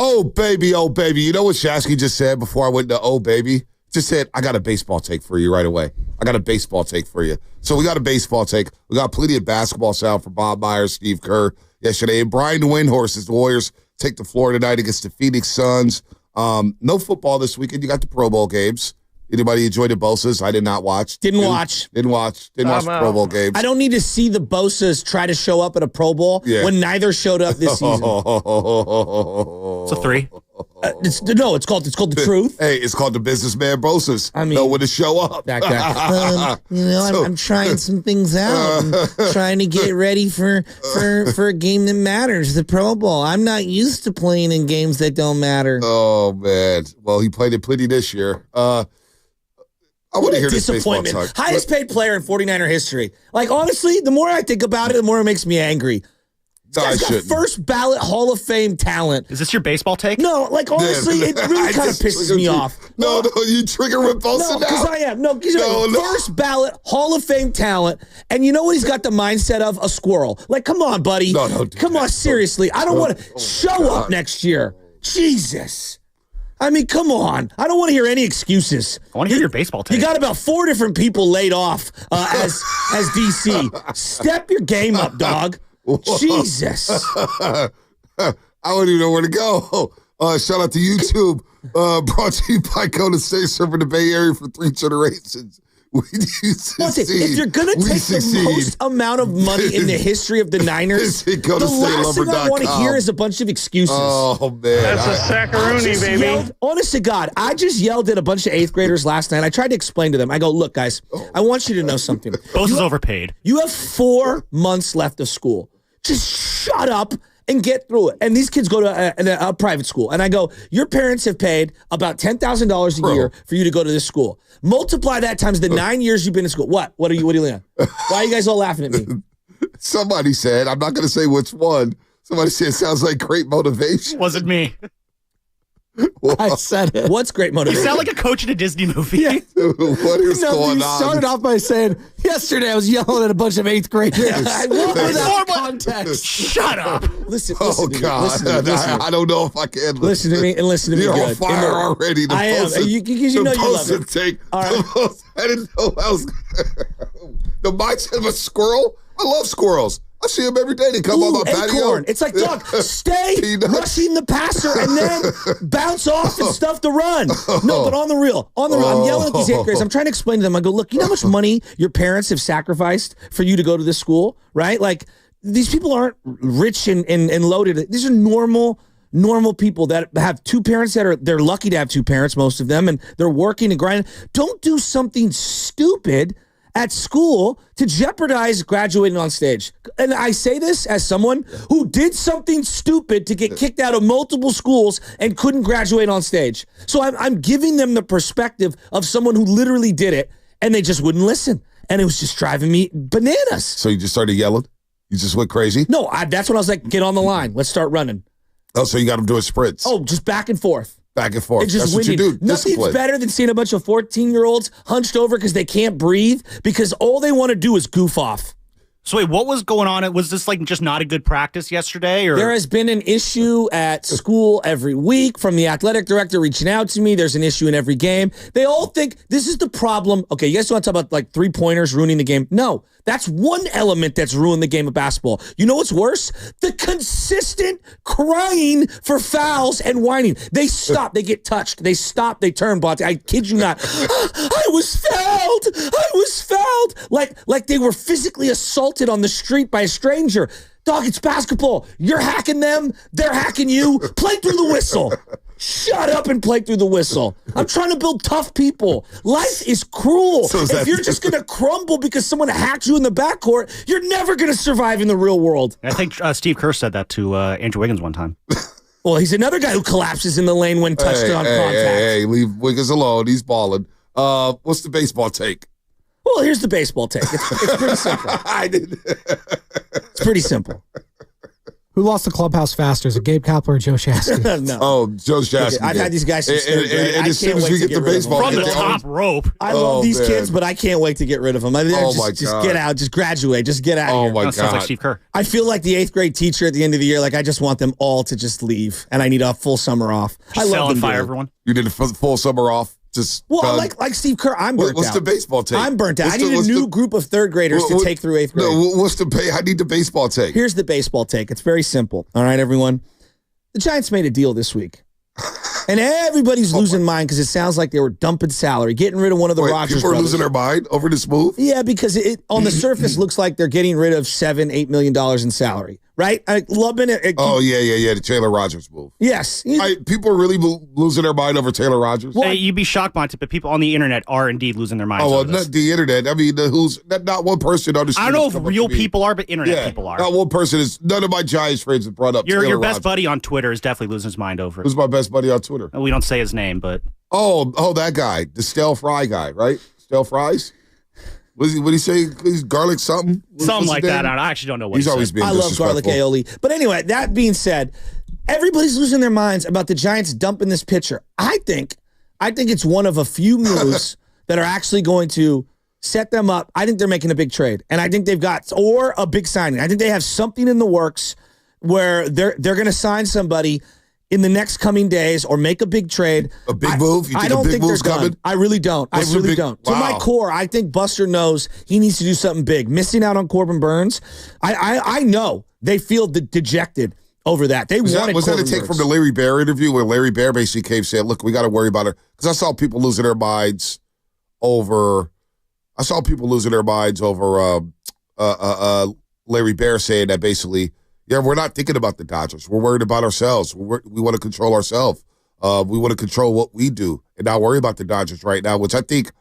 Oh, baby. You know what Shasky just said before I went to oh, baby? Just said, I got a baseball take for you right away. I got a baseball take for you. So we got a baseball take. We got plenty of basketball sound from Bob Myers, Steve Kerr yesterday. And Brian Windhorst as the Warriors take the floor tonight against the Phoenix Suns. No football this weekend. You got the Pro Bowl games. Anybody enjoy the Bosas? I did not watch. Didn't watch the Pro Bowl games. I don't need to see the Bosas try to show up at a Pro Bowl when neither showed up this season. It's a 3. It's called the truth. Hey, it's called the businessman Bosas. I mean, know when to show up. That guy. I'm trying some things out. I'm trying to get ready for a game that matters, the Pro Bowl. I'm not used to playing in games that don't matter. Oh man. Well, he played it plenty this year. I want to hear this baseball talk. Highest paid player in 49er history. Like, honestly, the more I think about it, the more it makes me angry. This guy's got first ballot Hall of Fame talent. Is this your baseball take? No, like, honestly, it really kind of pisses me off. No, you trigger with Bosa now. Because I am. No, first ballot Hall of Fame talent. And you know what he's got the mindset of? A squirrel. Like, come on, buddy. No, come on, seriously. I don't want to show up next year. Jesus. I mean, come on. I don't want to hear any excuses. I want to hear your baseball take. You got about 4 different people laid off as DC. Step your game up, dog. Jesus. I don't even know where to go. Shout out to YouTube. Brought to you by Kona State, serving the Bay Area for 3 generations. If you're going to take the most amount of money in the history of the Niners, the last thing I want to hear is a bunch of excuses. Oh, man. That's a saccaroni, baby. Honest to God, I just yelled at a bunch of 8th graders last night. I tried to explain to them. I go, look, guys, I want you to know something. Bosa's overpaid. You have 4 months left of school. Just shut up and get through it. And these kids go to a private school. And I go, your parents have paid about $10,000 a year for you to go to this school. Multiply that times the 9 years you've been in school. What are you leaning on? Why are you guys all laughing at me? Somebody said, I'm not going to say which one. Somebody said, it sounds like great motivation. Wasn't me. I said it. What's great motivation? You sound like a coach in a Disney movie. Yeah. What is going on? You started off by saying, yesterday I was yelling at a bunch of 8th graders. I want that context. Shut up. Listen, God. listen. I don't know if I can listen to me and listen to me. You're good. on fire already. I am. You know you love it. Take. All right. I didn't know I was the mindset of a squirrel. I love squirrels. I see them every day. They come on my patio. It's like, dog, stay rushing the passer and then bounce off and stuff the run. No, but on the real. I'm yelling at these 8th graders. I'm trying to explain to them. I go, look, you know how much money your parents have sacrificed for you to go to this school, right? Like, these people aren't rich and loaded. These are normal people that have 2 parents they're lucky to have 2 parents, most of them, and they're working and grinding. Don't do something stupid at school to jeopardize graduating on stage. And I say this as someone who did something stupid to get kicked out of multiple schools and couldn't graduate on stage. So I'm giving them the perspective of someone who literally did it, and they just wouldn't listen. And it was just driving me bananas. So you just started yelling? You just went crazy? No, that's when I was like, get on the line. Let's start running. Oh, so you got them doing sprints? Oh, just back and forth. Back and forth. That's what you do. Nothing's Discipline. better than seeing a bunch of 14-year-olds hunched over because they can't breathe because all they want to do is goof off. So wait, what was going on? Was this like just not a good practice yesterday? Or? There has been an issue at school every week from the athletic director reaching out to me. There's an issue in every game. They all think this is the problem. Okay, you guys want to talk about like 3-pointers ruining the game? No, that's one element that's ruined the game of basketball. You know what's worse? The consistent crying for fouls and whining. They stop. They get touched. They stop. They turn. But I kid you not. I was fouled. I was fouled. Like they were physically assaulted on the street by a stranger. Dog, it's basketball. You're hacking them. They're hacking you. Play through the whistle. Shut up and play through the whistle. I'm trying to build tough people. Life is cruel. If you're just going to crumble because someone hacks you in the backcourt, you're never going to survive in the real world. I think Steve Kerr said that to Andrew Wiggins one time. Well, he's another guy who collapses in the lane when touched on contact. Hey, leave Wiggins alone. He's balling. What's the baseball take? Well, here's the baseball take. It's pretty simple. I did. It's pretty simple. Who lost the clubhouse faster? Is it Gabe Kapler or Joe Shasky? No. Oh, Joe Shasky. I've had these guys since third grade. And I as soon can't as wait we to get the rid of baseball, them. From the they top rope. I love these man. kids, but I can't wait to get rid of them. Just God. get out. Just graduate. Just get out of Oh here. my That sounds like God. Steve Kerr. I feel like the 8th grade teacher at the end of the year. Like, I just want them all to just leave, and I need a full summer off. I Sell love and them. fire dude. everyone. You did a full summer off. Just Well, done. like Steve Kerr, I'm burnt What's out. the baseball take? I'm burnt out. What's I need a new group of third graders to take through 8th grade. No, what's the pay? I need the baseball take. Here's the baseball take. It's very simple. All right, everyone. The Giants made a deal this week. And everybody's losing mind because it sounds like they were dumping salary, getting rid of one of the Rogers people are brothers. losing their mind over this move. Yeah, because it on the surface looks like they're getting rid of $7-8 million in salary, right? Lubin. Oh yeah, the Taylor Rogers move. Yes. People are really losing their mind over Taylor Rogers. Hey, you'd be shocked, Monty, but people on the internet are indeed losing their minds. Oh well, over this. not the internet. I mean, not one person on the street. I don't know has if come up real to me. people are, but internet people are. Not one person is. None of my Giants friends have brought up Your Taylor best Rogers. buddy on Twitter is definitely losing his mind over it. Who's my best buddy on Twitter? We don't say his name, but Oh, that guy, the stale fry guy, right? Stale fries. What did he say? He's garlic something? something What's like his that. name? I actually don't know what He's he always said. been I love garlic disrespectful. aioli. But anyway, that being said, everybody's losing their minds about the Giants dumping this pitcher. I think it's one of a few moves that are actually going to set them up. I think they're making a big trade, and I think they've got or a big signing. I think they have something in the works where they're going to sign somebody in the next coming days or make a big trade. A big move? You I think don't a big think they're move's done. coming? I really don't. What's I the really big- don't. To my Wow. core, I think Buster knows he needs to do something big. Missing out on Corbin Burns, I know they feel dejected over that. They Was wanted that a Corbin take Burns. from the Larry Bear interview where Larry Bear basically came saying, look, we got to worry about it? Because I saw people losing their minds over Larry Bear saying that basically, yeah, we're not thinking about the Dodgers. We're worried about ourselves. We want to control ourselves. We want to control what we do and not worry about the Dodgers right now, which I think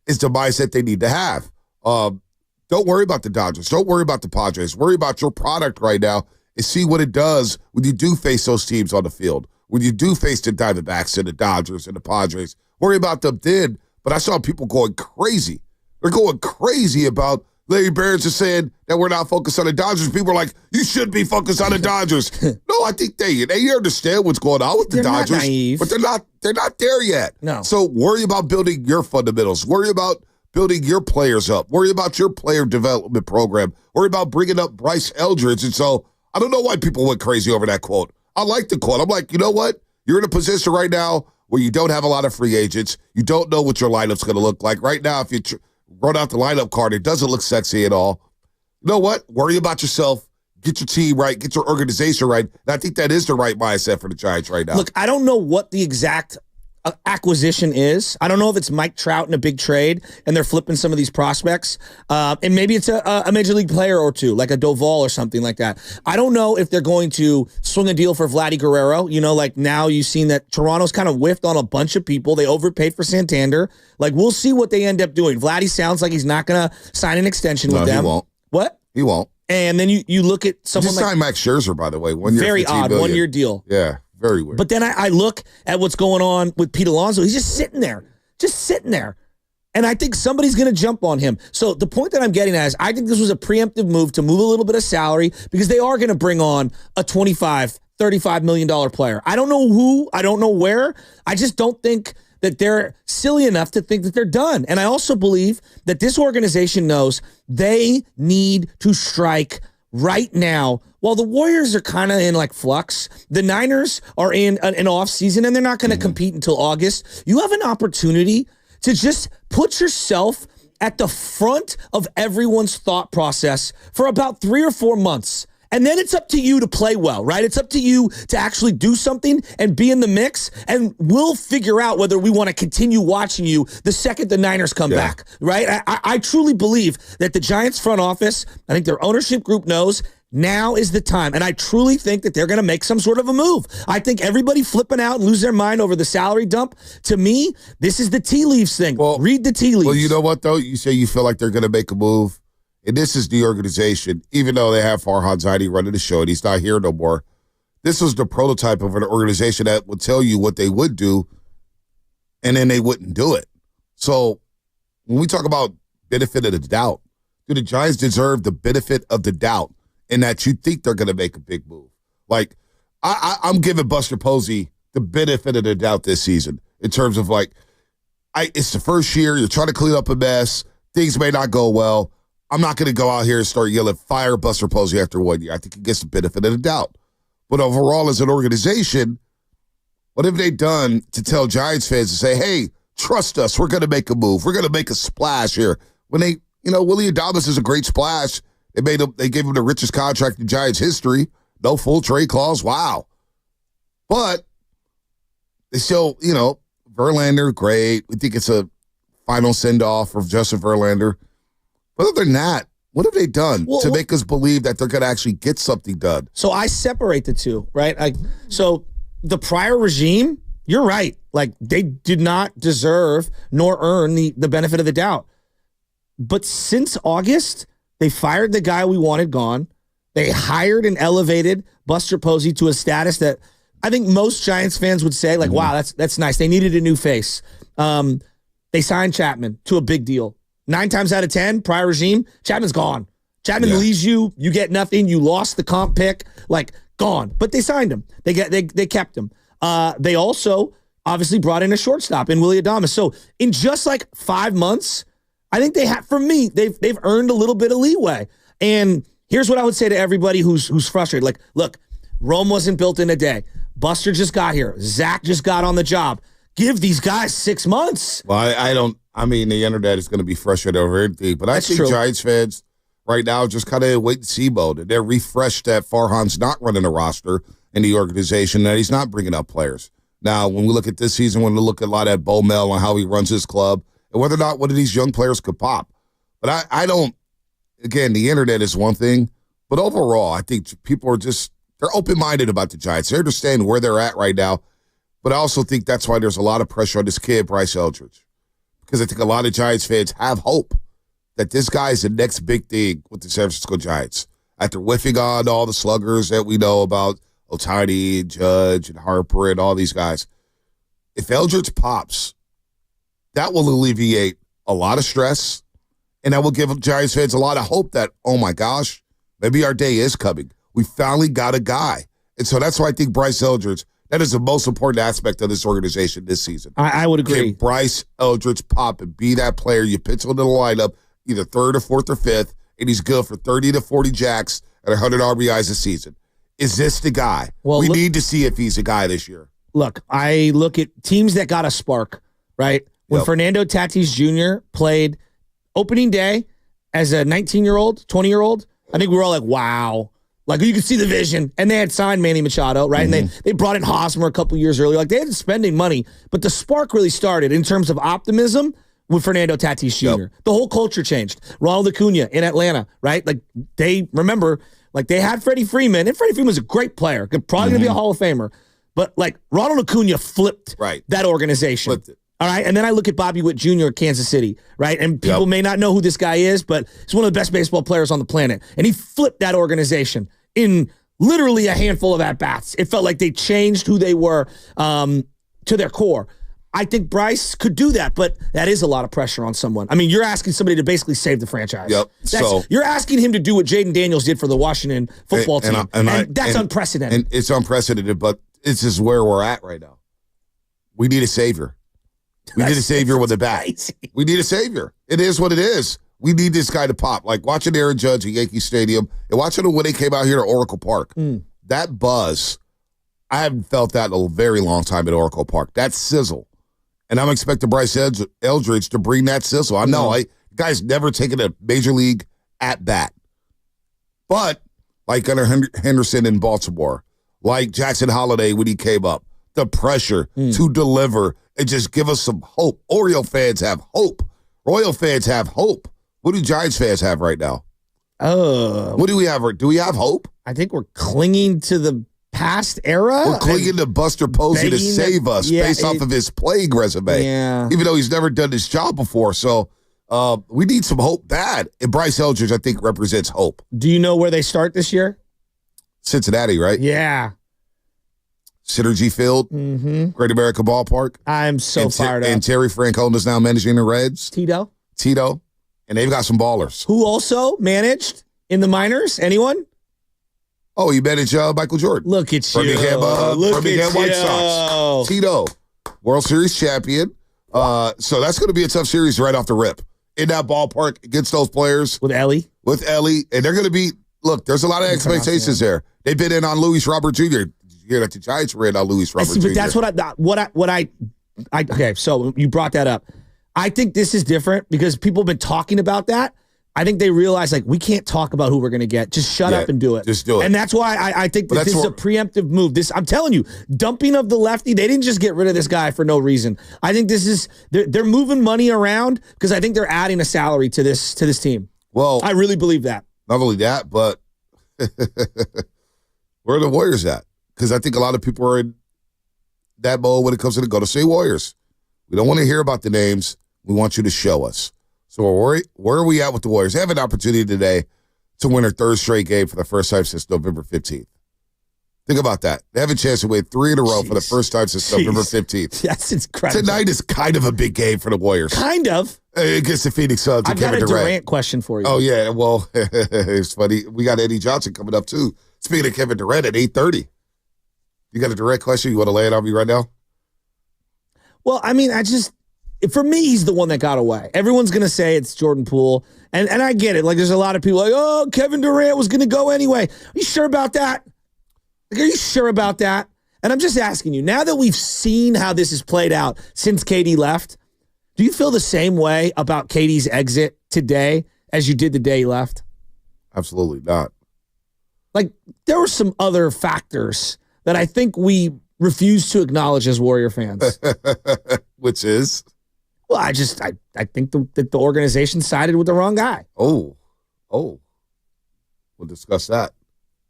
is the mindset they need to have. Don't worry about the Dodgers. Don't worry about the Padres. Worry about your product right now and see what it does when you do face those teams on the field. When you do face the Diamondbacks and the Dodgers and the Padres, worry about them then. But I saw people going crazy. They're going crazy about Larry Bears just saying that we're not focused on the Dodgers. People are like, you should be focused on the Dodgers. No, I think they understand what's going on with the They're not Dodgers. naive. But they're not there yet. No. So worry about building your fundamentals. Worry about building your players up. Worry about your player development program. Worry about bringing up Bryce Eldridge. And so I don't know why people went crazy over that quote. I like the quote. I'm like, you know what? You're in a position right now where you don't have a lot of free agents. You don't know what your lineup's going to look like. Right now, if you run out the lineup card, it doesn't look sexy at all. You know what? Worry about yourself. Get your team right. Get your organization right. And I think that is the right mindset for the Giants right now. Look, I don't know what the exact acquisition is. I don't know if it's Mike Trout in a big trade and they're flipping some of these prospects. And maybe it's a major league player or two, like a Doval or something like that. I don't know if they're going to swing a deal for Vladdy Guerrero. You know, like now you've seen that Toronto's kind of whiffed on a bunch of people. They overpaid for Santander. Like, we'll see what they end up doing. Vladdy sounds like he's not going to sign an extension with them. He won't. What? He won't. And then you look at someone Just like signed Max Scherzer, by the way. 1 year, very $15 odd million. 1 year deal. Yeah, very weird. But then I look at what's going on with Pete Alonso. He's just sitting there. And I think somebody's going to jump on him. So the point that I'm getting at is I think this was a preemptive move to move a little bit of salary because they are going to bring on a $25 million player. I don't know who. I don't know where. I just don't think that they're silly enough to think that they're done. And I also believe that this organization knows they need to strike right now. While the Warriors are kind of in like flux, the Niners are in an off season and they're not going to compete until August. You have an opportunity to just put yourself at the front of everyone's thought process for about 3 or 4 months. And then it's up to you to play well, right? It's up to you to actually do something and be in the mix. And we'll figure out whether we want to continue watching you the second the Niners come back, right? I truly believe that the Giants front office, I think their ownership group knows now is the time. And I truly think that they're going to make some sort of a move. I think everybody flipping out and lose their mind over the salary dump, to me, this is the tea leaves thing. Well, read the tea leaves. Well, you know what, though? You say you feel like they're going to make a move. And this is the organization, even though they have Farhan Zaidi running the show and he's not here no more. This was the prototype of an organization that would tell you what they would do, and then they wouldn't do it. So when we talk about benefit of the doubt, do the Giants deserve the benefit of the doubt in that you think they're going to make a big move? Like, I'm giving Buster Posey the benefit of the doubt this season in terms of like, it's the first year. You're trying to clean up a mess. Things may not go well. I'm not going to go out here and start yelling, fire Buster Posey after 1 year. I think he gets the benefit of the doubt. But overall, as an organization, what have they done to tell Giants fans to say, hey, trust us, we're going to make a move. We're going to make a splash here. When they, Willie Adames is a great splash. They gave him the richest contract in Giants history. No full trade clause. Wow. But they still, Verlander, great. We think it's a final send-off for Justin Verlander. But other than that, what have they done to make us believe that they're going to actually get something done? So I separate the two, right? So the prior regime, you're right. Like, they did not deserve nor earn the benefit of the doubt. But since August, they fired the guy we wanted gone. They hired and elevated Buster Posey to a status that I think most Giants fans would say, like, wow, that's nice. They needed a new face. They signed Chapman to a big deal. 9 times out of 10, prior regime, Chapman's gone. Chapman leaves you. You get nothing. You lost the comp pick. Like, gone. But they signed him. They kept him. They also obviously brought in a shortstop in Willie Adames. So in just like 5 months, I think for me, they've earned a little bit of leeway. And here's what I would say to everybody who's frustrated. Like, look, Rome wasn't built in a day. Buster just got here. Zach just got on the job. Give these guys 6 months. Well, the internet is going to be frustrated over everything, but I think Giants fans right now just kind of wait and see mode. They're refreshed that Farhan's not running a roster in the organization, that he's not bringing up players. Now, when we look at this season, when we look at a lot at Bo Mel and how he runs his club, and whether or not one of these young players could pop. But I don't, again, the internet is one thing, but overall, I think people are they're open-minded about the Giants. They understand where they're at right now, but I also think that's why there's a lot of pressure on this kid, Bryce Eldridge, because I think a lot of Giants fans have hope that this guy is the next big thing with the San Francisco Giants. After whiffing on all the sluggers that we know about, Ohtani, Judge, and Harper, and all these guys, if Eldridge pops, that will alleviate a lot of stress, and that will give Giants fans a lot of hope that, oh my gosh, maybe our day is coming. We finally got a guy. And so that's why I think Bryce Eldridge, that is the most important aspect of this organization this season. I would agree. Can Bryce Eldridge pop and be that player you pencil into the lineup, either third or fourth or fifth, and he's good for 30 to 40 jacks and 100 RBIs a season? Is this the guy? Well, we need to see if he's a guy this year. Look, I look at teams that got a spark, right? When Fernando Tatis Jr. played opening day as a 19-year-old, 20-year-old, I think we were all like, wow. Like, you could see the vision. And they had signed Manny Machado, right? And they brought in Hosmer a couple years earlier. Like, they had spending money. But the spark really started in terms of optimism with Fernando Tatis Jr. The whole culture changed. Ronald Acuna in Atlanta, right? Like, they had Freddie Freeman. And Freddie Freeman was a great player. Probably going to be a Hall of Famer. But, like, Ronald Acuna flipped that organization. Flipped it. All right, and then I look at Bobby Witt Jr. at Kansas City, right? And people may not know who this guy is, but he's one of the best baseball players on the planet. And he flipped that organization in literally a handful of at-bats. It felt like they changed who they were to their core. I think Bryce could do that, but that is a lot of pressure on someone. I mean, you're asking somebody to basically save the franchise. You're asking him to do what Jaden Daniels did for the Washington football team, and that's unprecedented. And it's unprecedented, but this is where we're at right now. We need a savior. We need a savior with a bat. We need a savior. It is what it is. We need this guy to pop. Like watching Aaron Judge at Yankee Stadium and watching him when they came out here to Oracle Park. That buzz, I haven't felt that in a very long time at Oracle Park. That sizzle. And I'm expecting Bryce Eldridge to bring that sizzle. I know, guy's never taken a major league at bat. But like Gunnar Henderson in Baltimore, like Jackson Holiday when he came up, the pressure to deliver and just give us some hope. Oriole fans have hope. Royal fans have hope. What do Giants fans have right now? What do we have? Do we have hope? I think we're clinging to the past era. We're clinging to Buster Posey to save us based off of his playing resume. Yeah. Even though he's never done this job before. So we need some hope bad. And Bryce Eldridge, I think, represents hope. Do you know where they start this year? Cincinnati, right? Yeah. Synergy Field, Great American Ballpark. I'm so fired up. And Terry Francona is now managing the Reds. Tito. And they've got some ballers. Who also managed in the minors? Anyone? Oh, he managed Michael Jordan. Look at you. Birmingham, Birmingham White Sox. Tito, World Series champion. So that's going to be a tough series right off the rip. In that ballpark against those players. With Ellie. And they're going to be, look, there's a lot of expectations there. They've been in on Luis Robert Jr. Did you hear that the Giants were in on Luis Robert Jr.? But that's okay, so you brought that up. I think this is different because people have been talking about that. I think they realize, like, we can't talk about who we're going to get. Just shut up and do it. Just do it. And that's why I think that this is a preemptive move. I'm telling you, dumping of the lefty, they didn't just get rid of this guy for no reason. I think this is, they're moving money around because I think they're adding a salary to this team. Well, I really believe that. Not only that, but where are the Warriors at? Because I think a lot of people are in that mode when it comes to the Golden State Warriors. We don't want to hear about the names. We want you to show us. So where are we at with the Warriors? They have an opportunity today to win their third straight game for the first time since November 15th. Think about that. They have a chance to win 3 in a row for the first time since November 15th. That's incredible. Tonight is kind of a big game for the Warriors. Kind of. Against the Phoenix Suns and Kevin Durant. I've got a Durant question for you. Oh, yeah. Well, it's funny. We got Eddie Johnson coming up, too. Speaking of Kevin Durant at 8:30. You got a direct question? You want to lay it on me right now? Well, I mean, for me, he's the one that got away. Everyone's going to say it's Jordan Poole. And I get it. Like, there's a lot of people like, oh, Kevin Durant was going to go anyway. Are you sure about that? Like, are you sure about that? And I'm just asking you, now that we've seen how this has played out since KD left, do you feel the same way about KD's exit today as you did the day he left? Absolutely not. Like, there were some other factors that I think we refuse to acknowledge as Warrior fans. Which is? Well, I think that the organization sided with the wrong guy. Oh. We'll discuss that.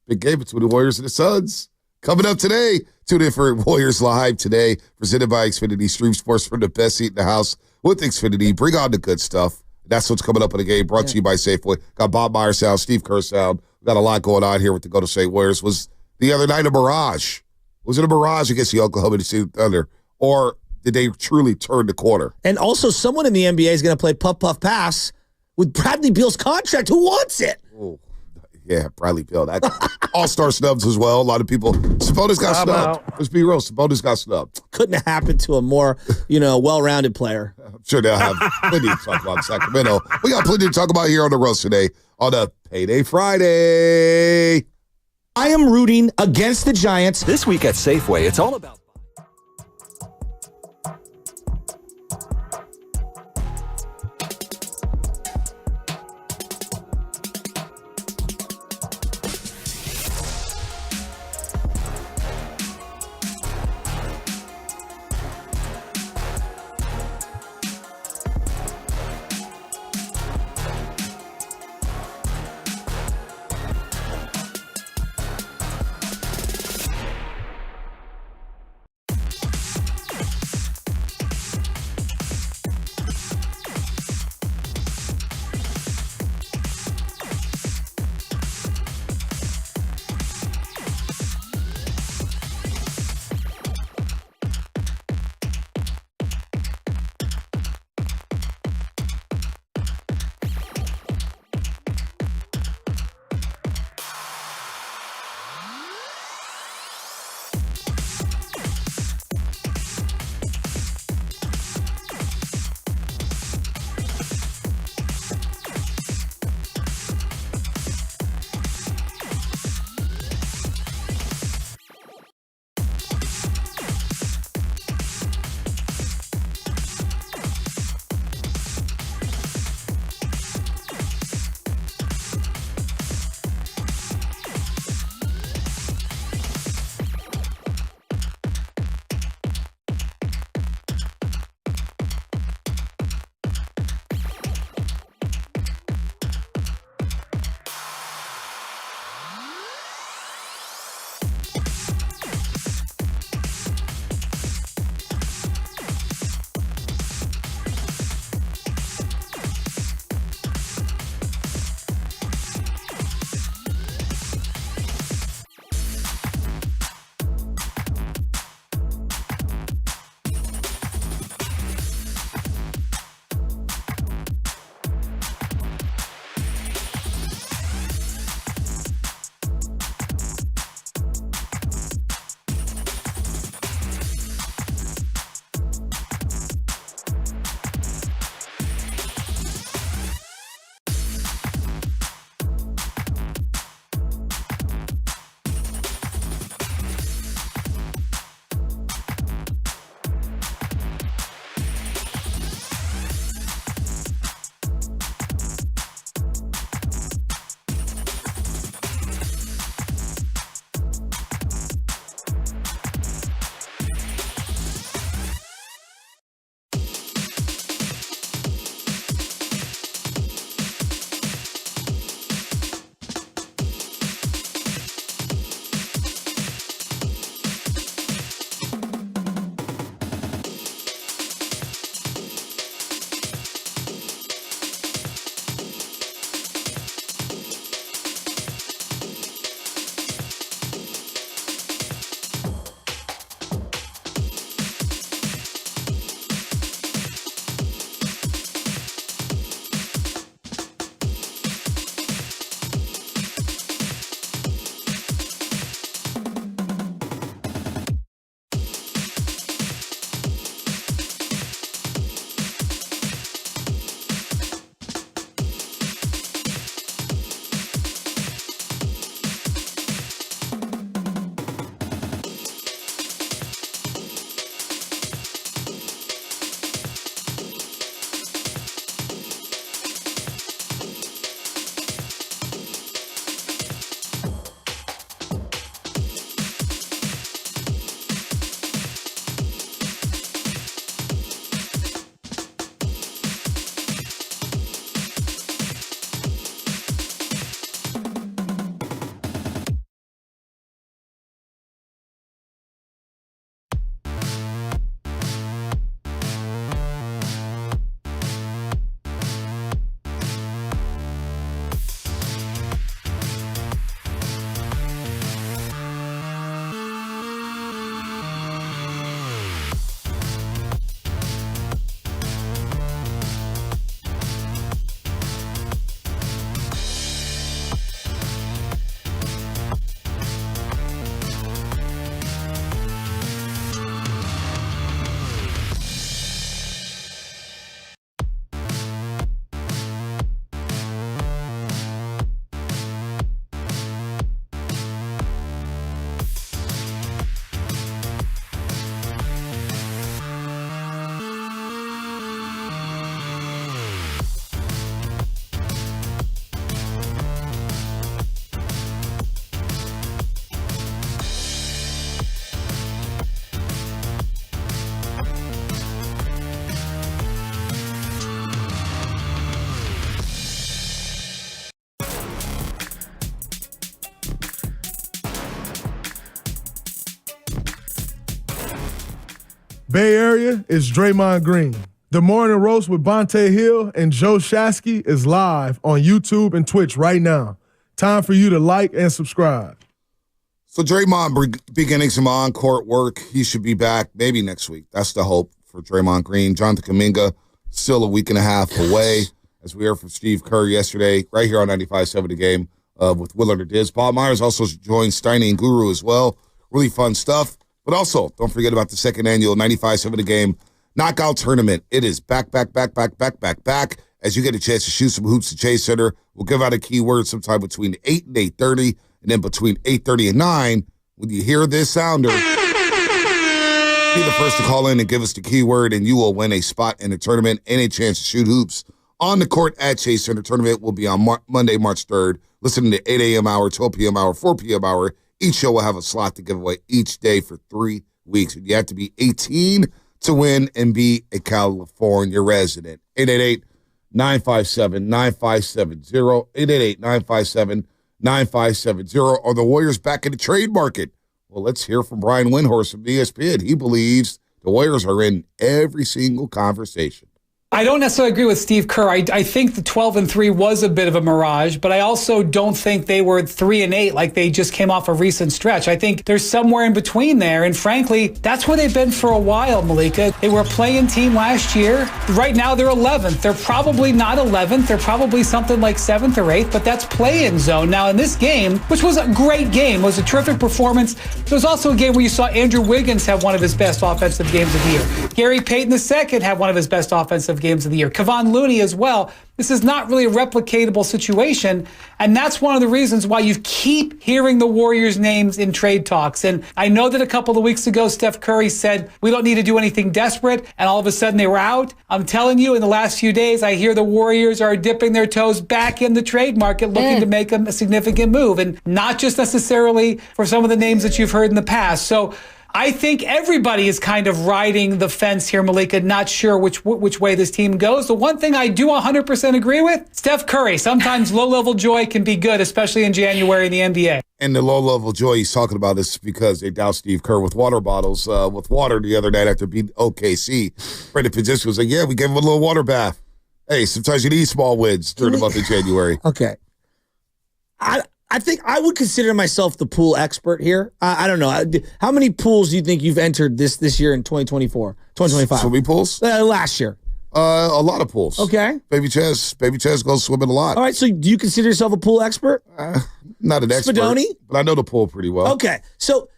Big game between the Warriors and the Suns. Coming up today, tune in for Warriors Live today, presented by Xfinity. Stream sports from the best seat in the house with Xfinity. Bring on the good stuff. That's what's coming up in the game, brought to you by Safeway. Got Bob Meyer sound, Steve Kerr sound. We got a lot going on here with the Golden State Warriors. Was the other night a mirage? Was it a mirage against the Oklahoma City Thunder? Or did they truly turn the corner? And also, someone in the NBA is going to play puff, puff, pass with Bradley Beal's contract. Who wants it? Oh, yeah, Bradley Beal. That all-star snubs as well. A lot of people. Sabonis got snubbed. Let's be real. Sabonis got snubbed. Couldn't have happened to a more, well-rounded player. I'm sure they'll have plenty to talk about in Sacramento. We got plenty to talk about here on the roast today on a Payday Friday. I am rooting against the Giants. This week at Safeway, it's all about Bay Area is Draymond Green. The Morning Roast with Bonte Hill and Joe Shasky is live on YouTube and Twitch right now. Time for you to like and subscribe. So Draymond beginning some on-court work. He should be back maybe next week. That's the hope for Draymond Green. Jonathan Kuminga still a week and a half away. As we heard from Steve Kerr yesterday, right here on 95.7 The Game with Willard and Diz. Bob Myers also joined Steiny and Guru as well. Really fun stuff. But also, don't forget about the second annual 95.7 The Game Knockout Tournament. It is back. As you get a chance to shoot some hoops at Chase Center, we'll give out a keyword sometime between 8 and 8:30, and then between 8:30 and 9, when you hear this sounder, be the first to call in and give us the keyword, and you will win a spot in the tournament and a chance to shoot hoops on the court at Chase Center. Tournament will be on Monday, March 3rd. Listen to 8 a.m. hour, 12 p.m. hour, 4 p.m. hour. Each show will have a slot to give away each day for 3 weeks. You have to be 18 to win and be a California resident. 888-957-9570. 888-957-9570. Are the Warriors back in the trade market? Well, let's hear from Brian Windhorst from ESPN. He believes the Warriors are in every single conversation. I don't necessarily agree with Steve Kerr. I think the 12-3 was a bit of a mirage, but I also don't think they were 3-8 like they just came off a recent stretch. I think there's somewhere in between there, and frankly, that's where they've been for a while, Malika. They were a play-in team last year. Right now, they're 11th. They're probably not 11th. They're probably something like 7th or 8th, but that's play-in zone. Now, in this game, which was a great game, was a terrific performance, it was also a game where you saw Andrew Wiggins have one of his best offensive games of the year. Gary Payton II had one of his best offensive games of the year. Kevon Looney as well. This is not really a replicatable situation, and that's one of the reasons why you keep hearing the Warriors' names in trade talks. And I know that a couple of weeks ago, Steph Curry said, we don't need to do anything desperate, and all of a sudden they were out. I'm telling you, in the last few days, I hear the Warriors are dipping their toes back in the trade market, looking to make a significant move, and not just necessarily for some of the names that you've heard in the past. So I think everybody is kind of riding the fence here, Malika, not sure which way this team goes. The one thing I do 100% agree with, Steph Curry. Sometimes low-level joy can be good, especially in January in the NBA. And the low-level joy he's talking about is because they doused Steve Kerr with water bottles with water the other night after beating OKC. Brandon Pajitz was like, yeah, we gave him a little water bath. Hey, sometimes you need small wins during the month of January. Okay. I think I would consider myself the pool expert here. I don't know. How many pools do you think you've entered this year in 2024, 2025? Swimming pools? Last year. A lot of pools. Okay. Baby Chaz goes swimming a lot. All right, so do you consider yourself a pool expert? Not an expert, Spadoni? but I know the pool pretty well. Okay, so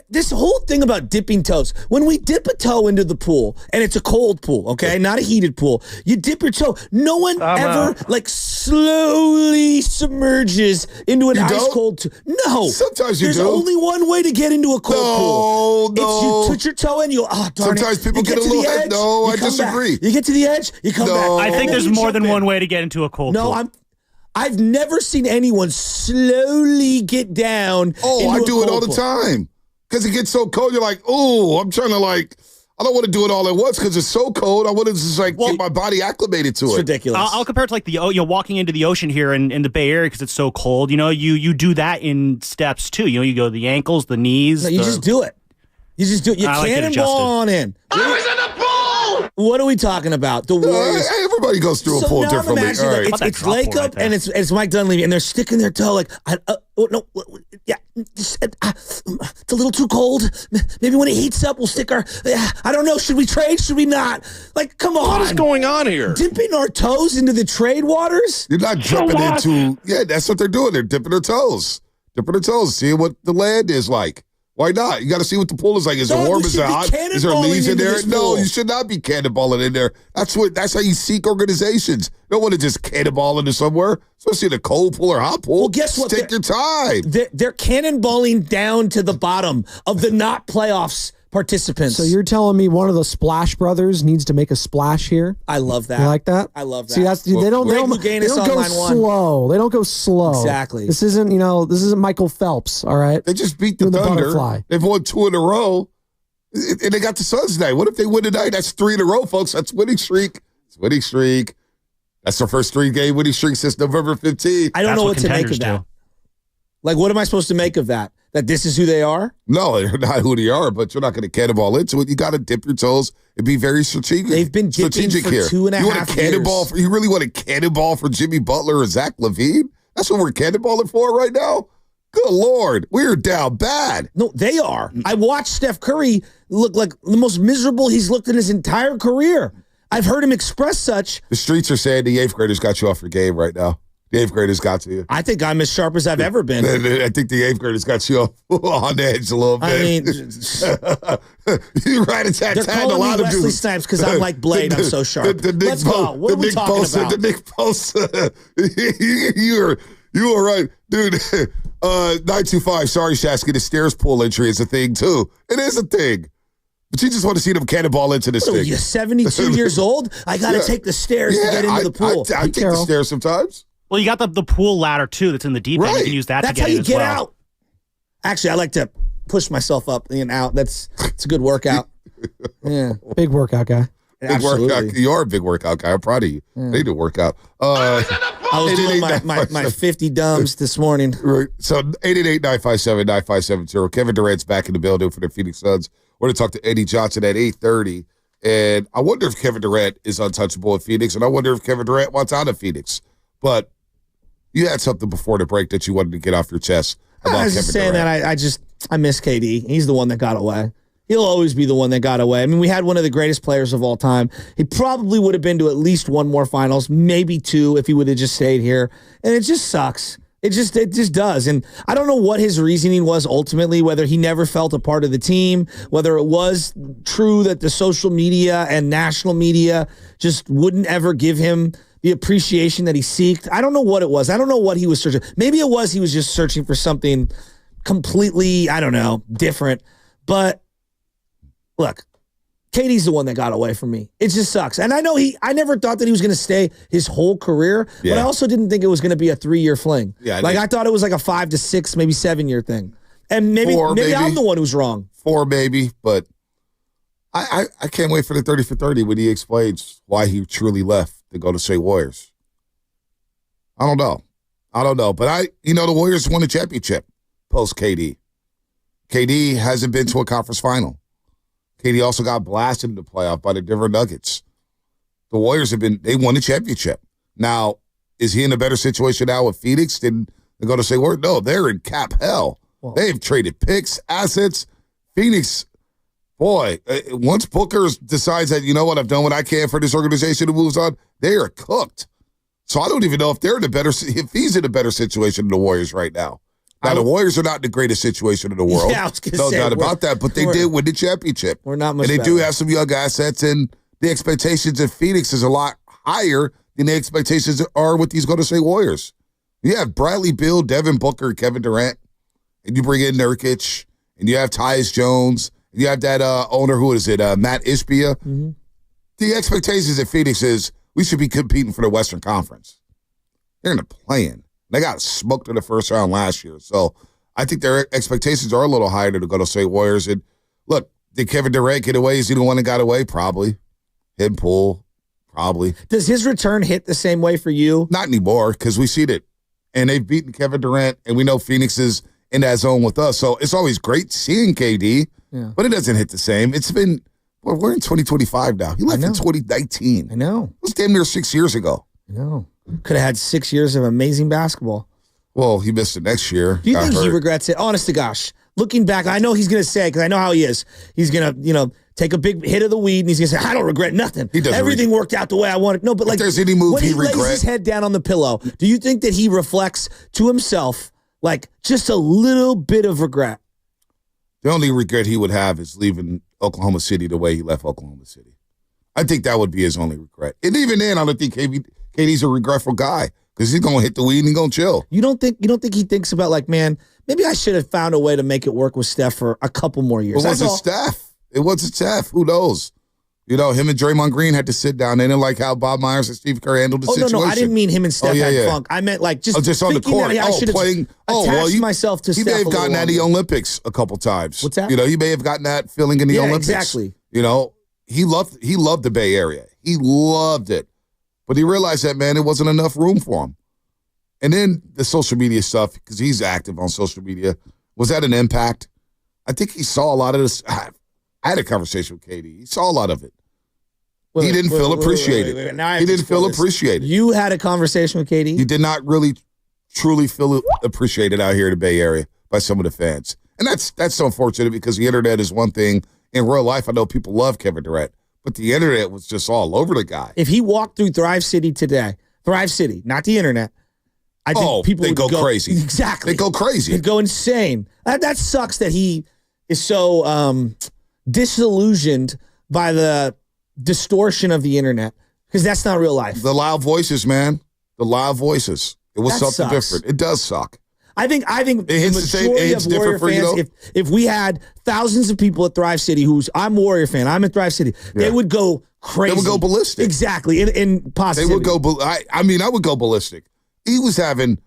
this whole thing about dipping toes, when we dip a toe into the pool, and it's a cold pool, okay, not a heated pool, you dip your toe. No one ever slowly submerges into an ice cold toe. No. Sometimes you There's do. only one way to get into a cold pool. No. It's you put your toe in, you darn Sometimes it. people You get a to the little edge, no, you I come disagree. back. You get to the edge, you come back. I think there's more than one way to get into a cold pool. No, I've never seen anyone slowly get down. Oh, I into a do it all cold the pool. time. Because it gets so cold, you're like, oh, I'm trying to I don't want to do it all at once because it's so cold. I want to just get my body acclimated to It's it. ridiculous. I'll compare it to walking into the ocean here in the Bay Area because it's so cold. You do that in steps too. You go the ankles, the knees. No, you just do it. You just do it. You cannonball on in. I was in the pool! What are we talking about? The Warriors. Everybody goes through a pool now I'm differently. imagining All right. that it's Lake Up and it's Mike Dunleavy, and they're sticking their toe it's a little too cold. Maybe when it heats up, we'll stick our. I don't know. Should we trade? Should we not? Come on. What is going on here? Dipping our toes into the trade waters? You're not jumping into. Yeah, that's what they're doing. They're dipping their toes. Seeing what the land is like. Why not? You got to see what the pool is like. Is it warm? Is it hot? Is there leaves in there? No, you should not be cannonballing in there. That's how you seek organizations. You don't want to just cannonball into somewhere, especially in a cold pool or hot pool. Well, guess what? Take your time. They're cannonballing down to the bottom of the not playoffs participants. So you're telling me one of the Splash Brothers needs to make a splash here? I love that. You like that? I love that. See, they don't go slow. They don't go slow. Exactly. This isn't Michael Phelps, all right? They just beat the Doing the Thunder. butterfly. They've won 2 in a row. And they got the Suns tonight. What if they win tonight? That's 3 in a row, folks. That's winning streak. It's winning streak. That's their first 3-game winning streak since November 15th. I don't know what to make of that. Like, what am I supposed to make of that? That this is who they are? No, they're not who they are, but you're not going to cannonball into it. You got to dip your toes and be very strategic. They've been dipping strategic for here. 2.5 years. You really want a cannonball for Jimmy Butler or Zach LaVine? That's what we're cannonballing for right now? Good Lord. We're down bad. No, they are. I watched Steph Curry look like the most miserable he's looked in his entire career. I've heard him express such. The streets are saying the 8th graders got you off your game right now. The 8th graders got to you. I think I'm as sharp as I've ever been. I think the 8th graders got you on the edge a little bit. I mean, you're right. It's that they're time. A calling lot me of Wesley dudes. Snipes because I'm like Blade. I'm so sharp. Let's go. What are we talking about? The Nick Post. You are right, dude. 925. Sorry, Shasky. The stairs pool entry is a thing too. It is a thing. But you just want to see them cannonball into this What are thing. you 72 years old? I got to take the stairs to get into the pool. I take the stairs sometimes. Well, you got the pool ladder too that's in the deep end. Right. You can use that That's to how get in you as get well. out. Actually, I like to push myself up and out. It's a good workout. Yeah. Big workout guy. Big workout. You are a big workout guy. I'm proud of you. I need to work out. I was doing my 50 dumbs this morning. Right. So 888-957-9570. Kevin Durant's back in the building for the Phoenix Suns. We're going to talk to Eddie Johnson at 8:30. And I wonder if Kevin Durant is untouchable at Phoenix, and I wonder if Kevin Durant wants out of Phoenix. But you had something before the break that you wanted to get off your chest about I was Kevin just saying Durant. that I miss KD. He's the one that got away. He'll always be the one that got away. I mean, we had one of the greatest players of all time. He probably would have been to at least one more finals, maybe two, if he would have just stayed here. And it just sucks. It just does. And I don't know what his reasoning was ultimately, whether he never felt a part of the team, whether it was true that the social media and national media just wouldn't ever give him the appreciation that he seeked. I don't know what it was. I don't know what he was searching. Maybe it was he was just searching for something completely, I don't know, different. But look, KD's the one that got away from me. It just sucks. And I know I never thought that he was going to stay his whole career, but I also didn't think it was going to be a 3-year fling. Yeah, I thought it was like a 5 to 6, maybe 7-year thing. And maybe I'm the one who's wrong. 4 maybe, but I can't wait for the 30 for 30 when he explains why he truly left to go to State Warriors. I don't know. But the Warriors won a championship post KD. KD hasn't been to a conference final. KD also got blasted in the playoff by the Denver Nuggets. The Warriors they won the championship. Now, is he in a better situation now with Phoenix than to go to State Warriors? No, they're in cap hell. Well, they've traded picks, assets. Phoenix, boy, once Booker decides that, you know what, I've done what I can for this organization and moves on, they are cooked. So I don't even know if if he's in a better situation than the Warriors right now. Now, the Warriors are not in the greatest situation in the world. Yeah, I was gonna no say, doubt about that, but they did win the championship. We're not much And they better. do have some young assets, and the expectations of Phoenix is a lot higher than the expectations are with these Golden State Warriors. You have Bradley Beal, Devin Booker, and Kevin Durant, and you bring in Nurkic, and you have Tyus Jones, and you have that owner, who is it, Matt Ishbia. Mm-hmm. The expectations at Phoenix is we should be competing for the Western Conference. They're in the play-in. They got smoked in the first round last year. So I think their expectations are a little higher to go to State Warriors. And look, did Kevin Durant get away? Is he the one that got away? Probably. Him, Poole, probably. Does his return hit the same way for you? Not anymore, because we see it. And they've beaten Kevin Durant, and we know Phoenix is in that zone with us. So it's always great seeing KD, but it doesn't hit the same. It's been, well, we're in 2025 now. He left in 2019. I know. It was damn near 6 years ago. I know. Could have had 6 years of amazing basketball. Well, he missed it next year. Do you think he regrets it? Honest to gosh. Looking back, I know he's going to say, because I know how he is, he's going to, take a big hit of the weed, and he's going to say, I don't regret nothing. He doesn't. Everything worked out the way I wanted. No, but like, if there's any move when he lays regrets, his head down on the pillow, do you think that he reflects to himself, like, just a little bit of regret? The only regret he would have is leaving Oklahoma City the way he left Oklahoma City. I think that would be his only regret. And even then, I don't think KD's a regretful guy, because he's going to hit the weed and he's going to chill. You don't think he thinks about, like, man, maybe I should have found a way to make it work with Steph for a couple more years. It wasn't Steph. It wasn't Steph. Who knows? Him and Draymond Green had to sit down. They didn't like how Bob Myers and Steve Kerr handled the situation. No, I didn't mean him and Steph had funk. I meant, like, just on the court. That I should have attached myself to Steph. He may have gotten that in the Olympics a couple times. What's that? He may have gotten that feeling in the Olympics. Exactly. He loved the Bay Area. He loved it. But he realized that, man, it wasn't enough room for him. And then the social media stuff, because he's active on social media, was that an impact? I think he saw a lot of this. I had a conversation with KD. He saw a lot of it. He didn't feel appreciated. He didn't feel appreciated. You had a conversation with KD? He did not really, truly feel appreciated out here in the Bay Area by some of the fans. And that's so unfortunate because the internet is one thing. In real life, I know people love Kevin Durant, but the internet was just all over the guy. If he walked through Thrive City today, Thrive City, not the internet, I think people would go crazy. Exactly. They go crazy. They'd go insane. That sucks that he is so disillusioned by the distortion of the internet because that's not real life. The loud voices, man. The loud voices. It was something different. It does suck. I think the majority of Warrior for, fans, if we had thousands of people at Thrive City I'm a Warrior fan, I'm at Thrive City, they would go crazy. They would go ballistic. Exactly. In positivity. They would go, I would go ballistic. He was having,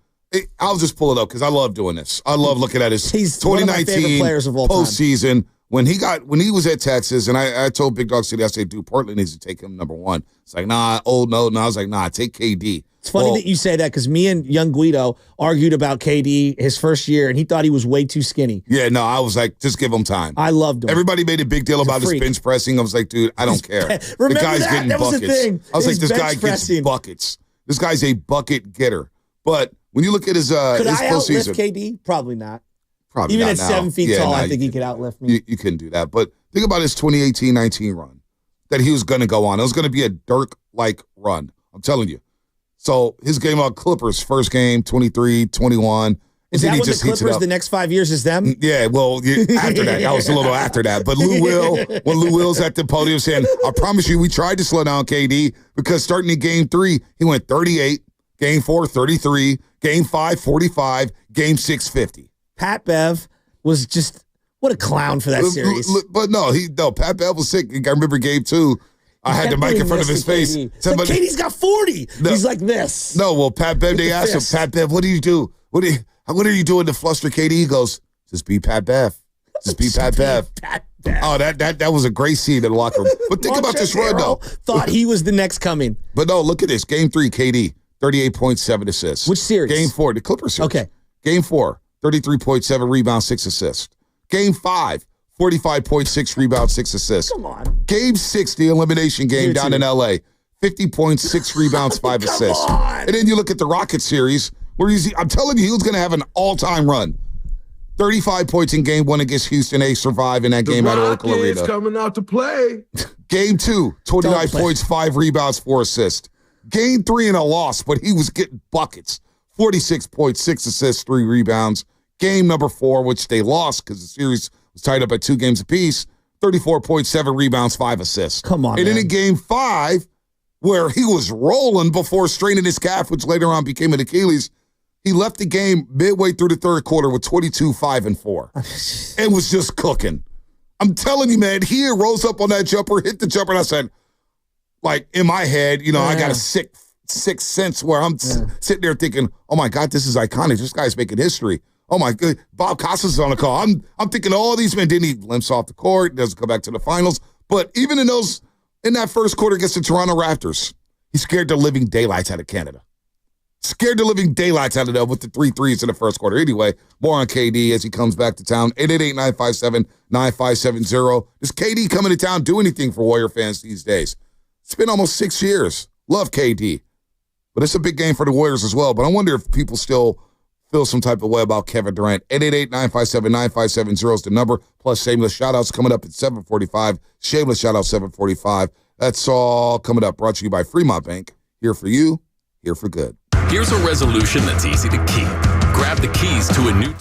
I'll just pull it up because I love doing this. I love looking at his 2019 players of all postseason. Time. When he was at Texas, and I told Big Dog City, I said, dude, Portland needs to take him number one. It's like, nah, no. I was like, nah, take KD. It's funny that you say that because me and young Guido argued about KD his first year, and he thought he was way too skinny. Yeah, no, I was like, just give him time. I loved him. Everybody made a big deal about his bench pressing. I was like, dude, I don't care. Remember the guy's that? getting That buckets. Was the thing. I was like, this guy pressing. gets buckets. This guy's a bucket getter. But when you look at his could I postseason, outlift KD? Probably not. Probably even not at now. 7 feet tall, I think he could outlift me. You couldn't do that. But think about his 2018-19 run that he was going to go on. It was going to be a Dirk-like run. I'm telling you. So his game on Clippers, first game, 23-21. Is that what the Clippers the next 5 years is them? Yeah, well, after that. That was a little after that. But when Lou Will's at the podium saying, I promise you, we tried to slow down KD because starting in game 3, he went 38, game 4, 33, game 5, 45, game 6, 50. Pat Bev was just, what a clown for that series. But Pat Bev was sick. I remember game 2. I had the mic in front of his face. It's like KD's got 40. No, he's like this. No, well, Pat Bev, they asked him, Pat Bev, what do you do? What are you doing to fluster KD? He goes, just be Pat Bev. Just be Pat Bev. Oh, that was a great scene in the locker room. But think about this run, though. Thought he was the next coming. But no, look at this. Game 3, KD, 38.7 assists. Which series? Game 4, the Clippers series. Okay. Game 4, 33.7 rebounds, 6 assists. Game 5, 45.6 rebounds, 6 assists. Come on. Game 6, the elimination game down in LA, 50.6 rebounds, 5 assists. On. And then you look at the Rockets series, where I'm telling you, he was going to have an all-time run. 35 points in game 1 against Houston. They survive in that game at Oracle Arena. Coming out to play. Game 2, 29 points, 5 rebounds, 4 assists. Game 3 in a loss, but he was getting buckets. 46 points, 6 assists, 3 rebounds. Game number 4, which they lost because the series was tied up at 2 games apiece, 34.7 rebounds, 5 assists. Come on, And man. then in game 5, where he was rolling before straining his calf, which later on became an Achilles, he left the game midway through the third quarter with 22, 5, and 4. And was just cooking. I'm telling you, man, he rose up on that jumper, hit the jumper, and I said, like, in my head, I got a sick sense where I'm sitting there thinking, oh, my God, this is iconic. This guy's making history. Oh, my God. Bob Costas is on the call. I'm thinking all these men didn't even limps off the court, doesn't come back to the finals. But even in that first quarter against the Toronto Raptors, he scared the living daylights out of Canada. Scared the living daylights out of them with the 3 threes in the first quarter. Anyway, more on KD as he comes back to town. 888-957-9570. Does KD coming to town do anything for Warrior fans these days? It's been almost 6 years. Love KD. But it's a big game for the Warriors as well. But I wonder if people still feel some type of way about Kevin Durant. 888-957-9570 is the number. Plus shameless shout-outs coming up at 7:45. Shameless shout-out 7:45. That's all coming up. Brought to you by Fremont Bank. Here for you, here for good. Here's a resolution that's easy to keep. Grab the keys to a new...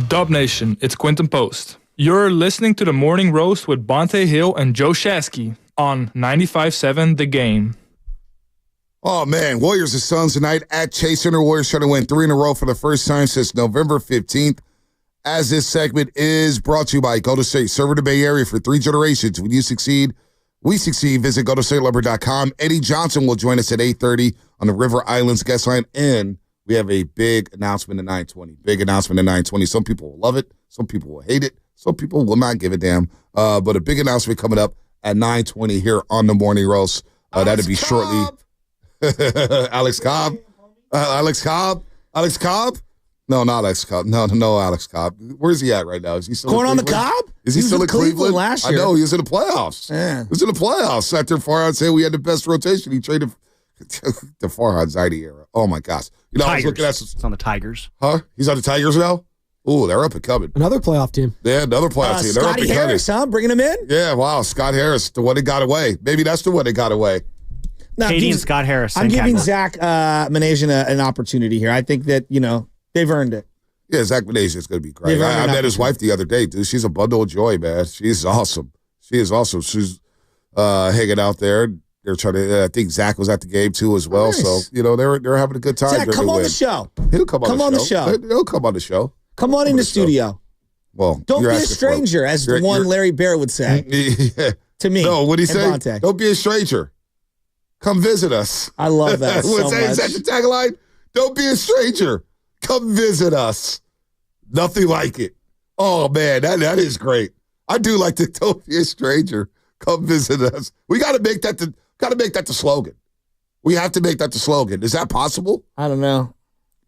Dub Nation, it's Quinton Post. You're listening to the Morning Roast with Bonte Hill and Joe Shasky on 95.7 The Game. Oh, man. Warriors and Suns tonight at Chase Center. Warriors trying to win 3 in a row for the first time since November 15th. As this segment is brought to you by Golden State, serving the Bay Area for 3 generations. When you succeed, we succeed. Visit GoldenStateLumber.com. Eddie Johnson will join us at 8:30 on the River Islands guest line. And we have a big announcement at 9:20. Big announcement at 9:20. Some people will love it. Some people will hate it. Some people will not give a damn. But a big announcement coming up at 9:20 here on the Morning Roast. That'll be shortly. Alex Cobb. Alex Cobb. Alex Cobb. No, not Alex Cobb. No, Alex Cobb. Where's he at right now? Is he still going in on the Cleveland? Cobb? Is he still in Cleveland last year? I know he was in the playoffs. Yeah. He was in the playoffs after Farhad said we had the best rotation. He traded the Farhad Zaidi era. Oh my gosh! You know, Tigers. I was looking at It's on the Tigers. Huh? He's on the Tigers now. Ooh, they're up and coming. Another playoff team. Yeah, another playoff team. They're up Scotty and coming. Harris, huh? Bringing him in? Yeah, wow. Scott Harris, the one that got away. Maybe that's the one that got away. No, Katie and Scott Harris. I'm giving Zach Manasian an opportunity here. I think that, they've earned it. Yeah, Zach Manasian is going to be great. I met his wife the other day, dude. She's a bundle of joy, man. She's awesome. She is awesome. She's hanging out there. They're trying to. I think Zach was at the game too as well. Nice. So they're having a good time. Zach, come on the show. He'll come on the show. show. He'll come on the show. Come on in the studio. Well, don't be a stranger, as the one Larry Bear would say. Yeah. To me. No, what'd he say? Bonte. Don't be a stranger. Come visit us. I love that so much. Is that the tagline? Don't be a stranger. Come visit us. Nothing like it. Oh man, that is great. I do like to don't be a stranger. Come visit us. We got to make that the slogan. We have to make that the slogan. Is that possible? I don't know.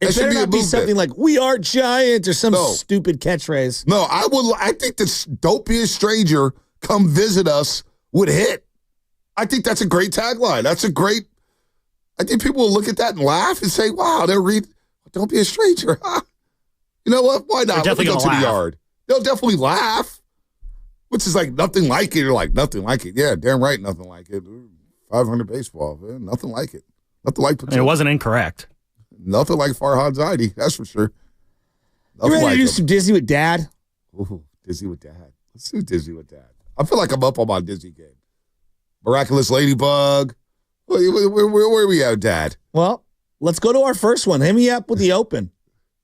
It should better be a not be movement. something like "We are giant" or some stupid catchphrase. No, I think this "Don't be a stranger, come visit us" would hit. I think that's a great tagline. I think people will look at that and laugh and say, "Wow, they'll read. Don't be a stranger." You know what? Why not? Let me go to the yard. They'll definitely laugh. Which is like nothing like it. You're like nothing like it. Yeah, damn right, nothing like it. 500 baseball, man. Nothing like it. Nothing like it wasn't incorrect. Nothing like Farhad Zaidi, that's for sure. You ready to do some Disney with Dad? Ooh, Disney with Dad. Let's do Disney with Dad. I feel like I'm up on my Disney game. Miraculous Ladybug. Where are we at, Dad? Well, let's go to our first one. Hit me up with the open.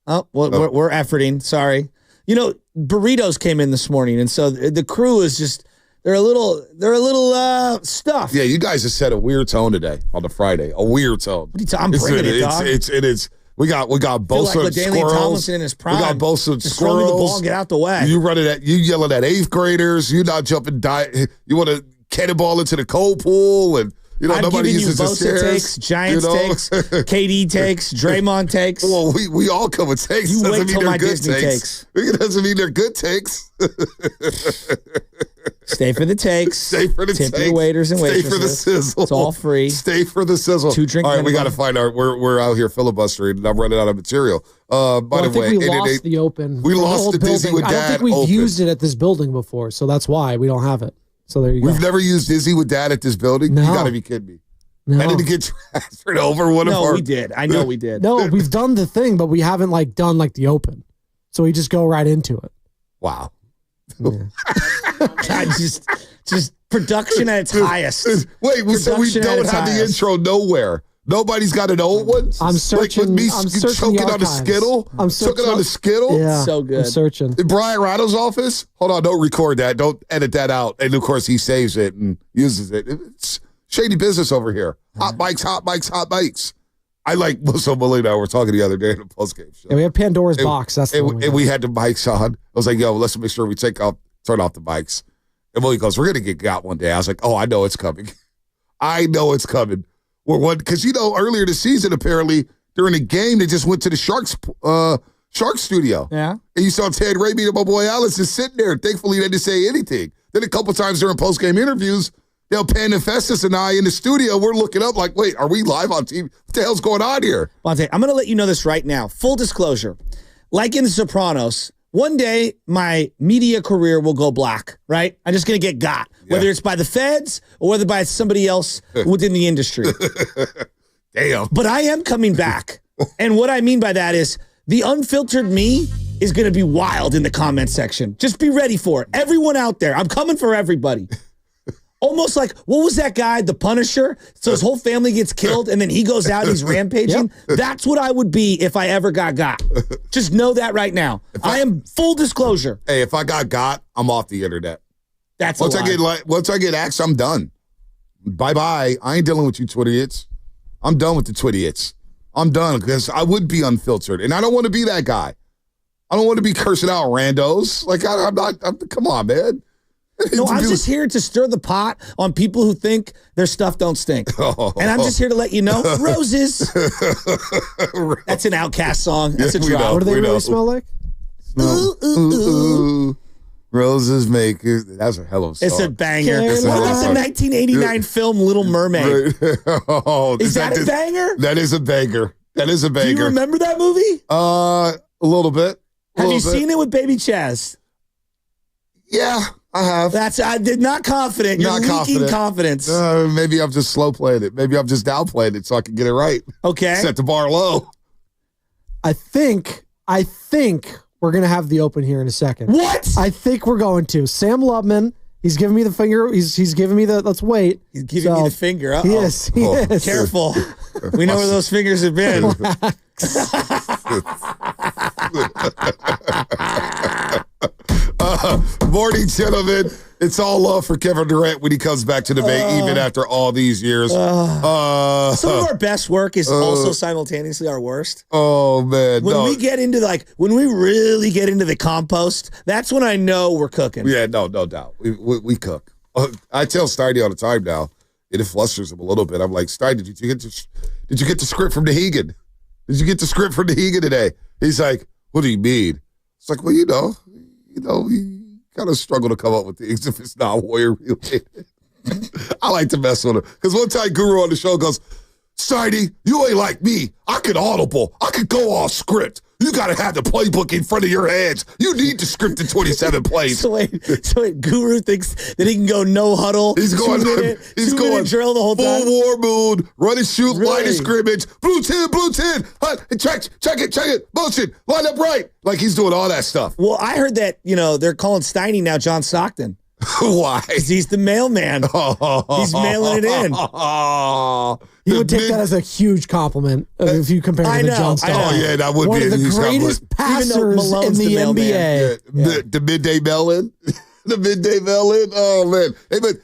Oh, well, we're efforting. Sorry. Burritos came in this morning, and so the crew is just they're a little stuffed. Yeah, you guys have set a weird tone today on the Friday. A weird tone. What are you I'm bringing it, dog. It's we got both some like squirrels. Tomlinson in his prime. We got both some just squirrels. Throw me the ball and get out the way. You yelling at 8th graders. You not jumping. You want to cannonball into the cold pool and. Nobody uses the stairs. Takes, Giants takes, KD takes, Draymond takes. Well, we all come with takes. You doesn't wait till mean my they're good Disney takes. It doesn't mean they're good takes. Stay for the takes. Stay for the Tip takes. your waiters and waitresses. Stay for the sizzle. It's all free. Stay for the sizzle. 2 drink. All right, we got to find out. We're out here filibustering, and I'm running out of material. By the way, we lost the open. We lost the Disney with Dad. I don't think we've used it at this building before, so that's why we don't have it. So there you go. We've never used Disney with Dad at this building. No. You got to be kidding me. No. I need to get transferred over one of our. No, we did. I know we did. No, we've done the thing, but we haven't done the open. So we just go right into it. Wow. Yeah. God, just production at its highest. Wait, so we don't have the intro nowhere. Nobody's got an old one. I'm searching. Like with me I'm searching choking on a Skittle. I'm choking on a Skittle. Yeah, so good. I'm searching. In Brian Ratto's office. Hold on, don't record that. Don't edit that out. And of course, he saves it and uses it. It's shady business over here. Hot mics, hot mics, hot mics. I like Musso Molina. We're talking the other day in the postgame show. Yeah, we have Pandora's box. That's the one we had the mics on. I was like, yo, let's make sure we turn off the mics. And Willie goes, we're going to get got one day. I was like, oh, I know it's coming. I know it's coming. Because, earlier this season, apparently, during the game, they just went to the Sharks studio. Yeah. And you saw Ted Raby and my boy Alice just sitting there. Thankfully, they didn't say anything. Then a couple times during postgame interviews, Pan and Festus and I in the studio, we're looking up like, wait, are we live on TV? What the hell's going on here? Bonte, I'm going to let you know this right now. Full disclosure. Like in The Sopranos, one day my media career will go black, right? I'm just going to get got, whether it's by the feds or whether by somebody else within the industry. Damn. But I am coming back. And what I mean by that is the unfiltered me is going to be wild in the comment section. Just be ready for it. Everyone out there, I'm coming for everybody. Almost like, what was that guy, the Punisher? So his whole family gets killed, and then he goes out and he's rampaging. Yep. That's what I would be if I ever got. Just know that right now. I am full disclosure. Hey, if I got, I'm off the internet. That's once I get axed, I'm done. Bye-bye. I ain't dealing with you Twitteriots. I'm done with the Twitteriots. I'm done because I would be unfiltered, and I don't want to be that guy. I don't want to be cursing out randos. Like, I'm not, come on, man. No, I'm just here to stir the pot on people who think their stuff don't stink. And I'm just here to let you know, roses. That's an Outcast song. That's a drop. What do they really smell like? Ooh. Roses make it. That's a hell of a song. It's a banger. What about the 1989 film Little Mermaid? Is that a banger? That is a banger. That is a banger. Do you remember that movie? A little bit. Have you seen it with Baby Chaz? Yeah, I have. I did not confident. You're leaking confidence. Maybe I'm just slow playing it. Maybe I'm just downplaying it so I can get it right. Okay. Set the bar low. I think we're going to have the open here in a second. What? I think we're going to. Sam Lubman, he's giving me the finger. He's giving me the, let's wait. He's giving me the finger. Uh-oh. He is. Careful. We know where those fingers have been. Morning, gentlemen. It's all love for Kevin Durant when he comes back to debate, even after all these years. Some of our best work is also simultaneously our worst. Oh, man. When we get into when we really get into the compost, that's when I know we're cooking. Yeah, no doubt. We cook. I tell Steiny all the time now, and it flusters him a little bit. I'm like, Steiny, did you get the script from Dehegan? Did you get the script from Dehegan today? He's like, what do you mean? It's like, well, you know, we kind of struggle to come up with things if it's not Warrior related. I like to mess with him. Because one time Guru on the show goes, Steiny, you ain't like me. I could audible. I could go off script. You got to have the playbook in front of your hands. You need the script in 27 plays. So wait, Guru thinks that he can go no huddle. He's going drill the whole time. Full war mood, run and shoot, line of scrimmage, blue 10, check it, motion, line up right. Like he's doing all that stuff. Well, I heard that, they're calling Steiny now John Stockton. Why? Because he's the mailman. He's mailing it in. You would take that as a huge compliment if you compare him to John Stockton. Oh, yeah, that would One be of the greatest passers in the NBA. The midday mail-in. The midday mail-in. Oh, man. Hey, but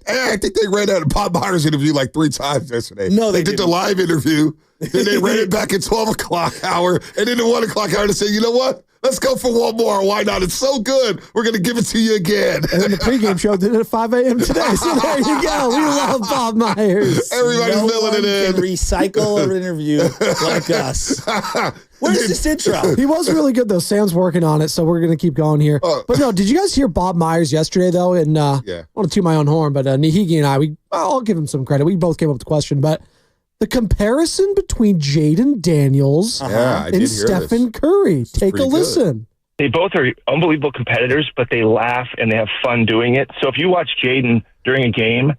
I think they ran out of Bob Myers' interview like 3 times yesterday. No, they did the live interview. Then they ran it back at 12 o'clock hour. And then the 1 o'clock hour to say, you know what? Let's go for one more. Why not? It's so good. We're going to give it to you again. And then the pregame show did it at 5 a.m. today. So there you go. We love Bob Myers. Everybody's filling it in. Can recycle an interview like us. Where's this intro? He was really good, though. Sam's working on it, so we're going to keep going here. But no, did you guys hear Bob Myers yesterday, though? And I want to toot my own horn, but Nahigi and I'll give him some credit. We both came up with the question, but the comparison between Jaden Daniels and Stephen Curry. Take a listen. They both are unbelievable competitors, but they laugh and they have fun doing it. So if you watch Jaden during a game,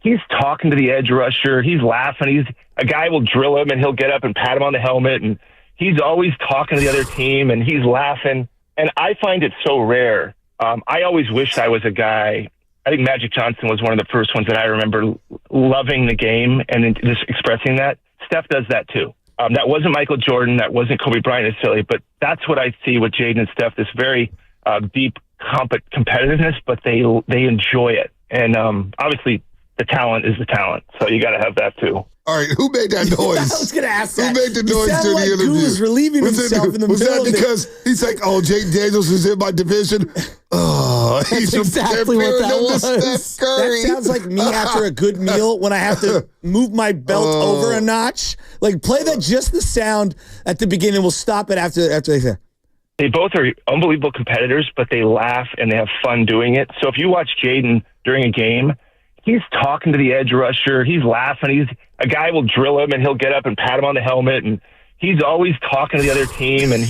he's talking to the edge rusher. He's laughing. A guy will drill him, and he'll get up and pat him on the helmet, and he's always talking to the other team, and he's laughing. And I find it so rare. I always wished I was a guy. I think Magic Johnson was one of the first ones that I remember loving the game and then just expressing that. Steph does that too. That wasn't Michael Jordan. That wasn't Kobe Bryant necessarily, but that's what I see with Jaden and Steph, this very deep competitiveness, but they enjoy it. And obviously the talent is the talent. So you got to have that too. All right, who made that noise? I was going to ask that. Who made the noise during the interview? Who was relieving himself in the middle of it? Was that because he's like, Jaden Daniels is in my division? He's exactly what that was. Steph Curry. That sounds like me after a good meal when I have to move my belt over a notch. Like, play that just the sound at the beginning. We'll stop it after they say. They both are unbelievable competitors, but they laugh and they have fun doing it. So if you watch Jaden during a game, he's talking to the edge rusher. He's laughing. A guy will drill him, and he'll get up and pat him on the helmet, and he's always talking to the other team. And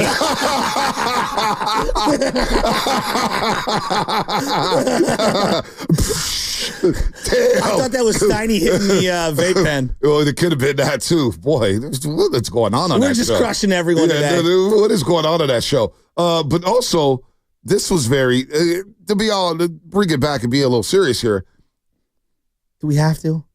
I thought that was Steiny hitting the vape pen. Well, it could have been that too. Boy, what's going on that show? We're just crushing everyone today. What is going on that show? But also, this was very, to bring it back and be a little serious here. Do we have to?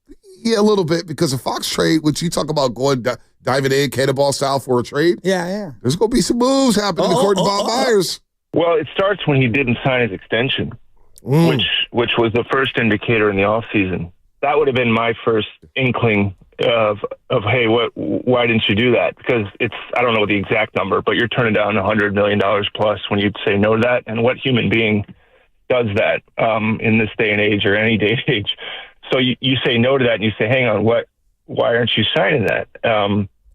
Yeah, a little bit, because the Fox trade, which you talk about going diving in cannonball style for a trade. Yeah. There's going to be some moves happening according to Bob Myers. Well, it starts when he didn't sign his extension, which was the first indicator in the offseason. That would have been my first inkling of hey, why didn't you do that? Because I don't know the exact number, but you're turning down $100 million plus when you say no to that. And what human being does that in this day and age, or any day and age? So you say no to that, and you say, hang on, why aren't you signing that?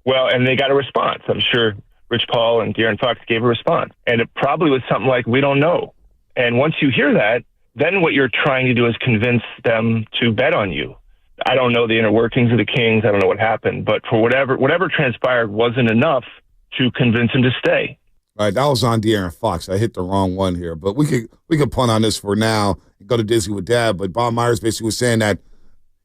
Well, and they got a response. I'm sure Rich Paul and De'Aaron Fox gave a response. And it probably was something like, we don't know. And once you hear that, then what you're trying to do is convince them to bet on you. I don't know the inner workings of the Kings. I don't know what happened. But for whatever transpired wasn't enough to convince him to stay. All right, that was on De'Aaron Fox. I hit the wrong one here. But we could punt on this for now and go to Disney with Dad. But Bob Myers basically was saying that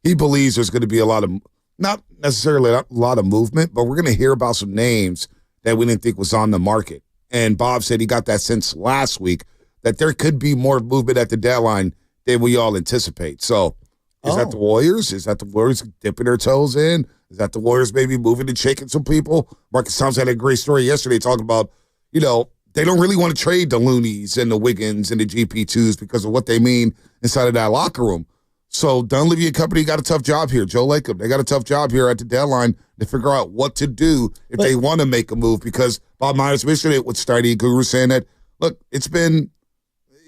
he believes there's going to be a lot of, not necessarily a lot of movement, but we're going to hear about some names that we didn't think was on the market. And Bob said he got that sense last week that there could be more movement at the deadline than we all anticipate. So is that the Warriors? Is that the Warriors dipping their toes in? Is that the Warriors maybe moving and shaking some people? Marcus Thomas had a great story yesterday talking about, they don't really want to trade the Loonies and the Wiggins and the GP2s because of what they mean inside of that locker room. So Dunleavy and company got a tough job here. Joe Lacob, they got a tough job here at the deadline to figure out what to do if they want to make a move, because Bob Myers mentioned it with Steiny Guru saying that, look,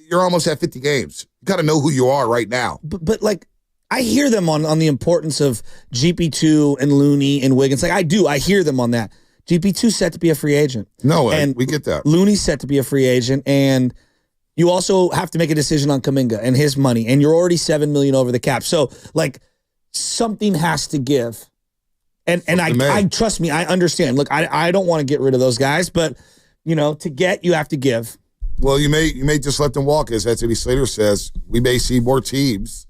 you're almost at 50 games. You got to know who you are right now. But I hear them on the importance of GP2 and Looney and Wiggins. I do. I hear them on that. GP2 set to be a free agent. No way. We get that. Looney's set to be a free agent, and you also have to make a decision on Kuminga and his money, and you're already $7 million over the cap. So, something has to give. And I trust me, I understand. Look, I don't want to get rid of those guys, but to get, you have to give. Well, you may just let them walk, as Anthony Slater says. We may see more teams.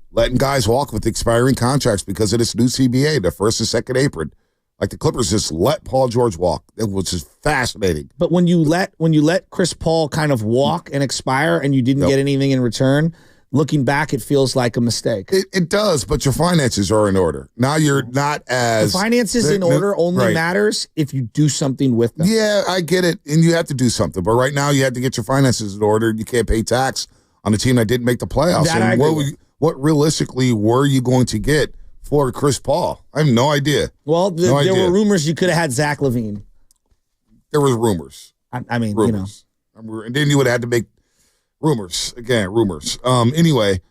Letting guys walk with expiring contracts because of this new CBA, the first and second apron. Like the Clippers just let Paul George walk. It was just fascinating. But when you let Chris Paul kind of walk and expire and you didn't get anything in return, looking back, it feels like a mistake. It does, but your finances are in order. Now you're not as... The finances in order only matters if you do something with them. Yeah, I get it, and you have to do something. But right now you have to get your finances in order. You can't pay tax on a team that didn't make the playoffs. What realistically were you going to get for Chris Paul? I have no idea. Well, there were rumors you could have had Zach LaVine. There was rumors. I mean, rumors. And then you would have had to make rumors. Again, rumors. Anyway,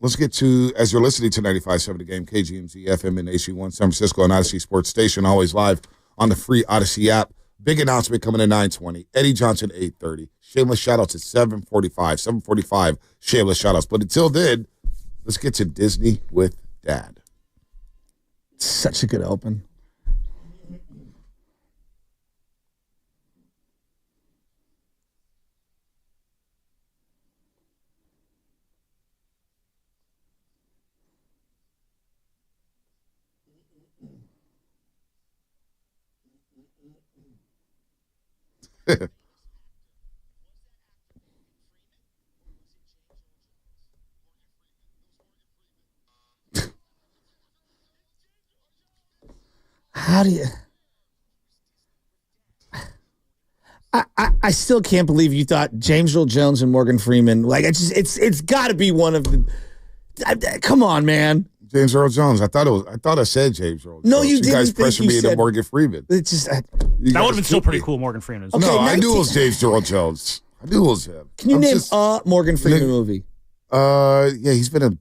let's get to, as you're listening to 95.7 The Game, KGMZ, FM, and AC1, San Francisco, and Odyssey Sports Station, always live on the free Odyssey app. Big announcement coming at 9:20. Eddie Johnson, 8:30. Shameless shout-outs at 7:45. 7:45, shameless shout-outs. But until then, let's get to Disney with Dad. Such a good open. How do you... I still can't believe you thought James Earl Jones and Morgan Freeman. It's got to be one of the... Come on, man. James Earl Jones. I thought I said James Earl Jones. No, you didn't. You guys pressured me into Morgan Freeman. It's just... that would have been still pretty cool, Morgan Freeman. Okay, no, I knew it was James Earl Jones. I knew it was him. Can you name a Morgan Freeman movie? Yeah, he's been in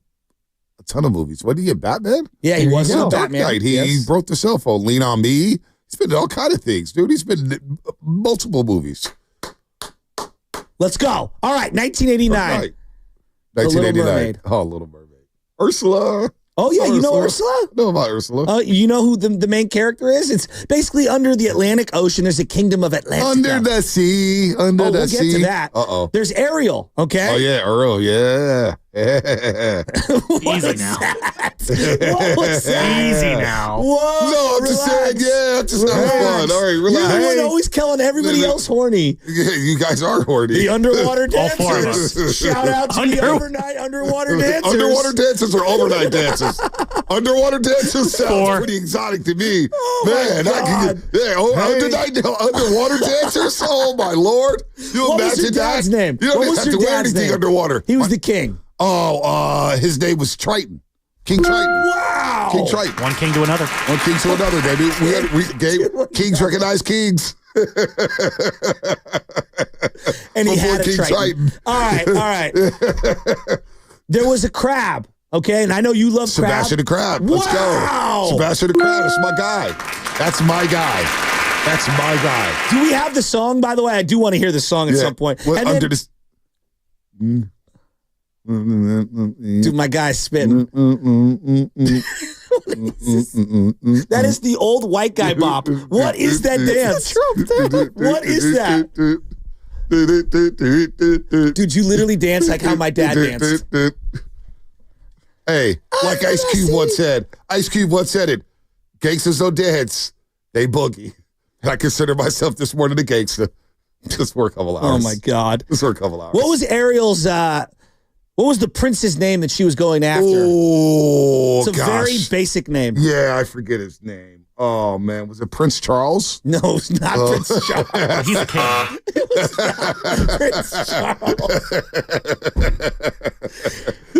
a ton of movies. What, he a Batman? Yeah, he was in Batman. Knight. He broke the cell phone. Lean on Me. He's been in all kind of things, dude. He's been in multiple movies. Let's go. All right, 1989. Right. 1989. Little Mermaid. Oh, Little Mermaid. Ursula. Oh, yeah, you know Ursula? I know about Ursula. You know who the main character is? It's basically under the Atlantic Ocean. There's a kingdom of Atlantica. Under the sea. Under the sea. We'll get to that. Uh-oh. There's Ariel, okay? Oh, yeah, Earl, yeah. Easy now. What was that? Easy now. Whoa, No, I'm just saying, yeah, I'm just having fun. All right, relax. You're the one always killing everybody else horny. Yeah, you guys are horny. The underwater dancers. All four of us. Shout out to the overnight underwater dancers. Underwater dancers or overnight dancers? Underwater dancers sounds pretty exotic to me. Man, God. Underwater dancers? Oh, my Lord. You What was your imagine dad's that? name? You don't What even was have your to wear dad's anything name? underwater. He was the king. Oh, his name was Triton. King Triton. Wow. King Triton. One king to another. One king to another, baby. Kings recognize kings. And he Before had a King Triton. All right. There was a crab, okay? And I know you love Sebastian the Crab. Let's go. Sebastian the Crab. That's my guy. That's my guy. Do we have the song, by the way? I do want to hear the song at some point. Well, And under then, this. dude, my guy's spitting. That is the old white guy bop. What is that dance? What is that? Dude, you literally dance like how my dad danced. Hey, like Ice Cube once said it. Gangsters don't dance, they boogie. And I consider myself this morning a gangster. Just for a couple hours. Oh my God. Just for a couple hours. What was Ariel's, what was the prince's name that she was going after? Oh, it's a very basic name. Yeah, I forget his name. Oh, man. Was it Prince Charles? No, it's not Prince Charles. He's a king. It was not Prince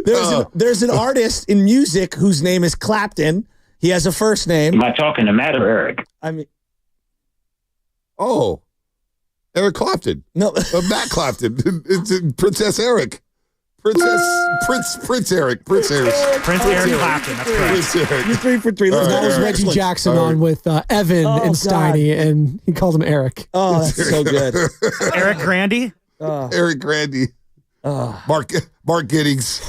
Charles. There's an artist in music whose name is Clapton. He has a first name. Am I talking to Matt or Eric? I mean, Eric Clapton. No, Matt Clapton. It's Princess Eric. Prince Eric. Prince Eric Clapton. That's correct. Prince Eric. You're 3 for 3. Let's go. That was Reggie Jackson on with Evan and Steiny, and he called him Eric. Oh, that's so good. Eric Grandy. Eric Grandy. Mark Giddings.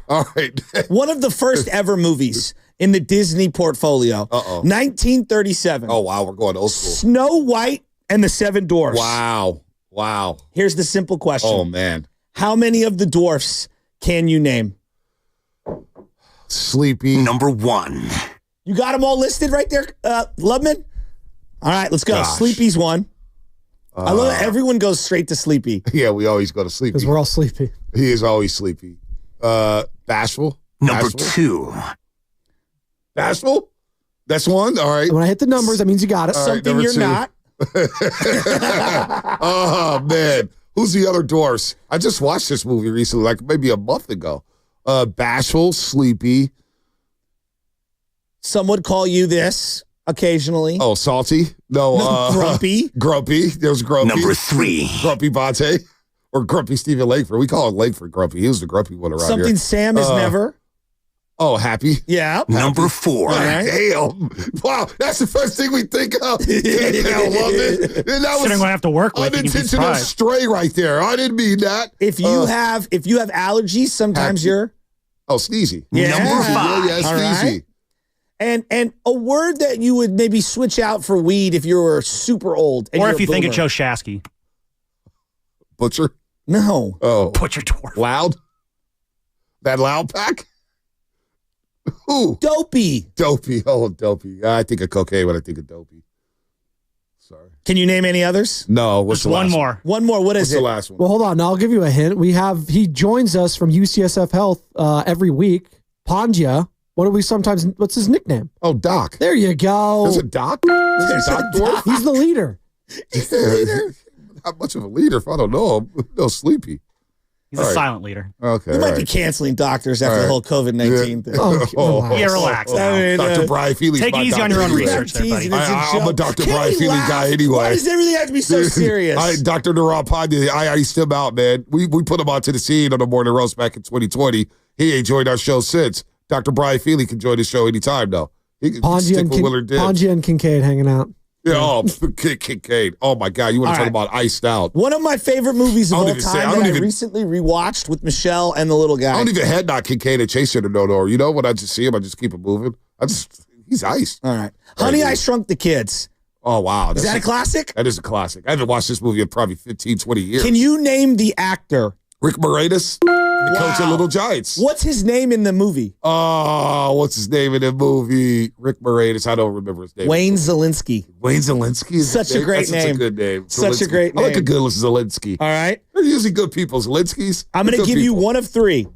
All right. One of the first ever movies in the Disney portfolio. 1937. Oh, wow. We're going old school. Snow White and the Seven Dwarfs. Wow. Here's the simple question. Oh, man. How many of the dwarfs can you name? Sleepy. Number 1. You got them all listed right there, Lubman? All right, let's go. Gosh. Sleepy's one. I love that everyone goes straight to Sleepy. Yeah, we always go to Sleepy. Because we're all sleepy. He is always sleepy. Bashful. Number 2. Bashful? That's one? All right. When I hit the numbers, that means you got it. Something you're 2. not. Oh, man. Who's the other dwarfs? I just watched this movie recently, like maybe a month ago. Bashful, Sleepy. Some would call you this occasionally. Oh, Salty? No, Grumpy. Grumpy. There's Grumpy. Number 3. Grumpy Bonte. Or Grumpy Stephen Langford. We call him Langford Grumpy. He was the grumpy one around here. Something Sam is never. Oh, Happy. Yeah. Number 4. Right. Damn. Wow, that's the first thing we think of. I love it. And that was Considering I'm going to have to work with, you can be unintentional surprised. stray right there. I didn't mean that. If you have allergies, sometimes Happy. you're. Oh, Sneezy. Yeah. Number 5. Yeah, All Sneezy. right. And a word that you would maybe switch out for weed if you were super old. And Or you're if you a think of boomer. Joe Shasky. No. Butcher. Oh. Butcher dwarf. Loud? That loud pack? Who? Dopey. Dopey. Oh, Dopey. I think of cocaine when I think of Dopey. Sorry. Can you name any others? No. What's the One last more. One more. What What's is the it? last one? Well, hold on. I'll give you a hint. He joins us from UCSF Health every week. Pandya. What's his nickname? Oh, Doc. There you go. There's a Doc? There's a Doc Dwarf? He's the leader. He's the leader. Not much of a leader if I don't know him. No, Sleepy. He's All a right. silent leader. Okay. We might all be right. canceling doctors after All the right. whole COVID-19 thing. Oh, Yeah, relax now. I mean, Dr. Brian Feely. Take it easy on your own research there, buddy. I'm a Dr. Brian Feely guy Why anyway. does everything have to be so serious? Dr. Durant Pandya, I iced him out, man. We put him onto the scene on the Morning Roast back in 2020. He ain't joined our show since. Dr. Brian Feely can join the show anytime, though. He can stick with Willard Dibs. Pandya and Kincaid hanging out. Yeah, Kincaid. Oh, my God. You want to talk about iced out. One of my favorite movies of all time that I recently rewatched with Michelle and the little guy. I don't even head knock Kincaid and Chase Center no. You know, when I just see him, I just keep it moving. He's iced. All right. Honey, I Shrunk the Kids. Oh, wow. Is that a classic? That is a classic. I haven't watched this movie in probably 15, 20 years. Can you name the actor? Rick Moranis, the coach of Little Giants. What's his name in the movie? Oh, what's his name in the movie? Rick Moranis. I don't remember his name. Wayne Zelinsky. Wayne Zelinsky is such a great name. Such a good name. Such a great name. I like a good Zelinsky. All right. They're usually good people. Zelinskys. I'm going to give you one of three.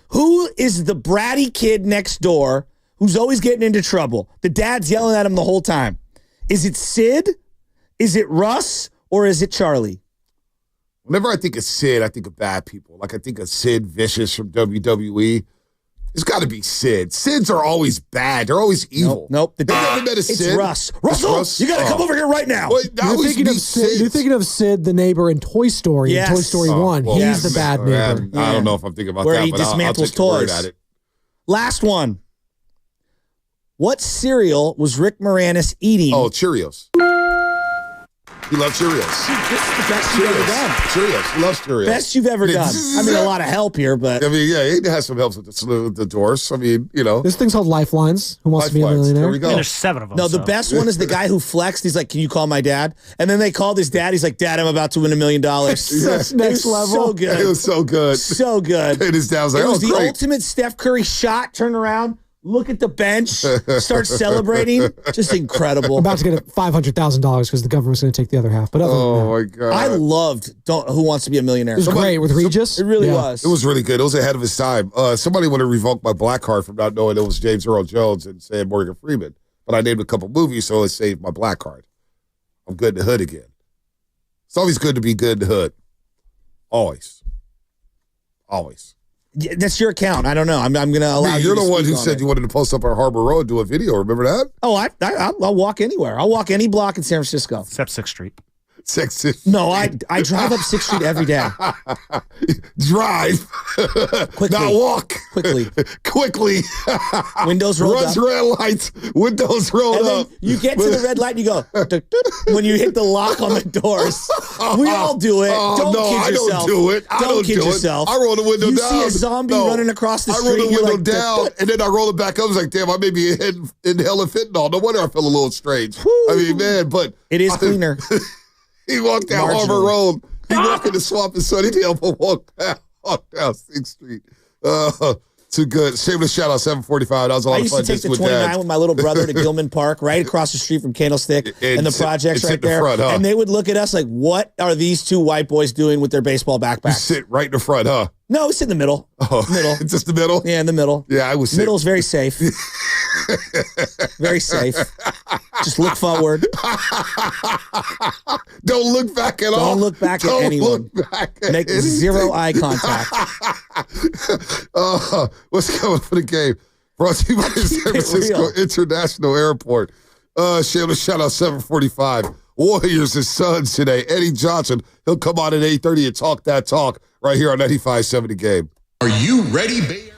Who is the bratty kid next door who's always getting into trouble? The dad's yelling at him the whole time. Is it Sid? Is it Russ? Or is it Charlie? Whenever I think of Sid, I think of bad people. Like I think of Sid Vicious from WWE. It's got to be Sid. Sids are always bad. They're always evil. Nope. Have you ever met a Sid? It's Russ. Russell, you got to come over here right now. Wait, You're thinking of Sid, the neighbor in Toy Story. Yes. In Toy Story 1. Well, He's the bad neighbor. I don't know if I'm thinking about where that, he but I'll dismantles take your word toys. at it. Last one. What cereal was Rick Moranis eating? Oh, Cheerios. He loves Cheerios. This is the best you've ever done. Cheerios. He loves Cheerios. Best you've ever done. I mean, a lot of help here, but. I mean, yeah, he has some help with the doors. I mean, you know. This thing's called Lifelines. Who wants to be a millionaire? There we go. And there's 7 of them. No, the best one is the guy who flexed. He's like, "Can you call my dad?" And then they called his dad. He's like, "Dad, I'm about to win $1 million." That's next level. So good. It was so good. So good. And his dad was like, it was the great. ultimate Steph Curry shot. Turn around. Look at the bench, start celebrating. Just incredible. I'm about to get $500,000 because the government's going to take the other half. But other than my God. I loved Who Wants to Be a Millionaire. It was great with Regis. It really was. It was really good. It was ahead of his time. Somebody would have revoked my black card from not knowing it was James Earl Jones and saying Morgan Freeman. But I named a couple movies, so it saved my black card. I'm good in the hood again. It's always good to be good in the hood. Always. Always. Yeah, that's your account. I don't know. I'm going to allow you. You're to the one who speak on said it. you wanted to post up on Harbor Road and do a video. Remember that? Oh, I'll walk anywhere. I'll walk any block in San Francisco. Except 6th Street. No, I drive up 6th Street every day. Drive. Quickly. Not walk. Quickly. Windows rolled Runs up. red lights. Windows rolled And then up. you get to the red light and you go, "Tuk, tuk," when you hit the lock on the doors. We all do it. Don't no, kid I yourself. don't do it. I don't kid do yourself. It. I roll the window you down. You see a zombie running across the street. I roll the window like, down, and then I roll it back up. I was like, damn, I may be inhaling fentanyl. No wonder I feel a little strange. I mean, man, but it is cleaner. He walked down Harbor Road. He walked in the swamp in Sunnydale, but walked down 6th Street. Too good. Shameless shout out 745. That was a lot of fun. I used to take the 29 with my little brother to Gilman Park, right across the street from Candlestick and the projects right there. Front, huh? And they would look at us like, what are these two white boys doing with their baseball backpacks? You sit right in the front, huh? No, we sit in the middle. Oh, middle. Just the middle? Yeah, in the middle. Yeah, I was Middle's very safe. Very safe. Just look forward. Don't look back at all. Don't look back at anyone. Make zero eye contact. What's coming for the game? Brought to you by the San Francisco International Airport. Shameless shout out 745. Warriors and Suns today. Eddie Johnson, he'll come on at 8:30 and talk that talk right here on 95.7 The Game. Are you ready, Bay?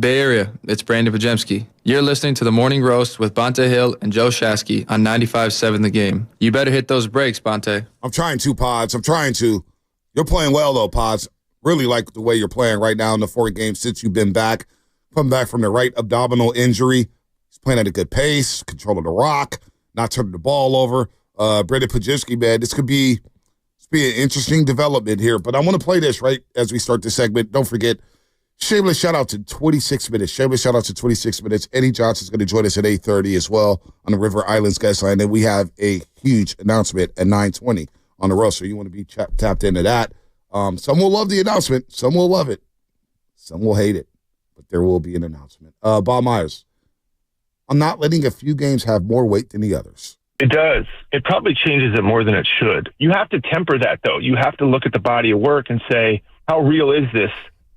Bay Area, it's Brandon Pajemski. You're listening to The Morning Roast with Bonte Hill and Joe Shasky on 95.7 The Game. You better hit those brakes, Bonte. I'm trying to, Pods. I'm trying to. You're playing well, though, Pods. Really like the way you're playing right now in the 4 games since you've been back. Come back from the right abdominal injury. He's playing at a good pace, controlling the rock, not turning the ball over. Brandon Pajemski, man, this could be an interesting development here. But I want to play this right as we start the segment. Don't forget, shameless shout out to 26 Minutes. Shameless shout out to 26 Minutes. Eddie Johnson's going to join us at 8:30 as well on the River Islands guest line. And we have a huge announcement at 9:20 on the road. So you want to be tapped into that. Some will love the announcement. Some will love it. Some will hate it. But there will be an announcement. Bob Myers, I'm not letting a few games have more weight than the others. It does. It probably changes it more than it should. You have to temper that, though. You have to look at the body of work and say, how real is this?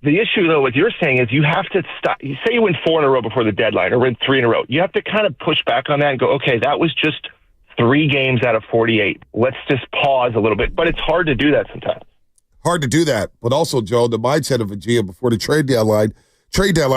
The issue, though, what you're saying is you have to stop. You say you win 4 in a row before the deadline or win 3 in a row. You have to kind of push back on that and go, okay, that was just 3 games out of 48. Let's just pause a little bit. But it's hard to do that sometimes. Hard to do that. But also, Joe, the mindset of a GM before the trade deadline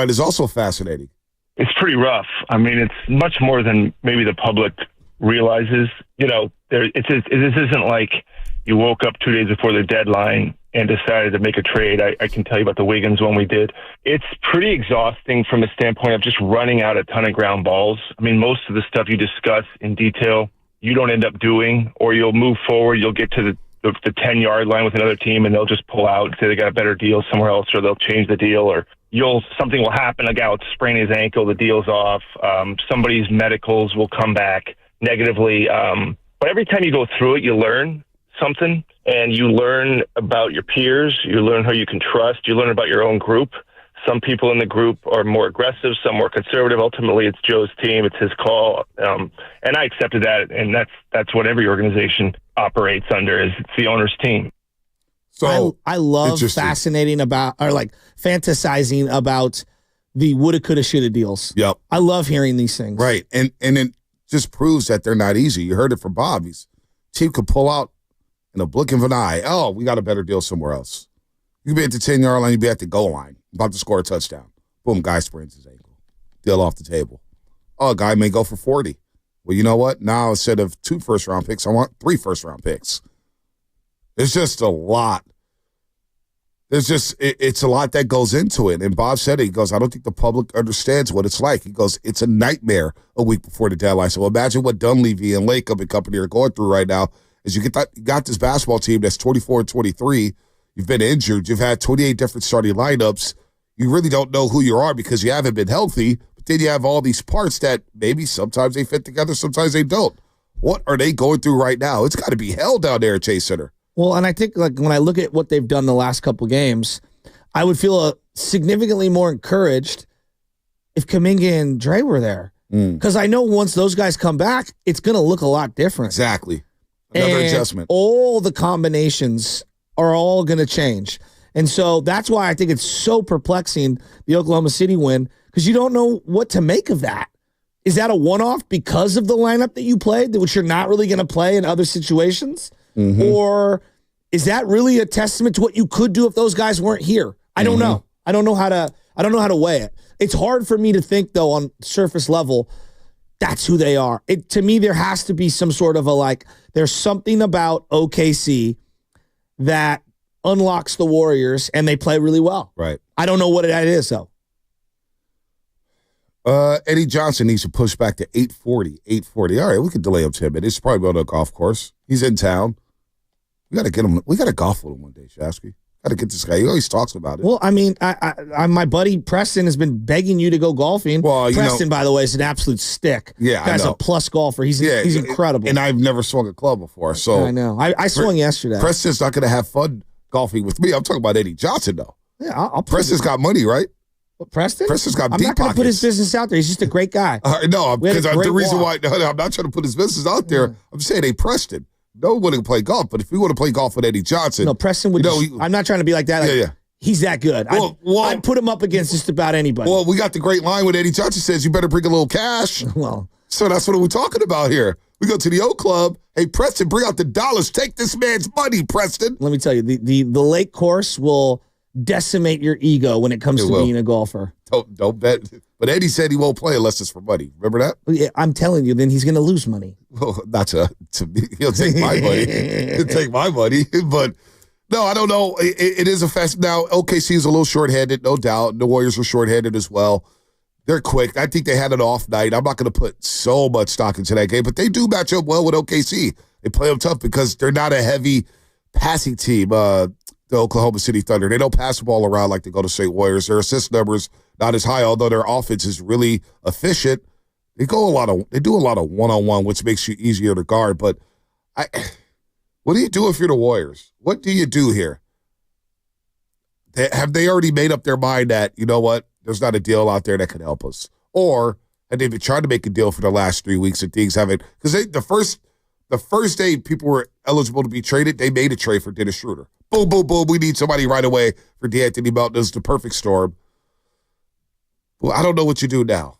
is also fascinating. It's pretty rough. I mean, it's much more than maybe the public realizes. You know, this isn't like you woke up 2 days before the deadline and decided to make a trade. I can tell you about the Wiggins one we did. It's pretty exhausting from the standpoint of just running out a ton of ground balls. I mean, most of the stuff you discuss in detail, you don't end up doing, or you'll move forward, you'll get to the 10-yard line with another team and they'll just pull out and say they got a better deal somewhere else, or they'll change the deal, or something will happen. A guy will sprain his ankle, the deal's off. Somebody's medicals will come back negatively. But every time you go through it, you learn something, and you learn about your peers. You learn who you can trust. You learn about your own group. Some people in the group are more aggressive, some more conservative. Ultimately, it's Joe's team. It's his call. And I accepted that, and that's what every organization operates under, is it's the owner's team. So I love fantasizing about the woulda, coulda, shoulda deals. Yep. I love hearing these things. Right. And it just proves that they're not easy. You heard it from Bob. His team could pull out in a blink of an eye. Oh, we got a better deal somewhere else. You could be at the 10-yard line. You'd be at the goal line, about to score a touchdown. Boom, guy sprains his ankle. Deal off the table. Oh, a guy may go for 40. Well, you know what? Now, instead of 2 first-round picks, I want 3 first-round picks. It's just a lot. It's a lot that goes into it. And Bob said it. He goes, I don't think the public understands what it's like. He goes, it's a nightmare a week before the deadline. So imagine what Dunleavy and Lacob and company are going through right now. Is you got this basketball team that's 24-23. You've been injured. You've had 28 different starting lineups. You really don't know who you are because you haven't been healthy. But then you have all these parts that maybe sometimes they fit together, sometimes they don't. What are they going through right now? It's got to be hell down there at Chase Center. Well, and I think like when I look at what they've done the last couple games, I would feel significantly more encouraged if Kuminga and Dre were there. Because I know once those guys come back, it's going to look a lot different. Exactly. Another adjustment. All the combinations are all going to change. And so that's why I think it's so perplexing, the Oklahoma City win, because you don't know what to make of that. Is that a one-off because of the lineup that you played, which you're not really going to play in other situations? Mm-hmm. Or is that really a testament to what you could do if those guys weren't here? I don't know. I don't know how to weigh it. It's hard for me to think, though, on surface level, that's who they are. To me, there has to be some sort of there's something about OKC that unlocks the Warriors, and they play really well. Right. I don't know what that is, though. Eddie Johnson needs to push back to 8:40. All right, we could delay him 10 minutes. He's probably on a golf course. He's in town. We got to get him. We got to golf with him one day, Shasky. Got to get this guy. He always talks about it. Well, I mean, my buddy Preston has been begging you to go golfing. Well, Preston, by the way, is an absolute stick. Yeah, guy's a plus golfer. He's incredible. And I've never swung a club before, so I know. I swung yesterday. Preston's not going to have fun golfing with me. I'm talking about Eddie Johnson, though. Yeah, Preston's got money, right? What, Preston? Preston's got I'm deep not going to pockets. put his business out there. He's just a great guy. No, because the reason why I'm not trying to put his business out there. I'm saying, hey, Preston. No one can play golf, but if we want to play golf with Eddie Johnson, no, Preston would. I'm not trying to be like that. He's that good. I'd put him up against just about anybody. Well, we got the great line when Eddie Johnson says, "You better bring a little cash." Well, so that's what we're talking about here. We go to the O Club. Hey, Preston, bring out the dollars. Take this man's money, Preston. Let me tell you, the lake course will decimate your ego when it comes to being a golfer. Don't bet. But Eddie said he won't play unless it's for money. Remember that? Yeah, I'm telling you, then he's going to lose money. Well, not to me. He'll take my money. He'll take my money. But no, I don't know. It is a fast. Now, OKC is a little shorthanded, no doubt. The Warriors are shorthanded as well. They're quick. I think they had an off night. I'm not going to put so much stock into that game, but they do match up well with OKC. They play them tough because they're not a heavy passing team, the Oklahoma City Thunder. They don't pass the ball around like they go to State Warriors. Their assist numbers not as high, although their offense is really efficient. They do a lot of one-on-one, which makes you easier to guard. But what do you do if you're the Warriors? What do you do here? Have they already made up their mind that, you know what, there's not a deal out there that could help us? Or have they been trying to make a deal for the last 3 weeks and things haven't? Because the first day people were eligible to be traded, they made a trade for Dennis Schroeder. Boom, boom, boom. We need somebody right away for D'Anthony Melton. It's the perfect storm. Well, I don't know what you do now.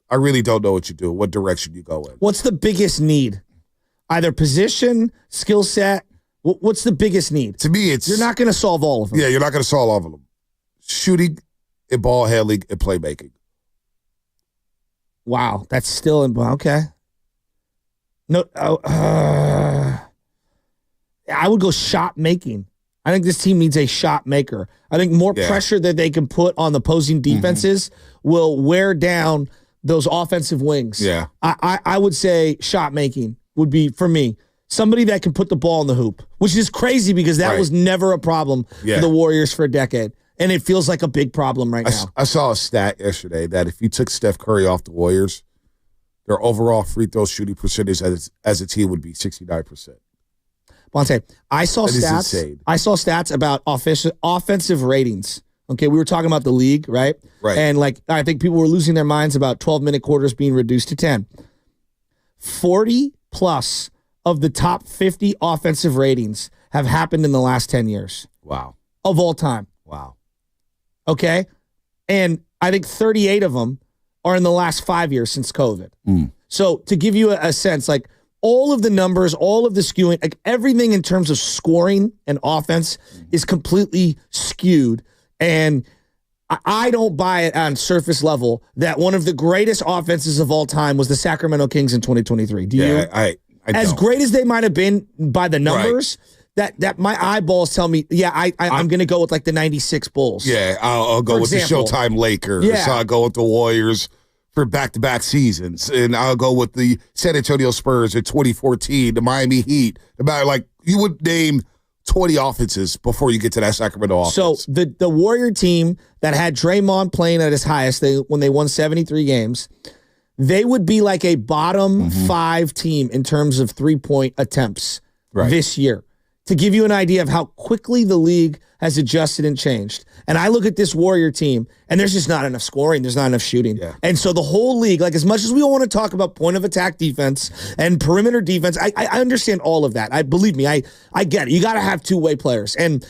I really don't know what you do, what direction you go in. What's the biggest need? Either position, skill set. What's the biggest need? To me, you're not going to solve all of them. Yeah, you're not going to solve all of them. Shooting and ball handling and playmaking. Wow, that's still in. Okay. No, I would go shot making. I think this team needs a shot maker. I think more pressure that they can put on the opposing defenses will wear down those offensive wings. Yeah. I would say shot making would be, for me, somebody that can put the ball in the hoop, which is crazy because that was never a problem for the Warriors for a decade. And it feels like a big problem right now. I saw a stat yesterday that if you took Steph Curry off the Warriors, their overall free throw shooting percentage as a team would be 69%. Bonte, I saw stats about offensive ratings. Okay, we were talking about the league, right? Right. And I think people were losing their minds about 12-minute quarters being reduced to 10. 40 plus of the top 50 offensive ratings have happened in the last 10 years. Wow. Of all time. Wow. Okay? And I think 38 of them are in the last 5 years since COVID. So to give you a sense, all of the numbers, all of the skewing, everything in terms of scoring and offense is completely skewed. And I don't buy it on surface level that one of the greatest offenses of all time was the Sacramento Kings in 2023. Do you? I as don't. Great as they might have been by the numbers, that my eyeballs tell me, I'm going to go with the 96 Bulls. Yeah, I'll go with the Showtime Lakers. Yeah. I'll go with the Warriors for back-to-back seasons. And I'll go with the San Antonio Spurs in 2014, the Miami Heat. You would name 20 offenses before you get to that Sacramento offense. So the Warrior team that had Draymond playing at his highest when they won 73 games, they would be like a bottom 5 team in terms of three-point attempts this year. To give you an idea of how quickly the league has adjusted and changed. And I look at this Warrior team, and there's just not enough scoring. There's not enough shooting. Yeah. And so the whole league, as much as we all want to talk about point of attack defense and perimeter defense, I understand all of that. Believe me, I get it. You got to have two-way players. And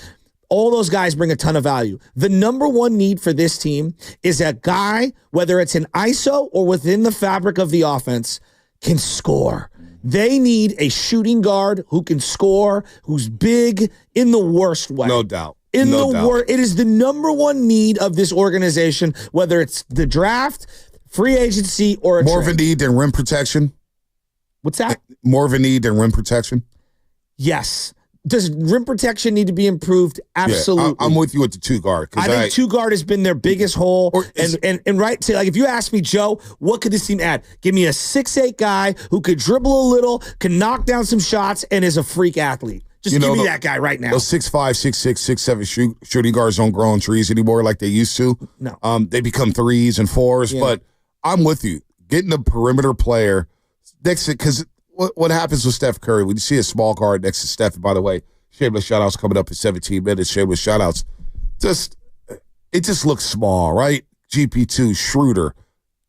all those guys bring a ton of value. The number one need for this team is a guy, whether it's an ISO or within the fabric of the offense, can score. They need a shooting guard who can score, who's big in the worst way. No doubt. It is the number one need of this organization, whether it's the draft, free agency, or more of a need than rim protection. What's that? More of a need than rim protection. Yes. Does rim protection need to be improved? Absolutely. Yeah, I'm with you with the two guard. I think two guard has been their biggest hole. And right, so if you ask me, Joe, what could this team add? Give me a 6'8" guy who could dribble a little, can knock down some shots, and is a freak athlete. Just give me that guy right now. Those 6'5", 6'6", 6'7" shooting guards don't grow on trees anymore like they used to. No. They become 3s and 4s. Yeah. But I'm with you. Getting a perimeter player next to, because what happens with Steph Curry, when you see a small guard next to Steph, and by the way, shameless shout-outs coming up in 17 minutes, shameless shout-outs. It just looks small, right? GP2, Schroeder,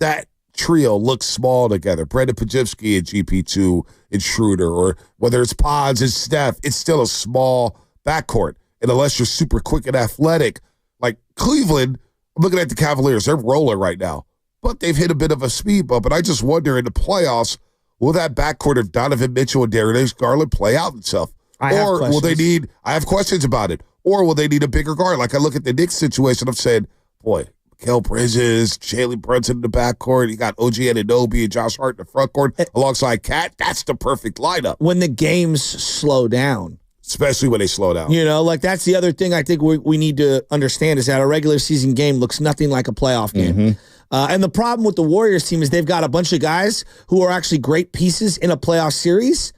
that trio looks small together. Brandon Pajemski and GP2 and Schroeder, or whether it's Pods and Steph, it's still a small backcourt. And unless you're super quick and athletic, like Cleveland, I'm looking at the Cavaliers, they're rolling right now. But they've hit a bit of a speed bump, and I just wonder in the playoffs, will that backcourt of Donovan Mitchell and Darius Garland play out itself? I have questions about it. Or will they need a bigger guard? Like I look at the Knicks situation, I'm saying, boy, Mikal Bridges, Jalen Brunson in the backcourt. You got OG Anunoby and Josh Hart in the front court alongside Cat. That's the perfect lineup. When the games slow down. Especially when they slow down. You know, like that's the other thing I think we need to understand is that a regular season game looks nothing like a playoff game. Mm-hmm. And the problem with the Warriors team is they've got a bunch of guys who are actually great pieces in a playoff series,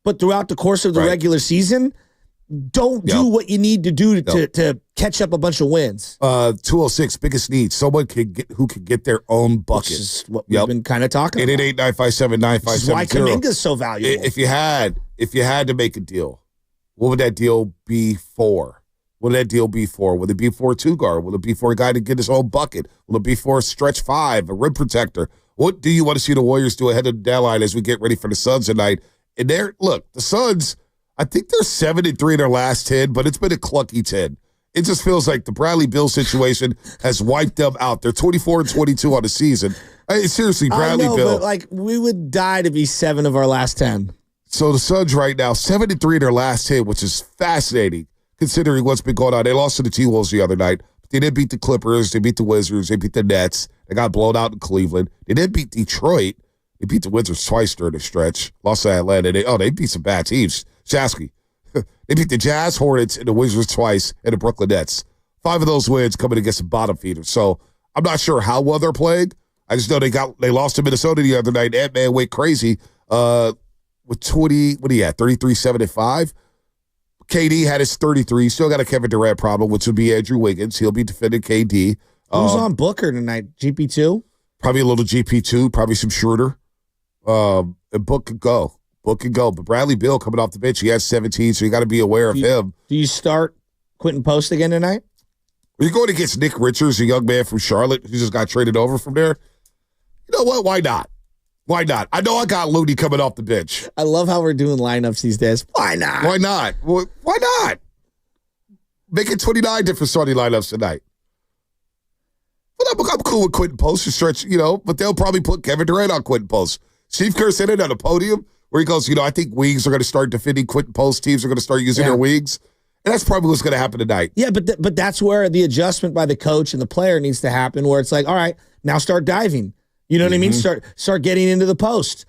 but throughout the course of the regular season, don't do what you need to do to catch up a bunch of wins. 206, biggest need. Someone who can get their own bucket. Which is what we've been kind of talking about. 888-957-9570. This is why Kuminga's so valuable. If you had to make a deal, what would that deal be for? What would that deal be for? Would it be for a two guard? Will it be for a guy to get his own bucket? Will it be for a stretch five, a rim protector? What do you want to see the Warriors do ahead of the deadline as we get ready for the Suns tonight? And the Suns, I think they're 7-3 in their last 10, but it's been a clunky 10. It just feels like the Bradley Beal situation has wiped them out. They're 24-22 on the season. Seriously, Bradley Beal. But we would die to be 7 of our last 10. So the Suns right now, 7-3 in their last 10, which is fascinating considering what's been going on. They lost to the T-Wolves the other night. They didn't beat the Clippers. They beat the Wizards. They beat the Nets. They got blown out in Cleveland. They didn't beat Detroit. They beat the Wizards twice during the stretch. Lost to Atlanta. They beat some bad teams. Shasky. They beat the Jazz, Hornets, and the Wizards twice, and the Brooklyn Nets. 5 of those wins coming against the bottom feeders. So I'm not sure how well they're playing. I just know they lost to Minnesota the other night. That man went crazy with 20, 33, 7-5. KD had his 33. Still got a Kevin Durant problem, which would be Andrew Wiggins. He'll be defending KD. Who's on Booker tonight? GP2? Probably a little GP2, probably some Schroeder. And Book could go. But Bradley Beal coming off the bench, he has 17, so you got to be aware of him. Do you start Quentin Post again tonight? Are you going against Nick Richards, a young man from Charlotte who just got traded over from there? You know what? Why not? Why not? I know I got Looney coming off the bench. I love how we're doing lineups these days. Why not? Why not? Why not? Make it 29 different starting lineups tonight. But I'm cool with Quentin Post to stretch, but they'll probably put Kevin Durant on Quentin Post. Steve Kerr said it on the podium where he goes, I think wings are going to start defending Quentin Post. Teams are going to start using their wings. And that's probably what's going to happen tonight. Yeah, but that's where the adjustment by the coach and the player needs to happen, where it's like, all right, now start diving. You know what I mean? Start getting into the post.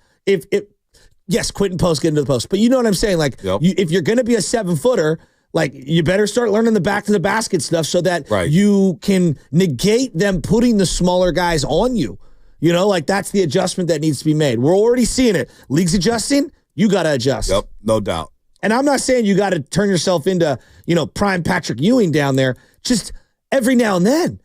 Yes, Quentin Post get into the post, but you know what I'm saying? Like, if you're going to be a 7-footer, like you better start learning the back to the basket stuff so that you can negate them putting the smaller guys on you. That's the adjustment that needs to be made. We're already seeing it. League's adjusting. You got to adjust. Yep, no doubt. And I'm not saying you got to turn yourself into, prime Patrick Ewing down there. Just every now and then.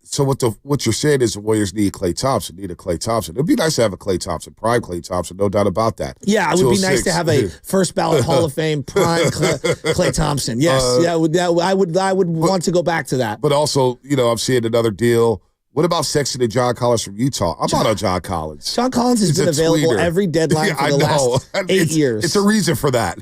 So what you're saying is the Warriors need Klay Thompson. It'd be nice to have a Klay Thompson, prime Klay Thompson, no doubt about that. Yeah, it would be nice to have a first ballot Hall of Fame prime Klay Thompson. Yes, I would want to go back to that. But also, I'm seeing another deal. What about Sexton and John Collins from Utah? I'm not on John Collins. John Collins has been available every deadline for the last 8 years. It's a reason for that.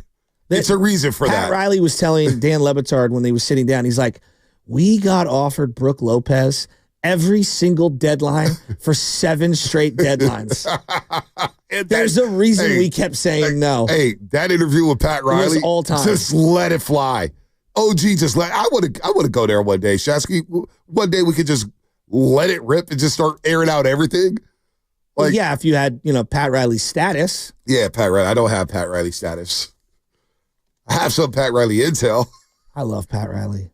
Pat Riley was telling Dan Le Batard when they were sitting down, he's like, we got offered Brooke Lopez every single deadline for 7 straight deadlines. There's a reason we kept saying no. Hey, that interview with Pat Riley, it was all time. Just let it fly. OG, I want to go there one day, Shasky. One day we could just let it rip and just start airing out everything. Well, yeah, if you had, Pat Riley's status. Yeah, Pat Riley. I don't have Pat Riley status. I have some Pat Riley intel. I love Pat Riley.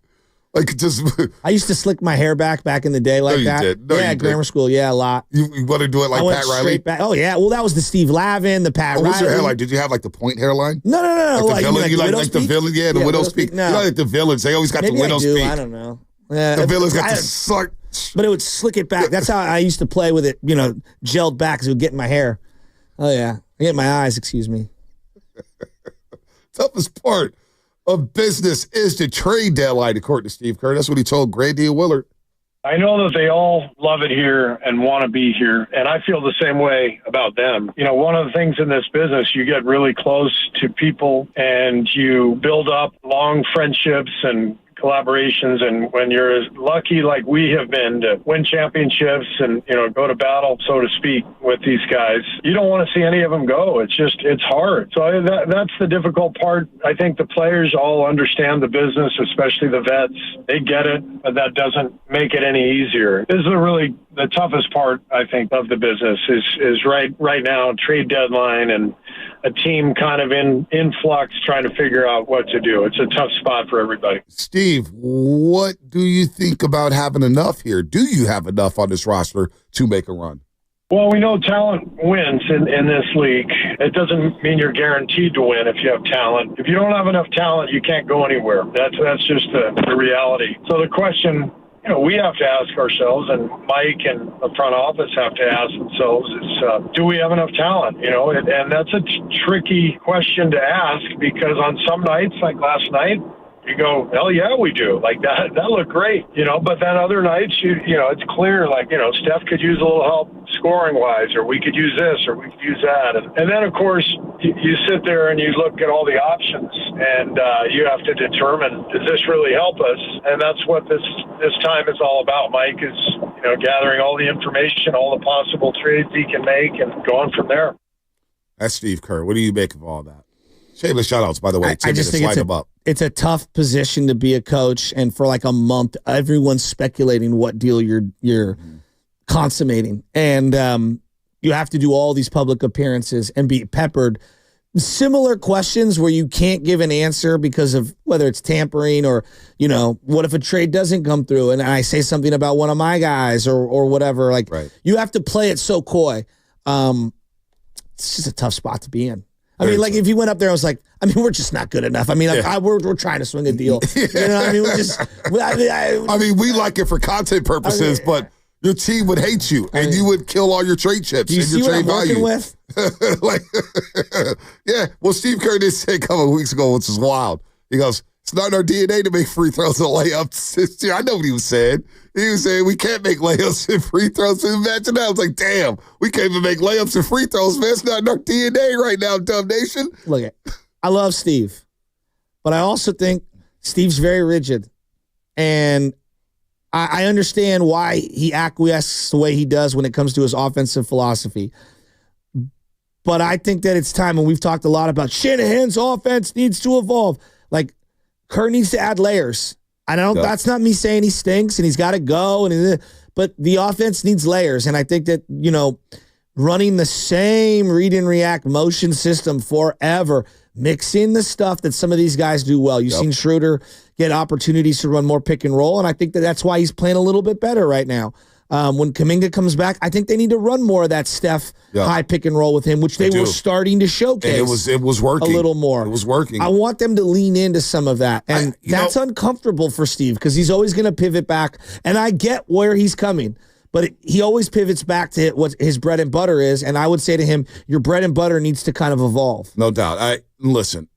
I used to slick my hair back in the day like that. Did. No, yeah, grammar school. Yeah, a lot. You want to do it like Pat Riley? Back. Oh, yeah. Well, that was the Steve Lavin, the Pat Riley. What's your hairline? Did you have the point hairline? No. Like the villain? You like the villain? Yeah, the widow's peak. No. You like the villains. They always got the widow's peak. I don't know. The villains got the slick. But it would slick it back. That's how I used to play with it, gelled back because it would get in my hair. Oh, yeah. I get my eyes, excuse me. Toughest part of business is the trade deadline, according to Steve Kerr. That's what he told Grady and Willard. I know that they all love it here and want to be here, and I feel the same way about them. One of the things in this business, you get really close to people and you build up long friendships and collaborations. And when you're as lucky like we have been to win championships and, go to battle, so to speak, with these guys, you don't want to see any of them go. It's hard. So that's the difficult part. I think the players all understand the business, especially the vets. They get it, but that doesn't make it any easier. This is really the toughest part, I think, of the business is right now, trade deadline and a team kind of in flux trying to figure out what to do. It's a tough spot for everybody. Steve, what do you think about having enough here? Do you have enough on this roster to make a run? Well, we know talent wins in this league. It doesn't mean you're guaranteed to win if you have talent. If you don't have enough talent, you can't go anywhere. That's just the reality. So the question we have to ask ourselves, and Mike and the front office have to ask themselves, is do we have enough talent? And that's a tricky question to ask, because on some nights, like last night, you go, hell yeah, we do. Like that looked great, but then other nights, it's clear, Steph could use a little help scoring wise, or we could use this, or we could use that. And then, of course, you sit there and you look at all the options, and you have to determine, does this really help us? And that's what this time is all about. Mike is, gathering all the information, all the possible trades he can make, and going from there. That's Steve Kerr. What do you make of all that? Shameless shout-outs, by the way. I just think it's a tough position to be a coach, and for like a month, everyone's speculating what deal you're consummating, and you have to do all these public appearances and be peppered. Similar questions where you can't give an answer because of whether it's tampering or, what if a trade doesn't come through and I say something about one of my guys or whatever. Like, you have to play it so coy. It's just a tough spot to be in. I mean, like, if you went up there, I was like, we're just not good enough. We're trying to swing a deal. We like it for content purposes, but your team would hate you, and you would kill all your trade chips do you and see your trade what I'm value. working with? Yeah. Well, Steve Kerr did say a couple of weeks ago, which is wild. He goes, it's not in our DNA to make free throws and layups. I know what he was saying. He was saying we can't make layups and free throws. Imagine that. I was like, damn, we can't even make layups and free throws, man. It's not in our DNA right now, Dumb Nation. Look, I love Steve, but I also think Steve's very rigid. And I understand why he acquiesces the way he does when it comes to his offensive philosophy. But I think that it's time, and we've talked a lot about Shanahan's offense needs to evolve. Like, Kerr needs to add layers. I don't. That's not me saying he stinks and he's got to go. But the offense needs layers, and I think that running the same read and react motion system forever, mixing the stuff that some of these guys do well. You've seen Schroeder get opportunities to run more pick and roll, and I think that's why he's playing a little bit better right now. When Kuminga comes back, I think they need to run more of that Steph high pick and roll with him, which they were starting to showcase. And it was working a little more. It was working. I want them to lean into some of that, and that's uncomfortable for Steve because he's always going to pivot back. And I get where he's coming, but he always pivots back to what his bread and butter is. And I would say to him, your bread and butter needs to kind of evolve. No doubt. Listen,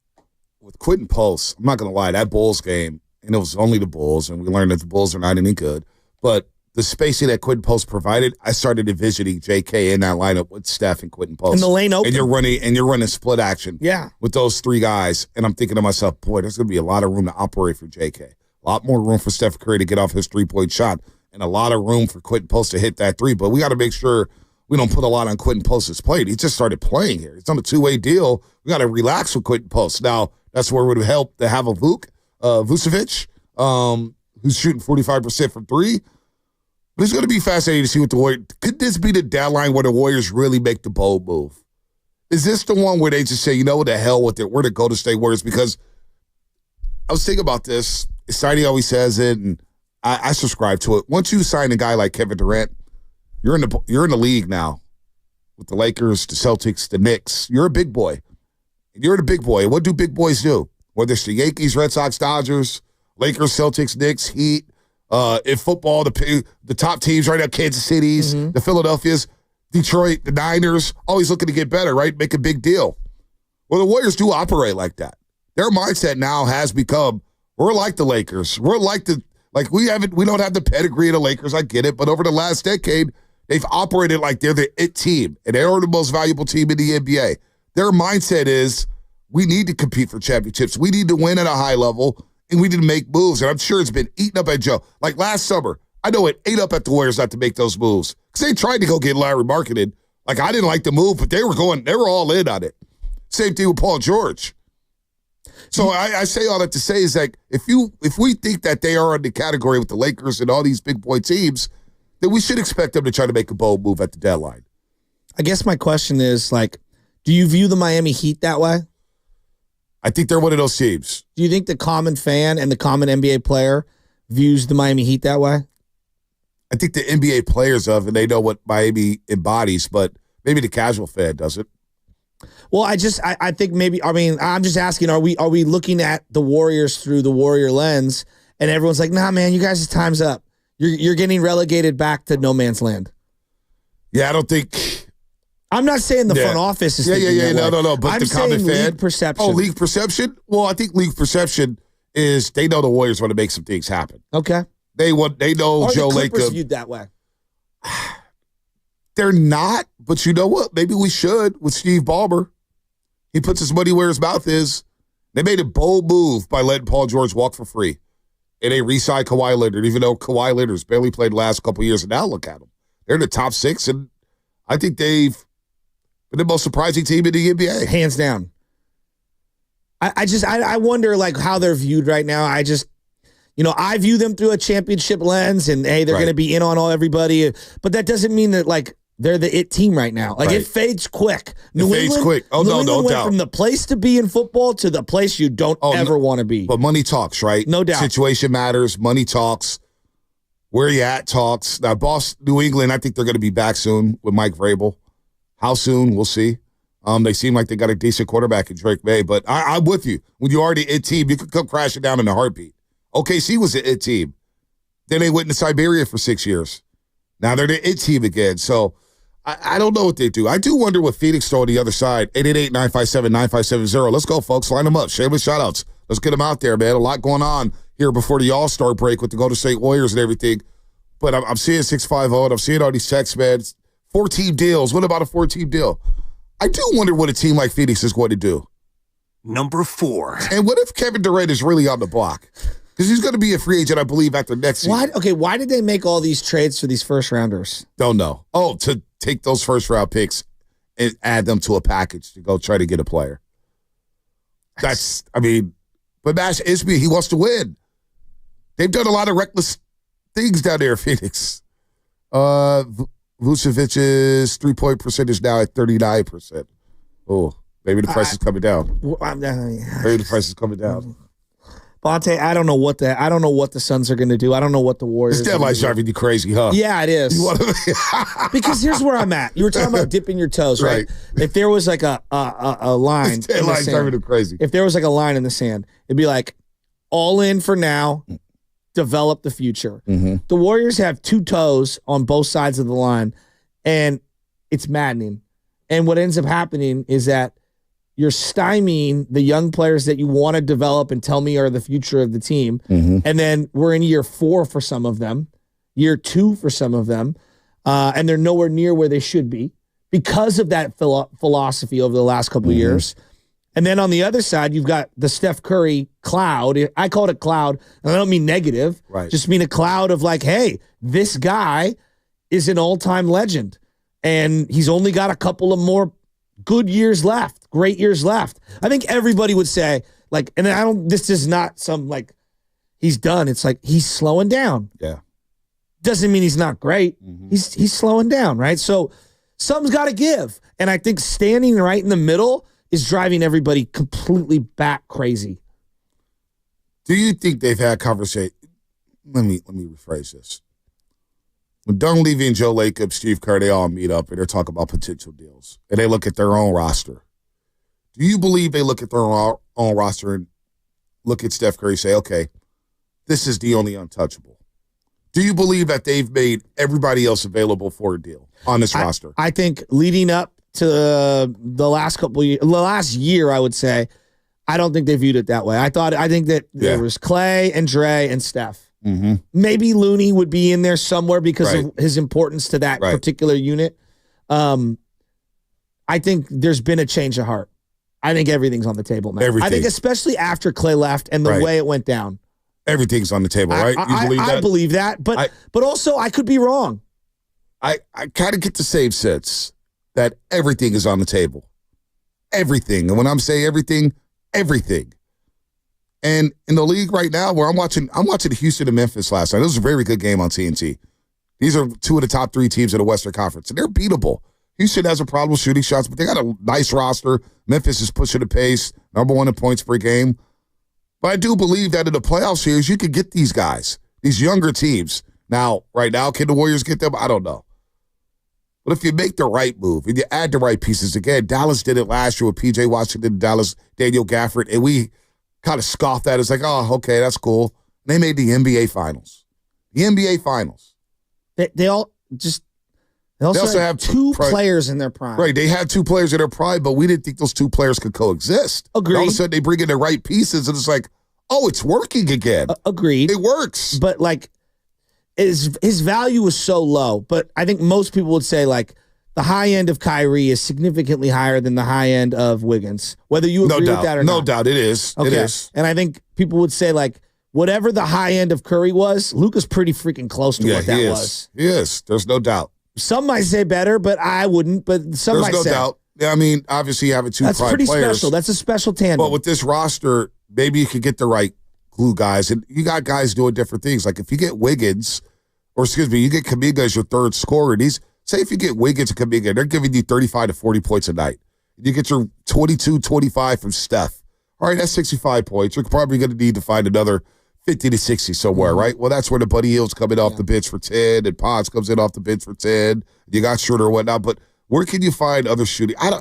with Quentin Post, I'm not going to lie, that Bulls game, and it was only the Bulls, and we learned that the Bulls are not any good, but the spacing that Quentin Post provided, I started envisioning JK in that lineup with Steph and Quentin Post. In the lane open. And you're running split action Yeah. with those three guys. And I'm thinking to myself, boy, there's going to be a lot of room to operate for JK. A lot more room for Steph Curry to get off his three-point shot, and a lot of room for Quentin Post to hit that three. But we got to make sure we don't put a lot on Quentin Post's plate. He just started playing here. It's on a two-way deal. We got to relax with Quentin Post. Now, that's where it would have helped to have a Vucevic, who's shooting 45% from three. But it's going to be fascinating to see what the Warriors... Could this be the deadline where the Warriors really make the bold move? Is this the one where they just say, what the hell with it? We're the Golden State Warriors? Because I was thinking about this. Sidey always says it, and I subscribe to it. Once you sign a guy like Kevin Durant, you're in the league now with the Lakers, the Celtics, the Knicks. You're a big boy. You're the big boy. What do big boys do? Whether it's the Yankees, Red Sox, Dodgers, Lakers, Celtics, Knicks, Heat, in football, the top teams right now, Kansas City's, the Philadelphia's, Detroit, the Niners, always looking to get better, right? Make a big deal. Well, the Warriors do operate like that. Their mindset now has become, we're like the Lakers. We're like we don't have the pedigree of the Lakers, I get it, but over the last decade, they've operated like they're the it team, and they're the most valuable team in the NBA. Their mindset is, we need to compete for championships. We need to win at a high level, and we didn't make moves. And I'm sure it's been eaten up at Joe. Like last summer, I know it ate up at the Warriors not to make those moves because they tried to go get Larry Marketed. Like I didn't like the move, but they were all in on it. Same thing with Paul George. So I say all that to say is like if we think that they are in the category with the Lakers and all these big boy teams, then we should expect them to try to make a bold move at the deadline. I guess my question is like, do you view the Miami Heat that way? I think they're one of those teams. Do you think the common fan and the common NBA player views the Miami Heat that way? I think the NBA players and they know what Miami embodies, but maybe the casual fan doesn't. Well, I think maybe, I mean, I'm just asking, are we looking at the Warriors through the Warrior lens and everyone's like, nah, man, you guys' time's up. You're getting relegated back to no man's land. Yeah, I don't think. I'm not saying the front office is thinking that way. No. But I'm the common saying fan. league perception. Oh, league perception? Well, I think league perception is they know the Warriors want to make some things happen. Okay. They know Are Joe the Clippers Lacob. viewed that way? They're not, but you know what? Maybe we should with Steve Ballmer. He puts his money where his mouth is. They made a bold move by letting Paul George walk for free. And they re-signed Kawhi Leonard, even though Kawhi Leonard's barely played the last couple of years. And now look at them. They're in the top 6, and I think they've been the most surprising team in the NBA. Hands down. I wonder like how they're viewed right now. I view them through a championship lens, and hey, they're going to be in on everybody. But that doesn't mean that like they're the it team right now. Like it fades quick. New England went from the place to be in football to the place you don't ever want to be. But money talks, right? No doubt. Situation matters. Money talks. Where you at talks. Now, New England, I think they're going to be back soon with Mike Vrabel. How soon? We'll see. They seem like they got a decent quarterback in Drake May. But I'm with you. When you're already an it team, you could come crashing down in a heartbeat. OKC was an it team. Then they went into Siberia for 6 years. Now they're the it team again. So I don't know what they do. I do wonder what Phoenix throw on the other side. 888-957-9570. Let's go, folks. Line them up. Shameless shout-outs. Let's get them out there, man. A lot going on here before the All-Star break with the Golden State Warriors and everything. But I'm seeing 650, and I'm seeing all these texts, man. 4-team deals. What about a 4-team deal? I do wonder what a team like Phoenix is going to do. Number 4. And what if Kevin Durant is really on the block? Because he's going to be a free agent, I believe, after next season. Why did they make all these trades for these first-rounders? Don't know. Oh, to take those first-round picks and add them to a package to go try to get a player. But Mash Isby, he wants to win. They've done a lot of reckless things down there in Phoenix. Vucevic's three-point percentage now at 39%. Oh, maybe the price is coming down. Maybe the price is coming down. Bonte, I don't know what the Suns are going to do. I don't know what the Warriors. This deadline's driving you crazy, huh? Yeah, it is. Because here's where I'm at. You were talking about dipping your toes, right? If there was like a line, this deadline's driving you crazy. If there was like a line in the sand, it'd be like all in for now, develop the future. Mm-hmm. The Warriors have 2 toes on both sides of the line, and it's maddening. And what ends up happening is that you're stymieing the young players that you want to develop and tell me are the future of the team. Mm-hmm. And then we're in year 4 for some of them, year 2 for some of them, and they're nowhere near where they should be because of that philosophy over the last couple of years. And then on the other side, you've got the Steph Curry cloud. I call it a cloud, and I don't mean negative. Right. Just mean a cloud of like, hey, this guy is an all-time legend, and he's only got a couple of more good years left, great years left. I think everybody would say, like, and this is not some, like, he's done. It's like, he's slowing down. Yeah. Doesn't mean he's not great. Mm-hmm. He's slowing down, right? So something's got to give. And I think standing right in the middle is driving everybody completely back crazy. Do you think they've had conversation? Let me rephrase this. When Dunleavy and Joe Lacob, Steve Kerr, they all meet up and they're talking about potential deals, and they look at their own roster. Do you believe they look at their own roster and look at Steph Curry and say, okay, this is the only untouchable? Do you believe that they've made everybody else available for a deal on this roster? I think leading up to the last last year, I would say, I don't think they viewed it that way. I think that there was Clay and Dre and Steph. Mm-hmm. Maybe Looney would be in there somewhere because of his importance to that particular unit. I think there's been a change of heart. I think everything's on the table, man. Everything. I think especially after Clay left and the way it went down. Everything's on the table, right? I believe that, but also I could be wrong. I kind of get the same sense that everything is on the table. Everything. And when I'm saying everything, everything. And in the league right now, where I'm watching Houston and Memphis last night. It was a very good game on TNT. These are two of the top 3 teams in the Western Conference, and they're beatable. Houston has a problem shooting shots, but they got a nice roster. Memphis is pushing the pace, number 1 in points per game. But I do believe that in the playoff series, you could get these guys, these younger teams. Now, right now, can the Warriors get them? I don't know. But if you make the right move and you add the right pieces, again, Dallas did it last year with P.J. Washington, Dallas, Daniel Gafford, and we kind of scoffed at it. It's like, oh, okay, that's cool. And they made the NBA Finals. The NBA Finals. They also have two players in their prime. Right, they had 2 players in their prime, but we didn't think those 2 players could coexist. Agreed. All of a sudden, they bring in the right pieces, and it's like, oh, it's working again. Agreed. It works. But, like, his value is so low. But I think most people would say, like, the high end of Kyrie is significantly higher than the high end of Wiggins. Whether you agree with that or not. No doubt, it is. Okay. It is. And I think people would say, like, whatever the high end of Curry was, Luka's pretty freaking close to what that was. He is. There's no doubt. Some might say better, but I wouldn't. But some might say. There's no doubt. I mean, obviously, you have 2 That's prime pretty players. special. That's a special tandem. But with this roster, maybe you could get the right glue guys. And you got guys doing different things. Like if you get Wiggins, or excuse me, you get Kuminga as your third scorer. And say if you get Wiggins and Kuminga, they're giving you 35 to 40 points a night. You get your 22, 25 from Steph. All right, that's 65 points. You're probably going to need to find another 50 to 60 somewhere, right? Well, that's where the Buddy Hield's coming off the bench for 10, and Potts comes in off the bench for 10. You got Schroeder and whatnot, but where can you find other shooting? I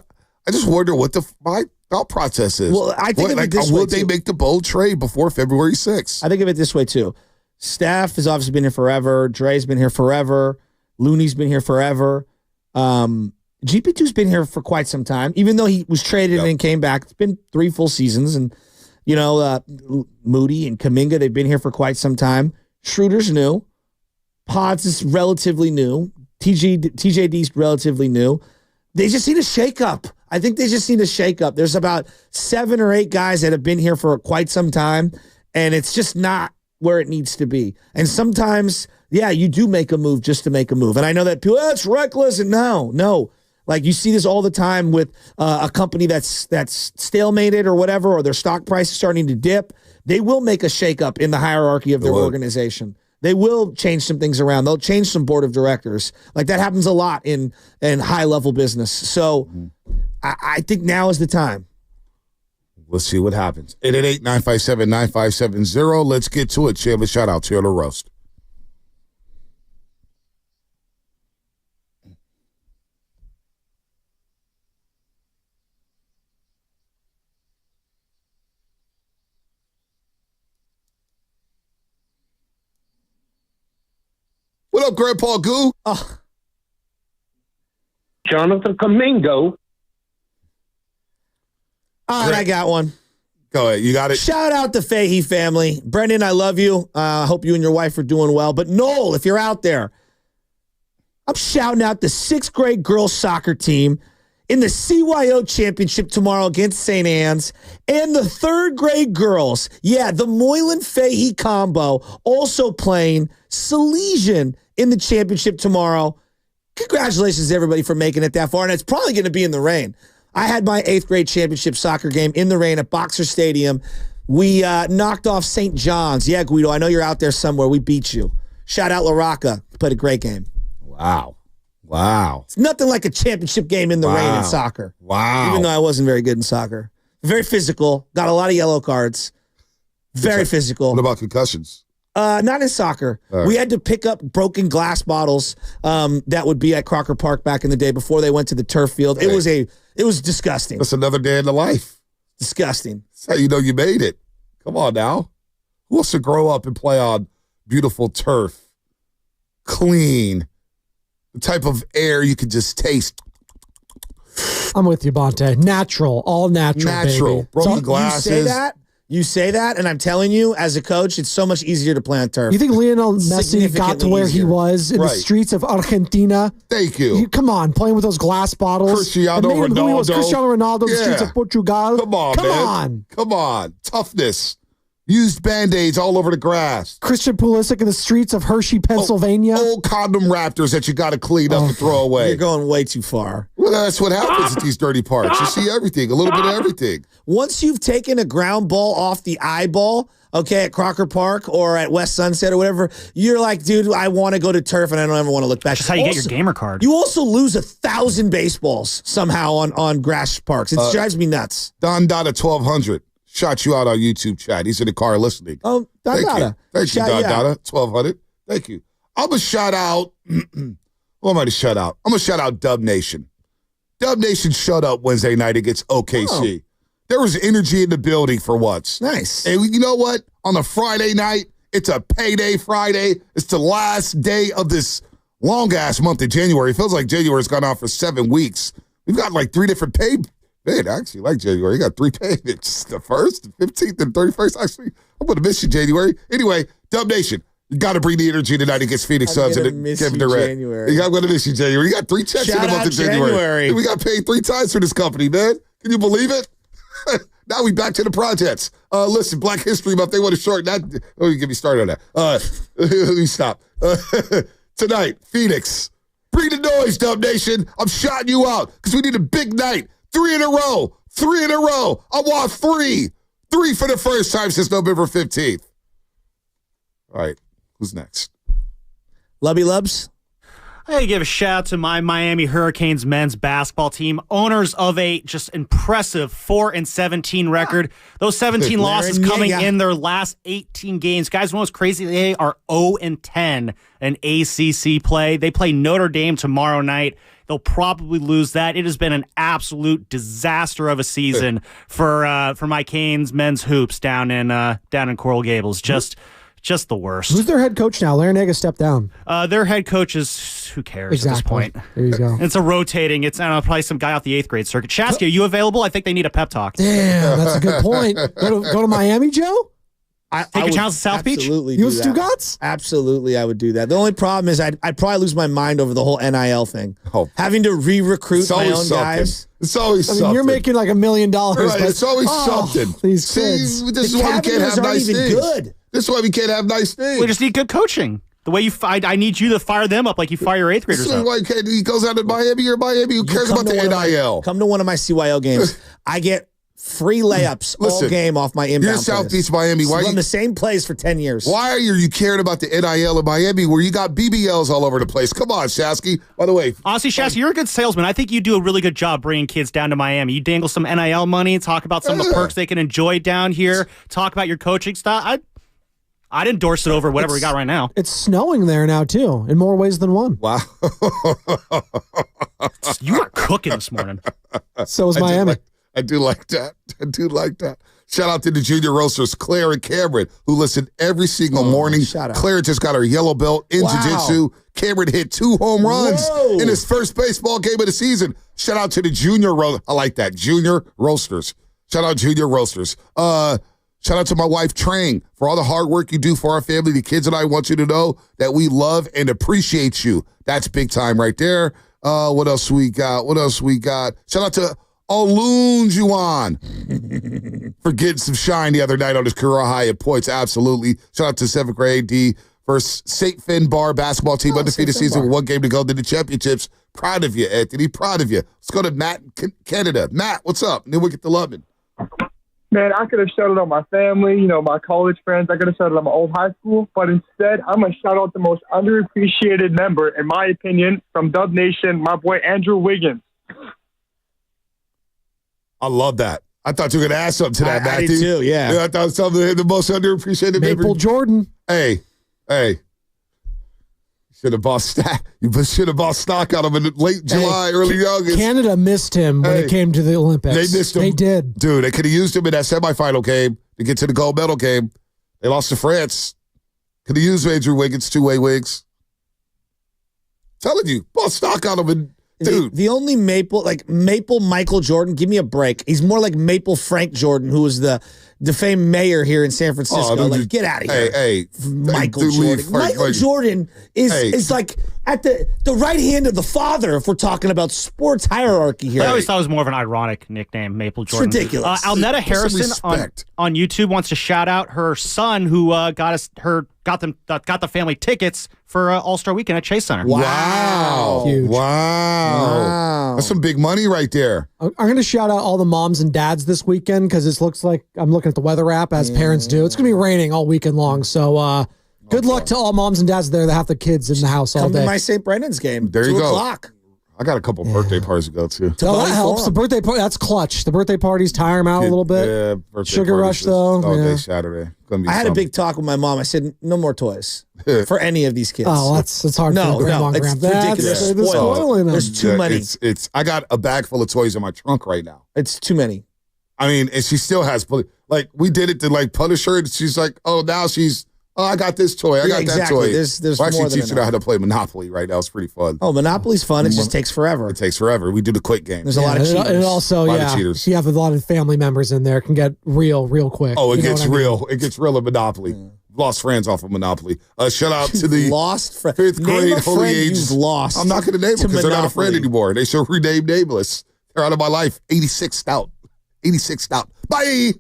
just wonder what my thought process is. Well, I think of it this way, will they make the bold trade before February 6th? I think of it this way, too. Steph has obviously been here forever. Dre's been here forever. Looney's been here forever. GP2's been here for quite some time, even though he was traded and came back. It's been 3 full seasons, and Moody and Kuminga, they've been here for quite some time. Schroeder's new. Potts is relatively new. TJD's relatively new. They just need a shakeup. I think they just need a shakeup. There's about 7 or 8 guys that have been here for quite some time, and it's just not where it needs to be. And sometimes, you do make a move just to make a move. And I know that people, that's reckless. And no. Like you see this all the time with a company that's stalemated or whatever, or their stock price is starting to dip. They will make a shakeup in the hierarchy of their organization. They will change some things around. They'll change some board of directors. Like that happens a lot in high level business. So I think now is the time. We'll see what happens. 888-957-9570. Let's get to it. Chandler, shout out to the roast. What up, Grandpa Goo? Jonathan Kuminga. All right, I got one. Go ahead. You got it. Shout out the Fahey family. Brendan, I love you. I hope you and your wife are doing well. But Noel, if you're out there, I'm shouting out the 6th grade girls soccer team in the CYO championship tomorrow against St. Anne's, and the 3rd grade girls. Yeah, the Moylan-Fahey combo also playing Salesian in the championship tomorrow. Congratulations to everybody for making it that far, and it's probably going to be in the rain. I had my 8th grade championship soccer game in the rain at Boxer Stadium. We knocked off St. John's. Yeah, Guido, I know you're out there somewhere. We beat you. Shout out La Rocca. Played a great game. Wow. It's nothing like a championship game in the rain in soccer. Wow. Even though I wasn't very good in soccer. Very physical. Got a lot of yellow cards. Very physical. What about concussions? Not in soccer. Right. We had to pick up broken glass bottles that would be at Crocker Park back in the day before they went to the turf field. Right. It was disgusting. That's another day in the life. Disgusting. That's how you know you made it. Come on now. Who wants to grow up and play on beautiful turf? Clean. The type of air you can just taste. I'm with you, Bonte. Natural. All natural, baby. Broken glasses. You say that? You say that, and I'm telling you, as a coach, it's so much easier to play on turf. You think Lionel Messi got to where he was in the streets of Argentina? Thank you. Come on, playing with those glass bottles. Cristiano Ronaldo. Cristiano Ronaldo in the streets of Portugal. Come on. Come on. Toughness. Used Band-Aids all over the grass. Christian Pulisic in the streets of Hershey, Pennsylvania. Old condom raptors that you got to clean up and throw away. You're going way too far. Well, that's what happens at these dirty parks. You see everything, a little bit of everything. Once you've taken a ground ball off the eyeball, okay, at Crocker Park or at West Sunset or whatever, you're like, dude, I want to go to turf and I don't ever want to look back. That's how you get your gamer card. You also lose 1,000 baseballs somehow on grass parks. It drives me nuts. Don Dada 1200 shot you out on YouTube chat. He's in the car listening. Oh, Don Dada. Thank you, Don Dada 1200. Thank you. I'm going to shout out. What am I to shout out? I'm going to shout out Dub Nation. Dub Nation shut up Wednesday night against OKC. There was energy in the building for once. Nice. And you know what? On a Friday night, it's a payday Friday. It's the last day of this long-ass month of January. It feels like January's gone on for 7 weeks. We've got like 3 different pay. Man, I actually like January. You got 3 payments. The 1st, the 15th, and 31st. Actually, I'm going to miss you, January. Anyway, Dub Nation, you got to bring the energy tonight against Phoenix Suns and Kevin Durant. January. I'm going to miss you, January. You got 3 checks in the month of January. We got paid 3 times for this company, man. Can you believe it? Now we back to the projects. Listen, Black History Month, they want to shorten that. Oh, you get me started on that. Let me stop. Tonight, Phoenix. Bring the noise, Dub Nation. I'm shouting you out because we need a big night. 3 in a row. 3 in a row. I want 3. 3 for the first time since November 15th. All right. Who's next? Lubby Lubs. I give a shout out to my Miami Hurricanes men's basketball team, owners of a just impressive 4-17 record. Those 17 losses coming in their last 18 games. Guys, what's crazy? They are 0-10 in ACC play. They play Notre Dame tomorrow night. They'll probably lose that. It has been an absolute disaster of a season for my Canes men's hoops down in Coral Gables. Just the worst. Who's their head coach now? Larinaga stepped down. Their head coach is, who cares at this point? There you go. It's a rotating. It's, I don't know, probably some guy off the 8th grade circuit. Shasky, are you available? I think they need a pep talk. Damn, that's a good point. Go to Miami, Joe? Take your chance to South Beach? Absolutely. You Stugotz? Absolutely, I would do that. The only problem is I'd probably lose my mind over the whole NIL thing. Having to re-recruit my own guys. It's always something. You're making like $1 million. Right, it's always something. These kids. See, this is why we can't have nice things. Good. This is why we can't have nice things. We just need good coaching. The way I need you to fire them up like you fire your 8th graders up. Why he goes out to Miami, you're Miami. Who cares about the NIL? Come to one of my CYO games. I get free layups all game off my inbound. You're Southeast Miami. Why are you the same plays for 10 years? Why are you caring about the NIL in Miami where you got BBLs all over the place? Come on, Shasky. By the way, honestly, Shasky, you're a good salesman. I think you do a really good job bringing kids down to Miami. You dangle some NIL money, talk about some of the perks they can enjoy down here, talk about your coaching style. I'd endorse it over whatever we got right now. It's snowing there now, too, in more ways than one. Wow. You are cooking this morning. So is Miami. I do like that. Shout out to the junior roasters, Claire and Cameron, who listen every single morning. Claire just got her yellow belt in jiu-jitsu. Cameron hit 2 home runs in his first baseball game of the season. Shout out to the junior roasters. I like that. Junior roasters. Shout out junior roasters. Shout out to my wife, Trang, for all the hard work you do for our family. The kids and I want you to know that we love and appreciate you. That's big time right there. What else we got? Shout out to Oloon Juan for getting some shine the other night on his career high at points. Absolutely. Shout out to 7th grade D versus St. Finn Bar basketball team. Undefeated season with 1 game to go to the championships. Proud of you, Anthony. Proud of you. Let's go to Matt in Canada. Matt, what's up? And then we'll get to Lubman. Man, I could have shouted out my family, my college friends. I could have shouted out my old high school. But instead, I'm going to shout out the most underappreciated member, in my opinion, from Dub Nation, my boy Andrew Wiggins. I love that. I thought you were going to ask something to that, Matthew. I did too, yeah. I thought it was something the most underappreciated member. Maple Jordan. Hey. You should have bought stock out of him in late July, early August. Canada missed him when it came to the Olympics. They missed him. They did. Dude, they could have used him in that semifinal game to get to the gold medal game. They lost to France. Could have used Andrew Wiggins, 2-way wigs. Telling you, bought stock out of him. Dude. The only Maple Michael Jordan, give me a break. He's more like Maple Frank Jordan, who was the defamed mayor here in San Francisco. Get out of here. Hey, Michael Jordan. Michael Jordan is like at the right hand of the father if we're talking about sports hierarchy here. I always thought it was more of an ironic nickname, Maple Jordan. It's ridiculous. Alnetta Harrison on YouTube wants to shout out her son who got the family tickets for All-Star Weekend at Chase Center. Wow. Huge. Wow. That's some big money right there. I'm going to shout out all the moms and dads this weekend because it looks like I'm looking at the weather app as parents do. It's going to be raining all weekend long. So good luck to all moms and dads there that have the kids in the house all day. Come to my St. Brendan's game. There you 2 go. o'clock. I got a couple birthday parties to go to. Oh, that helps. The birthday party, that's clutch. The birthday parties tire them out a little bit. Yeah, birthday Sugar rush, though. All day Saturday. I had a big talk with my mom. I said, no more toys for any of these kids. Oh, that's hard no, for grandma. It's ridiculous. They're spoiling them. There's too many. I got a bag full of toys in my trunk right now. It's too many. I mean, and she still has, like, we did it to, like, punish her, and she's like, oh, now she's, I got this toy. I got that toy. There's We're actually more than teaching her how to play Monopoly right now. It's pretty fun. Oh, Monopoly's fun. It just takes forever. It takes forever. We do the quick game. There's a lot of cheaters. And also, a lot of cheaters. you have a lot of family members in there. It can get real quick. Oh, it gets real. It gets real at Monopoly. Lost friends off of Monopoly. Shout out to the lost friend. 5th grade holy age. You've lost. I'm not going to name them because they're not a friend anymore. They should rename nameless. They're out of my life. 86 stout. 86 stout. Bye.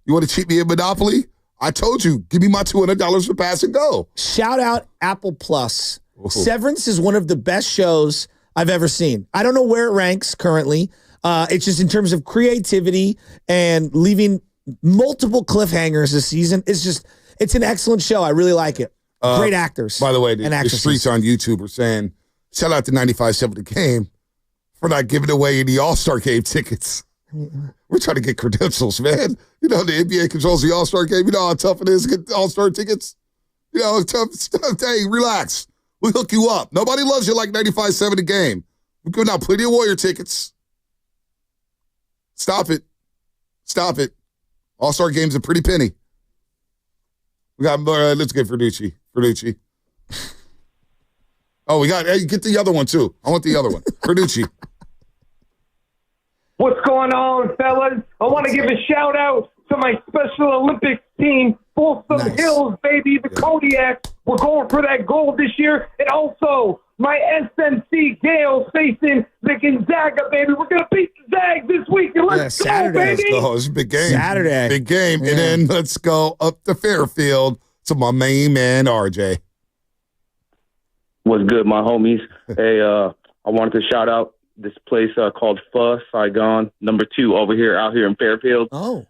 You want to cheat me in Monopoly? I told you, give me my $200 for pass and go. Shout out Apple Plus. Severance is one of the best shows I've ever seen. I don't know where it ranks currently. It's just in terms of creativity and leaving multiple cliffhangers this season. It's an excellent show. I really like it. Great actors. By the way, the streets on YouTube are saying, shout out to 95.7 The Game for not giving away any All-Star Game tickets. We're trying to get credentials, man. You know, the NBA controls the All-Star Game. You know how tough it is to get All-Star tickets? You know, tough stuff. Hey, relax. We'll hook you up. Nobody loves you like 95.7 The Game. We're giving out plenty of Warrior tickets. Stop it. Stop it. All-Star Game's a pretty penny. We got, let's get Ferducci. Oh, hey, get the other one, too. I want the other one. Ferducci. What's going on, fellas? I want to give a shout out to my Special Olympics team, Folsom Hills, baby, the Kodiaks. We're going for that gold this year. And also, my SMC Gales facing the Gonzaga, baby. We're going to beat the Zags this week. And let's go, baby. Let's go. It's a big game. Saturday. Big game. Yeah. And then let's go up to Fairfield to my main man, RJ. What's good, my homies? Hey, I wanted to shout out this place called Pho Saigon, #2 out here in Fairfield. Oh,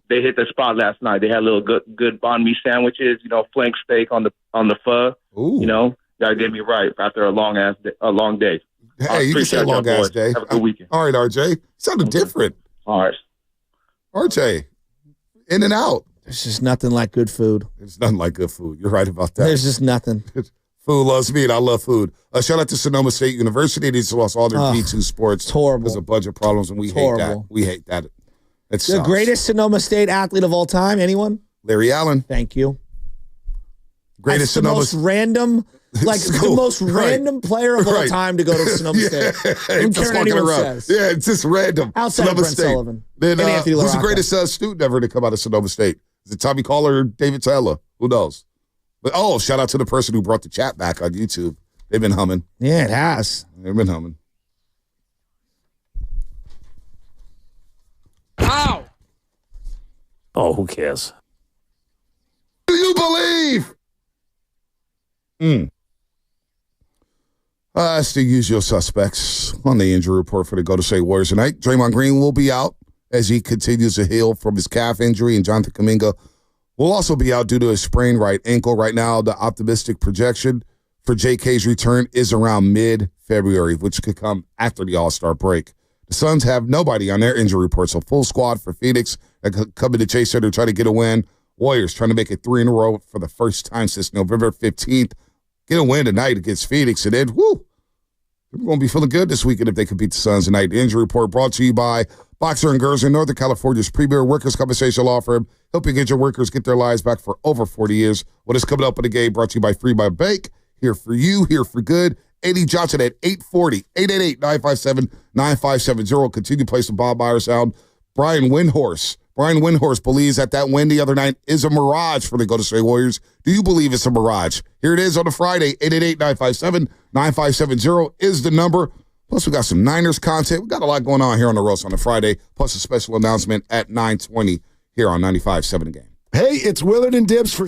they hit the spot last night. They had little good banh mi sandwiches, flank steak on the pho. Ooh. Gotta get me right after a long day. Hey, you can say long ass day. Have a good weekend. All right, RJ. Sounded different. All right, RJ. In and out. There's just nothing like good food. There's nothing like good food. You're right about that. There's just nothing. Food loves me, and I love food. Shout out to Sonoma State University. They just lost all their D2 sports. It's horrible. Because of budget problems, and we hate that. We hate that. It sucks. The greatest Sonoma State athlete of all time, anyone? Larry Allen. Thank you. Greatest Sonoma State. The most random player of all time to go to Sonoma State. I don't care what anyone says. Yeah, it's just random. Outside Sonoma of Brent State. Sullivan. Then, and Anthony who's the LaRocca. greatest student ever to come out of Sonoma State? Is it Tommy Caller or David Taylor? Who knows? But shout out to the person who brought the chat back on YouTube. They've been humming. Yeah, it has. They've been humming. Ow! Oh, who cares? Do you believe? It's the usual suspects on the injury report for the Golden State Warriors tonight. Draymond Green will be out as he continues to heal from his calf injury, and Jonathan Kuminga will also be out due to a sprained right ankle. Right now, the optimistic projection for JK's return is around mid-February, which could come after the All-Star break. The Suns have nobody on their injury report, so full squad for Phoenix that could come into Chase Center to try to get a win. Warriors trying to make it 3 in a row for the first time since November 15th. Get a win tonight against Phoenix, and then, they're going to be feeling good this weekend if they can beat the Suns tonight. The injury report brought to you by Boxer & Gerson, Northern California's premier workers' compensation law firm, helping get your workers get their lives back for over 40 years. What is coming up in the game brought to you by Free by Bank. Here for you, here for good. A.D. Johnson at 840, 888-957-9570. Continue to play some Bob Meyer sound. Brian Windhorse Brian Windhorst believes that win the other night is a mirage for the Golden State Warriors. Do you believe it's a mirage? Here it is on a Friday. 888-957-9570 is the number. Plus, we got some Niners content. We got a lot going on here on the roast on a Friday, plus a special announcement at 9:20 here on 95.7 The Game. Hey, it's Willard and Dibs for...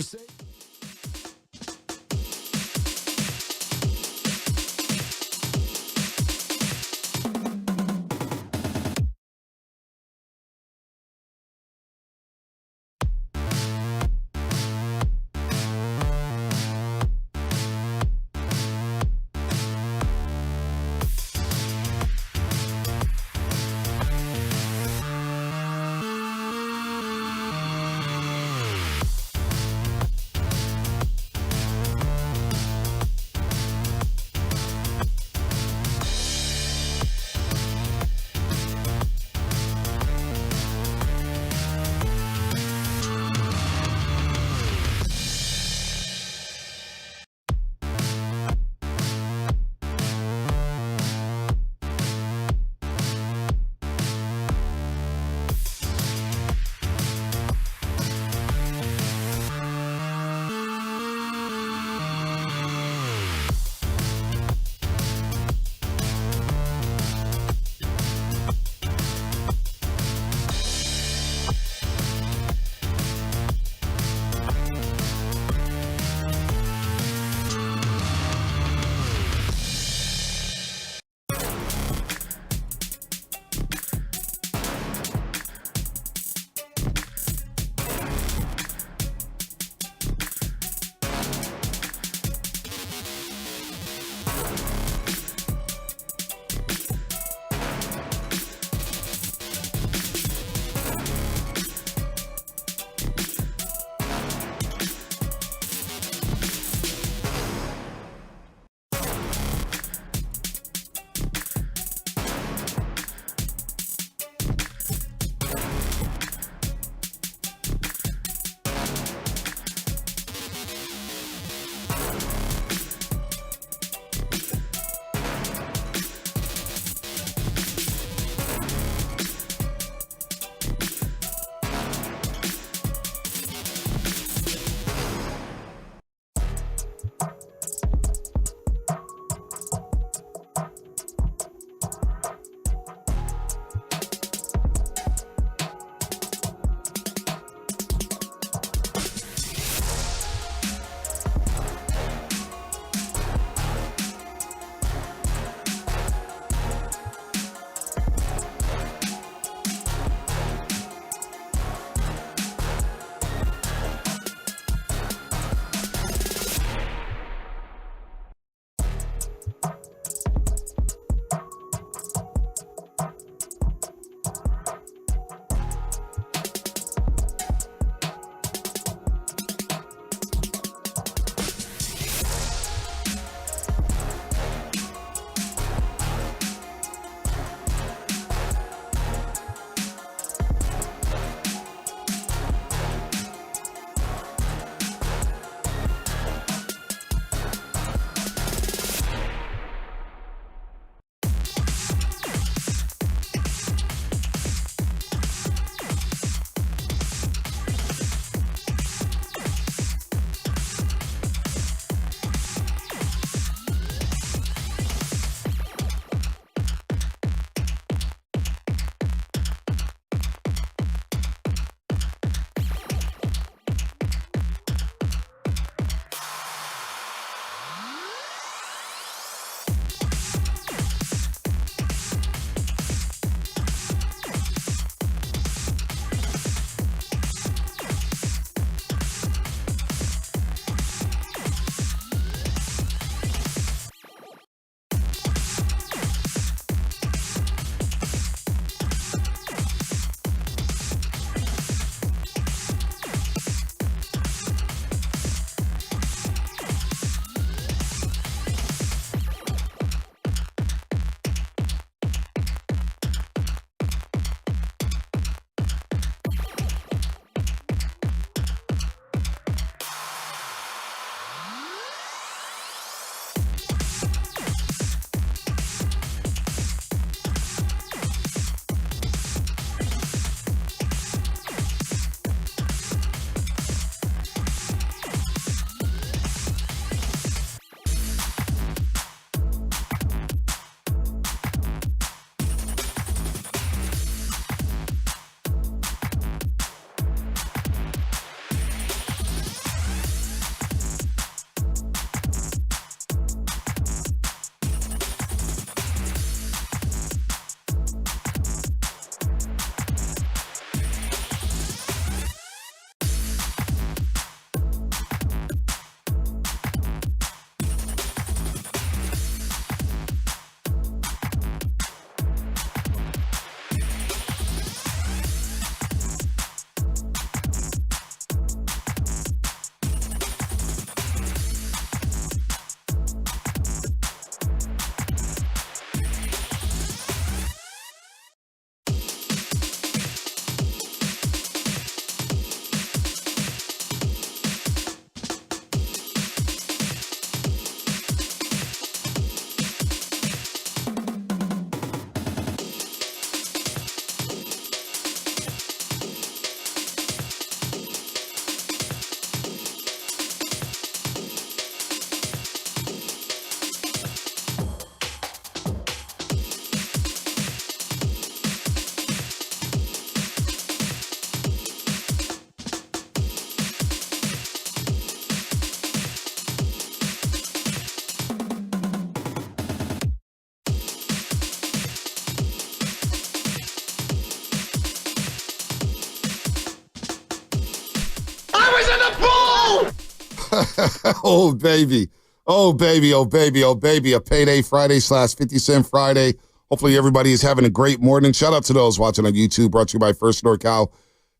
Oh, baby. Oh, baby. Oh, baby. Oh, baby. A payday Friday / 50-cent Friday. Hopefully everybody is having a great morning. Shout out to those watching on YouTube. Brought to you by First NorCal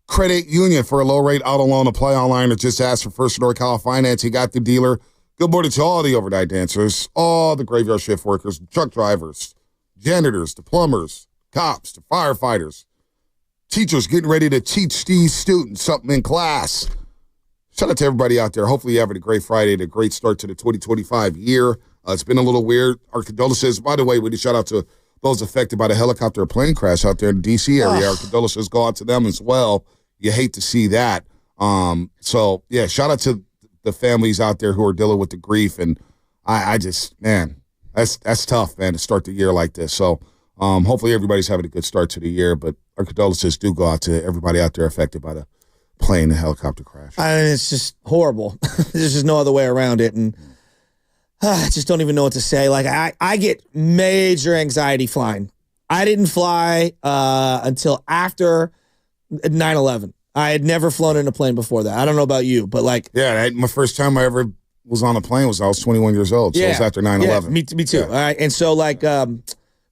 Credit Union. For a low-rate auto loan, apply online or just ask for First NorCal Finance. You got the dealer. Good morning to all the overnight dancers, all the graveyard shift workers, truck drivers, janitors, the plumbers, cops, the firefighters, teachers getting ready to teach these students something in class. Shout out to everybody out there. Hopefully you're having a great Friday and a great start to the 2025 year. It's been a little weird. Our condolences. By the way, we need to shout out to those affected by the helicopter plane crash out there in the D.C. area. Our condolences go out to them as well. You hate to see that. So, yeah, shout out to the families out there who are dealing with the grief. And I just, man, that's tough, man, to start the year like this. So hopefully everybody's having a good start to the year. But our condolences do go out to everybody out there affected by the plane and helicopter crash. It's just horrible. There's just no other way around it. And I just don't even know what to say. Like, I get major anxiety flying. I didn't fly until after 9/11. I had never flown in a plane before that. I don't know about you, but like... Yeah, my first time I ever was on a plane was I was 21 years old, so it was after 9/11. Yeah, me too. Yeah. All right, and so like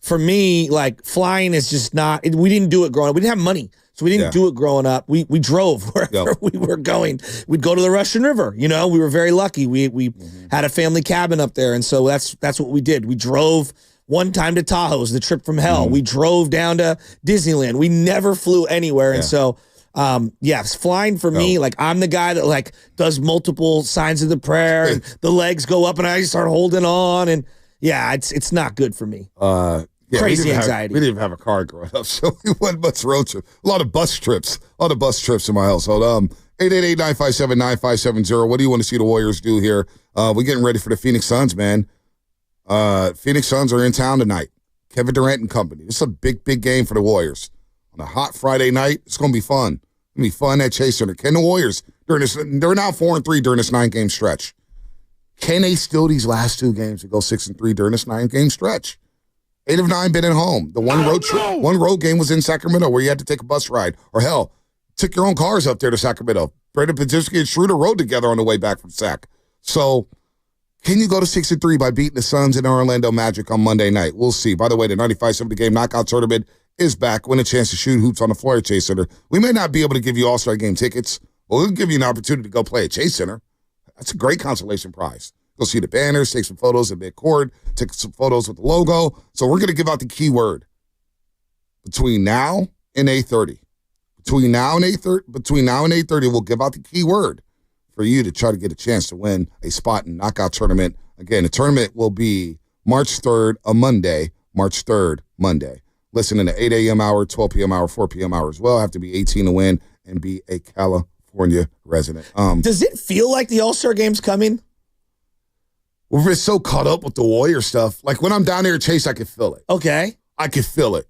for me, like flying is just not... We didn't do it growing up. We didn't have money, so we didn't do it growing up. We drove wherever we were going. We'd go to the Russian River. You know, we were very lucky. We had a family cabin up there, and so that's what we did. We drove one time to Tahoe's, the trip from hell. We drove down to Disneyland. We never flew anywhere, and so... flying for me, like I'm the guy that like does multiple signs of the prayer and the legs go up and I start holding on and it's not good for me. Crazy anxiety. We didn't even have a car growing up, so we went much road trip. A lot of bus trips in my household. 888-957-9570. What do you want to see the Warriors do here? We're getting ready for the Phoenix Suns, man. Phoenix Suns are in town tonight. Kevin Durant and company. This is a big game for the Warriors. On a hot Friday night, it's going to be fun. It's going to be fun at Chase Center. Can the Warriors, they're now 4-3 during this 9-game stretch. Can they steal these last 2 games and go 6-3 during this 9-game stretch? 8 of 9 been at home. The one road game was in Sacramento where you had to take a bus ride. Or hell, took your own cars up there to Sacramento. Brandon Podzinski and Schroeder rode together on the way back from Sac. So, can you go to 6-3 by beating the Suns and Orlando Magic on Monday night? We'll see. By the way, the 95-70 game knockout tournament is back. Win a chance to shoot hoops on the floor at Chase Center. We may not be able to give you All-Star Game tickets, but we'll give you an opportunity to go play at Chase Center. That's a great consolation prize. Go see the banners, take some photos at midcourt, take some photos with the logo. So we're going to give out the keyword between now and 8:30. Between now and 8:30, we'll give out the keyword for you to try to get a chance to win a spot in knockout tournament. Again, the tournament will be March 3rd, a Monday, March 3rd, Monday. Listen in the 8 a.m. hour, 12 p.m. hour, 4 p.m. hour as well. Have to be 18 to win and be a California resident. Does it feel like the All-Star Game's coming? We're just so caught up with the Warrior stuff. Like when I'm down there at Chase, I can feel it. Okay. I can feel it.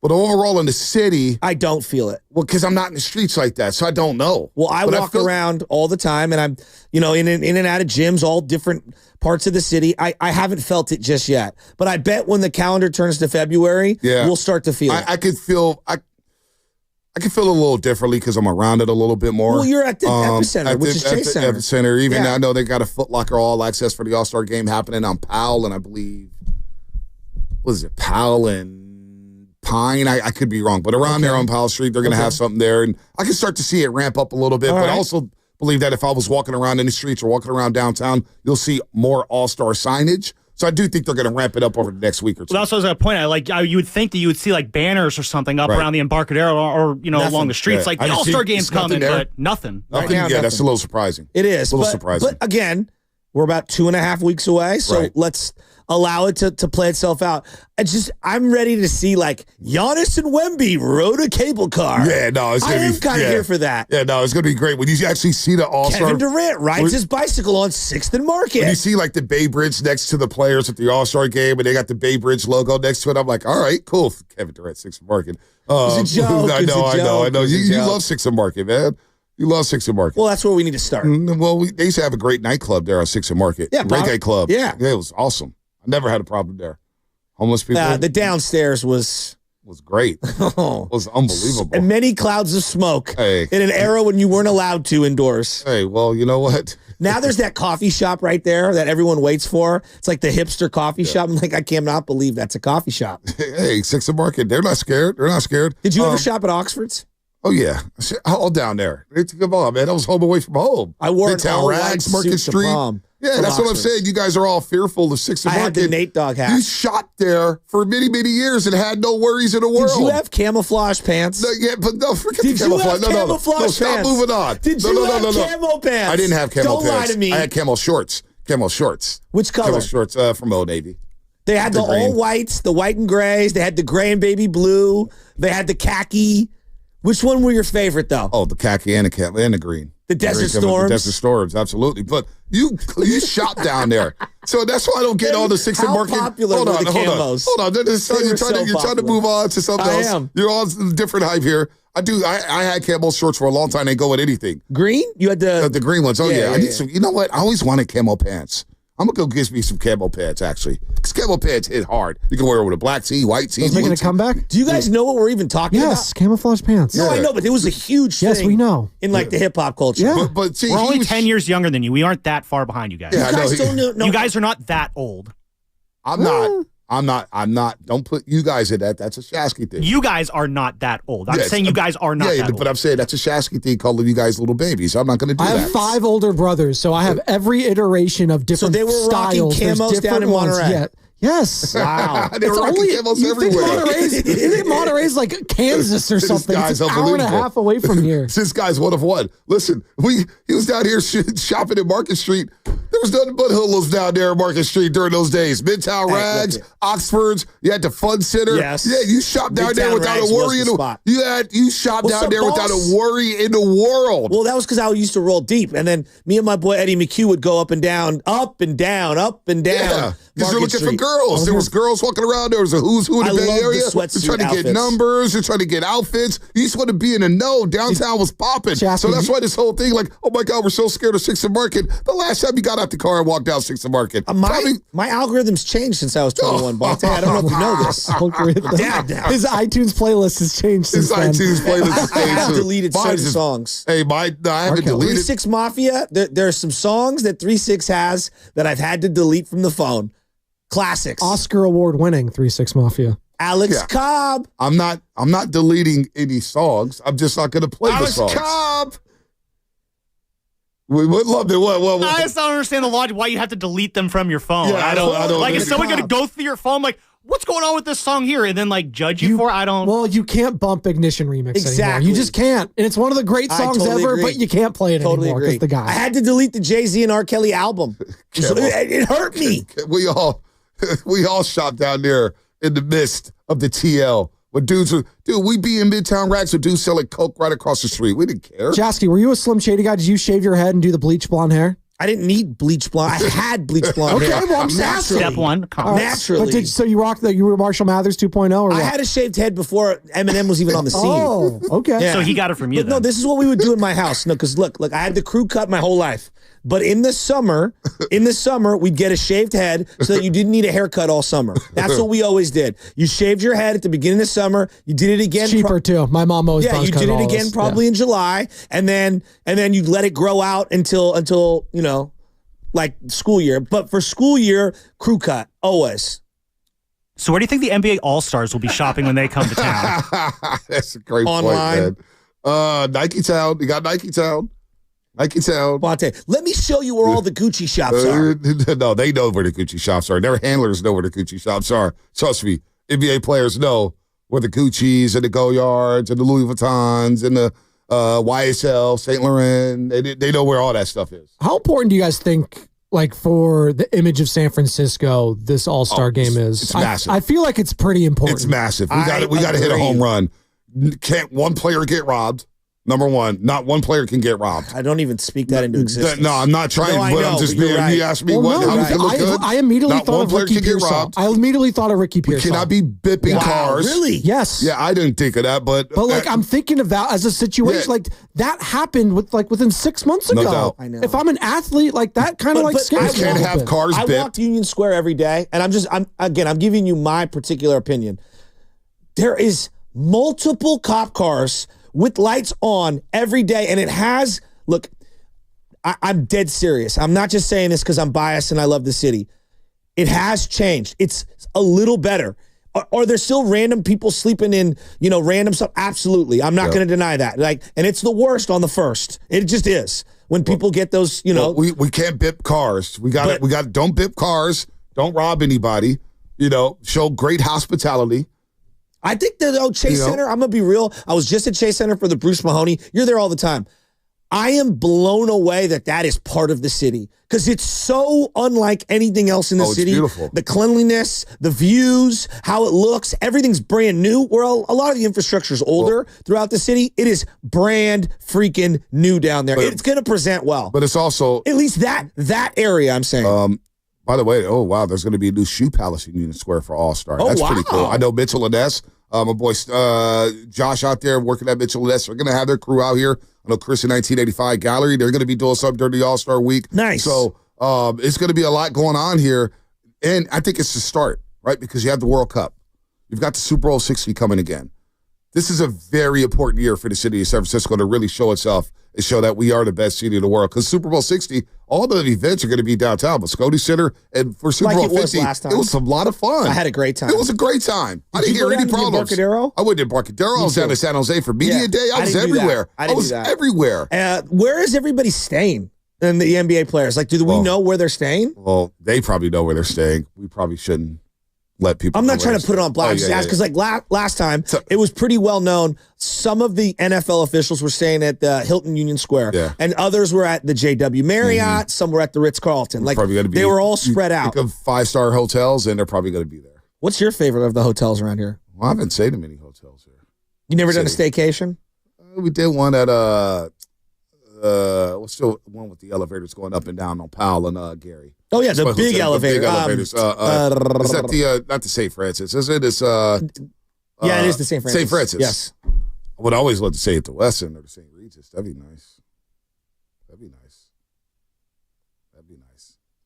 But overall in the city, I don't feel it. Well, because I'm not in the streets like that, so I don't know. Well, I walk around all the time, and I'm, in and out of gyms, all different parts of the city. I haven't felt it just yet, but I bet when the calendar turns to February, we'll start to feel it. I could feel a little differently because I'm around it a little bit more. Well, you're at the epicenter, which is Chase Center. Epicenter. Even I know they got a Foot Locker All Access for the All-Star Game happening on Powell, and I believe, Powell and Pine, I could be wrong, but around there on Powell Street, they're going to have something there, and I can start to see it ramp up a little bit, but I also believe that if I was walking around in the streets or walking around downtown, you'll see more All-Star signage. So I do think they're going to ramp it up over the next week or two. Well, that's what I was going to point out. You would think that you would see like banners or something up around the Embarcadero or along the streets. Like the All-Star Game's coming, but nothing. Nothing. Right now, that's a little surprising. It is. A little surprising. But again, we're about 2.5 weeks away, so let's allow it to play itself out. I'm ready to see like Giannis and Wemby rode a cable car. Yeah, no, it's gonna be. I am kind of here for that. Yeah, no, it's gonna be great when you actually see the All-Star. Kevin Durant rides his bicycle on 6th and Market. When you see like the Bay Bridge next to the players at the All-Star game, and they got the Bay Bridge logo next to it, I'm like, all right, cool. Kevin Durant, 6th and Market. It's a joke. I know. You love 6th and Market, man. You love 6th and Market. Well, that's where we need to start. Well, they used to have a great nightclub there on 6th and Market. Yeah, reggae club. Yeah, it was awesome. I never had a problem there. Homeless people. The downstairs was great. It was unbelievable. And many clouds of smoke in an era when you weren't allowed to indoors. Hey, well, you know what? Now there's that coffee shop right there that everyone waits for. It's like the hipster coffee shop. I'm like, I cannot believe that's a coffee shop. Hey, Sixth and Market, they're not scared. They're not scared. Did you ever shop at Oxford's? Oh, yeah. All down there. Come on, man. I was home away from home. I wore Midtown an all-white Rags, Market suit to Street. prom. Yeah, that's what I'm saying. You guys are all fearful of Sixth and I Market. had the Nate Dogg hat. You shopped there for many, many years and had no worries in the world. Did you have camouflage pants? No, yeah, but no, forget Did the you camouflage. have camouflage no, stop pants? moving on. Did you have camo pants? I didn't have camo Don't pants. lie to me. I had camo shorts. Camo shorts. Which color? Camo shorts from Old Navy. They had the all whites, the white and grays. They had the gray and baby blue. They had the khaki. Which one were your favorite, though? Oh, the khaki and the green. The Desert Storms? Storms? The Desert Storms, absolutely. But you shop down there. So that's why I don't get all the Sixth and Market. How popular were the camos? Hold on. You're trying to move on to something else. I am. You're on different hype here. I had camo shorts for a long time. They go with anything. Green? You had the green ones. Oh, yeah. I yeah. need some. You know what? I always wanted camo pants. I'm going to go get me some camo pants, actually. Because camo pants hit hard. You can wear it with a black tee, white tee. Making a comeback? Do you guys know what we're even talking about? Yes, camouflage pants. No, I know, but it was a huge thing. Yes, we know. In like the hip hop culture. Yeah. But see, we're only 10 years younger than you. We aren't that far behind you guys. Yeah, you guys don't know. You guys are not that old. I'm not. Don't put you guys in that. That's a Shasky thing. You guys are not that old. I'm saying you guys are not that old. But I'm saying that's a Shasky thing, calling you guys little babies. I'm not going to do that. I have 5 older brothers, so I have every iteration of different styles. So they were rocking camos down in Monterey. Yeah. Yes. Wow. They were rocking camos everywhere. You think Monterey's like Kansas or something? It's an hour and a half away from here. This guy's one of one. Listen, he was down here shopping at Market Street. There was nothing but hooligans down there at Market Street during those days. Midtown Rags, Oxford's. You had the Fun Center. Yes. Yeah, you shopped down there without a worry in the spot. You shopped down there without a worry in the world. Well, that was because I used to roll deep, and then me and my boy Eddie McHugh would go up and down, up and down, up and down. Yeah, because you're looking Street. for girls. There was girls walking around. There was a who's who in the Bay Area. You're trying to get numbers. You're trying to get outfits. You just want to be in the know. Downtown was popping. So that's why this whole thing, like, oh my God, we're so scared of Sixth and Market. The last time you got out the car and walked down Sixth and Market. My algorithm's changed since I was 21, Bonte. I don't know if you know this. His iTunes playlist has changed since then. His iTunes playlist has changed. I have deleted certain songs. Hey, I haven't deleted. 3-6 Mafia, there are some songs that 3-6 has that I've had to delete from the phone. Classics. Oscar award winning 3-6 Mafia. Alex Cobb. I'm not deleting any songs. I'm just not going to play the songs. Alex Cobb. We would love it. What? I just don't understand the logic why you have to delete them from your phone. Yeah, I don't. Like, is someone going to go through your phone like, what's going on with this song here, and then like judge you for it? I don't. Well, you can't bump Ignition Remix anymore. You just can't. And it's one of the great songs ever, but you can't play it anymore because the guy. I had to delete the Jay-Z and R. Kelly album. So it hurt me. We all shop down there in the midst of the TL. When we be in Midtown Rags with dudes selling coke right across the street. We didn't care. Jasky, were you a Slim Shady guy? Did you shave your head and do the bleach blonde hair? I didn't need bleach blonde. I had bleach blonde hair. Okay, well, I'm naturally. Step one. Naturally. But so you were Marshall Mathers 2.0 or what? I had a shaved head before Eminem was even on the scene. Oh, okay. Yeah. So he got it from you. No, this is what we would do in my house. No, because look, I had the crew cut my whole life. But in the summer, we'd get a shaved head so that you didn't need a haircut all summer. That's what we always did. You shaved your head at the beginning of summer. You did it again. It's cheaper too. My mom always you did it again probably in July, and then you'd let it grow out until like school year. But for school year, crew cut always. So where do you think the NBA All-Stars will be shopping when they come to town? That's a great Online. point, man. Nike Town. You got Nike Town. Nike Town. Bonte, let me show you where all the Gucci shops are. No, they know where the Gucci shops are. Their handlers know where the Gucci shops are. Trust me, NBA players know where the Gucci's and the Goyards and the Louis Vuittons and the YSL, St. Laurent. They know where all that stuff is. How important do you guys think, like, for the image of San Francisco, this All-Star game is? It's massive. I feel like it's pretty important. It's massive. We got to hit a home run. Can't one player get robbed? Number one, not one player can get robbed. I don't even speak that into existence. No, I'm not trying, but I'm just being. Right. You asked me how does it look good? I immediately not thought one of player Ricky can get Pearsall. robbed. I immediately thought of Ricky Pearsall. We cannot be bipping cars. Really? Yes. Yeah, I didn't think of that, but like I'm thinking of that as a situation like that happened within 6 months ago. No doubt. I know. If I'm an athlete, like that kind of scares me. You can't have cars I bipped. walk to Union Square every day, and I'm giving you my particular opinion. There is multiple cop cars with lights on every day, and it has, look, I'm dead serious. I'm not just saying this because I'm biased and I love the city. It has changed. It's a little better. Are there still random people sleeping in, random stuff? Absolutely. I'm not going to deny that. And it's the worst on the first. It just is. When people get those, Well, we can't bip cars. We got don't bip cars. Don't rob anybody. Show great hospitality. I think the Chase Center, I'm going to be real. I was just at Chase Center for the Bruce Mahoney. You're there all the time. I am blown away that is part of the city because it's so unlike anything else in the city. It's beautiful. The cleanliness, the views, how it looks, everything's brand new. Where a lot of the infrastructure is older throughout the city, it is brand freaking new down there. It's going to present well. But it's also at least that area. I'm saying. By the way, there's going to be a new shoe palace in Union Square for All-Star. That's pretty cool. I know Mitchell and Ness, my boy Josh out there working at Mitchell and Ness. They're going to have their crew out here. I know Chris in 1985 Gallery. They're going to be doing something during the All-Star week. Nice. So it's going to be a lot going on here. And I think it's the start, right? Because you have the World Cup. You've got the Super Bowl 60 coming again. This is a very important year for the city of San Francisco to really show itself and show that we are the best city in the world. Because Super Bowl 60, all the events are going to be downtown. But Scotty Center, and for Super Bowl 50, it was a lot of fun. I had a great time. It was a great time. I didn't hear any problems. I went to Embarcadero. I was down to San Jose for Media Day. I was everywhere. I was everywhere. Where is everybody staying? And the NBA players, do we know where they're staying? Well, they probably know where they're staying. We probably shouldn't let people. I'm not trying to put it on blast because last time it was pretty well known. Some of the NFL officials were staying at the Hilton Union Square, and others were at the JW Marriott. Some were at the Ritz-Carlton. They were all spread out. Think of 5-star hotels, and they're probably going to be there. What's your favorite of the hotels around here? Well, I haven't stayed in many hotels here. You never done a staycation? We did one at what's the one with the elevators going up and down on Powell and Gary? Oh yeah, the big elevator. Big elevators. Is that the not the St. Francis? Is it? It's yeah, it is the St. Francis. St. Francis. Yes. I would always love to stay at the Westin or the St. Regis. That'd be nice.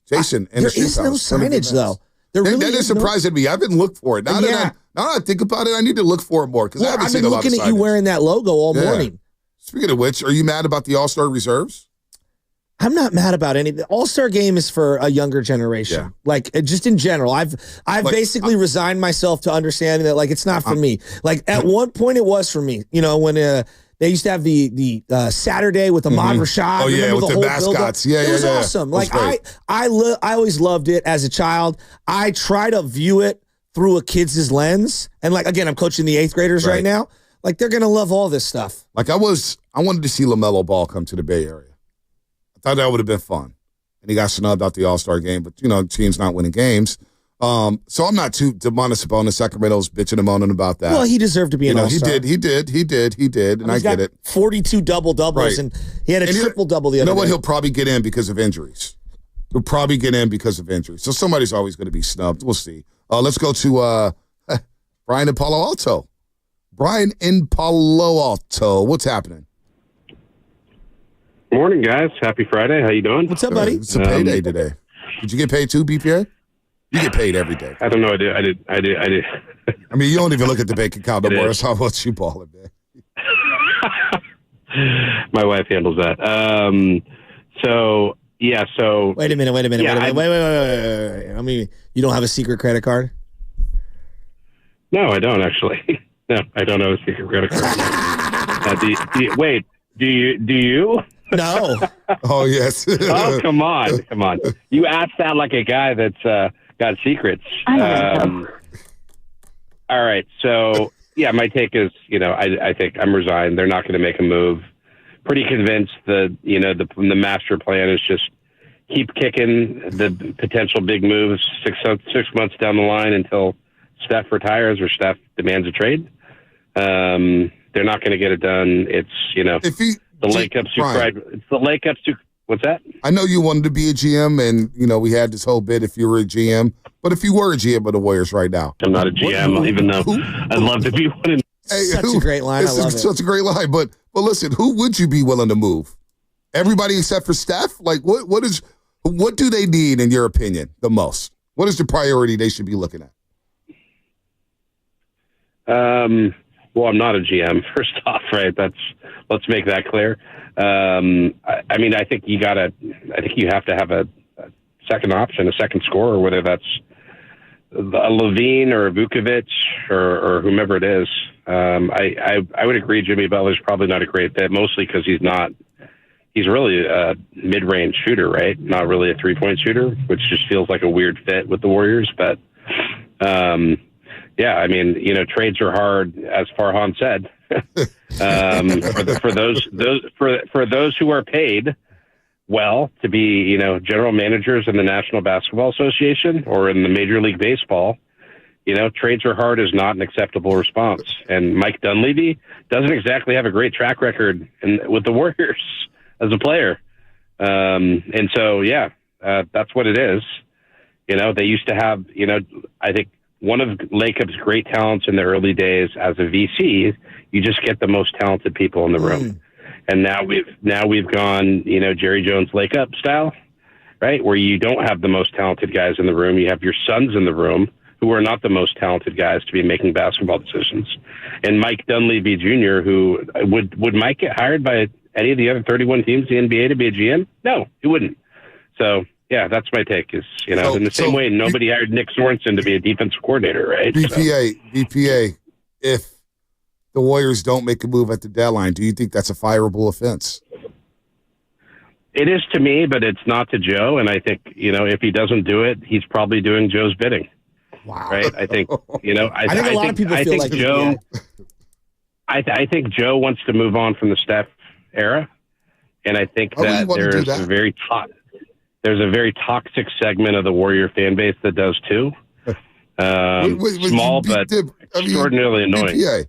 Jason, there is no signage though. That is surprising to me. I haven't looked for it. Now that I think about it, I need to look for it more because I haven't seen a lot of signage. I've been looking at you wearing that logo all morning. Speaking of which, are you mad about the All-Star reserves? I'm not mad about anything. The All-Star game is for a younger generation. Yeah. Just in general. I've basically resigned myself to understanding that it's not for me. At one point it was for me. When they used to have the Saturday with Ahmad Rashad. Oh yeah, with the mascots. It was awesome. I always loved it as a child. I try to view it through a kid's lens. And again, I'm coaching the 8th graders right now. They're going to love all this stuff. I wanted to see LaMelo Ball come to the Bay Area. I thought that would have been fun. And he got snubbed out the All-Star game, but, teams not winning games. So I'm not too Demonis Sabonis. Sacramento's bitching and moaning about that. Well, he deserved to be an All-Star. He did, and I get it. 42 double-doubles, and he had a triple-double the other day. You know what? He'll probably get in because of injuries. So somebody's always going to be snubbed. We'll see. Let's go to Brian in Palo Alto. Brian in Palo Alto. What's happening? Morning, guys. Happy Friday. How you doing? What's up, buddy? It's a payday today. Did you get paid too, BPA? You get paid every day. I don't know. I did. I mean, you don't even look at the bank account no more. That's how much you balling, man. My wife handles that. So wait a minute. Wait. I mean, you don't have a secret credit card? No, I don't actually. No, I don't have a secret credit card. Wait, do you? No. Oh, yes. Oh, come on. You asked that like a guy that's got secrets. All right. So, yeah, my take is, I think I'm resigned. They're not going to make a move. Pretty convinced the master plan is just keep kicking the potential big moves 6 months down the line until Steph retires or Steph demands a trade. They're not going to get it done. It's, the Lake Ups who cried. It's the Lake Ups who. What's that? I know you wanted to be a GM, and we had this whole bit if you were a GM. But if you were a GM of the Warriors right now, I'm not a GM, even though I'd love to be one. Such a great line. I love it. Such a great line. But listen, who would you be willing to move? Everybody except for Steph. What do they need in your opinion the most? What is the priority they should be looking at? Well, I'm not a GM, first off, right? That's Let's make that clear. I mean, I think you have to have a second option, a second scorer, whether that's a Levine or a Vukovic or whomever it is. I would agree Jimmy Butler's probably not a great fit, mostly because he's really a mid-range shooter, right? Not really a three-point shooter, which just feels like a weird fit with the Warriors. But yeah, I mean, trades are hard, as Farhan said. For those who are paid well to be, general managers in the National Basketball Association or in the Major League Baseball, trades are hard is not an acceptable response. And Mike Dunleavy doesn't exactly have a great track record with the Warriors as a player. And so, that's what it is. They used to have, I think one of Lacob's great talents in the early days as a VC, you just get the most talented people in the room. And now we've gone, Jerry Jones Lacob style, right? Where you don't have the most talented guys in the room. You have your sons in the room who are not the most talented guys to be making basketball decisions. And Mike Dunleavy Jr., who would Mike get hired by any of the other 31 teams in the NBA to be a GM? No, he wouldn't. So, yeah, that's my take is, in the same way nobody hired Nick Sorensen to be a defensive coordinator, right? BPA, if the Warriors don't make a move at the deadline, do you think that's a fireable offense? It is to me, but it's not to Joe. And I think, if he doesn't do it, he's probably doing Joe's bidding. Wow. Right? I think, I think a lot of people feel like Joe, I think Joe wants to move on from the Steph era. And I think that there's a very toxic segment of the Warrior fan base that does too. Small, but extraordinarily annoying.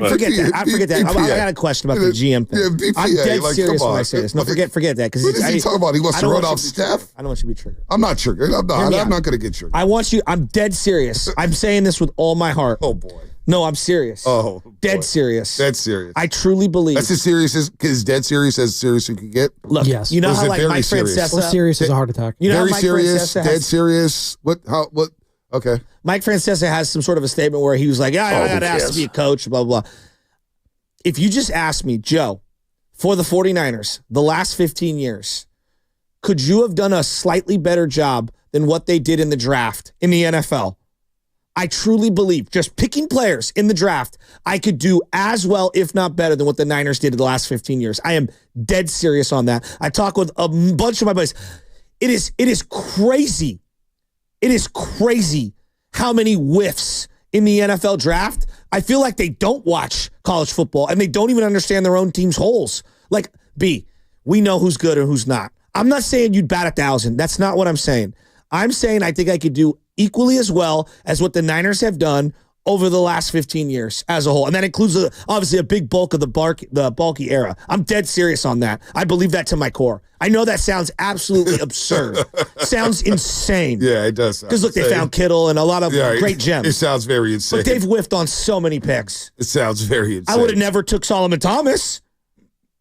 Forget that. I got a question about the GM thing. BPA, I'm dead serious when I say this. No, forget that. What is he talking about? He wants to run off Steph? I don't want you to be triggered. I'm not triggered. I'm not going to get triggered. I'm dead serious. I'm saying this with all my heart. Oh, boy. No, I'm serious. Oh, dead serious. Dead serious. I truly believe. That's as serious as dead serious as serious you can get. Look, yes. You know how like Mike Francesa. Well, serious is a heart attack. You know very how Mike serious, Francesa dead serious. What? Okay. Mike Francesa has some sort of a statement where he was like, I got asked to be a coach, blah, blah, blah. If you just asked me, Joe, for the 49ers, the last 15 years, could you have done a slightly better job than what they did in the draft in the NFL? I truly believe, just picking players in the draft, I could do as well, if not better, than what the Niners did in the last 15 years. I am dead serious on that. I talk with a bunch of my buddies. It is crazy. It is crazy how many whiffs in the NFL draft. I feel like they don't watch college football and they don't even understand their own team's holes. Like, we know who's good and who's not. I'm not saying you'd bat 1,000. That's not what I'm saying. I'm saying I think I could do equally as well as what the Niners have done over the last 15 years as a whole. And that includes, obviously, a big bulk of the bulky era. I'm dead serious on that. I believe that to my core. I know that sounds absolutely absurd. Sounds insane. Yeah, it does. Because, look, they found Kittle and a lot of great gems. It sounds very insane. But they've whiffed on so many picks. It sounds very insane. I would have never took Solomon Thomas.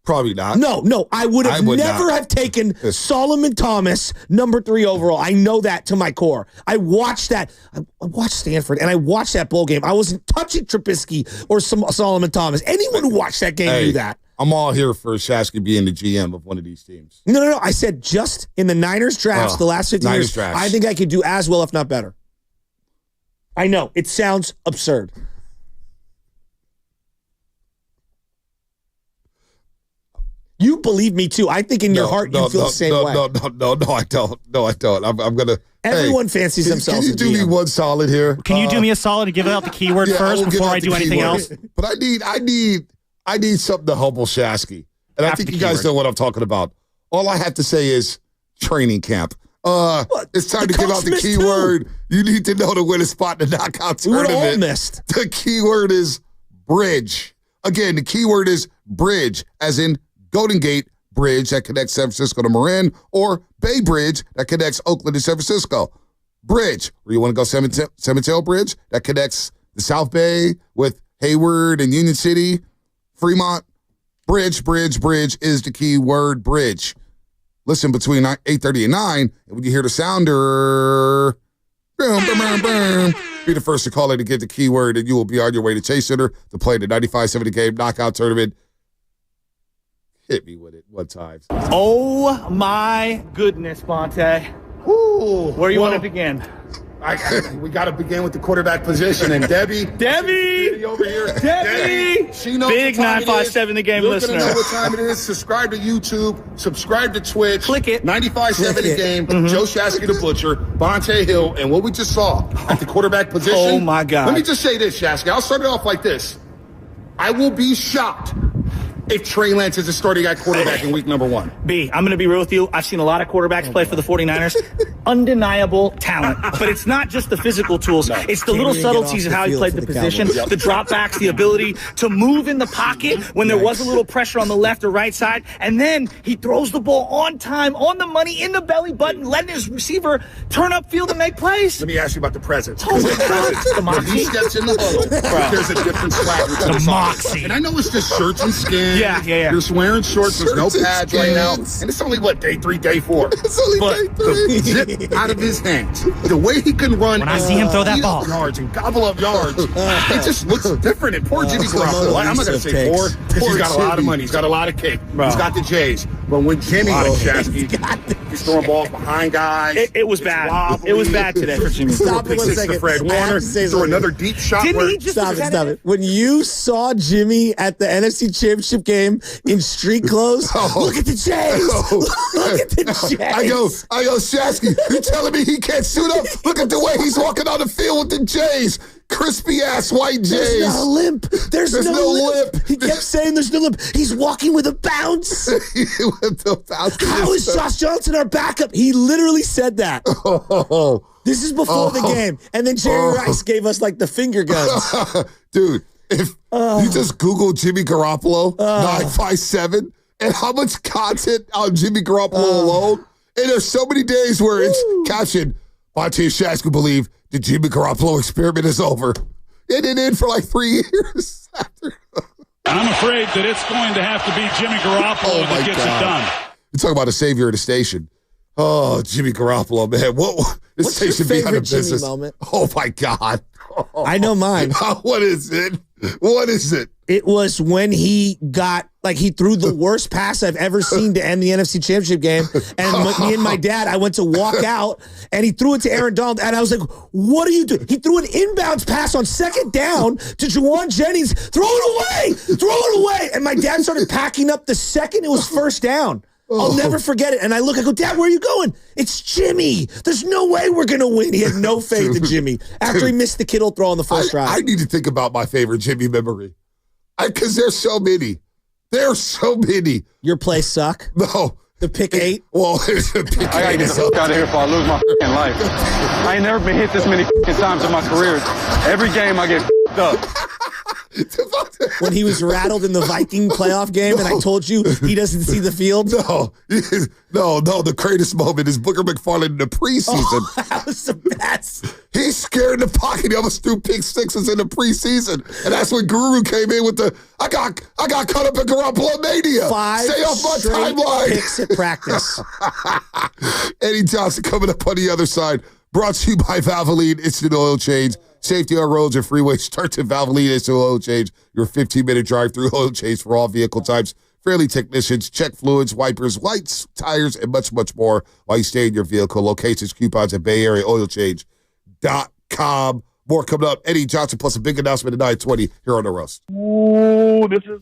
Probably not. No. I would have never have taken Solomon Thomas, number 3 overall. I know that to my core. I watched that. I watched Stanford, and I watched that bowl game. I wasn't touching Trubisky or Solomon Thomas. Anyone who watched that game knew that. I'm all here for Shasky being the GM of one of these teams. No. I said just in the Niners drafts, the last 15 years, I think I could do as well, if not better. I know. It sounds absurd. You believe me too. I think in your heart you feel the same way. No, I don't. No, I don't. I'm gonna. Everyone fancies themselves. Can you do me one solid here? Can you do me a solid and give out the keyword first before I do anything else? But I need something to humble Shasky, and I think you guys know what I'm talking about. All I have to say is training camp. It's time to give out the keyword. You need to know to win a spot in the knockout tournament. We all missed. The keyword is bridge. Again, the keyword is bridge, as in Golden Gate Bridge that connects San Francisco to Marin, or Bay Bridge that connects Oakland to San Francisco. Bridge, where you want to go San Mateo Bridge that connects the South Bay with Hayward and Union City, Fremont. Bridge is the key word, bridge. Listen between 8:30 and 9, and when you hear the sounder, boom, boom, boom, boom, be the first to call it to get the keyword, and you will be on your way to Chase Center to play the 95-70 game knockout tournament. Hit me with it one time. Oh, my goodness, Bonte. Ooh, Where do you want to begin? We got to begin with the quarterback position. And Debbie over here. Debbie! She knows Big what time 957 The Game You're listener. You're going to know what time it is. Subscribe to YouTube. Subscribe to Twitch. Click it. 95.7 The Game. Joe Shasky the Butcher. Bonte Hill. And what we just saw at the quarterback position. Oh, my God. Let me just say this, Shasky. I'll start it off like this. I will be shocked if Trey Lance is a starting at quarterback in week number 1. B, I'm going to be real with you. I've seen a lot of quarterbacks play for the 49ers. Undeniable talent. But it's not just the physical tools. It's the little subtleties of how he played the position, the dropbacks, the ability to move in the pocket when there was a little pressure on the left or right side. And then he throws the ball on time, on the money, in the belly button, letting his receiver turn upfield and make plays. Let me ask you about the presence. Oh, the When he steps in the huddle, there's a different swagger to The this moxie. offense. And I know it's just shirts and skins. Yeah. You're wearing shorts. There's no Shirts and pads right now. skins. And it's only, day 3, day 4. It's only day 3. The zip out of his hands. The way he can run. When I see him throw that eat up ball. yards and gobble up yards. It just looks different. And poor Jimmy Garoppolo. I'm not going to say poor. He's got a lot of money. He's got a lot of cake. He's got the J's. But when Jimmy goes, he's throwing balls behind guys. It was bad. It was bad today for Jimmy. Stop it 1 Six to second. Fred Warner. Throw another deep shot. Didn't he just Stop it. When you saw Jimmy at the NFC Championship game in street clothes, look at the Jays. Look at the Jays. I go, Shasky, you telling me he can't suit up? Look at the way he's walking on the field with the Jays. Crispy ass white Jays. There's not a limp. There's no limp. He kept saying there's no limp. He's walking with a bounce. How is Josh Johnson our backup? He literally said that. This is before the game. And then Jerry Rice gave us like the finger guns. Dude, if you just Google Jimmy Garoppolo 957 and how much content on Jimmy Garoppolo alone, and there's so many days where it's captioned, Bonte and Shasky believe the Jimmy Garoppolo experiment is over. It ended for like 3 years after. I'm afraid that it's going to have to be Jimmy Garoppolo that gets it done. You talk about a savior of the station. Oh, Jimmy Garoppolo, man. This station be out of business. Jimmy moment? Oh, my God. I know mine. What is it? What is it? It was when he he threw the worst pass I've ever seen to end the NFC Championship game. And me and my dad, I went to walk out, and he threw it to Aaron Donald, and I was like, what are you doing? He threw an inbounds pass on 2nd down to Juwan Jennings. Throw it away! Throw it away! And my dad started packing up the second it was 1st down. I'll never forget it. And I go, Dad, where are you going? It's Jimmy. There's no way we're going to win. He had no faith in Jimmy after he missed the Kittle throw on the first drive. I need to think about my favorite Jimmy memory. Because there's so many. There's so many. Your plays suck? No. The pick 8? Well, the pick 8 I gotta get the fuck out of here before I lose my fucking life. I ain't never been hit this many fucking times in my career. Every game I get fucked up. When he was rattled in the Viking playoff game, and I told you he doesn't see the field? No. The greatest moment is Booker McFarland in the preseason. Oh, that was the best. He's scared in the pocket. He almost threw pick sixes in the preseason. And that's when Guru came in with I got caught up in Garoppolo mania. 5 Stay off my straight timeline. picks at practice. Eddie Johnson coming up on the other side. Brought to you by Valvoline Instant Oil Change. Safety on roads and freeways. Start to Valvoline Instant Oil Change. Your 15-minute drive-through oil change for all vehicle types. Friendly technicians, check fluids, wipers, lights, tires, and much, much more while you stay in your vehicle. Locations, coupons at BayAreaOilChange.com. More coming up. Eddie Johnson plus a big announcement at 9:20 here on The Roast. Ooh, this is...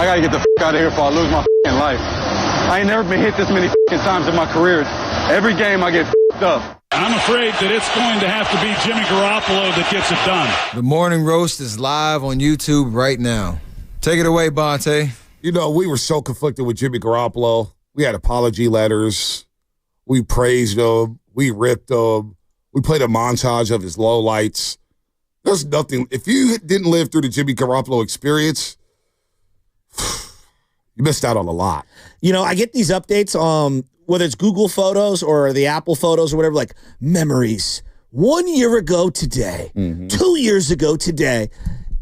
I got to get the out of here before I lose my life. I ain't never been hit this many times in my career. Every game I get up. I'm afraid that it's going to have to be Jimmy Garoppolo that gets it done. The Morning Roast is live on YouTube right now. Take it away, Bonte. You know, we were so conflicted with Jimmy Garoppolo. We had apology letters. We praised him. We ripped him. We played a montage of his lowlights. There's nothing. If you didn't live through the Jimmy Garoppolo experience, you missed out on a lot. You know, I get these updates whether it's Google Photos or the Apple Photos or whatever, like memories. 1 year ago today, 2 years ago today.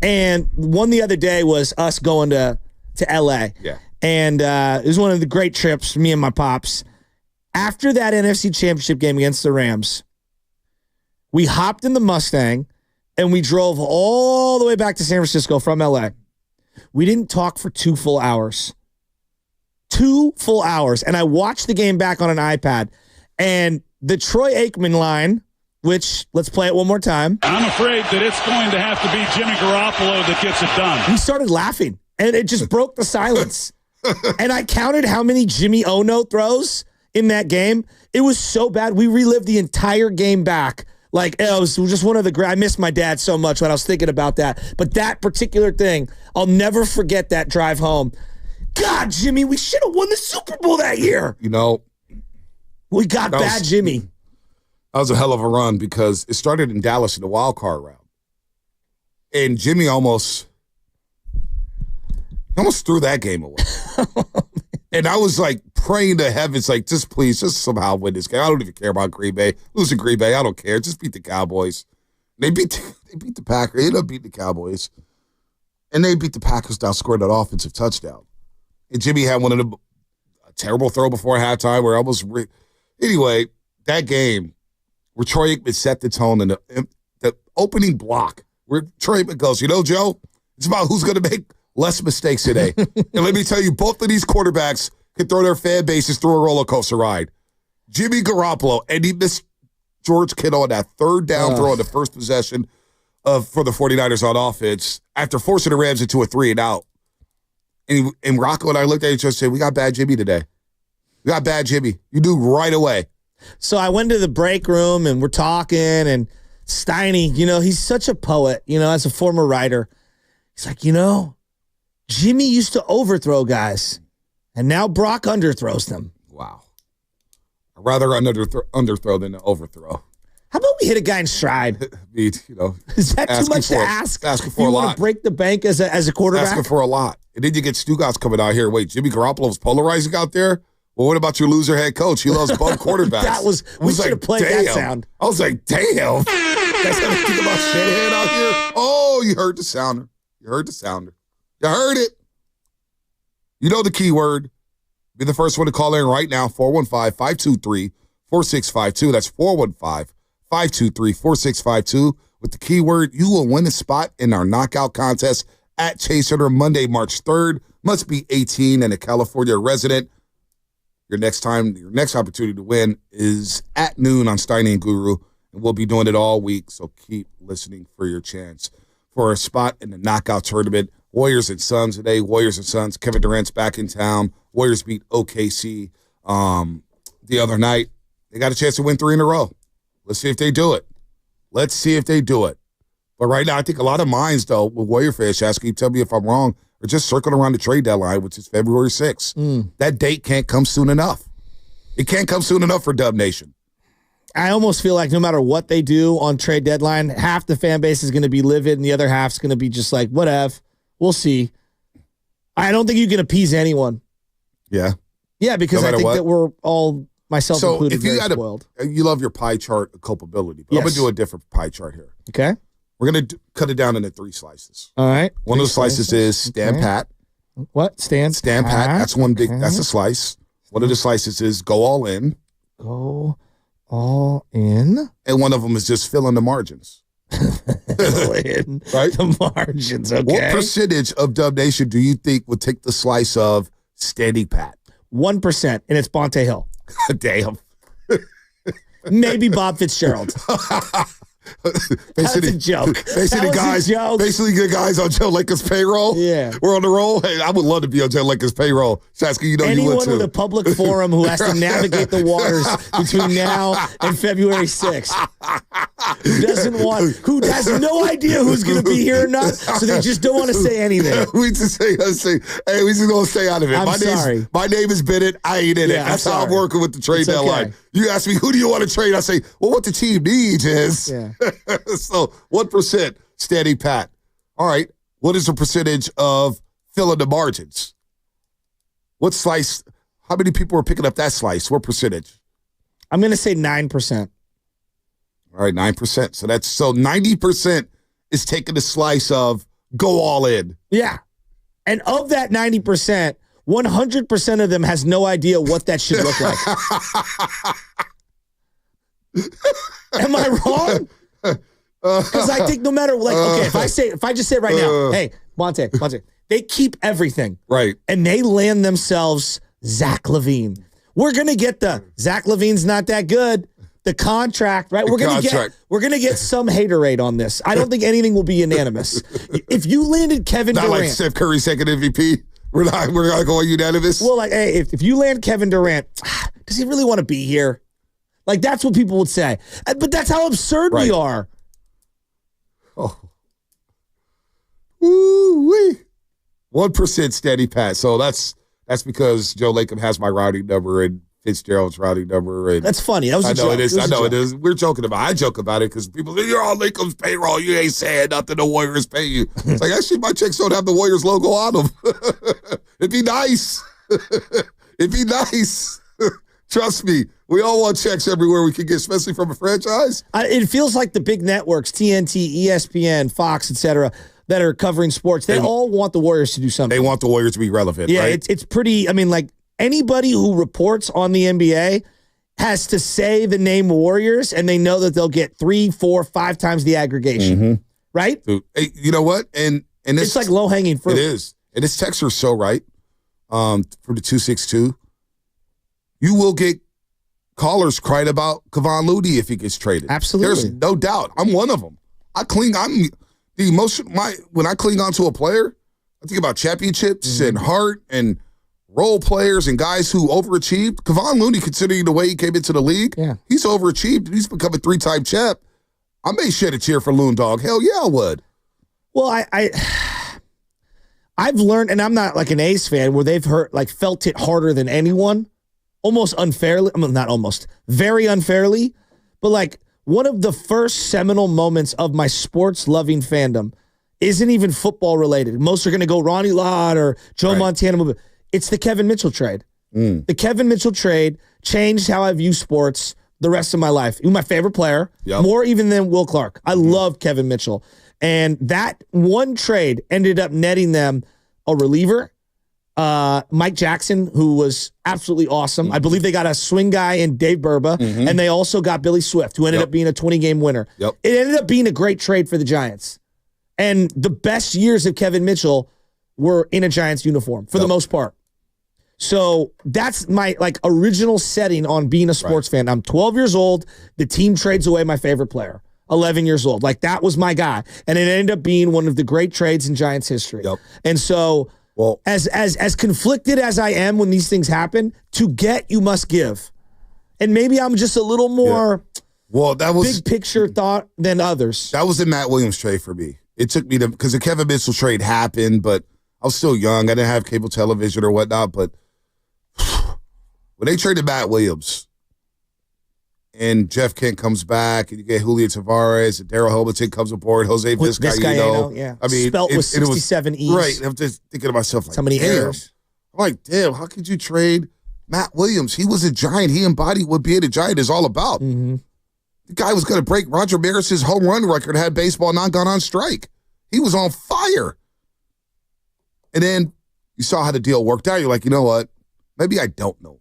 And one the other day was us going to L.A. Yeah. And it was one of the great trips, me and my pops. After that NFC Championship game against the Rams, we hopped in the Mustang and we drove all the way back to San Francisco from L.A. We didn't talk for 2 full hours. 2 full hours. And I watched the game back on an iPad. And the Troy Aikman line, which, let's play it one more time. I'm afraid that it's going to have to be Jimmy Garoppolo that gets it done. We started laughing, and it just broke the silence. And I counted how many Jimmy Ono throws in that game. It was so bad. We relived the entire game back. Like, it was just one of the I miss my dad so much when I was thinking about that. But that particular thing, I'll never forget that drive home. God, Jimmy, we should have won the Super Bowl that year. You know, we got bad Jimmy. That was a hell of a run because it started in Dallas in the wild card round. And Jimmy almost threw that game away. And I was like praying to heavens, like, just please, just somehow win this game. I don't even care about Green Bay. Losing Green Bay, I don't care. Just beat the Cowboys. They beat the Packers. They ended up beating the Cowboys. And they beat the Packers down, scored that offensive touchdown. And Jimmy had one of a terrible throw before halftime where I almost anyway, that game where Troy Aikman set the tone in the opening block where Troy Aikman goes, you know, Joe, it's about who's going to make less mistakes today. And let me tell you, both of these quarterbacks can throw their fan bases through a roller coaster ride. Jimmy Garoppolo, and he missed George Kittle on that third down throw on the first possession for the 49ers on offense after forcing the Rams into a 3-and-out. And Rocco and I looked at each other and said, we got bad Jimmy today. We got bad Jimmy. You do right away. So I went to the break room and we're talking, and Steiny, you know, he's such a poet, you know, as a former writer. He's like, you know, Jimmy used to overthrow guys, and now Brock underthrows them. Wow. I'd rather underthrow than overthrow. How about we hit a guy in stride? You know, is that too much to ask? Asking for a lot. You want to break the bank as a quarterback? Asking for a lot. And then you get Stugatz coming out here. Wait, Jimmy Garoppolo's polarizing out there? Well, what about your loser head coach? He loves both quarterbacks. We should have played that sound. I was like, damn. That's how they think about Shanahan out here. Oh, you heard the sounder. You heard it. You know the keyword. Be the first one to call in right now, 415-523-4652. That's 415-523-4652. With the keyword, you will win a spot in our knockout contest at Chase Center Monday, March 3rd. Must be 18 and a California resident. Your next opportunity to win is at noon on Steiny and Guru, and we'll be doing it all week, so keep listening for your chance for a spot in the knockout tournament. Warriors and Suns today. Warriors and Suns. Kevin Durant's back in town. Warriors beat OKC the other night. They got a chance to win 3 in a row. Let's see if they do it. But right now, I think a lot of minds, though, with Warrior fans, Shasky, tell me if I'm wrong, are just circling around the trade deadline, which is February 6th. That date can't come soon enough. It can't come soon enough for Dub Nation. I almost feel like no matter what they do on trade deadline, half the fan base is going to be livid and the other half's going to be just like, whatever, we'll see. I don't think you can appease anyone. Yeah. Yeah, because I think that we're all, myself included, if you very spoiled. You love your pie chart of culpability, but I'm going to do a different pie chart here. Okay. We're going to cut it down into 3 slices. All right. One of the slices is Stan Pat. What? Stan Pat. That's one big, that's a slice. One of the slices is go all in. Go all in. And one of them is just fill in the margins. Right? The margins, okay. What percentage of Dub Nation do you think would take the slice of Standing Pat? 1%, and it's Bonte Hill. Damn. Maybe Bob Fitzgerald. That's a joke. Basically, the guys on Joe Lakers payroll. Yeah. We're on the roll. Hey, I would love to be on Joe Lakers payroll. Shasky, you know you would Anyone too. with a public forum who has to navigate the waters between now and February 6th, who has no idea who's going to be here or not, so they just don't want to say anything. We just say, hey, we just going to stay out of it. Sorry. My name is Bennett. I ain't in it. That's how I'm working with the trade deadline. Okay. You ask me, who do you want to trade? I say, well, what the team needs is. Yeah. So 1% steady pat. All right. What is the percentage of filling the margins? What slice? How many people are picking up that slice? What percentage? I'm going to say 9%. All right, 9%. So 90% is taking the slice of go all in. Yeah. And of that 90%, 100% of them has no idea what that should look like. Am I wrong? Because I think no matter, if I just say right now, hey, Monte, they keep everything. Right. And they land themselves Zach LaVine. We're going to get Zach LaVine's not that good. The contract, right? We're gonna get some haterade on this. I don't think anything will be unanimous. If you landed Kevin Durant, not like Steph Curry second MVP, we're not going unanimous. Well, hey, if you land Kevin Durant, does he really want to be here? That's what people would say. But that's how absurd we are. Oh, woo-wee. 1% steady pass. So that's because Joe Lacob has my routing number and Fitzgerald's routing number. And that's funny. That was a joke. I know it is. We're joking about it. I joke about it because people say, you're on Lacob's payroll. You ain't saying nothing. The Warriors pay you. It's like, actually, my checks don't have the Warriors logo on them. It'd be nice. It'd be nice. Trust me. We all want checks everywhere we can get, especially from a franchise. It feels like the big networks, TNT, ESPN, Fox, etc., that are covering sports, they all want the Warriors to do something. They want the Warriors to be relevant, yeah, right? It's pretty, anybody who reports on the NBA has to say the name Warriors, and they know that they'll get 3, 4, 5 times the aggregation, right? Dude, hey, you know what? And this, it's like low-hanging fruit. It is. And this texter is so right for the 262. You will get callers crying about Kevon Looney if he gets traded. Absolutely. There's no doubt. I'm one of them. When I cling onto a player, I think about championships and heart and role players and guys who overachieved. Kevon Looney, considering the way he came into the league, he's overachieved. He's become a 3-time champ. I may shed a tear for Loon Dog. Hell yeah, I would. Well, I've learned, and I'm not like an A's fan, where they've felt it harder than anyone, almost unfairly. Not almost, very unfairly, but one of the first seminal moments of my sports-loving fandom isn't even football-related. Most are going to go Ronnie Lott or Joe Montana. It's the Kevin Mitchell trade. The Kevin Mitchell trade changed how I view sports the rest of my life. He was my favorite player, more even than Will Clark. I loved Kevin Mitchell. And that one trade ended up netting them a reliever, Mike Jackson, who was absolutely awesome. I believe they got a swing guy in Dave Burba, and they also got Billy Swift, who ended up being a 20-game winner. It ended up being a great trade for the Giants. And the best years of Kevin Mitchell were in a Giants uniform, for the most part. So that's my original setting on being a sports fan. I'm 12 years old. The team trades away my favorite player. 11 years old. That was my guy. And it ended up being one of the great trades in Giants history. And so... Well, as conflicted as I am when these things happen, to get, you must give. And maybe I'm just a little more that was big picture thought than others. That was the Matt Williams trade for me. It took me because the Kevin Mitchell trade happened, but I was still young. I didn't have cable television or whatnot. But when they traded Matt Williams and Jeff Kent comes back and you get Julio Tavares and Darryl Hamilton comes aboard, Jose Vizcaíno. I mean, spelt with 67 E's. Right. I'm just thinking to myself, how many A's? I'm like, damn, how could you trade Matt Williams? He was a Giant. He embodied what being a Giant is all about. The guy was going to break Roger Maris's home run record had baseball not gone on strike. He was on fire. And then you saw how the deal worked out. You're like, you know what? Maybe I don't know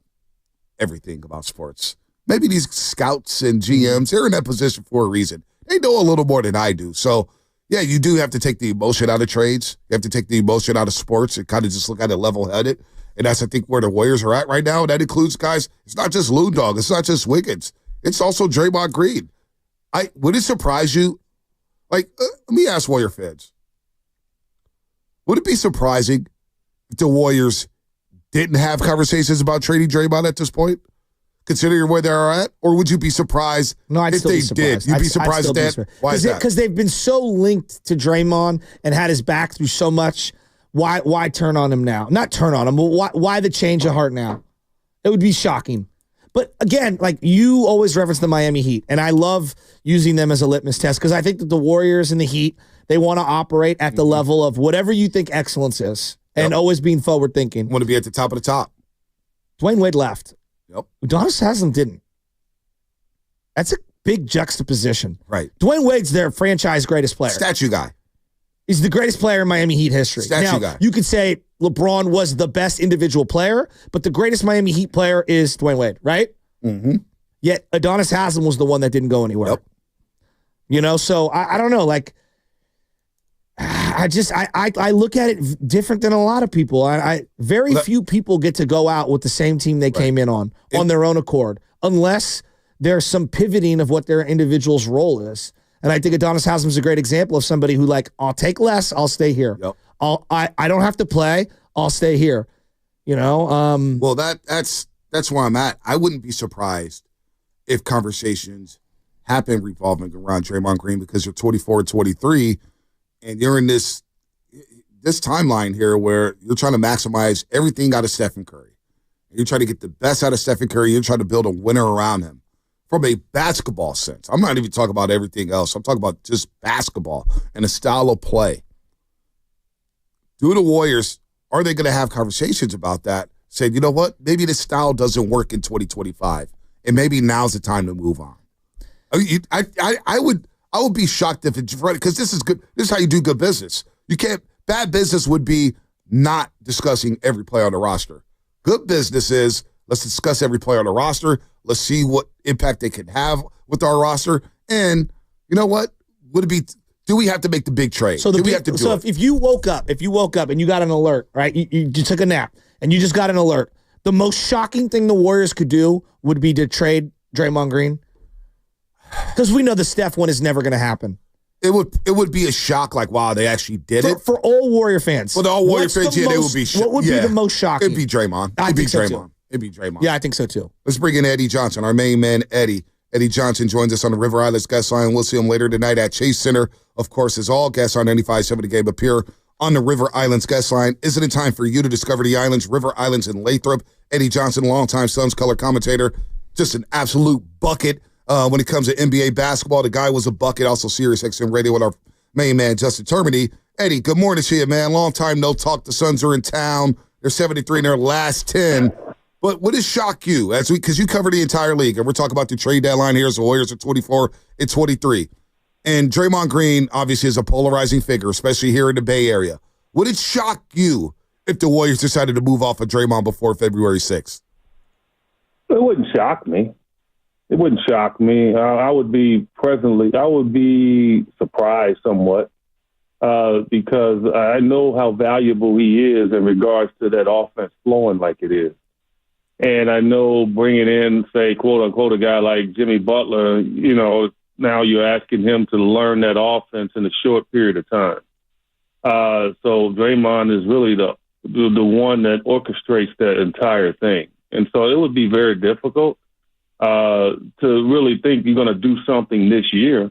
everything about sports. Maybe these scouts and GMs, they're in that position for a reason. They know a little more than I do. So, yeah, you do have to take the emotion out of trades. You have to take the emotion out of sports and kind of just look at it level-headed. And that's, I think, where the Warriors are at right now. And that includes guys. It's not just Loon Dog. It's not just Wiggins. It's also Draymond Green. Would it surprise you? Like, let me ask Warrior fans. Would it be surprising if the Warriors didn't have conversations about trading Draymond at this point, considering where they are at? Or would you be surprised if they did? You'd be surprised at that? Why is that? Because they've been so linked to Draymond and had his back through so much. Why turn on him now? Not turn on him, but why the change of heart now? It would be shocking. But again, like you always reference the Miami Heat, and I love using them as a litmus test because I think that the Warriors and the Heat, they want to operate at the level of whatever you think excellence is and always being forward thinking. Want to be at the top of the top. Dwayne Wade left. Yep. Udonis Haslem didn't. That's a big juxtaposition. Right. Dwayne Wade's their franchise greatest player. Statue guy. He's the greatest player in Miami Heat history. Statue guy. You could say LeBron was the best individual player, but the greatest Miami Heat player is Dwayne Wade, right? Mm-hmm. Yet Udonis Haslem was the one that didn't go anywhere. Yep. You know, so I don't know. Like, I look at it different than a lot of people. Very few people get to go out with the same team they came in on their own accord, unless there's some pivoting of what their individual's role is. And I think Udonis Haslem is a great example of somebody who, like, I'll take less, I'll stay here. Yep. I don't have to play, I'll stay here. You know. Well, that's where I'm at. I wouldn't be surprised if conversations happen revolving around Draymond Green because you're 24 and 23, and you're in this timeline here where you're trying to maximize everything out of Stephen Curry. You're trying to get the best out of Stephen Curry. You're trying to build a winner around him. From a basketball sense. I'm not even talking about everything else. I'm talking about just basketball and a style of play. Do the Warriors, are they going to have conversations about that? Say, you know what? Maybe this style doesn't work in 2025, and maybe now's the time to move on. I would be shocked if it's right, because this is good. This is how you do good business. You can't. Bad business would be not discussing every player on the roster. Good business is, let's discuss every player on the roster. Let's see what impact they can have with our roster. And you know what? Would it be? Do we have to make the big trade? So we have to do it? If you woke up and you got an alert, right? You took a nap and you just got an alert. The most shocking thing the Warriors could do would be to trade Draymond Green, because we know the Steph one is never going to happen. It would be a shock. Like, wow, they actually did it for all Warrior fans. For all Warrior fans, they would be. What would be the most shocking? It'd be Draymond. It'd be Draymond. It'd be Draymond. Yeah, I think so too. Let's bring in Eddie Johnson, our main man, Eddie. Eddie Johnson joins us on the River Islands guest line. We'll see him later tonight at Chase Center. Of course, as all guests on 95.7 The Game appear on the River Islands guest line. Isn't it time for you to discover the islands, River Islands in Lathrop? Eddie Johnson, longtime Suns color commentator, just an absolute bucket when it comes to NBA basketball. The guy was a bucket. Also, Sirius XM Radio with our main man, Justin Termini. Eddie, good morning to you, man. Long time no talk. The Suns are in town. They're 73 in their last 10. But what does shock you? Because you cover the entire league, and we're talking about the trade deadline here as the Warriors are 24 and 23. And Draymond Green, obviously, is a polarizing figure, especially here in the Bay Area. Would it shock you if the Warriors decided to move off of Draymond before February 6th? It wouldn't shock me. It wouldn't shock me. I would be surprised somewhat because I know how valuable he is in regards to that offense flowing like it is. And I know bringing in, say, quote unquote, a guy like Jimmy Butler, you know, now you're asking him to learn that offense in a short period of time. So Draymond is really the one that orchestrates that entire thing. And so it would be very difficult to really think you're going to do something this year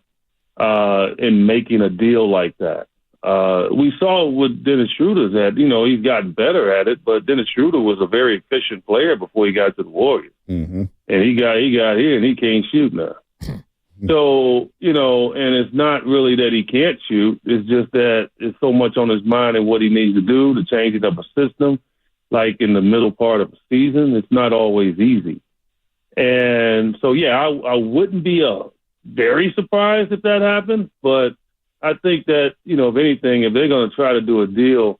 in making a deal like that. We saw what Dennis Schroeder's at. You know, he's gotten better at it, but Dennis Schroeder was a very efficient player before he got to the Warriors. Mm-hmm. And he got here and he can't shoot now. So, you know, and it's not really that he can't shoot. It's just that it's so much on his mind and what he needs to do to change it up a system. Like in the middle part of the season, it's not always easy. And so, yeah, I wouldn't be very surprised if that happened, but I think that, you know, if anything, if they're going to try to do a deal,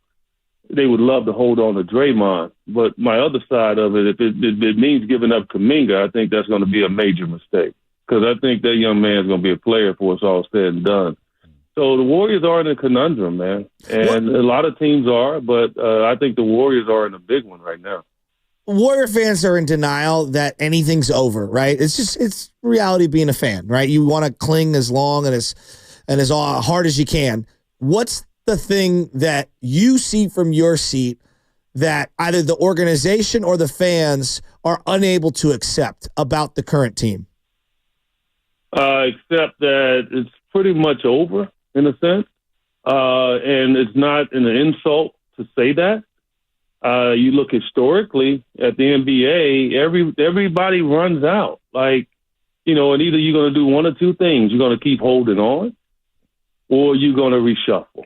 they would love to hold on to Draymond. But my other side of it, if it means giving up Kuminga, I think that's going to be a major mistake, because I think that young man's going to be a player for it's all said and done. So the Warriors are in a conundrum, man. And a lot of teams are, but I think the Warriors are in a big one right now. Warrior fans are in denial that anything's over, right? It's reality of being a fan, right? You want to cling as long and as hard as you can. What's the thing that you see from your seat that either the organization or the fans are unable to accept about the current team? Except that it's pretty much over in a sense. And it's not an insult to say that. You look historically at the NBA, everybody runs out. Like, and either you're going to do one or two things. You're going to keep holding on or you're going to reshuffle,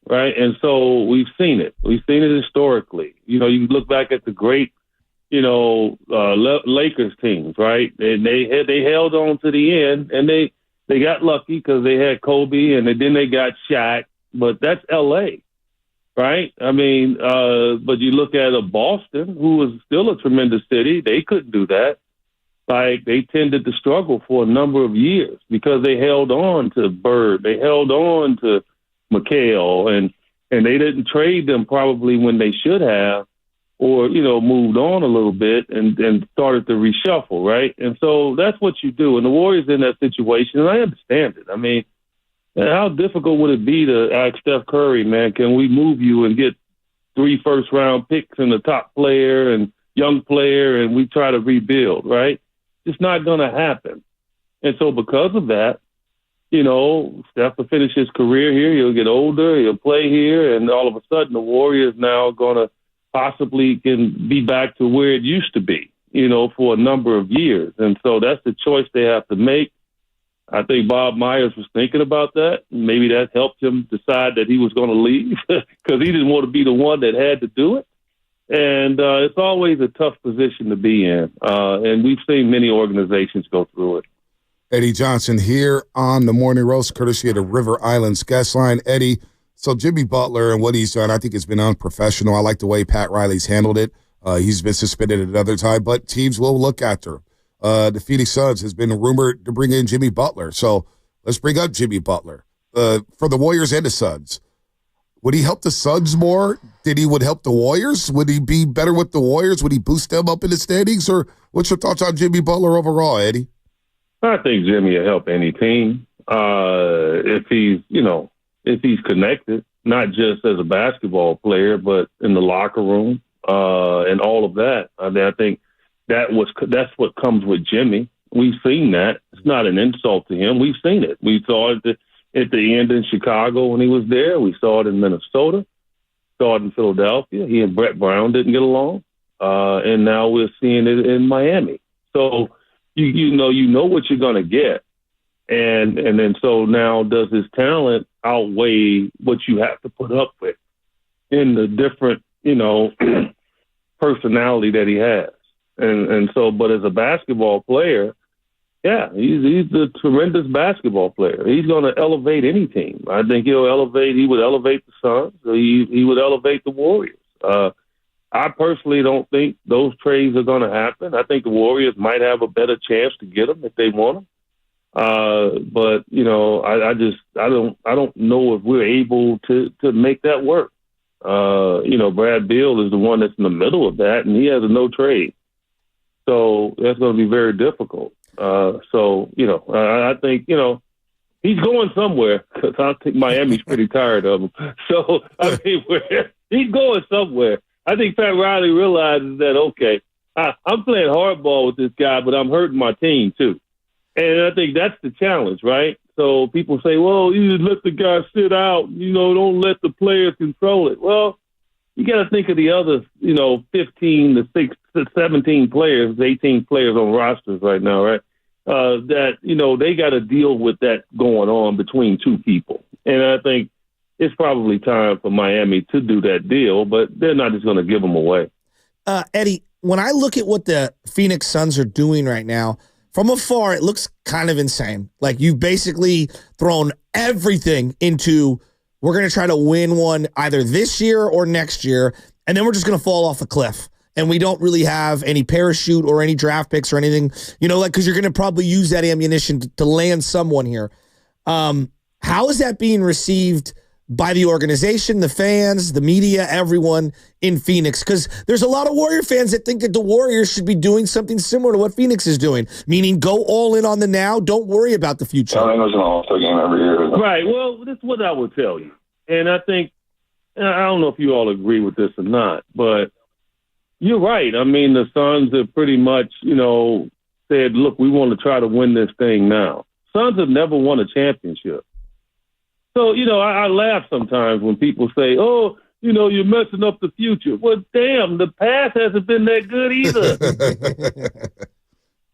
right? And so we've seen it. We've seen it historically. You look back at the great, Lakers teams, right? And they held on to the end, and they got lucky because they had Kobe, and then they got Shaq. But that's L.A., right? I mean, but you look at Boston, who was still a tremendous city. They couldn't do that. Like, they tended to struggle for a number of years because they held on to Bird. They held on to McHale, and they didn't trade them probably when they should have, or, moved on a little bit and started to reshuffle, right? And so that's what you do. And the Warriors in that situation, and I understand it. I mean, how difficult would it be to ask Steph Curry, man, can we move you and get 3 first-round picks and the top player and young player, and we try to rebuild, right? It's not going to happen. And so because of that, Steph will finish his career here. He'll get older. He'll play here. And all of a sudden, the Warriors now going to possibly can be back to where it used to be, for a number of years. And so that's the choice they have to make. I think Bob Myers was thinking about that. Maybe that helped him decide that he was going to leave because he didn't want to be the one that had to do it. And it's always a tough position to be in. And we've seen many organizations go through it. Eddie Johnson here on the Morning Roast, courtesy of the River Islands guest line. Eddie, so Jimmy Butler and what he's done, I think it's been unprofessional. I like the way Pat Riley's handled it. He's been suspended at another time, but teams will look after him. The Phoenix Suns has been rumored to bring in Jimmy Butler. So let's bring up Jimmy Butler for the Warriors and the Suns. Would he help the Suns more? Would help the Warriors? Would he be better with the Warriors? Would he boost them up in the standings? Or what's your thoughts on Jimmy Butler overall, Eddie? I think Jimmy will help any team if he's connected, not just as a basketball player, but in the locker room and all of that. I mean, I think that's what comes with Jimmy. We've seen that. It's not an insult to him. We've seen it. We saw it at the end in Chicago when he was there. We saw it in Minnesota. Saw it in Philadelphia. He and Brett Brown didn't get along, and now we're seeing it in Miami. So you know what you're going to get, and then so now does his talent outweigh what you have to put up with in the different personality that he has, and so but as a basketball player, yeah, he's a tremendous basketball player. He's going to elevate any team. I think he would elevate the Suns. He would elevate the Warriors. I personally don't think those trades are going to happen. I think the Warriors might have a better chance to get them if they want them. But I don't know if we're able to make that work. Brad Beal is the one that's in the middle of that, and he has a no trade. So that's going to be very difficult. I think, he's going somewhere because I think Miami's pretty tired of him. So, I mean, he's going somewhere. I think Pat Riley realizes that, okay, I'm playing hardball with this guy, but I'm hurting my team too. And I think that's the challenge, right? So people say, well, you just let the guy sit out, don't let the players control it. Well, you got to think of the other, 15 to 17 players, 18 players on rosters right now, right? That, they got to deal with that going on between two people. And I think it's probably time for Miami to do that deal, but they're not just going to give them away. Eddie, when I look at what the Phoenix Suns are doing right now, from afar, it looks kind of insane. Like you've basically thrown everything into, we're going to try to win one either this year or next year, and then we're just going to fall off a cliff. And we don't really have any parachute or any draft picks or anything, because you're going to probably use that ammunition to land someone here. How is that being received by the organization, the fans, the media, everyone in Phoenix. Because there's a lot of Warrior fans that think that the Warriors should be doing something similar to what Phoenix is doing, meaning go all in on the now. Don't worry about the future. Orlando's an all-star game every year. Right. Well, this is what I would tell you. And I think, I don't know if you all agree with this or not, but you're right. I mean, the Suns have pretty much, said, look, we want to try to win this thing now. Suns have never won a championship. So, I laugh sometimes when people say, oh, you're messing up the future. Well, damn, the past hasn't been that good either.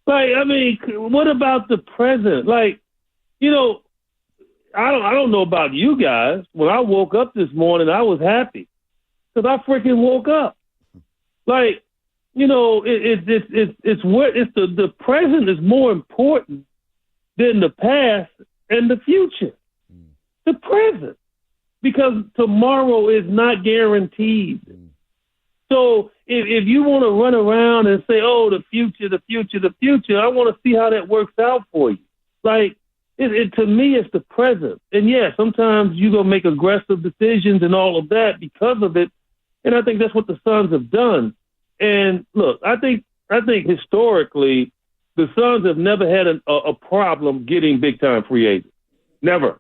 What about the present? I don't know about you guys. When I woke up this morning, I was happy because I freaking woke up. The present is more important than the past and the future. The present, because tomorrow is not guaranteed. So if you want to run around and say, oh, the future, I want to see how that works out for you. To me, it's the present. And yeah, sometimes you're going to make aggressive decisions and all of that because of it. And I think that's what the Suns have done. And look, I think historically, the Suns have never had a problem getting big-time free agents. Never.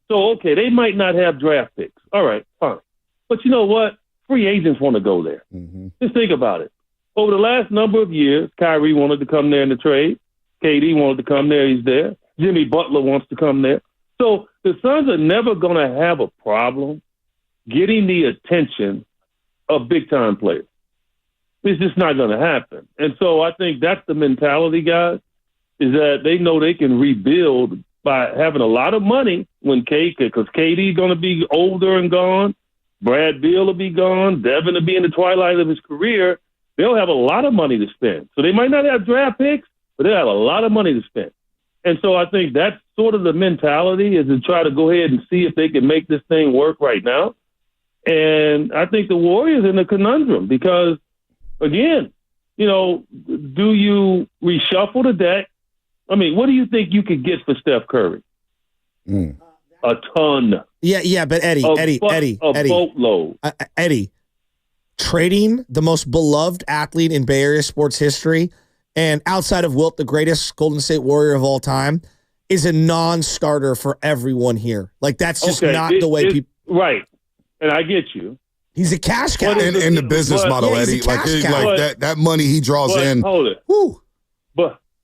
So, okay, they might not have draft picks. All right, fine. But you know what? Free agents want to go there. Mm-hmm. Just think about it. Over the last number of years, Kyrie wanted to come there in the trade. KD wanted to come there. He's there. Jimmy Butler wants to come there. So the Suns are never going to have a problem getting the attention of big-time players. It's just not going to happen. And so I think that's the mentality, guys, is that they know they can rebuild by having a lot of money because KD's going to be older and gone. Brad Beal will be gone. Devin will be in the twilight of his career. They'll have a lot of money to spend. So they might not have draft picks, but they'll have a lot of money to spend. And so I think that's sort of the mentality, is to try to go ahead and see if they can make this thing work right now. And I think the Warriors in a conundrum because, again, do you reshuffle the deck? I mean, what do you think you could get for Steph Curry? A ton. Yeah, but Eddie, boatload. Eddie, trading the most beloved athlete in Bay Area sports history, and outside of Wilt, the greatest Golden State Warrior of all time, is a non-starter for everyone here. That's just not the way people. Right, and I get you. He's a cash cow. In the business model, Eddie, that money he draws in. Hold it. Whew.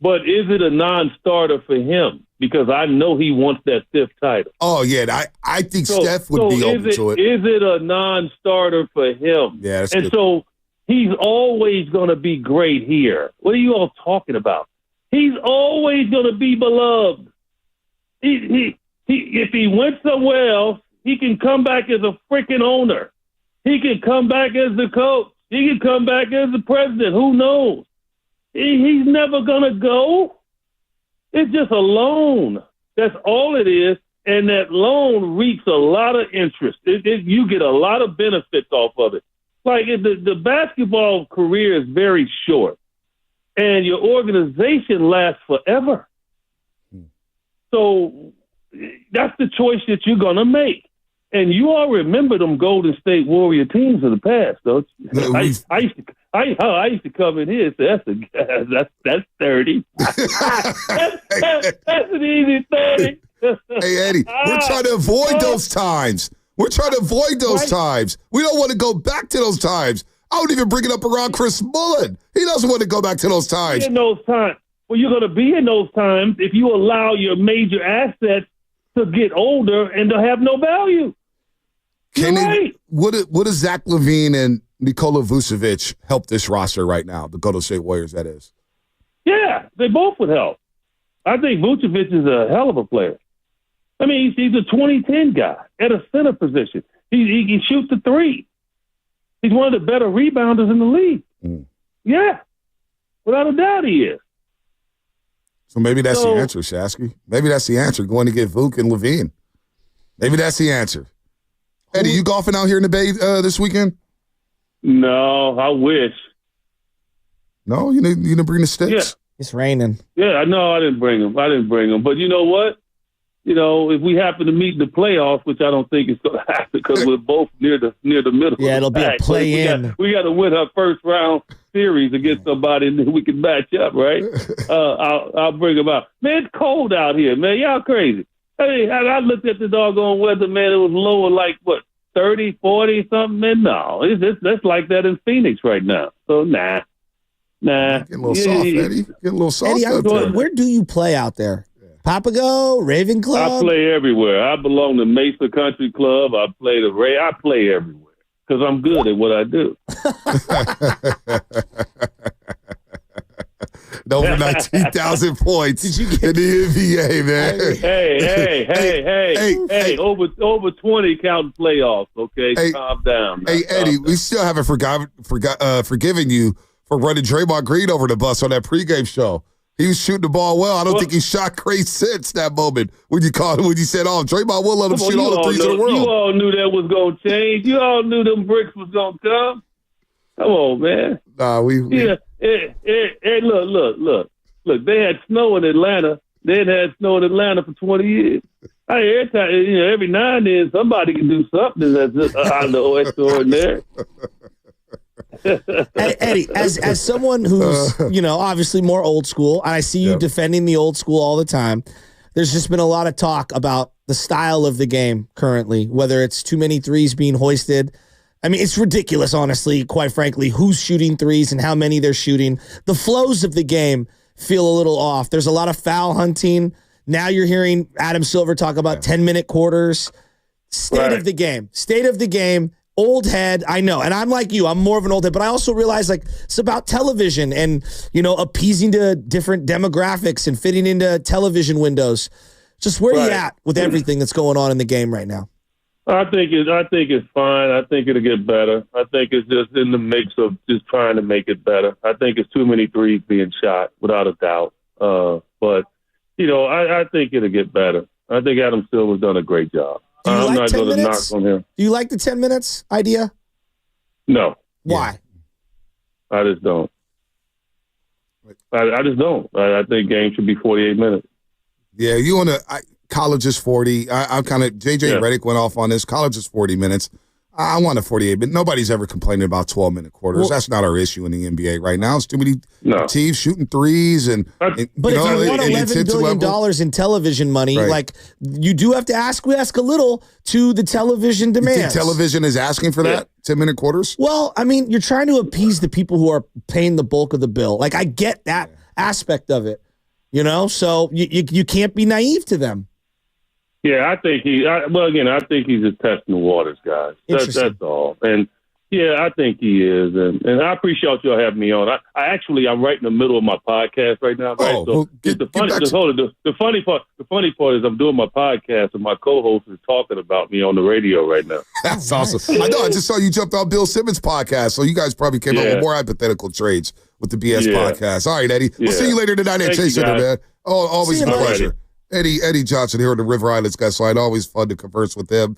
But is it a non-starter for him? Because I know he wants that fifth title. Oh, yeah. I think Steph would be open to it. Is it a non-starter for him? Yeah, and so he's always going to be great here. What are you all talking about? He's always going to be beloved. If he went somewhere else, he can come back as a freaking owner. He can come back as the coach. He can come back as the president. Who knows? He's never going to go. It's just a loan. That's all it is. And that loan reaps a lot of interest. You get a lot of benefits off of it. The basketball career is very short. And your organization lasts forever. So that's the choice that you're going to make. And you all remember them Golden State Warrior teams of the past, don't you? I used to come in here and say, that's 30. that's an easy 30. Hey, Eddie, we're trying to avoid those times. We don't want to go back to those times. I would even bring it up around Chris Mullin. He doesn't want to go back to those times. In those times. Well, you're going to be in those times if you allow your major assets to get older and to have no value. Would Zach LaVine and Nikola Vucevic help this roster right now, the Golden State Warriors, that is? Yeah, they both would help. I think Vucevic is a hell of a player. I mean, he's a 2010 guy at a center position. He can shoot the three. He's one of the better rebounders in the league. Yeah, without a doubt he is. So maybe that's the answer, Shasky. Maybe that's the answer, going to get Vuk and LaVine. Maybe that's the answer. Eddie, you golfing out here in the Bay this weekend? No, I wish. No, you didn't bring the sticks? Yeah. It's raining. Yeah, I know I didn't bring them. But you know what? if we happen to meet in the playoffs, which I don't think is going to happen because we're both near the middle. Yeah, it'll be a play-in. We got to win our first round series against somebody that we can match up, right? I'll bring them out. Man, it's cold out here, man. Y'all crazy. Hey, I looked at the doggone weather, man. It was lower, like, 30, 40, something? Man, no. That's like that in Phoenix right now. So, nah. Getting a little soft, Eddie. Getting a little soft. Eddie, where do you play out there? Papago, Raven Club? I play everywhere. I belong to Mesa Country Club. I play I play everywhere because I'm good at what I do. Over 19,000 points in the NBA, man. Hey, over 20 counting playoffs, okay? Hey, calm down. Hey, Eddie, we still haven't forgiven you for running Draymond Green over the bus on that pregame show. He was shooting the ball well. I don't think he shot great since that moment when you said, Draymond will let him shoot all the threes in the world. You all knew that was going to change. You all knew them bricks was going to come. Come on, man. Yeah. Hey, look. They had snow in Atlanta. They had snow in Atlanta for 20 years. Every now and then somebody can do something that's out of the extraordinary. Eddie, as someone who's obviously more old school, and I see you defending the old school all the time, there's just been a lot of talk about the style of the game currently, whether it's too many threes being hoisted. I mean, it's ridiculous, honestly, quite frankly, who's shooting threes and how many they're shooting. The flows of the game feel a little off. There's a lot of foul hunting. Now you're hearing Adam Silver talk about 10-minute quarters. State of the game. Old head, I know. And I'm like you. I'm more of an old head. But I also realize, it's about television and, appeasing to different demographics and fitting into television windows. Just where are you at with everything that's going on in the game right now? I think it's fine. I think it'll get better. I think it's just in the mix of just trying to make it better. I think it's too many threes being shot, without a doubt. But, I think it'll get better. I think Adam Silver's done a great job. I'm not going to knock on him. Do you like the 10 minutes idea? No. Why? I just don't. I just don't. I think games should be 48 minutes. Yeah, college is 40. I'm kind of, JJ Redick went off on this. College is 40 minutes. I want a 48 minute. Nobody's ever complaining about 12-minute quarters. Well, that's not our issue in the NBA right now. It's too many teams shooting threes. But if you want $11 billion in television money, you do have to ask. We ask a little to the television demands. You think television is asking for that 10-minute quarters? Well, I mean, you're trying to appease the people who are paying the bulk of the bill. I get that aspect of it. So you can't be naive to them. Yeah, I think I think he's just testing the waters, guys. That's all. And I think he is. And I appreciate y'all having me on. I'm right in the middle of my podcast right now. Right? The funny part is I'm doing my podcast and my co-host is talking about me on the radio right now. That's awesome. I know. I just saw you jumped on Bill Simmons' podcast, so you guys probably came up with more hypothetical trades with the BS podcast. All right, Eddie. We'll see you later tonight at Chase Center, man. Oh, always a pleasure. Eddie Johnson here, the River Islands guy, so always fun to converse with him.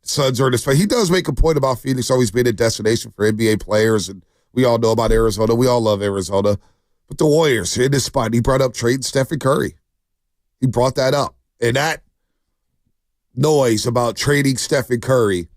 Suns are in this. He does make a point about Phoenix always being a destination for NBA players, and we all know about Arizona. We all love Arizona. But the Warriors in this spot, he brought up trading Stephen Curry. He brought that up. And that noise about trading Stephen Curry,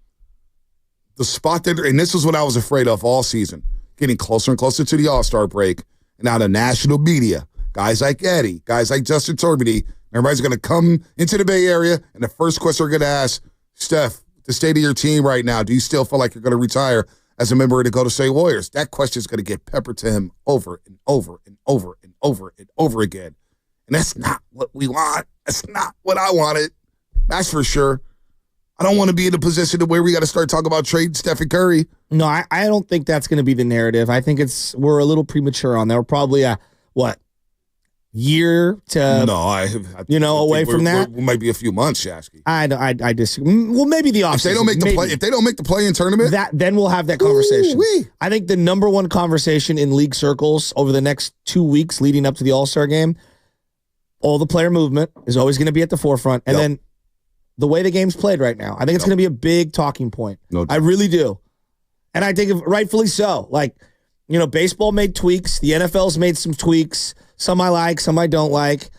the spot that, and this is what I was afraid of all season, getting closer and closer to the All-Star break, and now the national media, guys like Eddie, guys like Justin Turbide, everybody's going to come into the Bay Area, and the first question we're going to ask, Steph, the state of your team right now, do you still feel like you're going to retire as a member of the Golden State Warriors? That question is going to get peppered to him over and over and over and over and over again. And that's not what we want. That's not what I wanted. That's for sure. I don't want to be in a position to where we got to start talking about trading Stephen Curry. No, I don't think that's going to be the narrative. I think we're a little premature on that. We're probably year to away from that. We might be a few months, Shasky. I disagree. Well, maybe the offseason. If they don't make the play-in tournament, then we'll have that conversation. I think the number one conversation in league circles over the next 2 weeks leading up to the All-Star game, all the player movement is always going to be at the forefront, and then the way the game's played right now, I think it's going to be a big talking point. No doubt. I really do, and I think rightfully so. Baseball made tweaks. The NFL's made some tweaks. Some I like, some I don't like.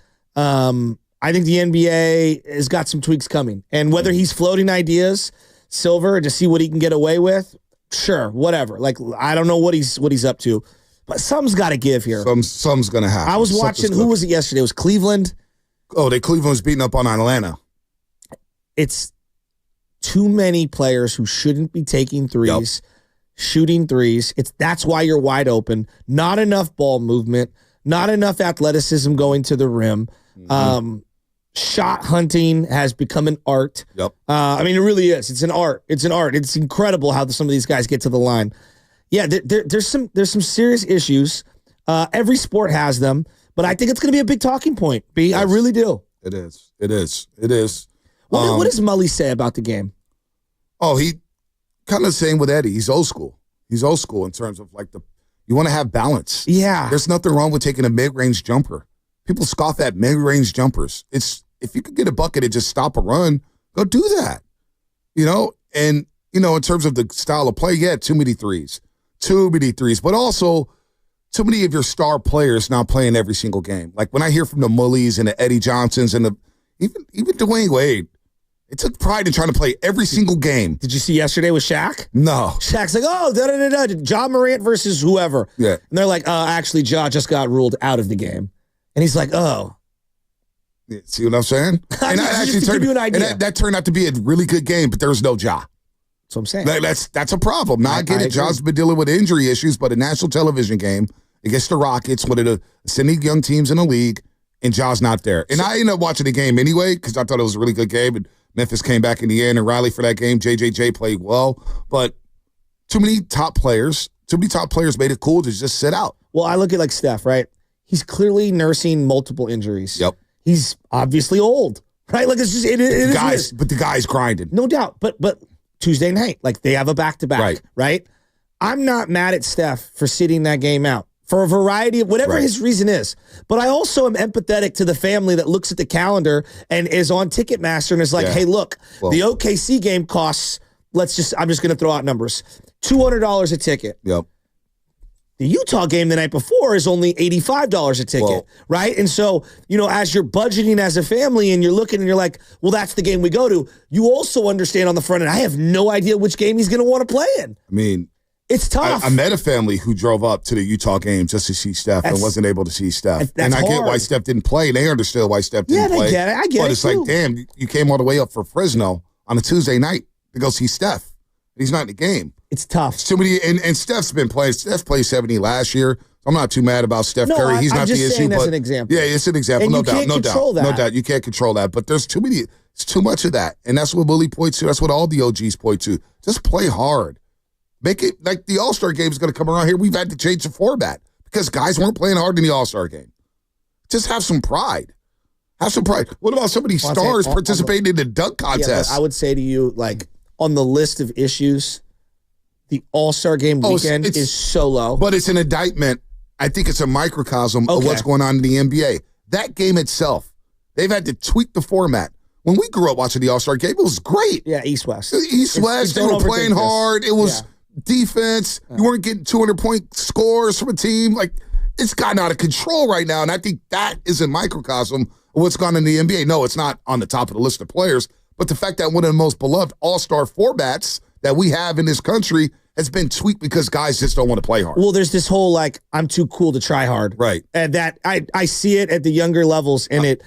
I think the NBA has got some tweaks coming. And whether he's floating ideas, Silver, to see what he can get away with, sure, whatever. Like, I don't know what he's up to. But something's got to give here. Something's going to happen. I was watching, who was it yesterday? It was Cleveland. Oh, Cleveland was beating up on Atlanta. It's too many players who shouldn't be taking threes, shooting threes. That's why you're wide open. Not enough ball movement, not enough athleticism going to the rim. Shot hunting has become an art. I mean, it really is. It's an art. It's incredible how some of these guys get to the line. Yeah, there's some serious issues. Every sport has them, but I think it's going to be a big talking point. B, I really do. It is. What does Mully say about the game? Oh, he kind of the same with Eddie. He's old school. He's old school in terms of like you want to have balance. Yeah. There's nothing wrong with taking a mid-range jumper. People scoff at mid-range jumpers. If you could get a bucket and just stop a run, go do that. And in terms of the style of play, too many threes. But also too many of your star players now playing every single game. Like when I hear from the Mullies and the Eddie Johnsons and even Dwayne Wade, it took pride in trying to play every single game. Did you see yesterday with Shaq? No. Shaq's like, Ja Morant versus whoever. Yeah. And they're like, actually, Ja just got ruled out of the game. And he's like, oh. Yeah, see what I'm saying? And that turned out to be a really good game, but there was no Ja. That's what I'm saying. That's a problem. Now I get it. Ja's been dealing with injury issues, but a national television game against the Rockets, one of the ascending young teams in the league, and Ja's not there. And I ended up watching the game anyway because I thought it was a really good game. And Memphis came back in the end and rallied for that game. JJJ played well, but too many top players made it cool to just sit out. Well, I look at like Steph, right? He's clearly nursing multiple injuries. Yep. He's obviously old, right? Like it's just it is. But the guy's grinding, no doubt. But Tuesday night, like they have a back-to-back, right? I'm not mad at Steph for sitting that game out for a variety of whatever his reason is. But I also am empathetic to the family that looks at the calendar and is on Ticketmaster and is like, hey, look, the OKC game costs, I'm just going to throw out numbers, $200 a ticket. Yep. The Utah game the night before is only $85 a ticket, right? And so, as you're budgeting as a family and you're looking and you're like, well, that's the game we go to, you also understand on the front end, I have no idea which game he's going to want to play in. I mean, it's tough. I met a family who drove up to the Utah game just to see Steph and wasn't able to see Steph. And I get why Steph didn't play. They understood why Steph didn't play. Yeah, I get it. But it's like, damn, you came all the way up for Fresno on a Tuesday night to go see Steph. He's not in the game. It's tough. It's too many, and Steph's been playing. Steph played 70 last year. I'm not too mad about Steph Curry. He's not the issue. But an example. Yeah, it's an example. And no you doubt. can't No control doubt. that. No doubt. You can't control that. But there's too many. It's too much of that, and that's what Willie points to. That's what all the OGs point to. Just play hard. Make it like the All-Star game is going to come around here. We've had to change the format because guys weren't playing hard in the All-Star game. Just have some pride. Have some pride. What about some of these stars participating in the dunk contest? I would say to you, like on the list of issues, the All-Star game weekend is so low. But it's an indictment. I think it's a microcosm of what's going on in the NBA. That game itself, they've had to tweak the format. When we grew up watching the All-Star game, it was great. Yeah, East-West. East-West, they were playing hard. It was defense. You weren't getting 200-point scores from a team. Like, it's gotten out of control right now, and I think that is a microcosm of what's gone in the NBA. No, it's not on the top of the list of players, but the fact that one of the most beloved All-Star formats that we have in this country has been tweaked because guys just don't want to play hard. Well, there's this whole, like, I'm too cool to try hard. Right. And that, I see it at the younger levels, and it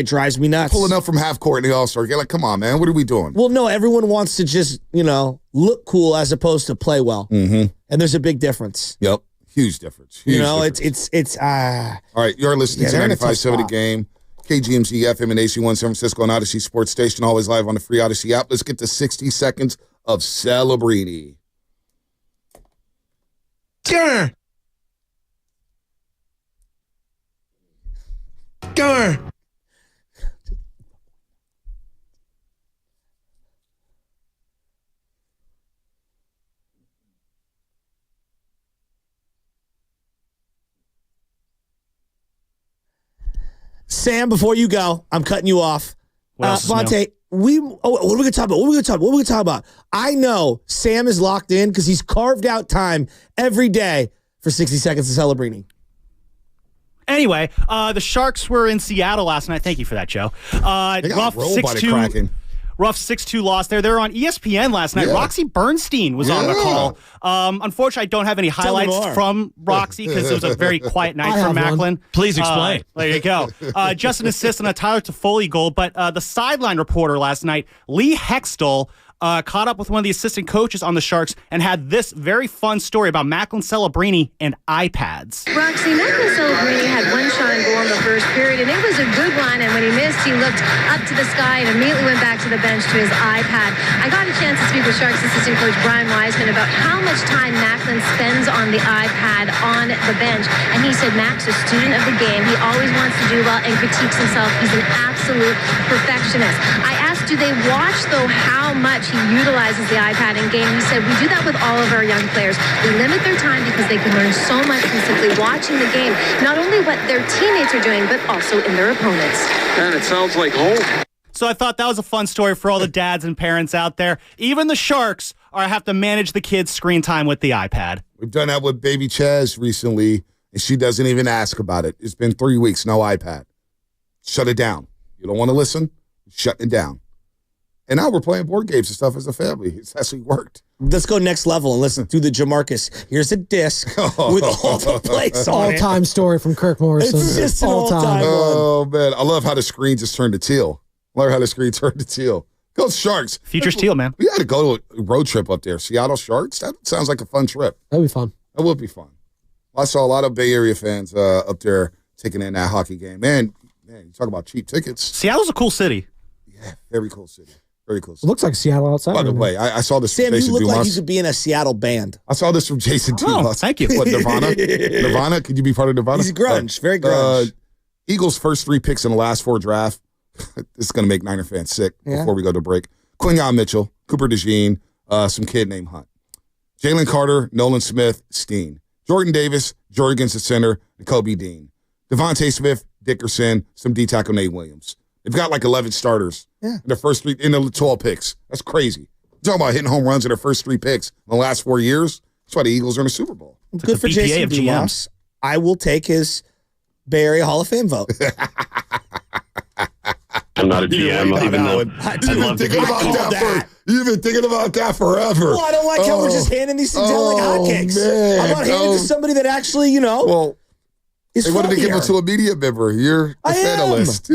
drives me nuts. Pulling up from half court in the All-Star game. Like, come on, man. What are we doing? Well, no, everyone wants to just, look cool as opposed to play well. Mm-hmm. And there's a big difference. Yep. Huge difference. Huge difference. It's all right, you're listening to 95.7 The Game. KGMZ, FM, and AC1 San Francisco and Odyssey Sports Station, always live on the free Odyssey app. Let's get to 60 seconds of Celebrini. Gunner! Gunner! Sam, before you go, I'm cutting you off. Vontae, what are we going to talk about? What are we going to talk about? I know Sam is locked in because he's carved out time every day for 60 seconds of Celebrini. Anyway, the Sharks were in Seattle last night. Thank you for that, Joe. They got rolled by the Kraken. Rough 6-2 loss there. They were on ESPN last night. Roxy Bernstein was on the call. Unfortunately, I don't have any highlights from Roxy because it was a very quiet night for Macklin. Please explain. There you go. Just an assist on a Tyler Toffoli goal. But the sideline reporter last night, Lee Hextall, caught up with one of the assistant coaches on the Sharks and had this very fun story about Macklin Celebrini and iPads. Roxy, Macklin Celebrini had one shot on goal in the first period, and it was a good one. And when he missed, he looked up to the sky and immediately went back to the bench to his iPad. I got a chance to speak with Sharks assistant coach Brian Wiseman about how much time Macklin spends on the iPad on the bench. And he said Mac's a student of the game. He always wants to do well and critiques himself. He's an absolute perfectionist. I asked, do they watch, though, how much he utilizes the iPad in game? He said, we do that with all of our young players. We limit their time because they can learn so much from simply watching the game, not only what their teammates are doing, but also in their opponents. Man, it sounds like home. So I thought that was a fun story for all the dads and parents out there. Even the Sharks have to manage the kids' screen time with the iPad. We've done that with baby Chaz recently, and she doesn't even ask about it. It's been 3 weeks, no iPad. Shut it down. You don't want to listen? Shut it down. And now we're playing board games and stuff as a family. It's actually worked. Let's go next level and listen to the Jamarcus. Here's a disc with all the plays on it. All-time story from Kirk Morrison. It's just an all-time one. Oh, man. I love how the screen just turned to teal. I love how the screen turned to teal. Go Sharks. Future's teal, man. We got to go to a road trip up there. Seattle Sharks? That sounds like a fun trip. That'd be fun. That would be fun. I saw a lot of Bay Area fans up there taking in that hockey game. Man, you talk about cheap tickets. Seattle's a cool city. Yeah, very cool city. Very cool. It looks like Seattle outside. By the way, I saw this Sam, from Jason you look Dumas. like you could be in a Seattle band. I saw this from Jason Dumas. Thank you. What, Nirvana? Nirvana? Could you be part of Nirvana? He's grunge, very grunge. Eagles' first 3 picks in the last 4 draft. This is going to make Niner fans sick before we go to break. Quinyon Mitchell, Cooper DeJean, some kid named Hunt. Jalen Carter, Nolan Smith, Steen. Jordan Davis, Jorgens at center, and Kobe Dean. Devontae Smith, Dickerson, some D-tackle Nate Williams. They've got like 11 starters in their first 3 in the 12 picks. That's crazy. You're talking about hitting home runs in their first 3 picks in the last 4 years. That's why the Eagles are in the Super Bowl. Good for Jason Dumas. I will take his Bay Area Hall of Fame vote. I'm not a GM. Even though You've been thinking about that forever. Well, I don't like how we're just handing these things out like hotcakes. I'm not handing it to somebody that actually, is they wanted to give it to a media member. You're a analyst.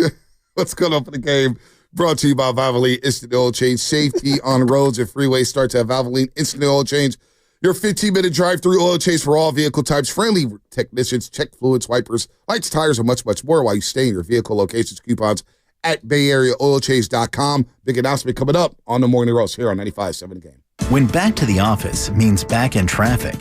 What's going on for the game? Brought to you by Valvoline Instant Oil Change. Safety on roads and freeways starts at Valvoline Instant Oil Change. Your 15-minute drive-through oil change for all vehicle types. Friendly technicians, check fluids, wipers, lights, tires, and much, much more while you stay in your vehicle locations. Coupons at BayAreaOilChange.com. Big announcement coming up on the Morning Roast here on 95.7 The Game. When back to the office means back in traffic,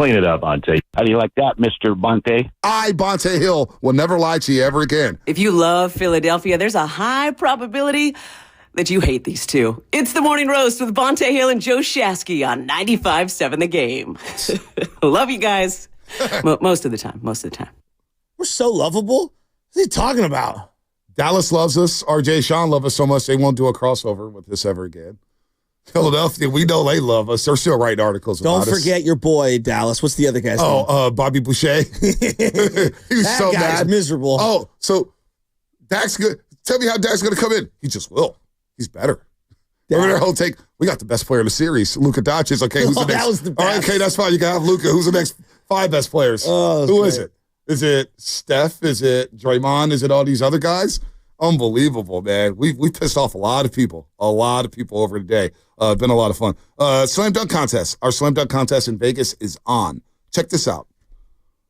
Clean it up, Bonte. How do you like that, Mr. Bonte? I, Bonte Hill, will never lie to you ever again. If you love Philadelphia, there's a high probability that you hate these two. It's the Morning Roast with Bonte Hill and Joe Shasky on 95.7 The Game. Love you guys. Most of the time. We're so lovable. What are you talking about? Dallas loves us. RJ Sean love us so much they won't do a crossover with us ever again. Philadelphia, we know they love us. They're still writing articles about us. Don't forget your boy, Dallas. What's the other guy's name? Bobby Boucher. He was that so guy's mad. miserable. Oh, so Dak's good. Tell me how Dak's going to come in. He just will. He's better. Remember their whole take? We got the best player in the series, Luka Doncic. Okay, who's the next? That was the best. All right, okay, that's fine. You can have Luka. Who's the next 5 best players? Who is it? Is it Steph? Is it Draymond? Is it all these other guys? Unbelievable, man. We pissed off a lot of people over the day. Been a lot of fun. Slam dunk contest. Our slam dunk contest in Vegas is on. Check this out.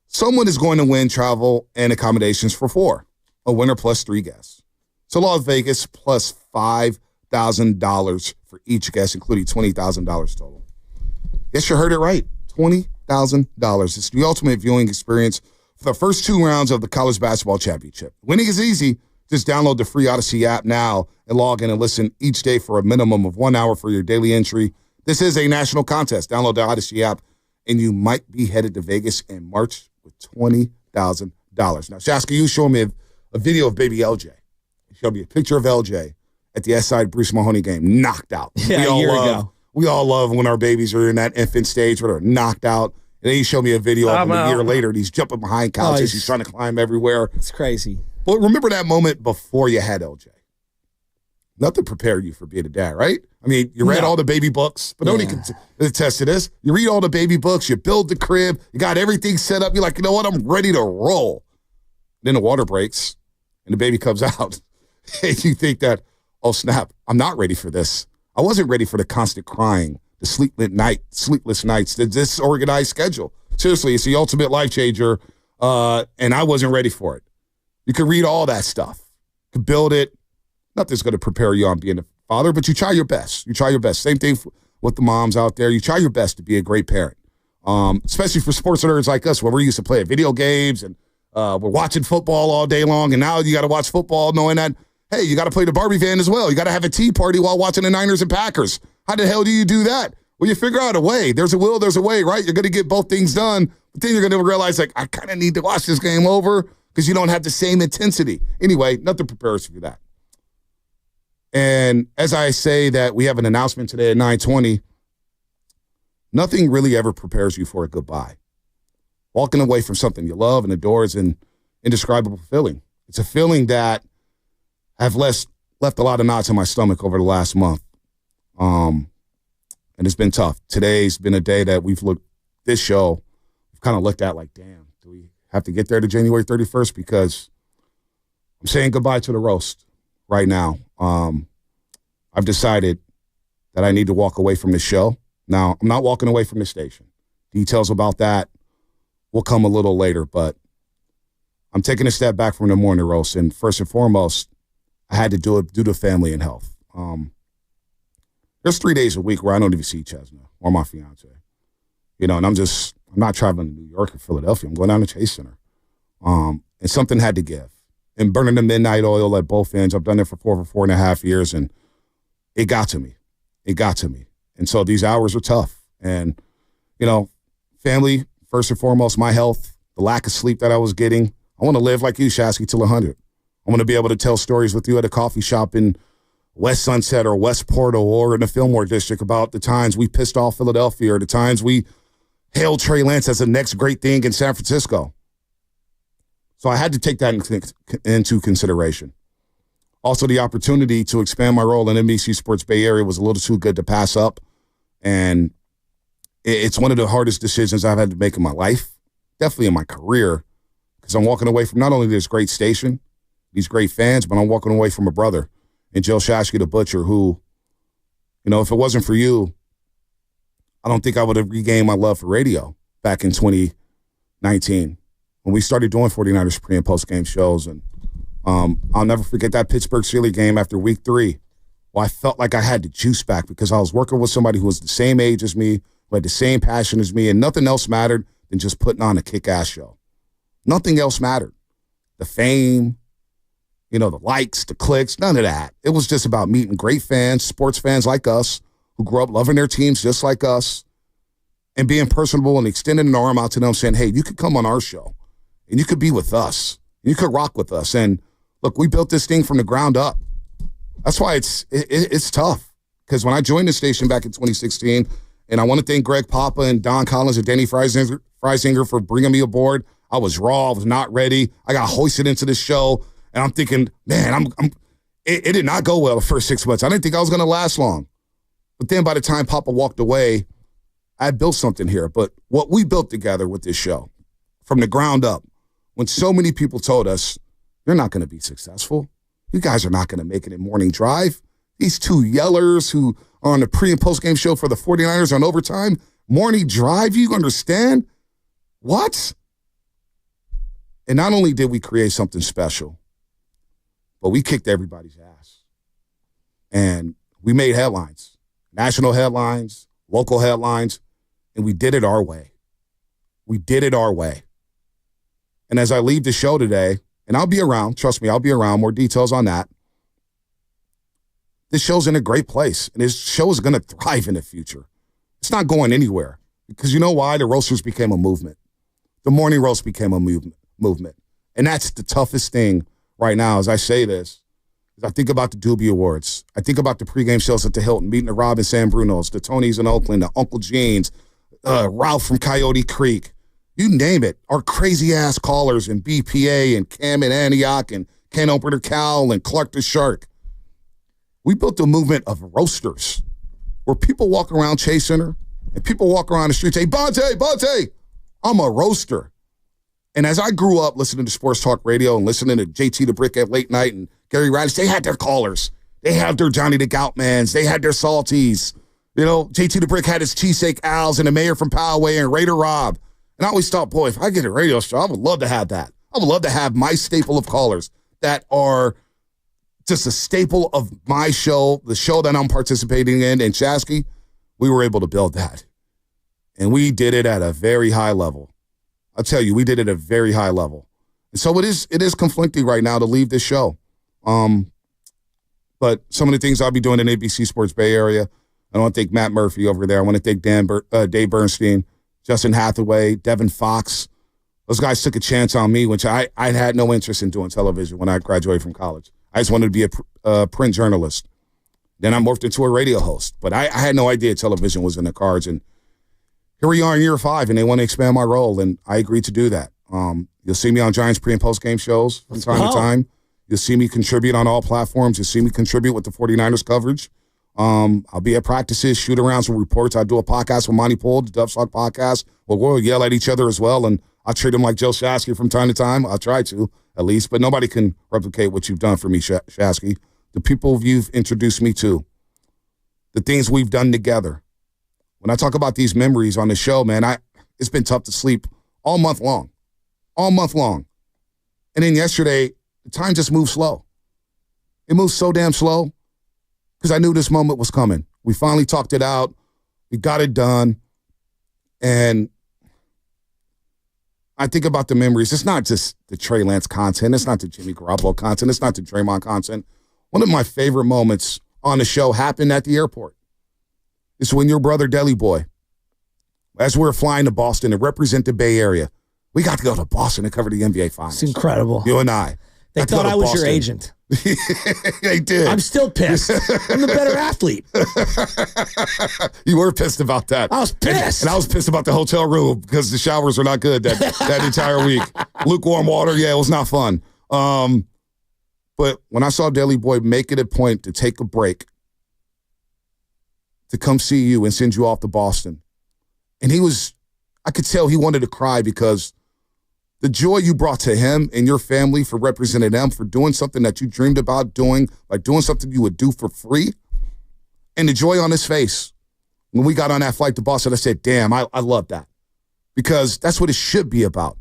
Someone is going to win travel and accommodations for 4. A winner plus 3 guests. So Las Vegas plus $5,000 for each guest, including $20,000 total. Yes, you heard it right. $20,000. It's the ultimate viewing experience for the first 2 rounds of the college basketball championship. Winning is easy. Just download the free Odyssey app now and log in and listen each day for a minimum of 1 hour for your daily entry. This is a national contest. Download the Odyssey app, and you might be headed to Vegas in March with $20,000. Now, Shasky, you showed me a video of baby LJ. You showed me a picture of LJ at the S-Side Bruce Mahoney game, knocked out. Yeah, a year ago. We all love when our babies are in that infant stage where they're knocked out. And then you showed me a video of him a year later, and he's jumping behind couches. He's trying to climb everywhere. It's crazy. But remember that moment before you had LJ. Nothing prepared you for being a dad, right? I mean, you read all the baby books, but nobody can attest to this. You read all the baby books, you build the crib, you got everything set up. You're like, you know what? I'm ready to roll. Then the water breaks, and the baby comes out. And you think that, oh, snap, I'm not ready for this. I wasn't ready for the constant crying, the sleepless nights, the disorganized schedule. Seriously, it's the ultimate life changer, and I wasn't ready for it. You can read all that stuff. You can build it. Nothing's going to prepare you on being a father, but you try your best. You try your best. Same thing with the moms out there. You try your best to be a great parent, especially for sports nerds like us, where we're used to playing video games and we're watching football all day long, and now you got to watch football knowing that, hey, you got to play the Barbie van as well. You got to have a tea party while watching the Niners and Packers. How the hell do you do that? Well, you figure out a way. There's a will, there's a way, right? You're going to get both things done, but then you're going to realize, like, I kind of need to watch this game over because you don't have the same intensity. Anyway, nothing prepares you for that. And as I say that we have an announcement today at 9:20, nothing really ever prepares you for a goodbye. Walking away from something you love and adore is an indescribable feeling. It's a feeling that I've left a lot of knots in my stomach over the last month. And it's been tough. Today's been a day that we've kind of looked at like, damn, do we have to get there to January 31st? Because I'm saying goodbye to the roast right now. I've decided that I need to walk away from the show. Now, I'm not walking away from the station. Details about that will come a little later, but I'm taking a step back from the morning roast. And first and foremost, I had to do it due to family and health. There's 3 days a week where I don't even see Chesna or my fiance. And I'm not traveling to New York or Philadelphia. I'm going down to Chase Center. And something had to give. And burning the midnight oil at both ends. I've done it for 4.5 years, and it got to me. And so these hours are tough. And, family, first and foremost, my health, the lack of sleep that I was getting. I want to live like you, Shasky, till 100. I want to be able to tell stories with you at a coffee shop in West Sunset or West Portal or in the Fillmore District about the times we pissed off Philadelphia or the times we hailed Trey Lance as the next great thing in San Francisco. So I had to take that into consideration. Also, the opportunity to expand my role in NBC Sports Bay Area was a little too good to pass up. And it's one of the hardest decisions I've had to make in my life, definitely in my career, because I'm walking away from not only this great station, these great fans, but I'm walking away from a brother and Joe Shasky, the Butcher, who, if it wasn't for you, I don't think I would have regained my love for radio back in 2019 when we started doing 49ers pre- and post-game shows. And I'll never forget that Pittsburgh Steelers game after week 3. Well, I felt like I had the juice back because I was working with somebody who was the same age as me, who had the same passion as me, and nothing else mattered than just putting on a kick-ass show. Nothing else mattered. The fame, the likes, the clicks, none of that. It was just about meeting great fans, sports fans like us, who grew up loving their teams just like us, and being personable and extending an arm out to them saying, hey, you could come on our show, and you could be with us. You could rock with us. And look, we built this thing from the ground up. That's why it's tough. Because when I joined the station back in 2016, and I want to thank Greg Papa and Don Collins and Danny Freisinger for bringing me aboard. I was raw. I was not ready. I got hoisted into this show, and I'm thinking, man, it did not go well the first 6 months. I didn't think I was going to last long. But then by the time Papa walked away, I built something here. But what we built together with this show, from the ground up, when so many people told us, you're not going to be successful. You guys are not going to make it in Morning Drive. These two yellers who are on the pre- and post-game show for the 49ers on overtime, Morning Drive, you understand? What? And not only did we create something special, but we kicked everybody's ass. And we made headlines, national headlines, local headlines, and we did it our way. We did it our way. And as I leave the show today, and I'll be around, trust me, I'll be around, more details on that. This show's in a great place, and this show is going to thrive in the future. It's not going anywhere, because you know why? The roasters became a movement. The morning roast became a movement. And that's the toughest thing right now as I say this. Is I think about the Doobie Awards. I think about the pregame shows at the Hilton, meeting the Rob and San Brunos, the Tonys in Oakland, the Uncle Gene's, Ralph from Coyote Creek. You name it. Our crazy-ass callers and BPA and Cam and Antioch and Ken Opener Cal and Clark the Shark. We built a movement of roasters where people walk around Chase Center and people walk around the street and say, Bonte, I'm a roaster. And as I grew up listening to sports talk radio and listening to JT the Brick at late night and Gary Radish, they had their callers. They had their Johnny the Goutmans. They had their Salties. JT the Brick had his Cheesesteak Al's and the mayor from Poway and Raider Rob. And I always thought, boy, if I get a radio show, I would love to have that. I would love to have my staple of callers that are just a staple of my show, the show that I'm participating in. And Shasky, we were able to build that. And we did it at a very high level. I'll tell you, we did it at a very high level. And so it is conflicting right now to leave this show. But some of the things I'll be doing in ABC Sports Bay Area, I want to thank Matt Murphy over there. I want to thank Dave Bernstein, Justin Hathaway, Devin Fox. Those guys took a chance on me, which I had no interest in doing television when I graduated from college. I just wanted to be a print journalist. Then I morphed into a radio host. But I had no idea television was in the cards. And here we are in year 5, and they want to expand my role, and I agreed to do that. You'll see me on Giants pre- and post-game shows from time to time. You'll see me contribute on all platforms. You'll see me contribute with the 49ers coverage. I'll be at practices, shoot-arounds with reports. I do a podcast with Monty Poole, the Dub Sock podcast, where we'll yell at each other as well, and I treat them like Joe Shasky from time to time. I'll try to, at least, but nobody can replicate what you've done for me, Shasky. The people you've introduced me to, the things we've done together. When I talk about these memories on the show, man, it's been tough to sleep all month long. And then yesterday, the time just moved slow. It moved so damn slow because I knew this moment was coming. We finally talked it out. We got it done. And I think about the memories. It's not just the Trey Lance content. It's not the Jimmy Garoppolo content. It's not the Draymond content. One of my favorite moments on the show happened at the airport. It's when your brother, Deli Boy, as we were flying to Boston to represent the Bay Area, we got to go to Boston to cover the NBA Finals. It's incredible. You and I. They thought I was your agent. They did. I'm still pissed. I'm the better athlete. You were pissed about that. I was pissed. And I was pissed about the hotel room because the showers were not good that entire week. Lukewarm water, yeah, it was not fun. But when I saw Deli Boy make it a point to take a break, to come see you and send you off to Boston, and I could tell he wanted to cry because the joy you brought to him and your family for representing them, for doing something that you dreamed about doing, like doing something you would do for free, and the joy on his face. When we got on that flight to Boston, I said, damn, I love that. Because that's what it should be about.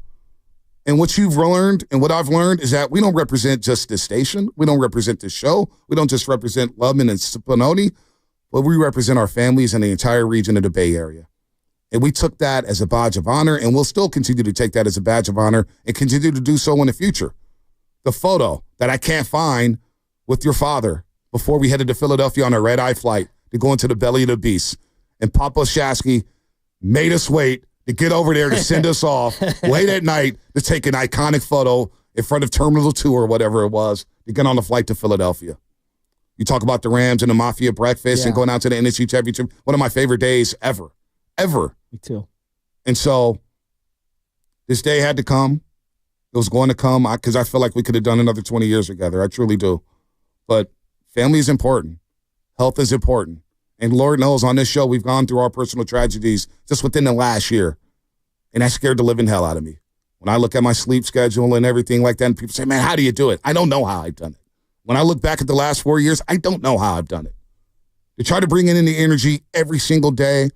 And what you've learned and what I've learned is that we don't represent just this station. We don't represent this show. We don't just represent Lubman and Spinoni, but we represent our families and the entire region of the Bay Area. And we took that as a badge of honor, and we'll still continue to take that as a badge of honor and continue to do so in the future. The photo that I can't find with your father before we headed to Philadelphia on a red-eye flight to go into the belly of the beast. And Papa Shasky made us wait to get over there to send us off late at night to take an iconic photo in front of Terminal 2 or whatever it was to get on the flight to Philadelphia. You talk about the Rams and the Mafia breakfast and going out to the NFC Championship. One of my favorite days ever. Ever. Me too. And so this day had to come. It was going to come because I feel like we could have done another 20 years together. I truly do. But family is important. Health is important. And Lord knows on this show, we've gone through our personal tragedies just within the last year. And that scared the living hell out of me. When I look at my sleep schedule and everything like that, and people say, man, how do you do it? I don't know how I've done it. When I look back at the last 4 years, I don't know how I've done it. To try to bring in the energy every single day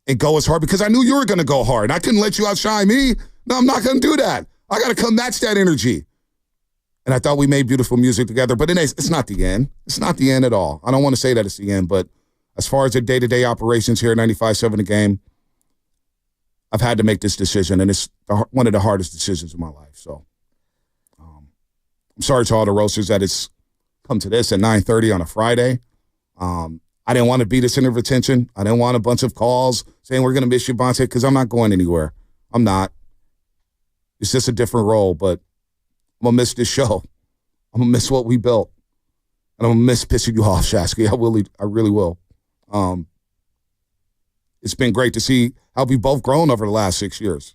and go as hard because I knew you were going to go hard. I couldn't let you outshine me. No, I'm not going to do that. I got to come match that energy. And I thought we made beautiful music together, but it's not the end. It's not the end at all. I don't want to say that it's the end, but as far as the day-to-day operations here at 95.7 The Game, I've had to make this decision, and it's one of the hardest decisions of my life. So I'm sorry to all the roasters that it's come to this at 9:30 on a Friday. I didn't want to beat this center of attention. I didn't want a bunch of calls saying we're going to miss you, Bonte, because I'm not going anywhere. I'm not. It's just a different role, but I'm going to miss this show. I'm going to miss what we built. And I'm going to miss pissing you off, Shasky. I really will. It's been great to see how we've both grown over the last 6 years.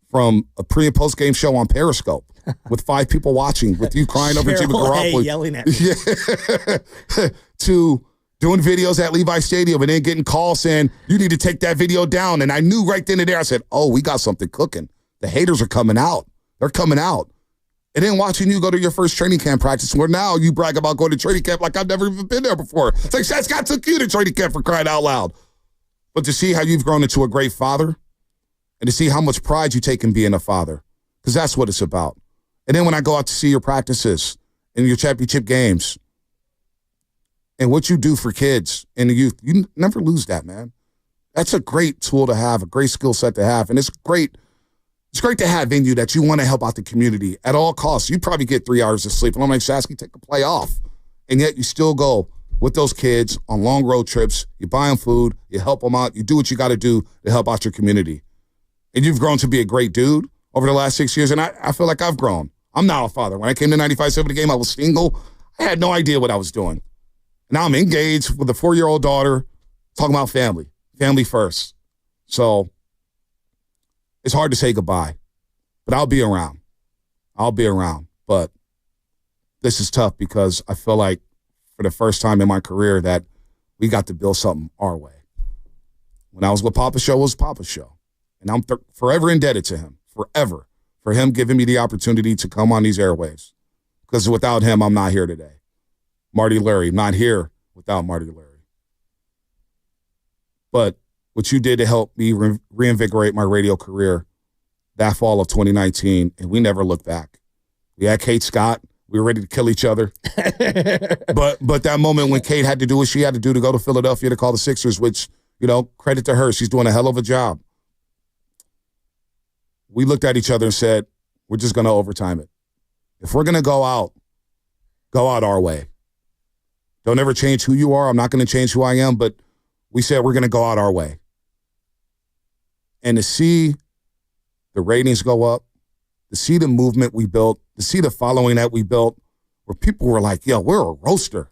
From a pre- and post-game show on Periscope with 5 people watching, with you crying over Jimmy Garoppolo. Yelling at me. Yeah. To doing videos at Levi Stadium and then getting calls saying, you need to take that video down. And I knew right then and there, I said, oh, we got something cooking. The haters are coming out. They're coming out. And then watching you go to your first training camp practice where now you brag about going to training camp like I've never even been there before. It's like, Scott took you to training camp for crying out loud. But to see how you've grown into a great father and to see how much pride you take in being a father, because that's what it's about. And then when I go out to see your practices and your championship games and what you do for kids and the youth, you never lose that, man. That's a great tool to have, a great skill set to have. And it's great to have in you that you want to help out the community at all costs. You probably get 3 hours of sleep. And I'm like, Shasky, take a play off. And yet you still go with those kids on long road trips. You buy them food. You help them out. You do what you got to do to help out your community. And you've grown to be a great dude over the last 6 years. And I feel like I've grown. I'm now a father. When I came to 95.7 The Game, I was single. I had no idea what I was doing. Now I'm engaged with a 4-year-old daughter, talking about family first. So it's hard to say goodbye, but I'll be around. But this is tough because I feel like for the first time in my career that we got to build something our way. When I was with Papa Show, it was Papa's show. And I'm forever indebted to him, forever, for him giving me the opportunity to come on these airwaves. Because without him, I'm not here today. Marty Larry, not here without Marty Larry. But what you did to help me reinvigorate my radio career that fall of 2019, and we never looked back. We had Kate Scott. We were ready to kill each other. but that moment when Kate had to do what she had to do to go to Philadelphia to call the Sixers, which, credit to her. She's doing a hell of a job. We looked at each other and said, we're just going to overtime it. If we're going to go out our way. Don't ever change who you are. I'm not going to change who I am, but we said we're going to go out our way. And to see the ratings go up, to see the movement we built, to see the following that we built, where people were like, yo, we're a roaster.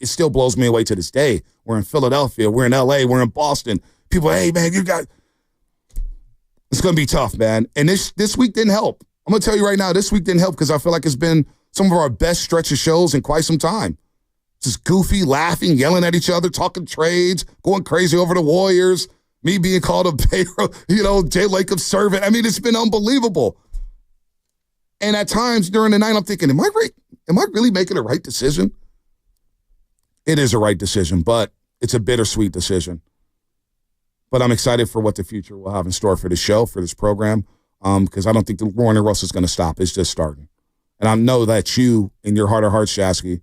It still blows me away to this day. We're in Philadelphia. We're in L.A. We're in Boston. People, hey, man, it's going to be tough, man. And this week didn't help. I'm going to tell you right now, this week didn't help because I feel like it's been some of our best stretch of shows in quite some time. Just goofy, laughing, yelling at each other, talking trades, going crazy over the Warriors, me being called a payroll, Jay Lacob's servant. I mean, it's been unbelievable. And at times during the night, I'm thinking, am I really making the right decision? It is a right decision, but it's a bittersweet decision. But I'm excited for what the future will have in store for the show, for this program, because I don't think the Warner Russ is going to stop. It's just starting. And I know that you, in your heart of hearts, Shasky,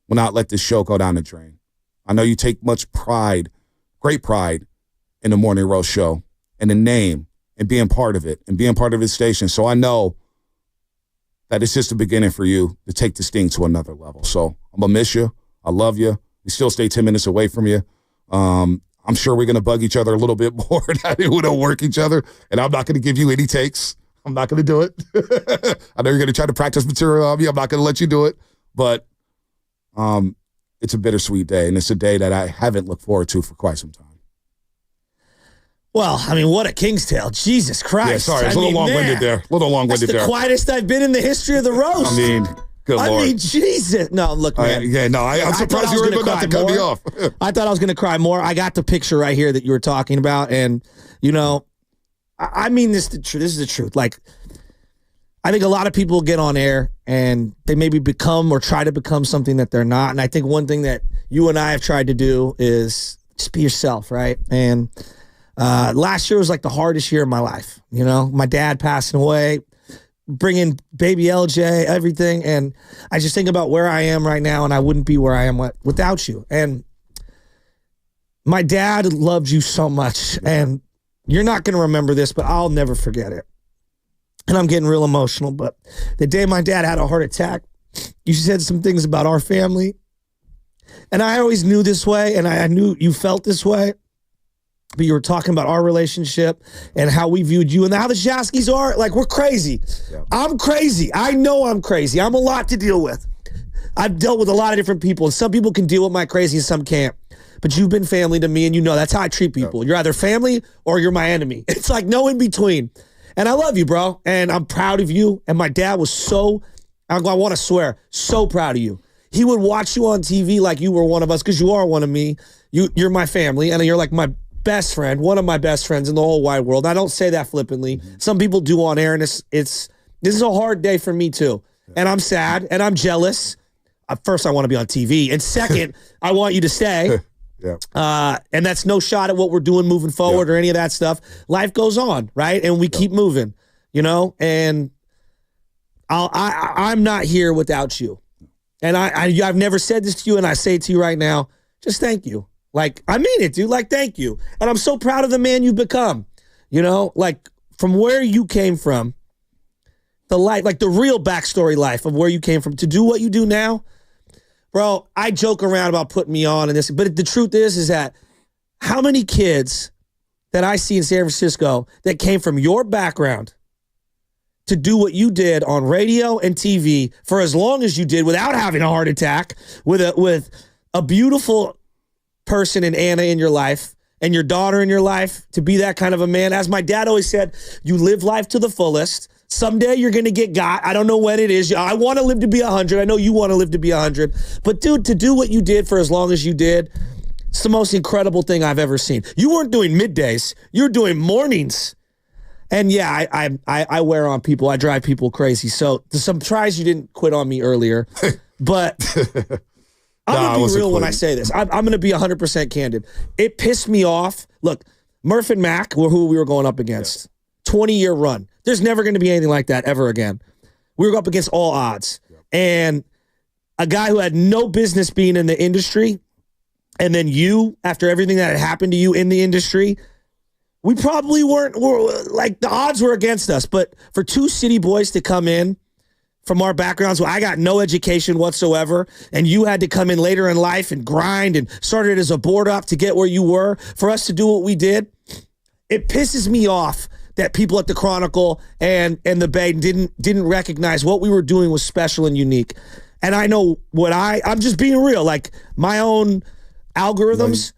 will not let this show go down the drain. I know you take much pride, great pride, in the Morning Roast show and the name and being part of it and being part of his station. So I know that it's just the beginning for you to take this thing to another level. So I'm going to miss you. I love you. We still stay 10 minutes away from you. I'm sure we're going to bug each other a little bit more. We don't work each other. And I'm not going to give you any takes. I'm not going to do it. I know you're going to try to practice material on me. I'm not going to let you do it. But it's a bittersweet day. And it's a day that I haven't looked forward to for quite some time. Well, I mean, what a King's Tale. Jesus Christ. Yeah, sorry. It's a little long-winded there. That's the quietest I've been in the history of the roast. I mean, good Lord. I mean, Jesus. No, look, man. I'm surprised you were able not to cut me off. I thought I was going to cry more. I got the picture right here that you were talking about. And, I mean this is the truth. Like, I think a lot of people get on air and they maybe become or try to become something that they're not. And I think one thing that you and I have tried to do is just be yourself, right? And last year was like the hardest year of my life. My dad passing away, bringing baby LJ, everything. And I just think about where I am right now, and I wouldn't be where I am without you. And my dad loved you so much, and you're not going to remember this, but I'll never forget it. And I'm getting real emotional, but the day my dad had a heart attack, you said some things about our family. And I always knew this way, and I knew you felt this way. But you were talking about our relationship and how we viewed you and how the Jaskis are. Like, we're crazy. Yeah. I'm crazy. I know I'm crazy. I'm a lot to deal with. I've dealt with a lot of different people, and some people can deal with my crazy and some can't. But you've been family to me, and that's how I treat people. Yeah. You're either family or you're my enemy. It's like no in between. And I love you, bro. And I'm proud of you. And my dad was I want to swear, so proud of you. He would watch you on TV like you were one of us, because you are one of me. You're my family, and you're like my best friend, one of my best friends in the whole wide world. I don't say that flippantly. Mm-hmm. Some people do on air, and this is a hard day for me too. Yeah. And I'm sad, and I'm jealous. First, I want to be on TV, and second, I want you to stay. Yeah. And that's no shot at what we're doing moving forward or any of that stuff. Life goes on, right? And we keep moving, and I'm not here without you. And I've never said this to you, and I say it to you right now. Just thank you. Like, I mean it, dude. Like, thank you. And I'm so proud of the man you've become. Like, from where you came from, the life, like the real backstory life of where you came from to do what you do now. Bro, I joke around about putting me on and this, but the truth is that how many kids that I see in San Francisco that came from your background to do what you did on radio and TV for as long as you did without having a heart attack, with a beautiful person in Anna in your life and your daughter in your life, to be that kind of a man. As my dad always said, you live life to the fullest. Someday you're going to get got. I don't know when it is. I want to live to be 100. I know you want to live to be 100. But dude, to do what you did for as long as you did, it's the most incredible thing I've ever seen. You weren't doing middays. You're doing mornings. And yeah, I wear on people. I drive people crazy. So I'm surprised you didn't quit on me earlier. But I'm going to be real when I say this. I'm going to be 100% candid. It pissed me off. Look, Murph and Mac were who we were going up against. 20-year run. There's never going to be anything like that ever again. We were up against all odds. And a guy who had no business being in the industry, and then you, after everything that had happened to you in the industry, we probably like, the odds were against us. But for two city boys to come in from our backgrounds, where I got no education whatsoever, and you had to come in later in life and grind and started as a board up to get where you were, for us to do what we did, it pisses me off that people at the Chronicle and the Bay didn't recognize what we were doing was special and unique. And I know I'm just being real, like my own algorithms,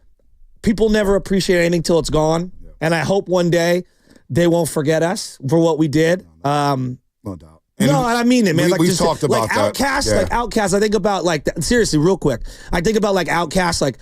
people never appreciate anything till it's gone. Yeah. And I hope one day they won't forget us for what we did. No doubt. No, I mean it, man. We've talked about that. Outcast, like Outcast, I think about seriously, real quick. I think about like Outcast, like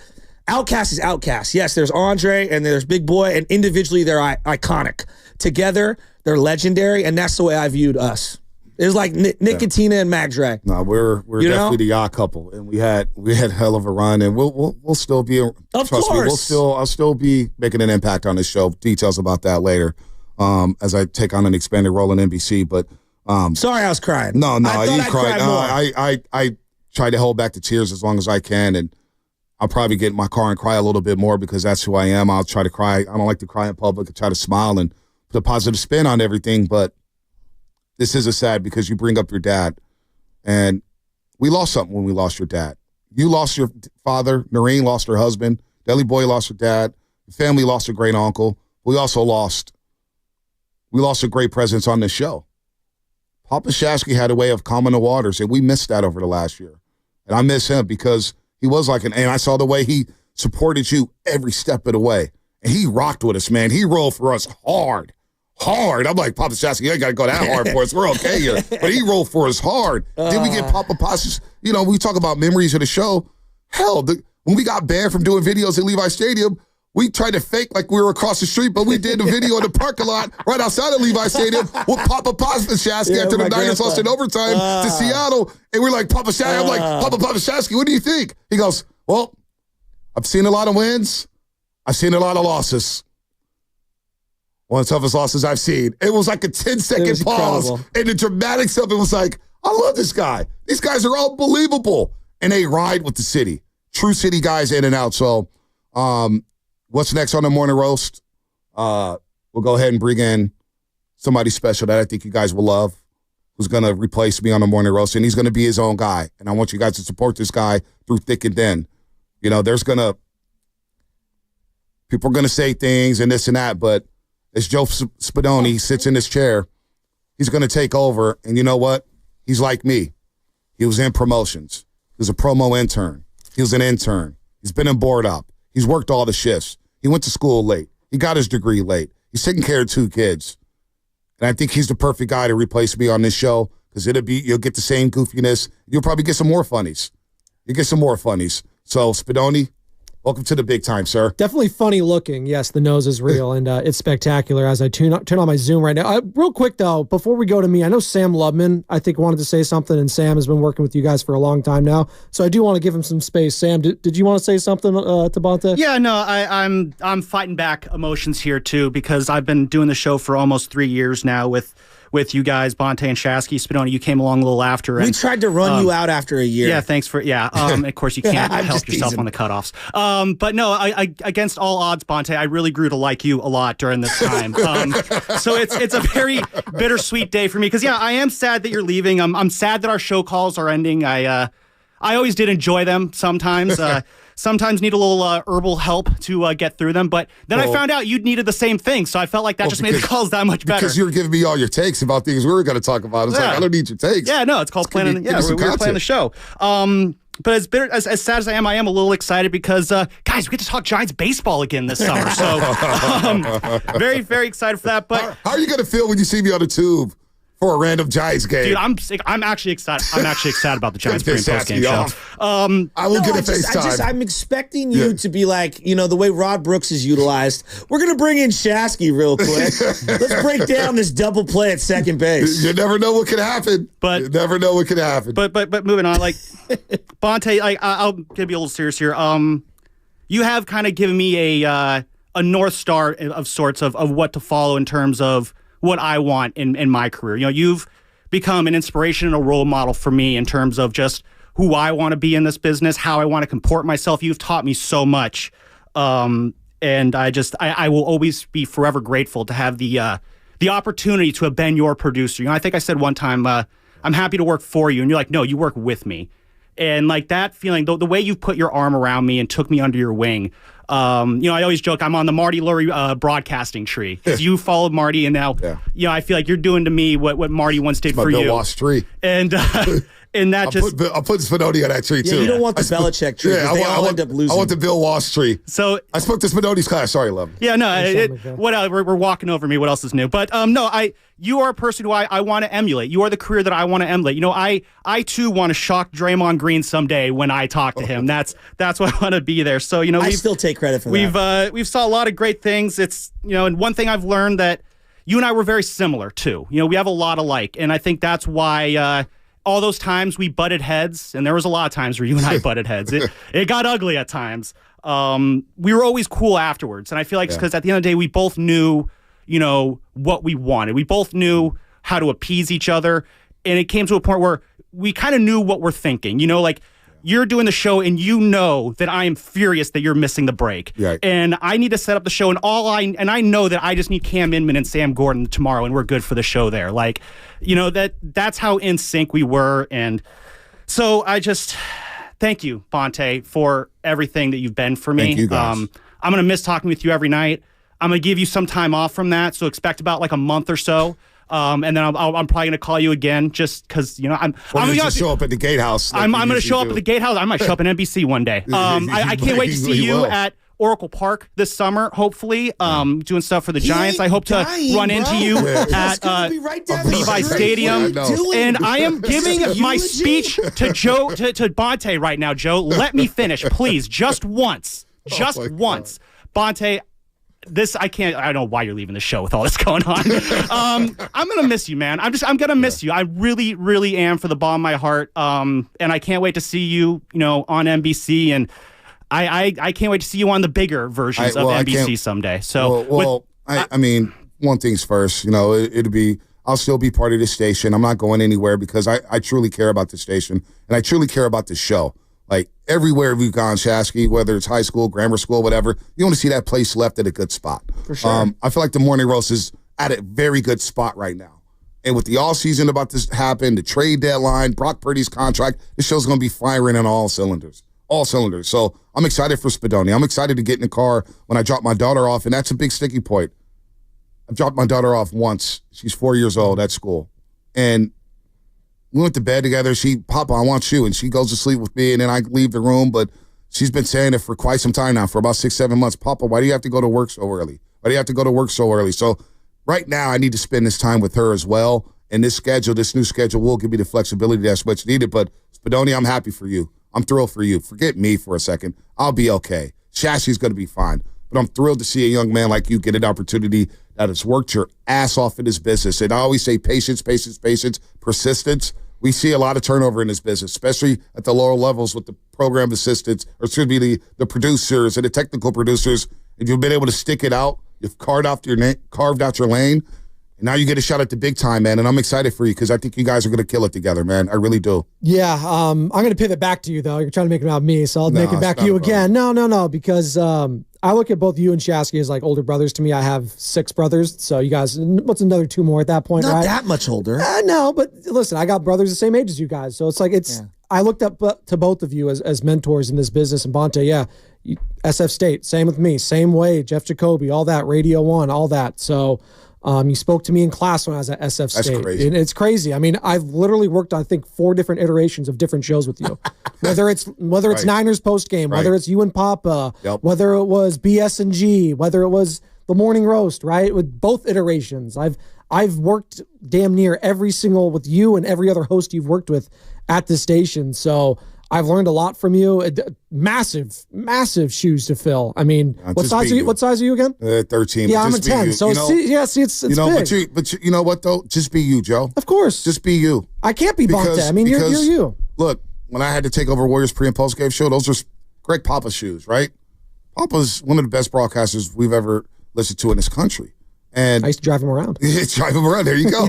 Outcast is Outcast. Yes, there's Andre and there's Big Boy, and individually they're iconic. Together, they're legendary, and that's the way I viewed us. It was like Nick Katina and Mac Dre. No, we're definitely the odd couple, and we had hell of a run, and we'll still be. Of course, me, I'll still be making an impact on this show. Details about that later, as I take on an expanded role in NBC. But sorry, I was crying. No, I didn't cry. I try to hold back the tears as long as I can, and I'll probably get in my car and cry a little bit more because that's who I am. I'll try to cry. I don't like to cry in public. I try to smile and put a positive spin on everything, but this is a sad because you bring up your dad. And we lost something when we lost your dad. You lost your father. Noreen lost her husband. Deli Boy lost her dad. The family lost a great uncle. We also lost a great presence on this show. Papa Shasky had a way of calming the waters, and we missed that over the last year. And I miss him because he was and I saw the way he supported you every step of the way. And he rocked with us, man. He rolled for us hard. I'm like, Papa Shasky, you ain't got to go that hard for us. We're okay here. But he rolled for us hard. Then we get Papa Pasas. We talk about memories of the show. Hell, when we got banned from doing videos at Levi Stadium, we tried to fake like we were across the street, but we did the video in the parking lot right outside of Levi Stadium with Papa Shasky after the Niners lost in overtime to Seattle. And we're like, Papa Shasky. I'm like, Papa Shasky, what do you think? He goes, well, I've seen a lot of wins. I've seen a lot of losses. One of the toughest losses I've seen. It was like a 10-second pause. Incredible. And the dramatics of it was like, I love this guy. These guys are unbelievable. And they ride with the city. True city guys in and out. So what's next on the morning roast? We'll go ahead and bring in somebody special that I think you guys will love, who's going to replace me on the morning roast. And he's going to be his own guy. And I want you guys to support this guy through thick and thin. People are going to say things and this and that, but as Joe Spadoni sits in his chair, he's going to take over. And you know what? He's like me. He was in promotions. He was a promo intern. He was an intern. He's been in board up. He's worked all the shifts. He went to school late. He got his degree late. He's taking care of 2 kids. And I think he's the perfect guy to replace me on this show because you'll get the same goofiness. You'll probably get some more funnies. So, Spadoni, welcome to the big time, sir. Definitely funny looking. Yes, the nose is real, and it's spectacular as I turn on my Zoom right now. Real quick, though, before we go to me, I know Sam Lubman, I think, wanted to say something, and Sam has been working with you guys for a long time now, so I do want to give him some space. Sam, did you want to say something to Bonte? Yeah, no, I'm fighting back emotions here, too, because I've been doing the show for almost 3 years now with you guys, Bonte and Shasky. Spadoni, you came along a little after. We tried to run you out after a year. Yeah, thanks for, of course, you can't help yourself on the cutoffs. But no, I against all odds, Bonte, I really grew to like you a lot during this time. So it's a very bittersweet day for me because, I am sad that you're leaving. I'm sad that our show calls are ending. I always did enjoy them sometimes. Sometimes need a little herbal help to get through them. But then I found out you'd needed the same thing. So I felt like that just made the calls that much better. Because you were giving me all your takes about things we were going to talk about. It's like, I don't need your takes. Yeah, no, it's called planning. We were playing the show. But as sad as I am a little excited because, guys, we get to talk Giants baseball again this summer. So very, very excited for that. But how are you going to feel when you see me on the tube for a random Giants game? Dude, I'm actually excited. I'm actually excited about the Giants pre- and post-game show. I will get a FaceTime. I'm expecting you to be like, the way Rod Brooks is utilized. We're going to bring in Shasky real quick. Let's break down this double play at second base. You never know what could happen. But moving on, like Bonte, I'll be a little serious here. You have kind of given me a North Star of sorts of what to follow in terms of what I want in my career. You've become an inspiration and a role model for me in terms of just who I want to be in this business, how I want to comport myself. You've taught me so much. And I will always be forever grateful to have the opportunity to have been your producer. I think I said one time, I'm happy to work for you. And you're like, no, you work with me. And like that feeling, the way you've put your arm around me and took me under your wing, I always joke I'm on the Marty Lurie broadcasting tree because you followed Marty, and now I feel like you're doing to me what Marty once did for you. Bill Walsh tree, and that I'll put Spadoni on that tree too. You don't want the Belichick tree. They all end up losing. I want the Bill Walsh tree. So I spoke to Spadoni's class. Sorry, love. Yeah, no. What else? We're walking over me. What else is new? But you are a person who I want to emulate. You are the career that I want to emulate. I too want to shock Draymond Green someday when I talk to him. That's what I want to be there. So I still take credit for that. We've saw a lot of great things. It's and one thing I've learned that you and I were very similar too. We have a lot alike, and I think that's why. All those times we butted heads, and there was a lot of times where you and I butted heads. It got ugly at times. We were always cool afterwards, and I feel like it's because at the end of the day, we both knew, what we wanted. We both knew how to appease each other, and it came to a point where we kind of knew what we're thinking. you're doing the show and you know that I am furious that you're missing the break. Right. And I need to set up the show, and I know that I just need Cam Inman and Sam Gordon tomorrow, and we're good for the show there. Like, that's how in sync we were. And so I just thank you, Bonte, for everything that you've been for me. Thank you, guys. I'm going to miss talking with you every night. I'm going to give you some time off from that, so expect about like a month or so. And then I'm probably going to call you again just because, I'm going to show up at the Gatehouse. I'm going to show up at the Gatehouse. I might show up at NBC one day. I can't wait to see you at Oracle Park this summer, hopefully, doing stuff for the Giants. I hope to run into you at Levi Stadium. And I am giving my speech to Joe, to Bonte right now, Joe. Let me finish, please, just once. Just once. Bonte, I don't know why you're leaving the show with all this going on. I'm going to miss you, man. I'm going to miss you. I really, really am, for the bottom of my heart. And I can't wait to see you, on NBC, and I can't wait to see you on the bigger versions of NBC someday. So, I mean, one thing's first, I'll still be part of this station. I'm not going anywhere because I truly care about the station, and I truly care about the show. Like, everywhere we've gone, Shasky, whether it's high school, grammar school, whatever, you want to see that place left at a good spot. For sure. I feel like the Morning Roast is at a very good spot right now. And with the offseason about to happen, the trade deadline, Brock Purdy's contract, this show's going to be firing on all cylinders. All cylinders. So I'm excited for Spadoni. I'm excited to get in the car when I drop my daughter off, and that's a big sticky point. I've dropped my daughter off once. She's 4 years old at school. And we went to bed together. Papa, I want you. And she goes to sleep with me, and then I leave the room. But she's been saying it for quite some time now, for about 6-7 months. Papa, why do you have to go to work so early? Why do you have to go to work so early? So right now I need to spend this time with her as well. And this new schedule will give me the flexibility that's what's needed. But Spadoni, I'm happy for you. I'm thrilled for you. Forget me for a second. I'll be okay. Shashy's going to be fine. But I'm thrilled to see a young man like you get an opportunity that has worked your ass off in this business. And I always say patience, persistence. We see a lot of turnover in this business, especially at the lower levels with the program assistants, or should be the producers and the technical producers. If you've been able to stick it out, you've carved out your lane, and now you get a shot at the big time, man. And I'm excited for you because I think you guys are going to kill it together, man. I really do. Yeah, I'm going to pivot back to you, though. You're trying to make it about me, so I'll make it back to you again. No, because I look at both you and Shasky as like older brothers to me. I have 6 brothers, so you guys, what's another 2 more at that point, Not right? that much older. No, but listen, I got brothers the same age as you guys, so it's like I looked up to both of you as mentors in this business. And Bonte, SF State, same with me, same way. Jeff Jacoby, all that, Radio 1, all that. So you spoke to me in class when I was at SF State. That's crazy. It's crazy. I mean, I've literally worked on, I think, 4 different iterations of different shows with you. Whether it's Right. Niners post game, Right. whether it's you and Papa, Yep. whether it was BS&G, whether it was the Morning Roast, right? With both iterations, I've worked damn near every single with you and every other host you've worked with at the station. So I've learned a lot from you. Massive shoes to fill. I mean, what size are you again? 13. Yeah, I'm a 10. So it's big. But you know what though? Just be you, Joe. Of course. Just be you. I can't be Bonte. I mean, you're you. Look, when I had to take over Warriors pre and post game show, those are Greg Papa's shoes, right? Papa's one of the best broadcasters we've ever listened to in this country. And I used to drive him around. Drive him around. There you go.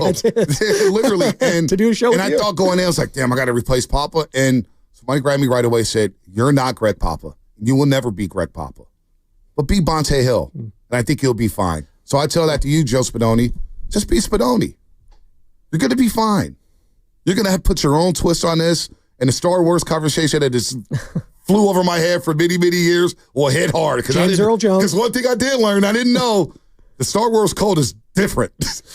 Literally. And to do a show with you. And I thought going in, I was like, damn, I got to replace Papa. And somebody grabbed me right away and said, you're not Greg Papa. You will never be Greg Papa. But be Bonte Hill. And I think you'll be fine. So I tell that to you, Joe Spadoni. Just be Spadoni. You're going to be fine. You're going to put your own twist on this. And the Star Wars conversation that just flew over my head for many, many years will hit hard. James Earl Jones. Because one thing I did learn, I didn't know, the Star Wars code is different.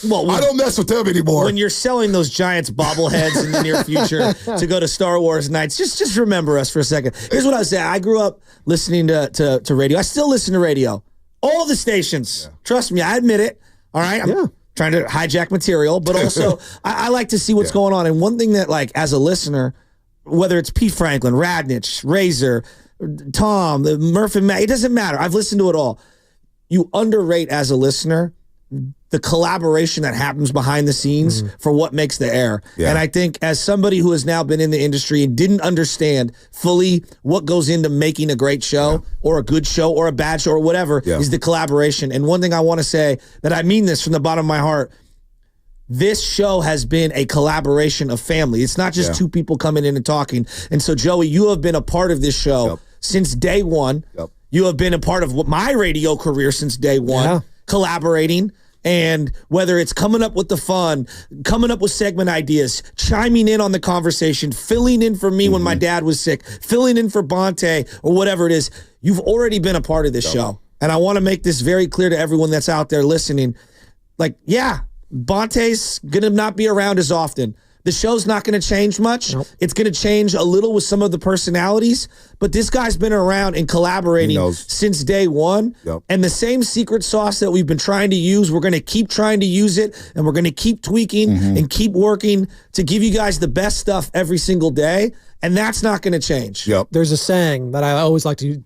Well, I don't mess with them anymore. When you're selling those Giants bobbleheads in the near future to go to Star Wars nights, just remember us for a second. Here's what I was saying. I grew up listening to radio. I still listen to radio. All the stations. Yeah. Trust me, I admit it. All right? I'm trying to hijack material, but also I like to see what's going on. And one thing that, like, as a listener, whether it's Pete Franklin, Radnich, Razor, Tom, Murph and Matt, it doesn't matter. I've listened to it all. You underrate as a listener the collaboration that happens behind the scenes for what makes the air. Yeah. And I think as somebody who has now been in the industry and didn't understand fully what goes into making a great show or a good show or a bad show or whatever is the collaboration. And one thing I want to say that I mean this from the bottom of my heart, this show has been a collaboration of family. It's not just two people coming in and talking. And so, Joey, you have been a part of this show since day one. You have been a part of my radio career since day one, collaborating. And whether it's coming up with the fun, coming up with segment ideas, chiming in on the conversation, filling in for me when my dad was sick, filling in for Bonte or whatever it is, you've already been a part of this show. And I want to make this very clear to everyone that's out there listening. Like, Bonte's going to not be around as often. The show's not going to change much. It's going to change a little with some of the personalities, but this guy's been around and collaborating since day one. And the same secret sauce that we've been trying to use, we're going to keep trying to use it, and we're going to keep tweaking and keep working to give you guys the best stuff every single day, and that's not going to change. There's a saying that I always like to,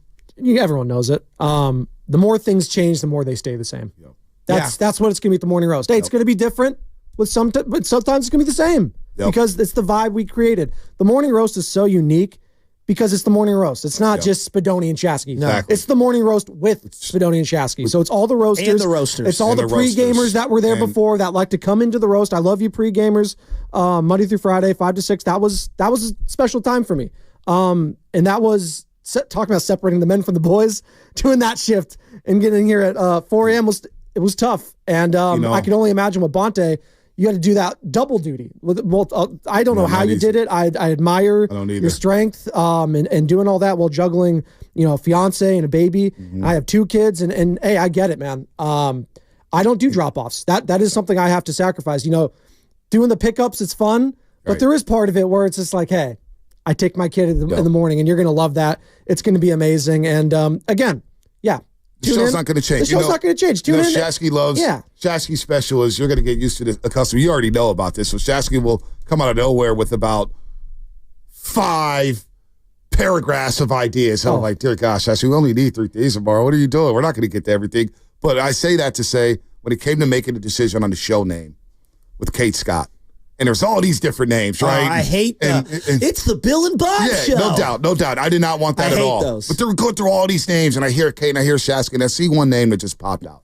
everyone knows it. The more things change, the more they stay the same. That's what it's going to be at the Morning Roast. Hey, it's going to be different, but sometimes it's going to be the same. Because it's the vibe we created. The Morning Roast is so unique because it's the Morning Roast. It's not just Spadoni and Chasky. Exactly. It's the Morning Roast with Spadoni and Chasky. So it's all the roasters. And the roasters. It's all the pre-gamers that were there before that like to come into the roast. I love you pre-gamers. Monday through Friday, 5 to 6. That was a special time for me. And that was, talking about separating the men from the boys, doing that shift and getting here at 4 a.m. It was tough. And I can only imagine with Bonte, you had to do that double duty. I don't know how you did it. I admire your strength and doing all that while juggling, a fiance and a baby. I have 2 kids, and hey, I get it, man. I don't do drop-offs. That is something I have to sacrifice. Doing the pickups, it's fun, but there is part of it where it's just like, hey, I take my kid in the morning, and you're going to love that. It's going to be amazing. And again, the show's not going to change. The show's not going to change. Tune in. Shasky loves. Shasky special is you're going to get used to this. A customer. You already know about this. So Shasky will come out of nowhere with about 5 paragraphs of ideas. I'm like, dear gosh, Shasky, we only need 3 days tomorrow. What are you doing? We're not going to get to everything. But I say that to say when it came to making the decision on the show name with Kate Scott. And there's all these different names, right? I hate it's the Bill and Bob show. No doubt. I did not want that at all. Those. But they're going through all these names, and I hear Kate and I hear Shasky, and I see one name that just popped out.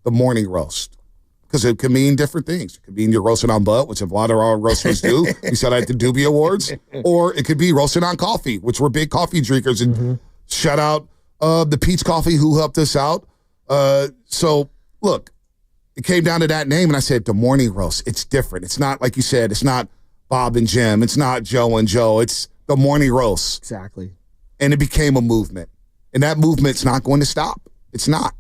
The Morning Roast. Because it can mean different things. It could mean you're roasting on butt, which a lot of our roasters do. We said at the Doobie Awards. Or it could be roasting on coffee, which we're big coffee drinkers. And shout out the Pete's Coffee who helped us out. So, look. It came down to that name, and I said, the Morning Roast. It's different. It's not, like you said, it's not Bob and Jim. It's not Joe and Joe. It's the Morning Roast. Exactly. And it became a movement. And that movement's not going to stop. It's not.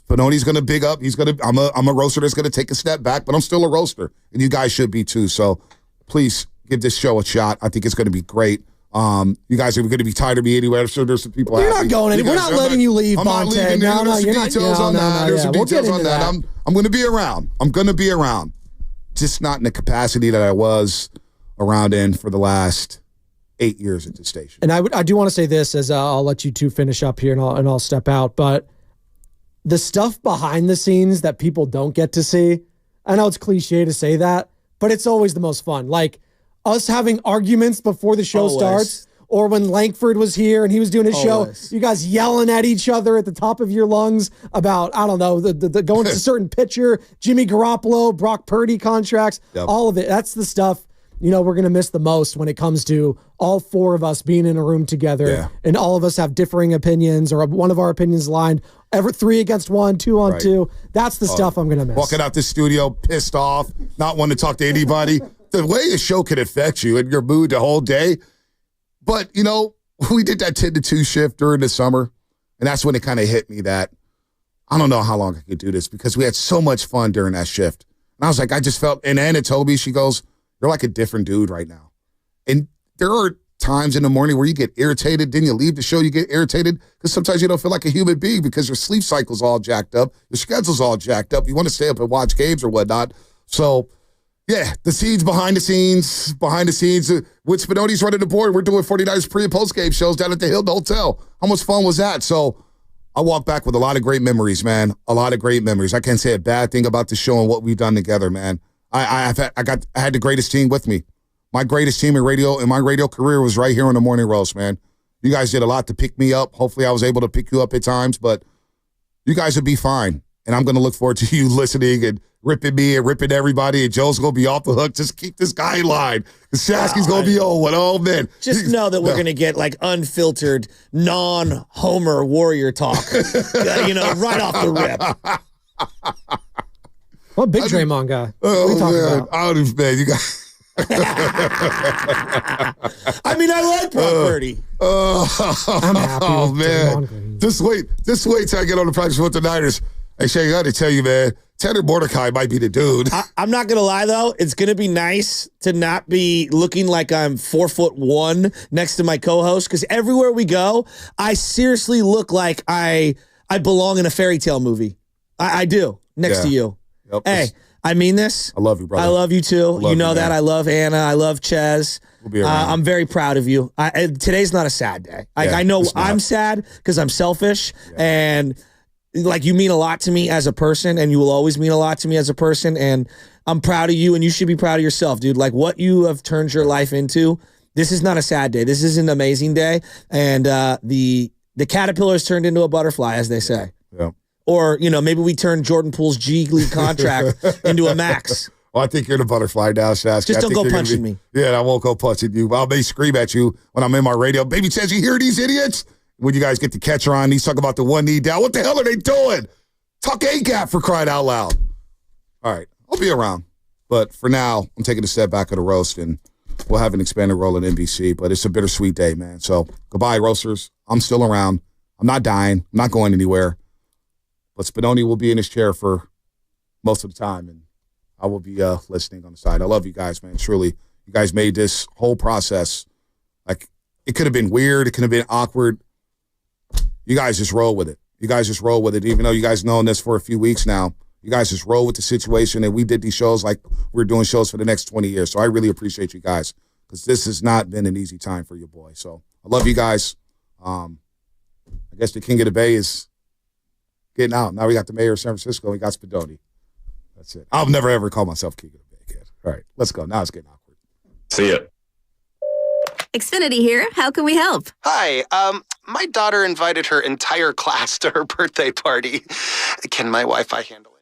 Spadoni's going to big up. I'm a roaster that's going to take a step back, but I'm still a roaster. And you guys should be too. So please give this show a shot. I think it's going to be great. You guys are going to be tired of me anyway. I'm sure there's some people. You're not going anywhere. We're not letting you leave, Bonte. No, you're not. Details on that. There's some details on that. I'm going to be around. I'm going to be around. Just not in the capacity that I was around in for the last 8 years at the station. And I do want to say this as I'll let you two finish up here and I'll step out. But the stuff behind the scenes that people don't get to see, I know it's cliche to say that, but it's always the most fun. Like, us having arguments before the show starts, or when Langford was here and he was doing his show, you guys yelling at each other at the top of your lungs about, I don't know, the going to a certain pitcher, Jimmy Garoppolo, Brock Purdy contracts, all of it. That's the stuff, we're going to miss the most when it comes to all 4 of us being in a room together and all of us have differing opinions or one of our opinions aligned. 3 against 1, 2 on 2. That's the stuff I'm going to miss. Walking out the studio pissed off, not wanting to talk to anybody. The way the show can affect you and your mood the whole day. But, we did that 10 to 2 shift during the summer, and that's when it kind of hit me that I don't know how long I could do this because we had so much fun during that shift. And I was like, I just felt, and Anna told me, she goes, you're like a different dude right now. And there are times in the morning where you get irritated, then you leave the show, you get irritated because sometimes you don't feel like a human being because your sleep cycle's all jacked up, your schedule's all jacked up, you want to stay up and watch games or whatnot. So, yeah, the scenes behind the scenes. With Spadoni's running the board, we're doing 49ers pre- and post-game shows down at the Hilton Hotel. How much fun was that? So I walk back with a lot of great memories, man. A lot of great memories. I can't say a bad thing about the show and what we've done together, man. I had the greatest team with me. My greatest team in my radio career was right here on the Morning Roast, man. You guys did a lot to pick me up. Hopefully I was able to pick you up at times, but you guys would be fine. and I'm going to look forward to you listening and ripping me and ripping everybody, and Joe's going to be off the hook. Just keep this guy in line. Shasky's going to be on one. Oh, man. Just know that we're going to get like unfiltered, non-Homer Warrior talk, right off the rip. I'm a big Draymond guy. Oh, what are you talking man. about? I don't even, man. You got. I mean, I like Brock Purdy. I'm happy Oh, with man. Draymond Green. Just wait till I get on the practice with the Niners. Hey, Shay, I got to tell you, man, Tanner Mordecai might be the dude. I'm not going to lie, though. It's going to be nice to not be looking like I'm 4'1" next to my co-host, because everywhere we go, I seriously look like I belong in a fairy tale movie. I do, next to you. Yep. Hey, I mean this. I love you, brother. I love you, too. You know that. Man. I love Anna. I love Ches. We'll be around. I'm very proud of you. Today's not a sad day. I know I'm sad because I'm selfish, and like you mean a lot to me as a person, and you will always mean a lot to me as a person, and I'm proud of you, and you should be proud of yourself, dude. Like what you have turned your life into. This is not a sad day. This is an amazing day, and the caterpillar has turned into a butterfly, as they say. Yeah. Or maybe we turn Jordan Poole's G League contract into a max. Well, I think you're the butterfly now, Shasky. Just don't go punching me. Yeah, I won't go punching you. I may scream at you when I'm in my radio. Baby says, you hear these idiots? When you guys get the catcher on, he's talking about the one knee down. What the hell are they doing? Tuck A-gap for crying out loud. All right, I'll be around. But for now, I'm taking a step back of the roast, and we'll have an expanded role in NBC. But it's a bittersweet day, man. So goodbye, roasters. I'm still around. I'm not dying. I'm not going anywhere. But Spinoni will be in his chair for most of the time, and I will be listening on the side. I love you guys, man. Truly, you guys made this whole process, like, it could have been weird. It could have been awkward. You guys just roll with it. You guys just roll with it. Even though you guys known this for a few weeks now, you guys just roll with the situation, and we did these shows like we're doing shows for the next 20 years. So I really appreciate you guys, because this has not been an easy time for your boy. So I love you guys. I guess the King of the Bay is getting out. Now we got the mayor of San Francisco. We got Spadoni. That's it. I'll never, ever call myself King of the Bay again. All right, let's go. Now it's getting awkward. See ya. Xfinity here. How can we help? Hi. My daughter invited her entire class to her birthday party. Can my Wi-Fi handle it?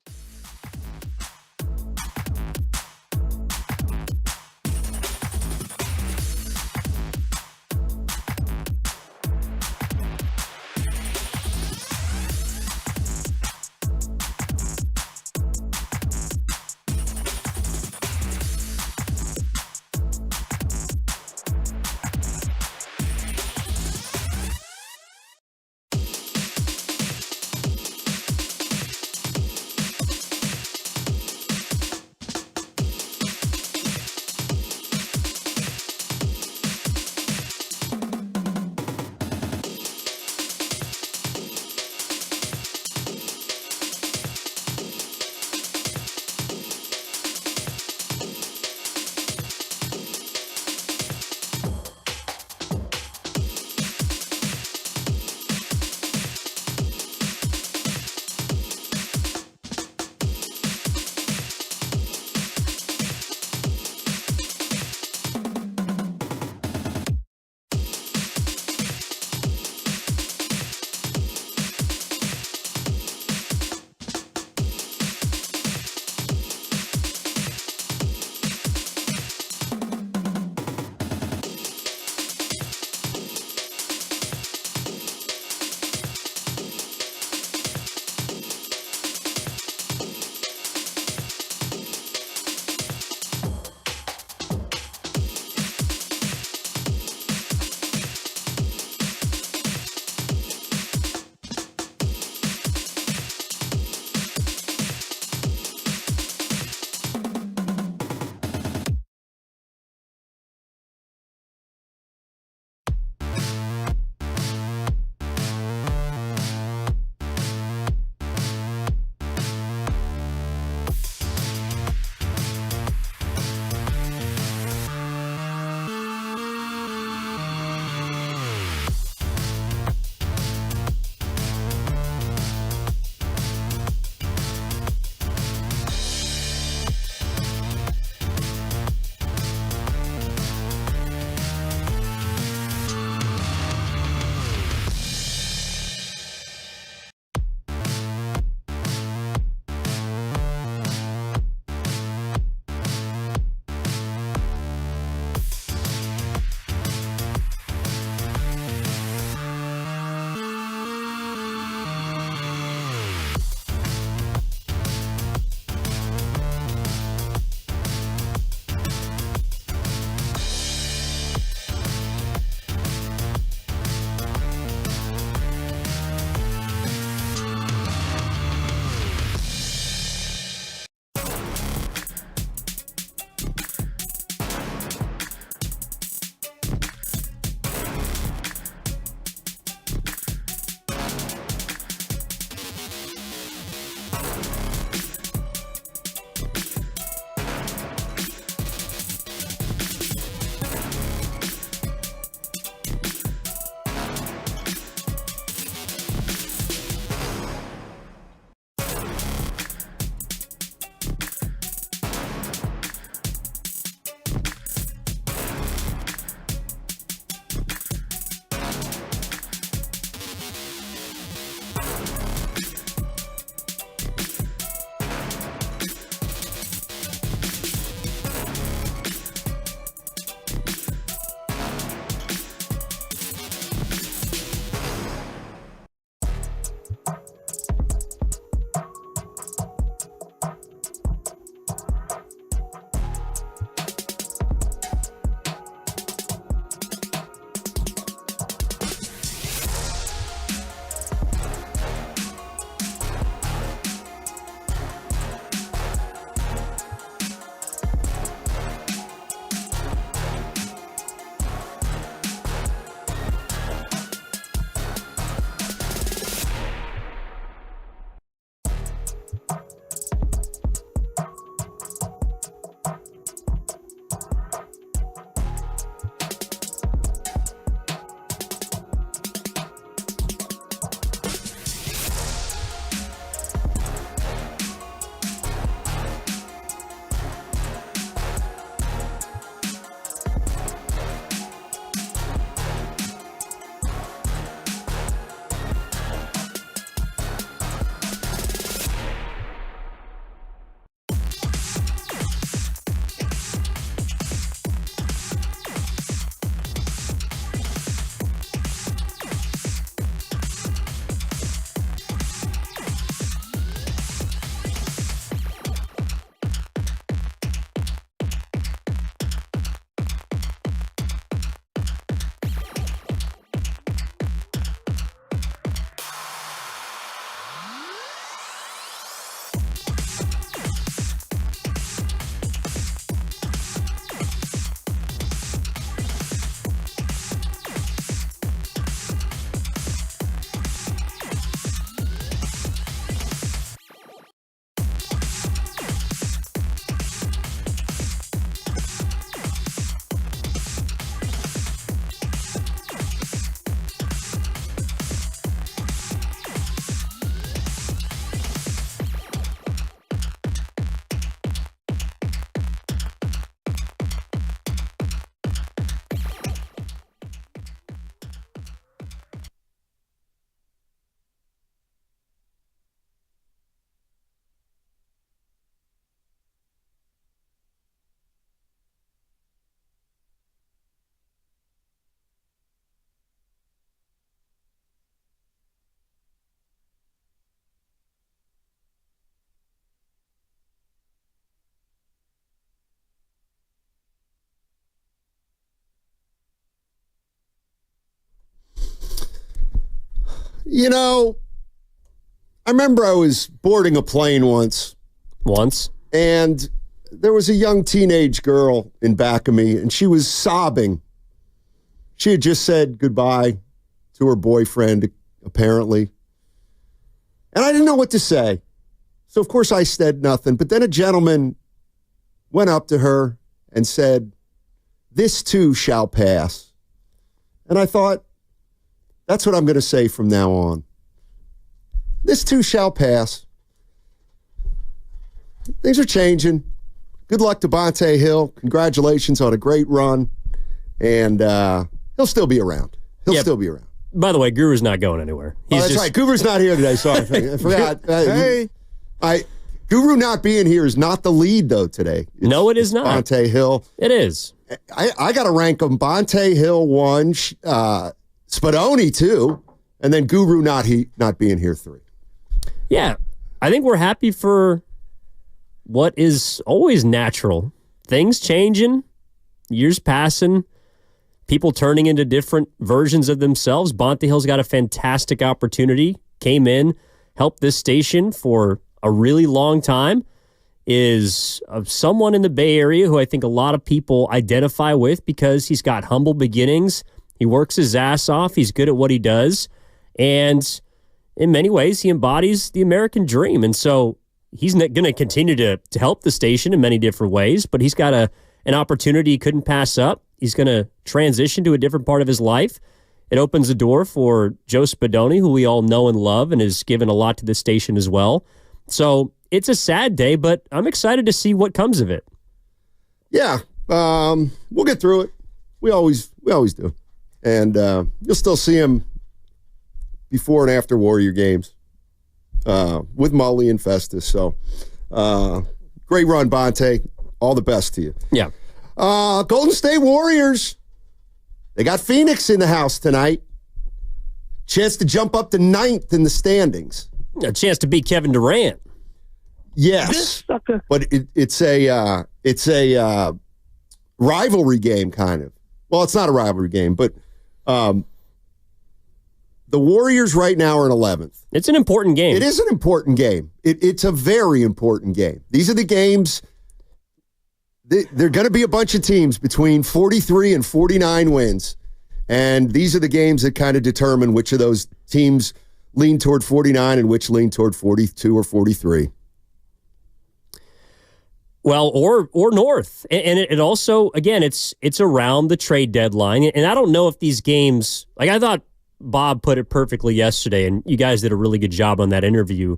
You know, I remember I was boarding a plane once. And there was a young teenage girl in back of me, and she was sobbing. She had just said goodbye to her boyfriend, apparently. And I didn't know what to say. So, of course, I said nothing. But then a gentleman went up to her and said, "This too shall pass." And I thought, that's what I'm going to say from now on. This too shall pass. Things are changing. Good luck to Bonte Hill. Congratulations on a great run. And he'll still be around. He'll still be around. By the way, Guru's not going anywhere. That's right. Guru's not here today. Sorry. I forgot. Hey. Guru not being here is not the lead, though, today. No, it is not. Bonte Hill. It is. I got to rank them. Bonte Hill 1, Spadoni 2, and then Guru not being here 3. Yeah. I think we're happy for what is always natural. Things changing, years passing, people turning into different versions of themselves. Bonte Hill's got a fantastic opportunity. Came in, helped this station for a really long time. Is someone in the Bay Area who I think a lot of people identify with because he's got humble beginnings. He works his ass off. He's good at what he does. And in many ways, he embodies the American dream. And so he's going to continue to help the station in many different ways, but he's got an opportunity he couldn't pass up. He's going to transition to a different part of his life. It opens the door for Joe Spadoni, who we all know and love and has given a lot to the station as well. So it's a sad day, but I'm excited to see what comes of it. Yeah, we'll get through it. We always do. And you'll still see him before and after Warrior games with Mully and Festus. So great run, Bonte. All the best to you. Yeah. Golden State Warriors. They got Phoenix in the house tonight. Chance to jump up to 9th in the standings. A chance to beat Kevin Durant. Yes, but it's a rivalry game, kind of. Well, it's not a rivalry game, but the Warriors right now are in 11th. It's an important game. It is an important game. It's a very important game. These are the games. There are going to be a bunch of teams between 43 and 49 wins, and these are the games that kind of determine which of those teams lean toward 49 and which lean toward 42 or 43. Well, or north. And it also, again, it's around the trade deadline. And I don't know if these games, like I thought Bob put it perfectly yesterday, and you guys did a really good job on that interview.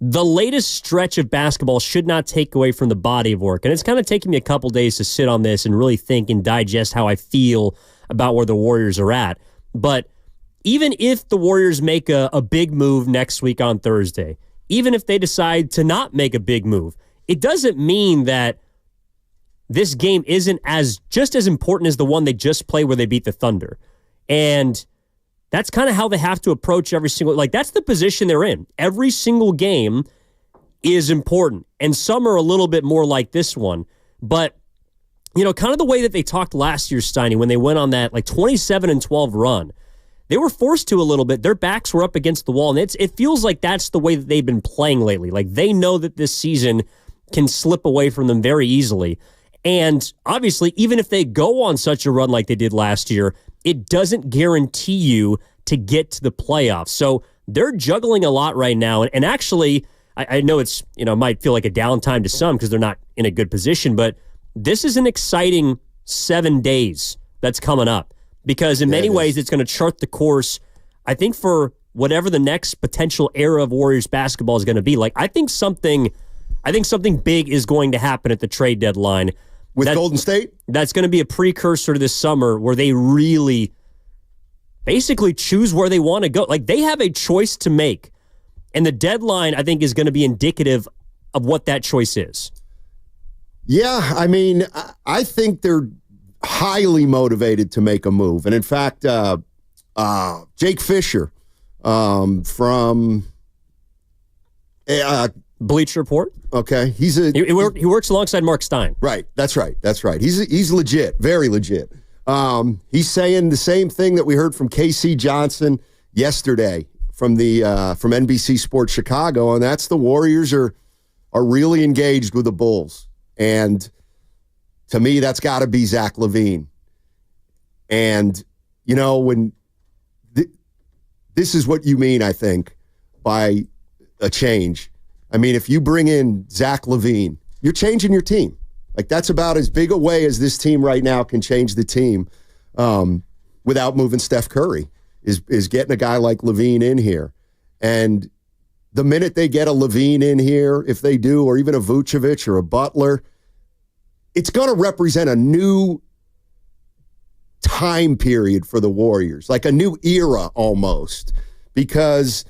The latest stretch of basketball should not take away from the body of work. And it's kind of taken me a couple days to sit on this and really think and digest how I feel about where the Warriors are at. But even if the Warriors make a big move next week on Thursday, even if they decide to not make a big move, it doesn't mean that this game isn't just as important as the one they just played where they beat the Thunder. And that's kind of how they have to approach every single, like that's the position they're in. Every single game is important. And some are a little bit more like this one. But, you know, kind of the way that they talked last year, Steiny, when they went on that like 27-12 run, they were forced to a little bit. Their backs were up against the wall. And it feels like that's the way that they've been playing lately. Like they know that this season can slip away from them very easily. And obviously, even if they go on such a run like they did last year, it doesn't guarantee you to get to the playoffs. So they're juggling a lot right now. And actually, I know it's, you know, might feel like a downtime to some because they're not in a good position, but this is an exciting 7 days that's coming up because in many ways it's going to chart the course, I think, for whatever the next potential era of Warriors basketball is going to be. Like, I think something big is going to happen at the trade deadline. With Golden State? That's going to be a precursor to this summer where they really basically choose where they want to go. Like, they have a choice to make. And the deadline, I think, is going to be indicative of what that choice is. Yeah, I mean, I think they're highly motivated to make a move. And in fact, Jake Fisher from Bleacher Report. Okay, he works alongside Mark Stein. Right, that's right. He's legit, very legit. He's saying the same thing that we heard from KC Johnson yesterday from NBC Sports Chicago, and that's the Warriors are really engaged with the Bulls. And to me, that's got to be Zach LaVine. And, when this is what you mean, I think, by a change. I mean, if you bring in Zach LaVine, you're changing your team. Like, that's about as big a way as this team right now can change the team without moving Steph Curry, is getting a guy like LaVine in here. And the minute they get a LaVine in here, if they do, or even a Vucevic or a Butler, it's going to represent a new time period for the Warriors, like a new era almost, because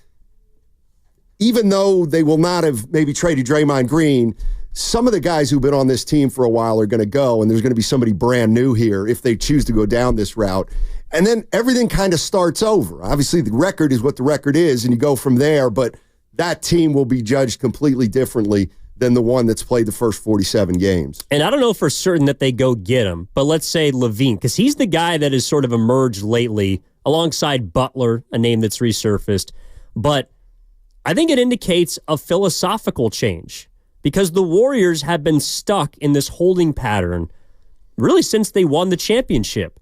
even though they will not have maybe traded Draymond Green, some of the guys who've been on this team for a while are going to go, and there's going to be somebody brand new here if they choose to go down this route. And then everything kind of starts over. Obviously, the record is what the record is, and you go from there, but that team will be judged completely differently than the one that's played the first 47 games. And I don't know for certain that they go get him, but let's say LaVine, because he's the guy that has sort of emerged lately alongside Butler, a name that's resurfaced. But I think it indicates a philosophical change because the Warriors have been stuck in this holding pattern really since they won the championship.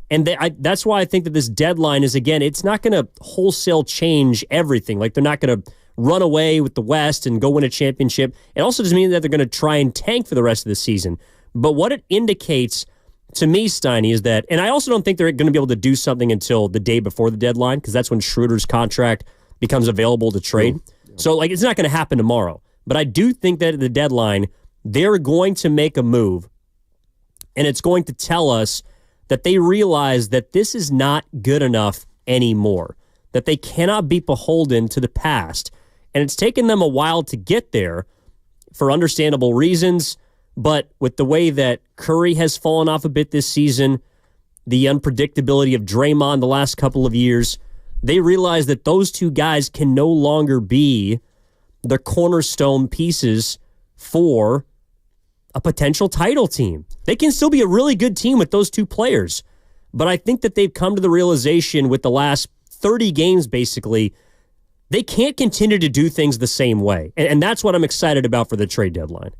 And that's why I think that this deadline is, again, it's not going to wholesale change everything. Like, they're not going to run away with the West and go win a championship. It also doesn't mean that they're going to try and tank for the rest of the season. But what it indicates to me, Steiny, is that, and I also don't think they're going to be able to do something until the day before the deadline, because that's when Schroeder's contract becomes available to trade. So, it's not going to happen tomorrow. But I do think that at the deadline, they're going to make a move, and it's going to tell us that they realize that this is not good enough anymore, that they cannot be beholden to the past. And it's taken them a while to get there for understandable reasons, but with the way that Curry has fallen off a bit this season, the unpredictability of Draymond the last couple of years, they realize that those two guys can no longer be the cornerstone pieces for a potential title team. They can still be a really good team with those two players, but I think that they've come to the realization with the last 30 games, basically, they can't continue to do things the same way. And that's what I'm excited about for the trade deadline.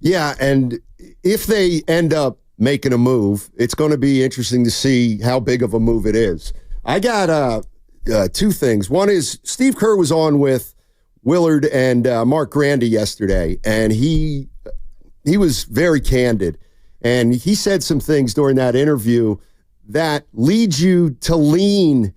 Yeah, and if they end up making a move, it's going to be interesting to see how big of a move it is. I got two things. One is Steve Kerr was on with Willard and Mark Grandy yesterday, and he was very candid. And he said some things during that interview that leads you to lean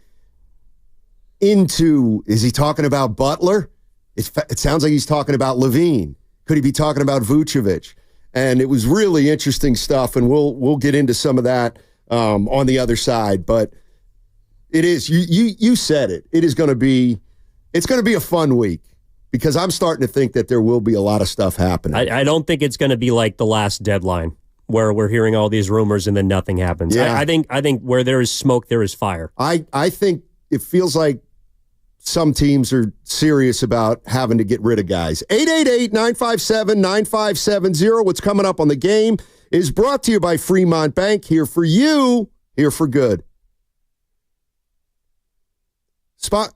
into, is he talking about Butler? It sounds like he's talking about LaVine. Could he be talking about Vucevic? And it was really interesting stuff, and we'll get into some of that on the other side. But it is, you said it. It's going to be a fun week because I'm starting to think that there will be a lot of stuff happening. I don't think it's going to be like the last deadline where we're hearing all these rumors and then nothing happens. Yeah. I think where there is smoke, there is fire. I think it feels like some teams are serious about having to get rid of guys. 888-957-9570. What's coming up on the game is brought to you by Fremont Bank. Here for you, here for good. Spot.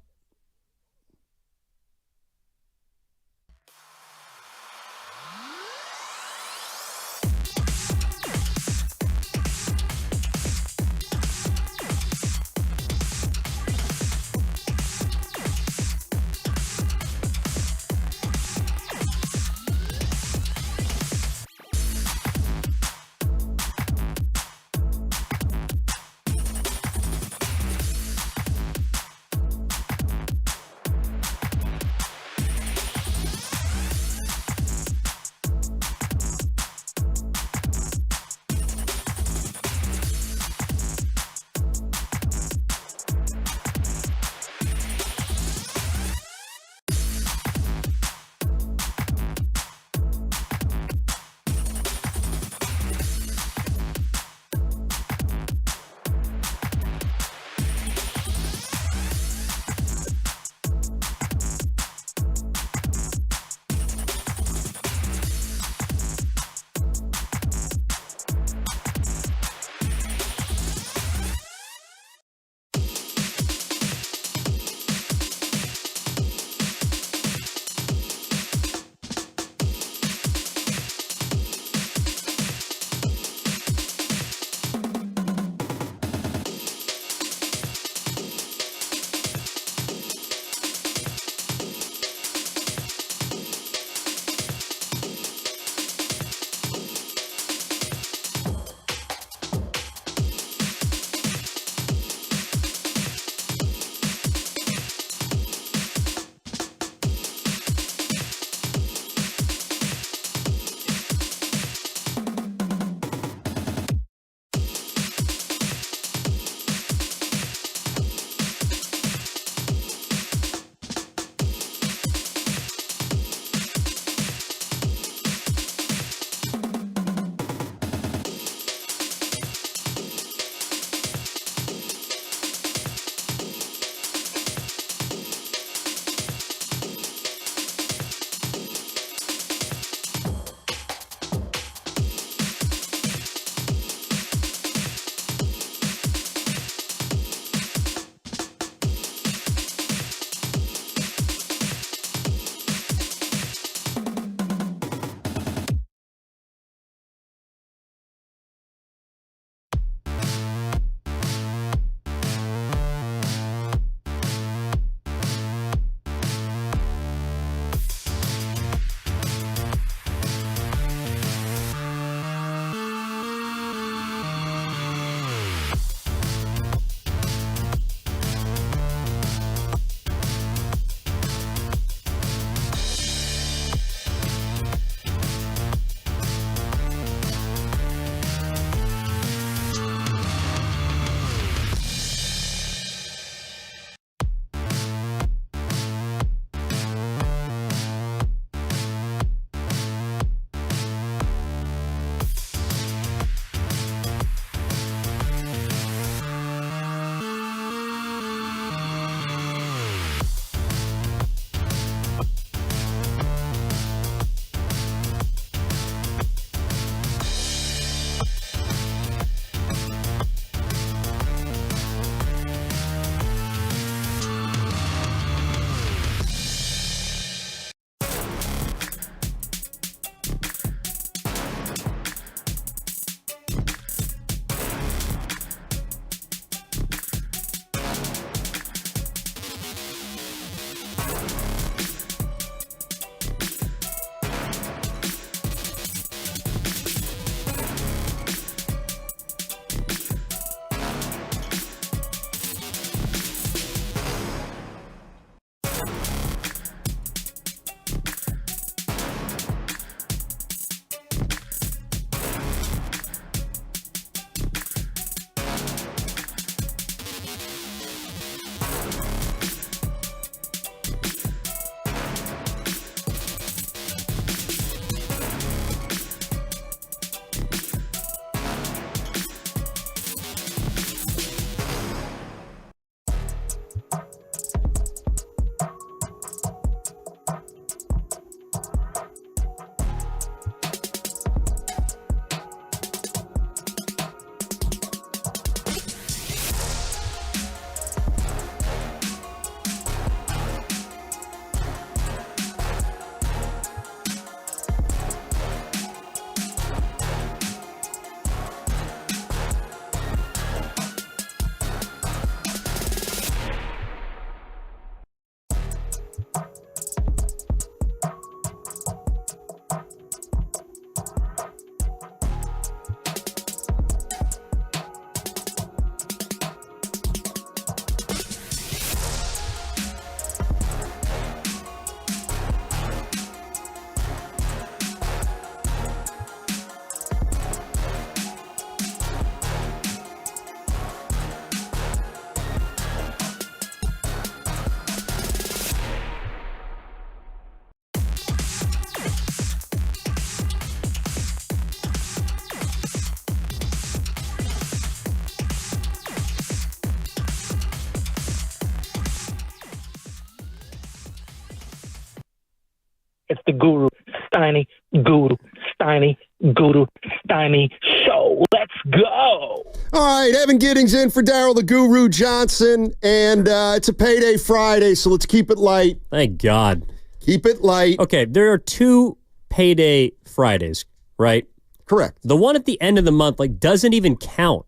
It's the Guru Steiny Guru Steiny Guru Steiny show. Let's go. All right, Evan Giddings in for Daryl the Guru Johnson, and it's a payday Friday, so let's keep it light. Thank God. Keep it light. Okay, there are 2 payday Fridays, right? Correct. The one at the end of the month doesn't even count.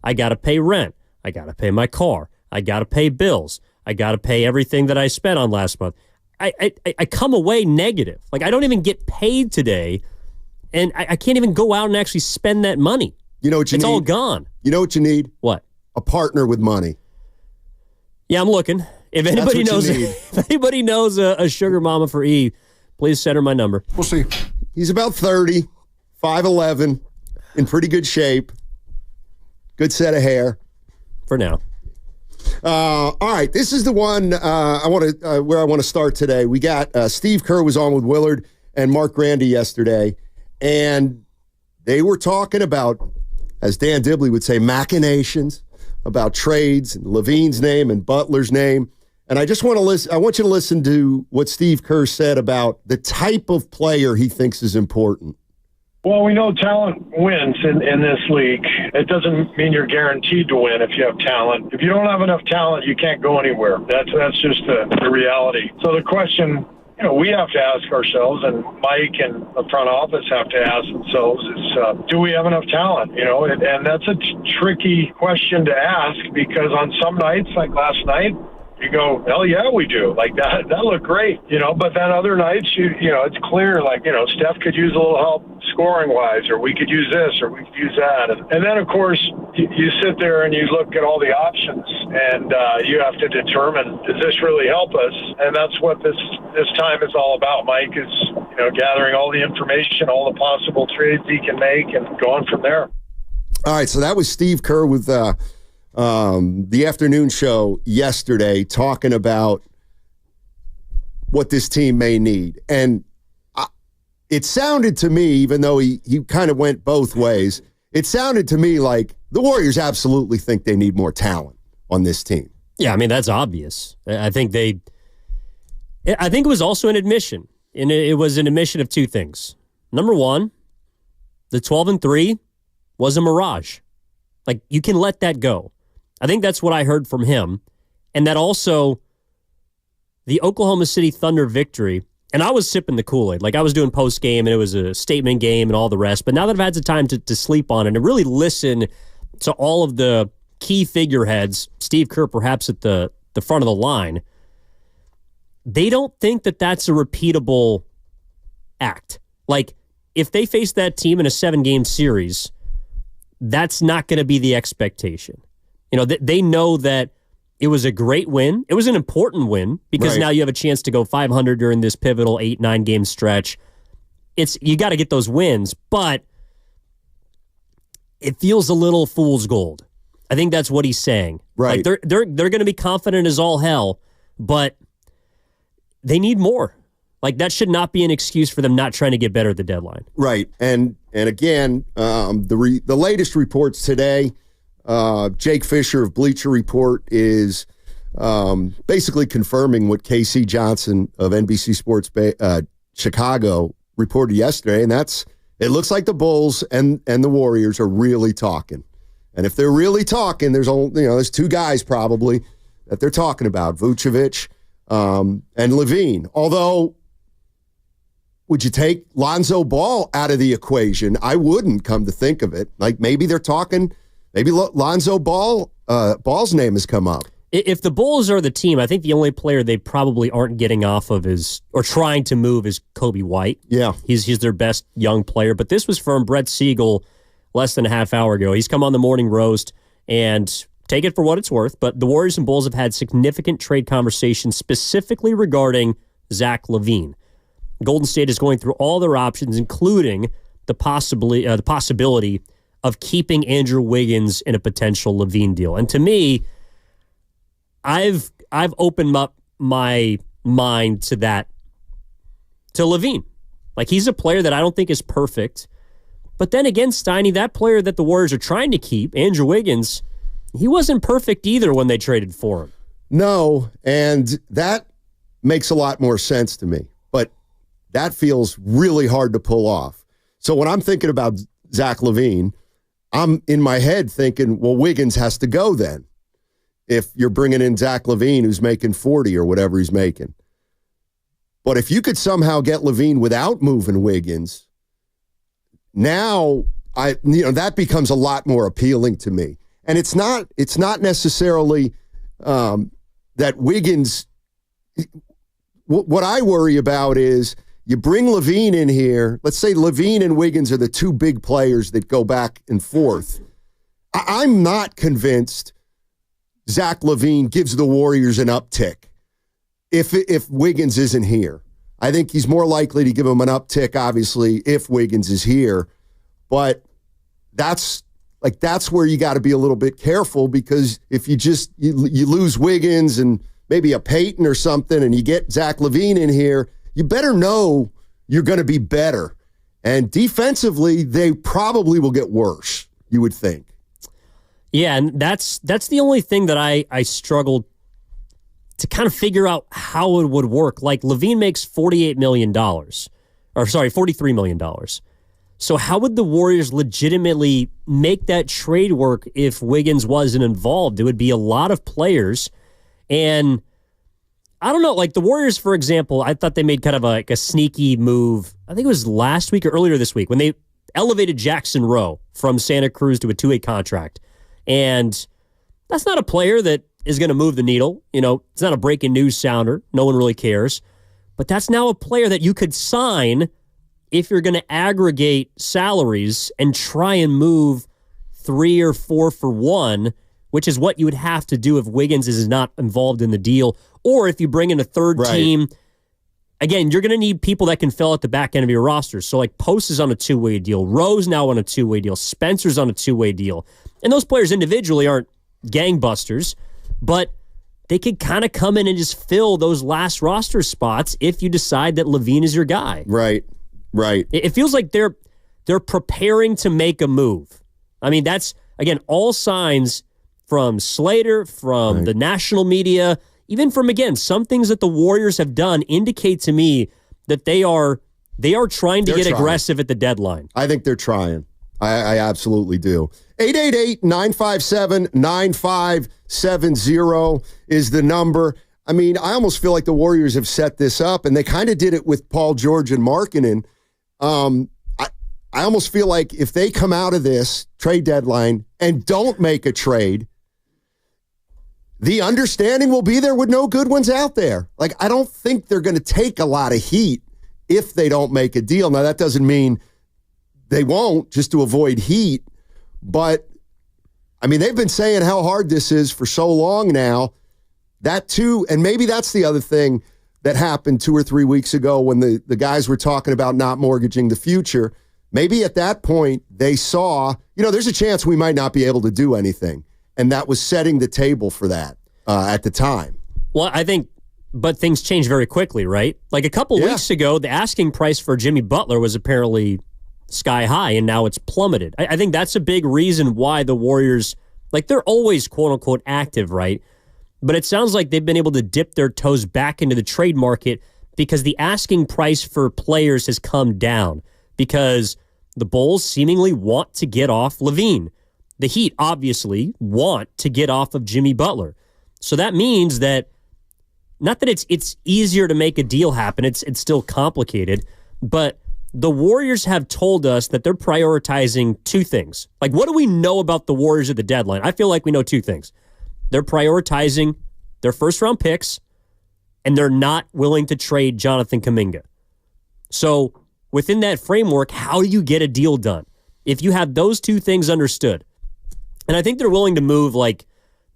I got to pay rent. I got to pay my car. I got to pay bills. I got to pay everything that I spent on last month. I come away negative. I don't even get paid today, and I can't even go out and actually spend that money. You know what you need? It's all gone. You know what you need? What? A partner with money. Yeah, I'm looking. If anybody knows a sugar mama for E, please send her my number. We'll see. He's about 30, 5'11", in pretty good shape. Good set of hair. For now. All right, this is the one where I want to start today. We got Steve Kerr was on with Willard and Mark Grandy yesterday, and they were talking about, as Dan Dibley would say, machinations about trades and Levine's name and Butler's name. And I just want to listen. I want you to listen to what Steve Kerr said about the type of player he thinks is important. Well, we know talent wins in this league. It doesn't mean you're guaranteed to win if you have talent. If you don't have enough talent, you can't go anywhere. That's just the reality. So the question, we have to ask ourselves, and Mike and the front office have to ask themselves is, do we have enough talent? And that's a tricky question to ask, because on some nights, like last night, you go, hell yeah, we do. That looked great, but then other nights, it's clear, Steph could use a little help scoring-wise, or we could use this, or we could use that. And then, of course, you sit there and you look at all the options, and you have to determine, does this really help us? And that's what this time is all about. Mike is, gathering all the information, all the possible trades he can make, and going from there. All right, so that was Steve Kerr with the afternoon show yesterday, talking about what this team may need. And it sounded to me, even though he kind of went both ways, it sounded to me like the Warriors absolutely think they need more talent on this team. Yeah, I mean, that's obvious. I think it was also an admission, and it was an admission of 2 things. Number one, the 12-3 was a mirage. You can let that go. I think that's what I heard from him. And that also, the Oklahoma City Thunder victory, and I was sipping the Kool-Aid. I was doing post-game, and it was a statement game and all the rest. But now that I've had some time to sleep on it and really listen to all of the key figureheads, Steve Kerr perhaps at the front of the line, they don't think that that's a repeatable act. If they face that team in a 7-game series, that's not going to be the expectation. They know that it was a great win. It was an important win because now you have a chance to go 500 during this pivotal 8-9 game stretch. You got to get those wins, but it feels a little fool's gold. I think that's what he's saying. Right. They're going to be confident as all hell, but they need more. That should not be an excuse for them not trying to get better at the deadline. Right. And again, the latest reports today, Jake Fisher of Bleacher Report is basically confirming what KC Johnson of NBC Sports Chicago reported yesterday, and it looks like the Bulls and the Warriors are really talking. And if they're really talking, there's 2 guys probably that they're talking about, Vucevic and Levine. Although, would you take Lonzo Ball out of the equation? I wouldn't, come to think of it. Maybe they're talking. Maybe Lonzo Ball's name has come up. If the Bulls are the team, I think the only player they probably aren't getting off of or trying to move is Kobe White. Yeah. He's their best young player. But this was from Brett Siegel less than a half hour ago. He's come on the Morning Roast, and take it for what it's worth, but the Warriors and Bulls have had significant trade conversations specifically regarding Zach LaVine. Golden State is going through all their options, including the possibility of keeping Andrew Wiggins in a potential LaVine deal. And to me, I've opened up my mind to LaVine. He's a player that I don't think is perfect. But then again, Steiny, that player that the Warriors are trying to keep, Andrew Wiggins, he wasn't perfect either when they traded for him. No, and that makes a lot more sense to me. But that feels really hard to pull off. So when I'm thinking about Zach LaVine, I'm in my head thinking, well, Wiggins has to go then. If you're bringing in Zach LaVine, who's making 40 or whatever he's making. But if you could somehow get LaVine without moving Wiggins, now that becomes a lot more appealing to me. And it's not necessarily that Wiggins. What I worry about is you bring LaVine in here. Let's say LaVine and Wiggins are the two big players that go back and forth. I'm not convinced Zach LaVine gives the Warriors an uptick if Wiggins isn't here. I think he's more likely to give them an uptick, obviously, if Wiggins is here. But that's where you got to be a little bit careful, because if you lose Wiggins and maybe a Peyton or something and you get Zach LaVine in here, you better know you're going to be better. And defensively, they probably will get worse, you would think. Yeah, and that's the only thing that I struggled to kind of figure out how it would work. Like, LaVine makes $43 million. So how would the Warriors legitimately make that trade work if Wiggins wasn't involved? It would be a lot of players. And I don't know, like the Warriors, for example, I thought they made kind of like a sneaky move. I think it was last week or earlier this week when they elevated Jackson Rowe from Santa Cruz to a 2-way contract. And that's not a player that is going to move the needle. You know, it's not a breaking news sounder. No one really cares. But that's now a player that you could sign if you're going to aggregate salaries and try and move 3 or 4 for 1, which is what you would have to do if Wiggins is not involved in the deal. Or if you bring in a third team, again, you're going to need people that can fill out the back end of your roster. So like Post is on a 2-way deal. Rowe's now on a 2-way deal. Spencer's on a 2-way deal. And those players individually aren't gangbusters, but they could kind of come in and just fill those last roster spots if you decide that LaVine is your guy. Right. It feels like they're preparing to make a move. I mean, that's, again, all signs from Slater, from the national media, even from, again, some things that the Warriors have done indicate to me that they are trying to get aggressive at the deadline. I think they're trying. I absolutely do. 888-957-9570 is the number. I mean, I almost feel like the Warriors have set this up, and they kind of did it with Paul George and Markkanen. I almost feel like if they come out of this trade deadline and don't make a trade, the understanding will be there with no good ones out there. Like, I don't think they're going to take a lot of heat if they don't make a deal. Now, that doesn't mean they won't, just to avoid heat. But, I mean, they've been saying how hard this is for so long now. That too, and maybe that's the other thing that happened 2 or 3 weeks ago when the guys were talking about not mortgaging the future. Maybe at that point they saw, there's a chance we might not be able to do anything. And that was setting the table for that at the time. Well, I think, but things change very quickly, right? Like a couple weeks ago, the asking price for Jimmy Butler was apparently sky high, and now it's plummeted. I think that's a big reason why the Warriors, like, they're always quote-unquote active, right? But it sounds like they've been able to dip their toes back into the trade market because the asking price for players has come down because the Bulls seemingly want to get off LaVine. The Heat obviously want to get off of Jimmy Butler. So that means that, not that it's easier to make a deal happen, it's still complicated, but the Warriors have told us that they're prioritizing 2 things. Like, what do we know about the Warriors at the deadline? I feel like we know 2 things. They're prioritizing their first-round picks, and they're not willing to trade Jonathan Kuminga. So within that framework, how do you get a deal done? If you have those 2 things understood, and I think they're willing to move like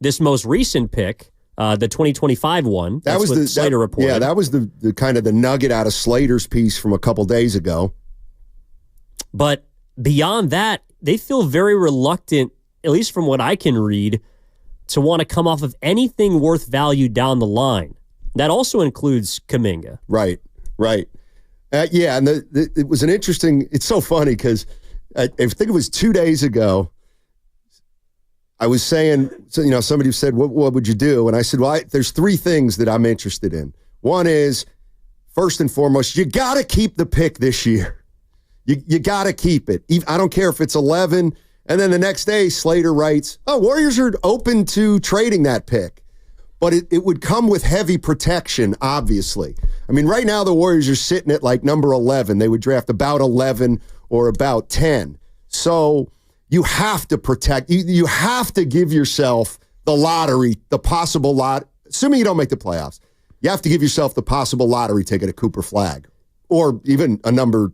this most recent pick, the 2025 one. That was what Slater reported. Yeah, that was the kind of the nugget out of Slater's piece from a couple days ago. But beyond that, they feel very reluctant, at least from what I can read, to want to come off of anything worth value down the line. That also includes Kuminga. Right. Yeah, and it was an interesting, it's so funny because I think it was 2 days ago, I was saying, somebody said, what would you do? And I said, well, there's 3 things that I'm interested in. One is first and foremost, you got to keep the pick this year. You got to keep it. I don't care if it's 11. And then the next day, Slater writes, Warriors are open to trading that pick. But it would come with heavy protection, obviously. I mean, right now the Warriors are sitting at like number 11. They would draft about 11 or about 10. So you have to protect. You have to give yourself the lottery, the possible lot. Assuming you don't make the playoffs, you have to give yourself the possible lottery ticket at Cooper Flag, or even a number,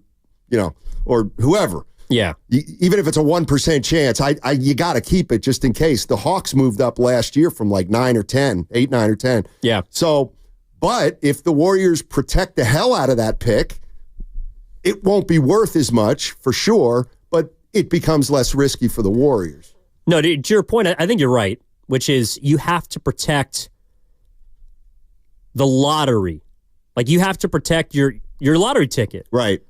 or whoever. Yeah. Even if it's a 1% chance, you got to keep it just in case. The Hawks moved up last year from like 9 or 10, 8, 9 or 10. Yeah. So, but if the Warriors protect the hell out of that pick, it won't be worth as much for sure, but it becomes less risky for the Warriors. No, to your point, I think you're right, which is you have to protect the lottery. Like you have to protect your lottery ticket. Right.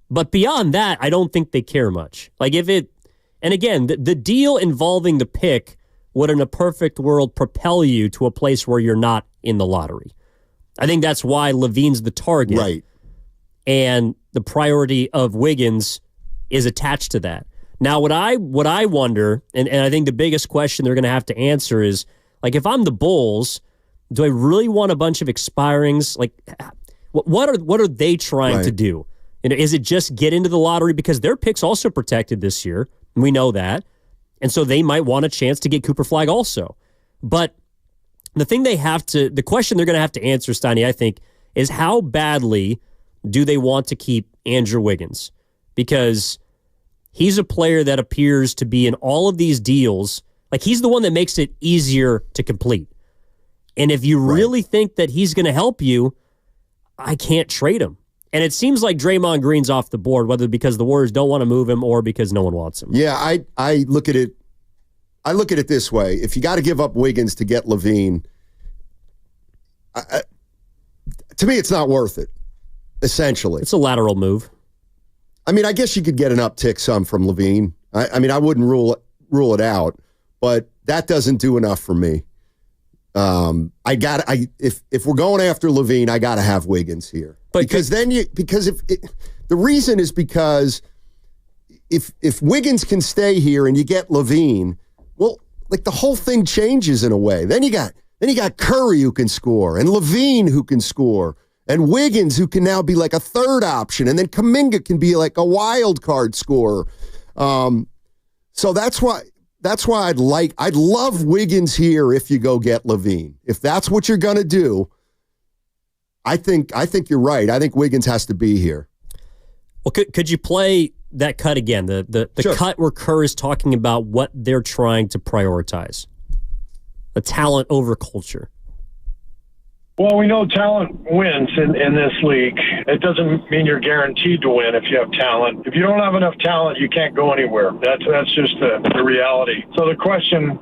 But beyond that, I don't think they care much. Like and again, the deal involving the pick would in a perfect world propel you to a place where you're not in the lottery. I think that's why Levine's the target. Right. And the priority of Wiggins is attached to that. Now, what I wonder, and I think the biggest question they're going to have to answer is, like, if I'm the Bulls, do I really want a bunch of expirings? Like, what are they trying to do? Is it just get into the lottery? Because their pick's also protected this year. We know that. And so they might want a chance to get Cooper Flag also. But the question they're going to have to answer, Steiny, I think, is how badly do they want to keep Andrew Wiggins? Because he's a player that appears to be in all of these deals. Like, he's the one that makes it easier to complete. And if you really think that he's going to help you, I can't trade him. And it seems like Draymond Green's off the board, whether because the Warriors don't want to move him or because no one wants him. Yeah, I look at it. I look at it this way: if you got to give up Wiggins to get Levine, to me, it's not worth it. Essentially, it's a lateral move. I mean, I guess you could get an uptick some from Levine. I mean, I wouldn't rule it out, but that doesn't do enough for me. If we're going after Levine, I got to have Wiggins here. Because the reason is because if Wiggins can stay here and you get Levine, well, like the whole thing changes in a way. Then you got Curry who can score, and Levine who can score, and Wiggins who can now be like a third option, and then Kuminga can be like a wild card scorer. So that's why I'd love Wiggins here if you go get Levine. If that's what you're gonna do, I think you're right. I think Wiggins has to be here. Well, could you play that cut again? The Sure. cut where Kerr is talking about what they're trying to prioritize. The talent over culture. Well, we know talent wins in this league. It doesn't mean you're guaranteed to win if you have talent. If you don't have enough talent, you can't go anywhere. That's just the reality. So the question,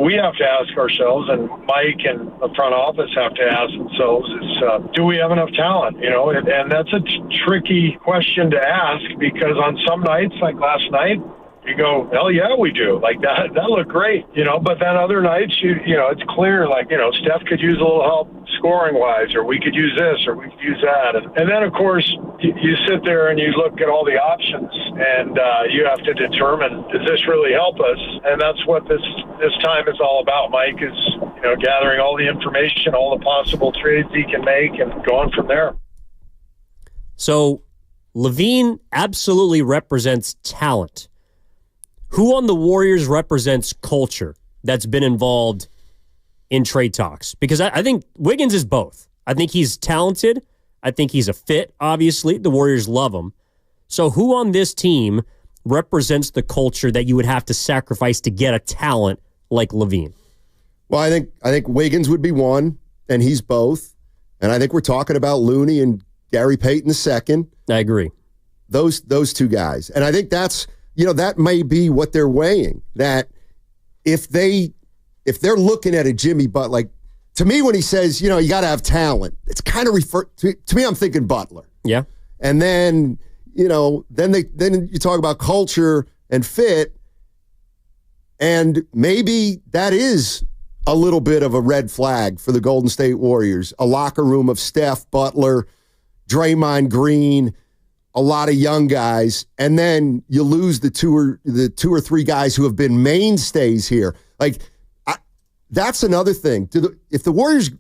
we have to ask ourselves, and Mike and the front office have to ask themselves is, do we have enough talent? And that's a tricky question to ask, because on some nights, like last night, you go, hell yeah, we do. Like that looked great, but then other nights, it's clear, like, Steph could use a little help scoring wise, or we could use this, or we could use that. And then of course you sit there and you look at all the options, and you have to determine, does this really help us? And that's what this time is all about. Mike is, gathering all the information, all the possible trades he can make, and going from there. So Levine absolutely represents talent. Who on the Warriors represents culture that's been involved in trade talks? Because I think Wiggins is both. I think he's talented. I think he's a fit, obviously. The Warriors love him. So who on this team represents the culture that you would have to sacrifice to get a talent like Levine? Well, I think Wiggins would be one, and he's both. And I think we're talking about Looney and Gary Payton II. I agree. Those two guys. And I think that's, that may be what they're weighing. That if they're looking at a Jimmy Butler, like, to me, when he says, you got to have talent, it's kind of to me, I'm thinking Butler. Yeah. And then, then you talk about culture and fit, and maybe that is a little bit of a red flag for the Golden State Warriors. A locker room of Steph, Butler, Draymond Green, a lot of young guys, and then you lose the two or three guys who have been mainstays here. Like, that's another thing. If the Warriors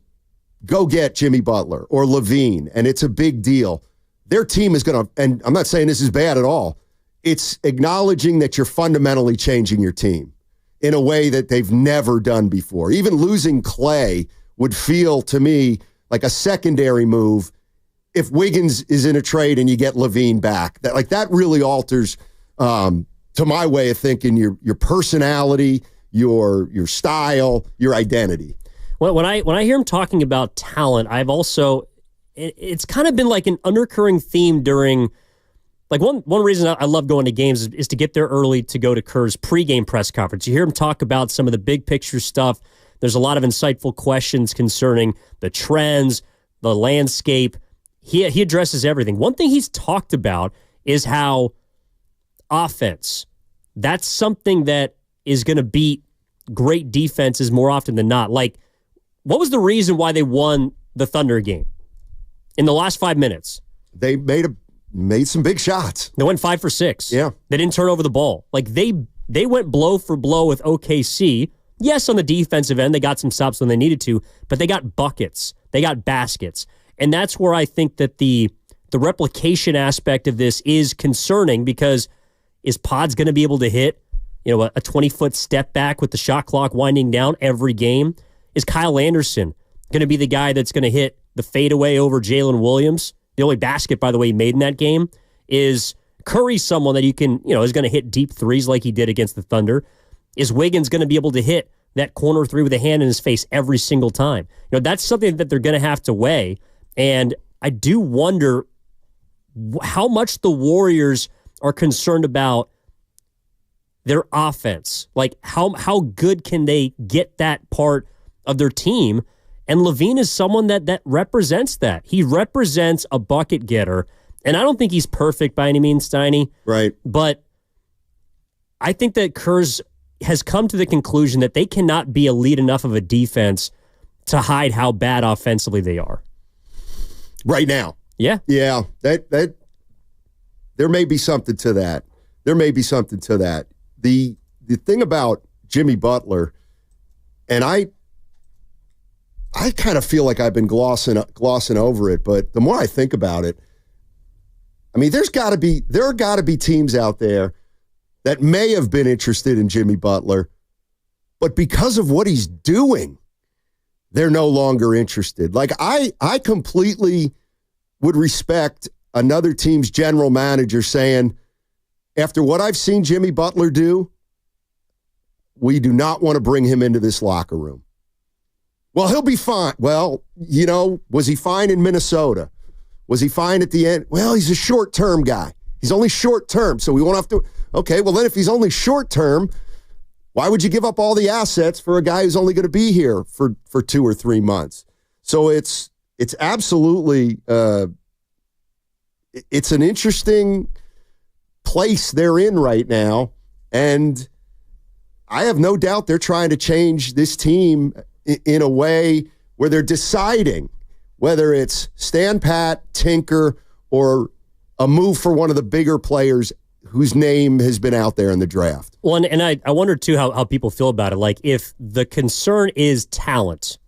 go get Jimmy Butler or Levine, and it's a big deal, their team is going to, and I'm not saying this is bad at all, it's acknowledging that you're fundamentally changing your team in a way that they've never done before. Even losing Clay would feel to me like a secondary move if Wiggins is in a trade and you get Levine back. That really alters, to my way of thinking, your personality, your style, your identity. Well, when I hear him talking about talent, I've also, it's kind of been like an undercurring theme during, like one reason I love going to games is to get there early to go to Kerr's pregame press conference. You hear him talk about some of the big picture stuff. There's a lot of insightful questions concerning the trends, the landscape. He addresses everything. One thing he's talked about is how offense, that's something that is going to beat great defenses more often than not. Like, what was the reason why they won the Thunder game in the last 5 minutes? They made some big shots. They went 5 for 6. Yeah. They didn't turn over the ball. Like, they went blow for blow with OKC. Yes, on the defensive end, they got some stops when they needed to, but they got buckets. They got baskets. And that's where I think that the replication aspect of this is concerning, because is Pods going to be able to hit, a 20-foot step back with the shot clock winding down every game? Is Kyle Anderson going to be the guy that's going to hit the fadeaway over Jalen Williams? The only basket, by the way, he made in that game. Is Curry someone that you can, is going to hit deep threes like he did against the Thunder? Is Wiggins going to be able to hit that corner three with a hand in his face every single time? That's something that they're going to have to weigh. And I do wonder how much the Warriors are concerned about their offense. Like, how good can they get that part of their team? And Levine is someone that represents that. He represents a bucket getter. And I don't think he's perfect by any means, Steiny. Right. But I think that Kerr's has come to the conclusion that they cannot be elite enough of a defense to hide how bad offensively they are. Right now. Yeah. Yeah. That there may be something to that. The thing about Jimmy Butler, and I kind of feel like I've been glossing over it, but the more I think about it, I mean, there are got to be teams out there that may have been interested in Jimmy Butler, but because of what he's doing, they're no longer interested. Like, I completely would respect another team's general manager saying, after what I've seen Jimmy Butler do, we do not want to bring him into this locker room. Well, he'll be fine. Well, was he fine in Minnesota? Was he fine at the end? Well, he's a short-term guy. He's only short-term, so we won't have to. Okay, well, then if he's only short-term, why would you give up all the assets for a guy who's only going to be here for 2 or 3 months? So it's absolutely it's an interesting place they're in right now, and I have no doubt they're trying to change this team in a way where they're deciding whether it's stand pat, tinker, or a move for one of the bigger players whose name has been out there in the draft. Well, and I wonder, too, how people feel about it. Like, if the concern is talent,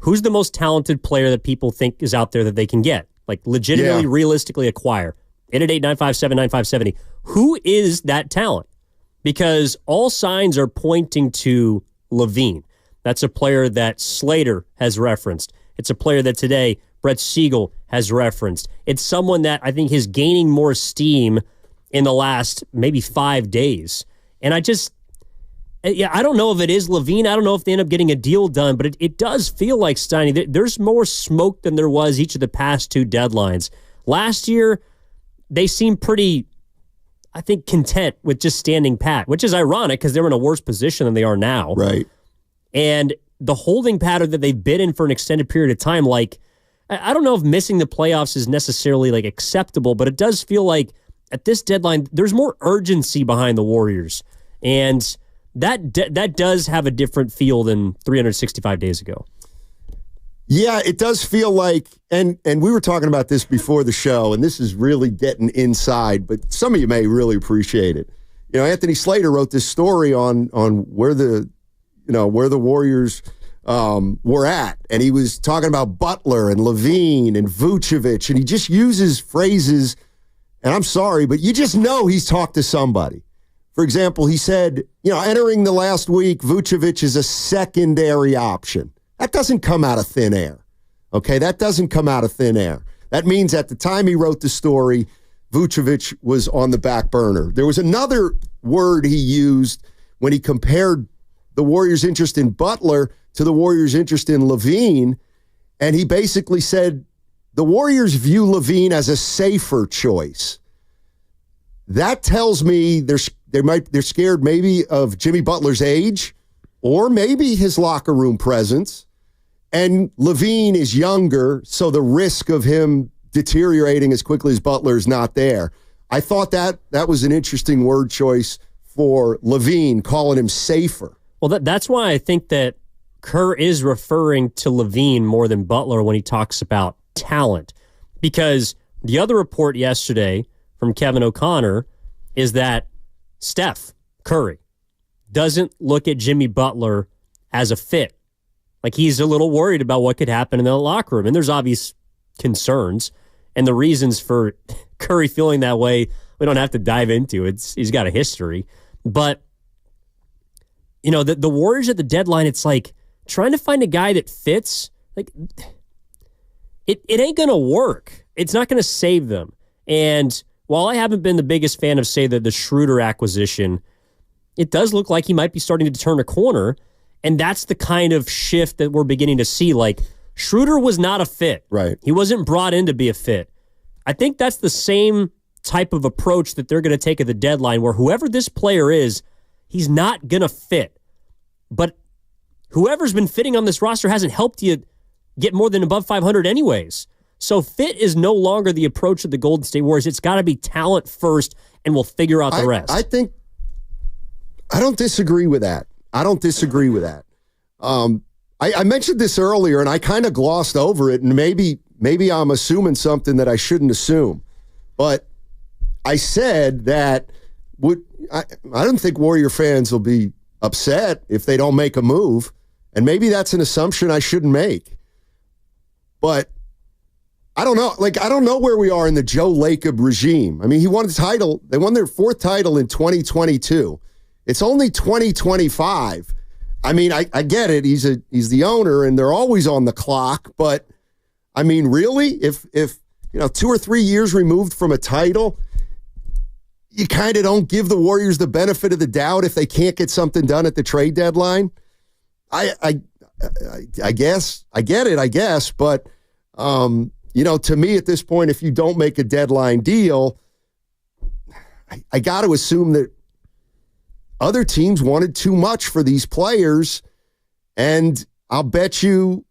who's the most talented player that people think is out there that they can get? Like, legitimately, realistically acquire? 888-957-9570. Who is that talent? Because all signs are pointing to Levine. That's a player that Slater has referenced. It's a player that today Brett Siegel has referenced. It's someone that I think is gaining more steam in the last maybe 5 days. And I don't know if it is Levine. I don't know if they end up getting a deal done, but it does feel like, Steiny, there's more smoke than there was each of the past 2 deadlines. Last year, they seemed pretty, I think, content with just standing pat, which is ironic because they're in a worse position than they are now. Right. And the holding pattern that they've been in for an extended period of time, like, I don't know if missing the playoffs is necessarily like acceptable, but it does feel like at this deadline, there's more urgency behind the Warriors. And that does have a different feel than 365 days ago. Yeah, it does feel like, and we were talking about this before the show, and this is really getting inside, but some of you may really appreciate it. You know, Anthony Slater wrote this story on where the Warriors were at, and he was talking about Butler and Levine and Vucevic, and he just uses phrases, and I'm sorry, but you just know he's talked to somebody. For example, he said, entering the last week, Vucevic is a secondary option. That doesn't come out of thin air, okay? That doesn't come out of thin air. That means at the time he wrote the story, Vucevic was on the back burner. There was another word he used when he compared the Warriors' interest in Butler to the Warriors' interest in Levine, and he basically said the Warriors view Levine as a safer choice. That tells me they're scared maybe of Jimmy Butler's age or maybe his locker room presence. And Levine is younger, so the risk of him deteriorating as quickly as Butler is not there. I thought that was an interesting word choice for Levine, calling him safer. Well, that's why I think that Kerr is referring to Levine more than Butler when he talks about talent. Because the other report yesterday from Kevin O'Connor is that Steph Curry doesn't look at Jimmy Butler as a fit. Like, he's a little worried about what could happen in the locker room. And there's obvious concerns. And the reasons for Curry feeling that way, we don't have to dive into. He's got a history. But, the Warriors at the deadline, it's like trying to find a guy that fits. Like, it ain't going to work. It's not going to save them. And while I haven't been the biggest fan of, say, the Schroeder acquisition, it does look like he might be starting to turn a corner. And that's the kind of shift that we're beginning to see. Like, Schroeder was not a fit. Right. He wasn't brought in to be a fit. I think that's the same type of approach that they're going to take at the deadline, where whoever this player is, he's not going to fit. But whoever's been fitting on this roster hasn't helped you get more than above 500 anyways. So fit is no longer the approach of the Golden State Warriors. It's got to be talent first, and we'll figure out the rest. I don't disagree with that. I mentioned this earlier, and I kind of glossed over it, and maybe I'm assuming something that I shouldn't assume. But I said that I don't think Warrior fans will be upset if they don't make a move, and maybe that's an assumption I shouldn't make. But I don't know. Like, I don't know where we are in the Joe Lacob regime. I mean, he won a title. They won their fourth title in 2022. It's only 2025. I mean, I get it. He's the owner, and they're always on the clock. But I mean, really, if 2 or 3 years removed from a title, you kind of don't give the Warriors the benefit of the doubt if they can't get something done at the trade deadline. I guess I get it. I guess, but to me at this point, if you don't make a deadline deal, I got to assume that other teams wanted too much for these players, and I'll bet you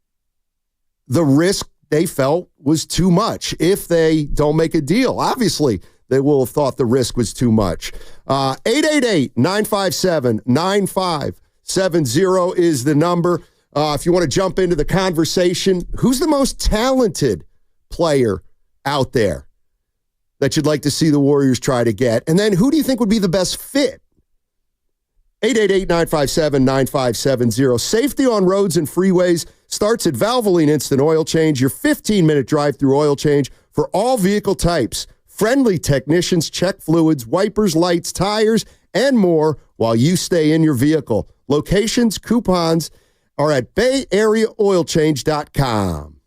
the risk they felt was too much if they don't make a deal. Obviously, they will have thought the risk was too much. 888-957-9570 is the number. If you want to jump into the conversation, who's the most talented player out there that you'd like to see the Warriors try to get? And then who do you think would be the best fit? 888-957-9570. Safety on roads and freeways starts at Valvoline Instant Oil Change, your 15-minute drive-through oil change for all vehicle types. Friendly technicians check fluids, wipers, lights, tires, and more while you stay in your vehicle. Locations, coupons are at BayAreaOilChange.com.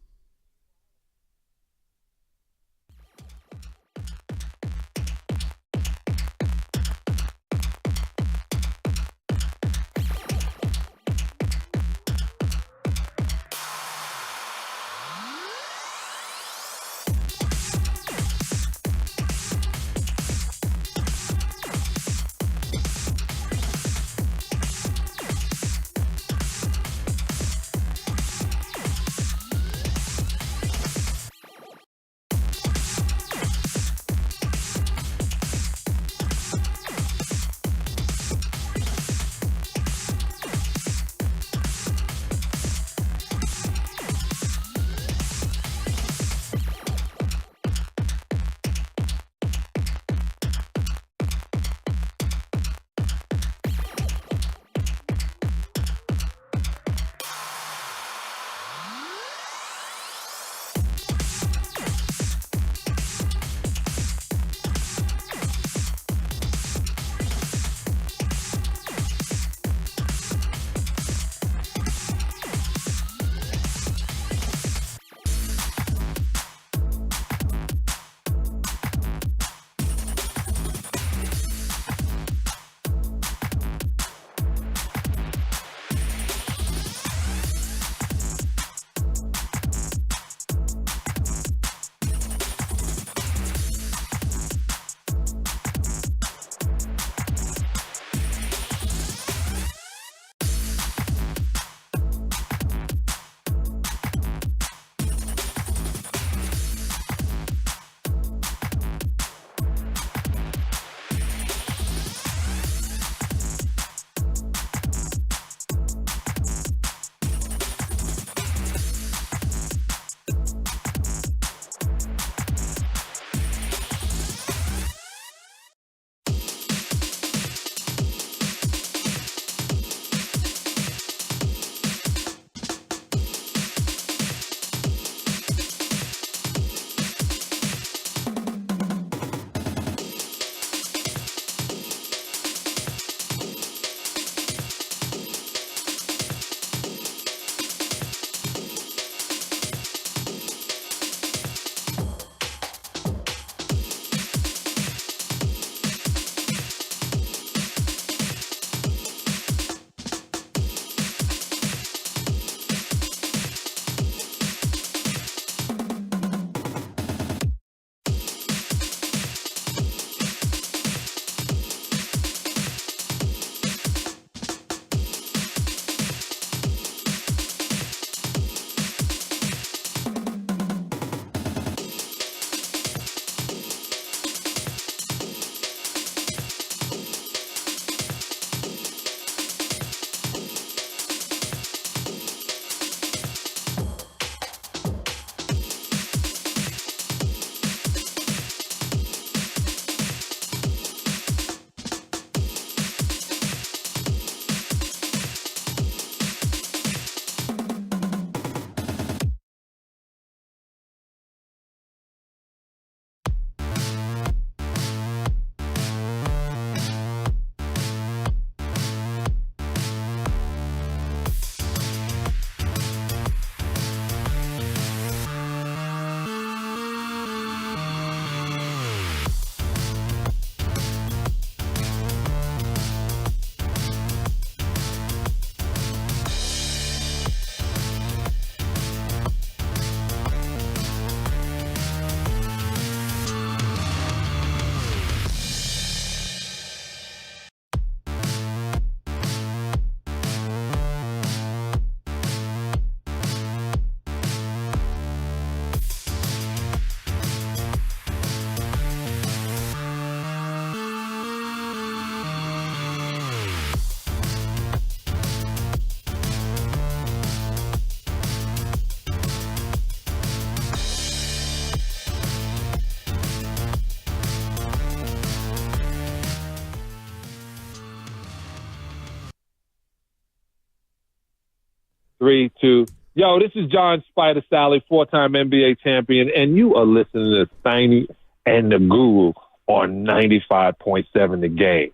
3, 2. Yo, this is John Spider Sally, 4-time NBA champion, and you are listening to Steiny and the Guru on 95.7 The Game.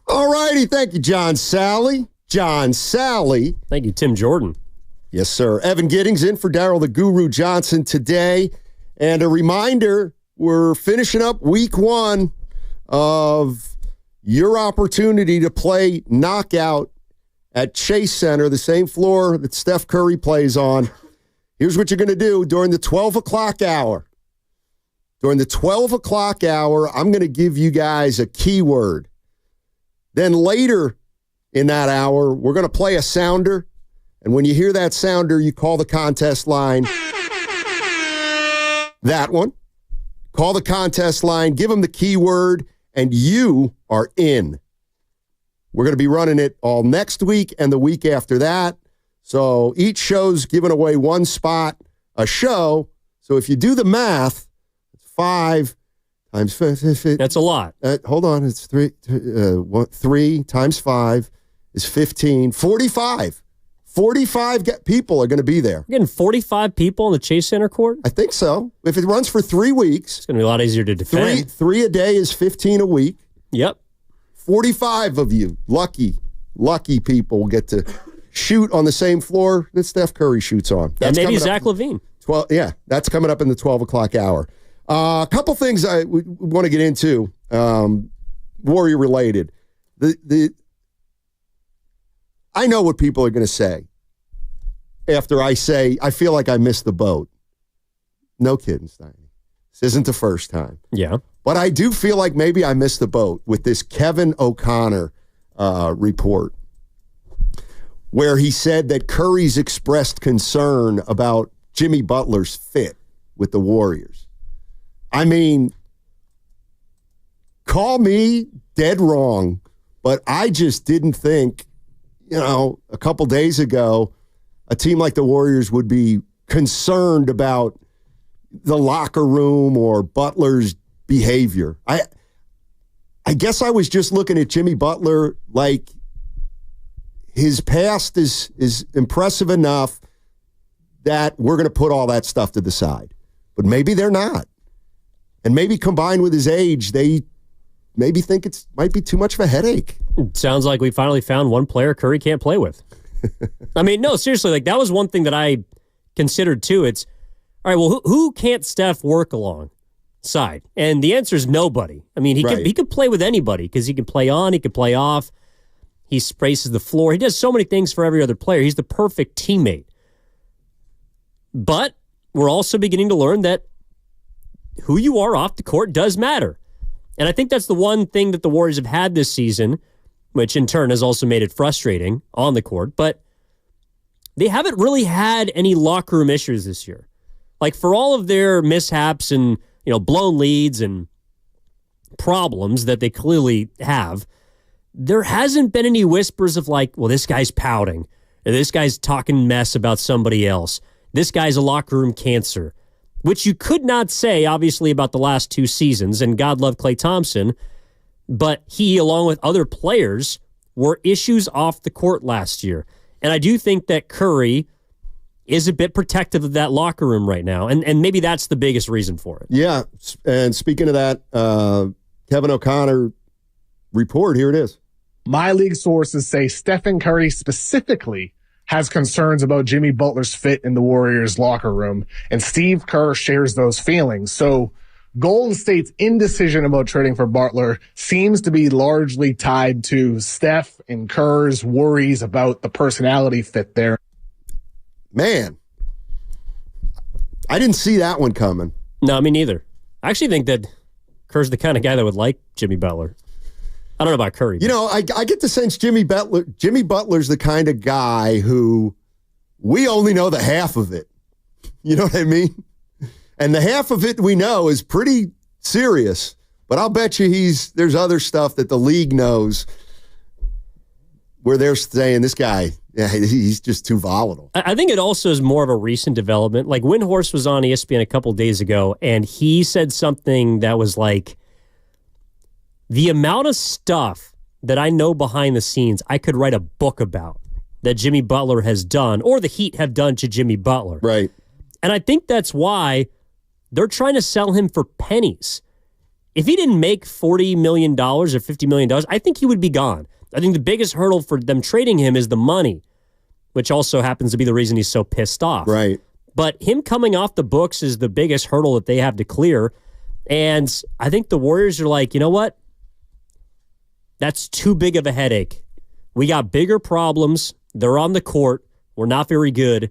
All righty. Thank you, John Sally. John Sally. Thank you, Tim Jordan. Yes, sir. Evan Giddings in for Daryl the Guru Johnson today. And a reminder, we're finishing up week 1 of your opportunity to play knockout at Chase Center, the same floor that Steph Curry plays on. Here's what you're going to do during the 12 o'clock hour. During the 12 o'clock hour, I'm going to give you guys a keyword. Then later in that hour, we're going to play a sounder. And when you hear that sounder, you call the contest line. That one. Call the contest line, give them the keyword, and you are in. We're going to be running it all next week and the week after that. So each show's giving away 1 spot a show. So if you do the math, it's 5 times 5. That's a lot. Hold on. It's 3 times 5 is 15. 45. 45 people are going to be there. You're getting 45 people on the Chase Center court? I think so. If it runs for 3 weeks. It's going to be a lot easier to defend. Three a day is 15 a week. Yep. 45 of you, lucky people, will get to shoot on the same floor that Steph Curry shoots on. That's and maybe Zach LaVine. That's coming up in the 12 o'clock hour. A couple things I want to get into, Warrior related. I know what people are going to say after I say, I feel like I missed the boat. No kidding, Steiny. This isn't the first time. Yeah. But I do feel like maybe I missed the boat with this Kevin O'Connor report where he said that Curry's expressed concern about Jimmy Butler's fit with the Warriors. I mean, call me dead wrong, but I just didn't think, a couple days ago, a team like the Warriors would be concerned about the locker room or Butler's behavior. I guess I was just looking at Jimmy Butler like his past is impressive enough that we're going to put all that stuff to the side. But maybe they're not. And maybe combined with his age, they maybe think it might be too much of a headache. It sounds like we finally found one player Curry can't play with. I mean, no, seriously, like that was one thing that I considered too. It's, all right, well, who can't Steph work alongside? And the answer is nobody. I mean, he could play with anybody because he can play on, he can play off. He spaces the floor. He does so many things for every other player. He's the perfect teammate. But we're also beginning to learn that who you are off the court does matter. And I think that's the one thing that the Warriors have had this season, which in turn has also made it frustrating on the court. But they haven't really had any locker room issues this year. Like for all of their mishaps and blown leads and problems that they clearly have, there hasn't been any whispers of like, well, this guy's pouting, or this guy's talking mess about somebody else. This guy's a locker room cancer, which you could not say, obviously, about the last 2 seasons, and God love Klay Thompson, but he, along with other players, were issues off the court last year. And I do think that Curry is a bit protective of that locker room right now, and maybe that's the biggest reason for it. Yeah, and speaking of that, Kevin O'Connor report, here it is. My league sources say Stephen Curry specifically has concerns about Jimmy Butler's fit in the Warriors locker room, and Steve Kerr shares those feelings. So Golden State's indecision about trading for Butler seems to be largely tied to Steph and Kerr's worries about the personality fit there. Man, I didn't see that one coming. No, me neither. I actually think that Kerr's the kind of guy that would like Jimmy Butler. I don't know about Curry. I get the sense Jimmy Butler's the kind of guy who we only know the half of it. You know what I mean? And the half of it we know is pretty serious. But I'll bet you there's other stuff that the league knows where they're saying this guy, he's just too volatile. I think it also is more of a recent development. Like Windhorst was on ESPN a couple days ago, and he said something that was like, the amount of stuff that I know behind the scenes, I could write a book about that Jimmy Butler has done, or the Heat have done to Jimmy Butler. Right. And I think that's why they're trying to sell him for pennies. If he didn't make $40 million or $50 million, I think he would be gone. I think the biggest hurdle for them trading him is the money, which also happens to be the reason he's so pissed off. Right. But him coming off the books is the biggest hurdle that they have to clear. And I think the Warriors are like, you know what? That's too big of a headache. We got bigger problems. They're on the court. We're not very good.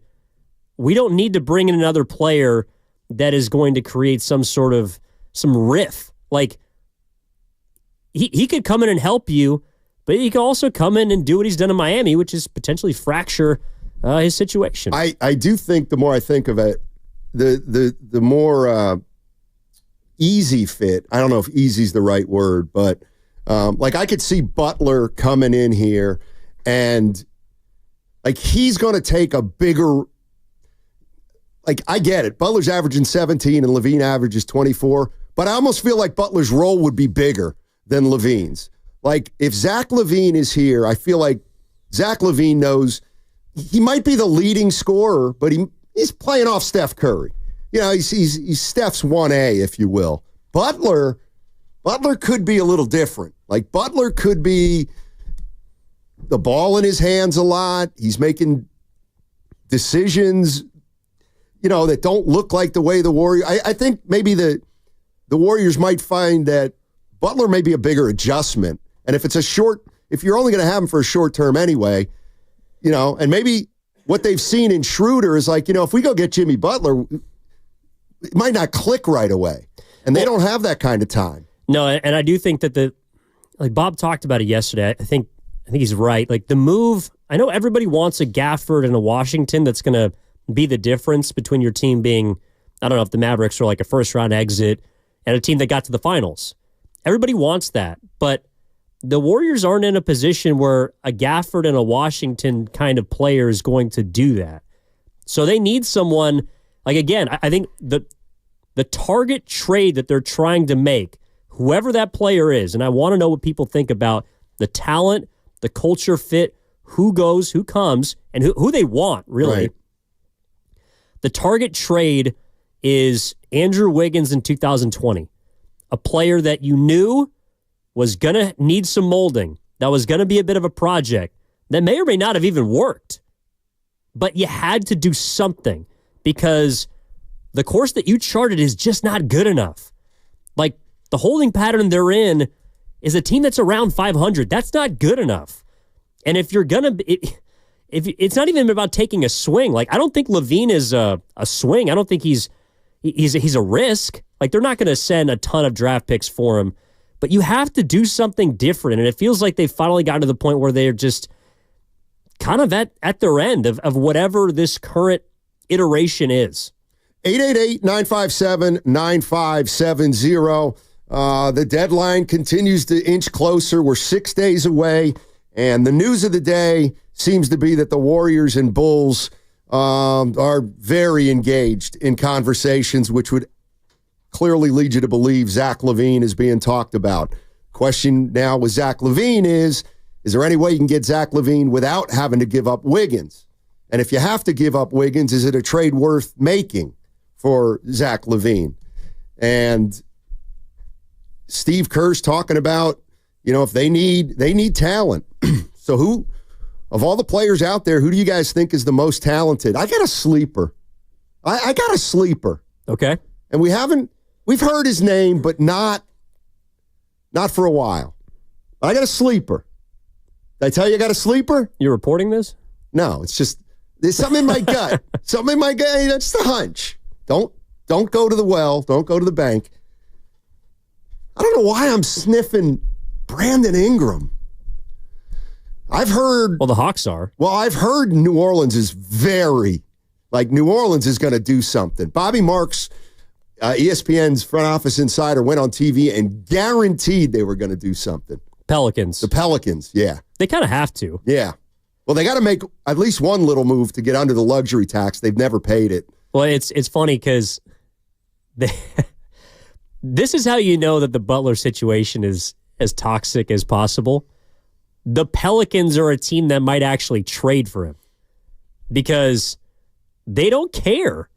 We don't need to bring in another player that is going to create some riff. Like, he could come in and help you, but he could also come in and do what he's done in Miami, which is potentially fracture his situation. I do think the more I think of it, the more easy fit. I don't know if easy is the right word, but like I could see Butler coming in here and like he's going to take a bigger. Like I get it. Butler's averaging 17 and LaVine averages 24, but I almost feel like Butler's role would be bigger than LaVine's. Like if Zach LaVine is here, I feel like Zach LaVine knows he might be the leading scorer, but he's playing off Steph Curry. You know, he's Steph's 1A, if you will. Butler could be a little different. Like Butler could be the ball in his hands a lot. He's making decisions, you know, that don't look like the way the Warriors. I think maybe the Warriors might find that Butler may be a bigger adjustment. And if if you're only going to have him for a short term anyway, you know, and maybe what they've seen in Schroeder is like, you know, if we go get Jimmy Butler, it might not click right away. And they don't have that kind of time. No, and I do think that like Bob talked about it yesterday. I think he's right. Like the move, I know everybody wants a Gafford and a Washington that's going to be the difference between your team being, I don't know if the Mavericks are like a first round exit and a team that got to the finals. Everybody wants that, but the Warriors aren't in a position where a Gafford and a Washington kind of player is going to do that. So they need someone, like again, I think the target trade that they're trying to make, whoever that player is, and I want to know what people think about the talent, the culture fit, who goes, who comes, and who they want, really. Right. The target trade is Andrew Wiggins in 2020, a player that you knew was going to need some molding, that was going to be a bit of a project, that may or may not have even worked. But you had to do something because the course that you charted is just not good enough. Like, the holding pattern they're in is a team that's around 500. That's not good enough. And if you're going to... If it's not even about taking a swing. Like, I don't think LaVine is a swing. I don't think he's a risk. Like, they're not going to send a ton of draft picks for him. But you have to do something different. And it feels like they've finally gotten to the point where they're just kind of at their end of whatever this current iteration is. 888-957-9570. The deadline continues to inch closer. We're 6 days away. And the news of the day seems to be that the Warriors and Bulls are very engaged in conversations, which would clearly lead you to believe Zach LaVine is being talked about. Question now with Zach LaVine is there any way you can get Zach LaVine without having to give up Wiggins? And if you have to give up Wiggins, is it a trade worth making for Zach LaVine? And Steve Kerr's talking about, you know, if they need talent. So who, of all the players out there, who do you guys think is the most talented? I got a sleeper. I got a sleeper. Okay. And we've heard his name, but not for a while. I got a sleeper. Did I tell you I got a sleeper? You're reporting this? No, it's just, there's something in my gut. Something in my gut. That's the hunch. Don't go to the well. Don't go to the bank. I don't know why I'm sniffing Brandon Ingram. I've heard... Well, the Hawks are. Well, I've heard New Orleans is New Orleans is going to do something. Bobby Marks, ESPN's front office insider, went on TV and guaranteed they were going to do something. Pelicans. The Pelicans, yeah. They kind of have to. Yeah. Well, they got to make at least one little move to get under the luxury tax. They've never paid it. Well, it's funny because this is how you know that the Butler situation is as toxic as possible. the Pelicans are a team that might actually trade for him because they don't care.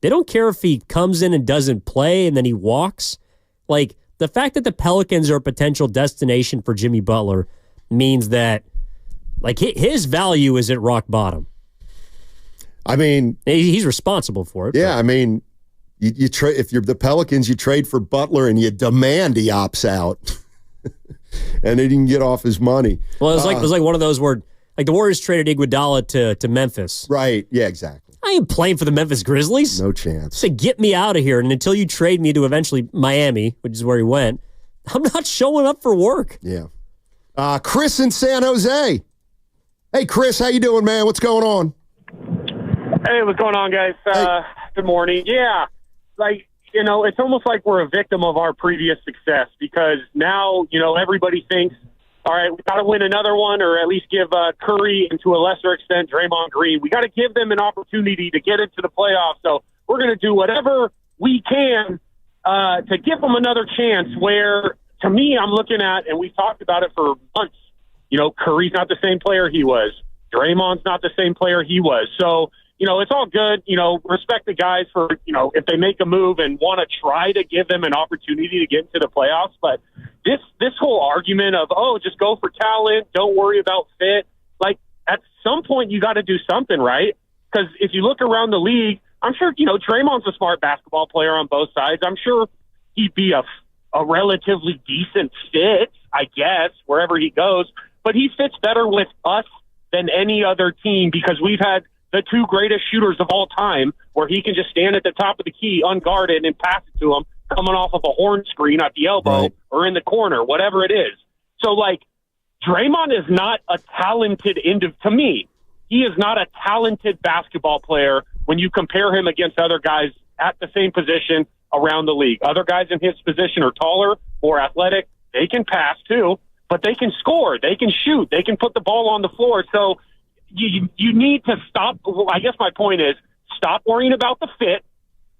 They don't care if he comes in and doesn't play and then he walks. Like, the fact that the Pelicans are a potential destination for Jimmy Butler means that, like, his value is at rock bottom. I mean, he's responsible for it. Yeah, I mean, you trade if you're the Pelicans, you trade for Butler and you demand he opts out, and then he can get off his money. Well, it was like one of those where, like, the Warriors traded Iguodala to Memphis. Right? Yeah, exactly. I ain't playing for the Memphis Grizzlies. No chance. Say, get me out of here, and until you trade me to eventually Miami, which is where he went, I'm not showing up for work. Yeah. Chris in San Jose. Hey, Chris, how you doing, man? What's going on? Hey, what's going on, guys? Good morning. Yeah, it's almost like we're a victim of our previous success because now, everybody thinks, all right, we got to win another one or at least give Curry and to a lesser extent Draymond Green. We got to give them an opportunity to get into the playoffs. So we're going to do whatever we can to give them another chance where, to me, I'm looking at, and we've talked about it for months, Curry's not the same player he was. Draymond's not the same player he was. So, it's all good. Respect the guys for, if they make a move and want to try to give them an opportunity to get into the playoffs. But this whole argument of, just go for talent, don't worry about fit. Like, at some point, you got to do something, right? Because if you look around the league, I'm sure, Draymond's a smart basketball player on both sides. I'm sure he'd be a relatively decent fit, I guess, wherever he goes. But he fits better with us than any other team because we've had the two greatest shooters of all time where he can just stand at the top of the key unguarded and pass it to him coming off of a horn screen at the elbow or in the corner, whatever it is. So, Draymond is not a talented to me, he is not a talented basketball player when you compare him against other guys at the same position around the league. Other guys in his position are taller, more athletic. They can pass too, but they can score. They can shoot. They can put the ball on the floor. So you need to stop. I guess my point is stop worrying about the fit.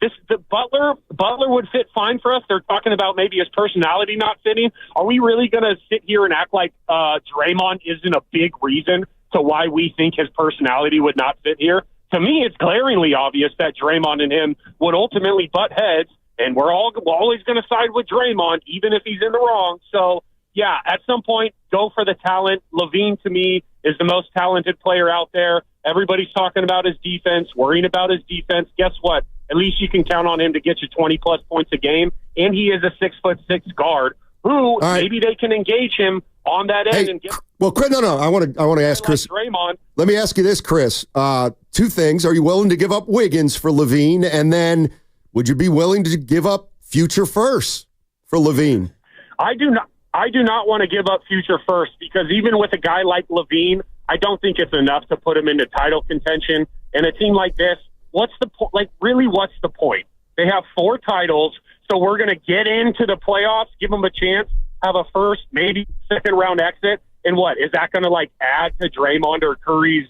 The Butler would fit fine for us. They're talking about maybe his personality not fitting. Are we really going to sit here and act like Draymond isn't a big reason to why we think his personality would not fit here? To me, it's glaringly obvious that Draymond and him would ultimately butt heads, and we're always going to side with Draymond, even if he's in the wrong. So, yeah, at some point, go for the talent. LaVine, to me, is the most talented player out there. Everybody's talking about his defense, worrying about his defense. Guess what? At least you can count on him to get you 20-plus points a game, and he is a 6'6" guard who maybe they can engage him on that end and get. Well, Chris, no. I want to ask Chris. Draymond. Let me ask you this, Chris. Two things: are you willing to give up Wiggins for LaVine, and then would you be willing to give up future firsts for LaVine? I do not want to give up future first because even with a guy like LaVine, I don't think it's enough to put him into title contention. And a team like this, what's the point? Like, really, what's the point? They have 4 titles, so we're going to get into the playoffs, give them a chance, have a first, maybe second round exit, and what is that going to add to Draymond or Curry's,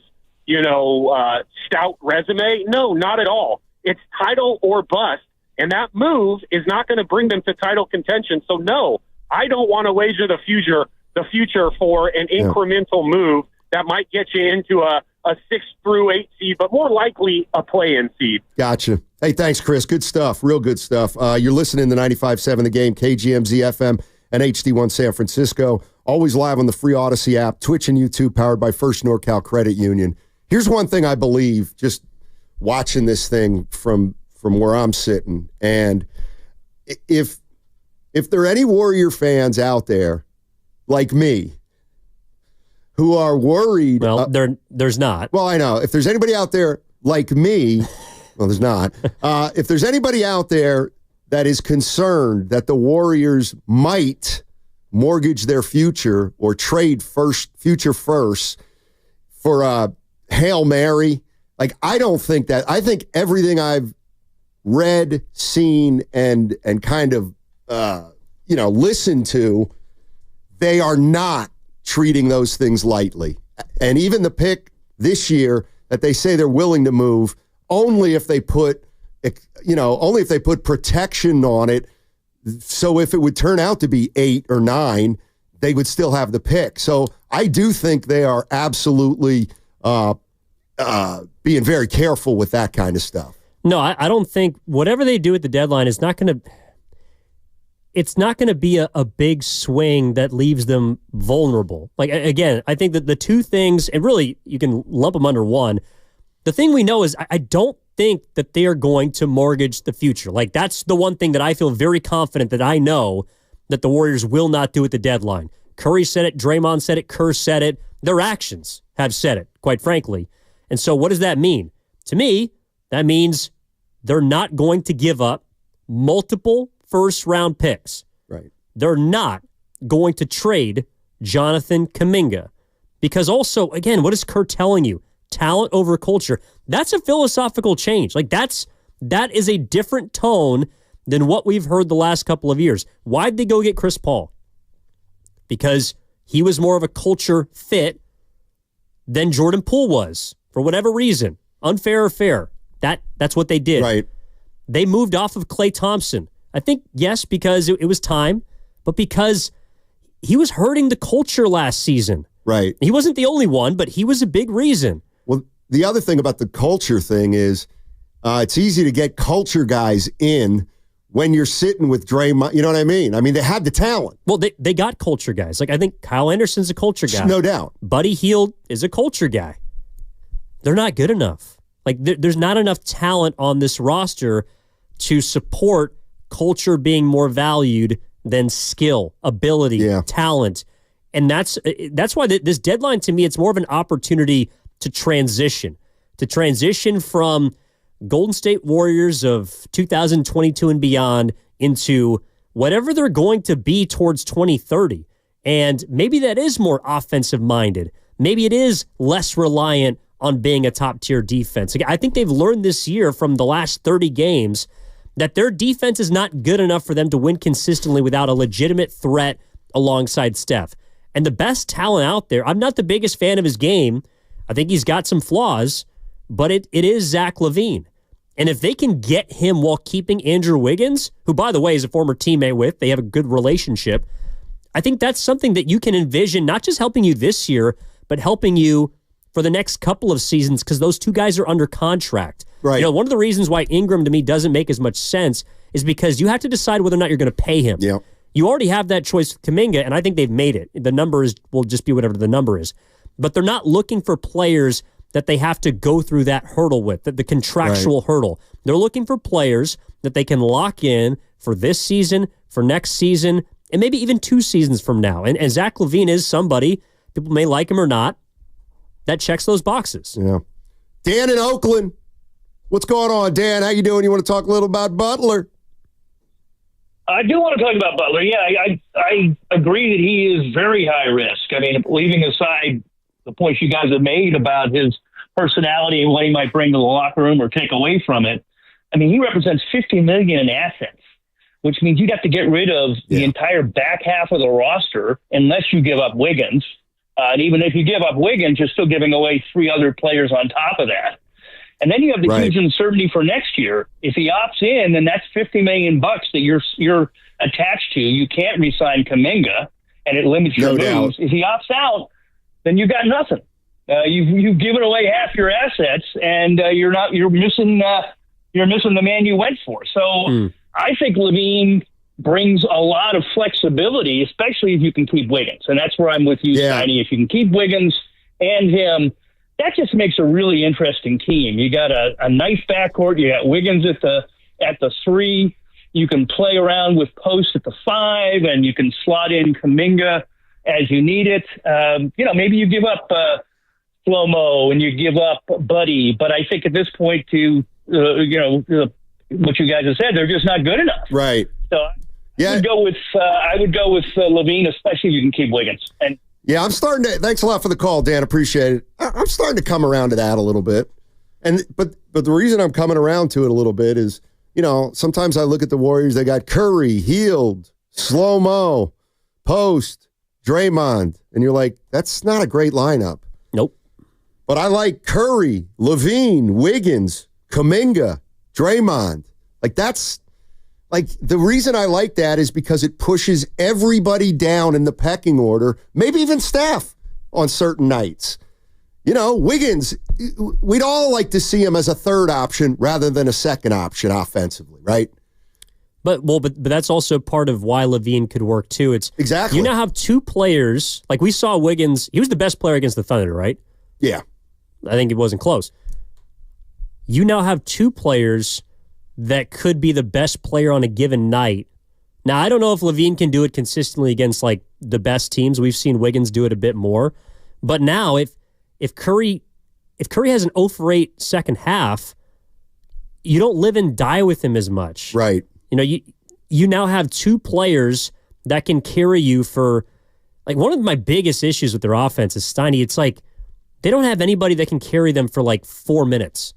stout resume? No, not at all. It's title or bust, and that move is not going to bring them to title contention. So no, I don't want to wager the future for an incremental move that might get you into a 6 through 8 seed, but more likely a play-in seed. Gotcha. Hey, thanks, Chris. Good stuff. Real good stuff. You're listening to 95.7 The Game, KGMZ FM, and HD1 San Francisco. Always live on the free Odyssey app, Twitch and YouTube, powered by First NorCal Credit Union. Here's one thing I believe, just watching this thing from where I'm sitting, and if there are any Warrior fans out there like me who are worried. Well, there's not. Well, I know. If there's anybody out there like me, well, there's not. If there's anybody out there that is concerned that the Warriors might mortgage their future or trade future first for a Hail Mary, I don't think that. I think everything I've read, seen, and kind of listened to, they are not treating those things lightly. And even the pick this year that they say they're willing to move, only if they put protection on it. So if it would turn out to be 8 or 9, they would still have the pick. So I do think they are absolutely being very careful with that kind of stuff. No, I don't think whatever they do at the deadline is not going to. It's not going to be a big swing that leaves them vulnerable. Like, again, I think that the two things, and really you can lump them under one. The thing we know is I don't think that they are going to mortgage the future. Like, that's the one thing that I feel very confident that I know that the Warriors will not do at the deadline. Curry said it, Draymond said it, Kerr said it. Their actions have said it, quite frankly. And so what does that mean? To me, that means they're not going to give up multiple first-round picks. Right. They're not going to trade Jonathan Kuminga. Because also, again, what is Kerr telling you? Talent over culture. That's a philosophical change. Like, that is a different tone than what we've heard the last couple of years. Why'd they go get Chris Paul? Because he was more of a culture fit than Jordan Poole was, for whatever reason. Unfair or fair. That's what they did. Right. They moved off of Klay Thompson. I think, yes, because it was time, but because he was hurting the culture last season. Right. He wasn't the only one, but he was a big reason. Well, the other thing about the culture thing is it's easy to get culture guys in when you're sitting with Draymond. You know what I mean? I mean, they had the talent. Well, they got culture guys. Like, I think Kyle Anderson's a culture guy. No doubt. Buddy Hield is a culture guy. They're not good enough. Like, there's not enough talent on this roster to support culture being more valued than skill, ability, talent. And that's why this deadline, to me, it's more of an opportunity to transition from Golden State Warriors of 2022 and beyond into whatever they're going to be towards 2030. And maybe that is more offensive minded. Maybe it is less reliant on being a top-tier defense. I think they've learned this year from the last 30 games that their defense is not good enough for them to win consistently without a legitimate threat alongside Steph. And the best talent out there, I'm not the biggest fan of his game. I think he's got some flaws, but it is Zach LaVine. And if they can get him while keeping Andrew Wiggins, who, by the way, is a former teammate with, they have a good relationship, I think that's something that you can envision not just helping you this year, but helping you for the next couple of seasons because those two guys are under contract. Right. You know, one of the reasons why Ingram to me doesn't make as much sense is because you have to decide whether or not you're going to pay him. Yeah. You already have that choice with Kuminga, and I think they've made it. The number will just be whatever the number is. But they're not looking for players that they have to go through that hurdle with, the contractual hurdle. They're looking for players that they can lock in for this season, for next season, and maybe even 2 seasons from now. And Zach LaVine is somebody, people may like him or not, that checks those boxes. Yeah. Dan in Oakland. What's going on, Dan? How you doing? You want to talk a little about Butler? I do want to talk about Butler. Yeah, I agree that he is very high risk. I mean, leaving aside the points you guys have made about his personality and what he might bring to the locker room or take away from it, I mean, he represents $50 million in assets, which means you'd have to get rid of the entire back half of the roster unless you give up Wiggins. And even if you give up Wiggins, you're still giving away 3 other players on top of that. And then you have the huge uncertainty for next year. If he opts in, then that's $50 million that you're attached to. You can't re-sign Kuminga, and it limits your moves. If he opts out, then you got nothing. You've given away half your assets, and you're missing the man you went for. So I think LaVine brings a lot of flexibility, especially if you can keep Wiggins, and that's where I'm with you, Steiny. If you can keep Wiggins and him, that just makes a really interesting team. You got a nice backcourt. You got Wiggins at the 3. You can play around with post at the 5, and you can slot in Kuminga as you need it. Maybe you give up Slow-Mo and you give up Buddy, but I think at this point, what you guys have said, they're just not good enough. Right. So I would go with LaVine, especially if you can keep Wiggins. And yeah, I'm starting to. Thanks a lot for the call, Dan. Appreciate it. I'm starting to come around to that a little bit, but the reason I'm coming around to it a little bit is, sometimes I look at the Warriors. They got Curry, Hield, Slow-Mo, Post, Draymond, and you're like, that's not a great lineup. Nope. But I like Curry, LaVine, Wiggins, Kuminga, Draymond. The reason I like that is because it pushes everybody down in the pecking order, maybe even Steph. on certain nights. Wiggins, we'd all like to see him as a third option rather than a second option offensively, right? But that's also part of why LaVine could work too. It's exactly. You now have two players, like we saw Wiggins, he was the best player against the Thunder, right? Yeah. I think it wasn't close. You now have two players that could be the best player on a given night. Now, I don't know if LaVine can do it consistently against like the best teams. We've seen Wiggins do it a bit more. But now if Curry has an 0 for 8 second half, you don't live and die with him as much. Right. You now have two players that can carry you for, like, one of my biggest issues with their offense is Steiny. It's like they don't have anybody that can carry them for like 4 minutes.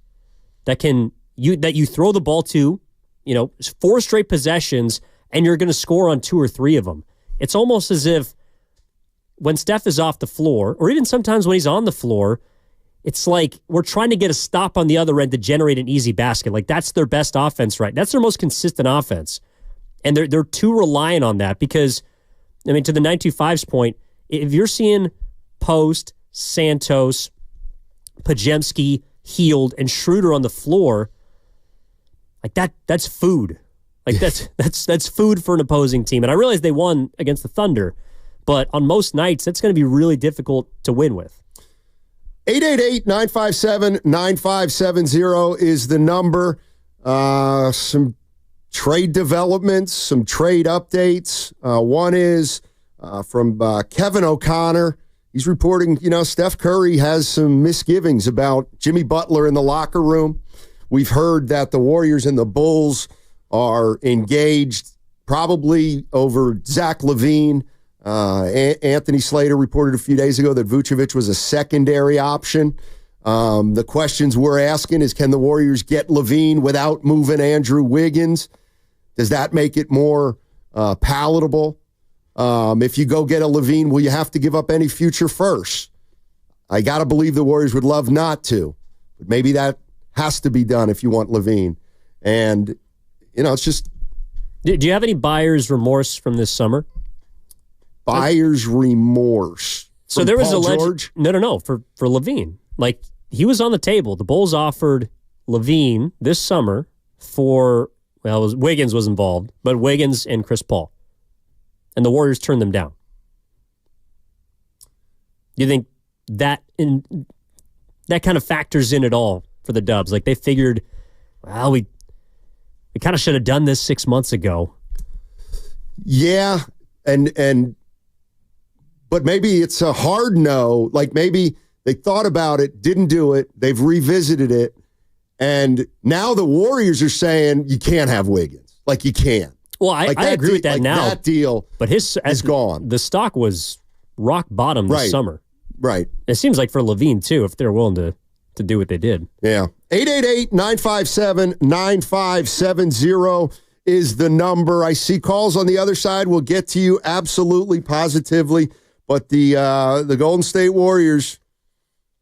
That you throw the ball to, 4 straight possessions, and you're going to score on 2 or 3 of them. It's almost as if when Steph is off the floor, or even sometimes when he's on the floor, it's like we're trying to get a stop on the other end to generate an easy basket. Like, that's their best offense, right? That's their most consistent offense. And they're too reliant on that because, to the 925's point, if you're seeing Post, Santos, Pajemski, Hield, and Schroeder on the floor, like that's food. Like that's food for an opposing team. And I realize they won against the Thunder, but on most nights, that's going to be really difficult to win with. 888-957-9570 is the number. Some trade developments, some trade updates. One is from Kevin O'Connor. He's reporting, Steph Curry has some misgivings about Jimmy Butler in the locker room. We've heard that the Warriors and the Bulls are engaged probably over Zach LaVine. Anthony Slater reported a few days ago that Vucevic was a secondary option. The questions we're asking is, can the Warriors get LaVine without moving Andrew Wiggins? Does that make it more palatable? If you go get a LaVine, will you have to give up any future firsts? I got to believe the Warriors would love not to, but maybe that has to be done if you want LaVine. And, it's just... Do you have any buyer's remorse from this summer? Buyer's remorse. So there was George? No, for LaVine. Like, he was on the table. The Bulls offered LaVine this summer for, Wiggins was involved, but Wiggins and Chris Paul. And the Warriors turned them down. Do you think that kind of factors in at all for the Dubs? Like, they figured, we kind of should have done this 6 months ago. Yeah, but maybe it's a hard no. Like, maybe they thought about it, didn't do it. They've revisited it. And now the Warriors are saying you can't have Wiggins. Like, you can't. Well, I agree with that now. That deal but is gone. The stock was rock bottom this summer. Right. It seems like for LaVine, too, if they're willing to do what they did. Yeah. 888-957-9570 is the number. I see calls on the other side. We'll get to you absolutely, positively. But the Golden State Warriors,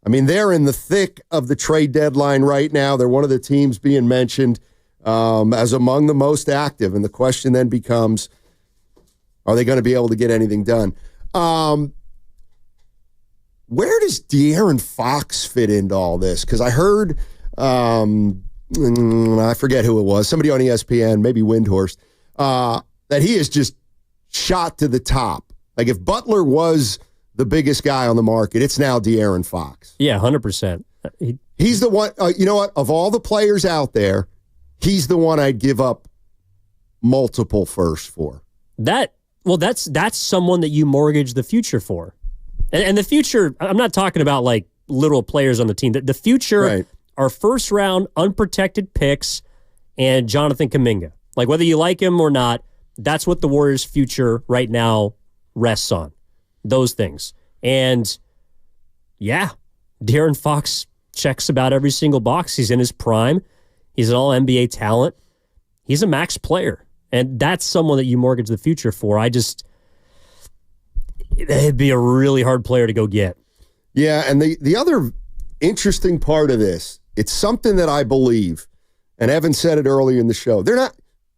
they're in the thick of the trade deadline right now. They're one of the teams being mentioned as among the most active. And the question then becomes, are they going to be able to get anything done? Where does De'Aaron Fox fit into all this? Because I heard, I forget who it was, somebody on ESPN, maybe Windhorst, that he is just shot to the top. Like, if Butler was the biggest guy on the market, it's now De'Aaron Fox. Yeah, 100%. He's the one, you know what? Of all the players out there, he's the one I'd give up multiple firsts for. That's someone that you mortgage the future for. And the future, I'm not talking about like literal players on the team. The future are first round unprotected picks and Jonathan Kuminga. Like, whether you like him or not, that's what the Warriors' future right now rests on. Those things. And yeah, De'Aaron Fox checks about every single box. He's in his prime. He's an all-NBA talent. He's a max player. And that's someone that you mortgage the future for. It'd be a really hard player to go get. Yeah, and the other interesting part of this, it's something that I believe, and Evan said it earlier in the show, they're not,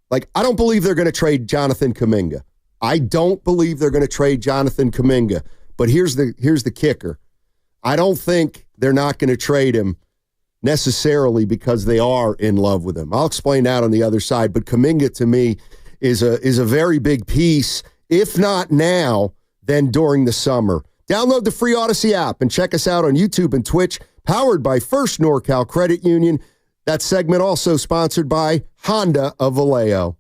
like, I don't believe they're going to trade Jonathan Kuminga. I don't believe they're going to trade Jonathan Kuminga. But here's the kicker. I don't think they're not going to trade him necessarily because they are in love with him. I'll explain that on the other side. But Kuminga, to me, is a very big piece, if not now, then during the summer. Download the free Odyssey app and check us out on YouTube and Twitch, powered by First NorCal Credit Union. That segment also sponsored by Honda of Vallejo.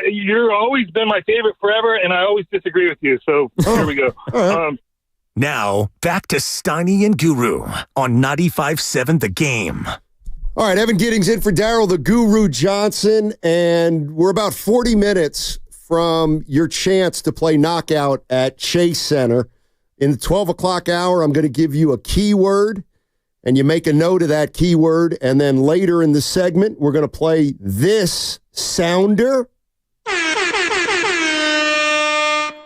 You're always been my favorite forever, and I always disagree with you. So here we go. Now, back to Steiny and Guru on 95.7 The Game. All right, Evan Giddings in for Daryl the Guru Johnson, and we're about 40 minutes from your chance to play Knockout at Chase Center. In the 12 o'clock hour, I'm going to give you a keyword, and you make a note of that keyword, and then later in the segment, we're going to play this sounder.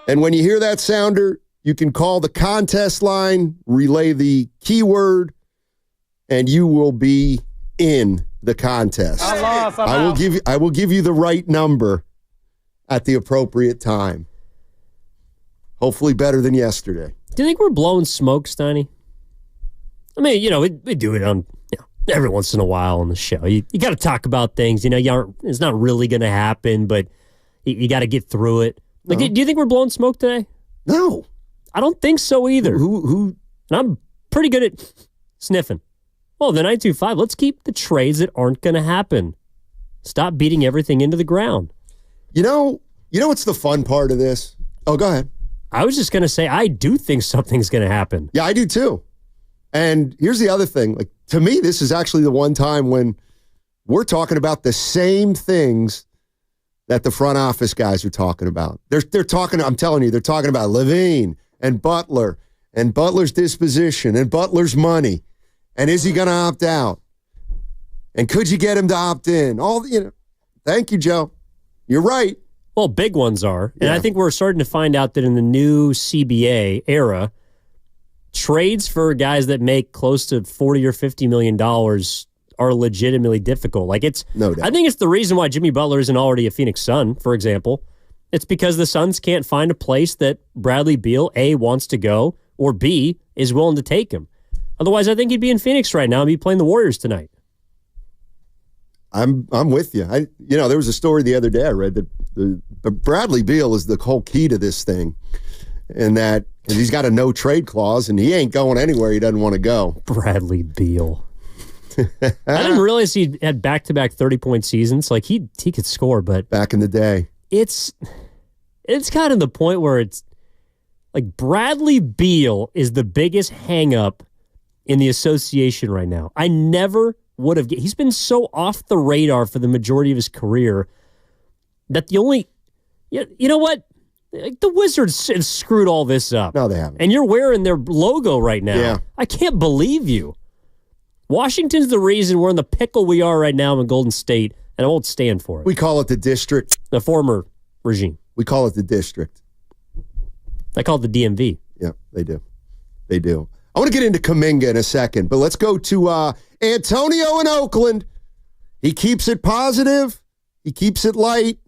And when you hear that sounder, you can call the contest line, relay the keyword, and you will be in the contest. I lost. I will give you the right number at the appropriate time. Hopefully better than yesterday. Do you think we're blowing smoke, Steiny? I mean, we do it on every once in a while on the show. You got to talk about things. It's not really going to happen, but you got to get through it. Like, do you think we're blowing smoke today? No. I don't think so either. Who? And I'm pretty good at sniffing. Well, the 925, let's keep the trades that aren't going to happen. Stop beating everything into the ground. You know what's the fun part of this? Oh, go ahead. I was just going to say, I do think something's going to happen. Yeah, I do too. And here's the other thing. Like, to me, this is actually the one time when we're talking about the same things that the front office guys are talking about. They're talking, I'm telling you, they're talking about Levine and Butler and Butler's disposition and Butler's money. And is he going to opt out? And could you get him to opt in? Thank you, Joe. You're right. Well, big ones are. And I think we're starting to find out that in the new CBA era, trades for guys that make close to $40 or $50 million are legitimately difficult. Like, it's no doubt. I think it's the reason why Jimmy Butler isn't already a Phoenix Sun, for example. It's because the Suns can't find a place that Bradley Beal, A, wants to go, or B, is willing to take him. Otherwise, I think he'd be in Phoenix right now and be playing the Warriors tonight. I'm with you. There was a story the other day I read that the Bradley Beal is the whole key to this thing, and that he's got a no trade clause and he ain't going anywhere he doesn't want to go. Bradley Beal. I didn't realize he had back-to-back 30-point seasons. Like, he could score, but back in the day, it's kind of the point where it's like Bradley Beal is the biggest hang-up in the association right now. I never would have. He's been so off the radar for the majority of his career that the only, you know what? The Wizards have screwed all this up. No, they haven't. And you're wearing their logo right now. Yeah. I can't believe you. Washington's the reason we're in the pickle we are right now in Golden State, and I won't stand for it. We call it the district. The former regime. We call it the district. I call it the DMV. Yeah, they do. They do. I want to get into Kuminga in a second, but let's go to Antonio in Oakland. He keeps it positive. He keeps it light,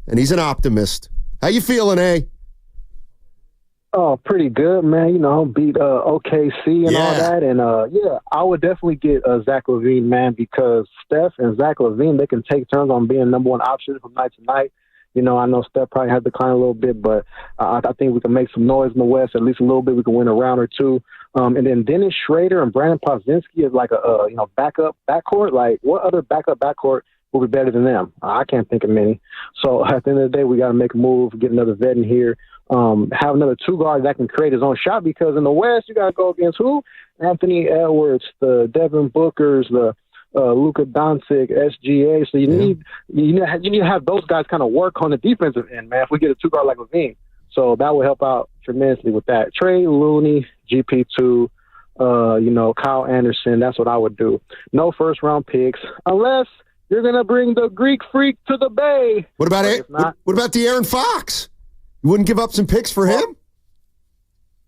and he's an optimist. How you feeling, eh? Oh, pretty good, man. Beat OKC and all that. And, I would definitely get Zach LaVine, man, because Steph and Zach LaVine, they can take turns on being number one option from night to night. I know Steph probably has declined a little bit, but I think we can make some noise in the West, at least a little bit. We can win a round or two. And then Dennis Schrader and Brandon Pozinski is like a backup backcourt. Like, what other backup backcourt will be better than them? I can't think of many. So at the end of the day, we got to make a move, get another vet in here, have another two guard that can create his own shot, because in the West, you got to go against who? Anthony Edwards, the Devin Bookers, the Luka Doncic, SGA. So you need to have those guys kind of work on the defensive end, man, if we get a two guard like Levine. So that will help out tremendously with that. Trey Looney, GP2, Kyle Anderson, that's what I would do. No first round picks, unless you're going to bring the Greek freak to the Bay. What about what about De'Aaron Fox? You wouldn't give up some picks for him?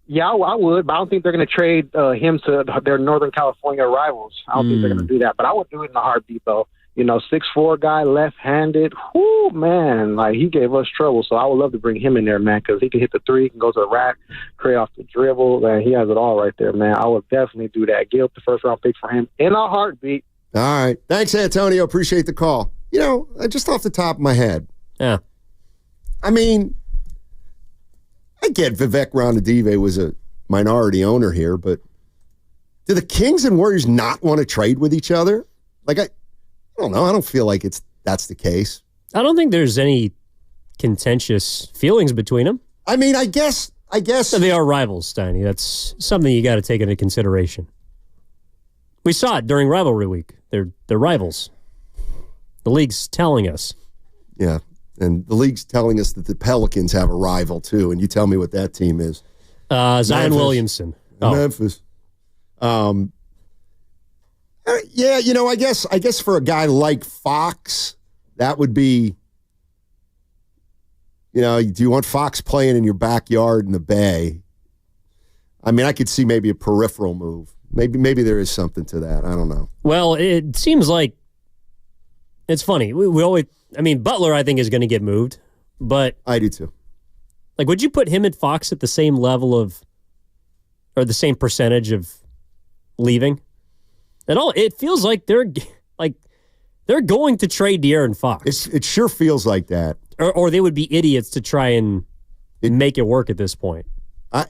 Yeah, I would, but I don't think they're going to trade him to their Northern California rivals. I don't think they're going to do that, but I would do it in a heartbeat, though. 6'4" guy, left-handed. Whoo, man, like, he gave us trouble, so I would love to bring him in there, man, because he can hit the three, he can go to the rack, create off the dribble, and he has it all right there, man. I would definitely do that. Give up the first-round pick for him in a heartbeat. All right. Thanks, Antonio. Appreciate the call. Just off the top of my head. Yeah. I mean, I get Vivek Ranadive was a minority owner here, but do the Kings and Warriors not want to trade with each other? Like, I don't know. I don't feel like that's the case. I don't think there's any contentious feelings between them. I mean, I guess. So they are rivals, Steiny. That's something you got to take into consideration. We saw it during rivalry week. They're rivals. The league's telling us. Yeah, and the league's telling us that the Pelicans have a rival, too, and you tell me what that team is. Zion Williamson. Memphis. Yeah, I guess for a guy like Fox, that would be, do you want Fox playing in your backyard in the Bay? I mean, I could see maybe a peripheral move. Maybe there is something to that. I don't know. Well, it seems like it's funny. We always, Butler, I think, is going to get moved, but I do too. Like, would you put him at Fox at the same level of, or the same percentage of leaving? At all, it feels like they're going to trade De'Aaron Fox. It sure feels like that. Or they would be idiots to try and make it work at this point.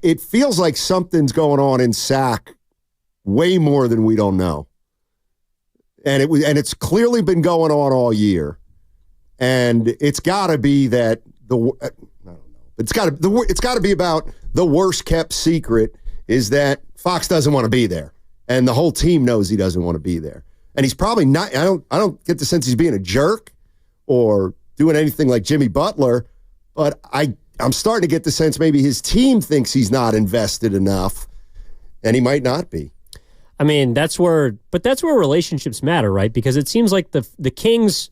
It feels like something's going on in SAC way more than we don't know. And it's clearly been going on all year. And it's got to be that I don't know. It's got to be about the worst kept secret is that Fox doesn't want to be there. And the whole team knows he doesn't want to be there. And he's probably not, I don't get the sense he's being a jerk or doing anything like Jimmy Butler, but I'm starting to get the sense maybe his team thinks he's not invested enough, and he might not be. I mean, that's where relationships matter, right? Because it seems like the Kings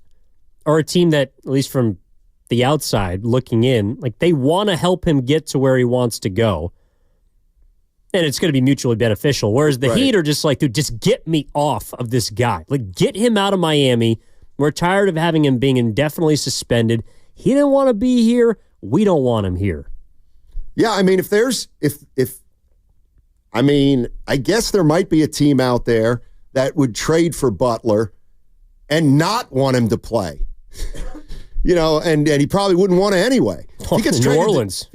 are a team that, at least from the outside looking in, like they want to help him get to where he wants to go. And it's going to be mutually beneficial. Whereas the Heat are just like, dude, just get me off of this guy. Like, get him out of Miami. We're tired of having him being indefinitely suspended. He didn't want to be here. We don't want him here. Yeah, I mean, I guess there might be a team out there that would trade for Butler and not want him to play. And he probably wouldn't want to anyway. If he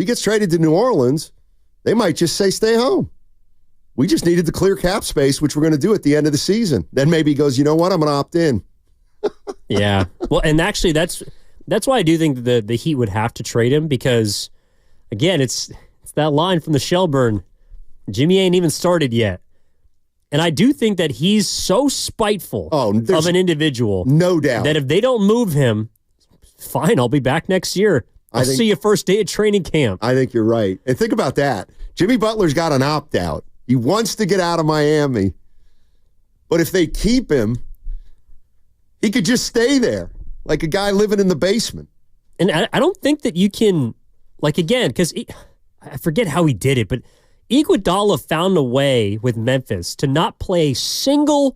gets traded to New Orleans, they might just say, stay home. We just needed the clear cap space, which we're going to do at the end of the season. Then maybe he goes, you know what? I'm going to opt in. Yeah. Well, and actually that's why I do think the Heat would have to trade him because, again, it's that line from the Shelburne, Jimmy ain't even started yet. And I do think that he's so spiteful of an individual. No doubt. That if they don't move him, fine, I'll be back next year. I'll see you first day of training camp. I think you're right. And think about that. Jimmy Butler's got an opt-out. He wants to get out of Miami. But if they keep him, he could just stay there like a guy living in the basement. And I don't think that you can, like, again, because I forget how he did it, but Iguodala found a way with Memphis to not play a single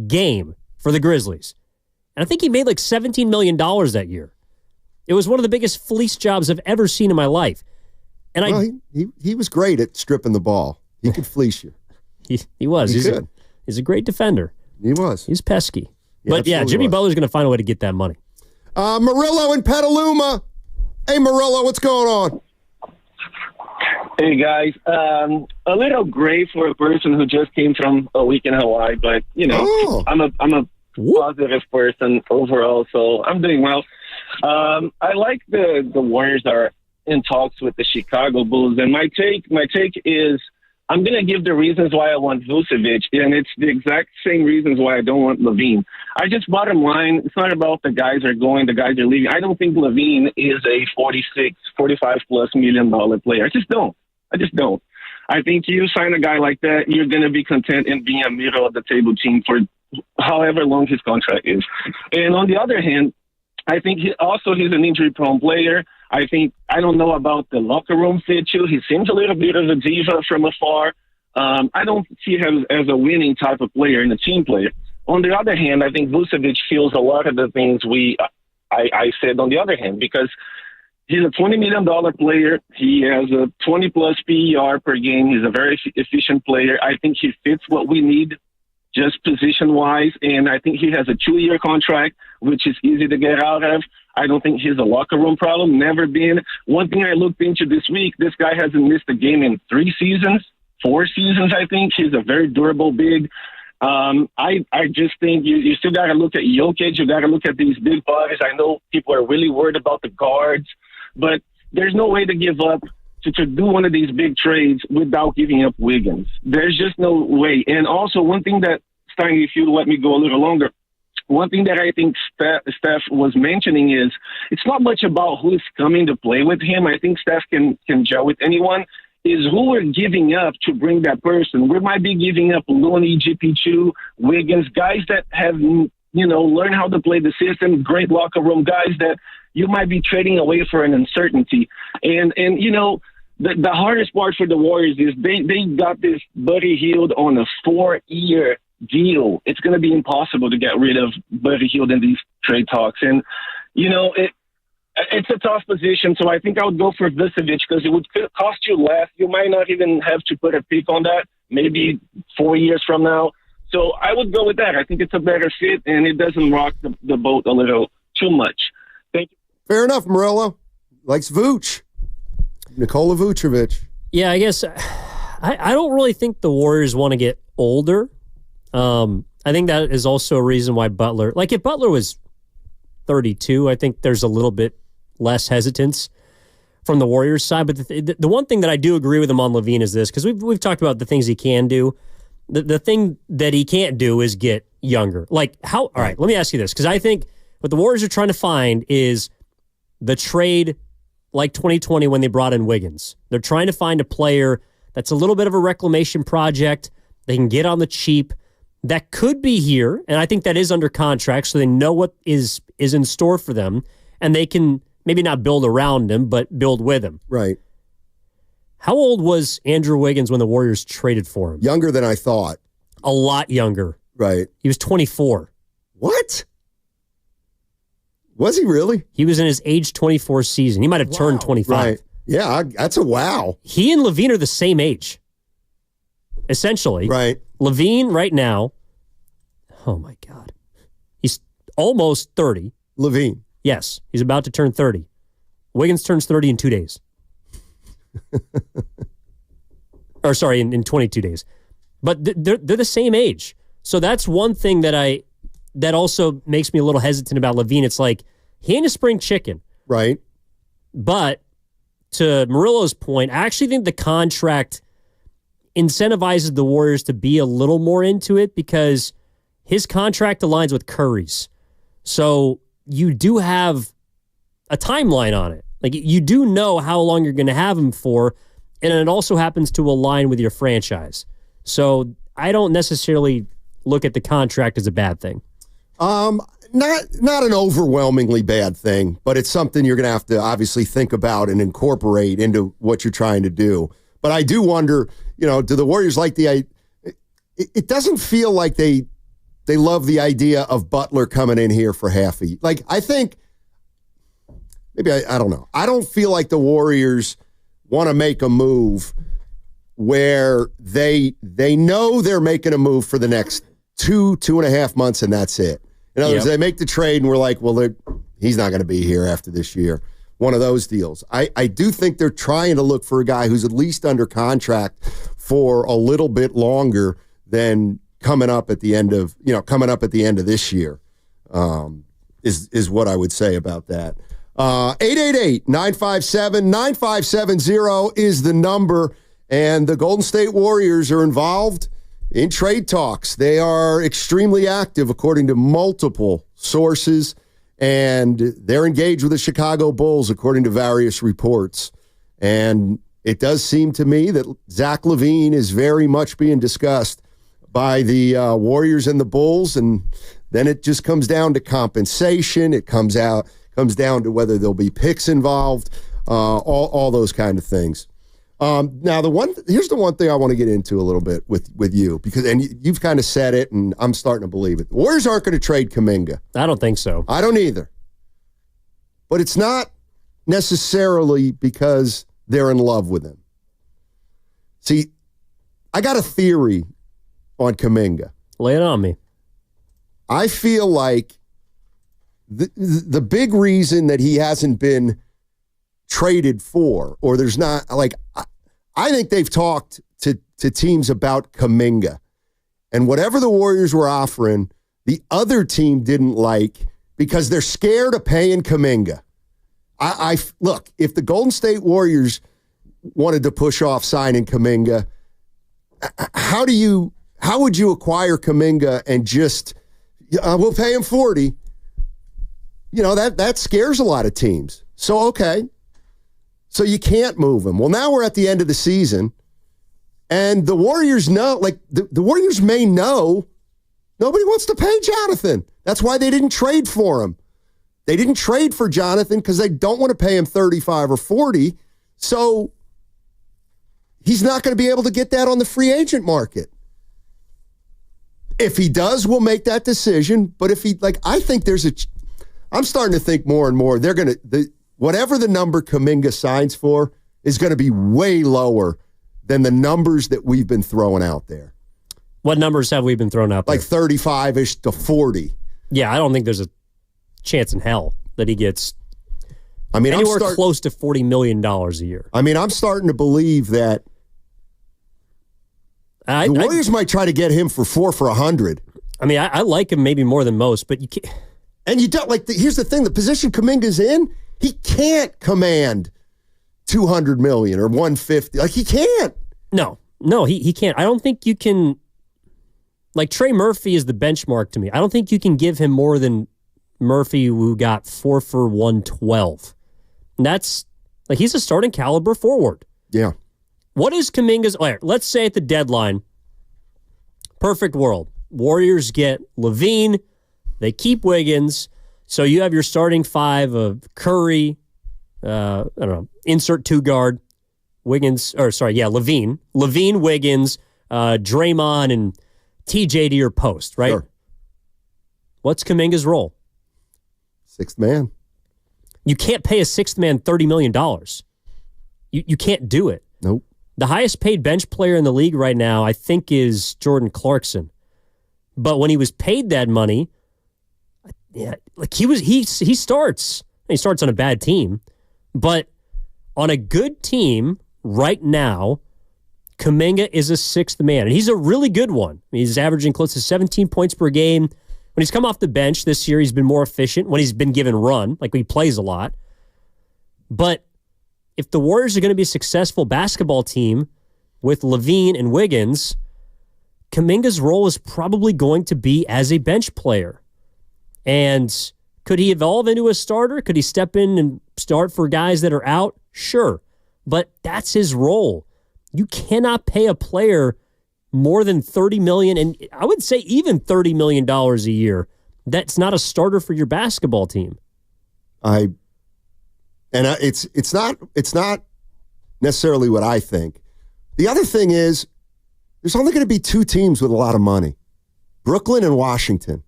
game for the Grizzlies. And I think he made like $17 million that year. It was one of the biggest fleece jobs I've ever seen in my life. And he was great at stripping the ball. He could fleece you. He was. He's a great defender. He was. He's pesky. But yeah, Jimmy Butler's going to find a way to get that money. Murillo in Petaluma. Hey, Murillo, what's going on? Hey, guys. A little gray for a person who just came from a week in Hawaii, but, I'm a positive person overall, so I'm doing well. I like the Warriors are in talks with the Chicago Bulls, and my take is I'm going to give the reasons why I want Vucevic, and it's the exact same reasons why I don't want Levine. I just bottom line, it's not about the guys are going, the guys are leaving. I don't think Levine is a $45+ million player. I just don't. I think you sign a guy like that, you're going to be content in being a middle of the table team for however long his contract is. And on the other hand, I think he's an injury-prone player. I don't know about the locker room fit too. He seems a little bit of a diva from afar. I don't see him as a winning type of player and a team player. On the other hand, I think Vucevic feels a lot of the things I said on the other hand, because he's a $20 million player. He has a 20+ PER per game. He's a very efficient player. I think he fits what we need just position-wise, and I think he has a 2-year contract, which is easy to get out of. I don't think he's a locker room problem, never been. One thing I looked into this week, this guy hasn't missed a game in 4 seasons, I think. He's a very durable big. I just think you still got to look at Jokic. You got to look at these big bodies. I know people are really worried about the guards, But there's no way to give up to do one of these big trades without giving up Wiggins. There's just no way. And also, one thing that, Stein, if you let me go a little longer, one thing that I think Steph was mentioning is it's not much about who's coming to play with him. I think Steph can gel with anyone. Is who we're giving up to bring that person. We might be giving up Looney, GP2, Wiggins, guys that have, learned how to play the system, great locker room guys that you might be trading away for an uncertainty. And the hardest part for the Warriors is they got this Buddy Hield on a 4-year deal. It's going to be impossible to get rid of Buddy Hield in these trade talks. And, it's a tough position, so I think I would go for Vucevic because it would cost you less. You might not even have to put a pick on that, maybe 4 years from now. So I would go with that. I think it's a better fit, and it doesn't rock the boat a little too much. Thank you. Fair enough, Murillo. Likes Vooch. Nikola Vucevic. Yeah, I guess I don't really think the Warriors want to get older. I think that is also a reason why Butler, like if Butler was 32, I think there's a little bit less hesitance from the Warriors side. But the one thing that I do agree with him on LaVine is this, because we've talked about the things he can do. The thing that he can't do is get younger. Like how? All right, let me ask you this, because I think what the Warriors are trying to find is the trade like 2020 when they brought in Wiggins. They're trying to find a player that's a little bit of a reclamation project. They can get on the cheap. That could be here, and I think that is under contract, so they know what is in store for them, and they can maybe not build around him, but build with him. Right. How old was Andrew Wiggins when the Warriors traded for him? Younger than I thought. A lot younger. Right. He was 24. What? Was he really? He was in his age 24 season. He might have turned 25. Right. Yeah, that's a wow. He and LaVine are the same age, essentially. Right. LaVine right now, oh my God, he's almost 30. LaVine. Yes, he's about to turn 30. Wiggins turns 30 in 2 days. Or sorry, in 22 days. But they're the same age. So that's one thing that also makes me a little hesitant about LaVine. It's like, he ain't a spring chicken. Right. But to Murillo's point, I actually think the contract incentivizes the Warriors to be a little more into it because his contract aligns with Curry's. So you do have a timeline on it. Like, you do know how long you're going to have him for, and it also happens to align with your franchise. So I don't necessarily look at the contract as a bad thing. Not an overwhelmingly bad thing, but it's something you're going to have to obviously think about and incorporate into what you're trying to do. But I do wonder, do the Warriors like the? It doesn't feel like they love the idea of Butler coming in here for half a year. Like, I think maybe I don't know. I don't feel like the Warriors want to make a move where they know they're making a move for the next 2.5 months, and that's it. In other words, they make the trade, and we're like, well, he's not going to be here after this year. One of those deals. I do think they're trying to look for a guy who's at least under contract for a little bit longer than coming up at the end of this year. Is what I would say about that. 888-957-9570 is the number, and the Golden State Warriors are involved in trade talks. They are extremely active, according to multiple sources, and they're engaged with the Chicago Bulls, according to various reports. And it does seem to me that Zach LaVine is very much being discussed by the Warriors and the Bulls, and then it just comes down to compensation. It comes down to whether there'll be picks involved, all those kind of things. Now, here's the one thing I want to get into a little bit with you, because you've kind of said it, and I'm starting to believe it. The Warriors aren't going to trade Kuminga. I don't think so. I don't either. But it's not necessarily because they're in love with him. See, I got a theory on Kuminga. Lay it on me. I feel like the big reason that he hasn't been traded for, or there's not, like, I think they've talked to teams about Kuminga, and whatever the Warriors were offering, the other team didn't like, because they're scared of paying Kuminga. I look, if the Golden State Warriors wanted to push off signing Kuminga, how would you acquire Kuminga and just we'll pay him 40? That scares a lot of teams. So okay. So you can't move him. Well, now we're at the end of the season, and the Warriors know, like the Warriors may know nobody wants to pay Jonathan. That's why they didn't trade for him. They didn't trade for Jonathan because they don't want to pay him 35 or 40. So he's not going to be able to get that on the free agent market. If he does, we'll make that decision. But if he, I think I'm starting to think more and more they're going to, whatever the number Kuminga signs for is going to be way lower than the numbers that we've been throwing out there. What numbers have we been throwing out there? Like 35-ish to 40. Yeah, I don't think there's a chance in hell that he gets anywhere close to $40 million a year. I mean, I'm starting to believe that the Warriors might try to get him for 100. I mean, I like him maybe more than most, but you can't. And you don't here's the thing: the position Kuminga's in, he can't command $200 million or $150. Like he can't. No, he can't. I don't think you can. Like Trey Murphy is the benchmark to me. I don't think you can give him more than Murphy, who got 4 for $112. And that's he's a starting caliber forward. Yeah. What is Kuminga's? Let's say at the deadline, perfect world. Warriors get LaVine, they keep Wiggins, so you have your starting 5 of Curry, I don't know, insert 2 guard, LaVine, Wiggins, Draymond, and TJ to your post, right? Sure. What's Kuminga's role? 6th man. You can't pay a 6th man $30 million. You can't do it. Nope. The highest paid bench player in the league right now, I think, is Jordan Clarkson. But when he was paid that money, he starts. He starts on a bad team, but on a good team right now, Kuminga is a 6th man, and he's a really good one. He's averaging close to 17 points per game. When he's come off the bench this year, he's been more efficient when he's been given run, like he plays a lot. But if the Warriors are going to be a successful basketball team with LaVine and Wiggins, Kuminga's role is probably going to be as a bench player. And could he evolve into a starter? Could he step in and start for guys that are out? Sure. But that's his role. You cannot pay a player more than $30 million, and I would say even $30 million a year. That's not a starter for your basketball team. It's not necessarily what I think. The other thing is, there's only going to be 2 teams with a lot of money, Brooklyn and Washington.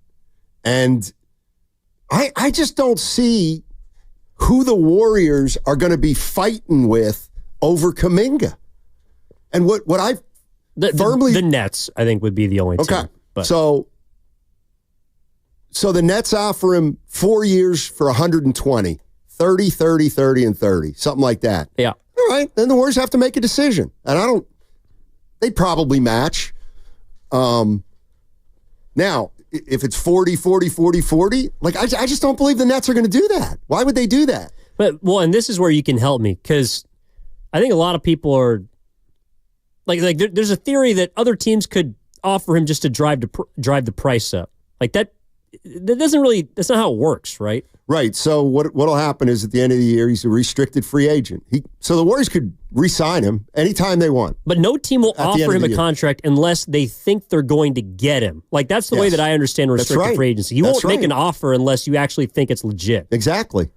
And I just don't see who the Warriors are going to be fighting with over Kuminga. And what I firmly... The Nets, I think, would be the only team. Okay, so the Nets offer him 4 years for 120. 30, 30, 30, and 30. Something like that. Yeah. All right. Then the Warriors have to make a decision. And they'd probably match. Now, if it's 40, 40, 40, 40, I just don't believe the Nets are going to do that. Why would they do that? And this is where you can help me, because I think a lot of people are there's a theory that other teams could offer him just to drive the price up. That doesn't really, that's not how it works, right? Right. So what'll happen is at the end of the year, he's a restricted free agent. So the Warriors could re-sign him anytime they want. But no team will offer him a contract unless they think they're going to get him. That's the way that I understand restricted free agency. You won't make an offer unless you actually think it's legit. Exactly.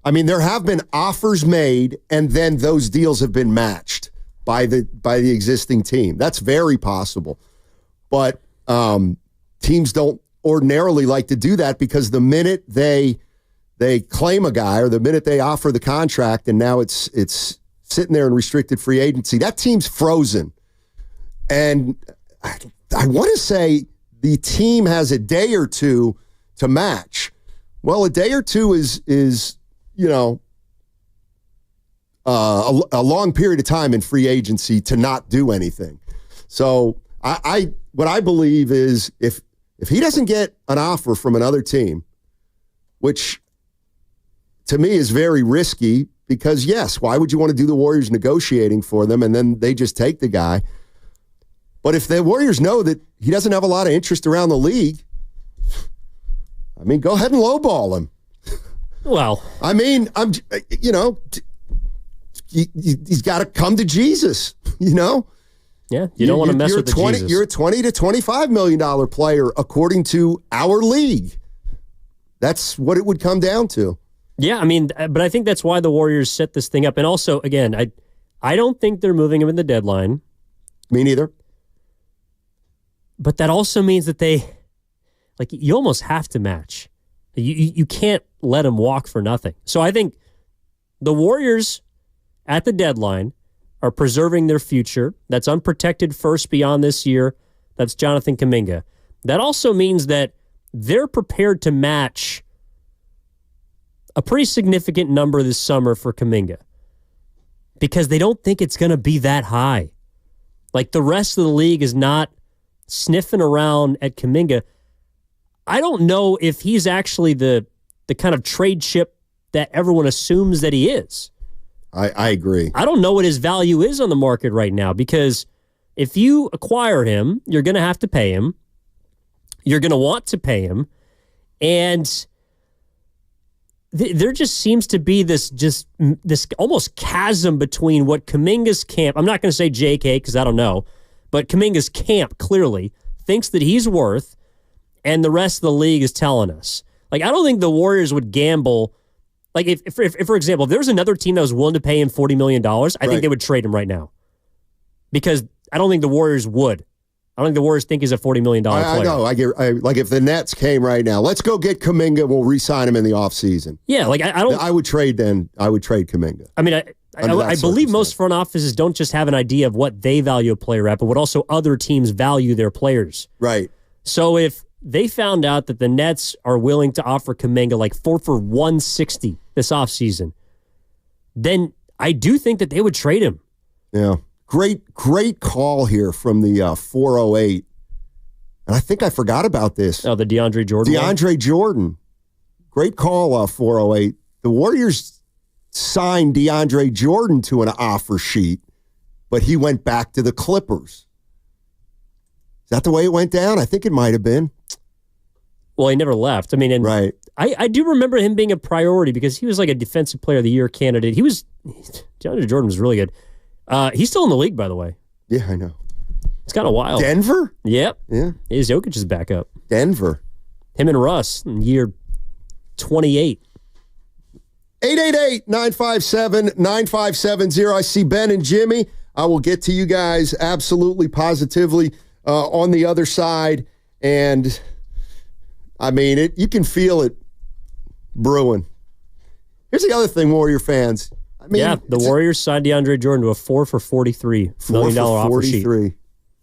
I mean, there have been offers made, and then those deals have been matched by the existing team. That's very possible. But teams don't ordinarily like to do that, because the minute they claim a guy, or the minute they offer the contract and now it's sitting there in restricted free agency, that team's frozen. And I want to say the team has a day or two to match. Well, a day or two is a long period of time in free agency to not do anything. So what I believe is if he doesn't get an offer from another team, which to me, is very risky because, yes, why would you want to do the Warriors negotiating for them and then they just take the guy? But if the Warriors know that he doesn't have a lot of interest around the league, I mean, go ahead and lowball him. Well, I mean, he's got to come to Jesus, Yeah, you don't want to mess with the Jesus. You're a $20 to $25 million player according to our league. That's what it would come down to. Yeah, I mean, but I think that's why the Warriors set this thing up. And also, again, I don't think they're moving him in the deadline. Me neither. But that also means that you almost have to match. You can't let him walk for nothing. So I think the Warriors at the deadline are preserving their future. That's unprotected first beyond this year. That's Jonathan Kuminga. That also means that they're prepared to match a pretty significant number this summer for Kuminga because they don't think it's going to be that high. Like the rest of the league is not sniffing around at Kuminga. I don't know if he's actually the kind of trade chip that everyone assumes that he is. I agree. I don't know what his value is on the market right now because if you acquire him, you're going to have to pay him. You're going to want to pay him. And there just seems to be this almost chasm between what Kuminga's camp, I'm not going to say JK because I don't know, but Kuminga's camp clearly thinks that he's worth and the rest of the league is telling us. Like, I don't think the Warriors would gamble. Like, if for example, if there was another team that was willing to pay him $40 million, I think they would trade him right now. Because I don't think the Warriors would. I don't think the Warriors think he's a $40 million player. I know. Like, if the Nets came right now, let's go get Kuminga, we'll re-sign him in the offseason. Yeah, like, I would trade Kuminga. I mean, I believe most front offices don't just have an idea of what they value a player at, but what also other teams value their players. Right. So if they found out that the Nets are willing to offer Kuminga like 4 for $160 this offseason, then I do think that they would trade him. Yeah. Great call here from the 408. And I think I forgot about this. Oh, the DeAndre Jordan. DeAndre Jordan. Great call, 408. The Warriors signed DeAndre Jordan to an offer sheet, but he went back to the Clippers. Is that the way it went down? I think it might have been. Well, he never left. I mean, right. I do remember him being a priority because he was like a Defensive Player of the Year candidate. DeAndre Jordan was really good. He's still in the league, by the way. Yeah, I know. It's kind of wild. Denver? Yep. Yeah. Is Jokic's backup. Denver. Him and Russ in year 28. 888-957-9570. I see Ben and Jimmy. I will get to you guys absolutely, positively on the other side. And, I mean, you can feel it brewing. Here's the other thing, Warrior fans. I mean, yeah, the Warriors signed DeAndre Jordan to a 4 for $43 million offer sheet.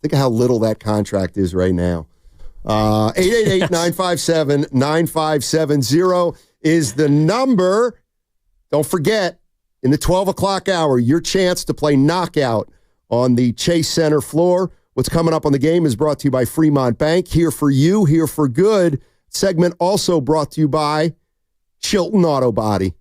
Think of how little that contract is right now. 888-957-9570 is the number. Don't forget, in the 12 o'clock hour, your chance to play knockout on the Chase Center floor. What's coming up on the game is brought to you by Fremont Bank. Here for you, here for good. Segment also brought to you by Chilton Auto Body.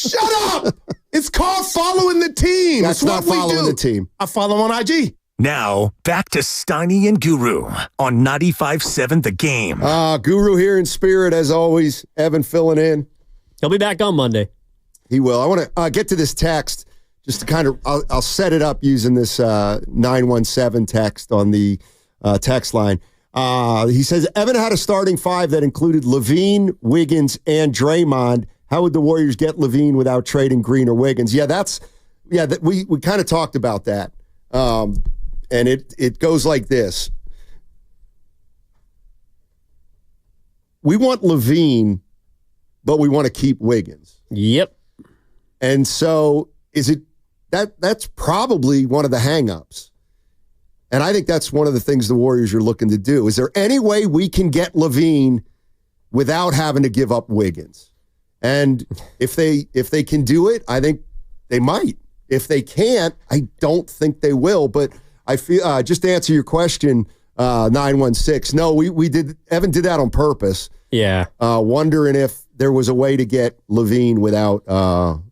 Shut up! It's called following the team. That's not following the team. I follow on IG. Now, back to Steiny and Guru on 95.7 The Game. Guru here in spirit, as always. Evan filling in. He'll be back on Monday. He will. I want to get to this text just to kind of, I'll set it up using this 917 text on the text line. He says, Evan had a starting five that included Levine, Wiggins, and Draymond. How would the Warriors get Levine without trading Green or Wiggins? Yeah, we kind of talked about that. And it goes like this. We want Levine, but we want to keep Wiggins. Yep. And so that's probably one of the hangups. And I think that's one of the things the Warriors are looking to do. Is there any way we can get Levine without having to give up Wiggins? And if they can do it, I think they might. If they can't, I don't think they will. But I feel just to answer your question, 916. No, we did. Evan did that on purpose. Yeah. Wondering if there was a way to get Levine without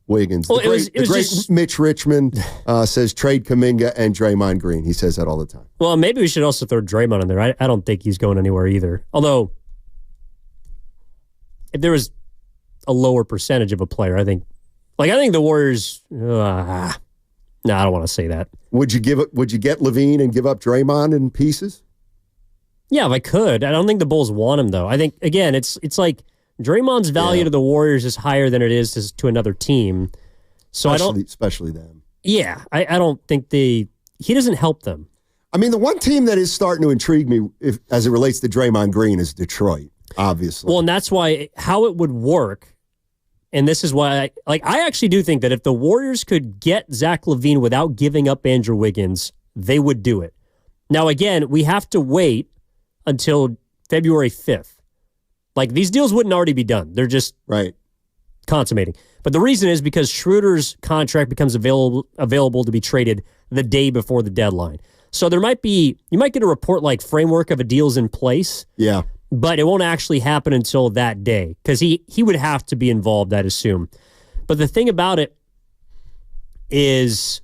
Wiggins. Well, the great Mitch Richmond says trade Kuminga and Draymond Green. He says that all the time. Well, maybe we should also throw Draymond in there. I don't think he's going anywhere either. Although, if there was a lower percentage of a player, I think the Warriors. No, I don't want to say that. Would you get Levine and give up Draymond in pieces? Yeah, if I could. I don't think the Bulls want him though. I think again, it's like Draymond's value to the Warriors is higher than it is to another team. So especially them. Yeah, I don't think he doesn't help them. I mean, the one team that is starting to intrigue me as it relates to Draymond Green is Detroit, obviously. Well, and that's why how it would work. And this is why I actually do think that if the Warriors could get Zach LaVine without giving up Andrew Wiggins, they would do it. Now, again, we have to wait until February 5th. Like, these deals wouldn't already be done. They're just consummating. But the reason is because Schroeder's contract becomes available to be traded the day before the deadline. So you might get a report like framework of a deal's in place. Yeah. But it won't actually happen until that day because he would have to be involved, I'd assume. But the thing about it is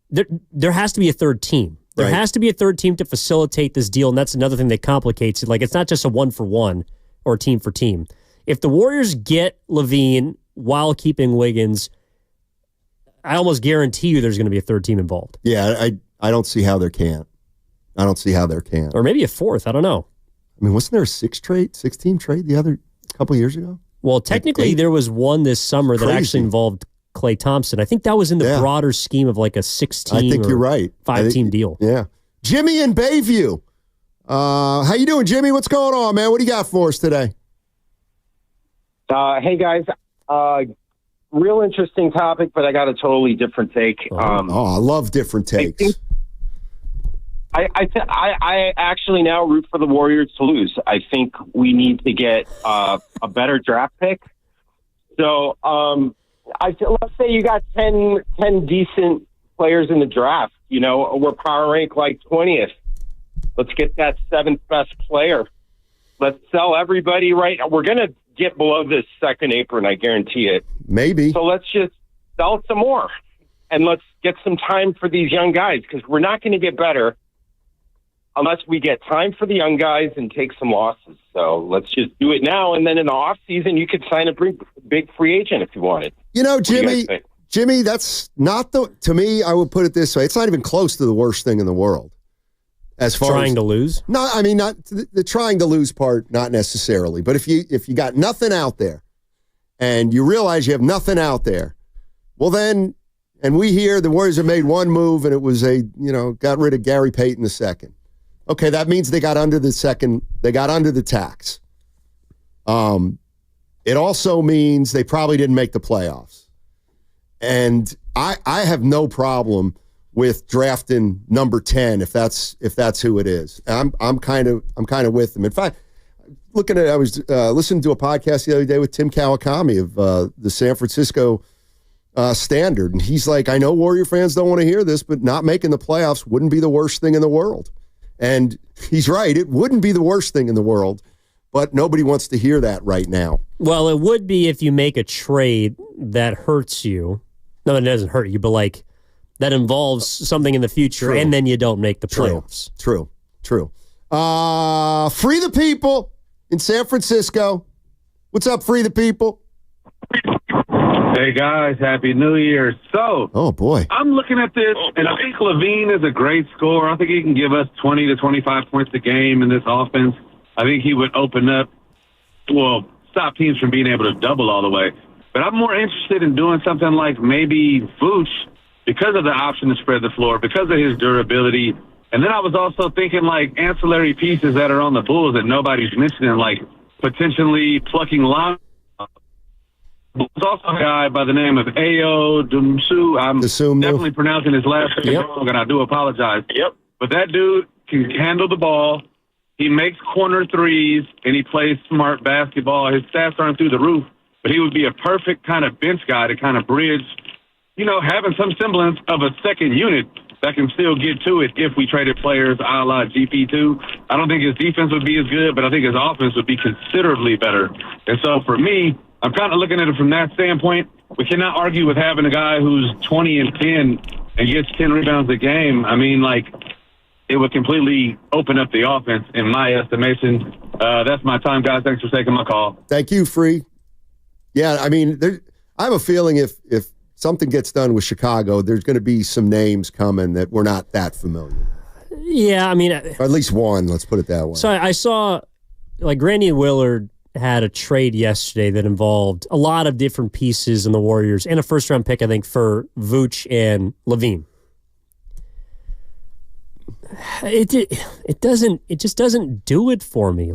there has to be a third team. There has to be a third team to facilitate this deal, and that's another thing that complicates it. Like, it's not just a 1-for-1 or team for team. If the Warriors get LaVine while keeping Wiggins, I almost guarantee you there's going to be a third team involved. Yeah, I don't see how there can't. I don't see how there can't. Or maybe a fourth. I don't know. I mean, wasn't there a 6-team trade the other couple years ago? Well, technically, there was one this summer that actually involved Klay Thompson. I think that was in the broader scheme of like a 6-team I think you're right. 5-team deal. Yeah. Jimmy in Bayview. How you doing, Jimmy? What's going on, man? What do you got for us today? Hey, guys. Real interesting topic, but I got a totally different take. I love different takes. I actually now root for the Warriors to lose. I think we need to get a better draft pick. So let's say you got 10 decent players in the draft. You know, we're power ranked like 20th. Let's get that 7th best player. Let's sell everybody right. We're going to get below this second apron, I guarantee it. Maybe. So let's just sell some more. And let's get some time for these young guys because we're not going to get better unless we get time for the young guys and take some losses. So let's just do it now. And then in the off season, you could sign a big free agent if you wanted. You know, Jimmy, that's not to me, I would put it this way. It's not even close to the worst thing in the world. As far trying to lose? No, I mean, not the trying to lose part, not necessarily. But if you got nothing out there and you realize you have nothing out there, well then, and we hear the Warriors have made one move and it was got rid of Gary Payton II. Okay, that means they got under the tax. It also means they probably didn't make the playoffs. And I have no problem with drafting number 10 if that's who it is. I'm kind of with them. In fact, I was listening to a podcast the other day with Tim Kawakami of the San Francisco Standard, and he's like, I know Warrior fans don't want to hear this, but not making the playoffs wouldn't be the worst thing in the world. And he's right. It wouldn't be the worst thing in the world. but nobody wants to hear that right now. Well, it would be if you make a trade that hurts you. No, it doesn't hurt you, but like that involves something in the future, and then you don't make the playoffs. True. Free the people in San Francisco. What's up, Free the People? Hey, guys. Happy New Year. So, oh, boy. I'm looking at this, and I think Levine is a great scorer. I think he can give us 20 to 25 points a game in this offense. I think he would open up, stop teams from being able to double all the way. But I'm more interested in doing something like maybe Vooch because of the option to spread the floor, because of his durability. And then I was also thinking like ancillary pieces that are on the Bulls that nobody's mentioning, like potentially plucking line. There's also a guy by the name of Ayo Dumsu. I'm definitely pronouncing his last name wrong, and I do apologize. But that dude can handle the ball. He makes corner threes, and he plays smart basketball. His stats aren't through the roof, but he would be a perfect kind of bench guy to kind of bridge, having some semblance of a second unit that can still get to it if we traded players a la GP2. I don't think his defense would be as good, but I think his offense would be considerably better. And so for me, I'm kind of looking at it from that standpoint. We cannot argue with having a guy who's 20 and 10 and gets 10 rebounds a game. I mean, it would completely open up the offense in my estimation. That's my time, guys. Thanks for taking my call. Thank you, Free. Yeah, I mean, I have a feeling if something gets done with Chicago, there's going to be some names coming that we're not that familiar with. Yeah, I mean... Or at least one, let's put it that way. So I saw, Grandy Willard had a trade yesterday that involved a lot of different pieces in the Warriors and a first-round pick, I think, for Vooch and Levine. It just doesn't do it for me.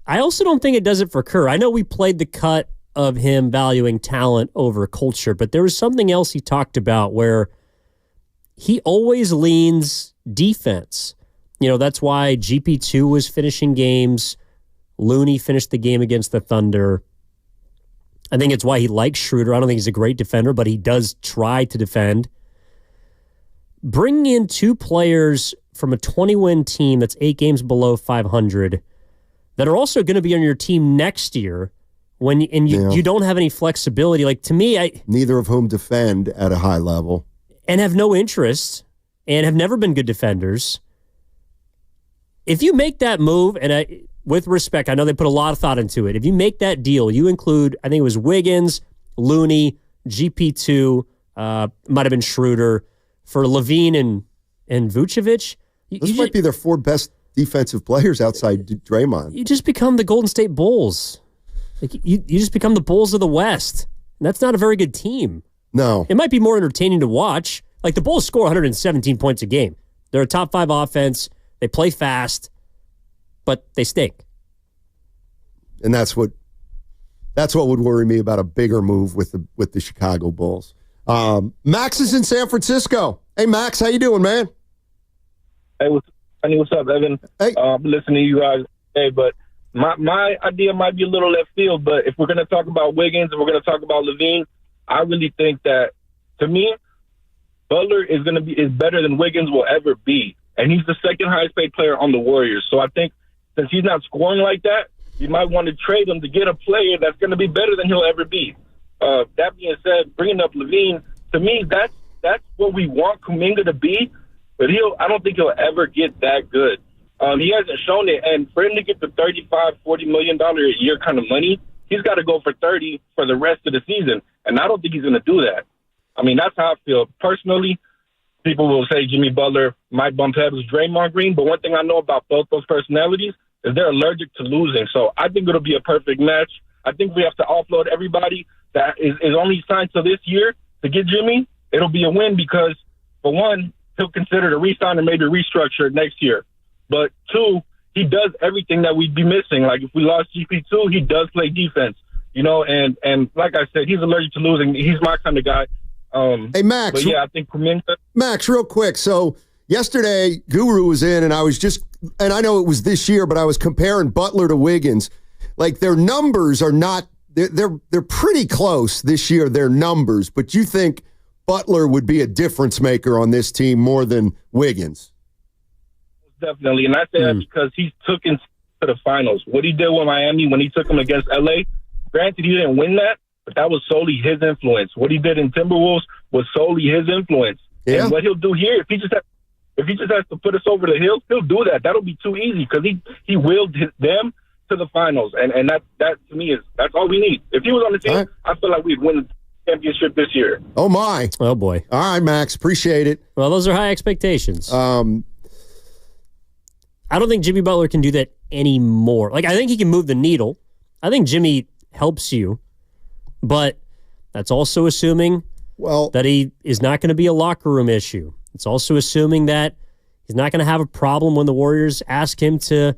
I also don't think it does it for Kerr. I know we played the cut of him valuing talent over culture, but there was something else he talked about where he always leans defense. That's why GP2 was finishing games. Looney finished the game against the Thunder. I think it's why he likes Schroeder. I don't think he's a great defender, but he does try to defend. Bringing in two players from a 20-win team that's 8 games below 500 that are also going to be on your team next year you don't have any flexibility. To me, neither of whom defend at a high level and have no interest and have never been good defenders. If you make that move, and with respect, I know they put a lot of thought into it. If you make that deal, you include, I think it was Wiggins, Looney, GP2, might have been Schroeder, for Levine and Vucevic. Those might be their 4 best defensive players outside Draymond. You just become the Golden State Bulls. You just become the Bulls of the West. And that's not a very good team. No. It might be more entertaining to watch. The Bulls score 117 points a game. They're a top 5 offense. They play fast, but they stink. And that's what would worry me about a bigger move with the Chicago Bulls. Max is in San Francisco. Hey, Max, how you doing, man? Hey, what's up, Evan? Hey. I'm listening to you guys today, but my idea might be a little left field, but if we're going to talk about Wiggins and we're going to talk about Levine, I really think that, to me, Butler is better than Wiggins will ever be. And he's the second highest paid player on the Warriors. So I think since he's not scoring like that, you might want to trade him to get a player that's going to be better than he'll ever be. That being said, bringing up Levine, to me, that's what we want Kuminga to be, but I don't think he'll ever get that good. He hasn't shown it, and for him to get the $35-40 million a year kind of money, he's got to go for 30 for the rest of the season, and I don't think he's going to do that. I mean, that's how I feel. Personally, people will say Jimmy Butler might bump heads with Draymond Green, but one thing I know about both those personalities is they're allergic to losing, so I think it'll be a perfect match. I think we have to offload everybody that is only signed to this year to get Jimmy. It'll be a win because, for one, he'll consider to re-sign and maybe restructure next year. But 2, he does everything that we'd be missing. If we lost GP2, he does play defense, and like I said, he's allergic to losing. He's my kind of guy. Hey, Max. But yeah, I think Kuminga. Max, real quick. So yesterday, Guru was in, and I know it was this year, but I was comparing Butler to Wiggins. Their numbers are not, they're pretty close this year, their numbers, but you think Butler would be a difference maker on this team more than Wiggins? Definitely, and I say that because he's taken to the finals. What he did with Miami when he took them against LA, granted, he didn't win that, but that was solely his influence. What he did in Timberwolves was solely his influence. Yeah. And what he'll do here, if he just has to put us over the hill, he'll do that. That'll be too easy because he willed them to the finals, and that to me that's all we need. If he was on the team, I feel like we'd win the championship this year. Oh my! Oh boy! All right, Max, appreciate it. Well, those are high expectations. I don't think Jimmy Butler can do that anymore. Like, I think he can move the needle. I think Jimmy helps you, but that's also assuming that he is not going to be a locker room issue. It's also assuming that he's not going to have a problem when the Warriors ask him to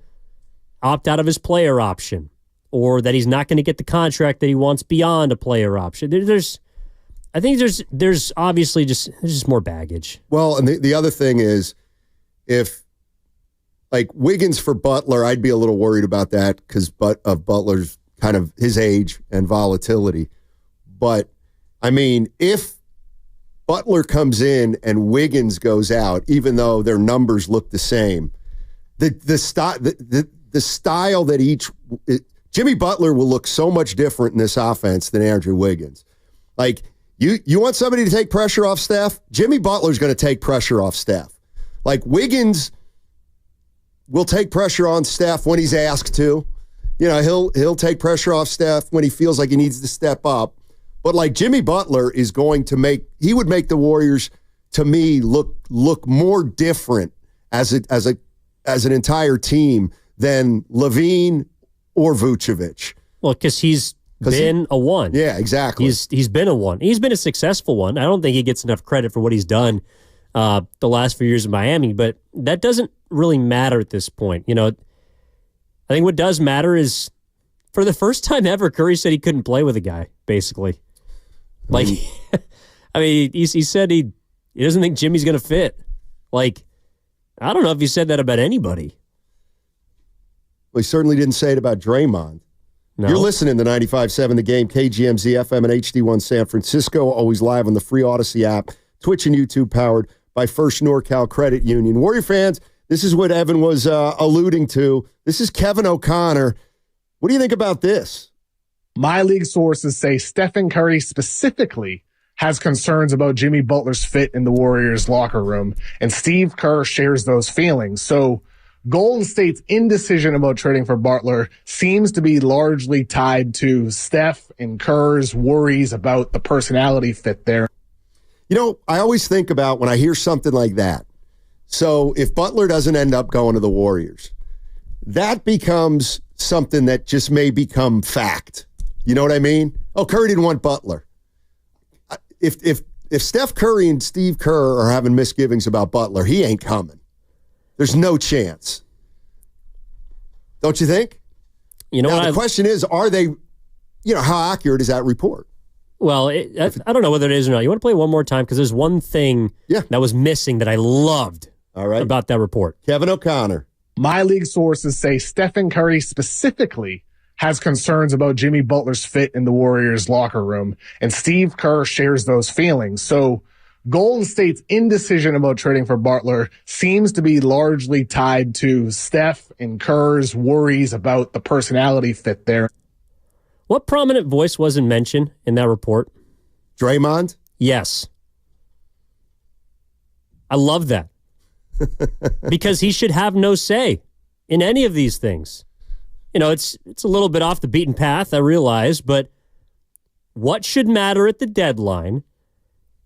opt out of his player option, or that he's not going to get the contract that he wants beyond a player option. I think there's obviously just more baggage. Well, and the other thing is, if like Wiggins for Butler, I'd be a little worried about that because of Butler's kind of his age and volatility. But I mean, if Butler comes in and Wiggins goes out, even though their numbers look the same, the style that Jimmy Butler will look so much different in this offense than Andrew Wiggins. Like, you want somebody to take pressure off Steph? Jimmy Butler's going to take pressure off Steph. Like, Wiggins will take pressure on Steph when he's asked to. You know, he'll take pressure off Steph when he feels like he needs to step up. But like Jimmy Butler is going to make the Warriors, to me, look more different as an entire team than Levine or Vucevic. Well, because he's been a one. Yeah, exactly. He's been a one. He's been a successful one. I don't think he gets enough credit for what he's done the last few years in Miami, but that doesn't really matter at this point. You know, I think what does matter is, for the first time ever, Curry said he couldn't play with a guy, basically. Like, I mean, he said he doesn't think Jimmy's going to fit. Like, I don't know if he said that about anybody. Well, he certainly didn't say it about Draymond. No. You're listening to 95.7 The Game, KGMZ FM and HD1 San Francisco, always live on the free Odyssey app, Twitch and YouTube, powered by First NorCal Credit Union. Warrior fans, this is what Evan was alluding to. This is Kevin O'Connor. What do you think about this? My league sources say Stephen Curry specifically has concerns about Jimmy Butler's fit in the Warriors locker room, and Steve Kerr shares those feelings. So Golden State's indecision about trading for Butler seems to be largely tied to Steph and Kerr's worries about the personality fit there. You know, I always think about when I hear something like that. So if Butler doesn't end up going to the Warriors, that becomes something that just may become fact. You know what I mean? Oh, Curry didn't want Butler. If Steph Curry and Steve Kerr are having misgivings about Butler, he ain't coming. There's no chance. Don't you think? You know, now, the question is, are they, how accurate is that report? Well, I don't know whether it is or not. You want to play one more time? Because there's one thing that was missing that I loved about that report. Kevin O'Connor. My league sources say Stephen Curry specifically has concerns about Jimmy Butler's fit in the Warriors locker room, and Steve Kerr shares those feelings. So Golden State's indecision about trading for Butler seems to be largely tied to Steph and Kerr's worries about the personality fit there. What prominent voice wasn't mentioned in that report? Draymond? Yes. I love that. Because he should have no say in any of these things. You know, it's a little bit off the beaten path, I realize, but what should matter at the deadline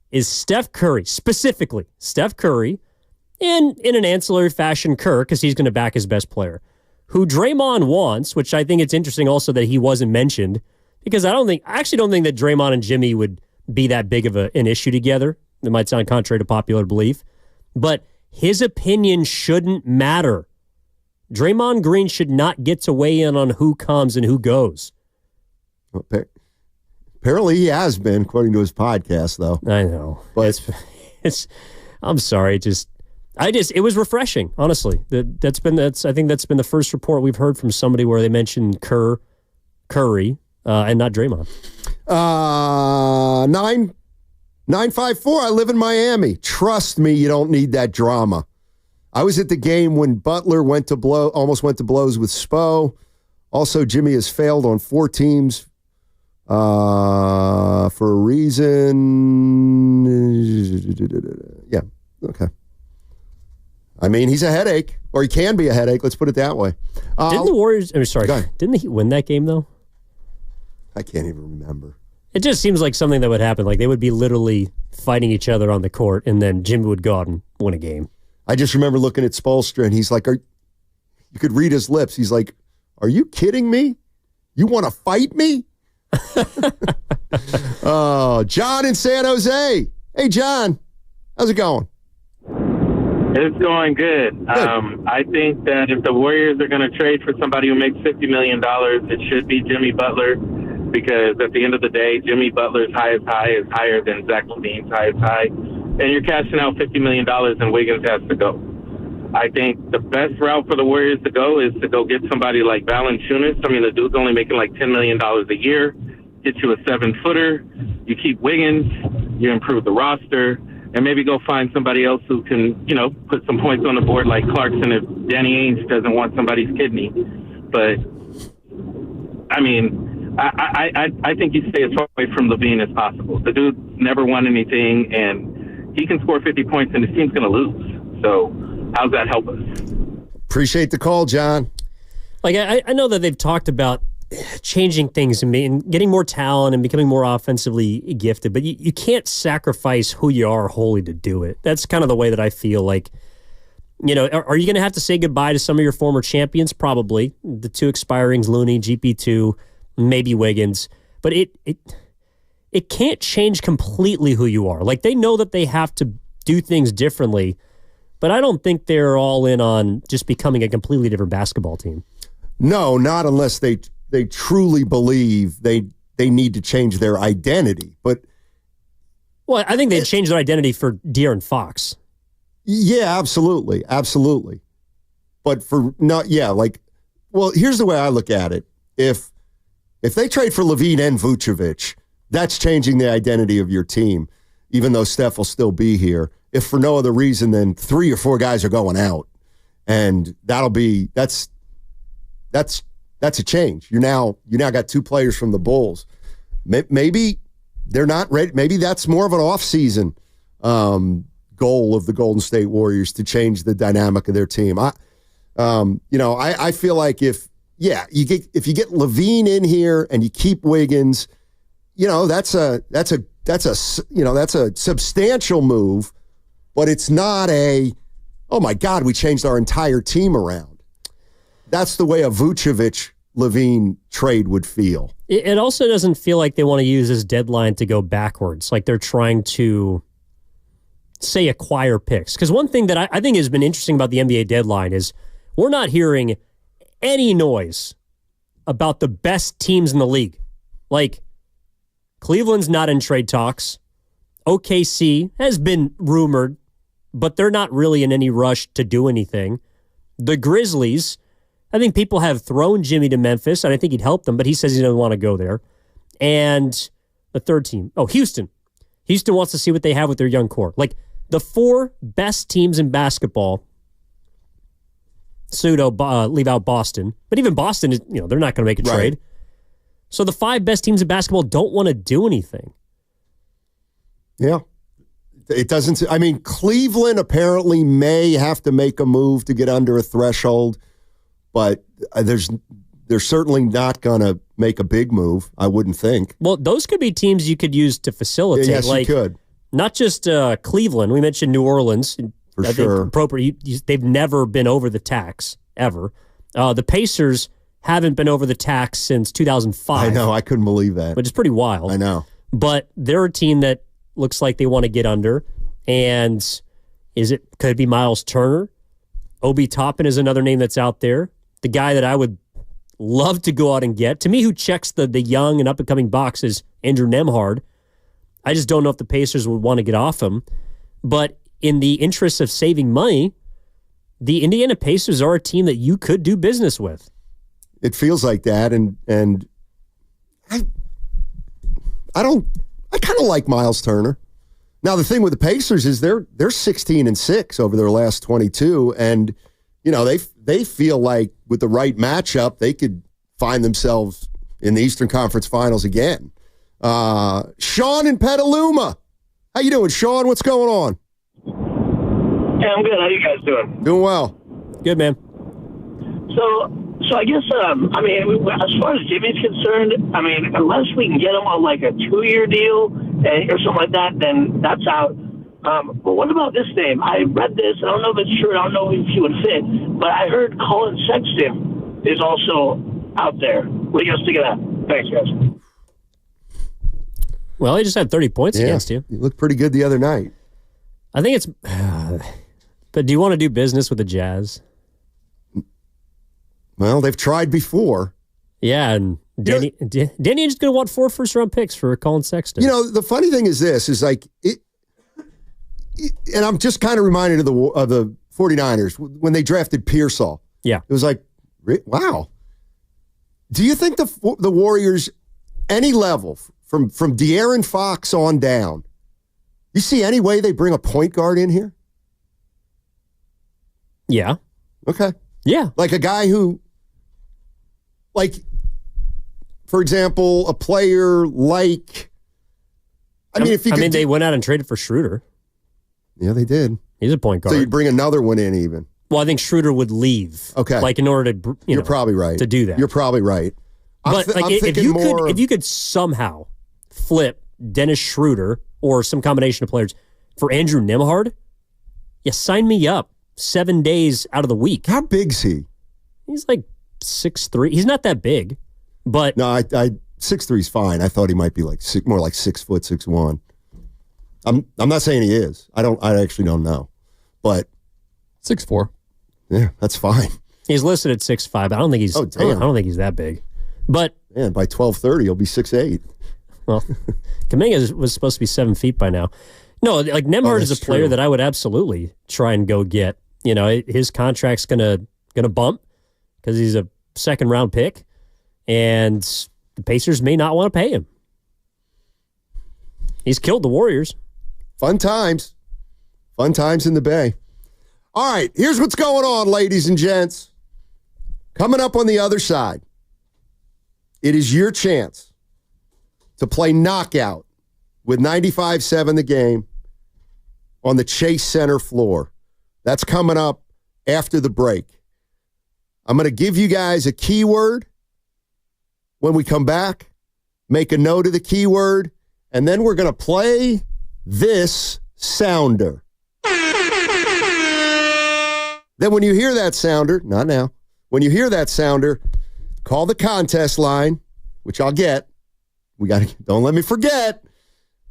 is Steph Curry, specifically Steph Curry, and in an ancillary fashion, Kerr, because he's going to back his best player, who Draymond wants, which I think it's interesting also that he wasn't mentioned, because I actually don't think that Draymond and Jimmy would be that big of an issue together. It might sound contrary to popular belief, but his opinion shouldn't matter. Draymond Green should not get to weigh in on who comes and who goes. Apparently he has been, according to his podcast, though. I know. But I'm sorry. It was refreshing, honestly. I think that's been the first report we've heard from somebody where they mentioned Curry, and not Draymond. 954, I live in Miami. Trust me, you don't need that drama. I was at the game when Butler almost went to blows with Spo. Also, Jimmy has failed on 4 teams for a reason. Yeah, okay. I mean, he's a headache, or he can be a headache. Let's put it that way. Didn't the Warriors? Didn't he win that game though? I can't even remember. It just seems like something that would happen. Like they would be literally fighting each other on the court, and then Jimmy would go out and win a game. I just remember looking at Spoelstra, and he's like, you could read his lips. He's like, "Are you kidding me? You want to fight me?" Oh, John in San Jose. Hey, John, how's it going? It's going good. I think that if the Warriors are going to trade for somebody who makes $50 million, it should be Jimmy Butler, because at the end of the day, Jimmy Butler's highest high is higher than Zach LaVine's highest high, and you're cashing out $50 million and Wiggins has to go. I think the best route for the Warriors to go is to go get somebody like Valanciunas. I mean, the dude's only making like $10 million a year. Get you a 7-footer. You keep Wiggins. You improve the roster. And maybe go find somebody else who can, put some points on the board like Clarkson if Danny Ainge doesn't want somebody's kidney. But, I mean, I think you stay as far away from LaVine as possible. The dude never won anything, and he can score 50 points, and his team's going to lose. So how's that help us? Appreciate the call, John. Like, I know that they've talked about changing things and getting more talent and becoming more offensively gifted, but you can't sacrifice who you are wholly to do it. That's kind of the way that I feel. Like, are you going to have to say goodbye to some of your former champions? Probably. The 2 expirings, Looney, GP2, maybe Wiggins. But it can't change completely who you are. Like, they know that they have to do things differently, but I don't think they're all in on just becoming a completely different basketball team. No, not unless they truly believe they need to change their identity. But I think they'd change their identity for De'Aaron Fox. Yeah, absolutely. But here's the way I look at it. If they trade for LaVine and Vucevic, that's changing the identity of your team, even though Steph will still be here. If for no other reason than 3 or 4 guys are going out. And that's a change. You now got 2 players from the Bulls. Maybe they're not ready. Maybe that's more of an off-season goal of the Golden State Warriors to change the dynamic of their team. I feel like if you get LaVine in here and you keep Wiggins, that's a substantial move, but it's not oh my God, we changed our entire team around. That's the way a Vucevic-LaVine trade would feel. It also doesn't feel like they want to use this deadline to go backwards, like they're trying to, say, acquire picks. Because one thing that I think has been interesting about the NBA deadline is we're not hearing any noise about the best teams in the league. Like, Cleveland's not in trade talks. OKC has been rumored, but they're not really in any rush to do anything. The Grizzlies, I think people have thrown Jimmy to Memphis, and I think he'd help them, but he says he doesn't want to go there. And the third team, Houston. Houston wants to see what they have with their young core. Like, the 4 best teams in basketball, leave out Boston. But even Boston, is, they're not going to make a trade. Right. So the 5 best teams in basketball don't want to do anything. Yeah. It doesn't. I mean, Cleveland apparently may have to make a move to get under a threshold, but they're certainly not going to make a big move, I wouldn't think. Well, those could be teams you could use to facilitate. Yes, you could. Not just Cleveland. We mentioned New Orleans. For sure. Appropriate. They've never been over the tax, ever. The Pacers haven't been over the tax since 2005. I know. I couldn't believe that. Which is pretty wild. I know. But they're a team that looks like they want to get under. And could it be Miles Turner? Obi Toppin is another name that's out there. The guy that I would love to go out and get. To me, who checks the young and up-and-coming box is Andrew Nembhard. I just don't know if the Pacers would want to get off him. But in the interest of saving money, the Indiana Pacers are a team that you could do business with. It feels like that, and I kind of like Miles Turner. Now, the thing with the Pacers is they're 16-6 over their last 22, and they feel like with the right matchup, they could find themselves in the Eastern Conference Finals again. Sean in Petaluma. How you doing, Sean? What's going on? Hey, I'm good. How you guys doing? Doing well. Good, man. So I guess, as far as Jimmy's concerned, unless we can get him on like a 2-year deal or something like that, then that's out. But what about this name? I read this. I don't know if it's true. I don't know if he would fit. But I heard Colin Sexton is also out there. What do you guys think of that? Thanks, guys. Well, he just had 30 points against you. You looked pretty good the other night. I think it's... But do you want to do business with the Jazz? Well, they've tried before. Yeah, and Danny just going to want 4 first-round picks for Colin Sexton. The funny thing is this, is like... and I'm just kind of reminded of the 49ers when they drafted Pearsall. Yeah. It was like, wow. Do you think the Warriors, any level, from De'Aaron Fox on down, you see any way they bring a point guard in here? Yeah. Okay. Yeah. Like a guy who, like, for example, a player like, they went out and traded for Schroeder. Yeah, they did. He's a point guard. So you'd bring another one in even. Well, I think Schroeder would leave. Okay. Like in order to, You're probably right. To do that. You're probably right. But if you could somehow flip Dennis Schroeder or some combination of players for Andrew Nembhard, sign me up 7 days out of the week. How big's he? He's like 6'3". He's not that big, but no, I 6'3" is fine. I thought he might be like more like 6 foot 6'1". I'm not saying he is. I actually don't know, but 6'4". Yeah, that's fine. He's listed at 6'5". I don't think he's. Oh, damn. I don't think he's that big. But by 12:30, he'll be 6'8". Well, Kuminga was supposed to be 7 feet by now. No, like Nembhard is a player that I would absolutely try and go get. His contract's gonna bump because he's a second round pick, and the Pacers may not want to pay him. He's killed the Warriors. Fun times in the Bay. All right, here's what's going on, ladies and gents. Coming up on the other side, it is your chance to play knockout with 95.7 The Game on the Chase Center floor. That's coming up after the break. I'm going to give you guys a keyword when we come back. Make a note of the keyword, and then we're going to play this sounder. Then when you hear that sounder, not now, when you hear that sounder, call the contest line, which I'll get. Don't let me forget.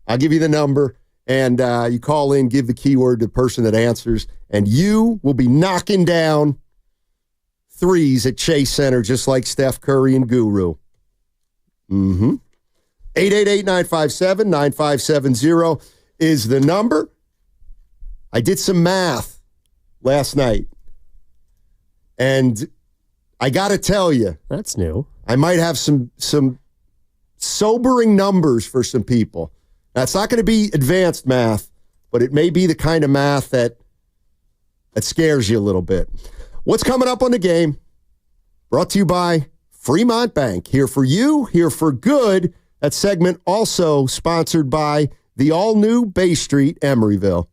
I'll give you the number, and you call in, give the keyword to the person that answers, and you will be knocking down threes at Chase Center just like Steph Curry and Guru. 888-957-9570 is the number. I did some math last night, and I got to tell you. That's new. I might have some sobering numbers for some people. Now, it's not going to be advanced math, but it may be the kind of math that scares you a little bit. What's coming up on the game? Brought to you by Fremont Bank. Here for you, here for good. That segment also sponsored by the all-new Bay Street, Emeryville.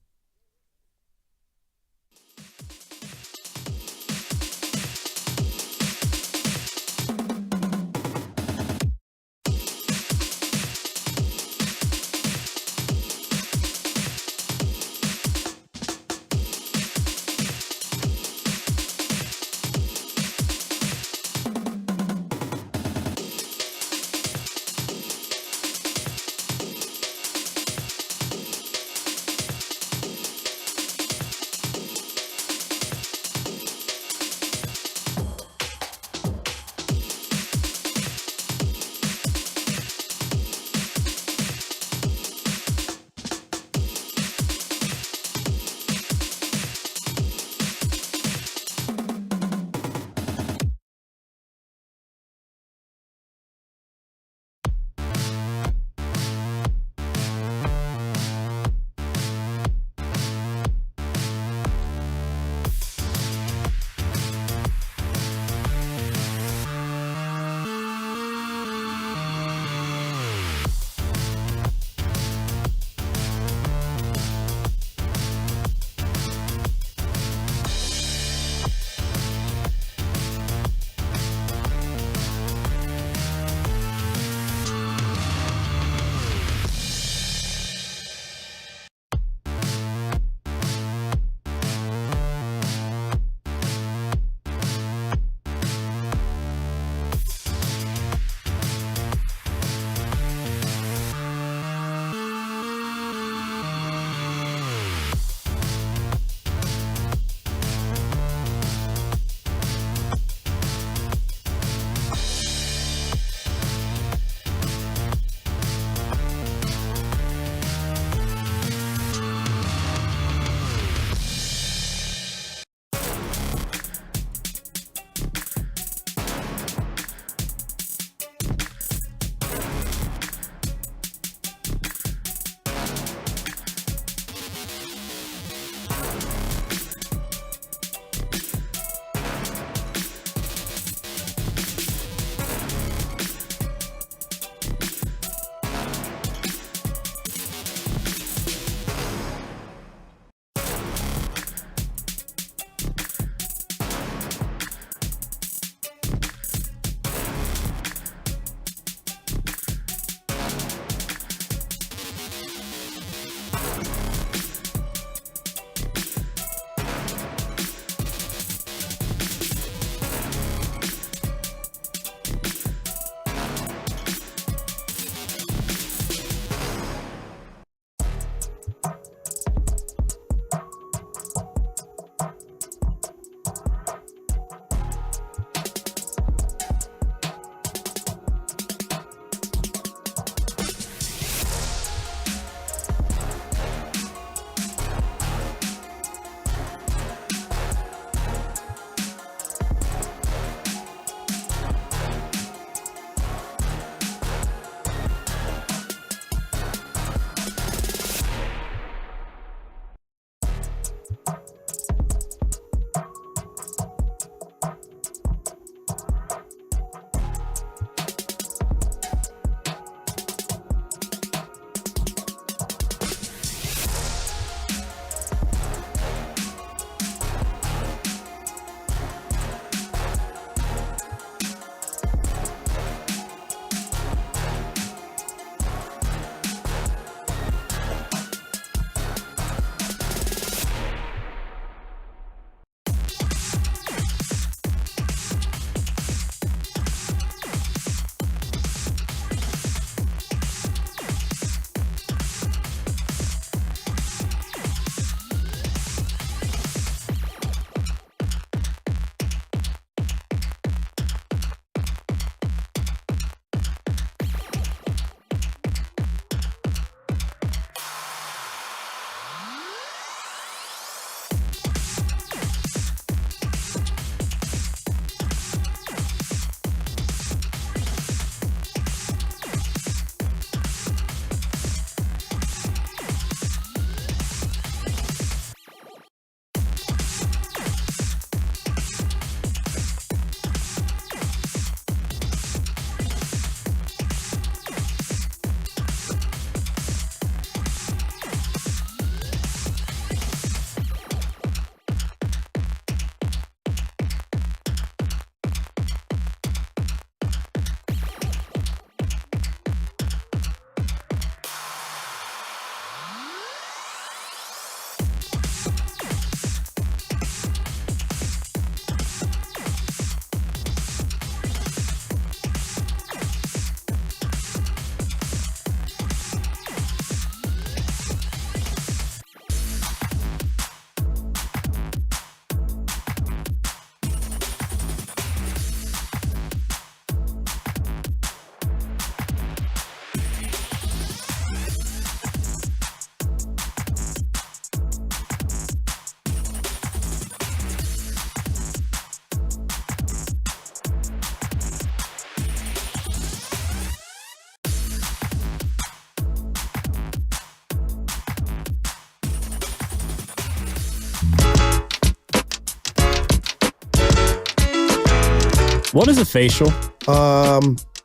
What is a facial?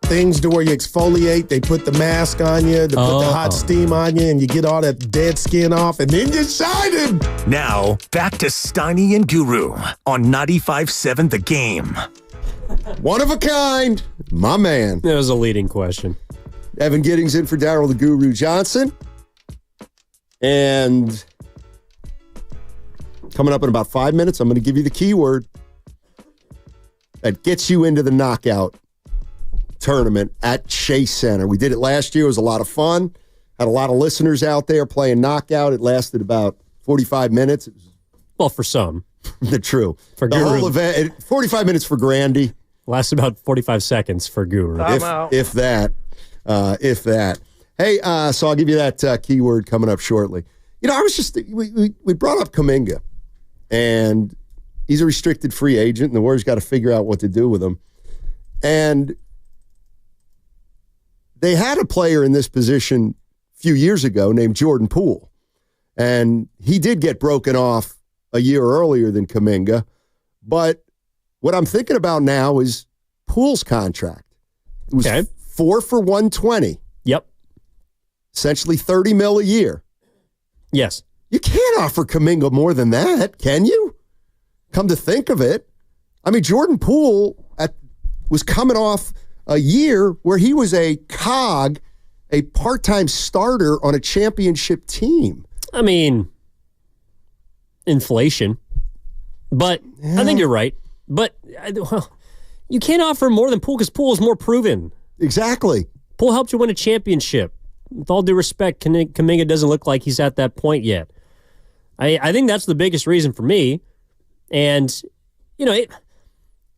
Things to where you exfoliate. They put the mask on you, they put the hot steam on you, and you get all that dead skin off, and then you're shining. Now, back to Steiny and Guru on 95.7 The Game. One of a kind, my man. That was a leading question. Evan Giddings in for Daryl the Guru Johnson. And coming up in about 5 minutes, I'm going to give you the keyword that gets you into the knockout tournament at Chase Center. We did it last year. It was a lot of fun. Had a lot of listeners out there playing knockout. It lasted about 45 minutes. Well, for some. True. For the Guru. whole event, 45 minutes for Grandy. Lasts about 45 seconds for Guru. If that. Hey, so I'll give you that keyword coming up shortly. I was just, we brought up Kuminga, and he's a restricted free agent, and the Warriors got to figure out what to do with him. And they had a player in this position a few years ago named Jordan Poole, and he did get broken off a year earlier than Kuminga. But what I'm thinking about now is Poole's contract. It was 4 for $120. Yep. Essentially $30 million a year. Yes. You can't offer Kuminga more than that, can you? Come to think of it. I mean, Jordan Poole was coming off a year where he was a cog, a part-time starter on a championship team. I mean, inflation. But I think you're right. But you can't offer more than Poole because Poole is more proven. Exactly. Poole helped you win a championship. With all due respect, Kuminga doesn't look like he's at that point yet. I think that's the biggest reason for me. And,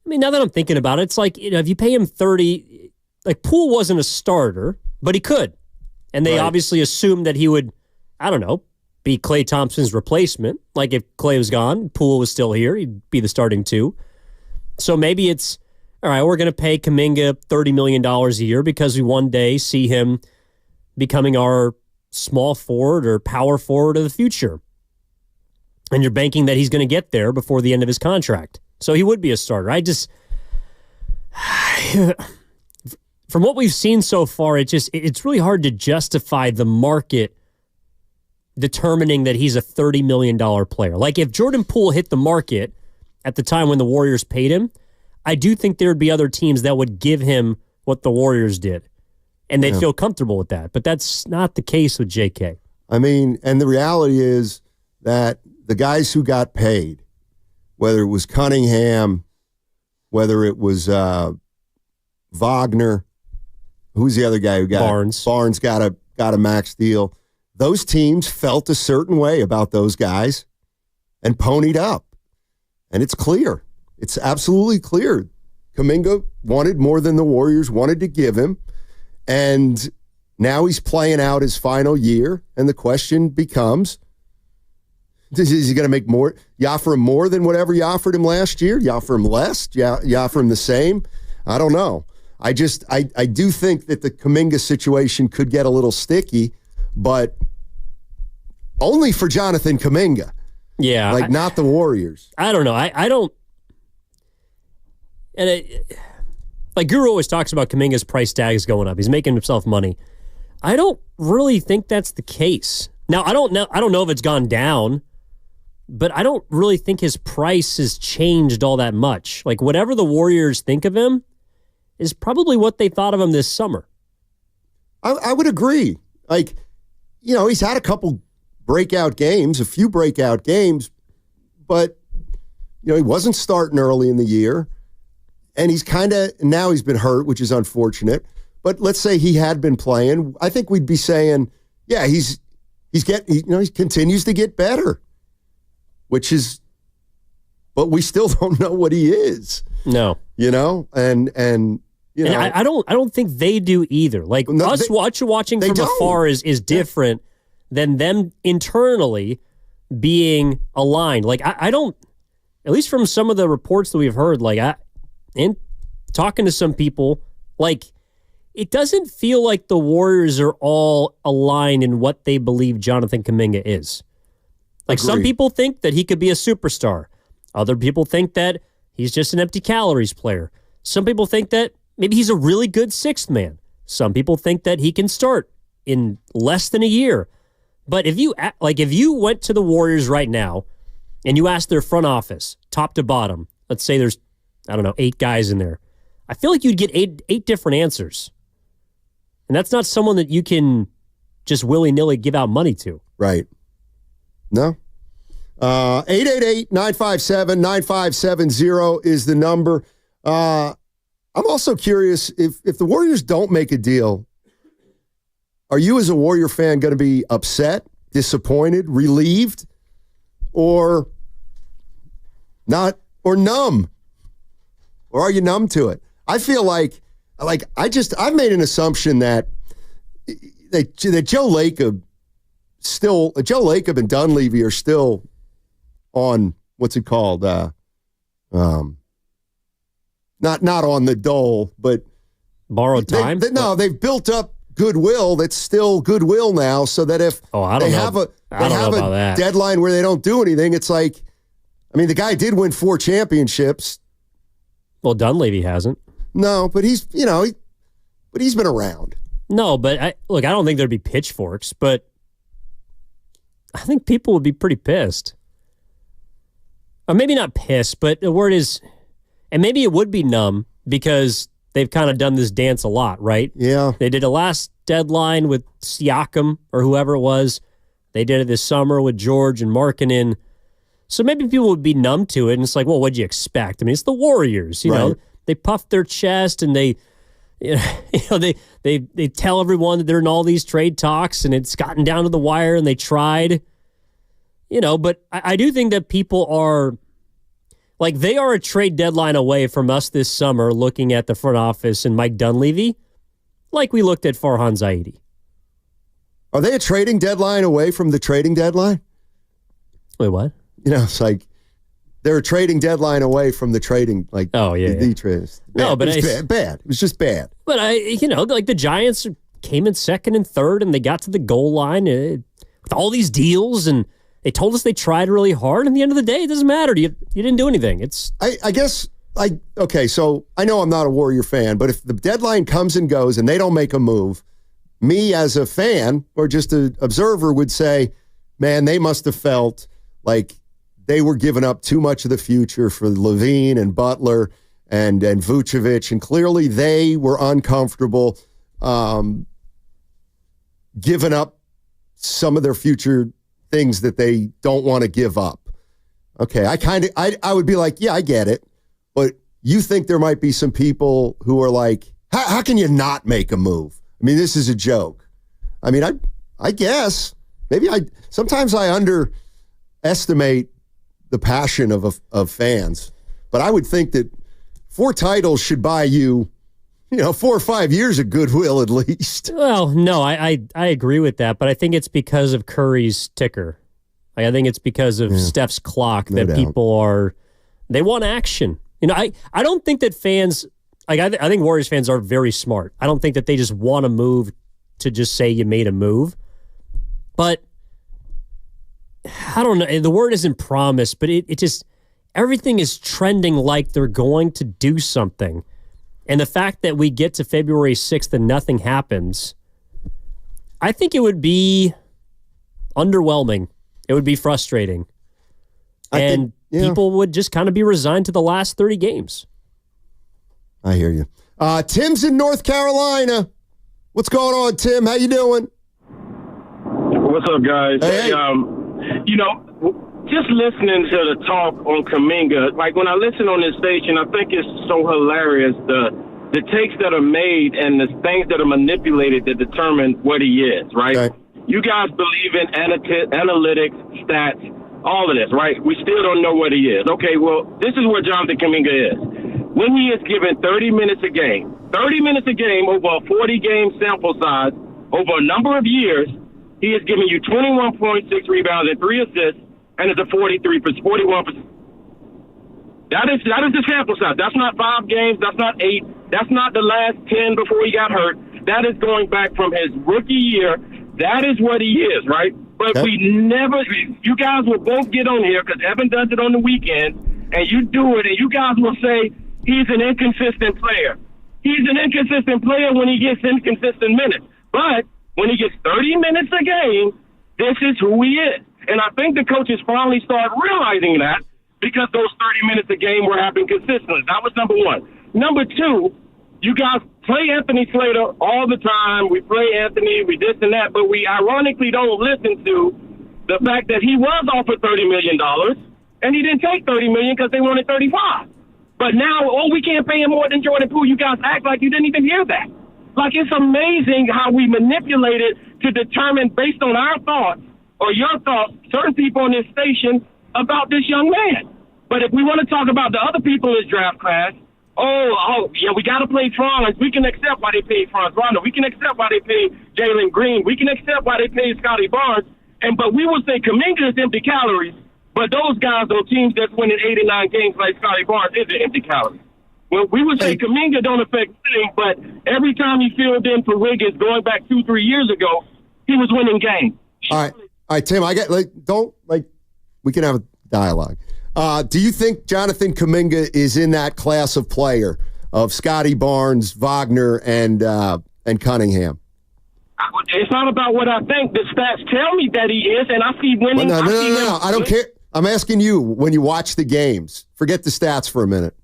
now that I'm thinking about it, it's like, if you pay him 30, like Poole wasn't a starter, but he could. And they obviously assumed that he would, I don't know, be Klay Thompson's replacement. Like if Klay was gone, Poole was still here, he'd be the starting two. So maybe it's, all right, we're going to pay Kuminga $30 million a year because we one day see him becoming our small forward or power forward of the future. And you're banking that he's going to get there before the end of his contract. So he would be a starter. From what we've seen so far, it's really hard to justify the market determining that he's a $30 million player. Like if Jordan Poole hit the market at the time when the Warriors paid him, I do think there would be other teams that would give him what the Warriors did. And they'd feel comfortable with that. But that's not the case with JK. I mean, and the reality is that the guys who got paid, whether it was Cunningham, whether it was Wagner, who's the other guy who got Barnes? Barnes got a max deal. Those teams felt a certain way about those guys and ponied up. And it's clear. It's absolutely clear. Kuminga wanted more than the Warriors wanted to give him. And now he's playing out his final year. And the question becomes, is he going to make more? You offer him more than whatever you offered him last year? You offer him less? You offer him the same? I don't know. I do think that the Kuminga situation could get a little sticky, but only for Jonathan Kuminga. Yeah. Not the Warriors. I don't know. I don't. And like Guru always talks about Kuminga's price tag is going up. He's making himself money. I don't really think that's the case. Now, I don't know if it's gone down, but I don't really think his price has changed all that much. Like whatever the Warriors think of him is probably what they thought of him this summer. I would agree. Like, he's had a couple breakout games, a few breakout games, but, he wasn't starting early in the year. And he's now he's been hurt, which is unfortunate. But let's say he had been playing. I think we'd be saying, yeah, he continues to get better, but we still don't know what he is. No. And I don't think they do either. Like us watching from afar is different than them internally being aligned. Like I don't, at least from some of the reports that we've heard, and talking to some people, it doesn't feel like the Warriors are all aligned in what they believe Jonathan Kuminga is. Some people think that he could be a superstar. Other people think that he's just an empty calories player. Some people think that maybe he's a really good sixth man. Some people think that he can start in less than a year. But if you went to the Warriors right now and you asked their front office, top to bottom, let's say there's, 8 guys in there, I feel like you'd get eight different answers. And that's not someone that you can just willy-nilly give out money to. Right. No. 888-957-9570 is the number. I'm also curious, if the Warriors don't make a deal, are you as a Warrior fan going to be upset, disappointed, relieved, or not, or numb? Or are you numb to it? I feel like I've made an assumption that Joe Lacob and Dunleavy are still on, what's it called? Not on the dole, but borrowed time. They've built up goodwill that's still goodwill now, so that if they have a deadline where they don't do anything, it's like, the guy did win 4 championships. Well, Dunleavy hasn't. No, but he's been around. No, but I don't think there'd be pitchforks, but I think people would be pretty pissed. Or maybe not pissed, but the word is, and maybe it would be numb because they've kind of done this dance a lot, right? Yeah. They did a last deadline with Siakam or whoever it was. They did it this summer with George and Markkanen. So maybe people would be numb to it, and it's like, well, what'd you expect? It's the Warriors, you know. They puff their chest and they tell everyone that they're in all these trade talks, and it's gotten down to the wire, and they tried, But I do think that people are they are a trade deadline away from us this summer, looking at the front office and Mike Dunleavy, like we looked at Farhan Zaidi. Are they a trading deadline away from the trading deadline? Wait, what? It's like they're a trading deadline away from the trading, the trades. No, but it's bad. It was just bad. But the Giants came in second and third, and they got to the goal line with all these deals, and they told us they tried really hard. And at the end of the day, it doesn't matter. You didn't do anything. Okay, so I know I'm not a Warrior fan, but if the deadline comes and goes and they don't make a move, me as a fan or just an observer would say, man, they must have felt like they were giving up too much of the future for Levine and Butler and Vucevic, and clearly they were uncomfortable giving up some of their future things that they don't want to give up. Okay, I would be like, yeah, I get it, but you think there might be some people who are like, how can you not make a move? This is a joke. I guess maybe sometimes I underestimate the passion of fans, but I would think that 4 titles should buy you, 4 or 5 years of goodwill at least. Well, no, I agree with that, but I think it's because of Curry's ticker. I think it's because of Steph's clock that people they want action. I don't think that fans, I think Warriors fans are very smart. I don't think that they just want to move to just say you made a move, but I don't know. The word isn't promise, but it just, everything is trending like they're going to do something. And the fact that we get to February 6th and nothing happens, I think it would be underwhelming. It would be frustrating. People would just kind of be resigned to the last 30 games. I hear you. Tim's in North Carolina. What's going on, Tim? How you doing? What's up, guys? Hey. Just listening to the talk on Kuminga, like when I listen on this station, I think it's so hilarious, the takes that are made and the things that are manipulated to determine what he is, right? Okay. You guys believe in analytics, stats, all of this, right? We still don't know what he is. Okay, well, this is where Jonathan Kuminga is. When he is given 30 minutes a game over a 40-game sample size, over a number of years, he is giving you 21.6 rebounds and 3 assists, and it's a 41%. That is the sample size. That's not 5 games. That's not 8. That's not the last 10 before he got hurt. That is going back from his rookie year. That is what he is, right? But you guys will both get on here because Evan does it on the weekend, and you do it, and you guys will say, he's an inconsistent player. He's an inconsistent player when he gets inconsistent minutes. But when he gets 30 minutes a game, this is who he is. And I think the coaches finally started realizing that because those 30 minutes a game were happening consistently. That was number one. Number two, you guys play Anthony Slater all the time. We play Anthony, we this and that, but we ironically don't listen to the fact that he was offered $30 million, and he didn't take $30 million because they wanted $35. But now, we can't pay him more than Jordan Poole. You guys act like you didn't even hear that. Like, it's amazing how we manipulated to determine, based on our thoughts, or your thoughts, certain people in this station about this young man. But if we want to talk about the other people in this draft class, we got to play Franz. We can accept why they paid Franz Wagner. We can accept why they paid Jalen Green. We can accept why they paid Scotty Barnes. But we will say Kuminga is empty calories. But those guys on teams that's winning 89 games like Scotty Barnes is empty calories. Well, we would say Kuminga don't affect winning, but every time he filled in for Wiggins going back 2-3 years ago, he was winning games. All right, Tim, we can have a dialogue. Do you think Jonathan Kuminga is in that class of player of Scotty Barnes, Wagner, and Cunningham? It's not about what I think. The stats tell me that he is, and I see winning. No. I don't care. I'm asking you, when you watch the games, forget the stats for a minute.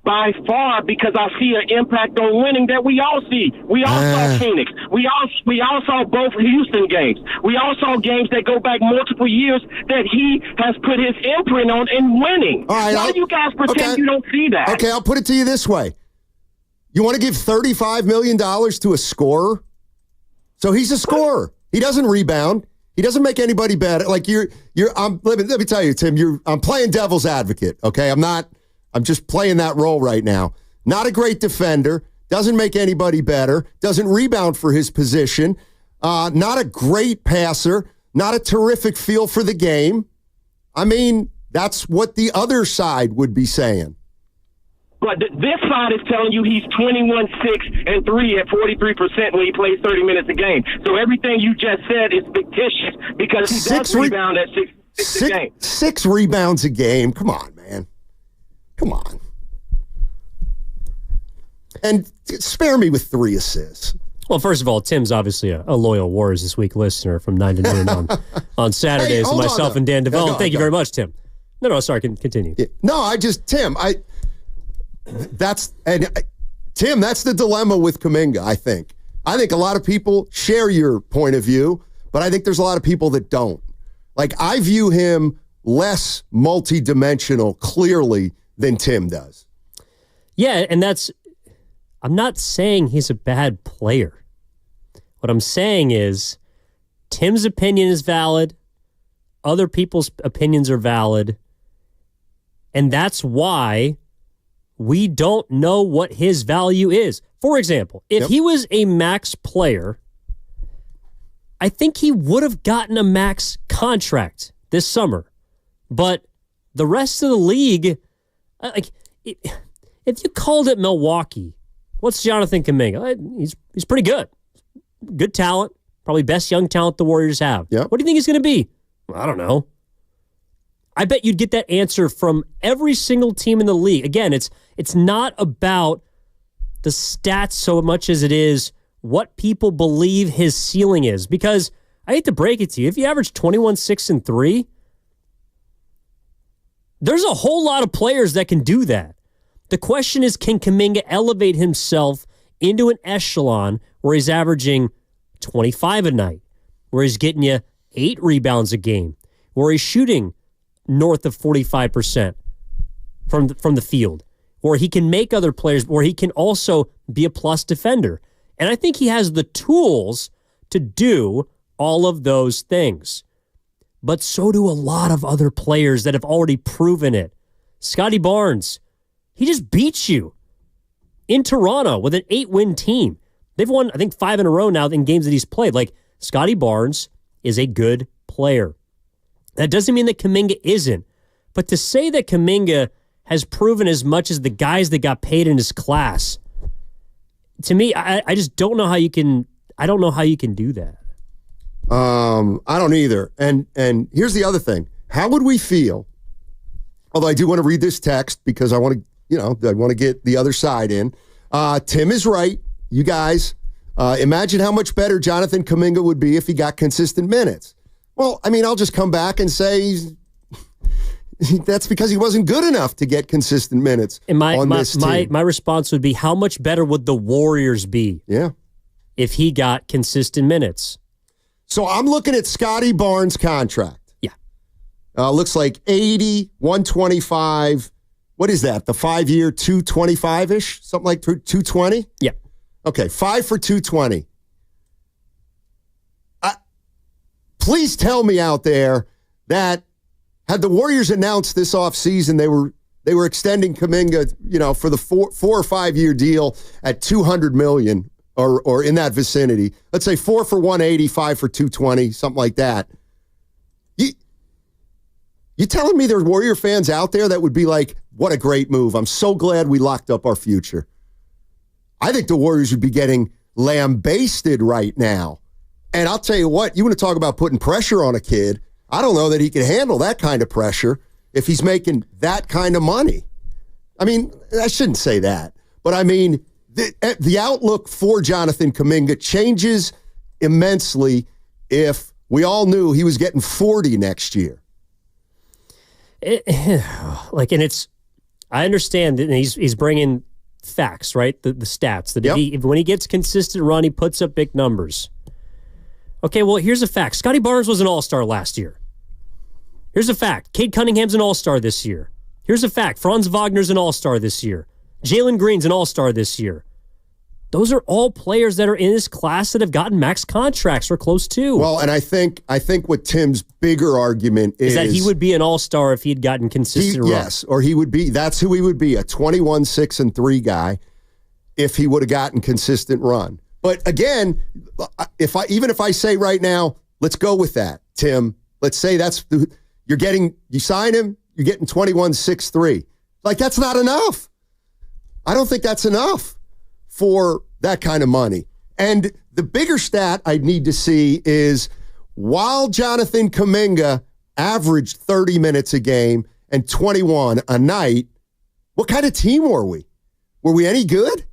By far, because I see an impact on winning that we all see. We all saw Phoenix. We all saw both Houston games. We all saw games that go back multiple years that he has put his imprint on in winning. All right, why do you guys pretend you don't see that? Okay, I'll put it to you this way. You want to give $35 million to a scorer? So he's a scorer. He doesn't rebound. He doesn't make anybody better. Like let me tell you, Tim, I'm playing devil's advocate, okay? I'm just playing that role right now. Not a great defender, doesn't make anybody better, doesn't rebound for his position, not a great passer, not a terrific feel for the game. I mean, that's what the other side would be saying. But this side is telling you he's 21-6-3 at 43% when he plays 30 minutes a game. So everything you just said is fictitious because he does rebound at 6 a game. 6 rebounds a game. Come on, man. Come on. And spare me with 3 assists. Well, first of all, Tim's obviously a loyal Warriors This Week listener from 9 to noon on Saturdays. Myself and Dan Devone. Thank you very much, Tim. No, sorry, continue. Yeah. No, Tim, that's the dilemma with Kuminga, I think. I think a lot of people share your point of view, but I think there's a lot of people that don't. Like, I view him less multidimensional, clearly, than Tim does. Yeah, and I'm not saying he's a bad player. What I'm saying is Tim's opinion is valid, other people's opinions are valid, and that's why we don't know what his value is. For example, if he was a max player, I think he would have gotten a max contract this summer. But the rest of the league, if you called it Milwaukee, what's Jonathan Kuminga? He's pretty good. Good talent. Probably best young talent the Warriors have. Yep. What do you think he's going to be? I don't know. I bet you'd get that answer from every single team in the league. Again, it's not about the stats so much as it is what people believe his ceiling is. Because I hate to break it to you, if you average 21-6-3, there's a whole lot of players that can do that. The question is, can Kuminga elevate himself into an echelon where he's averaging 25 a night, where he's getting you 8 rebounds a game, where he's shooting north of 45% from the field, where he can make other players, where he can also be a plus defender. And I think he has the tools to do all of those things. But so do a lot of other players that have already proven it. Scotty Barnes, he just beats you in Toronto with an 8-win team. They've won, I think, 5 in a row now in games that he's played. Like, Scotty Barnes is a good player. That doesn't mean that Kuminga isn't. But to say that Kuminga has proven as much as the guys that got paid in his class, to me, I just don't know how you can. I don't know how you can do that. I don't either. And here's the other thing. How would we feel? Although I do want to read this text because I want to I want to get the other side in. Tim is right. You guys, imagine how much better Jonathan Kuminga would be if he got consistent minutes. Well, I mean, I'll just come back and say that's because he wasn't good enough to get consistent minutes on this team. My response would be, how much better would the Warriors be if he got consistent minutes? So I'm looking at Scotty Barnes' contract. Yeah. Looks like 80, 125. What is that? The 5-year 225-ish? Something like 220? Yeah. Okay, 5 for 220. Please tell me out there that had the Warriors announced this offseason they were extending Kuminga, for the 4 or 5 year deal at $200 million or in that vicinity. Let's say 4 for 180, 5 for 220, something like that. You telling me there are Warrior fans out there that would be like, what a great move. I'm so glad we locked up our future. I think the Warriors would be getting lambasted right now. And I'll tell you what, you want to talk about putting pressure on a kid. I don't know that he can handle that kind of pressure if he's making that kind of money. I mean, I shouldn't say that. But I mean, the outlook for Jonathan Kuminga changes immensely if we all knew he was getting 40 next year. I understand that he's bringing facts, right? The stats. That when he gets consistent run, he puts up big numbers. Okay, well, here's a fact. Scotty Barnes was an all-star last year. Here's a fact. Cade Cunningham's an all-star this year. Here's a fact. Franz Wagner's an all-star this year. Jalen Green's an all-star this year. Those are all players that are in this class that have gotten max contracts or close to. Well, and I think what Tim's bigger argument is that he would be an all-star if he'd gotten consistent run. Yes, or he would be. That's who he would be, a 21-6-3 guy if he would have gotten consistent run. But again, if I say right now, let's go with that, Tim. Let's say you sign him, you're getting 21-6-3. Like, that's not enough. I don't think that's enough for that kind of money. And the bigger stat I need to see is while Jonathan Kuminga averaged 30 minutes a game and 21 a night, what kind of team were we? Were we any good?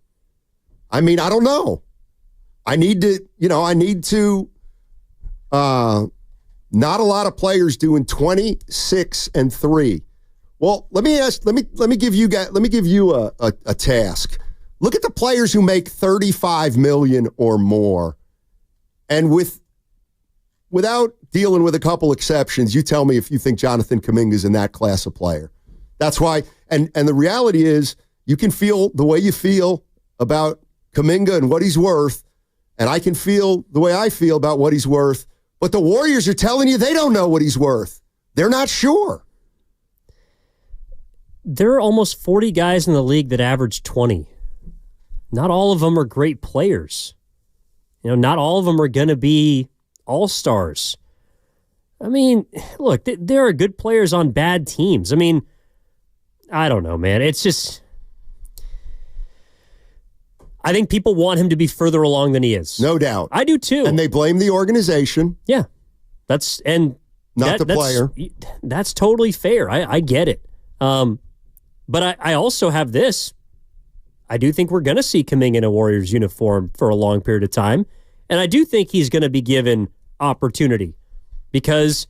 I mean, I don't know. I need to, not a lot of players doing 26-3. Well, let me give you a task. Look at the players who make $35 million or more. And without dealing with a couple exceptions, you tell me if you think Jonathan Kuminga's in that class of player. That's why, and the reality is you can feel the way you feel about Kuminga and what he's worth, and I can feel the way I feel about what he's worth, but the Warriors are telling you they don't know what he's worth. They're not sure. There are almost 40 guys in the league that average 20. Not all of them are great players. Not all of them are going to be all-stars. I mean, look, there are good players on bad teams. I mean, I don't know, man. It's just, I think people want him to be further along than he is. No doubt. I do too. And they blame the organization. Yeah. Not the player. That's totally fair. I get it. But I also have this. I do think we're going to see Kuminga in a Warriors uniform for a long period of time. And I do think he's going to be given opportunity because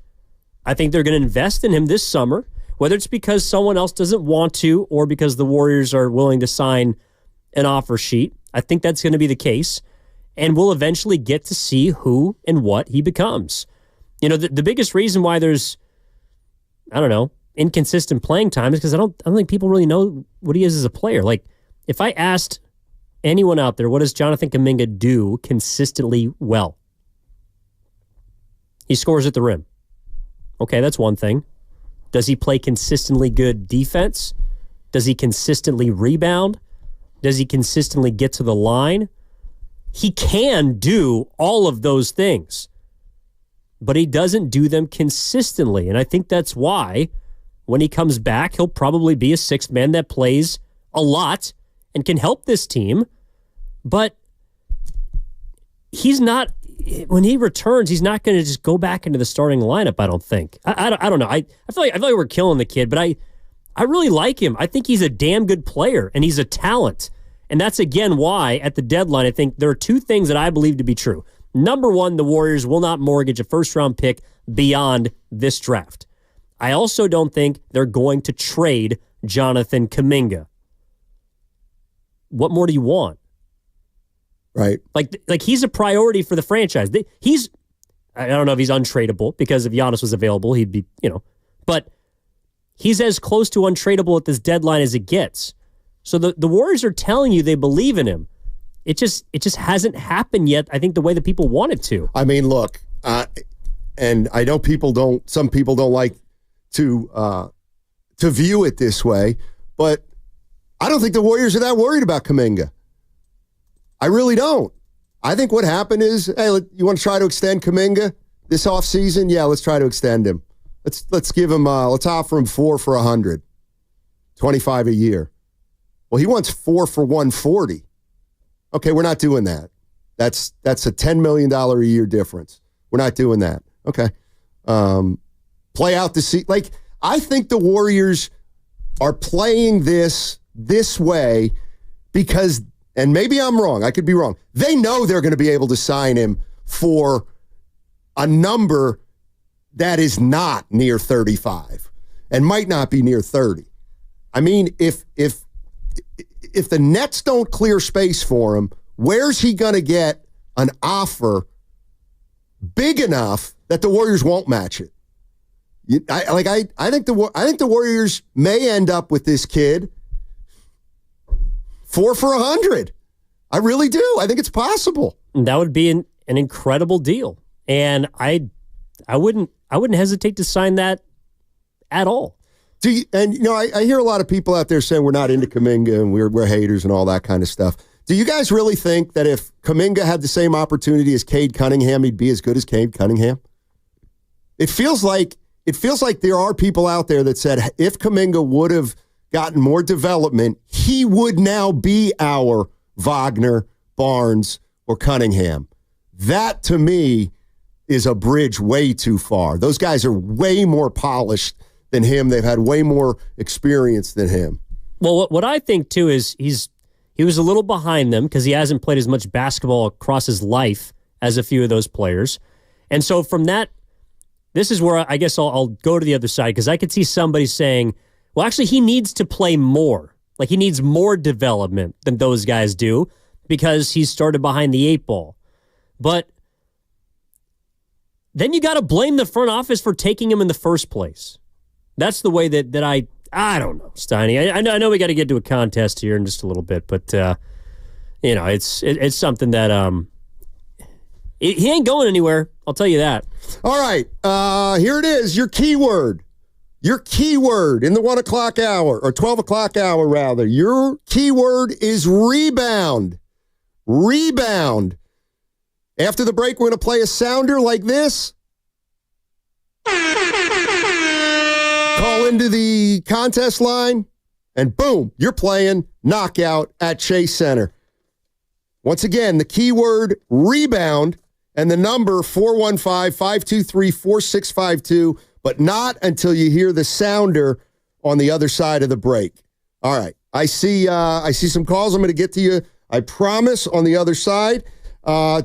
I think they're going to invest in him this summer, whether it's because someone else doesn't want to or because the Warriors are willing to sign an offer sheet. I think that's going to be the case. And we'll eventually get to see who and what he becomes. The biggest reason why there's, inconsistent playing time is because I don't think people really know what he is as a player. Like, if I asked anyone out there, what does Jonathan Kuminga do consistently well? He scores at the rim. Okay, that's one thing. Does he play consistently good defense? Does he consistently rebound? Does he consistently get to the line? He can do all of those things, but he doesn't do them consistently. And I think that's why when he comes back, he'll probably be a sixth man that plays a lot and can help this team. But he's not, when he returns, he's not going to just go back into the starting lineup, I don't think. I don't know. I feel like we're killing the kid, but I really like him. I think he's a damn good player, and he's a talent. And that's, again, why at the deadline I think there are two things that I believe to be true. Number one, the Warriors will not mortgage a first-round pick beyond this draft. I also don't think they're going to trade Jonathan Kuminga. What more do you want? Right. Like he's a priority for the franchise. I don't know if he's untradeable, because if Giannis was available, he'd be, but he's as close to untradeable at this deadline as it gets. So the Warriors are telling you they believe in him. It just hasn't happened yet, I think, the way that people want it to. I mean, look, and I know some people don't like to view it this way, but I don't think the Warriors are that worried about Kuminga. I really don't. I think what happened is, hey, you want to try to extend Kuminga this offseason? Yeah, let's try to extend him. Let's give him, let's offer him 4 for $100, $25 a year. Well, he wants 4 for $140. Okay, we're not doing that. That's a $10 million a year difference. We're not doing that. Okay. Play out the seat. Like, I think the Warriors are playing this way because, and maybe I'm wrong, I could be wrong, they know they're going to be able to sign him for a number that is not near 35 and might not be near 30. I mean, if the Nets don't clear space for him, where's he going to get an offer big enough that the Warriors won't match it? I think the Warriors may end up with this kid 4 for $100. I really do. I think it's possible. That would be an incredible deal, and I wouldn't hesitate to sign that at all. I hear a lot of people out there saying we're not into Kuminga and we're haters and all that kind of stuff. Do you guys really think that if Kuminga had the same opportunity as Cade Cunningham, he'd be as good as Cade Cunningham? It feels like there are people out there that said if Kuminga would have gotten more development, he would now be our Wagner, Barnes, or Cunningham. That, to me, is a bridge way too far. Those guys are way more polished than him. They've had way more experience than him. Well, what I think, too, is he was a little behind them because he hasn't played as much basketball across his life as a few of those players. And so from that, this is where I guess I'll go to the other side, because I could see somebody saying, well, actually, he needs to play more. Like, he needs more development than those guys do because he started behind the 8 ball. But then you got to blame the front office for taking him in the first place. That's the way that I don't know, Steiny. I know we got to get to a contest here in just a little bit, but it's something that he ain't going anywhere. I'll tell you that. All right, here it is. Your keyword. Your keyword in the 1 o'clock hour, or 12 o'clock hour rather. Your keyword is rebound. Rebound. After the break, we're going to play a sounder like this. Call into the contest line, and boom, you're playing Knockout at Chase Center. Once again, the keyword rebound and the number 415-523-4652, but not until you hear the sounder on the other side of the break. All right, I see some calls. I'm going to get to you, I promise, on the other side.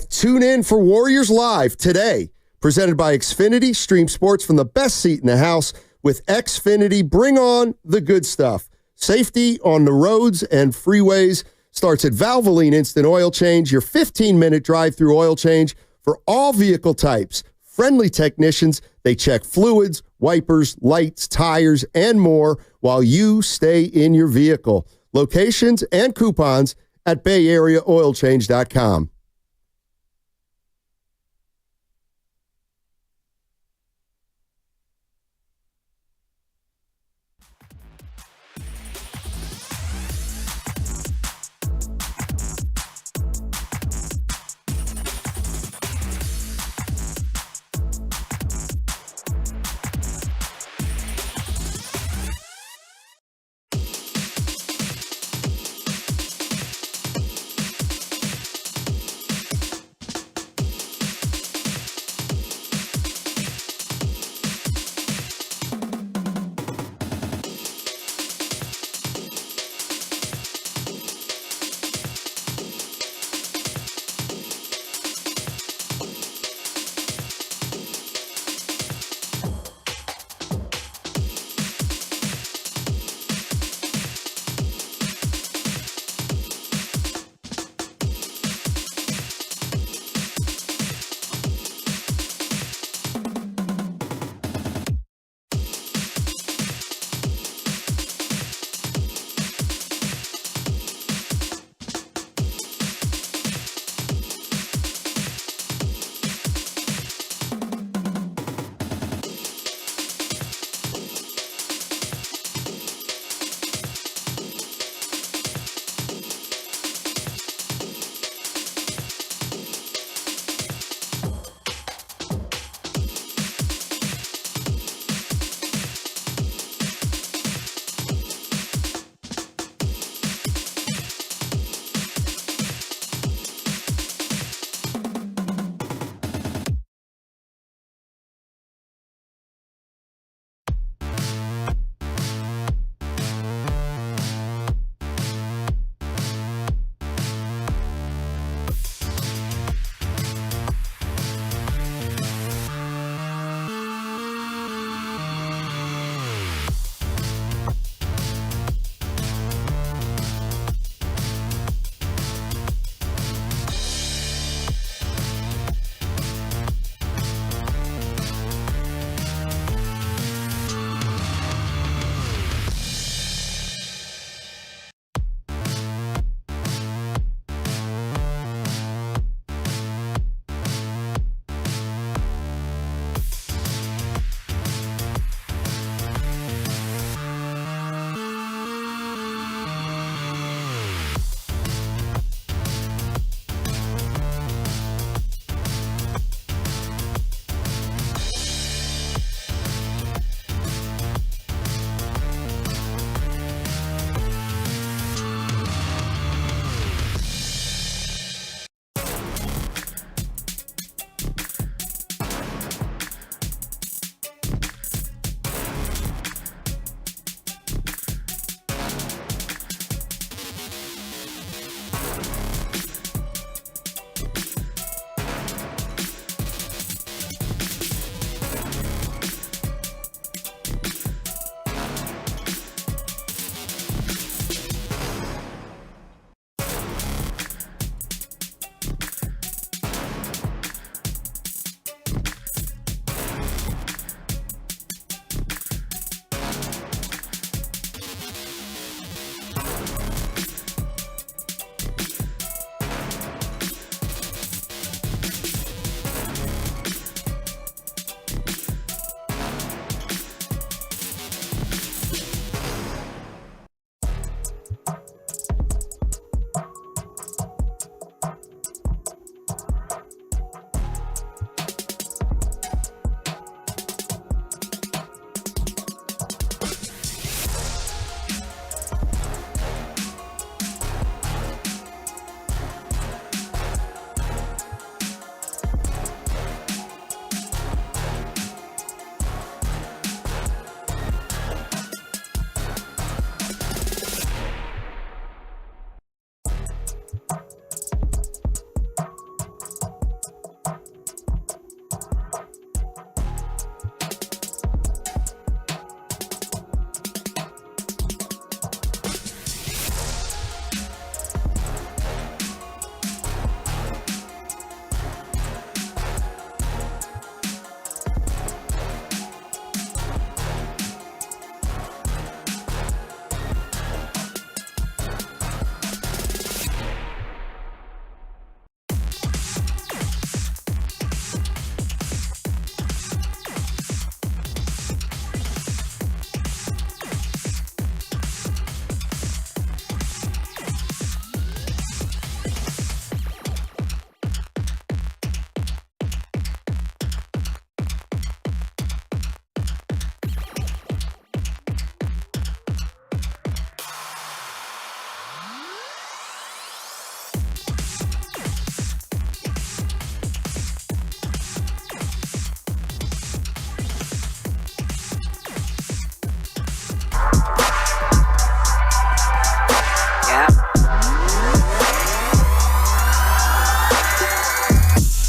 Tune in for Warriors Live today, presented by Xfinity. Stream sports from the best seat in the house with Xfinity. Bring on the good stuff. Safety on the roads and freeways starts at Valvoline Instant Oil Change, your 15-minute drive-through oil change for all vehicle types. Friendly technicians, they check fluids, wipers, lights, tires, and more while you stay in your vehicle. Locations and coupons at BayAreaOilChange.com.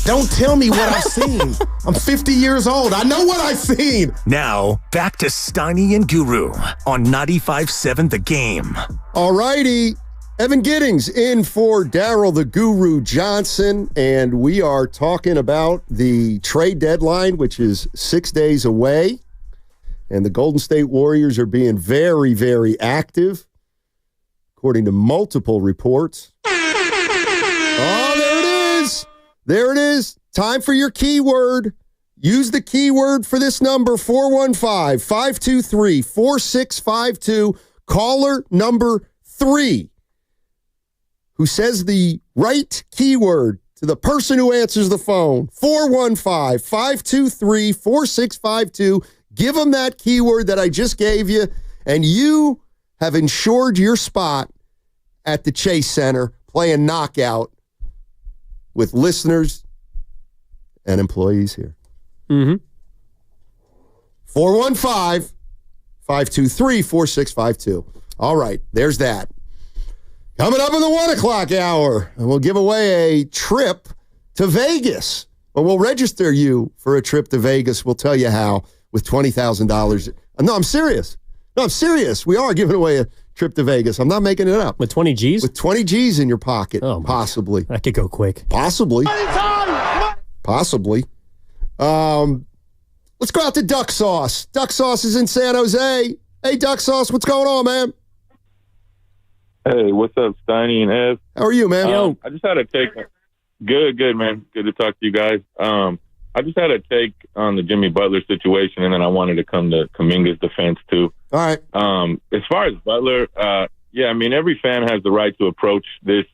Don't tell me what I've seen. I'm 50 years old. I know what I've seen. Now, back to Steiny and Guru on 95.7 The Game. All righty. Evan Giddings in for Daryl the Guru Johnson, and we are talking about the trade deadline, which is 6 days away. And the Golden State Warriors are being very, very active, according to multiple reports. Oh, there it is. There it is. Time for your keyword. Use the keyword for this number, 415-523-4652. Caller number 3, who says the right keyword to the person who answers the phone, 415-523-4652. Give them that keyword that I just gave you, and you have ensured your spot at the Chase Center playing knockout with listeners and employees here. 415-523-4652. All right, there's that. Coming up in the 1 o'clock hour, and we'll give away a trip to Vegas. Or we'll register you for a trip to Vegas. We'll tell you how with $20,000. No, I'm serious. No, I'm serious. We are giving away a trip to Vegas. I'm not making it up. With 20 G's? With 20 G's in your pocket, possibly. That could go quick. Possibly. Possibly. Let's go out to Duck Sauce. Duck Sauce is in San Jose. Hey, Duck Sauce, what's going on, man? Hey, what's up, Steiny and Ev? How are you, man? I just had a take. Good, man. Good to talk to you guys. I just had a take on the Jimmy Butler situation, and then I wanted to come to Kuminga's defense, too. All right. As far as Butler, yeah, I mean, every fan has the right to approach this,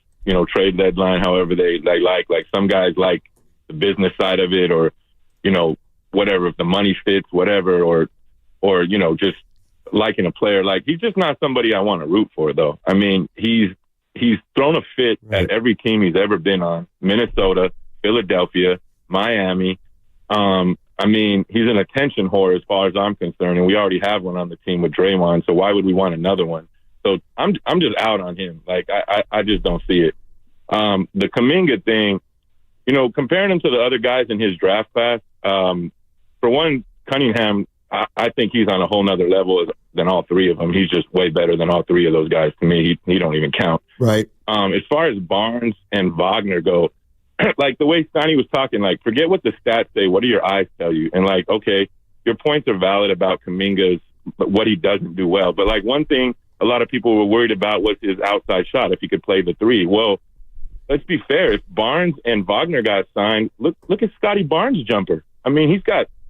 trade deadline however they like. Like, some guys like the business side of it, or, whatever, if the money fits, whatever, or just liking a player. Like, he's just not somebody I want to root for, though. I mean, he's thrown a fit at every team he's ever been on. Minnesota, Philadelphia, Miami. I mean, he's an attention whore as far as I'm concerned, and we already have one on the team with Draymond, so why would we want another one? So I'm just out on him. Like, I just don't see it. The Kuminga thing, comparing him to the other guys in his draft class, for one, Cunningham, I think he's on a whole nother level than all three of them. He's just way better than all three of those guys to me. He don't even count. Right. As far as Barnes and Wagner go, like the way Steiny was talking, like, forget what the stats say. What do your eyes tell you? And, like, okay, your points are valid about Kuminga's, what he doesn't do well. But, like, one thing a lot of people were worried about was his outside shot, if he could play the three. Well, let's be fair. If Barnes and Wagner got signed, look at Scotty Barnes' jumper. I mean,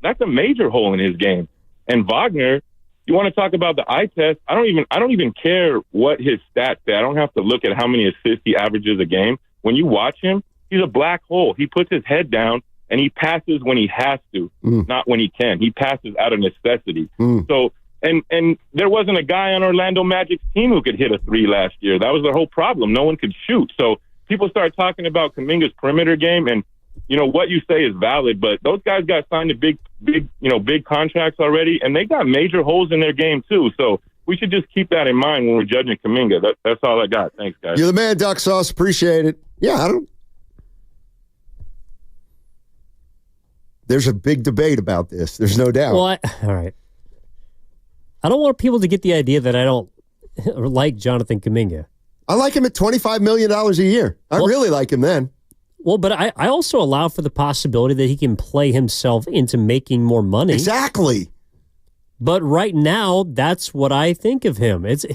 that's a major hole in his game. And Wagner, you want to talk about the eye test? I don't even care what his stats say. I don't have to look at how many assists he averages a game. When you watch him, he's a black hole. He puts his head down and he passes when he has to, not when he can. He passes out of necessity. So, and there wasn't a guy on Orlando Magic's team who could hit a three last year. That was the whole problem. No one could shoot. So people start talking about Kuminga's perimeter game, and what you say is valid, but those guys got signed to big contracts already, and they got major holes in their game too. So we should just keep that in mind when we're judging Kuminga. That's all I got. Thanks, guys. You're the man, Duck Sauce. Appreciate it. Yeah, there's a big debate about this. There's no doubt. Well, all right. I don't want people to get the idea that I don't like Jonathan Kuminga. I like him at $25 million a year. I really like him then. Well, but I also allow for the possibility that he can play himself into making more money. Exactly. But right now, that's what I think of him. If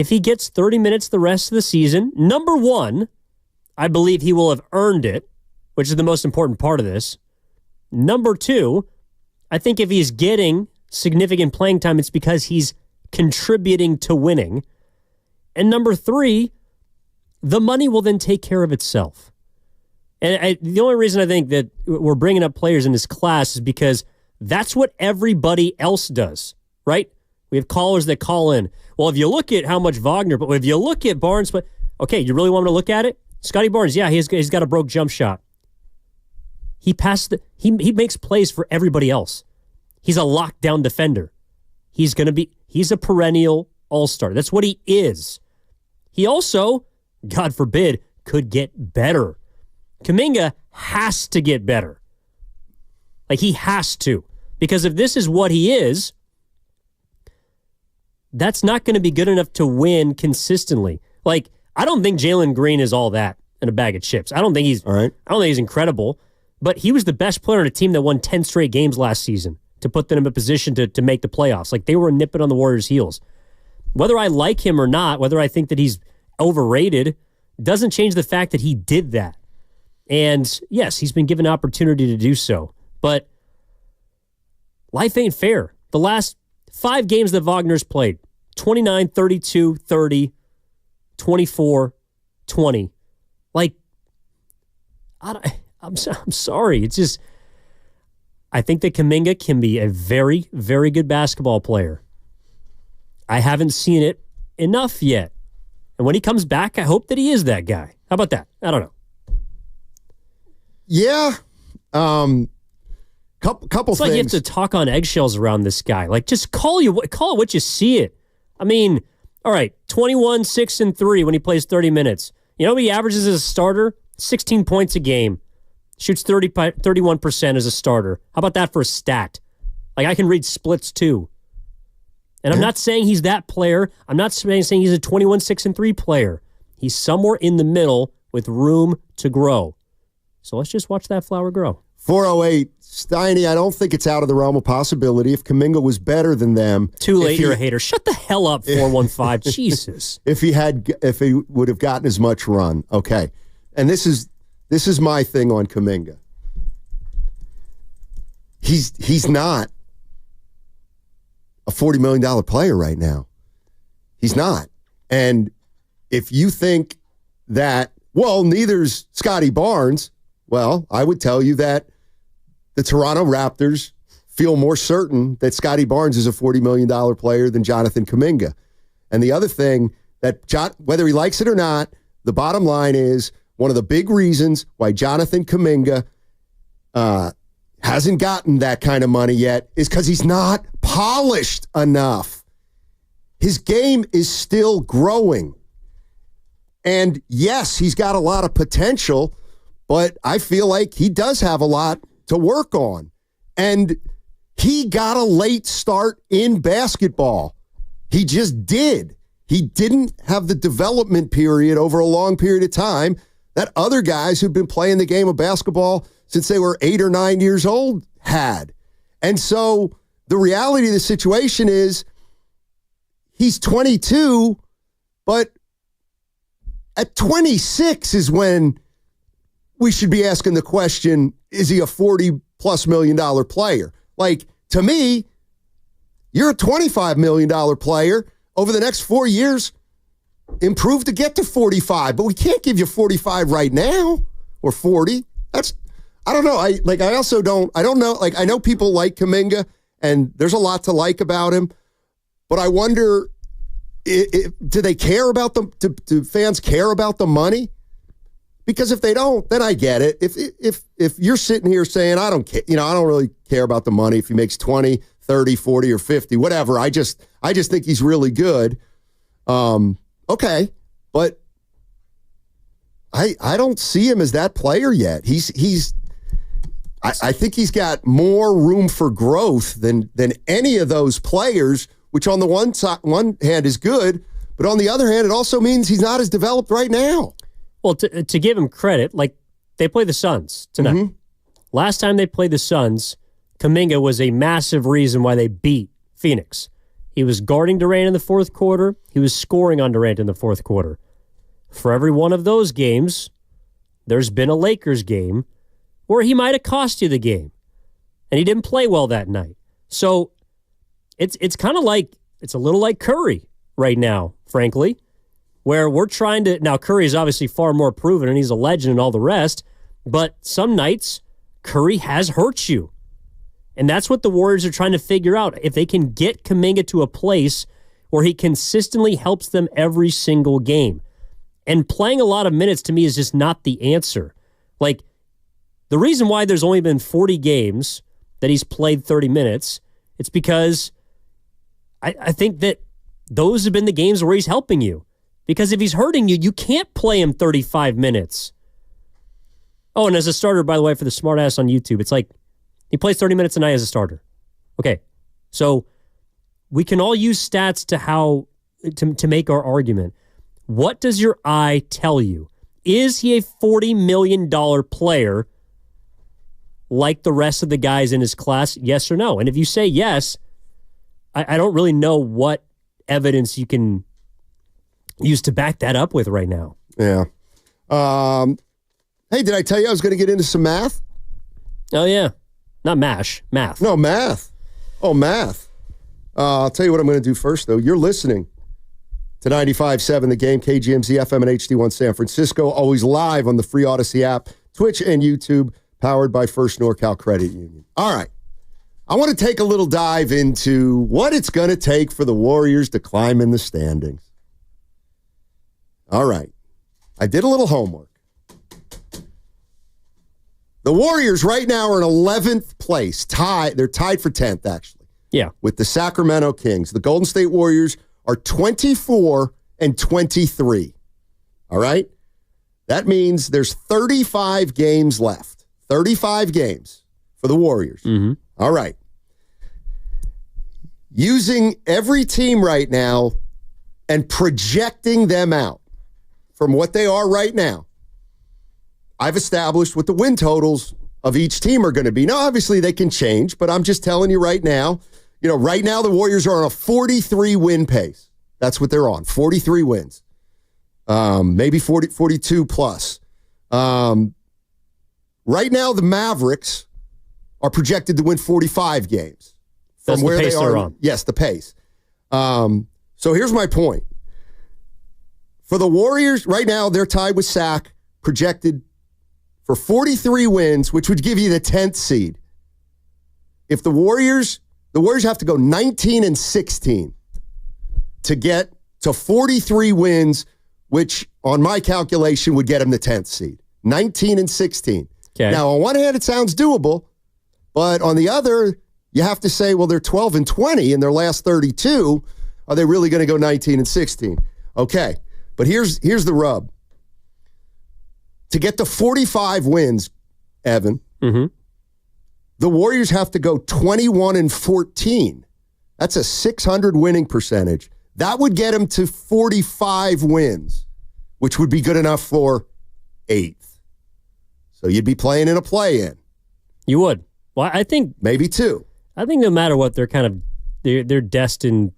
he gets 30 minutes the rest of the season, number one, I believe he will have earned it, which is the most important part of this. Number two, I think if he's getting significant playing time, it's because he's contributing to winning. And number three, the money will then take care of itself. And the only reason I think that we're bringing up players in this class is because that's what everybody else does, right? We have callers that call in. Well, if you look at how much Wagner, but if you look at Barnes, but okay, you really want me to look at it? Scotty Barnes, yeah, he's got a broke jump shot. He makes plays for everybody else. He's a lockdown defender. He's a perennial all-star. That's what he is. He also, God forbid, could get better. Kuminga has to get better. Like, he has to. Because if this is what he is, that's not going to be good enough to win consistently. Like, I don't think Jalen Green is all that in a bag of chips. I don't think he's all right. I don't think he's incredible, but he was the best player on a team that won 10 straight games last season to put them in a position to make the playoffs. Like, they were nipping on the Warriors' heels. Whether I like him or not, whether I think that he's overrated, doesn't change the fact that he did that. And yes, he's been given an opportunity to do so, but life ain't fair. The last 5 games that Wagner's played, 29, 32, 30, 24, 20. Like, I'm sorry. It's just, I think that Kuminga can be a very, very good basketball player. I haven't seen it enough yet. And when he comes back, I hope that he is that guy. How about that? I don't know. Yeah. Couple it's things. Like you have to talk on eggshells around this guy. Like, just call it what you see it. I mean, all right, 21, 6, and 3 when he plays 30 minutes. You know what he averages as a starter? 16 points a game. Shoots 31% as a starter. How about that for a stat? Like, I can read splits too. And I'm not saying he's that player. I'm not saying he's a 21, 6, and 3 player. He's somewhere in the middle with room to grow. So let's just watch that flower grow. 408, Steiny, I don't think it's out of the realm of possibility. If Kuminga was better than them. Too late, you're a hater. Shut the hell up, 415. Jesus. If he would have gotten as much run. Okay. And this is my thing on Kuminga. He's not a $40 million player right now. He's not. And if you think that, well, neither's Scotty Barnes, well, I would tell you that the Toronto Raptors feel more certain that Scotty Barnes is a $40 million player than Jonathan Kuminga. And the other thing that, whether he likes it or not, the bottom line is one of the big reasons why Jonathan Kuminga hasn't gotten that kind of money yet is because he's not polished enough. His game is still growing. And yes, he's got a lot of potential, but I feel like he does have a lot to work on. And he got a late start in basketball. He just did. He didn't have the development period over a long period of time that other guys who've been playing the game of basketball since they were 8 or 9 years old had. And so the reality of the situation is he's 22, but at 26 is when we should be asking the question, is he a $40+ million player? Like, to me, you're a $25 million player. Over the next 4 years, improve to get to 45, but we can't give you 45 right now or 40. I don't know. I don't know. Like, I know people like Kuminga and there's a lot to like about him, but I wonder, do they care about do fans care about the money? Because if they don't, then I get it. If you're sitting here saying, I don't care, I don't really care about the money if he makes 20, 30, 40, or 50, whatever. I just think he's really good. Okay. But I don't see him as that player yet. I think he's got more room for growth than any of those players, which on the one hand is good, but on the other hand, it also means he's not as developed right now. Well, to give him credit, like, they play the Suns tonight. Mm-hmm. Last time they played the Suns, Kuminga was a massive reason why they beat Phoenix. He was guarding Durant in the fourth quarter. He was scoring on Durant in the fourth quarter. For every one of those games, there's been a Lakers game where he might have cost you the game, and he didn't play well that night. So it's kind of like, it's a little like Curry right now, frankly, where we're trying to, now Curry is obviously far more proven and he's a legend and all the rest, but some nights Curry has hurt you. And that's what the Warriors are trying to figure out. If they can get Kuminga to a place where he consistently helps them every single game. And playing a lot of minutes to me is just not the answer. Like, the reason why there's only been 40 games that he's played 30 minutes, it's because I think that those have been the games where he's helping you. Because if he's hurting you, you can't play him 35 minutes. Oh, and as a starter, by the way, for the smartass on YouTube, it's like he plays 30 minutes a night as a starter. Okay, so we can all use stats to make our argument. What does your eye tell you? Is he a $40 million player like the rest of the guys in his class? Yes or no? And if you say yes, I don't really know what evidence you can use to back that up with right now. Yeah. Hey, did I tell you I was going to get into some math? Oh, yeah. Not MASH, math. No, math. Oh, math. I'll tell you what I'm going to do first, though. You're listening to 95.7 The Game, KGMZ, FM, and HD1 San Francisco. Always live on the free Odyssey app, Twitch, and YouTube, powered by First NorCal Credit Union. All right. I want to take a little dive into what it's going to take for the Warriors to climb in the standings. All right. I did a little homework. The Warriors right now are in 11th place. They're tied for 10th, actually. Yeah. With the Sacramento Kings. The Golden State Warriors are 24 and 23. All right? That means there's 35 games left. 35 games for the Warriors. Mm-hmm. All right. Using every team right now and projecting them out from what they are right now, I've established what the win totals of each team are going to be. Now, obviously, they can change, but I'm just telling you right now, right now the Warriors are on a 43 win pace. That's what they're on, 43 wins. Maybe 42 plus. Right now, the Mavericks are projected to win 45 games. That's where the pace they're on. Yes, the pace. So here's my point. For the Warriors, right now, they're tied with Sac, projected for 43 wins, which would give you the 10th seed. If the Warriors have to go 19 and 16 to get to 43 wins, which on my calculation would get them the 10th seed. 19 and 16. Okay. Now, on one hand, it sounds doable, but on the other, you have to say, well, they're 12 and 20 in their last 32. Are they really going to go 19 and 16? Okay, but here's the rub. To get to 45 wins, Evan, the Warriors have to go 21 and 14. That's a 600 winning percentage. That would get them to 45 wins, which would be good enough for 8th. So you'd be playing in a play-in. You would. Well, I think maybe 2. I think no matter what, they're destined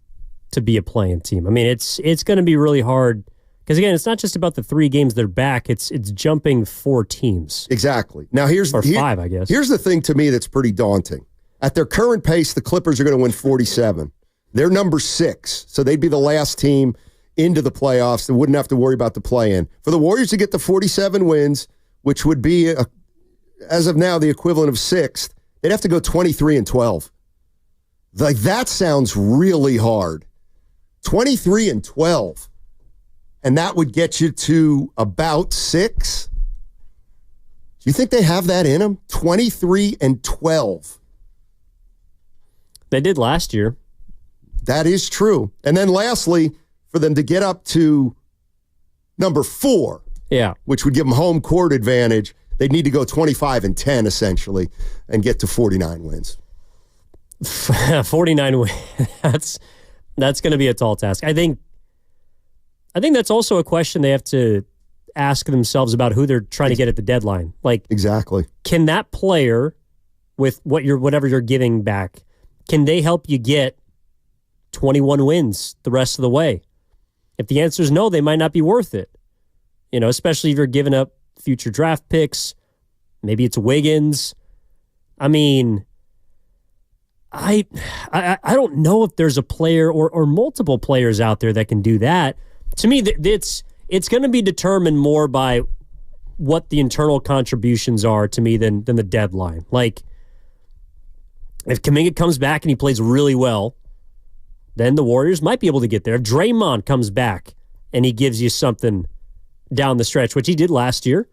to be a play-in team. I mean, it's going to be really hard. Because, again, it's not just about the 3 games they're back. It's jumping 4 teams. Exactly. Now, here's 5, I guess. Here's the thing to me that's pretty daunting. At their current pace, the Clippers are going to win 47. They're number 6, so they'd be the last team into the playoffs that wouldn't have to worry about the play-in. For the Warriors to get the 47 wins, which would be, as of now, the equivalent of 6th, they'd have to go 23 and 12. Like, that sounds really hard. 23 and 12. And that would get you to about 6. Do you think they have that in them? 23 and 12. They did last year. That is true. And then lastly, for them to get up to number 4, which would give them home court advantage, they'd need to go 25 and 10 essentially and get to 49 wins. 49 wins. That's going to be a tall task. I think that's also a question they have to ask themselves about who they're trying to get at the deadline. Like, exactly. Can that player, with whatever you're giving back, can they help you get 21 wins the rest of the way? If the answer is no, they might not be worth it. Especially if you're giving up future draft picks. Maybe it's Wiggins. I mean, I don't know if there's a player or multiple players out there that can do that. To me, it's going to be determined more by what the internal contributions are to me than the deadline. Like, if Kuminga comes back and he plays really well, then the Warriors might be able to get there. If Draymond comes back and he gives you something down the stretch, which he did last year,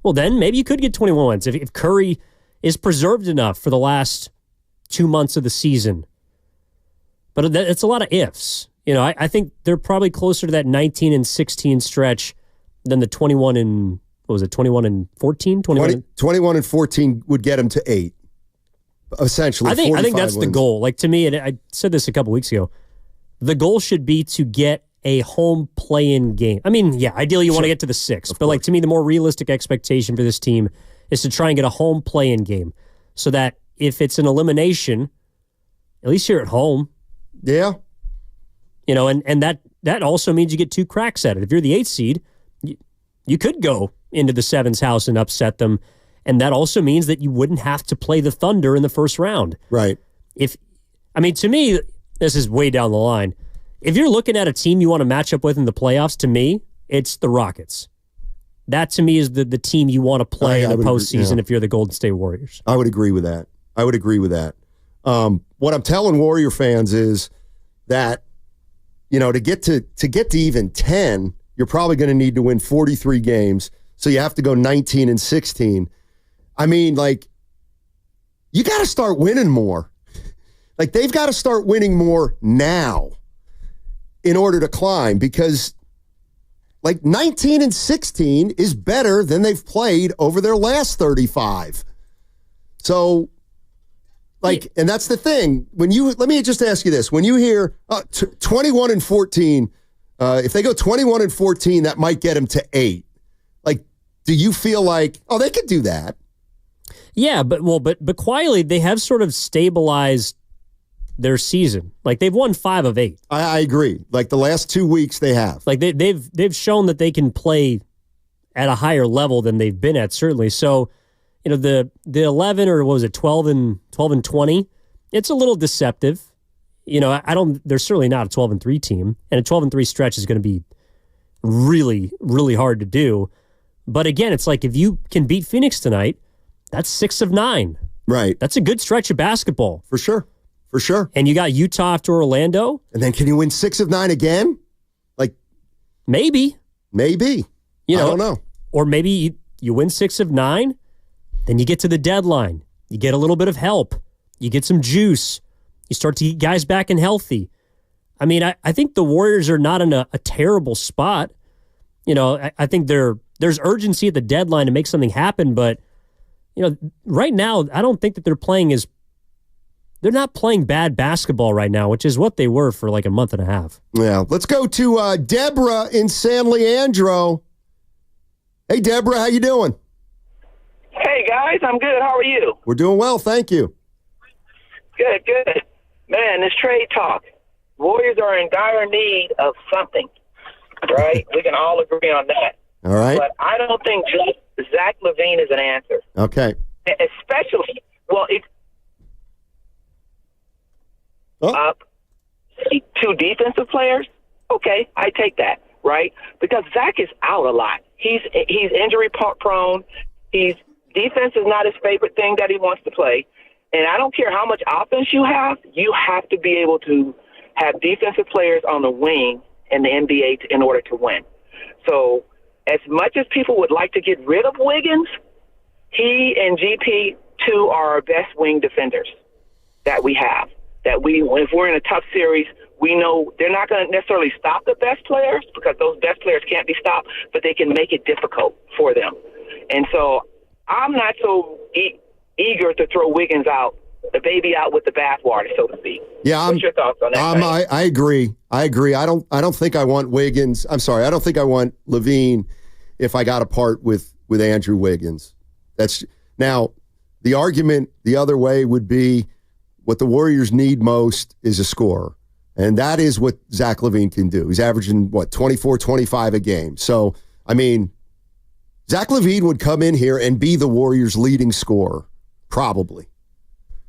well, then maybe you could get 21 wins. If Curry is preserved enough for the last 2 months of the season. But it's a lot of ifs. I think they're probably closer to that 19 and 16 stretch than the 21 and what was it, 21-14? 21-14 would get them to 8. Essentially, I think that's wins. the goal. Like, to me, and I said this a couple weeks ago, the goal should be to get a home play-in game. I mean, yeah, ideally you want to get to the 6, but like, to me, the more realistic expectation for this team is to try and get a home play-in game so that if it's an elimination, at least you're at home. Yeah. You know, and that also means you get 2 cracks at it. If you're the 8th seed, you could go into the 7's house and upset them, and that also means that you wouldn't have to play the Thunder in the first round. Right. To me, this is way down the line. If you're looking at a team you want to match up with in the playoffs, to me, it's the Rockets. That, to me, is the team you want to play in the postseason if you're the Golden State Warriors. I would agree with that. What I'm telling Warrior fans is that, you know, to get to even 10, you're probably going to need to win 43 games. So you have to go 19-16. I mean, like, you got to start winning more. Like, they've got to start winning more now in order to climb, because like 19-16 is better than they've played over their last 35. So, like, and that's the thing. Let me just ask you this. When you hear 21-14, if they go 21-14, that might get them to 8. Like, do you feel like, oh, they could do that? Yeah, but quietly they have sort of stabilized their season. Like, they've won 5 of 8. I agree. Like, the last 2 weeks they have. Like, they've shown that they can play at a higher level than they've been at, certainly. So, you know, the 11, or what was it, 12 and 20, it's a little deceptive. You know, they're certainly not a 12-3 team, and a 12-3 stretch is going to be really, really hard to do. But again, it's like, if you can beat Phoenix tonight, that's 6 of 9. Right. That's a good stretch of basketball. For sure. And you got Utah after Orlando. And then can you win 6 of 9 again? Like, maybe. You know, I don't know. Or maybe you win 6 of 9, then you get to the deadline. You get a little bit of help. You get some juice. You start to get guys back and healthy. I mean, I think the Warriors are not in a terrible spot. You know, I think there's urgency at the deadline to make something happen, but, you know, right now, I don't think that they're not playing bad basketball right now, which is what they were for like a month and a half. Yeah. Let's go to Deborah in San Leandro. Hey, Deborah, how you doing? Hey, guys. I'm good. How are you? We're doing well, thank you. Good. Man, this trade talk. Warriors are in dire need of something, right? We can all agree on that. All right. But I don't think Zach LaVine is an answer. Okay. Especially, up 2 defensive players, okay, I take that, right? Because Zach is out a lot. He's injury prone. Defense is not his favorite thing that he wants to play. And I don't care how much offense you have to be able to have defensive players on the wing in the NBA in order to win. So as much as people would like to get rid of Wiggins, he and GP2 are our best wing defenders that we have. If we're in a tough series, we know they're not going to necessarily stop the best players, because those best players can't be stopped, but they can make it difficult for them. And so I'm not so eager to throw Wiggins out, the baby out with the bathwater, so to speak. Yeah, what's your thoughts on that? I agree. I don't think I want Wiggins. I'm sorry. I don't think I want LaVine if I got a part with Andrew Wiggins. That's now the argument the other way would be what the Warriors need most is a scorer. And that is what Zach LaVine can do. He's averaging, 24, 25 a game. So, I mean, Zach LaVine would come in here and be the Warriors' leading scorer, probably.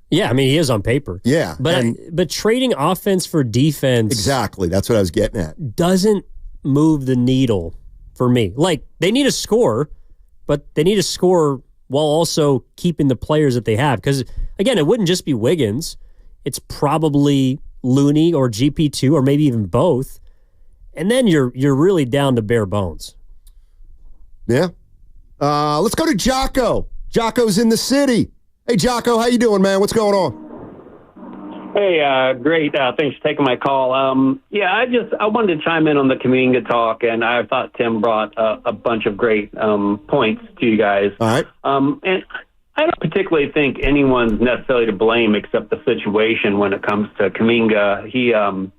Yeah, I mean, he is on paper. Yeah. But trading offense for defense... Exactly. That's what I was getting at. ...doesn't move the needle for me. Like, they need a scorer, but they need a scorer while also keeping the players that they have. Because, again, it wouldn't just be Wiggins. It's probably Looney or GP2 or maybe even both. And then you're really down to bare bones. Yeah. Let's go to Jocko. Jocko's in the city. Hey, Jocko, how you doing, man? What's going on? Hey, great. Thanks for taking my call. I wanted to chime in on the Kuminga talk, and I thought Tim brought a bunch of great points to you guys. All right. And I don't particularly think anyone's necessarily to blame except the situation when it comes to Kuminga.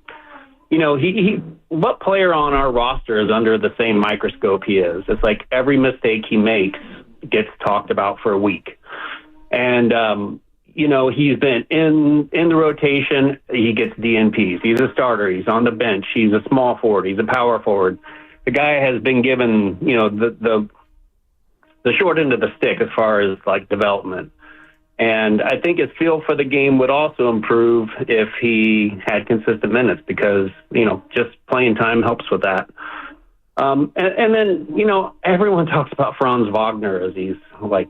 What player on our roster is under the same microscope he is? It's like every mistake he makes gets talked about for a week. And, he's been in the rotation. He gets DNPs. He's a starter. He's on the bench. He's a small forward. He's a power forward. The guy has been given, the short end of the stick as far as like development. And I think his feel for the game would also improve if he had consistent minutes because, just playing time helps with that. And then, everyone talks about Franz Wagner as he's like,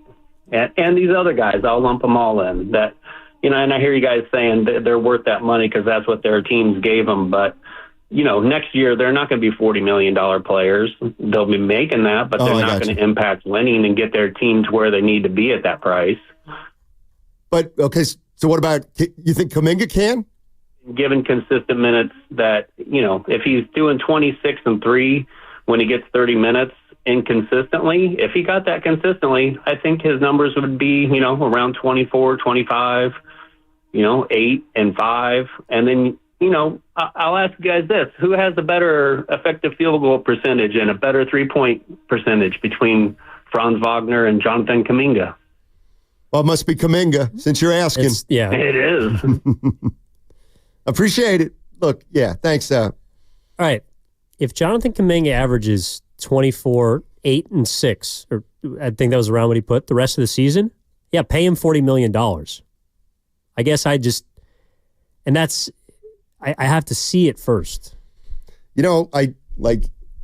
and these other guys, I'll lump them all in that, and I hear you guys saying that they're worth that money because that's what their teams gave them. But, next year they're not going to be $40 million players. They'll be making that, but they're not going to impact winning and get their team to where they need to be at that price. But, okay, so what about, you think Kuminga can? Given consistent minutes that, if he's doing 26 and 3 when he gets 30 minutes inconsistently, if he got that consistently, I think his numbers would be, around 24, 25, 8 and 5. And then, I'll ask you guys this. Who has a better effective field goal percentage and a better three-point percentage between Franz Wagner and Jonathan Kuminga? Well, it must be Kuminga, since you're asking. It is. Appreciate it. Look, thanks. All right. If Jonathan Kuminga averages 24, 8, and 6, or I think that was around what he put, the rest of the season, pay him $40 million. I guess I have to see it first.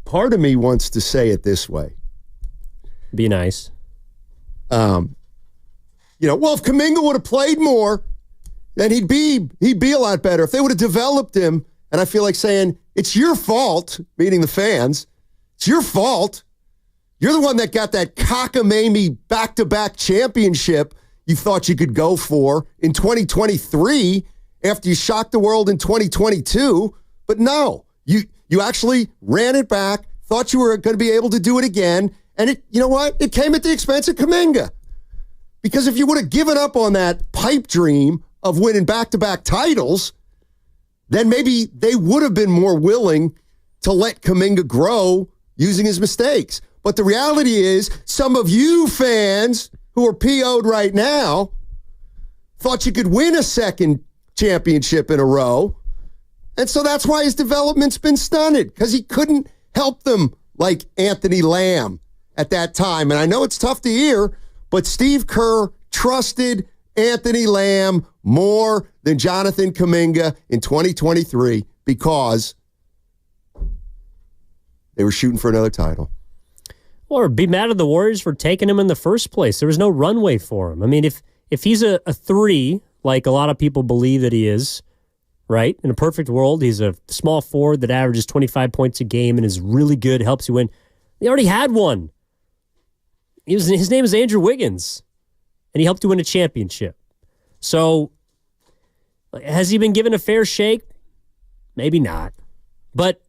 Part of me wants to say it this way. Be nice. If Kuminga would have played more, then he'd be a lot better. If they would have developed him, and I feel like saying, it's your fault, meaning the fans, it's your fault. You're the one that got that cockamamie back-to-back championship you thought you could go for in 2023 after you shocked the world in 2022. But no, you actually ran it back, thought you were going to be able to do it again, and you know what? It came at the expense of Kuminga. Because if you would have given up on that pipe dream of winning back-to-back titles, then maybe they would have been more willing to let Kuminga grow using his mistakes. But the reality is, some of you fans who are PO'd right now thought you could win a second championship in a row. And so that's why his development's been stunted, because he couldn't help them like Anthony Lamb at that time. And I know it's tough to hear, but Steve Kerr trusted Anthony Lamb more than Jonathan Kuminga in 2023 because they were shooting for another title. Or be mad at the Warriors for taking him in the first place. There was no runway for him. I mean, if he's a 3, like a lot of people believe that he is, right? In a perfect world, he's a small forward that averages 25 points a game and is really good, helps you win. He already had one. His name is Andrew Wiggins, and he helped you win a championship. So, has he been given a fair shake? Maybe not. But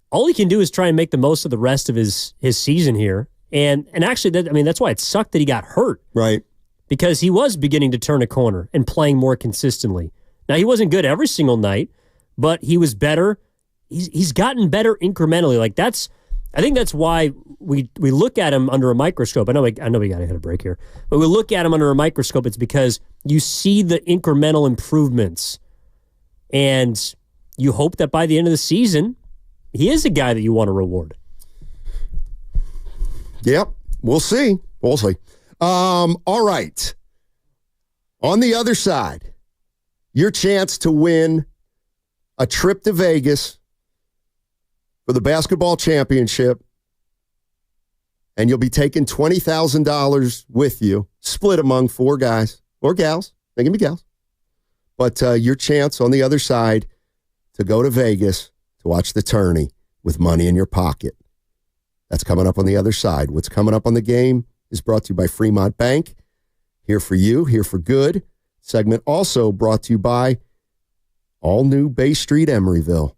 all he can do is try and make the most of the rest of his season here. And actually, that's why it sucked that he got hurt. Right. Because he was beginning to turn a corner and playing more consistently. Now, he wasn't good every single night, but he was better. He's gotten better incrementally. I think that's why we look at him under a microscope. I know we got to hit a break here, but we look at him under a microscope. It's because you see the incremental improvements, and you hope that by the end of the season, he is a guy that you want to reward. Yep, we'll see. All right. On the other side, your chance to win a trip to Vegas for the basketball championship, and you'll be taking $20,000 with you, split among 4 guys or gals. They can be gals. But your chance on the other side to go to Vegas to watch the tourney with money in your pocket. That's coming up on the other side. What's coming up on the game is brought to you by Fremont Bank. Here for you, here for good. segment also brought to you by all new Bay Street, Emeryville.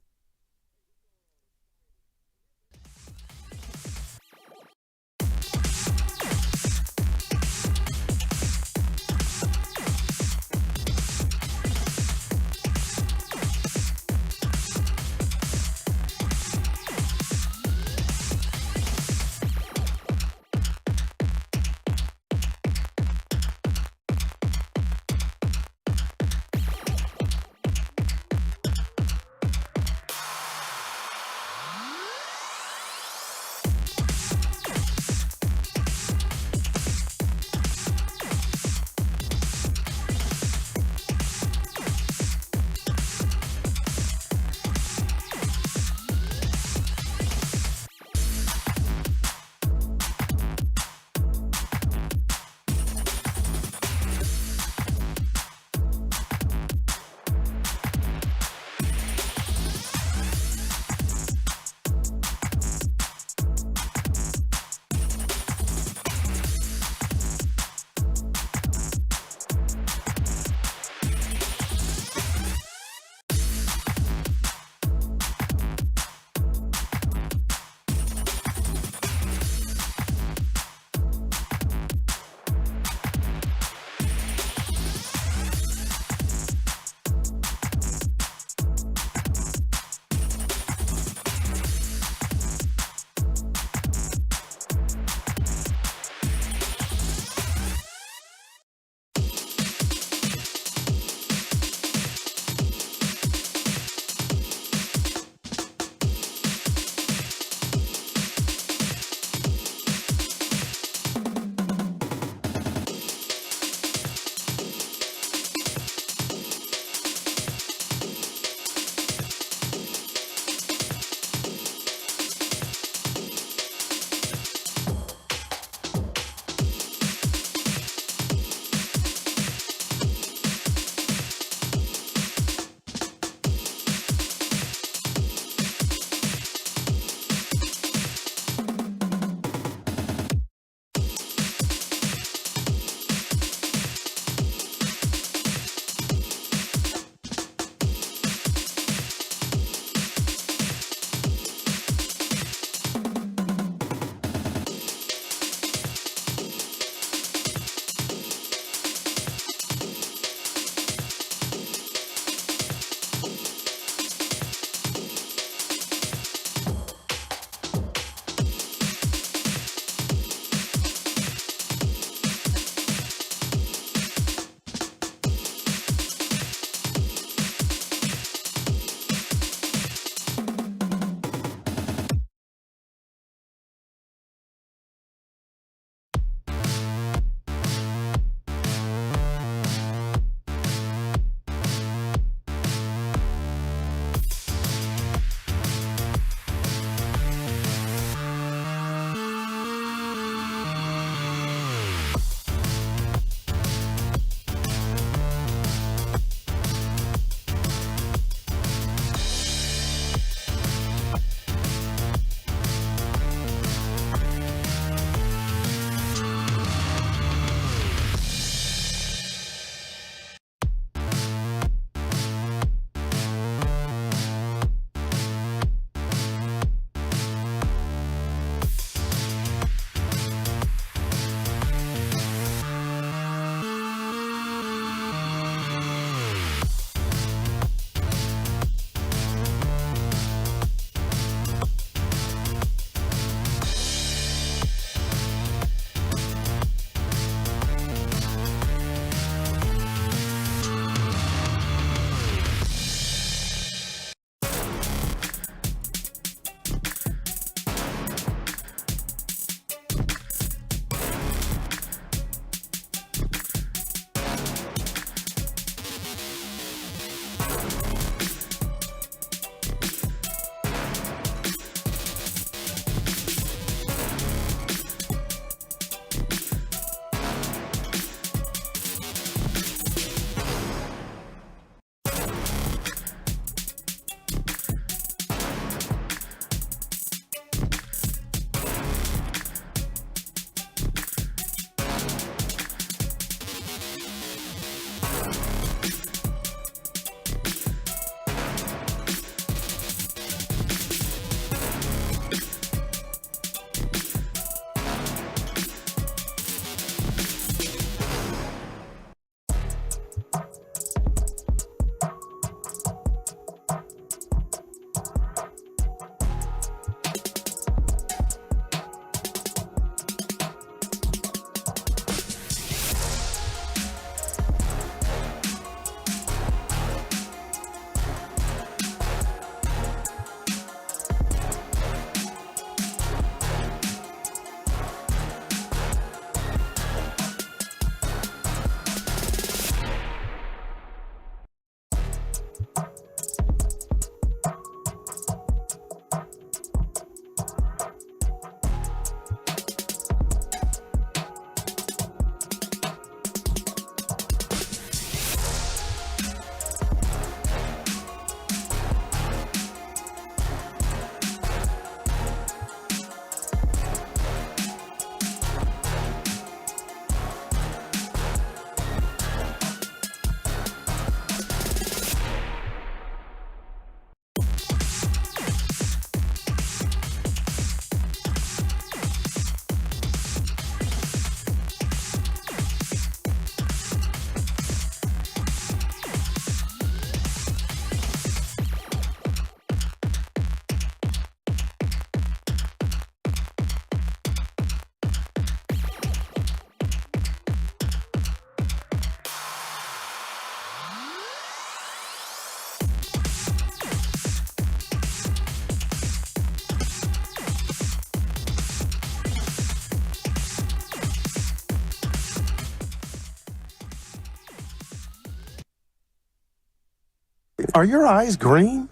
Are your eyes green?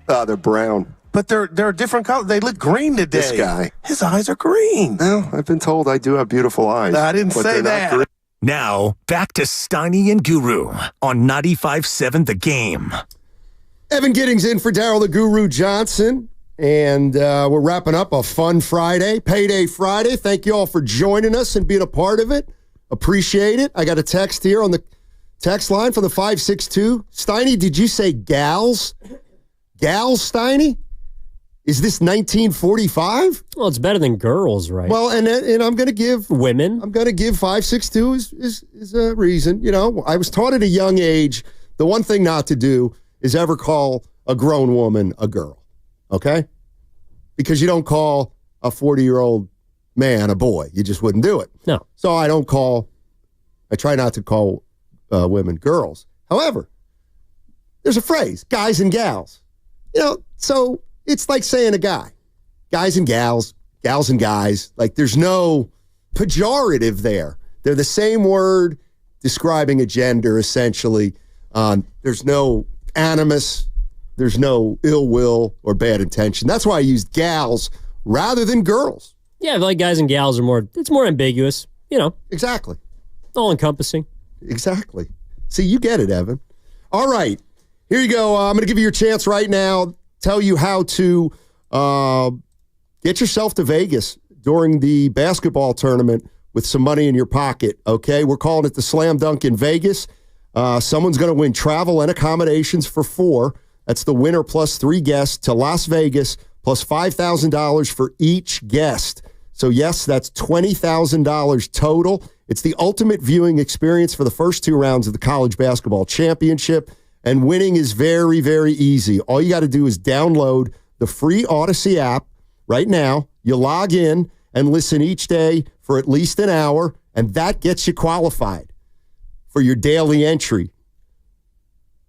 They're brown. But they're a different color. They look green today. This guy. His eyes are green. No, I've been told I do have beautiful eyes. I didn't say that. Now, back to Steiny and Guru on 95.7 The Game. Evan Giddings in for Darryl the Guru Johnson. And we're wrapping up a fun Friday, Payday Friday. Thank you all for joining us and being a part of it. Appreciate it. I got a text here on the text line from the 562. Steiny, did you say gals? Gals, Steiny? Is this 1945? Well, it's better than girls, right? Well, and I'm going to give women. I'm going to give 562 is a reason. You know, I was taught at a young age the one thing not to do is ever call a grown woman a girl. Okay? Because you don't call a 40-year-old man a boy. You just wouldn't do it. No. So I try not to call women girls. However, there's a phrase, guys and gals. You know, so it's like saying a guy. Guys and gals, gals and guys. Like there's no pejorative there. They're the same word describing a gender, essentially. There's no animus. There's no ill will or bad intention. That's why I used gals rather than girls. Yeah, like guys and gals are it's more ambiguous, you know. Exactly. All encompassing. Exactly. See, you get it, Evan. All right. Here you go. I'm going to give you your chance right now. Tell you how to get yourself to Vegas during the basketball tournament with some money in your pocket, okay? We're calling it the Slam Dunk in Vegas. Someone's going to win travel and accommodations for 4. That's the winner plus 3 guests to Las Vegas plus $5,000 for each guest. So, yes, that's $20,000 total. It's the ultimate viewing experience for the first 2 rounds of the college basketball championship. And winning is very, very easy. All you got to do is download the free Odyssey app right now. You log in and listen each day for at least an hour, and that gets you qualified for your daily entry.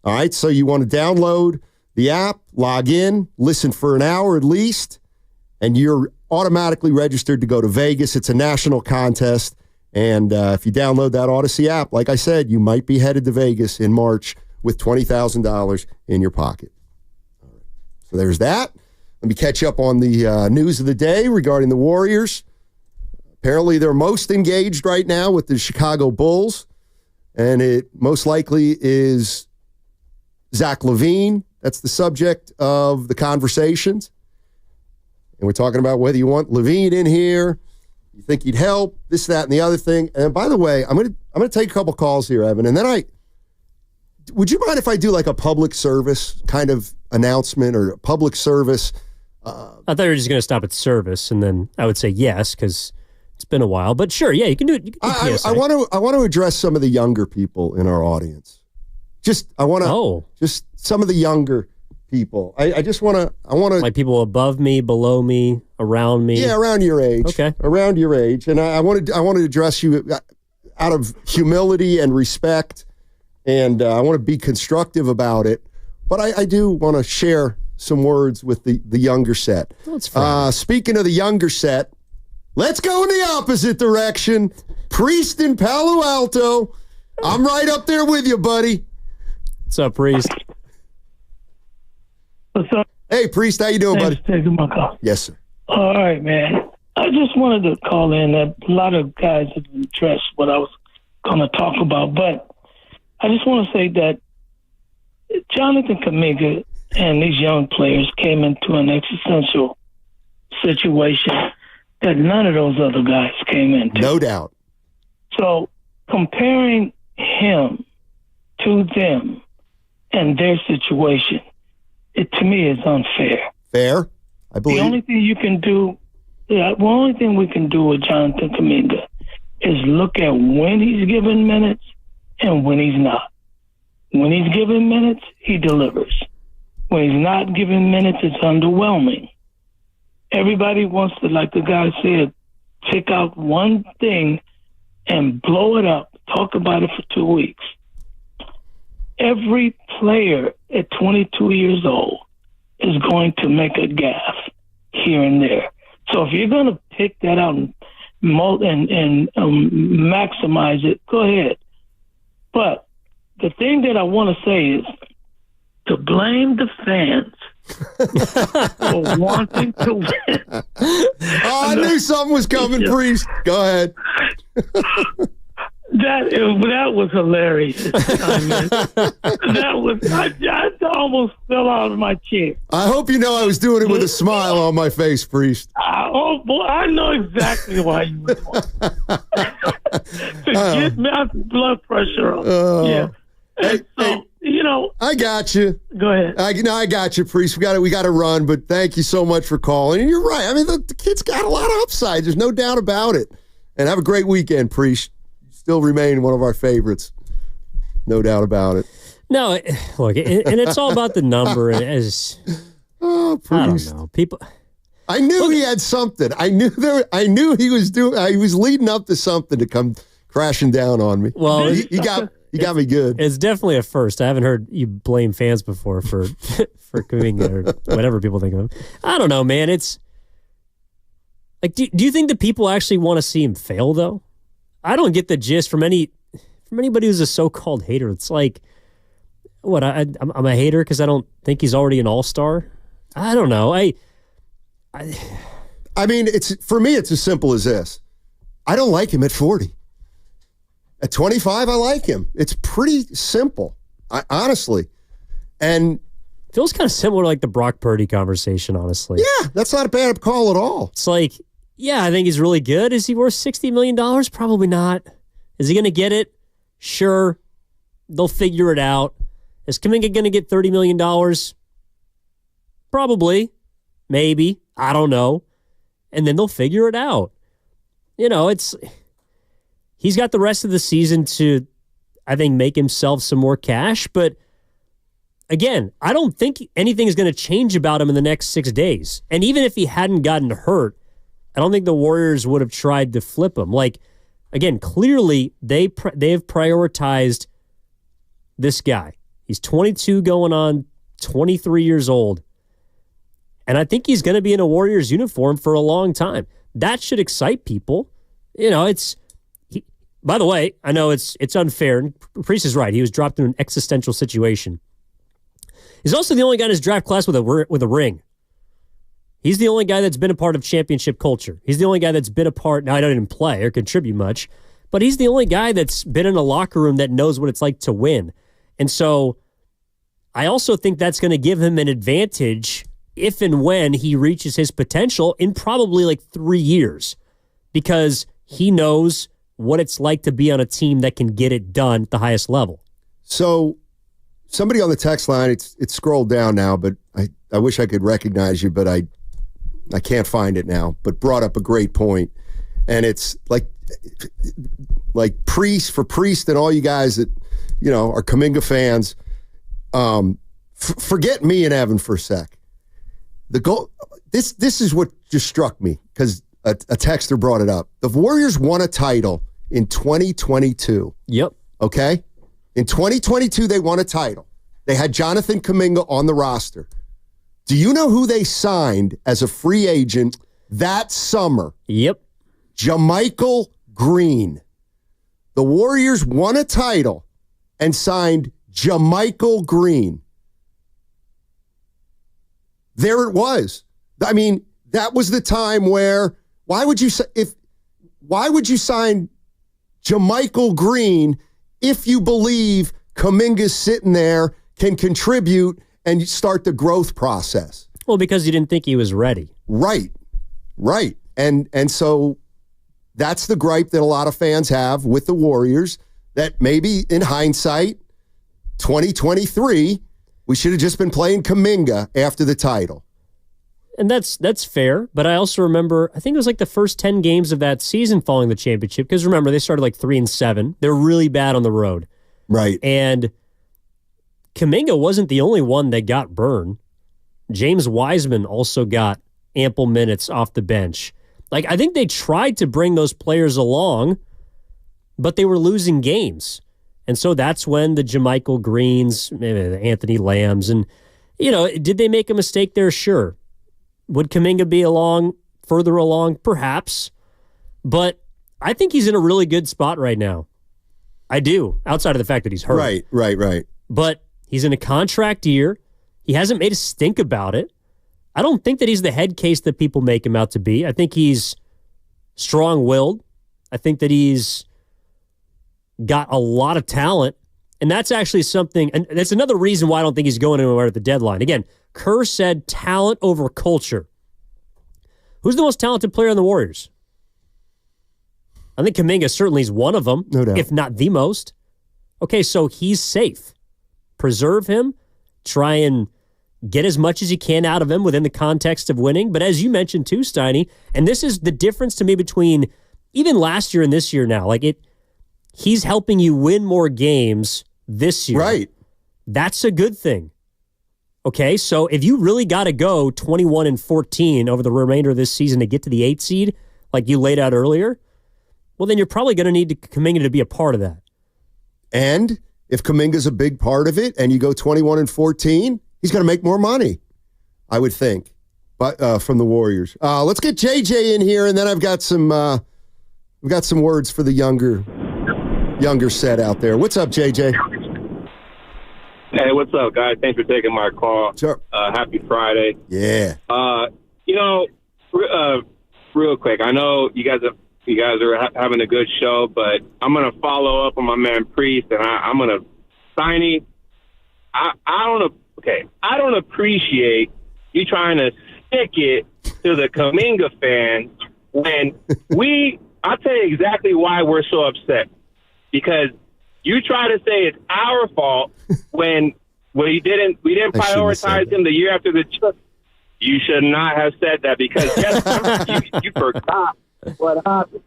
All right, so you want to download the app, log in, listen for an hour at least, and you're automatically registered to go to Vegas. It's a national contest, and if you download that Odyssey app, like I said, you might be headed to Vegas in March with $20,000 in your pocket. All right. So there's that. Let me catch up on the news of the day regarding the Warriors. Apparently, they're most engaged right now with the Chicago Bulls, and it most likely is Zach LaVine. That's the subject of the conversations. And we're talking about whether you want LaVine in here, you think he'd help, this, that, and the other thing. And by the way, I'm gonna take a couple calls here, Evan, and then would you mind if I do like a public service kind of announcement or a public service? I thought you were just going to stop at service, and then I would say yes because it's been a while. But sure, yeah, you can do it. I want to address some of the younger people in our audience. Just some of the younger people. I want to like people above me, below me, around me. Yeah, around your age. Okay, around your age, and I want to address you out of humility and respect. And I want to be constructive about it. But I do want to share some words with the younger set. Speaking of the younger set, let's go in the opposite direction. Priest in Palo Alto. I'm right up there with you, buddy. What's up, Priest? What's up? Hey, Priest. How you doing, buddy? Taking my call. Yes, sir. All right, man. I just wanted to call in. A lot of guys have addressed what I was going to talk about, but I just want to say that Jonathan Kuminga and these young players came into an existential situation that none of those other guys came into. No doubt. So comparing him to them and their situation, it to me is unfair. Fair? I believe. The only thing you can do, the only thing we can do with Jonathan Kuminga is look at when he's given minutes and when he's not. When he's given minutes, he delivers. When he's not given minutes, it's underwhelming. Everybody wants to, like the guy said, pick out one thing and blow it up, talk about it for 2 weeks. Every player at 22 years old is going to make a gaffe here and there. So if you're going to pick that out and maximize it, go ahead. But the thing that I want to say is to blame the fans for wanting to win. Oh, I knew something was coming, Priest. Go ahead. That was hilarious. I almost fell out of my chair. I hope you know I was doing it with a smile on my face, Priest. Oh boy, I know exactly why you would want to get my blood pressure up. Yeah. Hey, I got you. Go ahead. I got you, Priest. We got to run, but thank you so much for calling. And you're right. I mean, the kid's got a lot of upside. There's no doubt about it. And have a great weekend, Priest. Still remain one of our favorites. No doubt about it. No, look, and it's all about the number. As oh, Priest. I don't know. People. I knew he had something. I knew he was doing. He was leading up to something to come crashing down on me. Well, he got me good. It's definitely a first. I haven't heard you blame fans before for Kuminga or whatever people think of him. I don't know, man. It's like, do you think that people actually want to see him fail though? I don't get the gist from anybody who's a so-called hater. It's like, what? I'm a hater because I don't think he's already an all-star. I don't know. I mean, for me, it's as simple as this. I don't like him at 40. At 25, I like him. It's pretty simple, honestly. And feels kind of similar to like the Brock Purdy conversation, honestly. Yeah, that's not a bad call at all. It's like, yeah, I think he's really good. Is he worth $60 million? Probably not. Is he going to get it? Sure. They'll figure it out. Is Kuminga going to get $30 million? Probably. Maybe. I don't know. And then they'll figure it out. He's got the rest of the season to, I think, make himself some more cash. But again, I don't think anything is going to change about him in the next 6 days. And even if he hadn't gotten hurt, I don't think the Warriors would have tried to flip him. Like, again, clearly they have prioritized this guy. He's 22 going on 23 years old. And I think he's going to be in a Warriors uniform for a long time. That should excite people. By the way, I know it's unfair. And Priest is right. He was dropped in an existential situation. He's also the only guy in his draft class with a ring. He's the only guy that's been a part of championship culture. He's the only guy that's been a part. Now, I don't even play or contribute much, but he's the only guy that's been in a locker room that knows what it's like to win. And so I also think that's going to give him an advantage if and when he reaches his potential in probably like 3 years, because he knows what it's like to be on a team that can get it done at the highest level. So somebody on the text line, it's scrolled down now, but I wish I could recognize you, but I can't find it now, but brought up a great point. And it's like Priest and all you guys that, are Kuminga fans, forget me and Evan for a sec. The goal, this is what just struck me because a texter brought it up. The Warriors won a title in 2022. Yep. Okay? In 2022, they won a title. They had Jonathan Kuminga on the roster. Do you know who they signed as a free agent that summer? Yep. JaMychal Green. The Warriors won a title and signed JaMychal Green. There it was. I mean, that was the time where why would you sign JaMychal Green if you believe Kuminga's sitting there, can contribute and start the growth process? Well, because you didn't think he was ready. Right. And so that's the gripe that a lot of fans have with the Warriors, that maybe in hindsight, 2023, we should have just been playing Kuminga after the title. And that's fair, but I also remember, I think it was like the first 10 games of that season following the championship, because remember, they started like 3-7. They're really bad on the road. Right. And Kuminga wasn't the only one that got burned. James Wiseman also got ample minutes off the bench. Like, I think they tried to bring those players along, but they were losing games. And so that's when the JaMychal Greens, maybe the Anthony Lambs, and, did they make a mistake there? Sure. Would Kuminga be further along? Perhaps. But I think he's in a really good spot right now. I do, outside of the fact that he's hurt. Right. But He's in a contract year. He hasn't made a stink about it. I don't think that he's the head case that people make him out to be. I think he's strong-willed. I think that he's got a lot of talent. And that's actually something, and that's another reason why I don't think he's going anywhere at the deadline. Again, Kerr said talent over culture. Who's the most talented player on the Warriors? I think Kuminga certainly is one of them, no doubt, if not the most. Okay, so he's safe. Preserve him. Try and get as much as you can out of him within the context of winning. But as you mentioned too, Steiny, and this is the difference to me between even last year and this year now. He's helping you win more games this year. Right. That's a good thing. Okay, so if you really got to go 21-14 over the remainder of this season to get to the 8th seed, like you laid out earlier, well, then you're probably going to need Kuminga to be a part of that. And if Kuminga's a big part of it and you go 21-14, he's going to make more money, I would think, but from the Warriors. Let's get JJ in here, and then I've got some words for the younger set out there. What's up, JJ? Hey, what's up, guys? Thanks for taking my call. Sure. Happy Friday. Yeah. Real quick, I know you guys are having a good show, but I'm gonna follow up on my man Priest, and I'm gonna Steiny. I don't appreciate you trying to stick it to the Kuminga fans when I'll tell you exactly why we're so upset. Because you try to say it's our fault when we didn't prioritize him the year after the trip. You should not have said that, because you forgot what happened.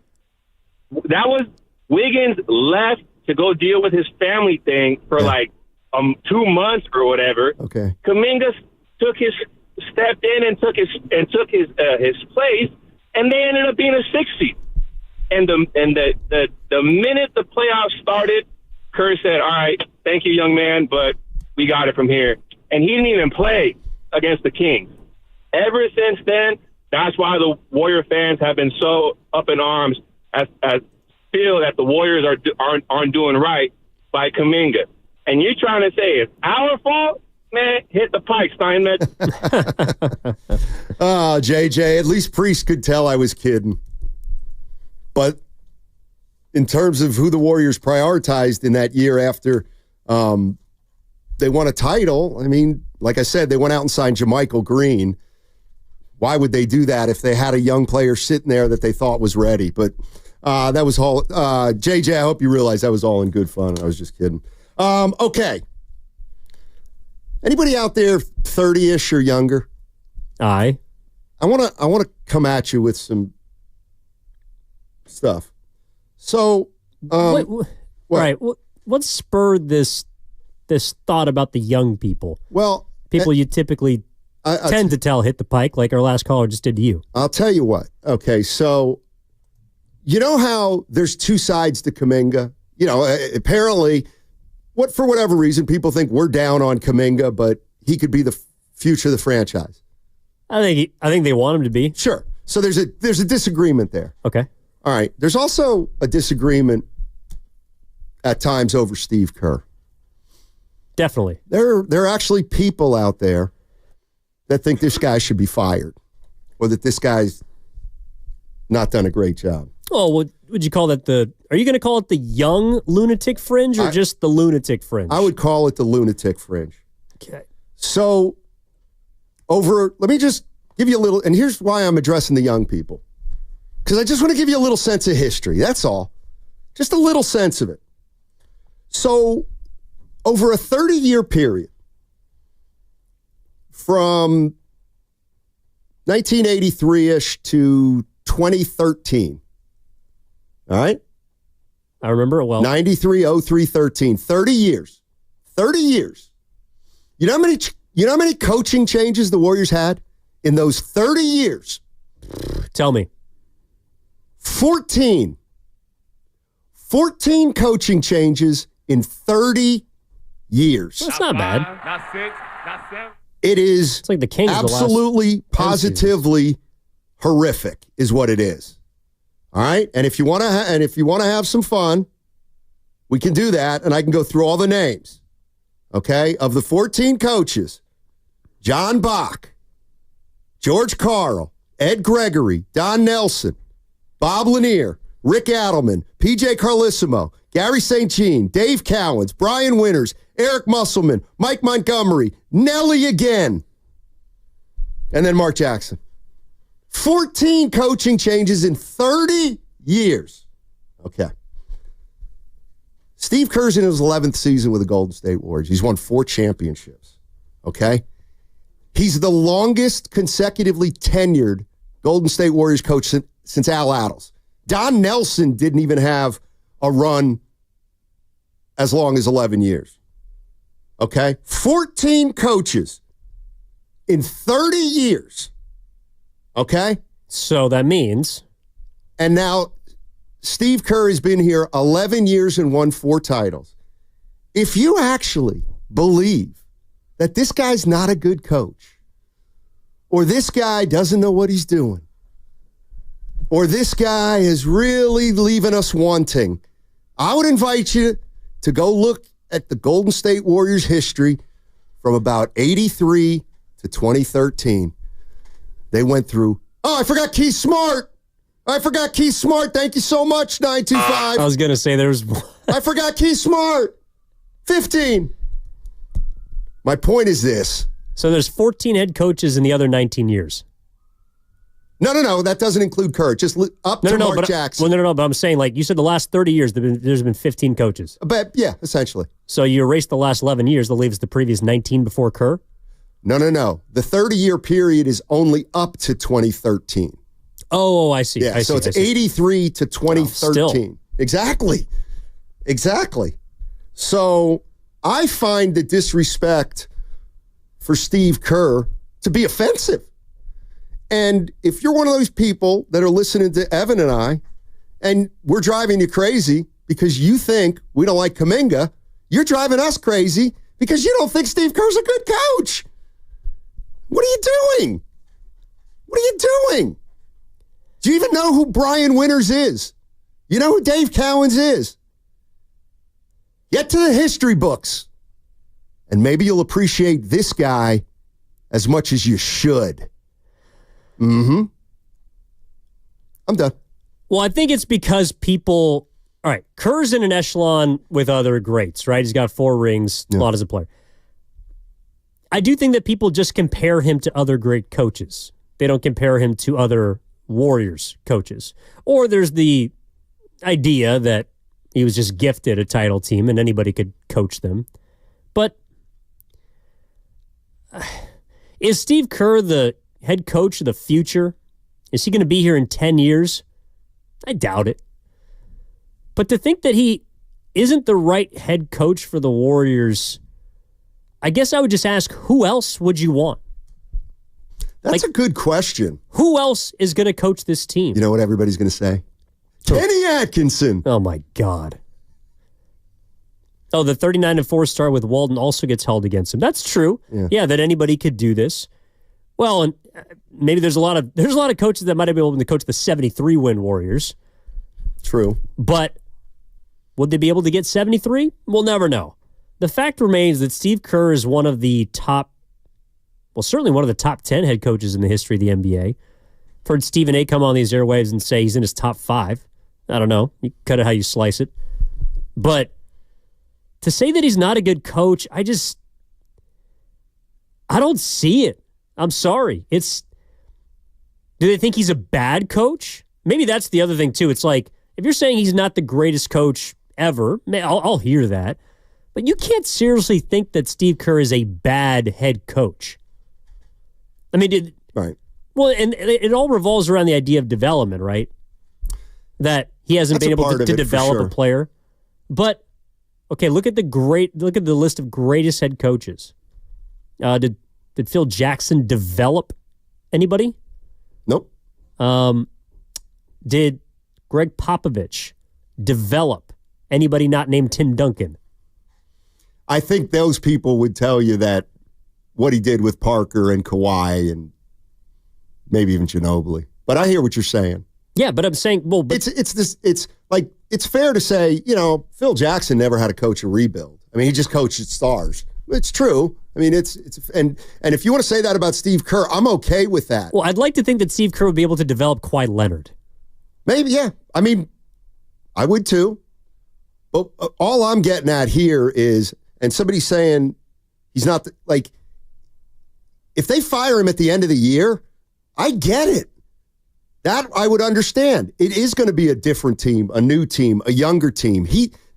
That was Wiggins left to go deal with his family thing for 2 months or whatever. Okay. Kuminga stepped in and took his place, and they ended up being a 6 seed. And the minute the playoffs started, Kerr said, "All right, thank you, young man, but we got it from here." And he didn't even play against the Kings. Ever since then, that's why the Warrior fans have been so up in arms as feel that the Warriors aren't doing right by Kuminga. And you're trying to say it's our fault? Man, hit the pike, Steinmetz. JJ, at least Priest could tell I was kidding. But in terms of who the Warriors prioritized in that year after they won a title, I mean, like I said, they went out and signed JaMychal Green. Why would they do that if they had a young player sitting there that they thought was ready? But that was all. JJ, I hope you realize that was all in good fun. I was just kidding. Okay. Anybody out there 30-ish or younger? Aye. I want to come at you with some stuff. So, what spurred this thought about the young people? Well, people you typically tend to tell hit the pike, like our last caller just did to you. I'll tell you what. Okay, so you know how there's two sides to Kuminga? Apparently, for whatever reason, people think we're down on Kuminga, but he could be the future of the franchise. I think they want him to be. Sure. So there's a disagreement there. Okay. All right. There's also a disagreement at times over Steve Kerr. Definitely. There are actually people out there that think this guy should be fired, or that this guy's not done a great job. Oh, would you call that are you going to call it the young lunatic fringe or just the lunatic fringe? I would call it the lunatic fringe. Okay. So, let me just give you a little, and here's why I'm addressing the young people. Because I just want to give you a little sense of history. That's all. Just a little sense of it. So, over a 30-year period, from 1983-ish to 2013, all right? I remember it well. 93, 03, 13, 30 years. 30 years. You know how many coaching changes the Warriors had in those 30 years? Tell me. 14 coaching changes in 30 years. That's not bad. It is it's like the Kings absolutely, positively horrific is what it is. All right? And if you want to have some fun, we can do that, and I can go through all the names. okay, of the 14 coaches, John Bach, George Karl, Ed Gregory, Don Nelson, Bob Lanier, Rick Adelman, P.J. Carlissimo, Gary St. Jean, Dave Cowens, Brian Winters, Eric Musselman, Mike Montgomery, Nelly again, and then Mark Jackson. 14 coaching changes in 30 years. Okay. Steve Kerr's in his 11th season with the Golden State Warriors. He's won 4 championships. Okay? He's the longest consecutively tenured Golden State Warriors coach since Al Attles. Don Nelson didn't even have a run as long as 11 years. Okay? 14 coaches in 30 years. Okay? So that means. And now Steve Kerr has been here 11 years and won 4 titles. If you actually believe that this guy's not a good coach, or this guy doesn't know what he's doing, or this guy is really leaving us wanting, I would invite you to go look at the Golden State Warriors history from about 83 to 2013. They went through, I forgot Keith Smart. Thank you so much, 925. I was going to say there's... I forgot Keith Smart. 15. My point is this. So there's 14 head coaches in the other 19 years. No. That doesn't include Kerr. Just up to Mark Jackson. No. But I'm saying, like you said, the last 30 years, there's been 15 coaches. But yeah, essentially. So you erase the last 11 years, that leaves the previous 19 before Kerr? No. The 30-year period is only up to 2013. Oh, I see. Yeah, so it's 83 to 2013. Exactly. So I find the disrespect for Steve Kerr to be offensive. And if you're one of those people that are listening to Evan and I, and we're driving you crazy because you think we don't like Kuminga, you're driving us crazy because you don't think Steve Kerr's a good coach. What are you doing? Do you even know who Brian Winters is? You know who Dave Cowens is? Get to the history books, and maybe you'll appreciate this guy as much as you should. I'm done. Well, I think it's because people... All right, Kerr's in an echelon with other greats, right? He's got 4 rings, a lot as a player. I do think that people just compare him to other great coaches. They don't compare him to other Warriors coaches. Or there's the idea that he was just gifted a title team and anybody could coach them. But is Steve Kerr the head coach of the future? Is he going to be here in 10 years? I doubt it. But to think that he isn't the right head coach for the Warriors, I guess I would just ask, who else would you want? That's a good question. Who else is going to coach this team? You know what everybody's going to say? Kenny Atkinson. Oh, my God. Oh, the 39-4 start with Walton also gets held against him. That's true. Yeah, that anybody could do this. Well, and maybe there's a lot of coaches that might have been able to coach the 73-win Warriors. True. But would they be able to get 73? We'll never know. The fact remains that Steve Kerr is one of the top, well, certainly one of the top 10 head coaches in the history of the NBA. I've heard Stephen A. come on these airwaves and say he's in his top 5. I don't know. You cut it how you slice it. But to say that he's not a good coach, I don't see it. I'm sorry. Do they think he's a bad coach? Maybe that's the other thing, too. It's like, if you're saying he's not the greatest coach ever, I'll hear that. But you can't seriously think that Steve Kerr is a bad head coach. I mean, right. Well, and it all revolves around the idea of development, right? That he hasn't been able to develop a player. But okay, look at the list of greatest head coaches. Did Phil Jackson develop anybody? Nope. Did Greg Popovich develop anybody not named Tim Duncan? I think those people would tell you that what he did with Parker and Kawhi and maybe even Ginobili. But I hear what you're saying. Yeah, but I'm saying, well, it's fair to say, Phil Jackson never had to coach a rebuild. I mean, he just coached stars. It's true. I mean, it's and if you want to say that about Steve Kerr, I'm okay with that. Well, I'd like to think that Steve Kerr would be able to develop Kawhi Leonard. Maybe, yeah. I mean, I would too. But all I'm getting at here is, and somebody's saying he's not, like, if they fire him at the end of the year, I get it. That I would understand. It is going to be a different team, a new team, a younger team.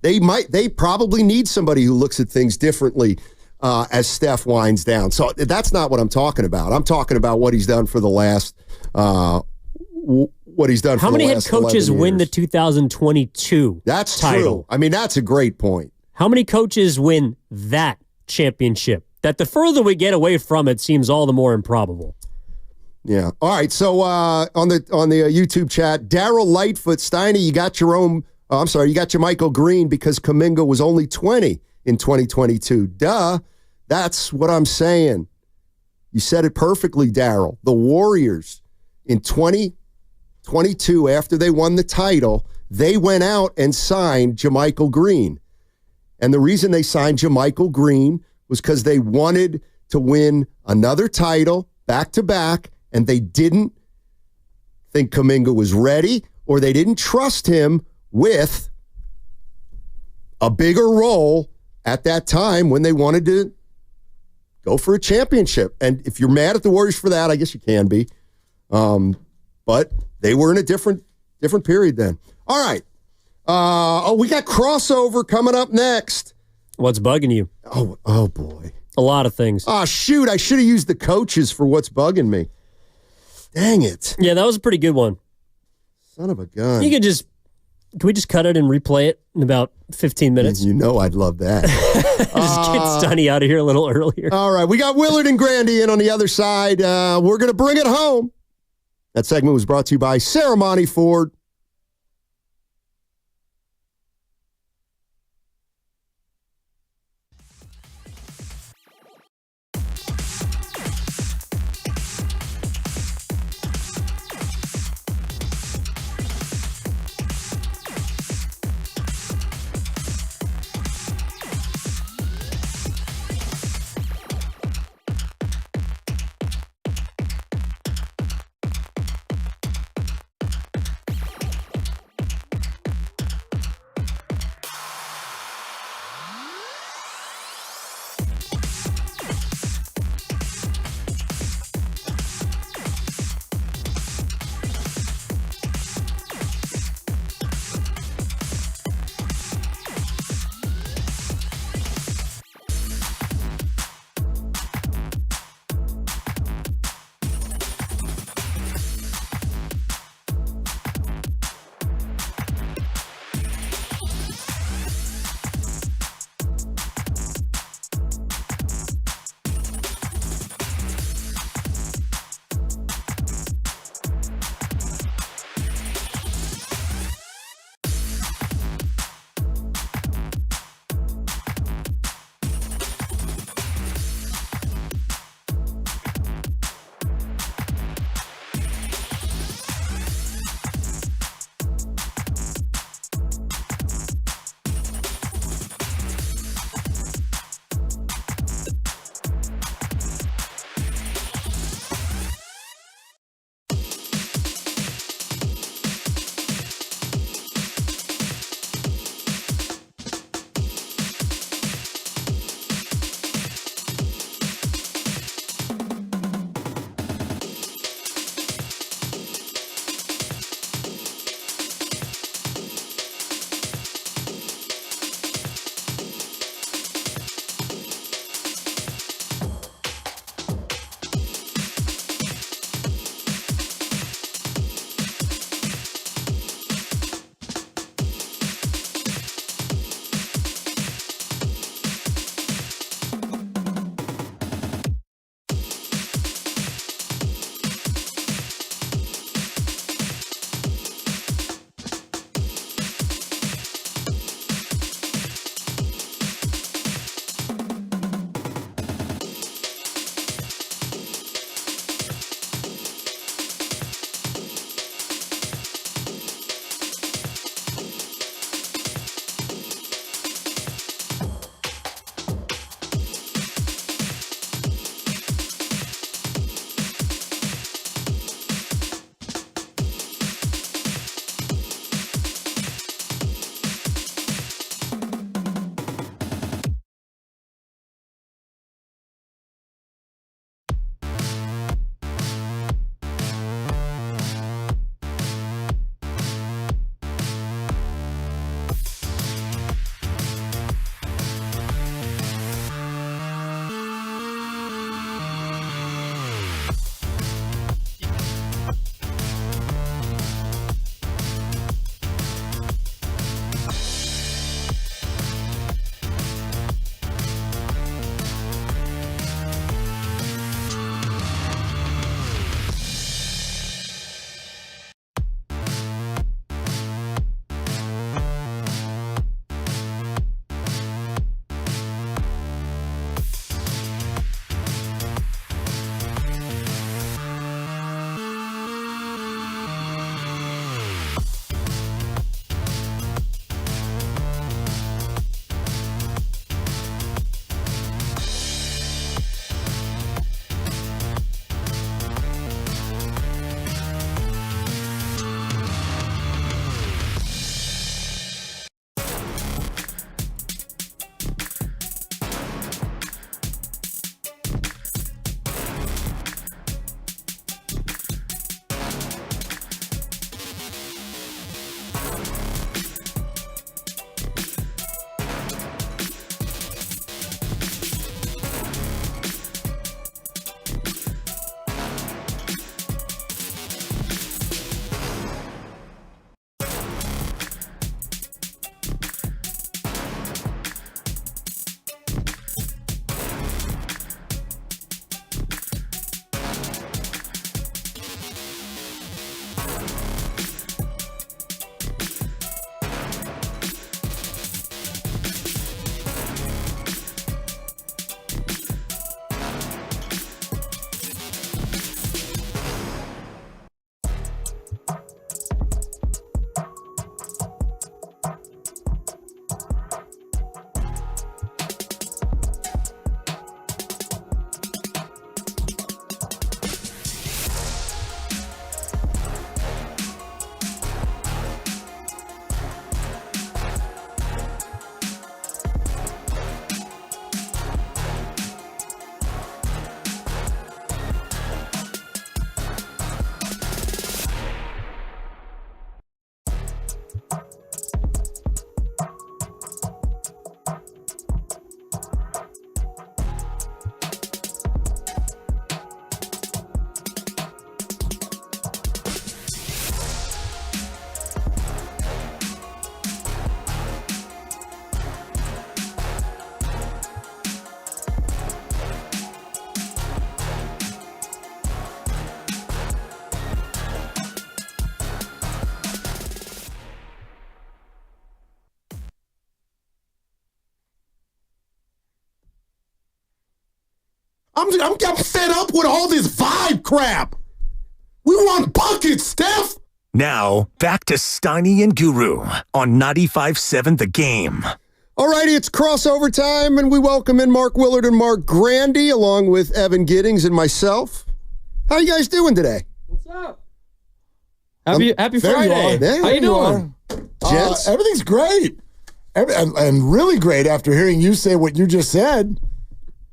They probably need somebody who looks at things differently as Steph winds down. So that's not what I'm talking about. I'm talking about what he's done for the last what he's done for the last 11 years. How many head coaches win the 2022 That's title? True. I mean, that's a great point. How many coaches win that championship? That the further we get away from it seems all the more improbable. Yeah. All right. So on the YouTube chat, Daryl Lightfoot, Steiny, you got your own. You got your Michael Green because Kuminga was only 20 in 2022. Duh. That's what I'm saying. You said it perfectly, Daryl. The Warriors in 2022, after they won the title, they went out and signed JaMychal Green. And the reason they signed JaMychal Green was because they wanted to win another title back-to-back, and they didn't think Kuminga was ready, or they didn't trust him with a bigger role at that time when they wanted to go for a championship. And if you're mad at the Warriors for that, I guess you can be. But they were in a different period then. All right. We got crossover coming up next. What's bugging you? Oh boy. A lot of things. Oh, shoot. I should have used the coaches for what's bugging me. Dang it. Yeah, that was a pretty good one. Son of a gun. Can we just cut it and replay it in about 15 minutes? You know I'd love that. Just get Stunny out of here a little earlier. All right. We got Willard and Grandy in on the other side. We're going to bring it home. That segment was brought to you by Ceremony Ford. I'm fed up with all this vibe crap. We want buckets, Steph. Now, back to Steiny and Guru on 95.7 The Game. All righty, it's crossover time, and we welcome in Mark Willard and Mark Grandy, along with Evan Giddings and myself. How you guys doing today? What's up? Happy Friday. How you doing? Jets? Everything's great. And really great after hearing you say what you just said.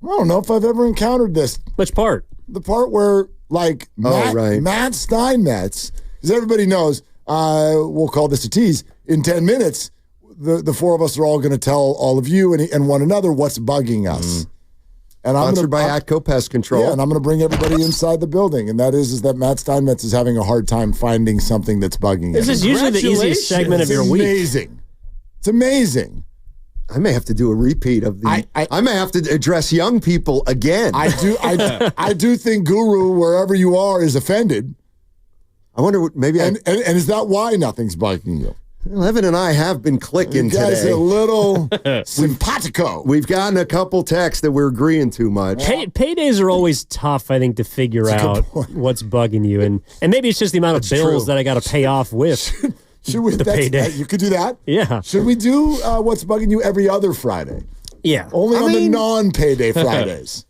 I don't know if I've ever encountered this. Which part? The part where, like, Matt Steinmetz, because everybody knows, we'll call this a tease, in 10 minutes, the four of us are all going to tell all of you and one another what's bugging us. And Sponsored by Atco Pest Control. Yeah, and I'm going to bring everybody inside the building, and that is that Matt Steinmetz is having a hard time finding something that's bugging him. This is usually the easiest segment of your week. Amazing. It's amazing. I may have to do a repeat of the. I may have to address young people again. I do think Guru, wherever you are, is offended. I wonder what maybe. And is that why nothing's bugging you? Evan and I have been clicking today. You guys are a little simpatico. We've gotten a couple texts that we're agreeing too much. Paydays are always tough, I think, to figure out what's bugging you, and maybe it's just the amount of bills that I got to pay off with. Should we? Payday. You could do that. Yeah. Should we do what's bugging you every other Friday? Yeah. Only on the non-payday Fridays.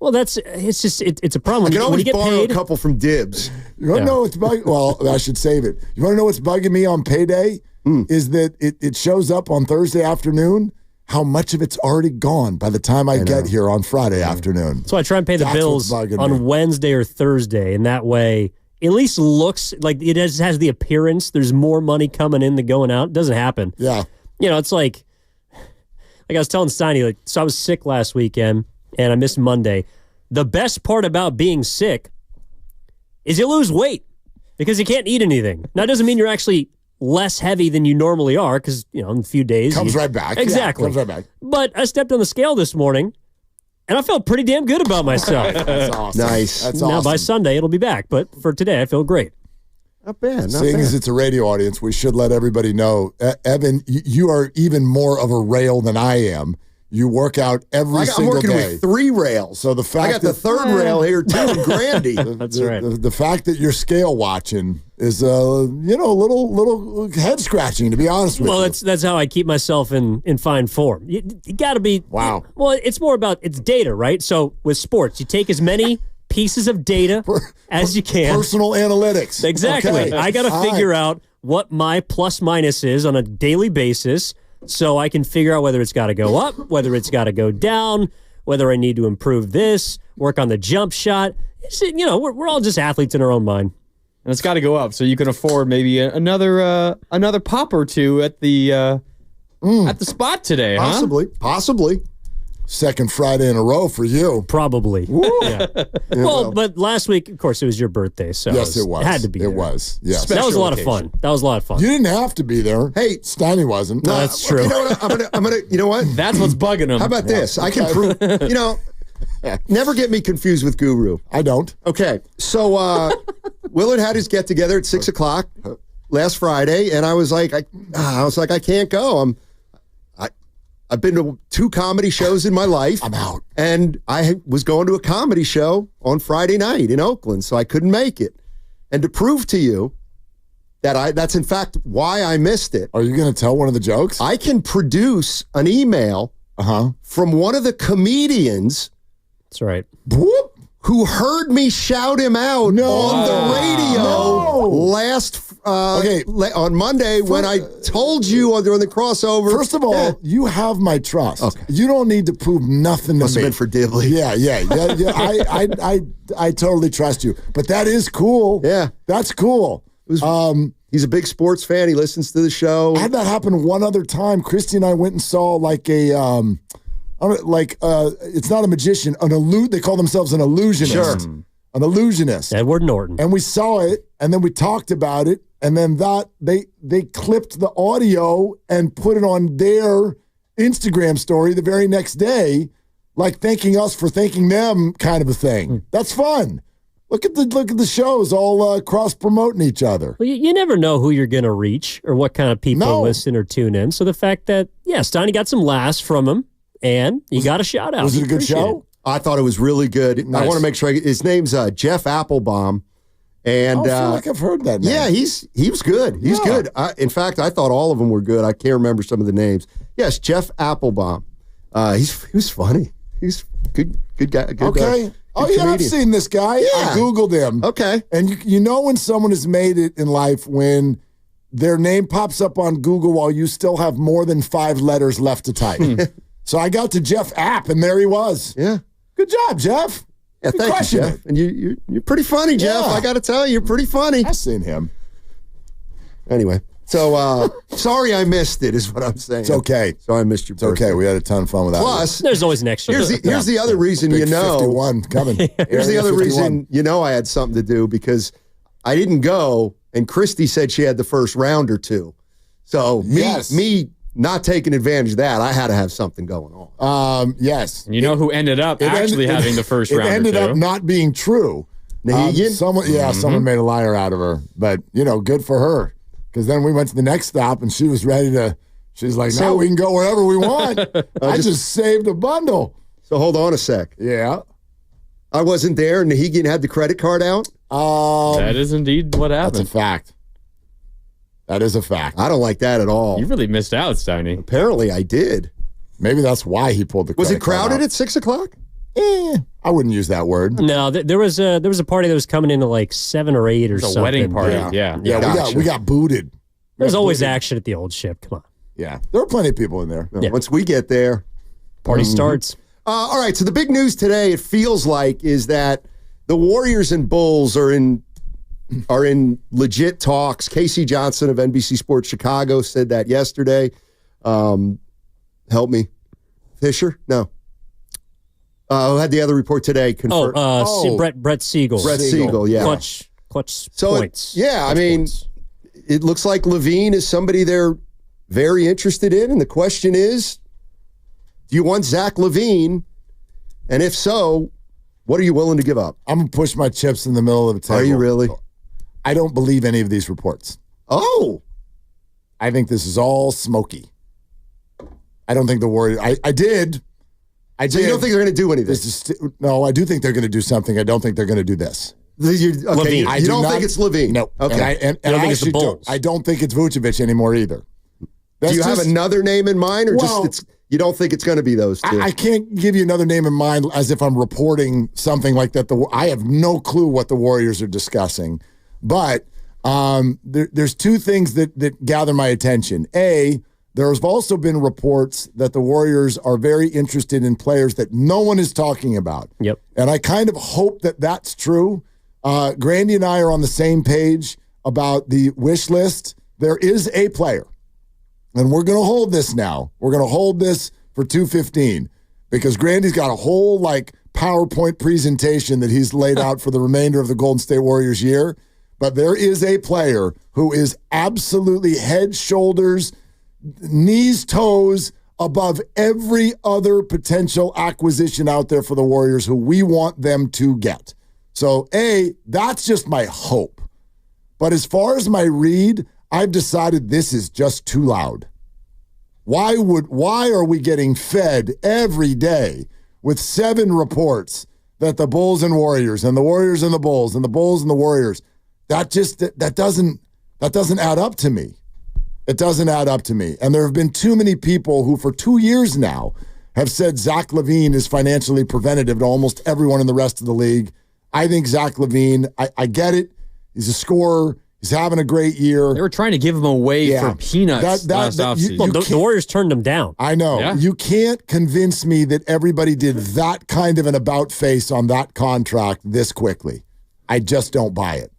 Well, it's a problem. I can always when you get borrow paid, a couple from Dibs. You want to know what's bugging? Well, I should save it. You want to know what's bugging me on payday? Is that it shows up on Thursday afternoon, how much of it's already gone by the time I get here on Friday afternoon. So I try and pay the bills on Wednesday or Thursday, and that way it at least looks like it has the appearance there's more money coming in than going out. It doesn't happen. Yeah. It's like I was telling Steiny, so I was sick last weekend, and I missed Monday. The best part about being sick is you lose weight because you can't eat anything. Now, it doesn't mean you're actually less heavy than you normally are because, in a few days. Comes right back. Exactly. Yeah, comes right back. But I stepped on the scale this morning, and I felt pretty damn good about myself. That's awesome. Nice. That's now, awesome. by Sunday, it'll be back. But for today, I feel great. Not bad. Seeing as it's a radio audience, we should let everybody know. Evan, you are even more of a rail than I am. You work out every single day. I'm working with 3 rails. So the fact I got the third rail here too, in Grandy. That's right. The fact that you're scale watching is a little head scratching, to be honest with you. Well, that's how I keep myself in fine form. You got to be. Wow. Well, it's more about it's data, right? So with sports, you take as many pieces of data as you can. Personal analytics. Exactly. Okay. I got to figure out what my plus minus is on a daily basis. So I can figure out whether it's got to go up, whether it's got to go down, whether I need to improve this, work on the jump shot. We're all just athletes in our own mind. And it's got to go up so you can afford maybe another pop or two at the spot today, Possibly. Second Friday in a row for you. Probably. Yeah. Well, but last week, of course, it was your birthday, so yes, it was. It had to be. It was. Yes. That was a lot of fun. You didn't have to be there. Hey, Steiny wasn't. No, that's true. You know what? I'm gonna. You know what? That's what's bugging him. How about this? I can prove. Never get me confused with Guru. I don't. Okay, so Willard had his get together at 6:00 last Friday, and I was like, I can't go. I've been to 2 comedy shows in my life. I'm out. And I was going to a comedy show on Friday night in Oakland, so I couldn't make it. And to prove to you that that's in fact why I missed it. Are you going to tell one of the jokes? I can produce an email from one of the comedians. That's right. Who heard me shout him out on the radio last on Monday when I told you during the crossover. First of all, you have my trust. Okay. You don't need to prove nothing to Must me. have been for Dibley. Yeah. I totally trust you. But that is cool. Yeah. That's cool. He's a big sports fan. He listens to the show. I had that happen one other time. Christy and I went and saw it's not a magician, they call themselves an illusionist. Sure. An illusionist. Edward Norton. And we saw it, and then we talked about it, and then they clipped the audio and put it on their Instagram story the very next day, like thanking us for thanking them kind of a thing. That's fun. Look at the shows all cross-promoting each other. Well, you never know who you're going to reach or what kind of people listen or tune in. So the fact that, Steiny got some laughs from him, and you got a shout out. Was it a good show? I thought it was really good. Nice. I want to make sure his name's Jeff Applebaum. And I feel like I've heard that name. Yeah, he was good. He's good. In fact, I thought all of them were good. I can't remember some of the names. Yes, Jeff Applebaum. He was funny. He's good guy. Good, okay. Oh, yeah, I've seen this guy. Yeah. I Googled him. Okay. And you know when someone has made it in life when their name pops up on Google while you still have more than 5 letters left to type. So I got to Jeff App, and there he was. Yeah. Good job, Jeff. Yeah, thank you, Jeff. And you're pretty funny, Jeff. Yeah. I got to tell you, you're pretty funny. I've seen him. Anyway, so sorry I missed it is what I'm saying. It's okay. So I missed your birthday. Okay. We had a ton of fun with that. Plus, there's always next year. Here's the other reason Big you know. 51 coming. Here's the Area other 51. reason you know I had something to do because I didn't go, and Christy said she had the first round or two. So me not taking advantage of that, I had to have something going on. Yes. You know who ended up having the first round? It ended or two? up not being true. Someone made a liar out of her, but good for her. Because then we went to the next stop and she was ready to. She's like, "No, we can go wherever we want." I just saved a bundle. So hold on a sec. Yeah, I wasn't there, and Nahegan had the credit card out. That is indeed what happened. That's a fact. That is a fact. I don't like that at all. You really missed out, Steiny. Apparently, I did. Maybe that's why he pulled the. Was it credit card crowded out. at 6 o'clock? I wouldn't use that word. No, there was a party that was coming into like 7 or 8 or something. A wedding party. Yeah. We got booted. There's always action at the old ship. Come on. Yeah, there were plenty of people in there. Yeah. Once we get there, party starts. All right. So the big news today, it feels like, is that the Warriors and Bulls are in legit talks. Casey Johnson of NBC Sports Chicago said that yesterday. Help me, Fisher? No. Who had the other report today? Brett Siegel. Brett Siegel, yeah. Clutch points. Yeah, I mean, it looks like Levine is somebody they're very interested in. And the question is, do you want Zach Levine? And if so, what are you willing to give up? I'm going to push my chips in the middle of the table. Are you really? I don't believe any of these reports. Oh. I think this is all smoky. I don't think the Warriors. I did. So you don't think they're going to do anything? No, I do think they're going to do something. I don't think they're going to do this. Levine. You don't think it's Levine? No. Okay. And I don't think it's the Bulls. I don't think it's Vucevic anymore either. Do you have another name in mind, or you don't think it's going to be those two? I can't give you another name in mind as if I'm reporting something like that. I have no clue what the Warriors are discussing, but there's two things that gather my attention. A, there's also been reports that the Warriors are very interested in players that no one is talking about. Yep. And I kind of hope that that's true. Grandy and I are on the same page about the wish list. There is a player, and we're going to hold this now. We're going to hold this for 2:15 because Grandy's got a whole PowerPoint presentation that he's laid out for the remainder of the Golden State Warriors year. But there is a player who is absolutely head, shoulders, knees, toes above every other potential acquisition out there for the Warriors who we want them to get. So, that's just my hope. But as far as my read, I've decided this is just too loud. Why are we getting fed every day with 7 reports that the Bulls and Warriors and the Warriors and the Bulls and the Bulls and the Warriors? That doesn't add up to me. It doesn't add up to me. And there have been too many people who for 2 years now have said Zach LaVine is financially preventative to almost everyone in the rest of the league. I think Zach LaVine, I get it. He's a scorer. He's having a great year. They were trying to give him away for peanuts last offseason. The Warriors turned him down. I know. Yeah. You can't convince me that everybody did that kind of an about face on that contract this quickly. I just don't buy it.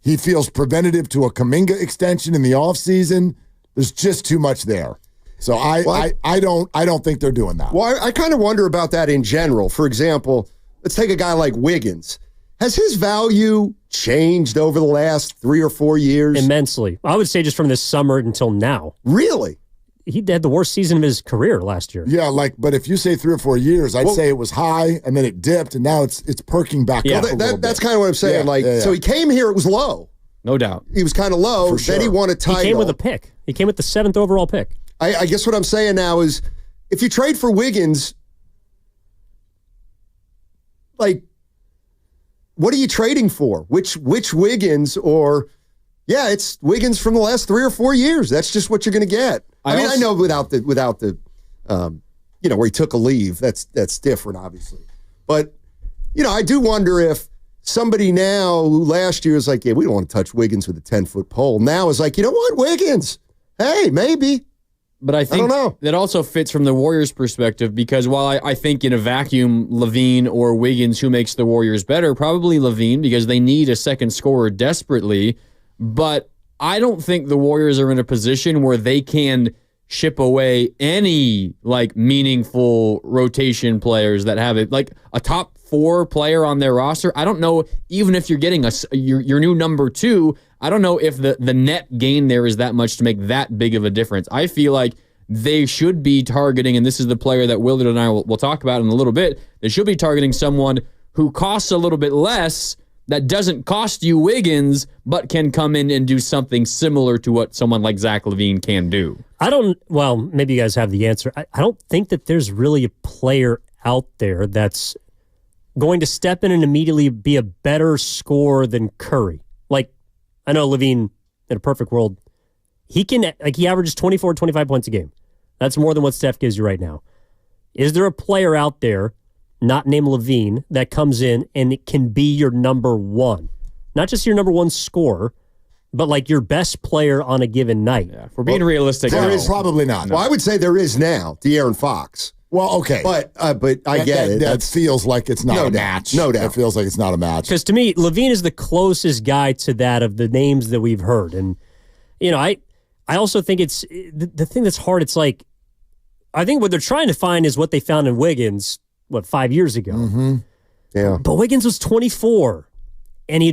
He feels preventative to a Kuminga extension in the offseason. There's just too much there. So I don't think they're doing that. Well, I kind of wonder about that in general. For example, let's take a guy like Wiggins. Has his value changed over the last 3 or 4 years? Immensely. I would say just from this summer until now. Really? He had the worst season of his career last year. Yeah, but if you say 3 or 4 years, I'd say it was high and then it dipped and now it's perking back up a little bit. That's kind of what I'm saying. So he came here, it was low. No doubt. He was kind of low. Sure. Then he won a title. He came with a pick. He came with the 7th overall pick. I guess what I'm saying now is if you trade for Wiggins, like, what are you trading for? Which Wiggins or, it's Wiggins from the last 3 or 4 years. That's just what you're going to get. I know without the where he took a leave, that's different, obviously. But, I do wonder if somebody now who last year was like, we don't want to touch Wiggins with a 10-foot pole. Now is like, you know what, Wiggins? Hey, maybe. But I think that also fits from the Warriors' perspective because while I think in a vacuum, LaVine or Wiggins, who makes the Warriors better? Probably LaVine because they need a second scorer desperately. But I don't think the Warriors are in a position where they can ship away any meaningful rotation players that have a top 4 player on their roster. I don't know, even if you're getting your new number 2, I don't know if the net gain there is that much to make that big of a difference. I feel like they should be targeting, and this is the player that Willard and I will talk about in a little bit, they should be targeting someone who costs a little bit less, that doesn't cost you Wiggins, but can come in and do something similar to what someone like Zach LaVine can do. Maybe you guys have the answer. I don't think that there's really a player out there that's going to step in and immediately be a better scorer than Curry. I know LaVine, in a perfect world, he averages 24, 25 points a game. That's more than what Steph gives you right now. Is there a player out there, not named LaVine, that comes in and it can be your number 1? Not just your number 1 scorer, but your best player on a given night. Yeah, if we're being realistic, there is probably not. Well, I would say there is now, De'Aaron Fox. Well, okay. But I get it. That feels like it's not a match. No doubt. It feels like it's not a match. Because to me, LaVine is the closest guy to that of the names that we've heard. And, I also think it's the thing that's hard. It's I think what they're trying to find is what they found in Wiggins, 5 years ago. Mm-hmm. Yeah. But Wiggins was 24, and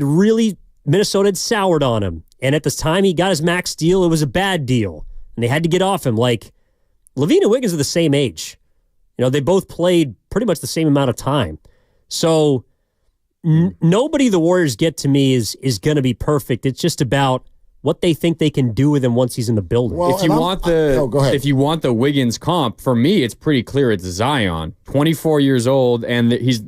Minnesota had soured on him. And at this time he got his max deal, it was a bad deal. And they had to get off him. LaVine and Wiggins are the same age. They both played pretty much the same amount of time. So nobody the Warriors get to me is going to be perfect. It's just about what they think they can do with him once he's in the building. Well, if you want the Wiggins comp, for me, it's pretty clear it's Zion. 24 years old, and his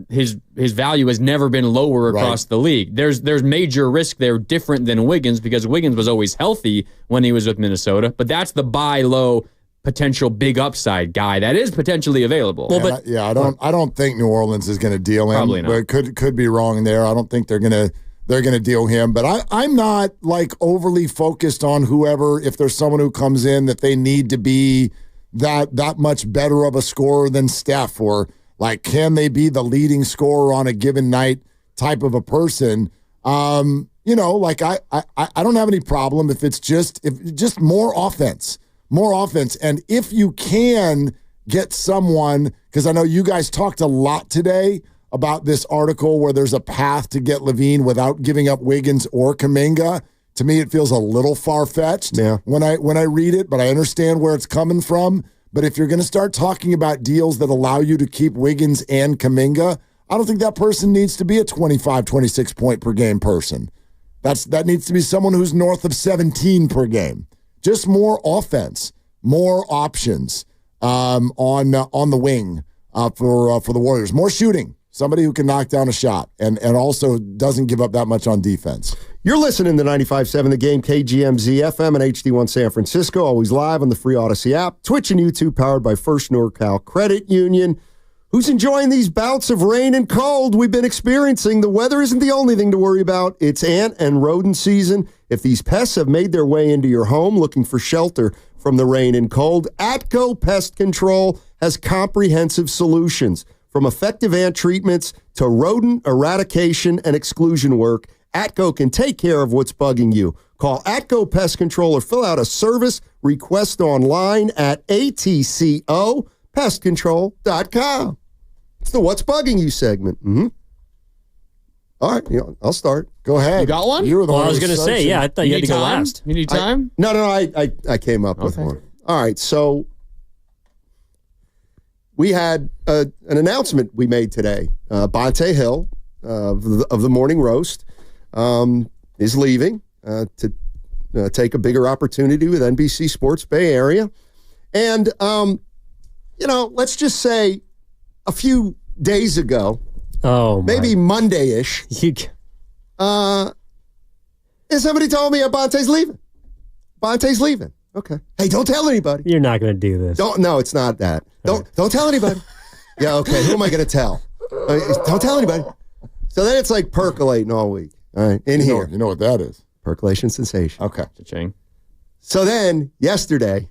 value has never been lower across the league. There's major risk there, different than Wiggins, because Wiggins was always healthy when he was with Minnesota. But that's the buy low potential big upside guy that is potentially available. Well, I don't think New Orleans is going to deal him. Probably not. But could be wrong there. I don't think they're going to deal him. But I'm not overly focused on whoever. If there's someone who comes in that they need to be that much better of a scorer than Steph, or can they be the leading scorer on a given night type of a person? I don't have any problem if it's just more offense. More offense. And if you can get someone, because I know you guys talked a lot today about this article where there's a path to get LaVine without giving up Wiggins or Kuminga. To me, it feels a little far-fetched when I read it, but I understand where it's coming from. But if you're going to start talking about deals that allow you to keep Wiggins and Kuminga, I don't think that person needs to be a 25, 26 point per game person. That needs to be someone who's north of 17 per game. Just more offense, more options on the wing for the Warriors. More shooting, somebody who can knock down a shot and also doesn't give up that much on defense. You're listening to 95.7 The Game, KGMZ FM and HD1 San Francisco, always live on the free Odyssey app, Twitch and YouTube, powered by First NorCal Credit Union. Who's enjoying these bouts of rain and cold we've been experiencing? The weather isn't the only thing to worry about. It's ant and rodent season. If these pests have made their way into your home looking for shelter from the rain and cold, Atco Pest Control has comprehensive solutions. From effective ant treatments to rodent eradication and exclusion work, Atco can take care of what's bugging you. Call Atco Pest Control or fill out a service request online at atcopestcontrol.com. It's the What's Bugging You segment. Mm-hmm. All right, I'll start. Go ahead. You got one? You were the one I was going to say, I thought you had to go last. You need time? No, I came up with one. All right, so we had an announcement we made today. Bonte Hill of the Morning Roast is leaving to take a bigger opportunity with NBC Sports Bay Area. And, let's just say a few days ago, Oh, maybe Monday-ish. And somebody told me Bonte's leaving. Bonte's leaving. Okay. Hey, don't tell anybody. You're not going to do this. No, it's not that. Don't tell anybody. Yeah, okay. Who am I going to tell? Don't tell anybody. So then it's like percolating all week. All right, you know what that is? Percolation sensation. Okay. Cha-ching. So then yesterday,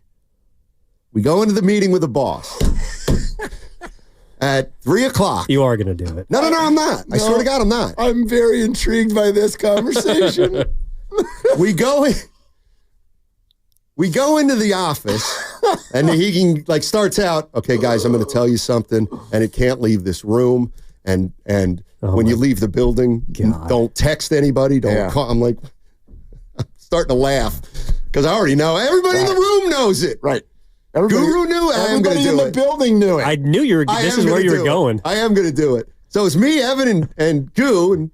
we go into the meeting with the boss at 3:00. You are going to do it. No, I'm not. I swear to God, I'm not. I'm very intrigued by this conversation. We go into the office, and he can starts out. Okay, guys, I'm going to tell you something, and it can't leave this room. And when you leave the building, don't text anybody. Don't call. I'm starting to laugh because I already know. Everybody in the room knows it. Right. Guru knew it. Everybody in the building knew it. I knew you were. This is where you were going. I am going to do it. So it's me, Evan, and Goo, and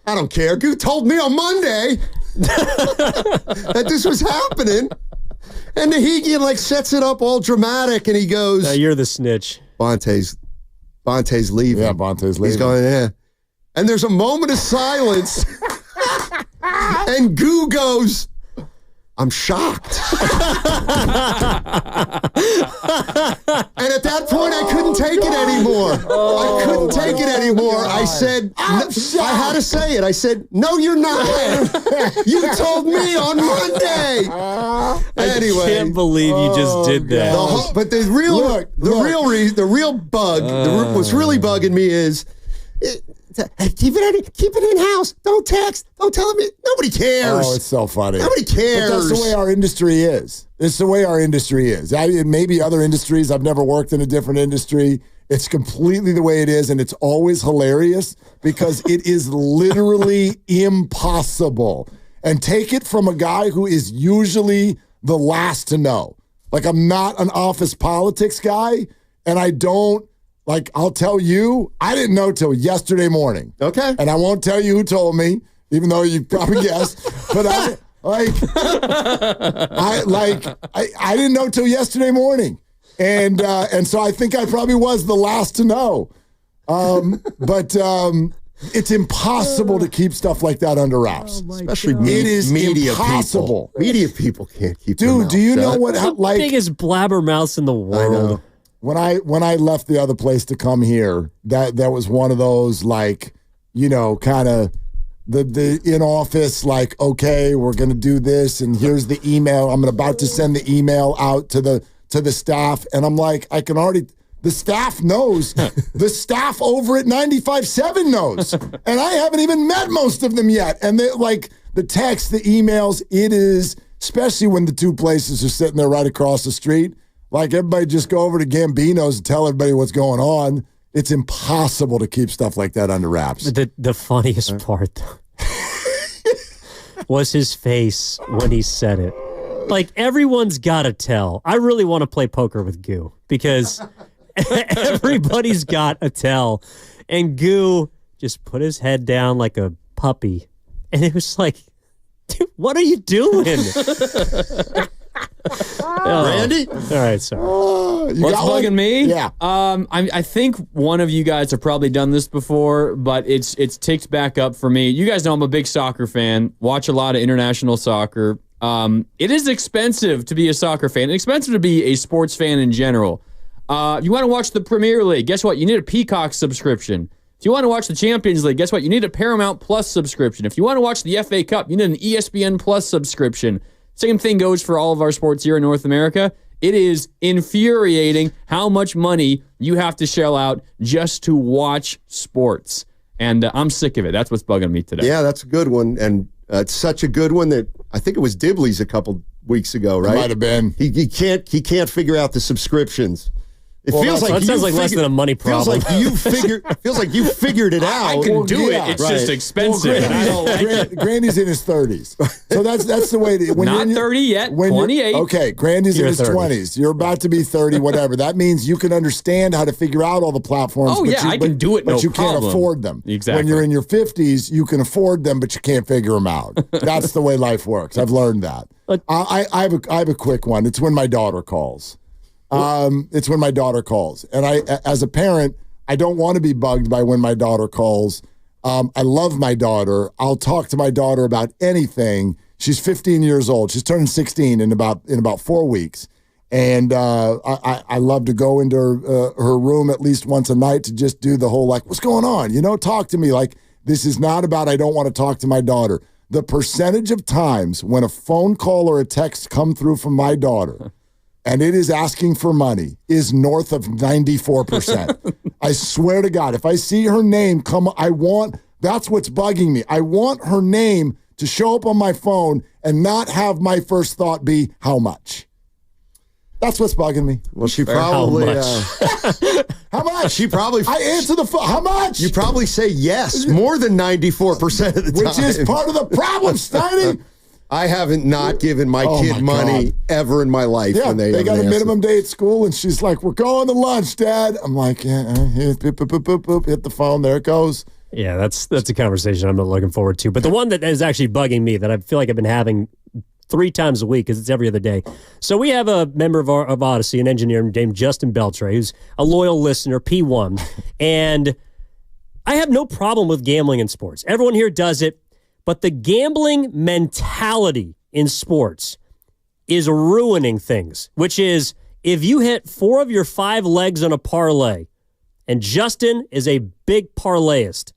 I don't care. Goo told me on Monday that this was happening, and Nahigian sets it up all dramatic, and he goes, "You're the snitch." Bonte's leaving. Yeah, Bonte's leaving. He's going, yeah. And there's a moment of silence, and Goo goes, I'm shocked. And at that point, I couldn't take it anymore. I couldn't take it anymore. I said, I had to say it. I said, no, you're not. You told me on Monday. Anyway. I can't believe you just did that. But the real bug, what's really bugging me is, keep it in house. Don't text. Don't tell me. Nobody cares. Oh, it's so funny. Nobody cares. But that's the way our industry is. It's the way our industry is. Maybe other industries. I've never worked in a different industry. It's completely the way it is, and it's always hilarious because it is literally impossible. And take it from a guy who is usually the last to know. I'm not an office politics guy, and I don't. I'll tell you, I didn't know till yesterday morning. Okay. And I won't tell you who told me, even though you probably guessed. But I didn't know till yesterday morning. And so I think I probably was the last to know. But it's impossible to keep stuff like that under wraps. Especially it is media impossible. People. Media people can't keep Dude, do you know what biggest blabbermouths in the world? When I left the other place to come here, that was one of those kind of the in office okay, we're gonna do this, and here's the email. I'm about to send the email out to the staff, and I'm I can already. The staff knows. The staff over at 95.7 knows, and I haven't even met most of them yet. And they the text, the emails. It is, especially when the two places are sitting there right across the street. Everybody just go over to Gambino's and tell everybody what's going on. It's impossible to keep stuff like that under wraps. The funniest part, though, was his face when he said it. Everyone's got to tell. I really want to play poker with Goo because everybody's got a tell. And Goo just put his head down like a puppy. And it was dude, what are you doing? Randy? All right, sorry. What's bugging me? Yeah. I think one of you guys have probably done this before, but it's ticked back up for me. You guys know I'm a big soccer fan. Watch a lot of international soccer. It is expensive to be a soccer fan. It's expensive to be a sports fan in general. If you want to watch the Premier League, guess what? You need a Peacock subscription. If you want to watch the Champions League, guess what? You need a Paramount Plus subscription. If you want to watch the FA Cup, you need an ESPN Plus subscription. Same thing goes for all of our sports here in North America. It is infuriating how much money you have to shell out just to watch sports. And I'm sick of it. That's what's bugging me today. Yeah, that's a good one. And it's such a good one that I think it was Dibley's a couple weeks ago, right? It might have been. He can't figure out the subscriptions. It feels like that sounds like less than a money problem. Feels like you figured it out. I can do it. It's just expensive. Grandy's in his 30s, so that's the way. When Not 30 yet. 28. Okay, Grandy's in his 20s. You're about to be 30. Whatever. That means you can understand how to figure out all the platforms. Oh yeah, I can do it. But you can't afford them. Exactly. When you're in your 50s, you can afford them, but you can't figure them out. That's the way life works. I've learned that. I have a quick one. It's when my daughter calls. It's when my daughter calls. And as a parent, I don't want to be bugged by when my daughter calls. I love my daughter. I'll talk to my daughter about anything. She's 15 years old. She's turning 16 in about 4 weeks. And I love to go into her room at least once a night to just do the whole, like, what's going on? Talk to me. Like, this is not about I don't want to talk to my daughter. The percentage of times when a phone call or a text come through from my daughter and it is asking for money is north of 94%. I swear to God, if I see her name that's what's bugging me. I want her name to show up on my phone and not have my first thought be, how much? That's what's bugging me. Well, she probably. How much? She probably. I answer the phone. How much? You probably say yes more than 94% of the time. Which is part of the problem, Steiny. I haven't not given my kid money ever in my life. Yeah, when they got a minimum day at school, and she's like, "We're going to lunch, Dad." I'm like, "Yeah, hit the phone. There it goes." Yeah, that's a conversation I'm not looking forward to. But the one that is actually bugging me that I feel like I've been having 3 times a week because it's every other day. So we have a member of Odyssey, an engineer named Justin Beltre, who's a loyal listener, P1. And I have no problem with gambling in sports. Everyone here does it. But the gambling mentality in sports is ruining things, which is if you hit 4 of your 5 legs on a parlay, and Justin is a big parlayist,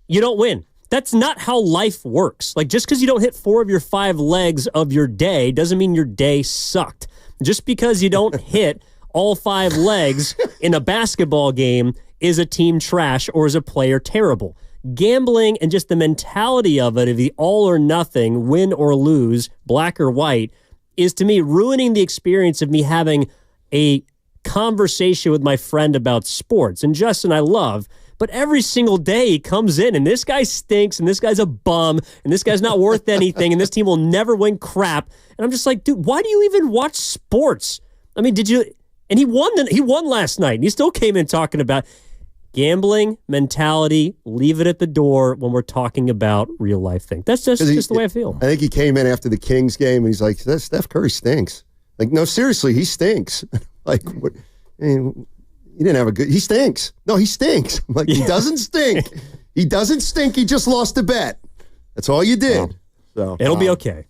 you don't win. That's not how life works. Like, just because you don't hit 4 of your 5 legs of your day doesn't mean your day sucked. Just because you don't hit all 5 legs in a basketball game is a team trash or is a player terrible. Gambling and just the mentality of it, of the all or nothing, win or lose, black or white, is to me ruining the experience of me having a conversation with my friend about sports. And Justin, I love, but every single day he comes in and this guy stinks and this guy's a bum and this guy's not worth anything and this team will never win crap. And I'm just like, dude, why do you even watch sports? I mean, did you? And he won last night and he still came in talking about gambling mentality. Leave it at the door when we're talking about real life things. That's just the way I feel. I think he came in after the Kings game and he's like, Steph Curry stinks. Like, no, seriously, he stinks. Like, what? He didn't have a good. He stinks. No, he stinks. I'm like, he doesn't stink. He doesn't stink. He just lost a bet. That's all you did. So it'll be okay.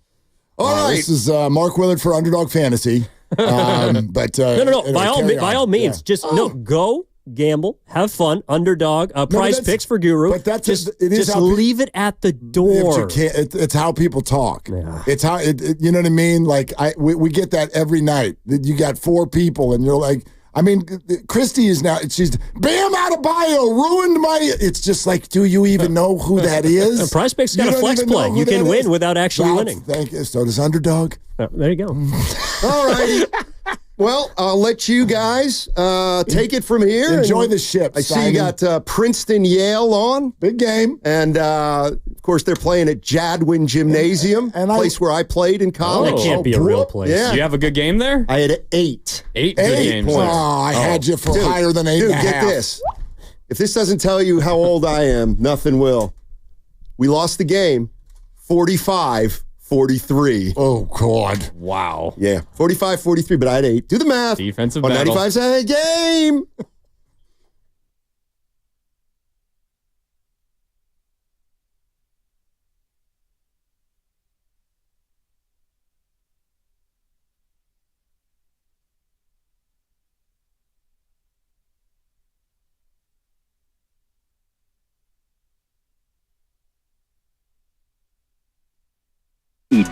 All right. This is Mark Willard for Underdog Fantasy. But no. By all means, just go gamble, have fun. Underdog, prize picks for Guru. But that's just leave it at the door. It's how people talk. Yeah. It's how you know what I mean. Like we get that every night. You got 4 people, and you're like. I mean, Christy is now, she's, Bam Adebayo ruined my, it's just like, do you even know who that is? Prize Picks got a flex play. You can win without actually winning. Thank you. So does Underdog. There you go. All righty. Well, I'll let you guys take it from here. Enjoy the ship. I see you got Princeton, Yale on. Big game. And, of course, they're playing at Jadwin Gymnasium, a place where I played in college. That can't be a real place. Yeah. Did you have a good game there? I had 8. 8 good games. Oh, I had you for higher than 8 and a half. Get this. If this doesn't tell you how old I am, nothing will. We lost the game 45-43. Oh, God. Wow. Yeah, 45-43, but I had 8. Do the math. Defensive on battle. 95 cents a game.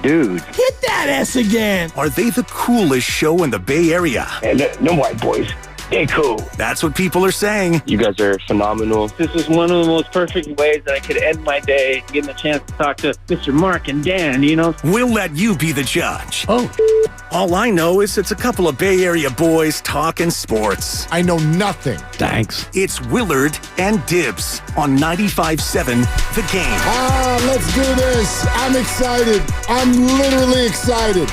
Dude. Hit that S again. Are they the coolest show in the Bay Area? And them white boys, they cool. That's what people are saying. You guys are phenomenal. This is one of the most perfect ways that I could end my day, getting the chance to talk to Mr. Mark and Dan, you know? We'll let you be the judge. Oh. All I know is it's a couple of Bay Area boys talking sports. I know nothing. Thanks. It's Willard and Dibs on 95.7 The Game. Let's do this. I'm excited. I'm literally excited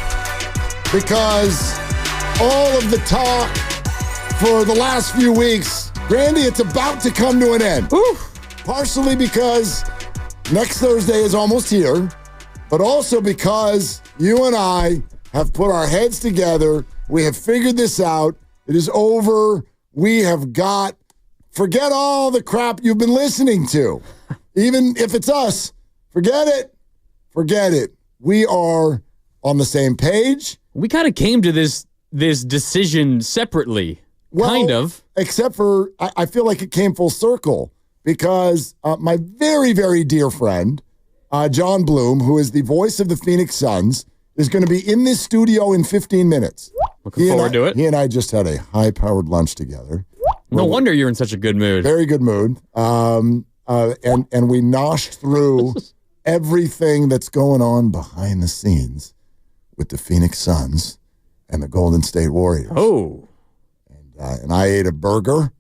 because all of the talk for the last few weeks, Grandy, it's about to come to an end. Partially because next Thursday is almost here, but also because you and I have put our heads together. We have figured this out. It is over. we have got, forget all the crap you've been listening to. Even if it's us, forget it. Forget it. We are on the same page. We kind of came to this decision separately, kind of. Except for, I feel like it came full circle because my very, very dear friend, John Bloom, who is the voice of the Phoenix Suns, is going to be in this studio in 15 minutes. Looking forward to it. He and I just had a high-powered lunch together. No wonder you're in such a good mood. Very good mood. And we noshed through everything that's going on behind the scenes with the Phoenix Suns and the Golden State Warriors. Oh. And I ate a burger,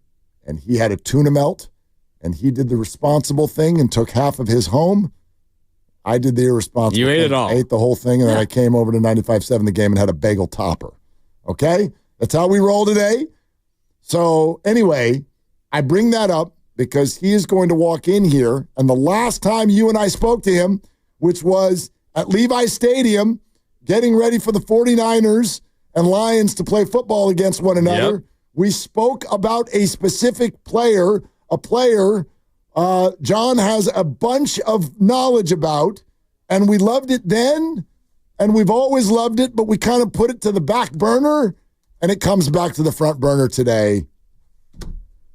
and he had a tuna melt, and he did the responsible thing and took half of his home. I did the irresponsible You ate thing. it all. I ate the whole thing, and then I came over to 95.7 The Game and had a bagel topper. Okay? That's how we roll today. So anyway, I bring that up because he is going to walk in here, and the last time you and I spoke to him, which was at Levi Stadium, getting ready for the 49ers and Lions to play football against one another, Yep. we spoke about a specific player, John has a bunch of knowledge about, and we loved it then, and we've always loved it, but we kind of put it to the back burner, and it comes back to the front burner today.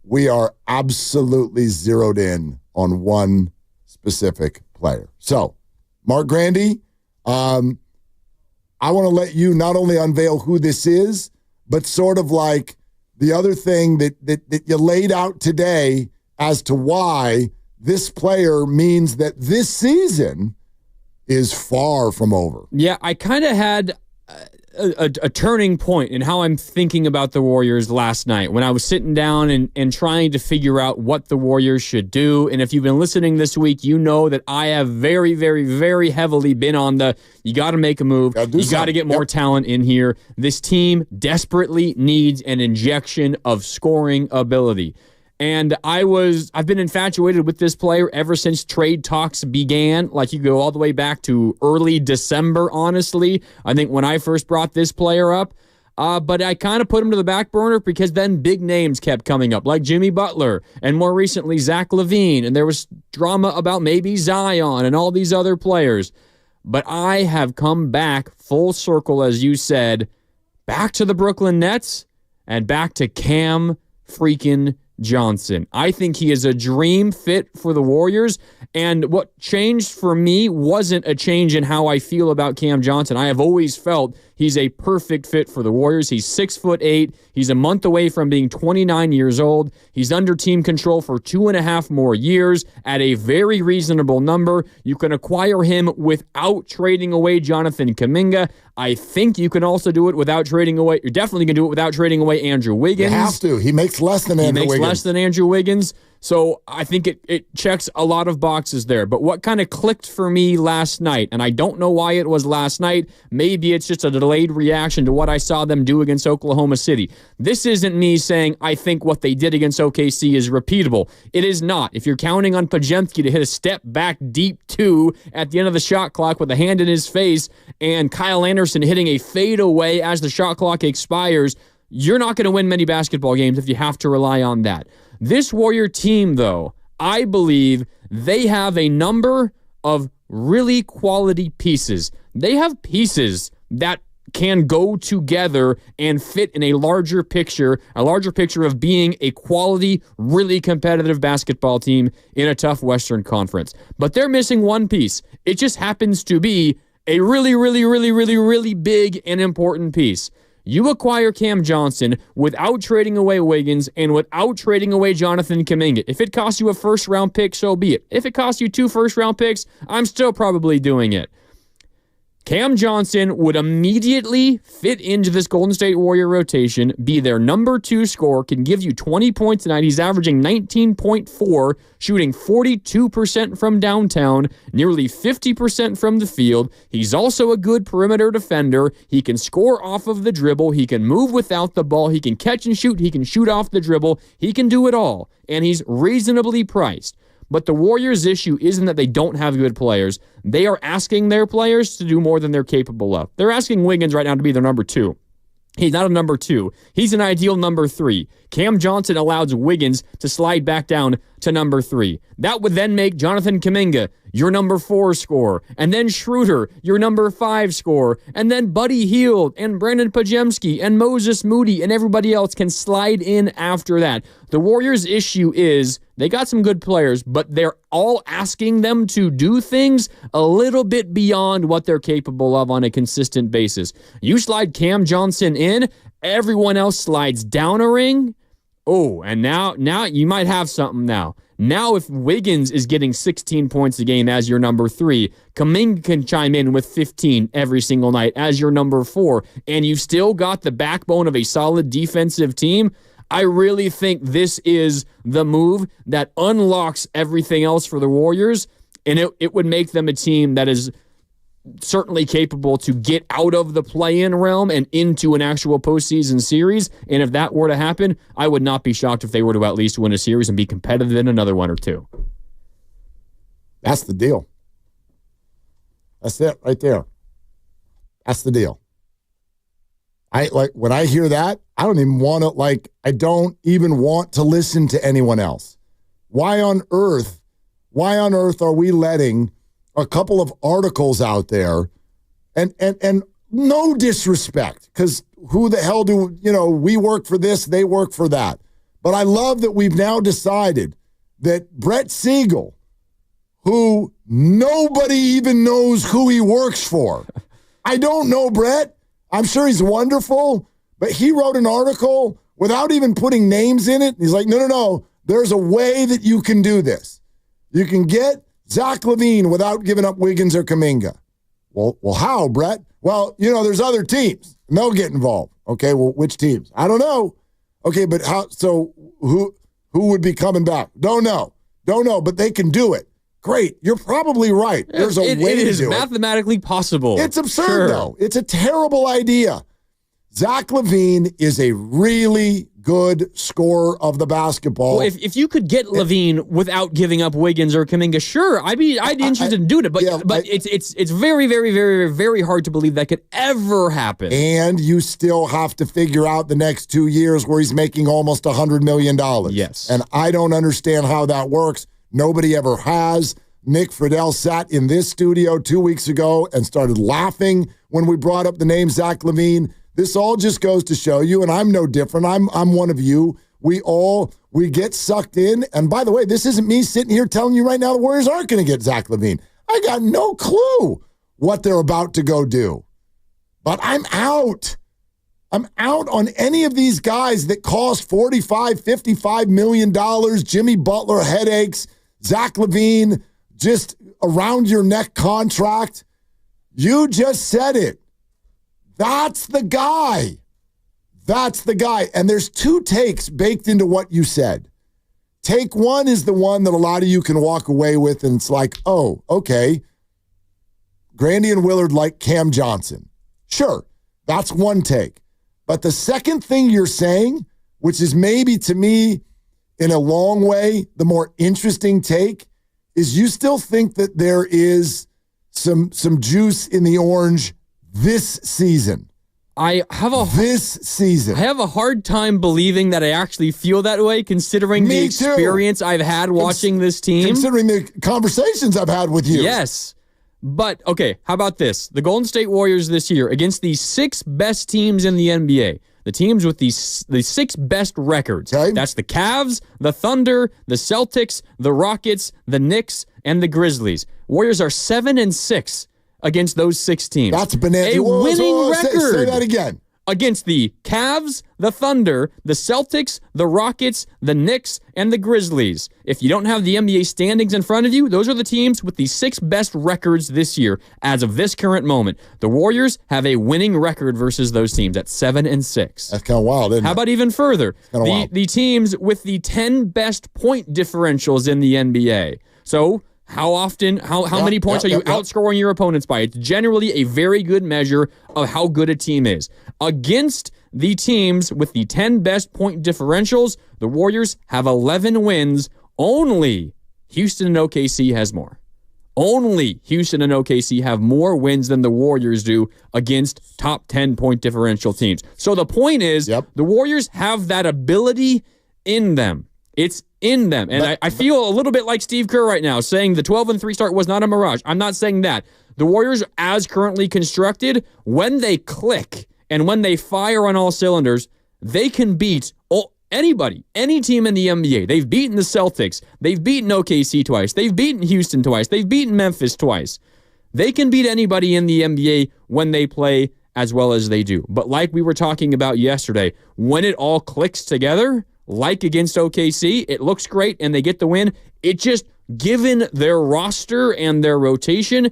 We are absolutely zeroed in on one specific player. So, Mark Grandy, I want to let you not only unveil who this is, but sort of like the other thing that you laid out today as to why this player means that this season is far from over. Yeah, I kind of had a turning point in how I'm thinking about the Warriors last night when I was sitting down and trying to figure out what the Warriors should do. And if you've been listening this week, you know that I have very, very, very heavily been on you got to make a move. You got to get more talent in here. This team desperately needs an injection of scoring ability. And I've been infatuated with this player ever since trade talks began. Like, you go all the way back to early December, honestly. I think when I first brought this player up. But I kind of put him to the back burner because then big names kept coming up, like Jimmy Butler, and more recently Zach LaVine. And there was drama about maybe Zion and all these other players. But I have come back full circle, as you said, back to the Brooklyn Nets and back to Cam freaking Johnson. I think he is a dream fit for the Warriors, and what changed for me wasn't a change in how I feel about Cam Johnson. I have always felt he's a perfect fit for the Warriors. He's 6'8". He's a month away from being 29 years old. He's under team control for 2.5 more years at a very reasonable number. You can acquire him without trading away Jonathan Kuminga. I think you can also do it without trading away. You're definitely going to do it without trading away Andrew Wiggins. You have to. He makes less than Andrew Wiggins. He makes less than Andrew Wiggins. So I think it checks a lot of boxes there. But what kind of clicked for me last night, and I don't know why it was last night, maybe it's just a delayed reaction to what I saw them do against Oklahoma City. This isn't me saying I think what they did against OKC is repeatable. It is not. If you're counting on Pajemski to hit a step back deep two at the end of the shot clock with a hand in his face and Kyle Anderson hitting a fadeaway as the shot clock expires, you're not going to win many basketball games if you have to rely on that. This Warrior team, though, I believe they have a number of really quality pieces. They have pieces that can go together and fit in a larger picture of being a quality, really competitive basketball team in a tough Western Conference. But they're missing one piece. It just happens to be a really, really, really, really, really big and important piece. You acquire Cam Johnson without trading away Wiggins and without trading away Jonathan Kuminga. If it costs you a first-round pick, so be it. If it costs you 2 first-round picks, I'm still probably doing it. Cam Johnson would immediately fit into this Golden State Warrior rotation, be their number 2 scorer, can give you 20 points tonight. He's averaging 19.4, shooting 42% from downtown, nearly 50% from the field. He's also a good perimeter defender. He can score off of the dribble. He can move without the ball. He can catch and shoot. He can shoot off the dribble. He can do it all, and he's reasonably priced. But the Warriors' issue isn't that they don't have good players. They are asking their players to do more than they're capable of. They're asking Wiggins right now to be their number 2. He's not a number 2. He's an ideal number 3. Cam Johnson allows Wiggins to slide back down to number 3. That would then make Jonathan Kuminga your number 4 scorer, and then Schroeder your number 5 scorer, and then Buddy Hield and Brandon Pajemski and Moses Moody and everybody else can slide in after that. The Warriors' issue is they got some good players, but they're all asking them to do things a little bit beyond what they're capable of on a consistent basis. You slide Cam Johnson in, everyone else slides down a ring. Oh, and now you might have something now. Now if Wiggins is getting 16 points a game as your number 3, Kuminga can chime in with 15 every single night as your number 4, and you've still got the backbone of a solid defensive team. I really think this is the move that unlocks everything else for the Warriors, and it would make them a team that is certainly capable to get out of the play-in realm and into an actual postseason series. And if that were to happen, I would not be shocked if they were to at least win a series and be competitive in another one or two. That's the deal. That's it right there. That's the deal. When I hear that, I don't even want to listen to anyone else. Why on earth are we letting a couple of articles out there and no disrespect, because who the hell we work for this, they work for that. But I love that we've now decided that Brett Siegel, who nobody even knows who he works for. I don't know Brett. I'm sure he's wonderful, but he wrote an article without even putting names in it. He's like, no, there's a way that you can do this. You can get Zach LaVine without giving up Wiggins or Kuminga. Well, how, Brett? Well, there's other teams, and they'll get involved. Okay, well, which teams? I don't know. Okay, but how? So who would be coming back? Don't know, but they can do it. Great, you're probably right. There's a way to do it. It is mathematically possible. It's absurd, though. It's a terrible idea. Zach LaVine is a really good scorer of the basketball. Well, if you could get LaVine without giving up Wiggins or Kuminga, sure, I'd be interested in doing it. But it's very, very, very, very hard to believe that could ever happen. And you still have to figure out the next 2 years where he's making almost $100 million. Yes. And I don't understand how that works. Nobody ever has. Nick Friedel sat in this studio 2 weeks ago and started laughing when we brought up the name Zach LaVine. This all just goes to show you, and I'm no different. I'm one of you. We get sucked in. And by the way, this isn't me sitting here telling you right now the Warriors aren't going to get Zach LaVine. I got no clue what they're about to go do. But I'm out. I'm out on any of these guys that cost $45, $55 million. Jimmy Butler headaches. Zach LaVine, just around your neck contract. You just said it. That's the guy. That's the guy. And there's two takes baked into what you said. Take one is the one that a lot of you can walk away with, and it's like, oh, okay. Grandy and Willard like Cam Johnson. Sure, that's one take. But the second thing you're saying, which is maybe to me in a long way the more interesting take, is you still think that there is some juice in the orange this season. This season. I have a hard time believing that I actually feel that way, considering the experience I've had watching this team. Considering the conversations I've had with you. Yes. But, okay, how about this? The Golden State Warriors this year, against the 6 best teams in the NBA, the teams with the 6 best records. Okay. That's the Cavs, the Thunder, the Celtics, the Rockets, the Knicks, and the Grizzlies. Warriors are 7-6 against those 6 teams. That's bananas. A winning record. Say that again. Against the Cavs, the Thunder, the Celtics, the Rockets, the Knicks, and the Grizzlies. If you don't have the NBA standings in front of you, those are the teams with the 6 best records this year as of this current moment. The Warriors have a winning record versus those teams at 7-6. That's kind of wild, isn't it? How about even further? The teams with the 10 best point differentials in the NBA. So how many points are you outscoring your opponents by? It's generally a very good measure of how good a team is. Against the teams with the 10 best point differentials, the Warriors have 11 wins. Only Houston and OKC has more. Only Houston and OKC have more wins than the Warriors do against top 10-point differential teams. So the point is, the Warriors have that ability in them. It's in them. And I feel a little bit like Steve Kerr right now, saying the 12-3 start was not a mirage. I'm not saying that. The Warriors, as currently constructed, when they click and when they fire on all cylinders, they can beat anybody, any team in the NBA. They've beaten the Celtics. They've beaten OKC twice. They've beaten Houston twice. They've beaten Memphis twice. They can beat anybody in the NBA when they play as well as they do. But like we were talking about yesterday, when it all clicks together, like against OKC, it looks great and they get the win. It just, given their roster and their rotation,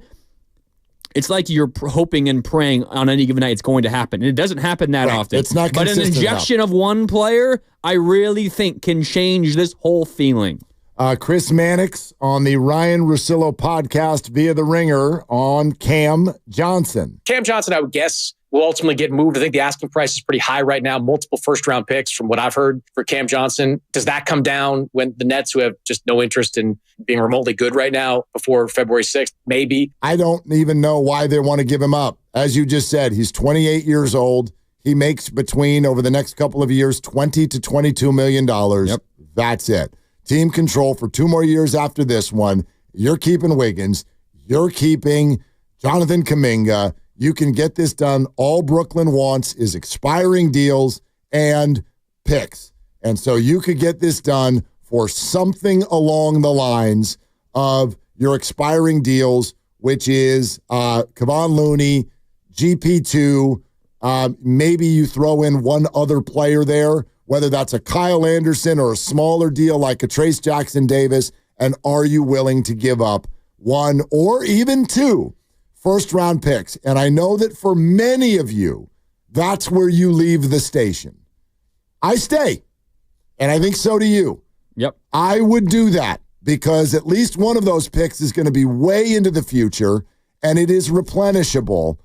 it's like you're hoping and praying on any given night it's going to happen. And it doesn't happen that often. It's not consistent. But an injection of one player, I really think can change this whole feeling. Chris Mannix on the Ryan Russillo podcast via The Ringer on Cam Johnson. Cam Johnson, I would guess, will ultimately get moved. I think the asking price is pretty high right now. Multiple first-round picks from what I've heard for Cam Johnson. Does that come down when the Nets, who have just no interest in being remotely good right now before February 6th, maybe? I don't even know why they want to give him up. As you just said, he's 28 years old. He makes between, over the next couple of years, $20 to $22 million. Yep. That's it. Team control for 2 more years after this one. You're keeping Wiggins. You're keeping Jonathan Kuminga. You can get this done. All Brooklyn wants is expiring deals and picks. And so you could get this done for something along the lines of your expiring deals, which is Kevon Looney, GP2. Maybe you throw in one other player there, whether that's a Kyle Anderson or a smaller deal like a Trace Jackson Davis. And are you willing to give up 1 or even 2 first-round picks? And I know that for many of you, that's where you leave the station. I stay, and I think so do you. Yep. I would do that because at least one of those picks is going to be way into the future, and it is replenishable,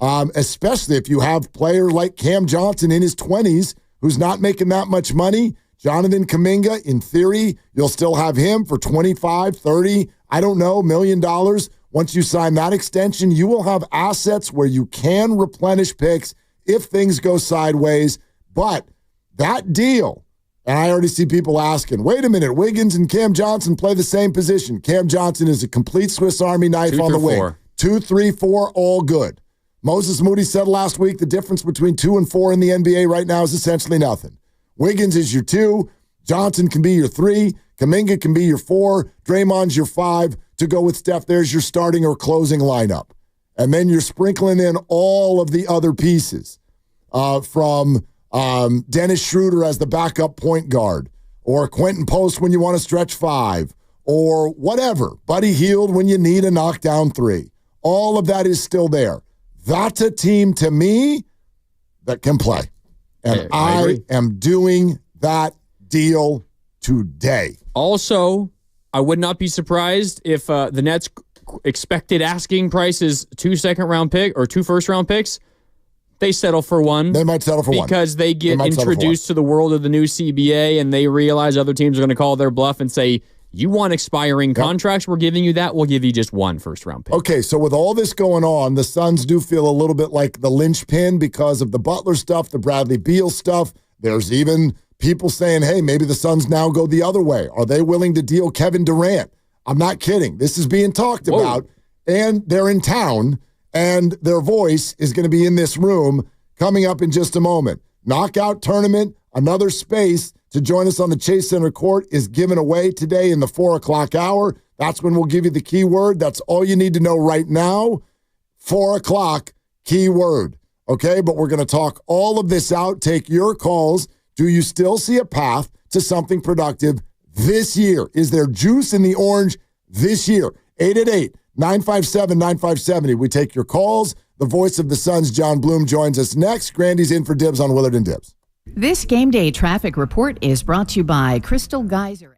especially if you have a player like Cam Johnson in his 20s who's not making that much money. Jonathan Kuminga, in theory, you'll still have him for 25, 30, I don't know, $1 million. Once you sign that extension, you will have assets where you can replenish picks if things go sideways. But that deal, and I already see people asking, wait a minute, Wiggins and Cam Johnson play the same position. Cam Johnson is a complete Swiss Army knife on the wing. 2, 3, 4, all good. Moses Moody said last week the difference between 2 and 4 in the NBA right now is essentially nothing. Wiggins is your 2. Johnson can be your 3. Kuminga can be your 4. Draymond's your 5. To go with Steph, there's your starting or closing lineup. And then you're sprinkling in all of the other pieces from Dennis Schroeder as the backup point guard, or Quentin Post when you want to stretch 5, or whatever. Buddy Hield when you need a knockdown 3. All of that is still there. That's a team, to me, that can play. And I am doing that deal today. Also, I would not be surprised if the Nets expected asking price is 2 second-round pick or 2 first-round picks. They settle for 1. They might settle for 1. Because they get introduced to the world of the new CBA and they realize other teams are going to call their bluff and say, you want expiring contracts, we're giving you that, we'll give you just 1 first-round pick. Okay, so with all this going on, the Suns do feel a little bit like the linchpin because of the Butler stuff, the Bradley Beal stuff. There's even people saying, hey, maybe the Suns now go the other way. Are they willing to deal Kevin Durant? I'm not kidding. This is being talked about, and they're in town, and their voice is going to be in this room coming up in just a moment. Knockout tournament, another space to join us on the Chase Center court is given away today in the 4 o'clock hour. That's when we'll give you the keyword. That's all you need to know right now. 4 o'clock, keyword. Okay, but we're going to talk all of this out, take your calls. Do you still see a path to something productive this year? Is there juice in the orange this year? 888-957-9570. We take your calls. The voice of the Suns, John Bloom, joins us next. Grandy's in for Dibs on Willard and Dibs. This Game Day traffic report is brought to you by Crystal Geyser.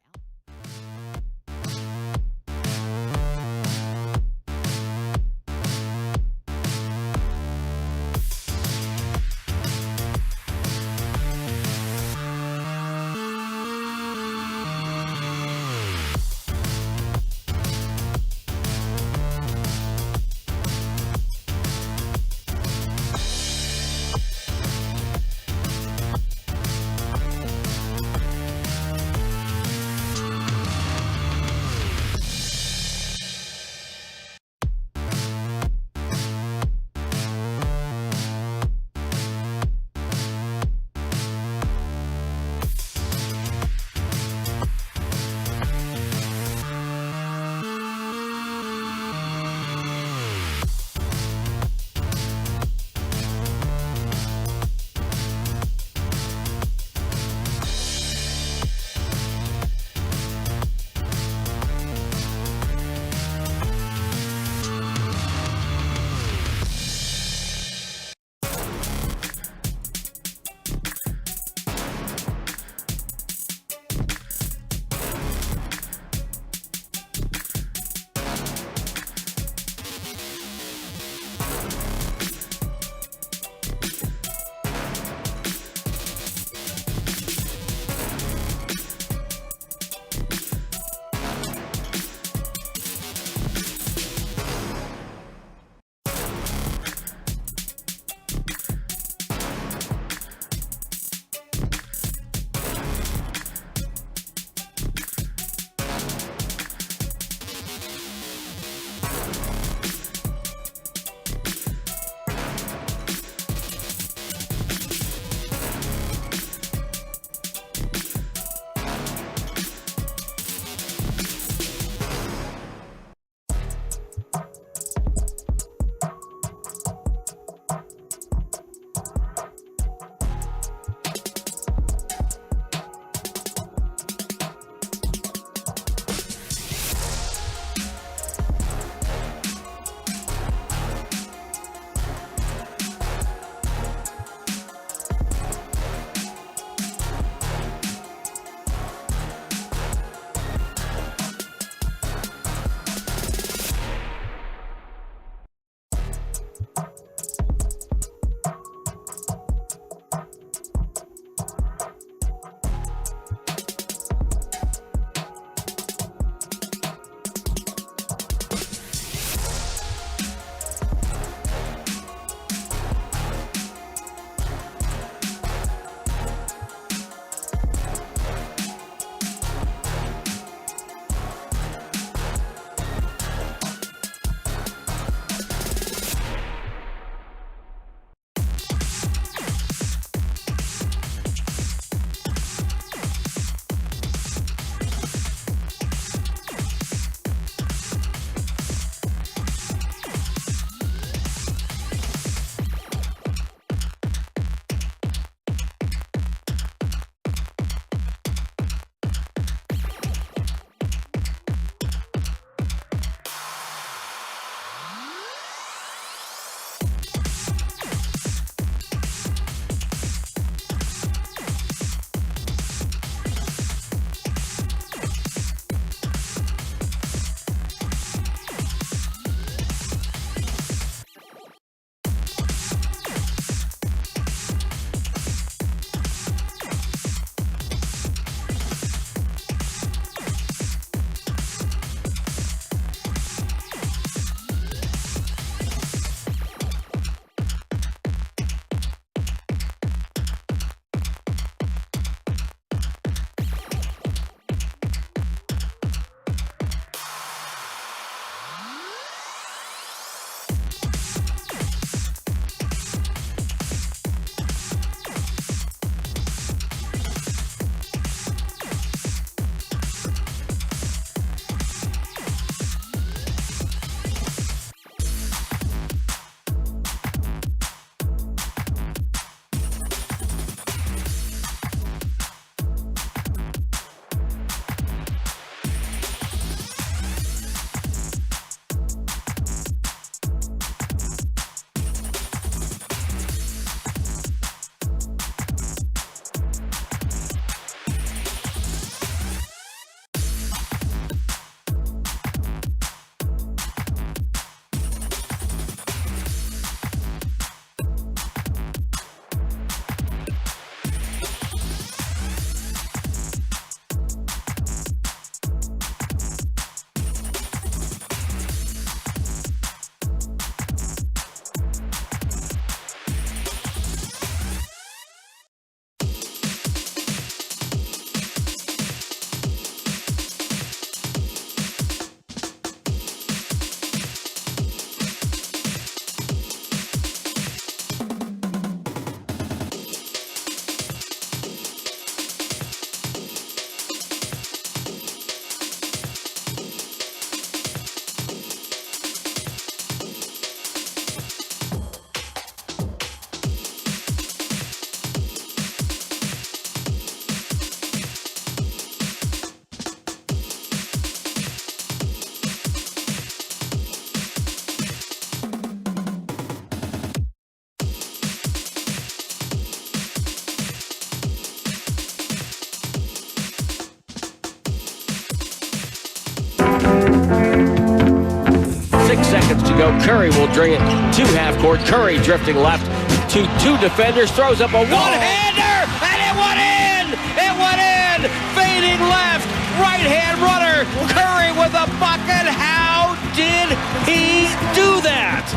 go. Curry will bring it to half court. Curry drifting left to two defenders, throws up a one-hander, and it went in! It went in! Fading left, right-hand runner. Curry with a bucket. How did he do that?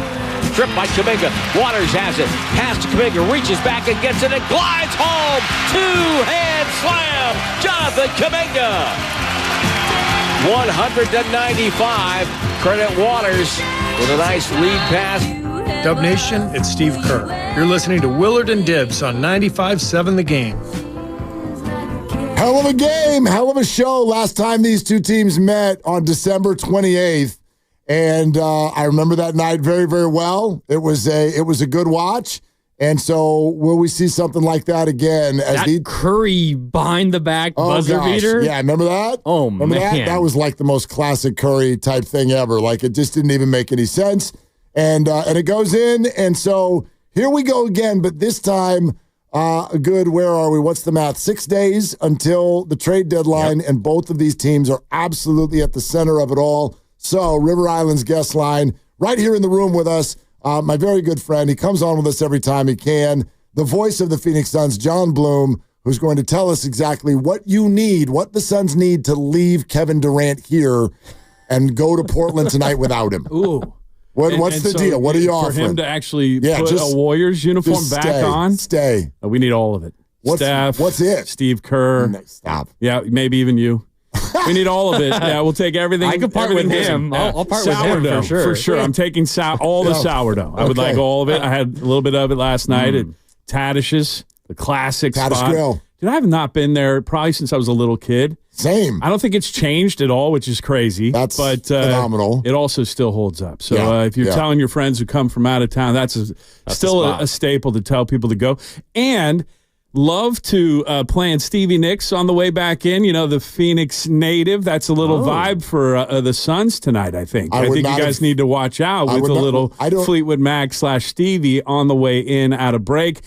Tripped by Kuminga. Waters has it. Pass to Kuminga. Reaches back and gets it and glides home. Two-hand slam. Jonathan Kuminga. 100-95. Credit Waters with a nice lead pass. Dub Nation, it's Steve Kerr. You're listening to Willard and Dibbs on 95.7 The Game. Hell of a game. Hell of a show. Last time these two teams met on December 28th. And I remember that night very, very well. It was a good watch. And so will we see something like that again? As that Curry behind the back buzzer beater? Yeah, remember that? Oh, remember man. That was like the most classic Curry type thing ever. Like, it just didn't even make any sense. And it goes in. And so here we go again. But this time, where are we? What's the math? 6 days until the trade deadline. Yep. And both of these teams are absolutely at the center of it all. So, River Island's guest line, right here in the room with us, my very good friend. He comes on with us every time he can. The voice of the Phoenix Suns, John Bloom, who's going to tell us exactly what the Suns need to leave Kevin Durant here and go to Portland tonight without him. Ooh. What's the deal? What are you offering? For him to actually put a Warriors uniform back on? Stay. We need all of it. Steph. What's it? Steve Kerr. Stop. Yeah, maybe even you. We need all of it. Yeah, we'll take everything. I can part with him. I'll part with him for sure. For sure. I'm taking all the sourdough. I would like all of it. I had a little bit of it last night at Taddish's, the classic Taddish spot. Grill. Dude, I have not been there probably since I was a little kid. Same. I don't think it's changed at all, which is crazy. But phenomenal. It also still holds up. So if you're telling your friends who come from out of town, that's still a staple to tell people to go. And love to playing Stevie Nicks on the way back in. You know, the Phoenix native. That's a little vibe for the Suns tonight, I think. I think you guys need to watch out with a little Fleetwood Mac / Stevie on the way in at a break,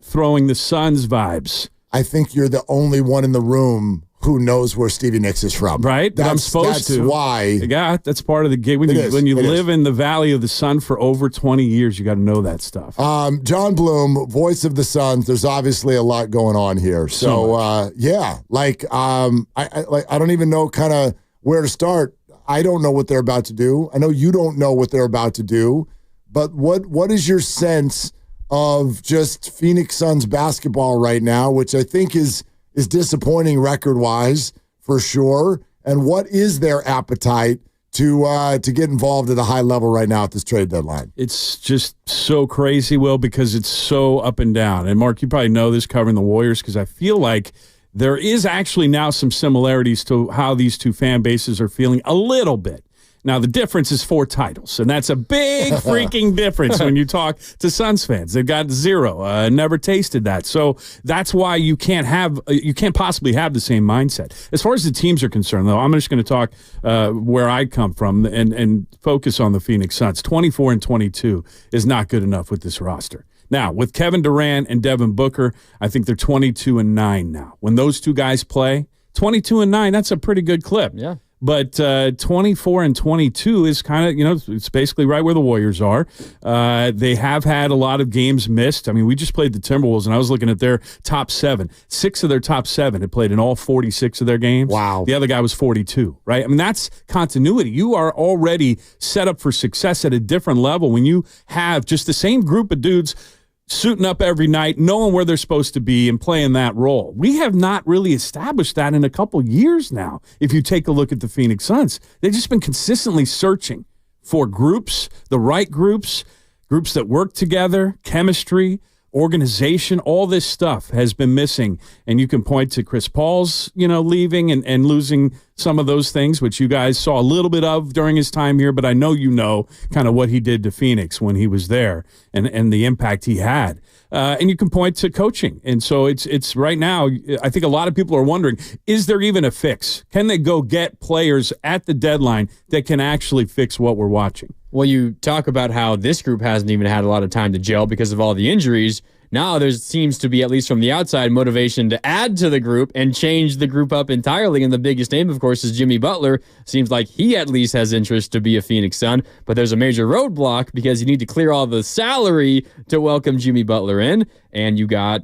throwing the Suns vibes. I think you're the only one in the room who knows where Stevie Nicks is from. Right? I'm supposed to. That's why. Yeah, that's part of the game. When you live in the Valley of the Sun for over 20 years, you got to know that stuff. John Bloom, voice of the Suns. There's obviously a lot going on here. So I don't even know kind of where to start. I don't know what they're about to do. I know you don't know what they're about to do. But what is your sense of just Phoenix Suns basketball right now, which I think is disappointing record-wise for sure, and what is their appetite to get involved at a high level right now at this trade deadline? It's just so crazy, Will, because it's so up and down. And Mark, you probably know this covering the Warriors, because I feel like there is actually now some similarities to how these two fan bases are feeling a little bit. Now, the difference is 4 titles, and that's a big freaking difference when you talk to Suns fans. They've got 0, never tasted that. So that's why you can't possibly have the same mindset. As far as the teams are concerned, though, I'm just going to talk where I come from and focus on the Phoenix Suns. 24-22 is not good enough with this roster. Now, with Kevin Durant and Devin Booker, I think they're 22-9 now. When those two guys play, 22-9, that's a pretty good clip. Yeah. But 24-22 is kind of, it's basically right where the Warriors are. They have had a lot of games missed. I mean, we just played the Timberwolves, and I was looking at their top 7. 6 of their top 7 had played in all 46 of their games. Wow. The other guy was 42, right? I mean, that's continuity. You are already set up for success at a different level when you have just the same group of dudes suiting up every night, knowing where they're supposed to be and playing that role. We have not really established that in a couple years now. If you take a look at the Phoenix Suns, they've just been consistently searching for groups, the right groups that work together, chemistry, organization, all this stuff has been missing. And you can point to Chris Paul's, leaving and losing some of those things, which you guys saw a little bit of during his time here, but I know kind of what he did to Phoenix when he was there and the impact he had. And you can point to coaching. And so it's right now, I think a lot of people are wondering, is there even a fix? Can they go get players at the deadline that can actually fix what we're watching? Well, you talk about how this group hasn't even had a lot of time to gel because of all the injuries. Now there seems to be, at least from the outside, motivation to add to the group and change the group up entirely. And the biggest name, of course, is Jimmy Butler. Seems like he at least has interest to be a Phoenix Sun, but there's a major roadblock because you need to clear all the salary to welcome Jimmy Butler in. And you got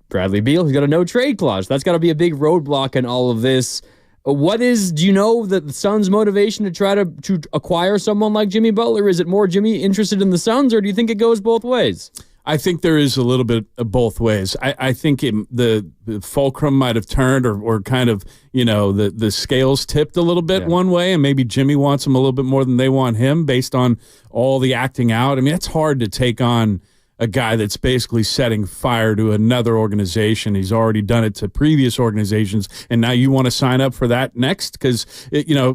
Bradley Beal, who's got a no-trade clause. That's got to be a big roadblock in all of this. Do you know the Suns' motivation to try to acquire someone like Jimmy Butler? Is it more Jimmy interested in the Suns, or do you think it goes both ways? I think there is a little bit of both ways. I think the fulcrum might have turned or kind of, the scales tipped a little bit one way, and maybe Jimmy wants him a little bit more than they want him based on all the acting out. I mean, it's hard to take on a guy that's basically setting fire to another organization. He's already done it to previous organizations, and now you want to sign up for that next? Because,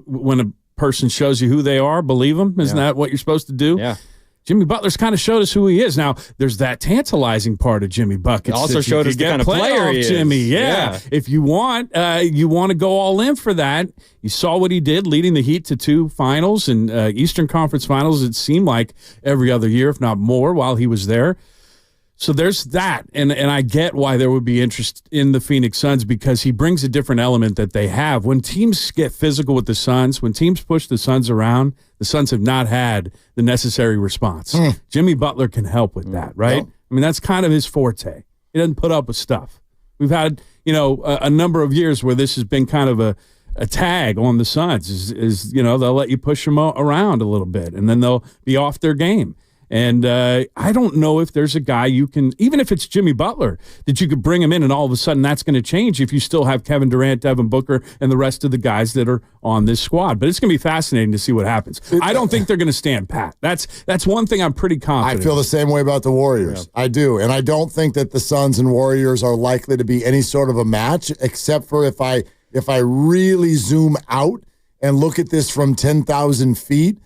when a person shows you who they are, believe them. Isn't that what you're supposed to do? Yeah. Jimmy Butler's kind of showed us who he is. Now, there's that tantalizing part of Jimmy Buckets. Also showed us the kind of player he is. Jimmy, yeah. If you want to go all in for that. You saw what he did, leading the Heat to 2 finals and Eastern Conference Finals. It seemed like every other year, if not more, while he was there. So there's that, and I get why there would be interest in the Phoenix Suns because he brings a different element that they have. When teams get physical with the Suns, when teams push the Suns around, the Suns have not had the necessary response. Jimmy Butler can help with that, right? Yep. I mean, that's kind of his forte. He doesn't put up with stuff. We've had, a number of years where this has been kind of a tag on the Suns is they'll let you push them around a little bit, and then they'll be off their game. And I don't know if there's a guy you can, even if it's Jimmy Butler, that you could bring him in and all of a sudden that's going to change if you still have Kevin Durant, Devin Booker, and the rest of the guys that are on this squad. But it's going to be fascinating to see what happens. I don't think they're going to stand pat. That's one thing I'm pretty confident. I feel the same way about the Warriors. Yeah. I do. And I don't think that the Suns and Warriors are likely to be any sort of a match, except for if I really zoom out and look at this from 10,000 feet.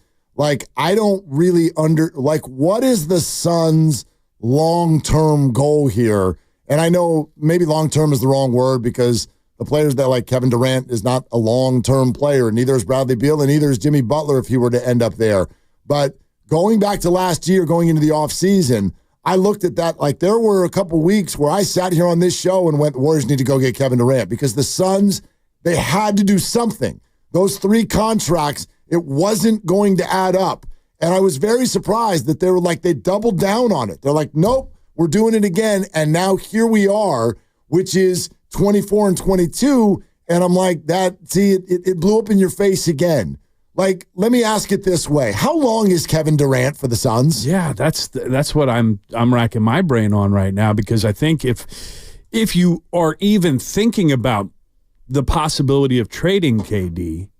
I don't really what is the Suns' long-term goal here? And I know maybe long-term is the wrong word because the players that like Kevin Durant is not a long-term player. Neither is Bradley Beal, and neither is Jimmy Butler if he were to end up there. But going back to last year, going into the offseason, I looked at that there were a couple weeks where I sat here on this show and went, the Warriors need to go get Kevin Durant because the Suns, they had to do something. Those 3 contracts, it wasn't going to add up. And I was very surprised that they doubled down on it. They're like, nope, we're doing it again. And now here we are, which is 24 and 22. And I'm like, it blew up in your face again. Let me ask it this way. How long is Kevin Durant for the Suns? Yeah, that's what I'm racking my brain on right now, because I think if you are even thinking about the possibility of trading KD,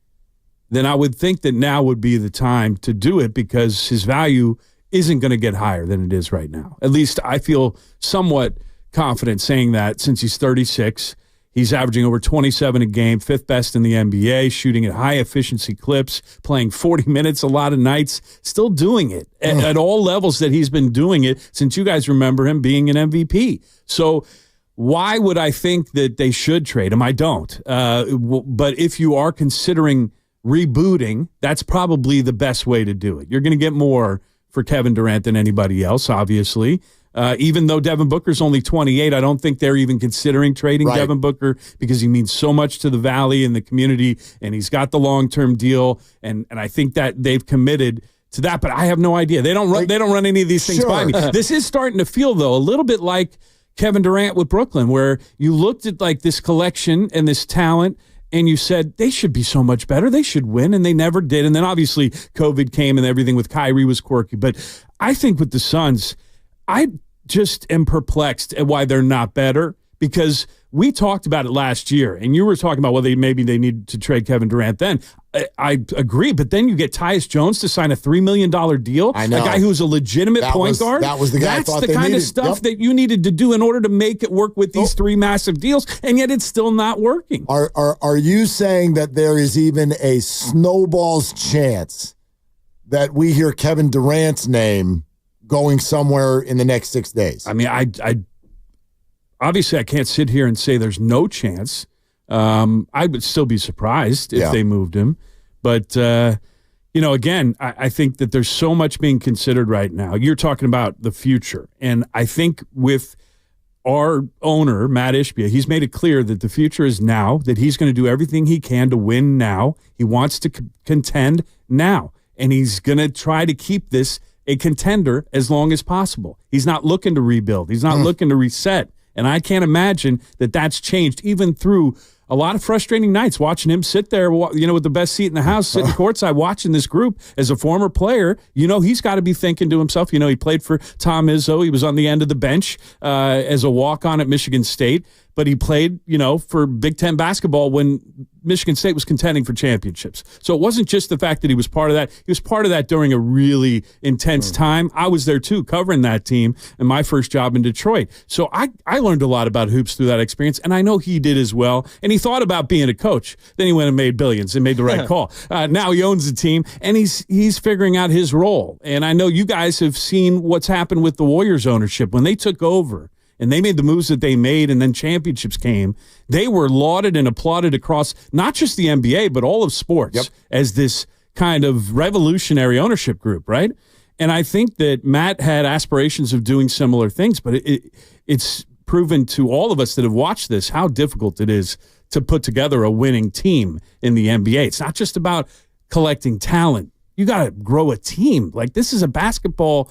then I would think that now would be the time to do it because his value isn't going to get higher than it is right now. At least I feel somewhat confident saying that since he's 36. He's averaging over 27 a game, 5th best in the NBA, shooting at high-efficiency clips, playing 40 minutes a lot of nights, still doing it at all levels that he's been doing it since you guys remember him being an MVP. So why would I think that they should trade him? I don't. But if you are considering rebooting, that's probably the best way to do it. You're going to get more for Kevin Durant than anybody else, obviously. Even though Devin Booker's only 28, I don't think they're even considering trading Devin Booker because he means so much to the Valley and the community, and he's got the long-term deal, and I think that they've committed to that, but I have no idea. They don't run any of these things by me. This is starting to feel, though, a little bit like Kevin Durant with Brooklyn, where you looked at this collection and this talent, and you said, they should be so much better. They should win, and they never did. And then obviously COVID came and everything with Kyrie was quirky. But I think with the Suns, I just am perplexed at why they're not better, because we talked about it last year, and you were talking about whether maybe they need to trade Kevin Durant then. I agree, but then you get Tyus Jones to sign a $3 million deal. I know. A guy who's a legitimate point guard. That was the guy I thought they needed. That's the kind of stuff that you needed to do in order to make it work with these 3 massive deals, and yet it's still not working. Are you saying that there is even a snowball's chance that we hear Kevin Durant's name going somewhere in the next 6 days? I mean, I obviously I can't sit here and say there's no chance. I would still be surprised if they moved him. But, again, I think that there's so much being considered right now. You're talking about the future. And I think with our owner, Matt Ishbia, he's made it clear that the future is now, that he's going to do everything he can to win now. He wants to contend now, and he's going to try to keep this a contender as long as possible. He's not looking to rebuild. He's not looking to reset, and I can't imagine that that's changed even through a lot of frustrating nights watching him sit there, with the best seat in the house, sitting courtside watching this group. As a former player, he's got to be thinking to himself, he played for Tom Izzo. He was on the end of the bench as a walk-on at Michigan State, but he played, for Big Ten basketball when Michigan State was contending for championships. So it wasn't just the fact that he was part of that. He was part of that during a really intense time. I was there too, covering that team in my first job in Detroit. So I learned a lot about hoops through that experience, and I know he did as well. And he thought about being a coach. Then he went and made billions and made the right call. Now he owns the team, and he's figuring out his role. And I know you guys have seen what's happened with the Warriors ownership. When they took over, and they made the moves that they made, and then championships came, they were lauded and applauded across not just the NBA, but all of sports as this kind of revolutionary ownership group, right? And I think that Matt had aspirations of doing similar things, but it's proven to all of us that have watched this how difficult it is to put together a winning team in the NBA. It's not just about collecting talent. You got to grow a team. Like, this is a basketball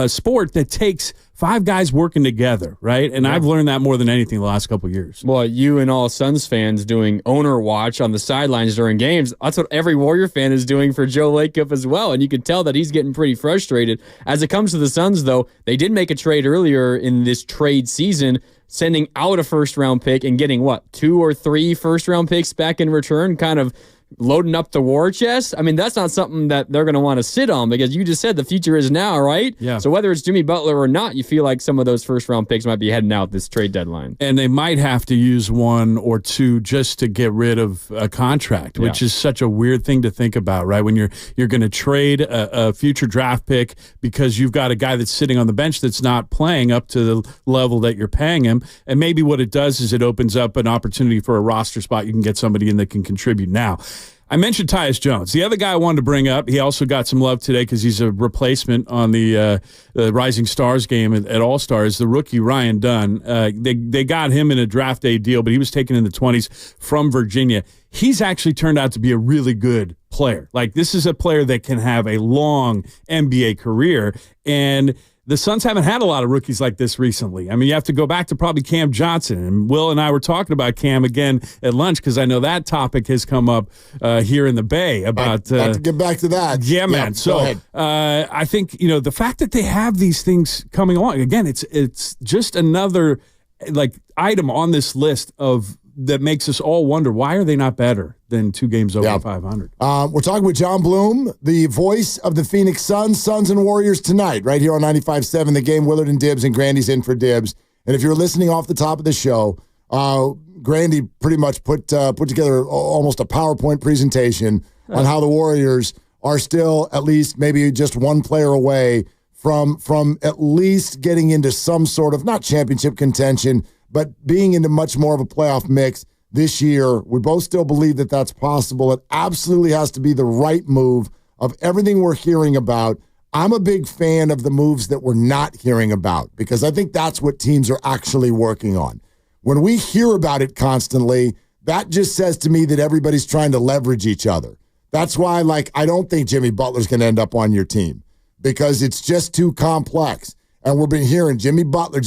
sport that takes 5 guys working together, right? And I've learned that more than anything the last couple of years. Well, you and all Suns fans doing owner watch on the sidelines during games, that's what every Warrior fan is doing for Joe Lacob as well. And you can tell that he's getting pretty frustrated. As it comes to the Suns, though, they did make a trade earlier in this trade season, sending out a first-round pick and getting, 2 or 3 first-round picks back in return, kind of loading up the war chest. I mean, that's not something that they're going to want to sit on, because you just said the future is now, right? Yeah. So whether it's Jimmy Butler or not, you feel like some of those first-round picks might be heading out this trade deadline. And they might have to use 1 or 2 just to get rid of a contract, which is such a weird thing to think about, right? When you're going to trade a future draft pick because you've got a guy that's sitting on the bench that's not playing up to the level that you're paying him. And maybe what it does is it opens up an opportunity for a roster spot. You can get somebody in that can contribute now. I mentioned Tyus Jones. The other guy I wanted to bring up, he also got some love today because he's a replacement on the Rising Stars game at All-Stars, the rookie Ryan Dunn. They got him in a draft day deal, but he was taken in the 20s from Virginia. He's actually turned out to be a really good player. Like, this is a player that can have a long NBA career, and the Suns haven't had a lot of rookies like this recently. I mean, you have to go back to probably Cam Johnson. And Will and I were talking about Cam again at lunch because I know that topic has come up here in the Bay about to get back to that. Yeah, man. So I think, the fact that they have these things coming along, again, it's just another item on this list that makes us all wonder, why are they not better than 2 games over 500? We're talking with John Bloom, the voice of the Phoenix Suns and Warriors tonight, right here on 95.7 The Game. Willard and Dibbs, and Grandy's in for Dibbs. And if you're listening off the top of the show, Grandy pretty much put together almost a PowerPoint presentation on how the Warriors are still at least maybe just 1 player away from at least getting into some sort of, not championship contention, but being into much more of a playoff mix this year. We both still believe that that's possible. It absolutely has to be the right move of everything we're hearing about. I'm a big fan of the moves that we're not hearing about, because I think that's what teams are actually working on. When we hear about it constantly, that just says to me that everybody's trying to leverage each other. That's why, I don't think Jimmy Butler's going to end up on your team, because it's just too complex. And we've been hearing Jimmy Butler.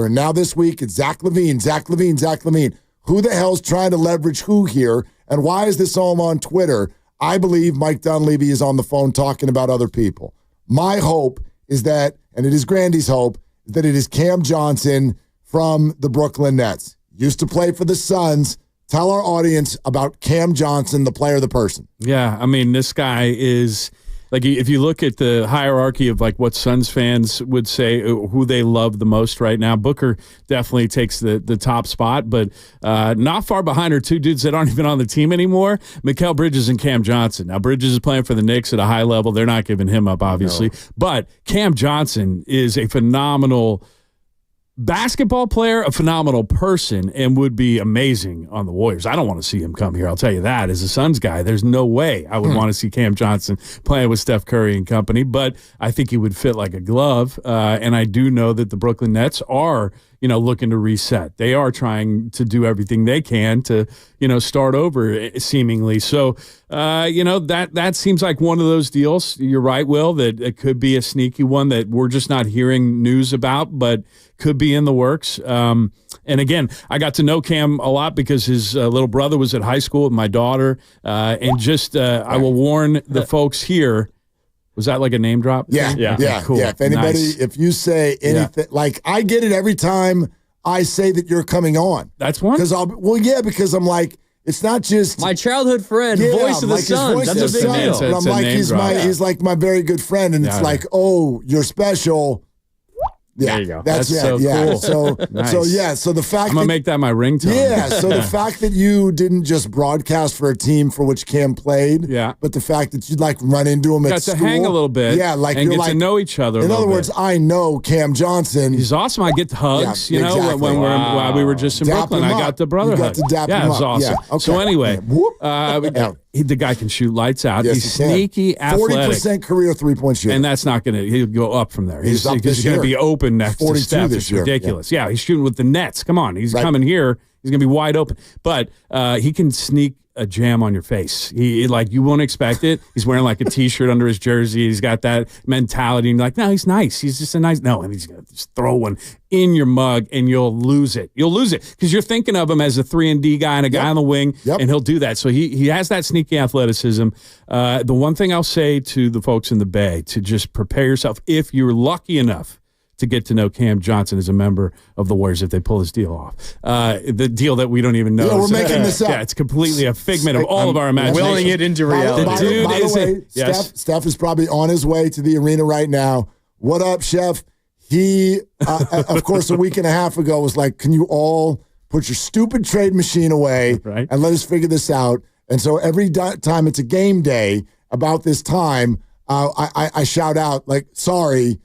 And now this week it's Zach LaVine. Who the hell's trying to leverage who here? And why is this all on Twitter? I believe Mike Dunleavy is on the phone talking about other people. My hope is that, and it is Grandy's hope, that it is Cam Johnson from the Brooklyn Nets. Used to play for the Suns. Tell our audience about Cam Johnson, the player, the person. Yeah, I mean, this guy is... if you look at the hierarchy of what Suns fans would say who they love the most right now, Booker definitely takes the top spot, but not far behind are 2 dudes that aren't even on the team anymore, Mikal Bridges and Cam Johnson. Now, Bridges is playing for the Knicks at a high level. They're not giving him up, obviously. No. But Cam Johnson is a phenomenal basketball player, a phenomenal person, and would be amazing on the Warriors. I don't want to see him come here, I'll tell you that. As a Suns guy, there's no way I would want to see Cam Johnson playing with Steph Curry and company, but I think he would fit like a glove, and I do know that the Brooklyn Nets are looking to reset. They are trying to do everything they can to, start over seemingly. So, that seems like one of those deals. You're right, Will, that it could be a sneaky one that we're just not hearing news about, but could be in the works. And again, I got to know Cam a lot because his little brother was at high school with my daughter. And just, I will warn the folks here. Was that like a name drop? Yeah. Cool. Yeah. If anybody, if you say anything, like I get it every time I say that you're coming on. That's one? Because I'm like, it's not just my childhood friend, voice of the sun. That's a big deal. But I'm like, he's like my very good friend, and it's like, oh, you're special. Yeah, there you go. That's it. So cool. So Nice. So the fact I'm gonna make that my ringtone. Yeah. So the fact that you didn't just broadcast for a team for which Cam played, but the fact that you'd like run into him at school, got to hang a little bit, like and you're get like to know each other. In other words, bit. I know Cam Johnson. He's awesome. I get hugs. exactly. While we were just in Dap Brooklyn, him I got up. the brother You got hug. to dap yeah, him it was up. awesome. Yeah, okay. So anyway, Whoop. the guy can shoot lights out. Yes, He's he can. sneaky, athletic. 40% career 3-point shooter. And that's not going to, he'll go up from there. He's up this going to year. be open next to 42 Steph. this It's year. ridiculous. Yeah, he's shooting with the Nets. Come on. He's coming here. He's going to be wide open. But he can sneak a jam on your face. He you won't expect it. He's wearing like a T-shirt under his jersey. He's got that mentality. And you're like, no, he's nice. He's just a nice. No, and he's going to just throw one in your mug, and you'll lose it. You'll lose it because you're thinking of him as a 3-and-D guy and a guy on the wing, and he'll do that. So he has that sneaky athleticism. The one thing I'll say to the folks in the Bay to just prepare yourself if you're lucky enough to get to know Cam Johnson as a member of the Warriors if they pull this deal off. The deal that we don't even know. Yeah, we're making this up. Yeah, it's completely a figment of all of our imagination. Willing it into reality. By the way, Steph is probably on his way to the arena right now. What up, Chef? He, of course, a week and a half ago was like, can you all put your stupid trade machine away and let us figure this out? And so every time it's a game day about this time, I shout out like, sorry,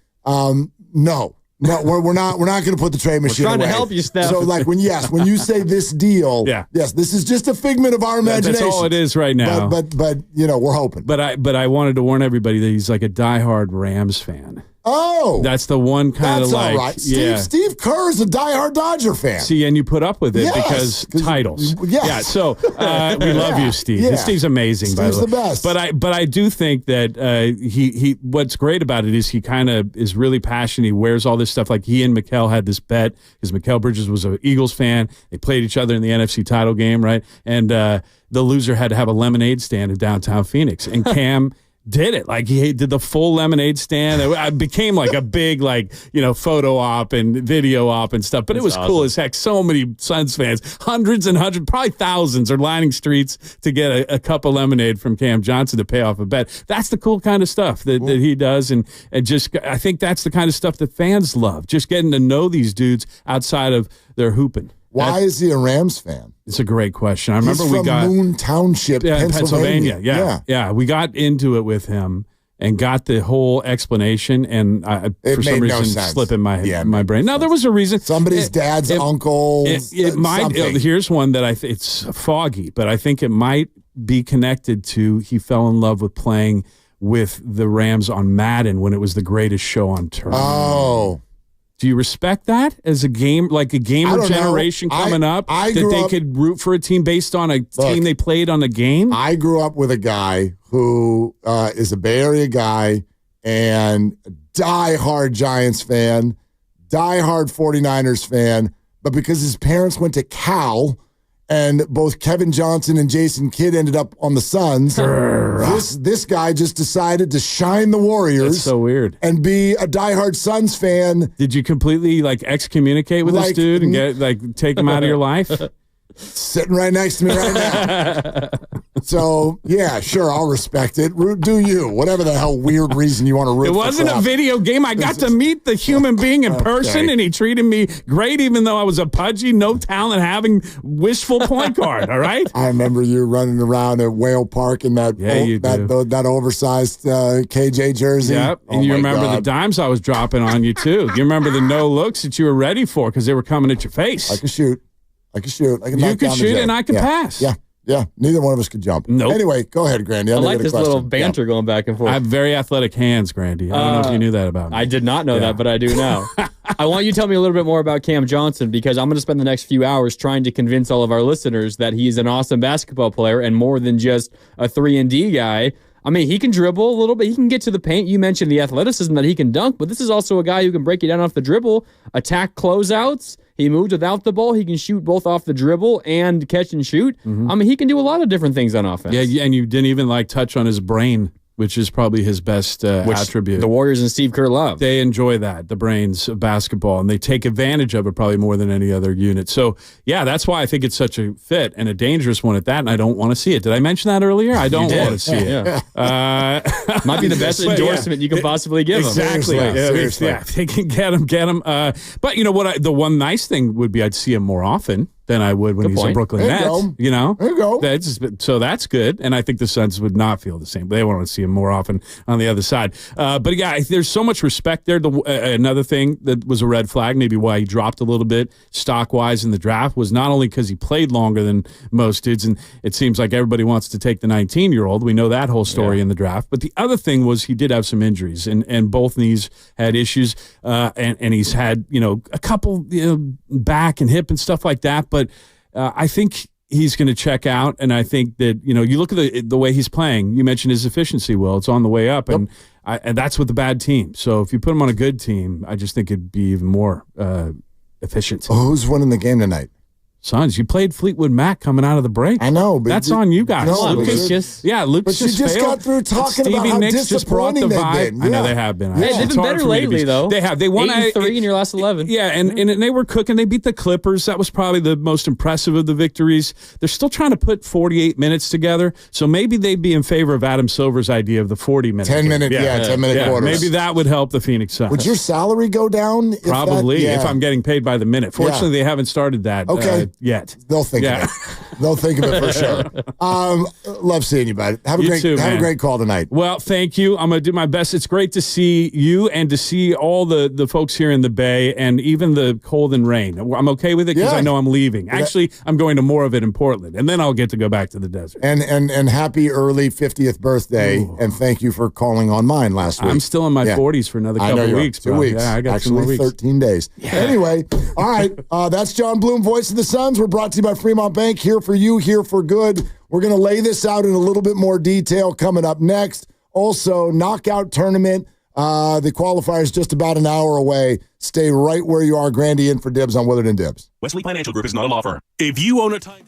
no, we're not going to put the trade machine away. We're trying to help you, Steph. So like when you say this deal, yes, this is just a figment of our imagination. That's all it is right now. But we're hoping. But I wanted to warn everybody that he's like a diehard Rams fan. Oh, that's the one kind of like, all right. Steve Kerr is a diehard Dodger fan. See, and you put up with it because titles. Yes. Yeah. So we love you, Steve. Yeah. Steve's amazing. Steve's by the way. best. But I do think that he what's great about it is he kind of is really passionate. He wears all this stuff. Like he and Mikal had this bet because Mikal Bridges was an Eagles fan. They played each other in the NFC title game, right? And the loser had to have a lemonade stand in downtown Phoenix, and Cam did it. Like he did the full lemonade stand. It became like a big photo op and video op and stuff. But it was cool as heck. So many Suns fans, hundreds and hundreds, probably thousands, are lining streets to get a cup of lemonade from Cam Johnson to pay off a bet. That's the cool kind of stuff that he does, and just I think that's the kind of stuff that fans love. Just getting to know these dudes outside of their hooping. Why is he a Rams fan? It's a great question. I remember He's from Moon Township, Pennsylvania. Yeah. We got into it with him and got the whole explanation, and for some reason slip in my brain. Now there was a reason. Somebody's dad's uncle. It might. Here's one that it's foggy, but I think it might be connected to he fell in love with playing with the Rams on Madden when it was the greatest show on turf. Oh. Do you respect that as a game, like a gamer generation coming up, that they could root for a team based on a team they played on a game? I grew up with a guy who is a Bay Area guy and diehard Giants fan, diehard 49ers fan, but because his parents went to Cal and both Kevin Johnson and Jason Kidd ended up on the Suns, this guy just decided to shine the Warriors. That's so weird. And be a diehard Suns fan. Did you completely excommunicate with this dude and take him out of your life? Sitting right next to me right now. So, yeah, sure, I'll respect it. Do you. Whatever the hell weird reason you want to root for. It wasn't a video game. I got to meet the human being in person, and he treated me great, even though I was a pudgy, no talent, having wishful point guard, all right? I remember you running around at Whale Park in that oversized KJ jersey. Yep, and you remember the dimes I was dropping on you, too. You remember the no looks that you were ready for because they were coming at your face. I could shoot. I can you could shoot and I could pass. Yeah. Neither one of us could jump. Nope. Anyway, go ahead, Grandy. I like this little banter going back and forth. I have very athletic hands, Grandy. I don't know if you knew that about me. I did not know that, but I do now. I want you to tell me a little bit more about Cam Johnson because I'm going to spend the next few hours trying to convince all of our listeners that he's an awesome basketball player and more than just a 3-and-D guy. I mean, he can dribble a little bit. He can get to the paint. You mentioned the athleticism that he can dunk, but this is also a guy who can break you down off the dribble, attack closeouts. He moves without the ball. He can shoot both off the dribble and catch and shoot. I mean, he can do a lot of different things on offense. Yeah, and you didn't even touch on his brain, which is probably his best attribute. The Warriors and Steve Kerr love. They enjoy that, the brains of basketball, and they take advantage of it probably more than any other unit. So, yeah, that's why I think it's such a fit and a dangerous one at that, and I don't want to see it. Did I mention that earlier? I don't want to see it. Might be the best endorsement you can possibly give him. Exactly. Seriously. Yeah, they can get him. But you know what? The one nice thing would be I'd see him more often than I would when he's in Brooklyn Nets. You know? There you go. So that's good. And I think the Suns would not feel the same. They want to see him more often on the other side. But yeah, there's so much respect there. Another thing that was a red flag, maybe why he dropped a little bit stock-wise in the draft, was not only because he played longer than most dudes, and it seems like everybody wants to take the 19-year-old. We know that whole story in the draft. But the other thing was he did have some injuries, and both knees had issues, and he's had, a couple back and hip and stuff like that. But I think he's going to check out, and I think that you look at the way he's playing. You mentioned his efficiency. Well, it's on the way up, and that's with a bad team. So if you put him on a good team, I just think it'd be even more efficient. Who's winning the game tonight? Suns. You played Fleetwood Mac coming out of the break. I know, but that's on you guys. Lucas just got through talking about how disappointing they've been. I know they have been. Yeah, they've been better lately, though. They have. They won 8-3 in your last 11. Yeah, and they were cooking. They beat the Clippers. That was probably the most impressive of the victories. They're still trying to put 48 minutes together, so maybe they'd be in favor of Adam Silver's idea of the 40-minute. 10-minute, 10-minute quarters. Maybe that would help the Phoenix Suns. Would your salary go down? Probably, if I'm getting paid by the minute. Fortunately, they haven't started that yet. They'll think of it. They'll think of it for sure. Love seeing you, bud. Have a great call tonight. Well, thank you. I'm going to do my best. It's great to see you and to see all the folks here in the Bay and even the cold and rain. I'm okay with it because I know I'm leaving. Actually, I'm going to more of it in Portland, and then I'll get to go back to the desert. And happy early 50th birthday, and thank you for calling on mine last week. I'm still in my 40s for another couple of weeks. 2 weeks. Yeah, I got actually 2 more weeks. 13 days. Yeah. Anyway, all right. That's John Bloom, voice of the Suns. We're brought to you by Fremont Bank. Here for you, here for good. We're going to lay this out in a little bit more detail coming up next. Also, knockout tournament. The qualifier is just about an hour away. Stay right where you are. Grandy in for Dibs on Willard and Dibs. Wesley Financial Group is not a law firm. If you own a time...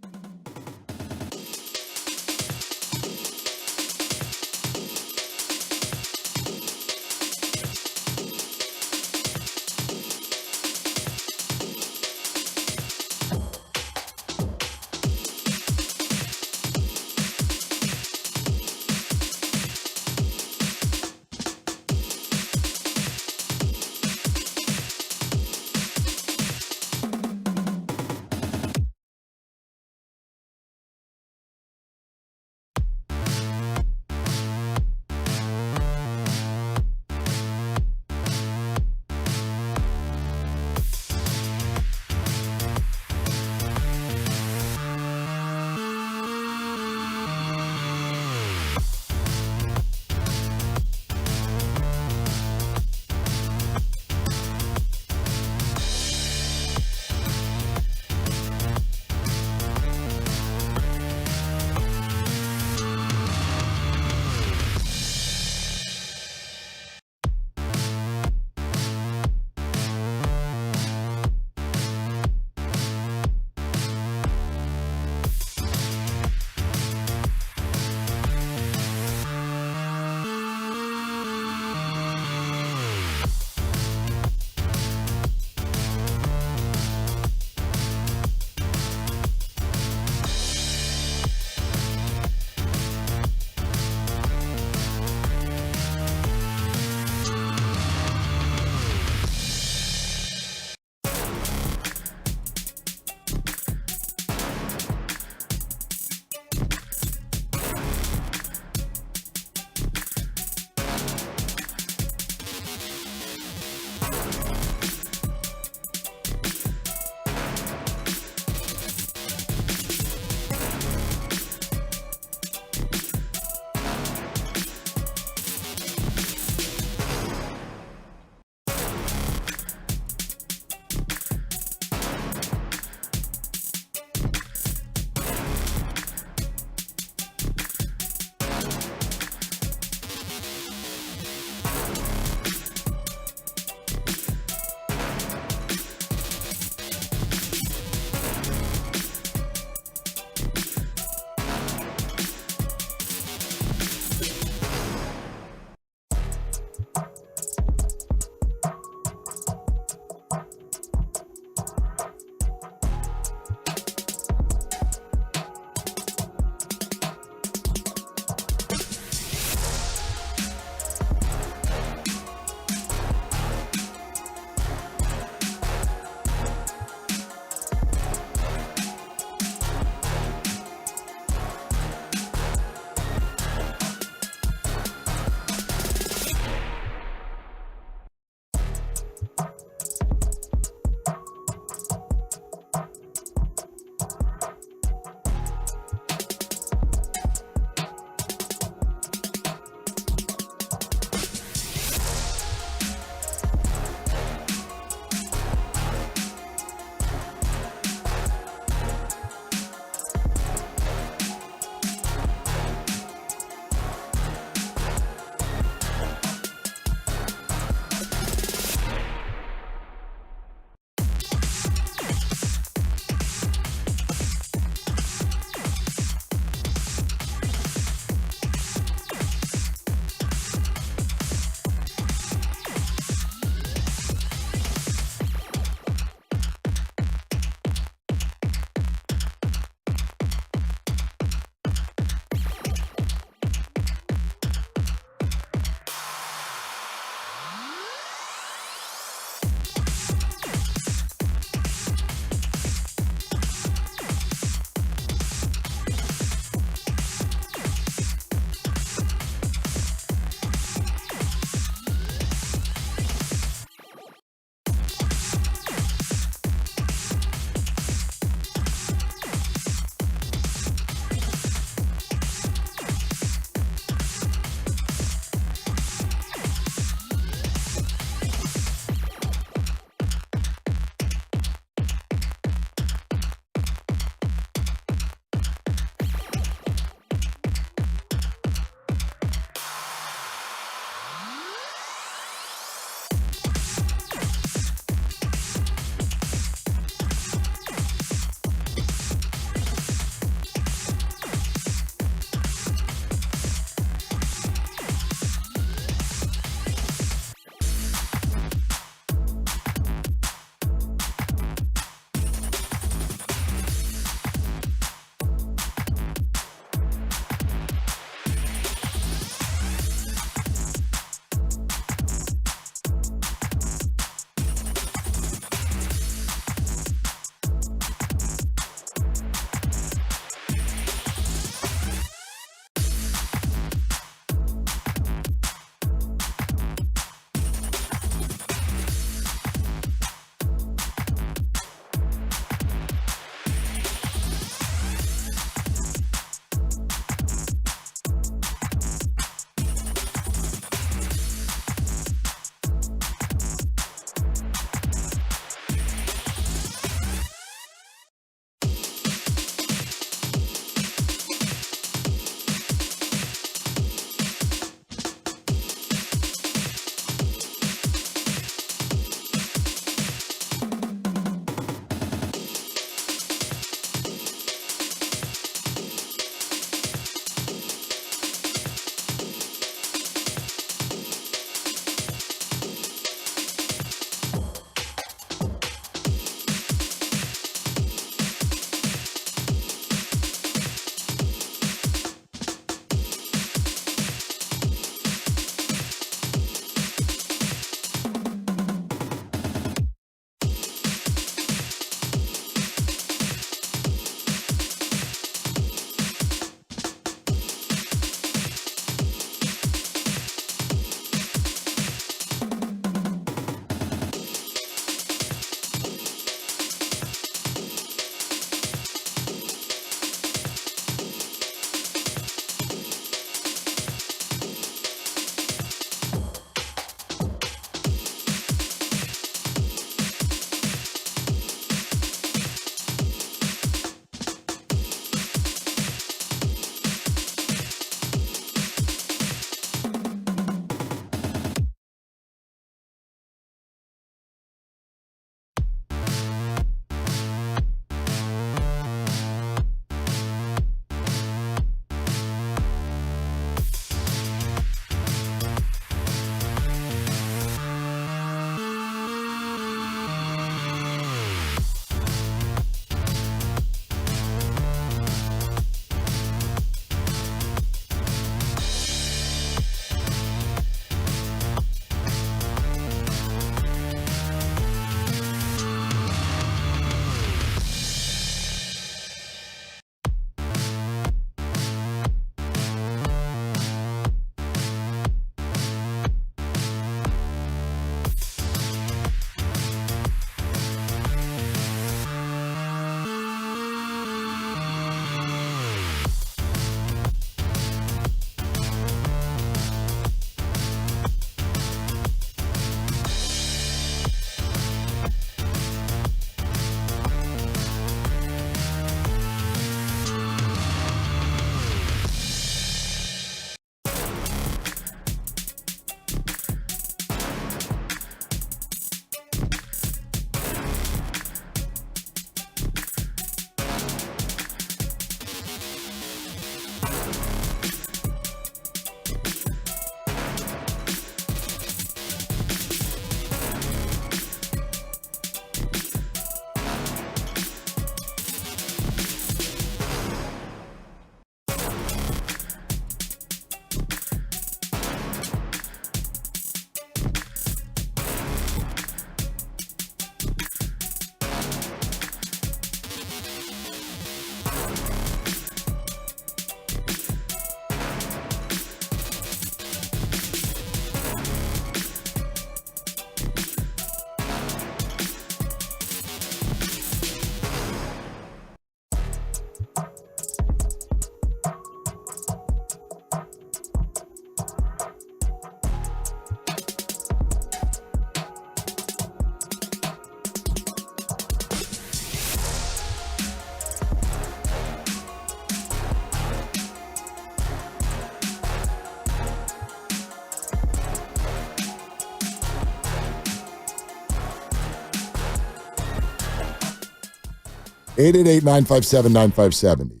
888-957-9570.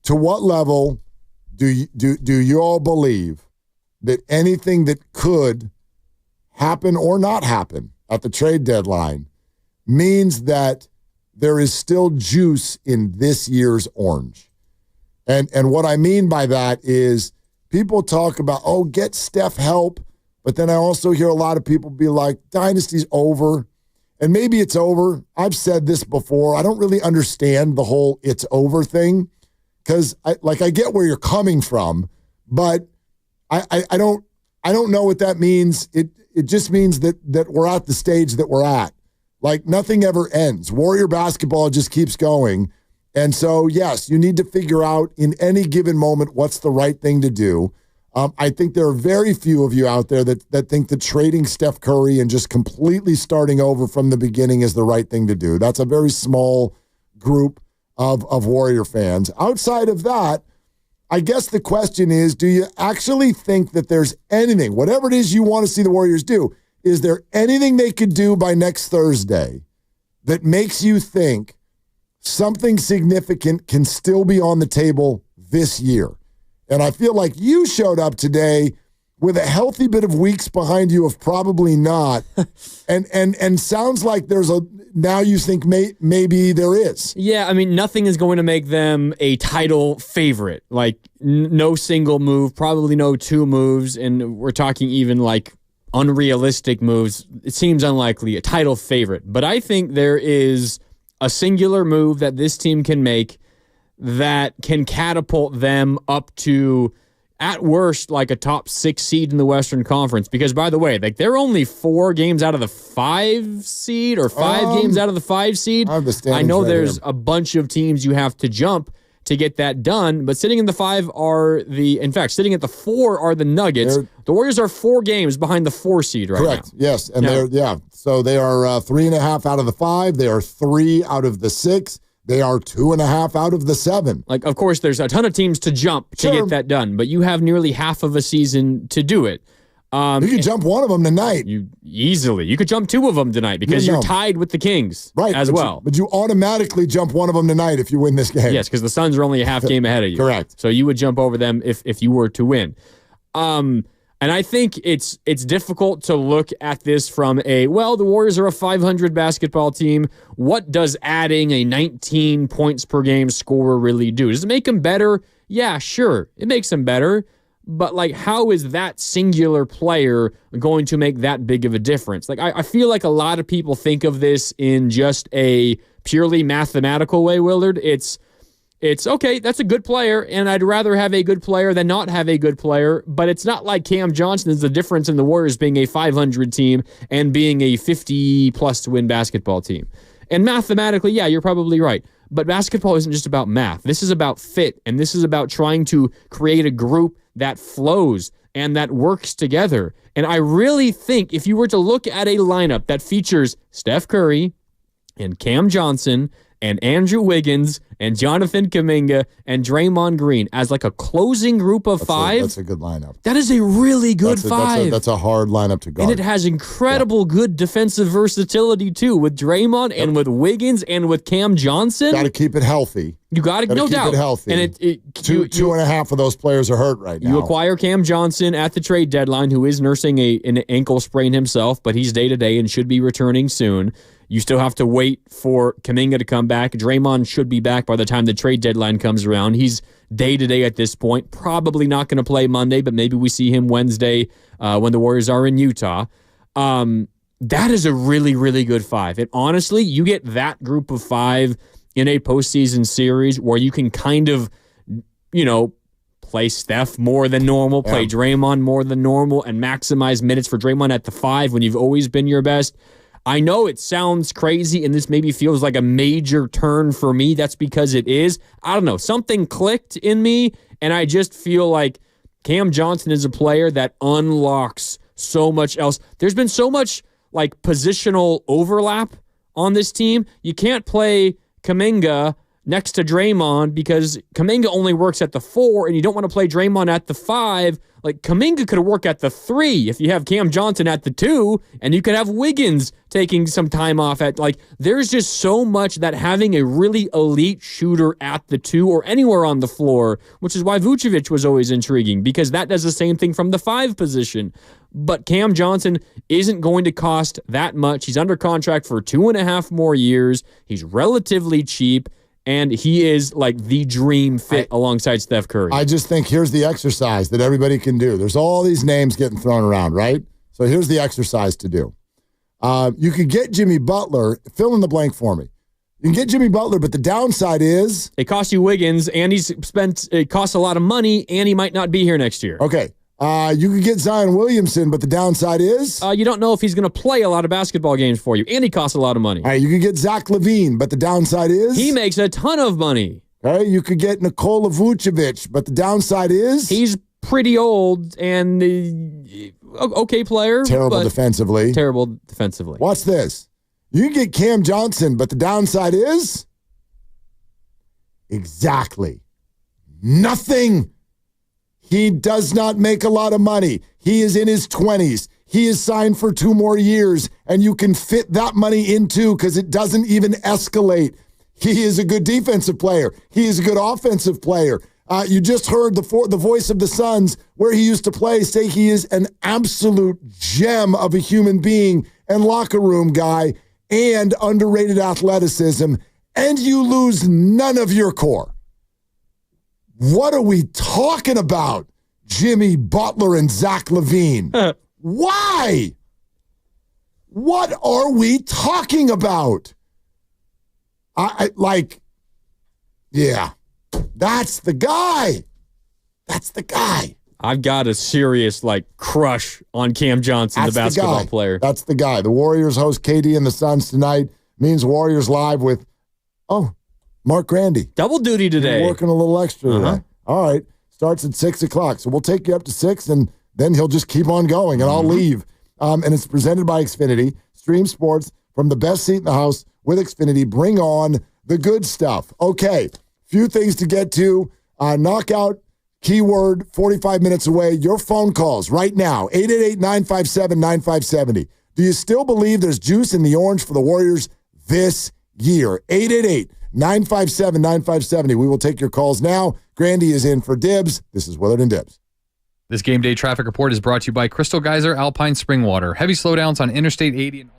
To what level do you all believe that anything that could happen or not happen at the trade deadline means that there is still juice in this year's orange? And what I mean by that is people talk about, get Steph help, but then I also hear a lot of people be like, dynasty's over. And maybe it's over. I've said this before. I don't really understand the whole it's over thing because I get where you're coming from, but I don't know what that means. It just means that we're at the stage that we're at. Like nothing ever ends. Warrior basketball just keeps going. And so, yes, you need to figure out in any given moment what's the right thing to do. I think there are very few of you out there that think that trading Steph Curry and just completely starting over from the beginning is the right thing to do. That's a very small group of Warrior fans. Outside of that, I guess the question is, do you actually think that there's anything, whatever it is you want to see the Warriors do, is there anything they could do by next Thursday that makes you think something significant can still be on the table this year? And I feel like you showed up today with a healthy bit of weeks behind you of probably not. and sounds like now you think maybe there is. Yeah, I mean, nothing is going to make them a title favorite. Like, no single move, probably no two moves, and we're talking even like unrealistic moves. It seems unlikely, a title favorite. But I think there is a singular move that this team can make that can catapult them up to, at worst, like a top 6 seed in the Western Conference. Because, by the way, like they're only 4 games out of the 5 seed or 5 games out of the 5 seed. I know there's a bunch of teams you have to jump to get that done, but sitting in the 5 sitting at the 4 are the Nuggets. The Warriors are 4 games behind the 4 seed right now. Correct, yes. And so they are 3.5 out of the 5. They are 3 out of the 6. They are 2.5 out of the 7. Like, of course, there's a ton of teams to jump to get that done, but you have nearly half of a season to do it. You could jump one of them tonight. You could jump 2 of them tonight because you're tied with the Kings as well. But you automatically jump one of them tonight if you win this game. Yes, because the Suns are only a half game ahead of you. Correct. So you would jump over them if you were to win. And I think it's difficult to look at this from the Warriors are a 500 basketball team. What does adding a 19 points per game scorer really do? Does it make them better? Yeah, sure. It makes them better. But, like, how is that singular player going to make that big of a difference? Like, I feel like a lot of people think of this in just a purely mathematical way, Willard. It's okay, that's a good player, and I'd rather have a good player than not have a good player, but it's not like Cam Johnson is the difference in the Warriors being a 500 team and being a 50-plus to win basketball team. And mathematically, yeah, you're probably right. But basketball isn't just about math. This is about fit, and this is about trying to create a group that flows and that works together. And I really think if you were to look at a lineup that features Steph Curry and Cam Johnson and Andrew Wiggins and Jonathan Kuminga and Draymond Green as like a closing group of 5. That's a good lineup. That is a really good 5. That's a hard lineup to guard. And it has incredible good defensive versatility too with Draymond and with Wiggins and with Cam Johnson. Got to keep it healthy. You got to, no doubt. Keep it healthy. And two and a half of those players are hurt right now. You acquire Cam Johnson at the trade deadline, who is nursing an ankle sprain himself, but he's day-to-day and should be returning soon. You still have to wait for Kuminga to come back. Draymond should be back by the time the trade deadline comes around. He's day-to-day at this point. Probably not going to play Monday, but maybe we see him Wednesday when the Warriors are in Utah. That is a really, really good 5. And honestly, you get that group of 5 in a postseason series where you can kind of, play Steph more than normal, play Draymond more than normal, and maximize minutes for Draymond at the 5 when you've always been your best. I know it sounds crazy, and this maybe feels like a major turn for me. That's because it is. I don't know. Something clicked in me, and I just feel like Cam Johnson is a player that unlocks so much else. There's been so much like positional overlap on this team. You can't play Kuminga next to Draymond because Kuminga only works at the 4, and you don't want to play Draymond at the 5. Like, Kuminga could work at the 3 if you have Cam Johnson at the 2, and you could have Wiggins taking some time off at, like, there's just so much that having a really elite shooter at the 2 or anywhere on the floor, which is why Vucevic was always intriguing, because that does the same thing from the 5 position. But Cam Johnson isn't going to cost that much. He's under contract for 2.5 more years. He's relatively cheap, and he is like the dream fit alongside Steph Curry. I just think here's the exercise that everybody can do. There's all these names getting thrown around, right? So here's the exercise to do. You could get Jimmy Butler. Fill in the blank for me. You can get Jimmy Butler, but the downside is... It costs you Wiggins, and it costs a lot of money, and he might not be here next year. Okay. You could get Zion Williamson, but the downside is? You don't know if he's going to play a lot of basketball games for you, and he costs a lot of money. All right, you could get Zach LaVine, but the downside is? He makes a ton of money. Okay, you could get Nikola Vucevic, but the downside is? He's pretty old and okay player. Terrible defensively. Terrible defensively. Watch this. You can get Cam Johnson, but the downside is? Exactly. Nothing. He does not make a lot of money. He is in his 20s. He is signed for 2 more years, and you can fit that money into because it doesn't even escalate. He is a good defensive player. He is a good offensive player. You just heard the voice of the Suns, where he used to play, say he is an absolute gem of a human being and locker room guy and underrated athleticism, and you lose none of your core. What are we talking about, Jimmy Butler and Zach LaVine? Why? What are we talking about? Yeah, that's the guy. That's the guy. I've got a serious, crush on Cam Johnson, the basketball player. That's the guy. The Warriors host KD and the Suns tonight. Means Warriors live with, Mark Grandy. Double duty today. You're working a little extra today. All right. Starts at 6 o'clock. So we'll take you up to 6, and then he'll just keep on going, and I'll leave. And it's presented by Xfinity. Stream sports from the best seat in the house with Xfinity. Bring on the good stuff. Okay. Few things to get to. Knockout, keyword, 45 minutes away. Your phone calls right now. 888-957-9570. Do you still believe there's juice in the orange for the Warriors this year? 888-957-9570. We will take your calls now. Grandy is in for Dibs. This is Willard and Dibs. This game day traffic report is brought to you by Crystal Geyser Alpine Spring Water. Heavy slowdowns on Interstate 80 and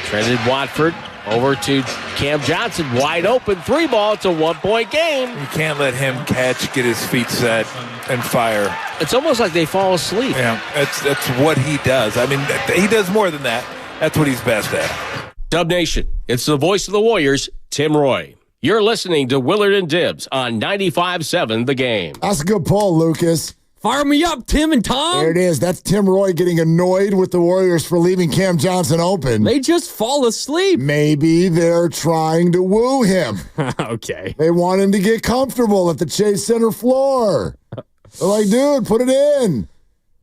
Trended Watford over to Cam Johnson. Wide open. 3-ball. It's a 1-point game. You can't let him catch, get his feet set, and fire. It's almost like they fall asleep. Yeah, that's what he does. I mean, he does more than that. That's what he's best at. Dub Nation, it's the voice of the Warriors, Tim Roy. You're listening to Willard and Dibbs on 95.7 The Game. That's a good pull, Lucas. Fire me up, Tim and Tom. There it is. That's Tim Roy getting annoyed with the Warriors for leaving Cam Johnson open. They just fall asleep. Maybe they're trying to woo him. Okay. They want him to get comfortable at the Chase Center floor. They're like, dude, put it in.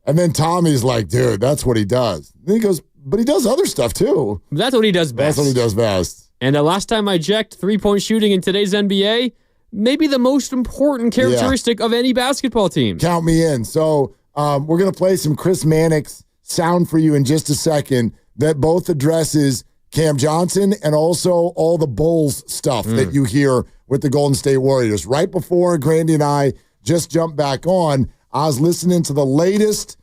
And then Tommy's like, dude, that's what he does. Then he goes, but he does other stuff too. That's what he does best. That's what he does best. And last time I checked, 3-point shooting in today's NBA, maybe the most important characteristic of any basketball team. Count me in. So we're going to play some Chris Mannix sound for you in just a second that both addresses Cam Johnson and also all the Bulls stuff that you hear with the Golden State Warriors. Right before Grandy and I just jumped back on, I was listening to the latest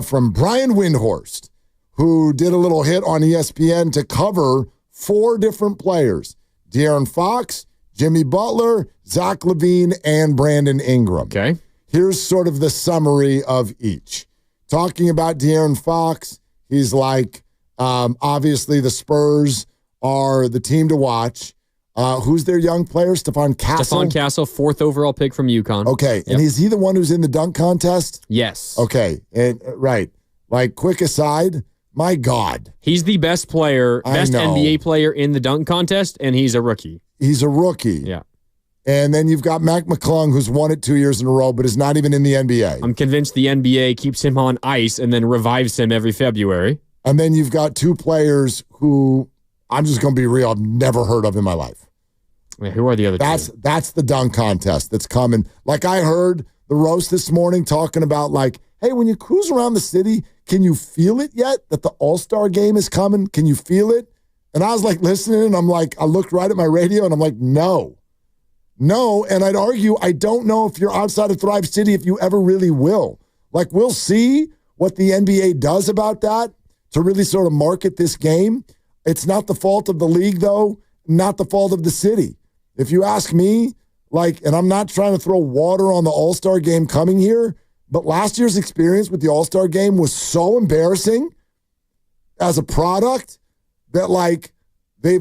from Brian Windhorst, who did a little hit on ESPN to cover 4 different players: De'Aaron Fox, Jimmy Butler, Zach LaVine, and Brandon Ingram. Okay. Here's sort of the summary of each. Talking about De'Aaron Fox, he's like, obviously the Spurs are the team to watch. Who's their young player? Stephon Castle? Stephon Castle, 4th overall pick from UConn. Okay. And is he the one who's in the dunk contest? Yes. Okay. And right. Like, quick aside, my God. He's the best player, best NBA player in the dunk contest, and he's a rookie. He's a rookie. Yeah. And then you've got Mac McClung, who's won it 2 years in a row, but is not even in the NBA. I'm convinced the NBA keeps him on ice and then revives him every February. And then you've got 2 players who, I'm just going to be real, I've never heard of in my life. Wait, who are the other 2? That's the dunk contest that's coming. Like, I heard the roast this morning talking about, like, hey, when you cruise around the city, can you feel it yet that the All-Star game is coming? Can you feel it? And I was like listening, and I'm like, I looked right at my radio, and I'm like, no. And I'd argue, I don't know if you're outside of Thrive City, if you ever really will. Like, we'll see what the NBA does about that to really sort of market this game. It's not the fault of the league, though, not the fault of the city. If you ask me, like, and I'm not trying to throw water on the All-Star game coming here, but last year's experience with the All-Star game was so embarrassing as a product that, like, they're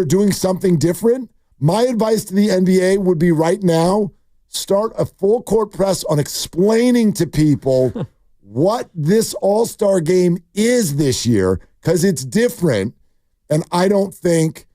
doing something different. My advice to the NBA would be right now, start a full court press on explaining to people what this All-Star game is this year, because it's different. And I don't think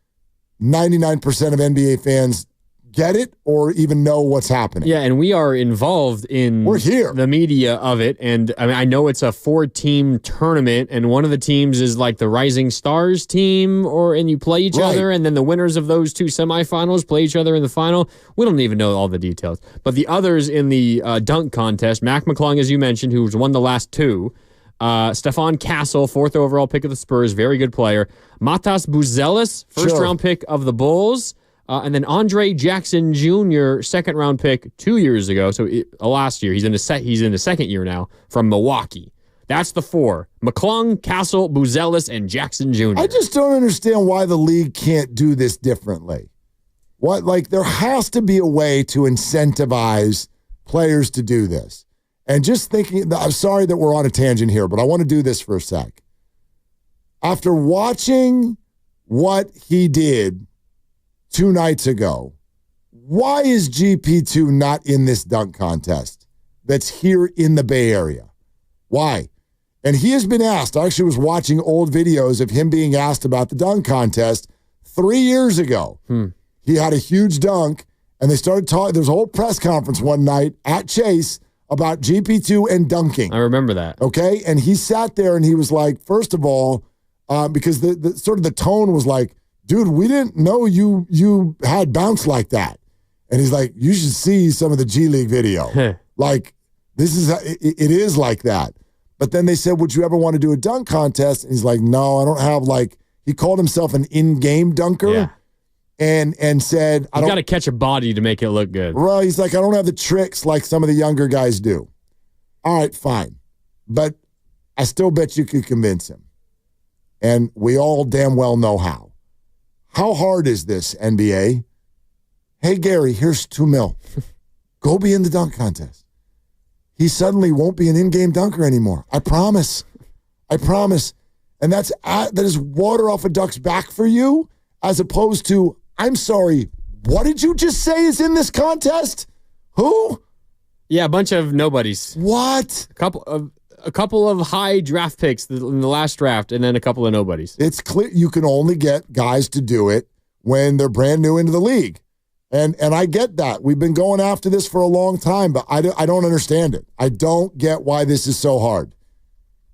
99% of NBA fans get it or even know what's happening. Yeah, and we are involved in the media of it. And I mean, I know it's a 4-team tournament, and one of the teams is like the Rising Stars team, and you play each other, and then the winners of those 2 semifinals play each other in the final. We don't even know all the details. But the others in the dunk contest, Mac McClung, as you mentioned, who's won the last 2. Stephon Castle, 4th overall pick of the Spurs, very good player. Matas Buzelis, first-round pick of the Bulls. And then Andre Jackson Jr., 2nd-round pick 2 years ago, so last year. He's in the 2nd year now from Milwaukee. That's the 4. McClung, Castle, Buzelis, and Jackson Jr. I just don't understand why the league can't do this differently. There has to be a way to incentivize players to do this. And just thinking, I'm sorry that we're on a tangent here, but I want to do this for a sec. After watching what he did 2 nights ago, why is GP2 not in this dunk contest that's here in the Bay Area? Why? And he has been asked. I actually was watching old videos of him being asked about the dunk contest 3 years ago. He had a huge dunk, and they started talking. There's a whole press conference one night at Chase about GP2 and dunking. I remember that. Okay? And he sat there and he was like, first of all, because the sort of the tone was like, dude, we didn't know you had bounce like that. And he's like, you should see some of the G League video. Like, this is, it is like that. But then they said, would you ever want to do a dunk contest? And he's like, no, I don't have, like, he called himself an in-game dunker. Yeah. And said, I got to catch a body to make it look good. Well, he's like, I don't have the tricks like some of the younger guys do. All right, fine. But I still bet you could convince him. And we all damn well know how. How hard is this, NBA? Hey, Gary, here's $2 million. Go be in the dunk contest. He suddenly won't be an in-game dunker anymore. I promise. And that is water off a duck's back for you, as opposed to, I'm sorry, what did you just say is in this contest? Who? Yeah, a bunch of nobodies. What? A couple of high draft picks in the last draft, and then a couple of nobodies. It's clear you can only get guys to do it when they're brand new into the league. And I get that. We've been going after this for a long time, but I don't understand it. I don't get why this is so hard.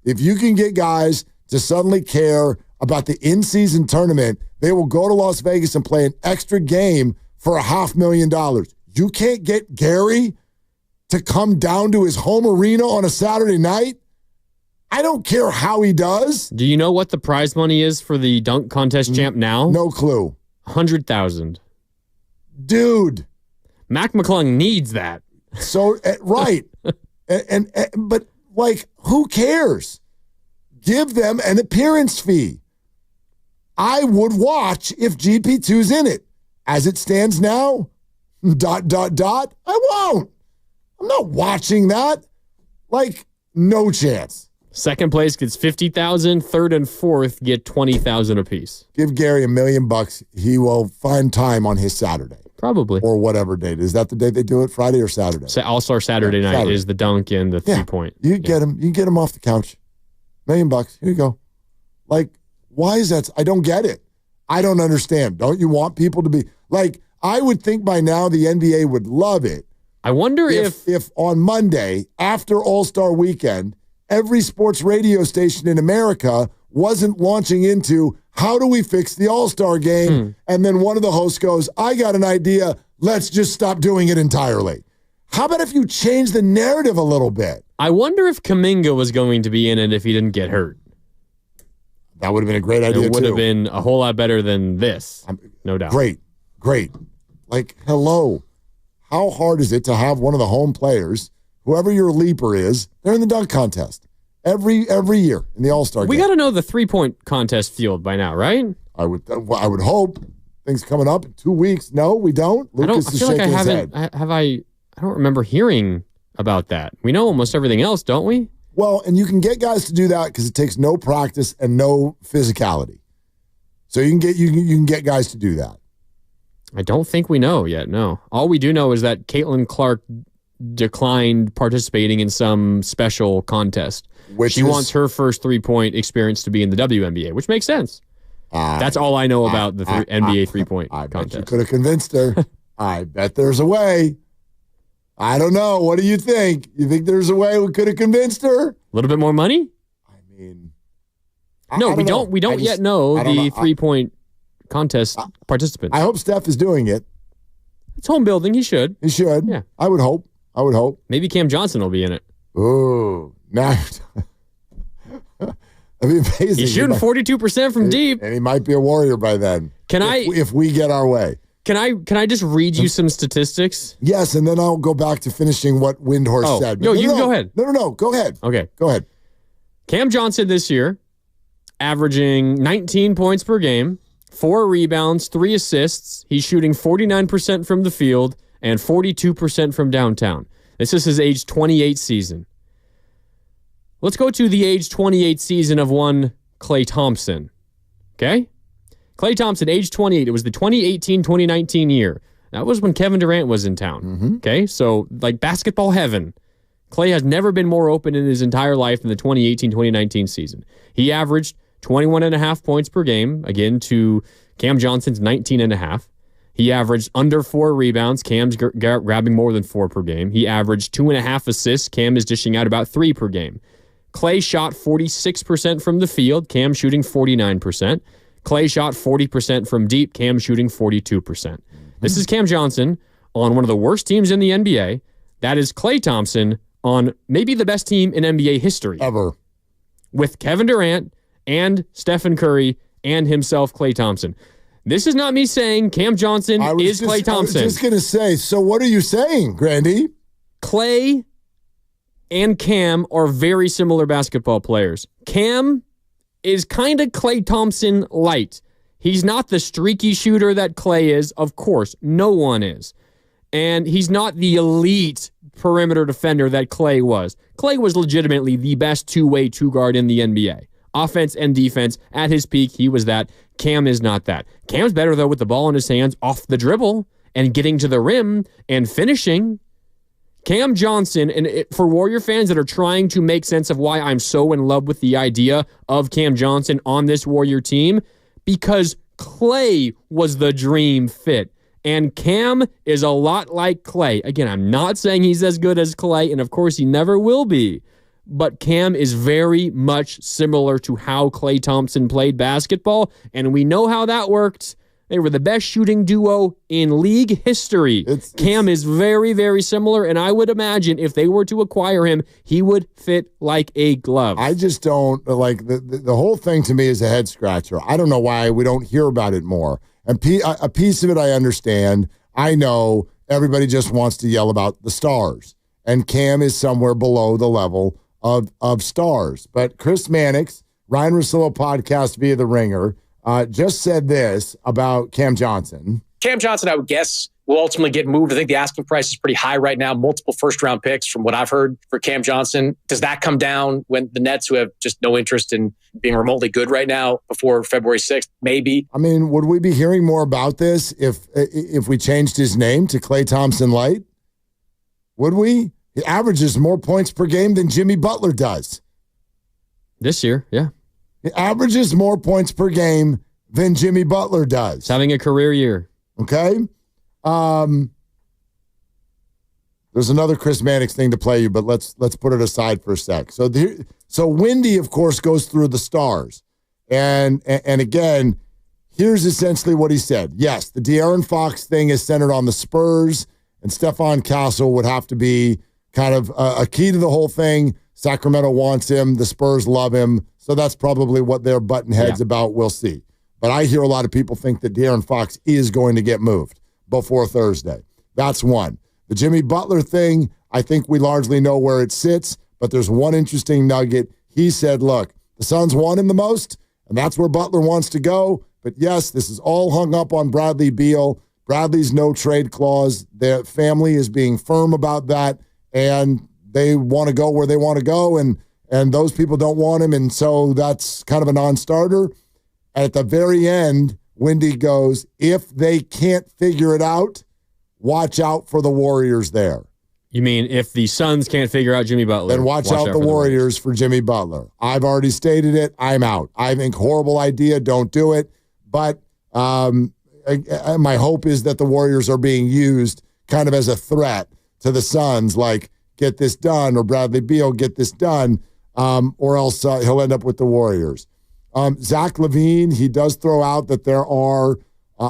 If you can get guys to suddenly care about the in-season tournament, they will go to Las Vegas and play an extra game for $500,000. You can't get Gary to come down to his home arena on a Saturday night? I don't care how he does. Do you know what the prize money is for the dunk contest champ now? No clue. $100,000. Dude. Mac McClung needs that. So, right. But, like, who cares? Give them an appearance fee. I would watch if GP2's in it. As it stands now, ... I won't. I'm not watching that. Like, no chance. Second place gets $50,000. Third and fourth get $20,000 apiece. Give Gary $1 million. He will find time on his Saturday. Probably. Or whatever date. Is that the day they do it? Friday or Saturday? All-Star Saturday night Saturday. Is the dunk and the 3-point. You get him. You can get him off the couch. $1 million. Here you go. Like, why is that? I don't get it. I don't understand. Don't you want people to be like? I would think by now the NBA would love it. I wonder if on Monday after All-Star Weekend, every sports radio station in America wasn't launching into how do we fix the All-Star game? And then one of the hosts goes, I got an idea. Let's just stop doing it entirely. How about if you change the narrative a little bit? I wonder if Kuminga was going to be in it if he didn't get hurt. That would have been a great idea, It would have been a whole lot better than this, no doubt. Great. Like, hello. How hard is it to have one of the home players, whoever your leaper is, they're in the dunk contest every year in the All-Star game? We got to know the 3-point contest field by now, right? I would hope. Things coming up in 2 weeks. No, we don't. Lucas is shaking his head. I don't remember hearing about that. We know almost everything else, don't we? Well, and you can get guys to do that because it takes no practice and no physicality. So you can get guys to do that. I don't think we know yet, no. All we do know is that Caitlin Clark declined participating in some special contest. She wants her first 3-point experience to be in the WNBA, which makes sense. That's all I know about the NBA 3-point contest. You could have convinced her. I bet there's a way. I don't know. What do you think? You think there's a way we could have convinced her? A little bit more money? I mean, we don't yet know the 3-point contest participants. I hope Steph is doing it. It's home building. He should. Yeah. I would hope. Maybe Cam Johnson will be in it. Ooh. Now that'd be amazing. He's shooting 42% from deep. And he might be a Warrior by then. If we get our way. Can I just read you some statistics? Yes, and then I'll go back to finishing what Windhorst said. No, you can go ahead. No. Go ahead. Okay. Go ahead. Cam Johnson this year, averaging 19 points per game, 4 rebounds, 3 assists. He's shooting 49% from the field and 42% from downtown. This is his age 28 season. Let's go to the age 28 season of one Klay Thompson. Okay? Klay Thompson, age 28. It was the 2018-2019 year. That was when Kevin Durant was in town. Okay? So, like basketball heaven. Klay has never been more open in his entire life than the 2018-2019 season. He averaged 21.5 points per game, again, to Cam Johnson's 19.5. He averaged under 4 rebounds. Cam's grabbing more than 4 per game. He averaged 2.5 assists. Cam is dishing out about 3 per game. Klay shot 46% from the field. Cam shooting 49%. Klay shot 40% from deep. Cam shooting 42%. This is Cam Johnson on one of the worst teams in the NBA. That is Klay Thompson on maybe the best team in NBA history. Ever. With Kevin Durant and Stephen Curry and himself, Klay Thompson. This is not me saying Cam Johnson is Klay Thompson. I was just going to say, so what are you saying, Grandy? Klay and Cam are very similar basketball players. Cam is kind of Klay Thompson light. He's not the streaky shooter that Klay is, of course. No one is. And he's not the elite perimeter defender that Klay was. Klay was legitimately the best two-way two-guard in the NBA. Offense and defense, at his peak, he was that. Cam is not that. Cam's better, though, with the ball in his hands off the dribble and getting to the rim and finishing. Cam Johnson, and for Warrior fans that are trying to make sense of why I'm so in love with the idea of Cam Johnson on this Warrior team, because Klay was the dream fit. And Cam is a lot like Klay. Again, I'm not saying he's as good as Klay, and of course he never will be. But Cam is very much similar to how Klay Thompson played basketball, and we know how that worked. They were the best shooting duo in league history. Cam is very, very similar, and I would imagine if they were to acquire him, he would fit like a glove. I just don't, like, the whole thing to me is a head scratcher. I don't know why we don't hear about it more. And a piece of it I understand. I know everybody just wants to yell about the stars, and Cam is somewhere below the level of stars. But Chris Mannix, Ryan Russillo podcast via The Ringer, just said this about Cam Johnson. Cam Johnson, I would guess, will ultimately get moved. I think the asking price is pretty high right now. Multiple first-round picks from what I've heard for Cam Johnson. Does that come down when the Nets, who have just no interest in being remotely good right now, before February 6th? Maybe. I mean, would we be hearing more about this if we changed his name to Klay Thompson Light? Would we? He averages more points per game than Jimmy Butler does. This year, yeah. He averages more points per game than Jimmy Butler does. He's having a career year. Okay? There's another Chris Mannix thing to play you, but let's put it aside for a sec. So Wendy, of course, goes through the stars. And again, here's essentially what he said. Yes, the De'Aaron Fox thing is centered on the Spurs, and Stephon Castle would have to be kind of a key to the whole thing. Sacramento wants him. The Spurs love him. So that's probably what they're butting heads about. We'll see. But I hear a lot of people think that De'Aaron Fox is going to get moved before Thursday. That's one. The Jimmy Butler thing, I think we largely know where it sits, but there's one interesting nugget. He said, look, the Suns want him the most, and that's where Butler wants to go. But yes, this is all hung up on Bradley Beal. Bradley's no trade clause. Their family is being firm about that, and they want to go where they want to go, and those people don't want him, and so that's kind of a non-starter. At the very end, Wendy goes, if they can't figure it out, watch out for the Warriors there. You mean if the Suns can't figure out Jimmy Butler? Then watch out the Warriors for Jimmy Butler. I've already stated it. I'm out. I think horrible idea. Don't do it. But my hope is that the Warriors are being used kind of as a threat to the Suns, like, get this done, or Bradley Beal, get this done, or else he'll end up with the Warriors. Zach LaVine, he does throw out that there are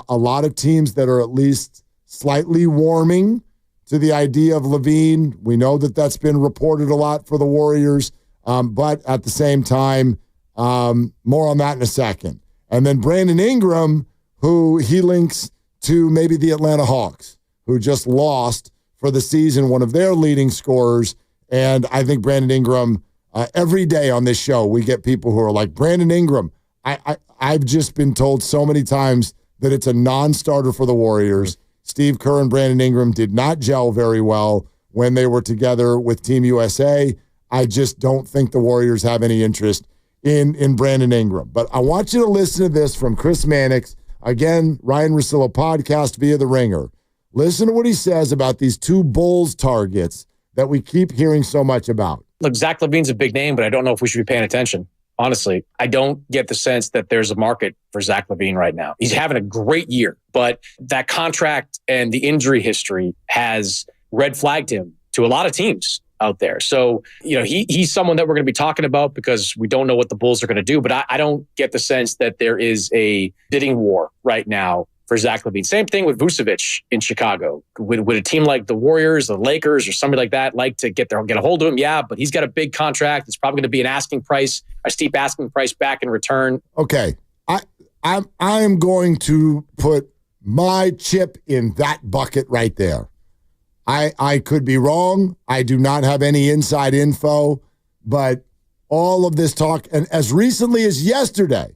a lot of teams that are at least slightly warming to the idea of LaVine. We know that that's been reported a lot for the Warriors, but at the same time, more on that in a second. And then Brandon Ingram, who he links to maybe the Atlanta Hawks, who just lost for the season one of their leading scorers. And I think Brandon Ingram, every day on this show, we get people who are like, Brandon Ingram. I've just been told so many times that it's a non-starter for the Warriors. Steve Kerr and Brandon Ingram did not gel very well when they were together with Team USA. I just don't think the Warriors have any interest in Brandon Ingram. But I want you to listen to this from Chris Mannix. Again, Ryan Russillo podcast via The Ringer. Listen to what he says about these two Bulls targets that we keep hearing so much about. Look, Zach LaVine's a big name, but I don't know if we should be paying attention. Honestly, I don't get the sense that there's a market for Zach LaVine right now. He's having a great year, but that contract and the injury history has red flagged him to a lot of teams out there. So, he's someone that we're going to be talking about because we don't know what the Bulls are going to do, but I don't get the sense that there is a bidding war right now for Zach LaVine. Same thing with Vucevic in Chicago. Would a team like the Warriors, the Lakers, or somebody like that like to get a hold of him? Yeah, but he's got a big contract. It's probably going to be a steep asking price back in return. Okay, I am going to put my chip in that bucket right there. I could be wrong. I do not have any inside info, but all of this talk. And as recently as yesterday,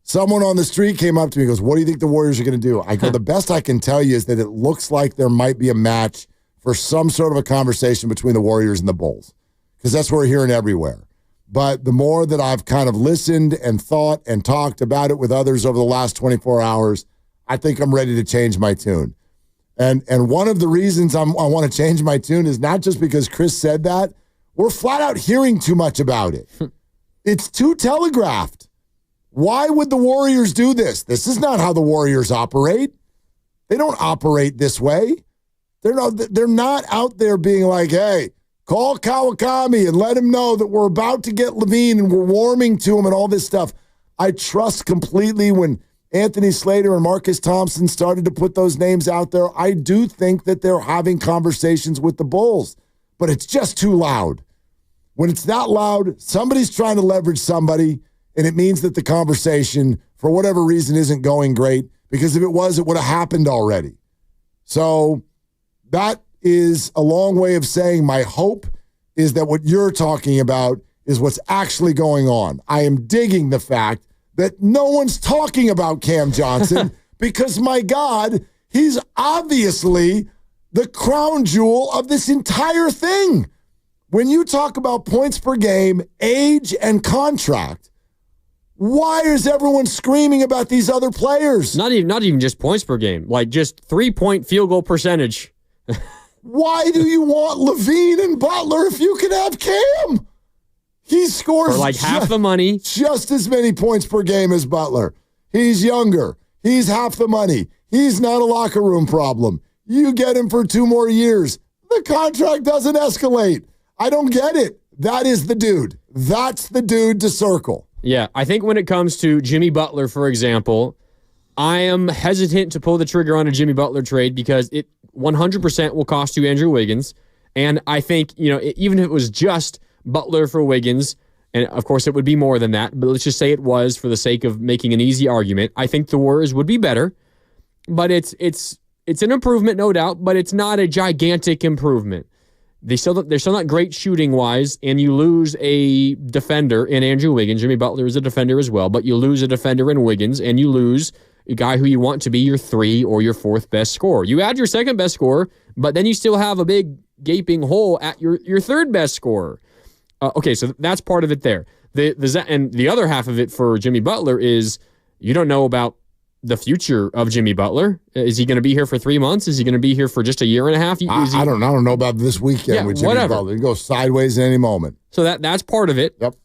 someone on the street came up to me and goes, what do you think the Warriors are going to do? I go, the best I can tell you is that it looks like there might be a match for some sort of a conversation between the Warriors and the Bulls, because that's what we're hearing everywhere. But the more that I've kind of listened and thought and talked about it with others over the last 24 hours, I think I'm ready to change my tune. And one of the reasons I want to change my tune is not just because Chris said that. We're flat out hearing too much about it. It's too telegraphed. Why would the Warriors do this? This is not how the Warriors operate. They don't operate this way. They're not out there being like, hey, call Kawakami and let him know that we're about to get Levine and we're warming to him and all this stuff. I trust completely when Anthony Slater and Marcus Thompson started to put those names out there. I do think that they're having conversations with the Bulls, but it's just too loud. When it's that loud, somebody's trying to leverage somebody, and it means that the conversation, for whatever reason, isn't going great, because if it was, it would have happened already. So that is a long way of saying my hope is that what you're talking about is what's actually going on. I am digging the fact that no one's talking about Cam Johnson because, my God, he's obviously the crown jewel of this entire thing. When you talk about points per game, age, and contract, why is everyone screaming about these other players? Not even just points per game, like just 3-point field goal percentage. Why do you want Levine and Butler if you can have Cam? He scores for like half the money. Just as many points per game as Butler. He's younger. He's half the money. He's not a locker room problem. You get him for 2 more years. The contract doesn't escalate. I don't get it. That is the dude. That's the dude to circle. Yeah, I think when it comes to Jimmy Butler, for example, I am hesitant to pull the trigger on a Jimmy Butler trade because it 100% will cost you Andrew Wiggins. And I think, even if it was just Butler for Wiggins, and of course it would be more than that, but let's just say it was for the sake of making an easy argument, I think the Warriors would be better. But it's an improvement, no doubt, but it's not a gigantic improvement. They're still not great shooting-wise, and you lose a defender in Andrew Wiggins. Jimmy Butler is a defender as well, but you lose a defender in Wiggins, and you lose a guy who you want to be your 3 or your 4th best scorer. You add your 2nd best scorer, but then you still have a big gaping hole at your 3rd best scorer. Okay, so that's part of it there. And the other half of it for Jimmy Butler is you don't know about the future of Jimmy Butler. Is he going to be here for 3 months? Is he going to be here for just a year and a half? I don't know about this weekend with Jimmy Butler. He goes sideways at any moment. So that's part of it. Yep.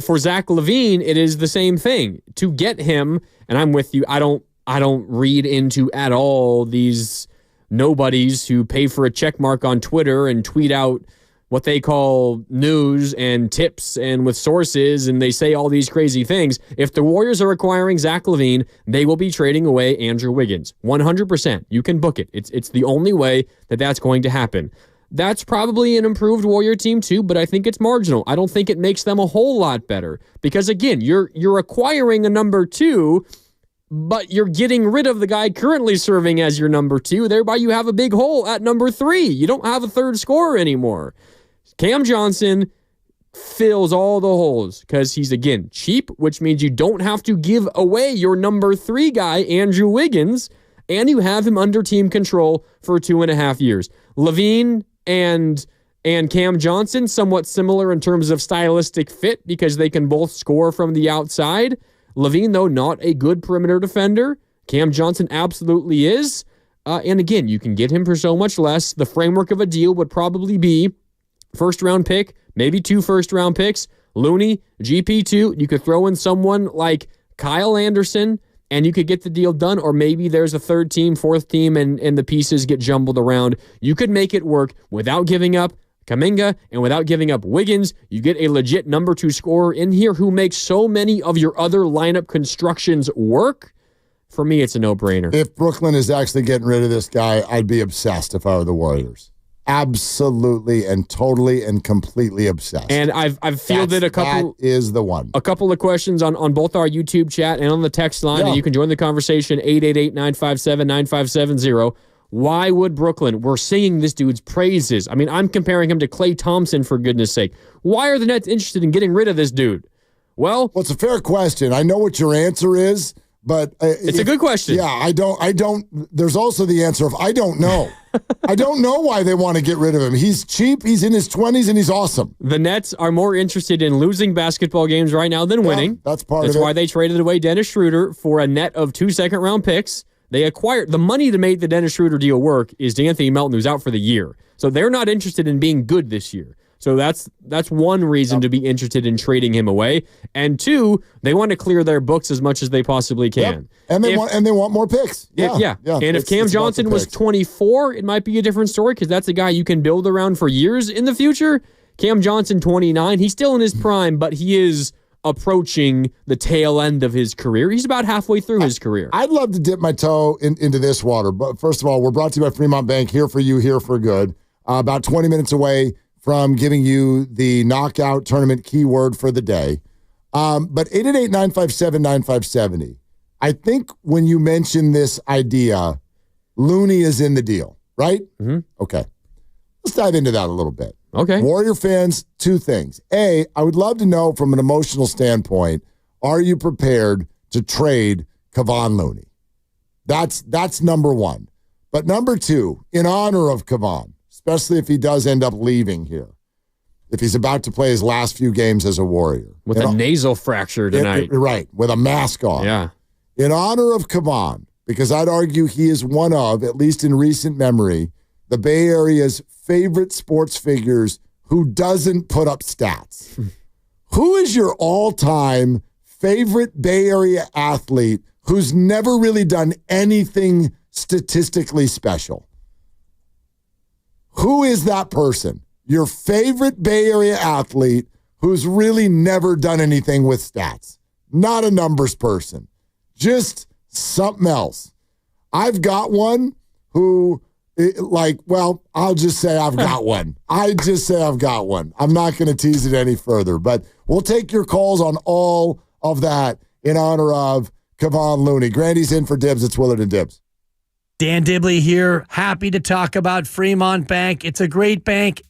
For Zach LaVine, it is the same thing. To get him, and I'm with you, I don't read into at all these nobodies who pay for a check mark on Twitter and tweet out what they call news and tips and with sources, and they say all these crazy things. If the Warriors are acquiring Zach LaVine, they will be trading away Andrew Wiggins. 100%. You can book it. It's the only way that's going to happen. That's probably an improved Warrior team too, but I think it's marginal. I don't think it makes them a whole lot better because, again, you're acquiring a number 2, but you're getting rid of the guy currently serving as your number 2. Thereby, you have a big hole at number 3. You don't have a 3rd scorer anymore. Cam Johnson fills all the holes because he's, again, cheap, which means you don't have to give away your number 3 guy, Andrew Wiggins, and you have him under team control for 2.5 years. LaVine and Cam Johnson, somewhat similar in terms of stylistic fit because they can both score from the outside. LaVine, though, not a good perimeter defender. Cam Johnson absolutely is. And again, you can get him for so much less. The framework of a deal would probably be 1st-round pick, maybe 2 first-round picks, Looney, GP2. You could throw in someone like Kyle Anderson, and you could get the deal done, or maybe there's a 3rd team, 4th team, and the pieces get jumbled around. You could make it work without giving up Kuminga and without giving up Wiggins. You get a legit number 2 scorer in here who makes so many of your other lineup constructions work. For me, it's a no-brainer. If Brooklyn is actually getting rid of this guy, I'd be obsessed if I were the Warriors. Absolutely and totally and completely obsessed. And I've fielded that is the one. A couple of questions on both our YouTube chat and on the text line, and you can join the conversation 888-957-9570. Why would Brooklyn? We're singing this dude's praises. I mean, I'm comparing him to Klay Thompson, for goodness sake. Why are the Nets interested in getting rid of this dude? Well, it's a fair question. I know what your answer is, but it's a good question. Yeah, I don't. There's also the answer of I don't know. I don't know why they want to get rid of him. He's cheap. He's in his 20s, and he's awesome. The Nets are more interested in losing basketball games right now than winning. That's part of it. That's why they traded away Dennis Schroeder for a net of 2 second-round picks. They acquired the money to make the Dennis Schroeder deal work is D'Anthony Melton, who's out for the year. So they're not interested in being good this year. So that's one reason to be interested in trading him away. And two, they want to clear their books as much as they possibly can. Yep. And they want more picks. Yeah. And if Cam Johnson was 24, it might be a different story because that's a guy you can build around for years in the future. Cam Johnson, 29, he's still in his prime, but he is approaching the tail end of his career. He's about halfway through his career. I'd love to dip my toe into this water. But first of all, we're brought to you by Fremont Bank, here for you, here for good. About 20 minutes away from giving you the knockout tournament keyword for the day. But 888-957-9570. I think when you mention this idea, Looney is in the deal, right? Mm-hmm. Okay. Let's dive into that a little bit. Okay. Warrior fans, two things. A, I would love to know from an emotional standpoint, are you prepared to trade Kevon Looney? That's number one. But number two, in honor of Kevon, especially if he does end up leaving here, if he's about to play his last few games as a Warrior. With a nasal fracture tonight. Right, with a mask on. Yeah. In honor of Kevon, because I'd argue he is one of, at least in recent memory, the Bay Area's favorite sports figures who doesn't put up stats. Who is your all-time favorite Bay Area athlete who's never really done anything statistically special? Who is that person? Your favorite Bay Area athlete who's really never done anything with stats. Not a numbers person. Just something else. I've got one who, I'll just say I've got one. I'm not going to tease it any further, but we'll take your calls on all of that in honor of Kevon Looney. Grandy's in for Dibs. It's Willard and Dibs. Dan Dibley here. Happy to talk about Fremont Bank. It's a great bank.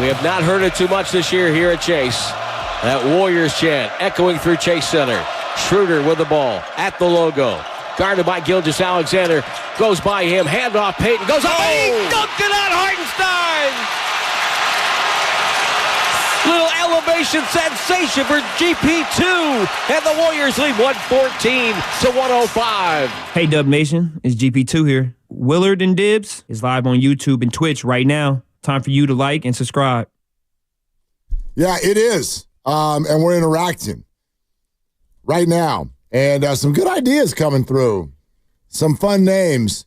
We have not heard it too much this year here at Chase. That Warriors chant echoing through Chase Center. Schroeder with the ball at the logo. Guarded by Gilgeous-Alexander. Goes by him. Handoff. Payton goes up. And he dunked it on Hartenstein. Little elevation sensation for GP2. And the Warriors lead 114-105. Hey, Dub Nation. It's GP2 here. Willard and Dibs is live on YouTube and Twitch right now. Time for you to like and subscribe. Yeah, it is. And we're interacting right now. And some good ideas coming through. Some fun names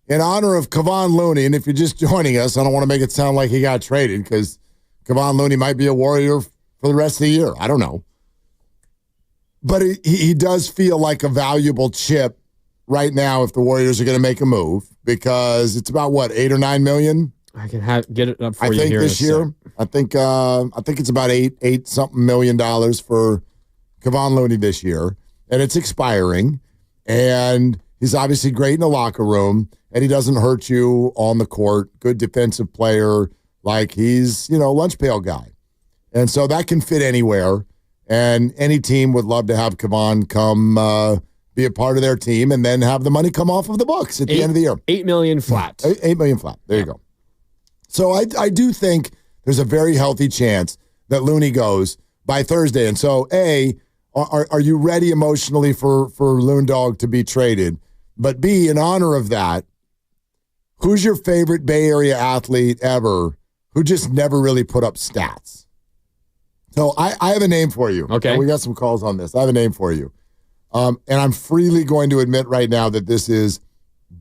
in honor of Kevon Looney. And if you're just joining us, I don't want to make it sound like he got traded because Kevon Looney might be a Warrior for the rest of the year. I don't know. But he does feel like a valuable chip right now if the Warriors are going to make a move because it's about, what, $8 or $9 million? I can get it up for you here. I think this year. I think it's about $8 something million for Kevon Looney this year. And it's expiring, and he's obviously great in the locker room, and he doesn't hurt you on the court. Good defensive player, like he's, lunch pail guy. And so that can fit anywhere, and any team would love to have Kevon come be a part of their team and then have the money come off of the books at the end of the year. $8 million flat. $8 million flat. There you go. So I do think there's a very healthy chance that Looney goes by Thursday. And so, Are you ready emotionally for Loon Dog to be traded? But B, in honor of that, who's your favorite Bay Area athlete ever who just never really put up stats? So I have a name for you. Okay. And we got some calls on this. I have a name for you. And I'm freely going to admit right now that this is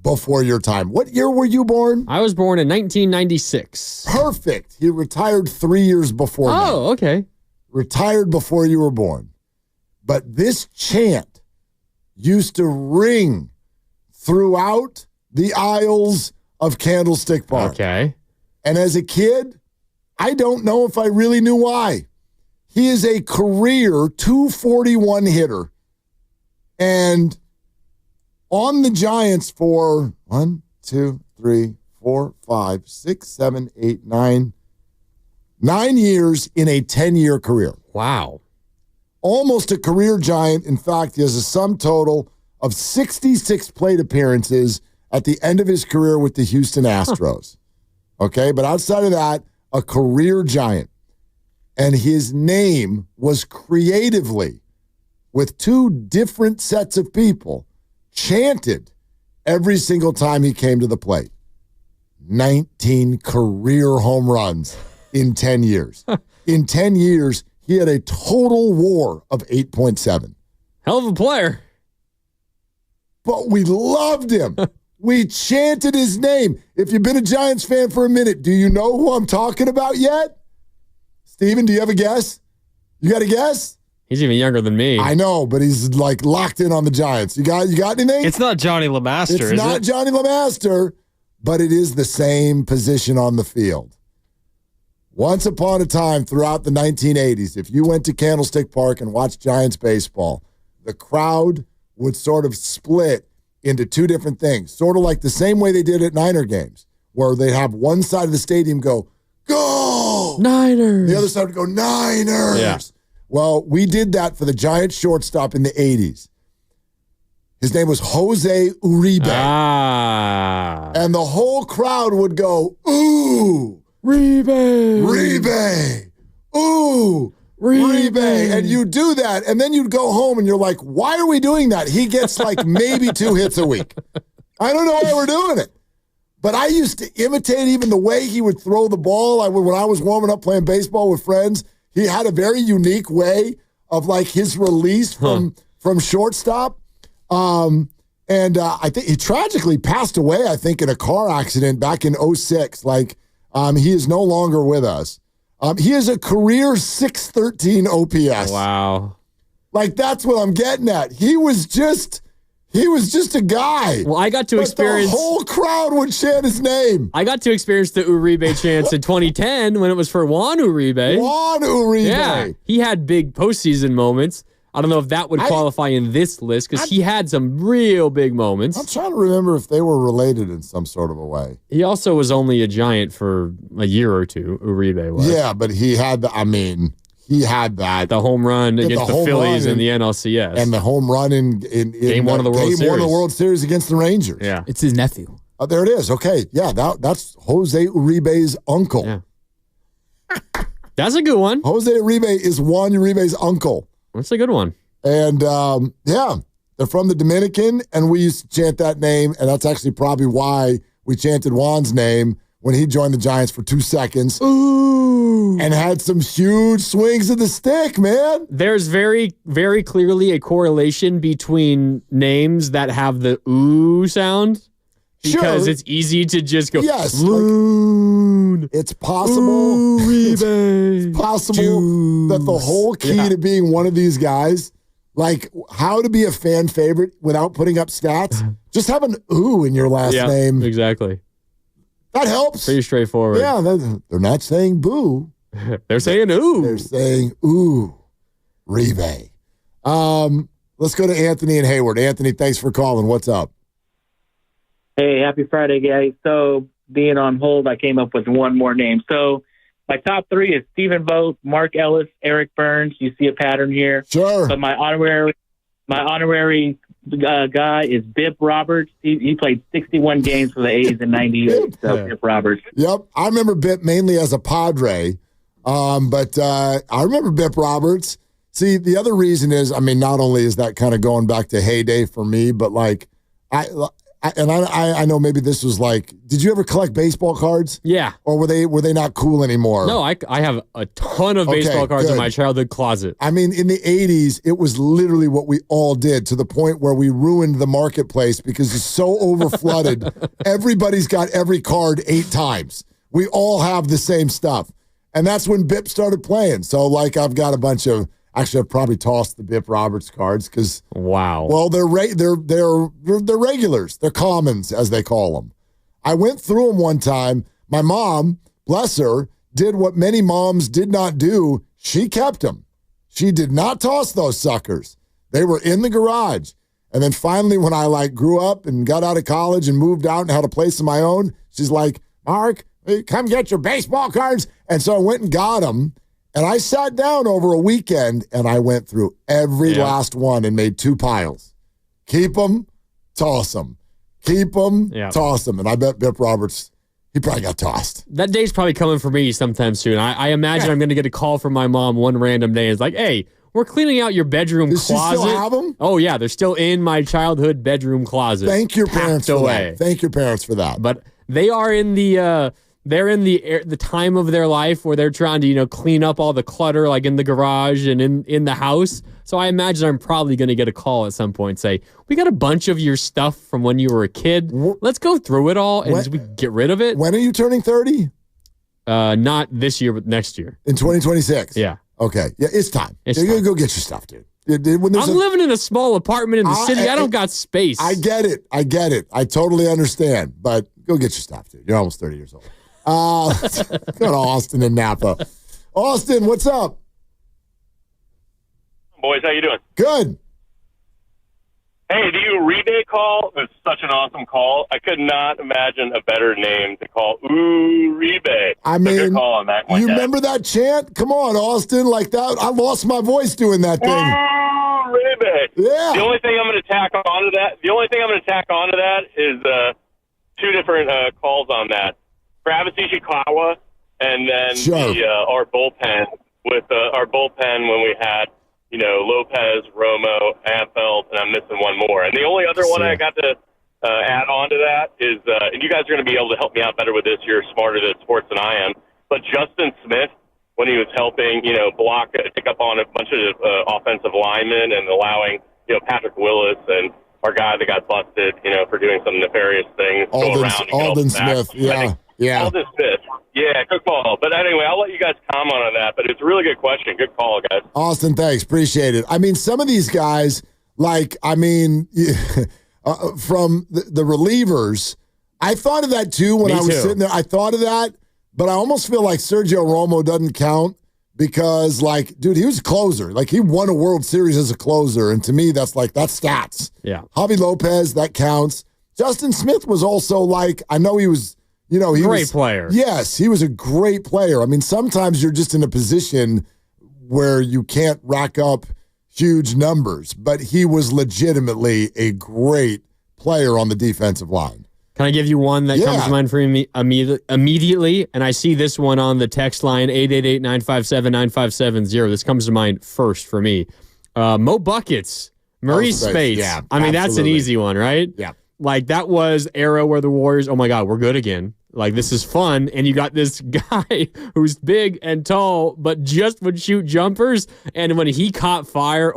before your time. What year were you born? I was born in 1996. Perfect. He retired 3 years before that. Oh, okay. Retired before you were born. But this chant used to ring throughout the aisles of Candlestick Park. Okay. And as a kid, I don't know if I really knew why. He is a career 241 hitter. And on the Giants for 1, 2, 3, 4, 5, 6, 7, 8, 9 years in a 10-year career. Wow. Almost a career Giant. In fact, he has a sum total of 66 plate appearances at the end of his career with the Houston Astros. Okay, but outside of that, a career Giant. And his name was creatively, with two different sets of people, chanted every single time he came to the plate. 19 career home runs in 10 years. In 10 years, he had a total WAR of 8.7. Hell of a player. But we loved him. We chanted his name. If you've been a Giants fan for a minute, do you know who I'm talking about yet? Steven, do you have a guess? You got a guess? He's even younger than me. I know, but he's like locked in on the Giants. You got anything? It's not Johnny LeMaster, It's not Johnny LeMaster, but it is the same position on the field. Once upon a time throughout the 1980s, if you went to Candlestick Park and watched Giants baseball, the crowd would sort of split into two different things, sort of like the same way they did at Niner games, where they'd have one side of the stadium go, "Go! Niners!" The other side would go, "Niners!" Yeah. Well, we did that for the Giants shortstop in the 80s. His name was Jose Uribe. And the whole crowd would go, "Ooh! Uribe! Ooh! Uribe!" And you do that, and then you'd go home and you're like, why are we doing that? He gets like maybe 2 hits a week. I don't know why we're doing it. But I used to imitate even the way he would throw the ball. When I was warming up playing baseball with friends, he had a very unique way of like his release from shortstop. I think he tragically passed away, I think, in a car accident back in 2006. Like, he is no longer with us. He is a career 613 OPS. Wow. Like, that's what I'm getting at. He was just a guy. Well, I got to experience... the whole crowd would chant his name. I got to experience the Uribe chants in 2010 when it was for Juan Uribe. Juan Uribe. Yeah, he had big postseason moments. I don't know if that would qualify in this list because he had some real big moments. I'm trying to remember if they were related in some sort of a way. He also was only a Giant for a year or two, Uribe was. Yeah, but he had that. The home run against the Phillies in the NLCS. And the home run in Game one of the World Series against the Rangers. Yeah. It's his nephew. Oh, there it is. Okay. Yeah, that's Jose Uribe's uncle. Yeah. That's a good one. Jose Uribe is Juan Uribe's uncle. That's a good one. And, they're from the Dominican, and we used to chant that name, and that's actually probably why we chanted Juan's name when he joined the Giants for 2 seconds. Ooh. And had some huge swings of the stick, man. There's very, very clearly a correlation between names that have the ooh sound. Because it's easy to just go, yes, Loon. It's possible. It's possible that the whole key to being one of these guys, like how to be a fan favorite without putting up stats, just have an ooh in your last name. Exactly. That helps. Pretty straightforward. Yeah, they're not saying boo. They're saying ooh. They're saying ooh. Uribe. Let's go to Anthony and Hayward. Anthony, thanks for calling. What's up? Hey, happy Friday, guys. So, being on hold, I came up with one more name. So, my top three is Stephen Vogt, Mark Ellis, Eric Burns. You see a pattern here. Sure. But my honorary guy is Bip Roberts. He played 61 games for the A's in 98. So, Bip Roberts. Yep. I remember Bip mainly as a Padre. But I remember Bip Roberts. See, the other reason is, not only is that kind of going back to heyday for me, but like, I know maybe this was like, did you ever collect baseball cards? Yeah. Or were they not cool anymore? No, I have a ton of baseball cards in my childhood closet. In the 80s, it was literally what we all did to the point where we ruined the marketplace because it's so overflooded. Everybody's got every card 8 times. We all have the same stuff. And that's when Bip started playing. So, like, I've got a bunch of... Actually, I've probably tossed the Bip Roberts cards because well, they're regulars, they're commons as they call them. I went through them one time. My mom, bless her, did what many moms did not do. She kept them. She did not toss those suckers. They were in the garage. And then finally, when I grew up and got out of college and moved out and had a place of my own, she's like, Mark, come get your baseball cards. And so I went and got them. And I sat down over a weekend, and I went through every last one and made 2 piles. Keep them, toss them. Keep them, toss them. And I bet Bip Roberts, he probably got tossed. That day's probably coming for me sometime soon. I imagine I'm going to get a call from my mom one random day. It's like, hey, we're cleaning out your bedroom closet. Does she still have them? Oh, yeah. They're still in my childhood bedroom closet. Thank your parents for that. Thank your parents for that. But they are in the... They're in the time of their life where they're trying to, clean up all the clutter, like in the garage and in the house. So I imagine I'm probably going to get a call at some point, say, we got a bunch of your stuff from when you were a kid. Let's go through it all and we get rid of it. When are you turning 30? Not this year, but next year. In 2026? Yeah. Okay. Yeah, it's time. Go get your stuff, dude. I'm living in a small apartment in the city. I don't got space. I get it. I totally understand. But go get your stuff, dude. You're almost 30 years old. Go to Austin and Napa. Austin, what's up? Boys, how you doing? Good. Hey, the Uribe call was such an awesome call. I could not imagine a better name to call Uribe. Good call on that one. You remember that chant? Come on, Austin, like that. I lost my voice doing that thing. Uribe. Yeah. The only thing I'm going to tack onto that is 2 different calls on that. Travis Ishikawa, and then our bullpen when we had, Lopez, Romo, Amfeld, and I'm missing one more. And the only other one I got to add on to that is, and you guys are going to be able to help me out better with this. You're smarter at sports than I am. But Justin Smith, when he was helping, pick up on a bunch of offensive linemen and allowing, Patrick Willis and our guy that got busted, for doing some nefarious things. Alden Smith, yeah. Alden Smith. Yeah, good call. But anyway, I'll let you guys comment on that. But it's a really good question. Good call, guys. Austin, thanks. Appreciate it. Some of these guys, from the relievers, I thought of that too when I was sitting there. I thought of that, but I almost feel like Sergio Romo doesn't count because, like, dude, he was a closer. Like, he won a World Series as a closer, and to me, that's stats. Yeah. Javi Lopez, that counts. Justin Smith was also, like, I know he was, he great player. Yes, he was a great player. I mean, sometimes you're just in a position where you can't rack up huge numbers, but he was legitimately a great player on the defensive line. Can I give you one that comes to mind for me immediately? And I see this one on the text line, 888-957-9570. This comes to mind first for me. Mo Buckets, Maurice Spates. Yeah, I mean, that's an easy one, right? Yeah. Like, that was era where the Warriors, oh my God, we're good again. Like, this is fun. And you got this guy who's big and tall, but just would shoot jumpers. And when he caught fire,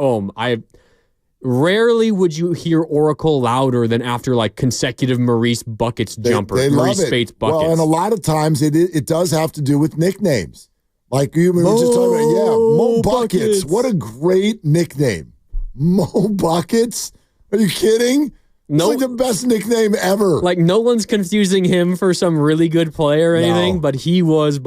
rarely would you hear Oracle louder than after, like, consecutive Maurice Buckets jumpers. They Maurice love it. Spates Buckets. Well, and a lot of times it does have to do with nicknames. Like we were just talking about, Mo Buckets. What a great nickname. Mo Buckets? Are you kidding? It's like the best nickname ever. Like, no one's confusing him for some really good player or anything, but he was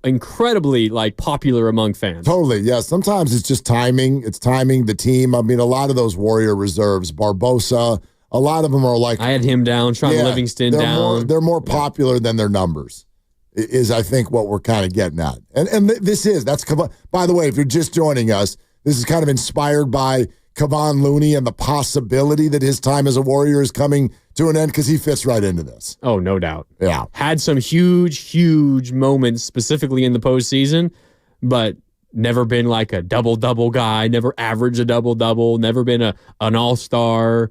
incredibly, like, popular among fans. Totally, yeah. Sometimes it's just timing. It's timing, the team. I mean, a lot of those Warrior reserves, Barbosa, a lot of them are like... I had him down, Sean Livingston down. They're more popular than their numbers, is I think what we're kind of getting at. And that's... By the way, if you're just joining us, this is kind of inspired by Kevon Looney and the possibility that his time as a Warrior is coming to an end because he fits right into this. Oh, no doubt. Yeah. Had some huge moments specifically in the postseason, but never been like a double-double guy, never averaged a double-double, never been an all-star,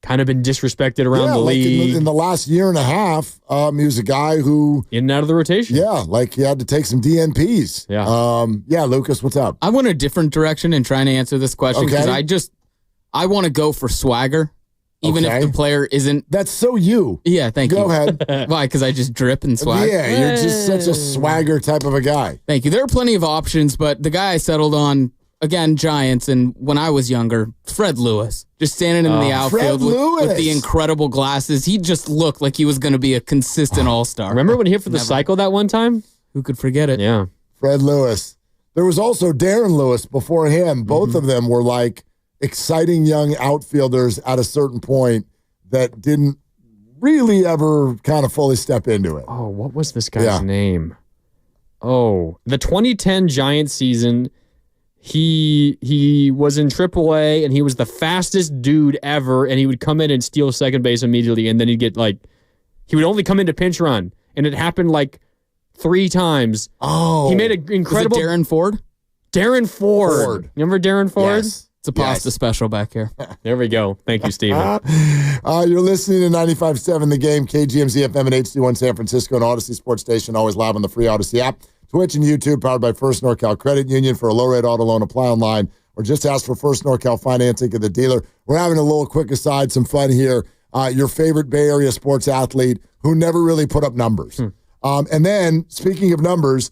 kind of been disrespected around the league. In the last year and a half, he was a guy who... In and out of the rotation. Yeah, like he had to take some DNPs. Yeah. Lucas, what's up? I went a different direction in trying to answer this question because I want to go for swagger. Even if the player isn't... That's so you. Yeah, thank you. Go ahead. Why? Because I just drip and swag? Yeah, you're just such a swagger type of a guy. Thank you. There are plenty of options, but the guy I settled on, again, Giants, and when I was younger, Fred Lewis. Just standing in the outfield with the incredible glasses. He just looked like he was going to be a consistent all-star. Remember when he hit for the cycle that one time? Who could forget it? Yeah. Fred Lewis. There was also Darren Lewis before him. Both of them were like exciting young outfielders at a certain point that didn't really ever kind of fully step into it. Oh, what was this guy's name? Oh, the 2010 Giants season, he was in AAA, and he was the fastest dude ever, and he would come in and steal second base immediately, and then he'd get he would only come in to pinch run, and it happened 3 times. Oh. He made an incredible... Was it Darren Ford? Darren Ford. You remember Darren Ford? Yes. It's a pasta special back here. There we go. Thank you, Steven. You're listening to 95.7 The Game, KGMZ FM and HD1 San Francisco, and Odyssey Sports Station, always live on the free Odyssey app. Twitch and YouTube, powered by First NorCal Credit Union. For a low-rate auto loan, apply online, or just ask for First NorCal financing at the dealer. We're having a little quick aside, some fun here. Your favorite Bay Area sports athlete who never really put up numbers. And then, speaking of numbers,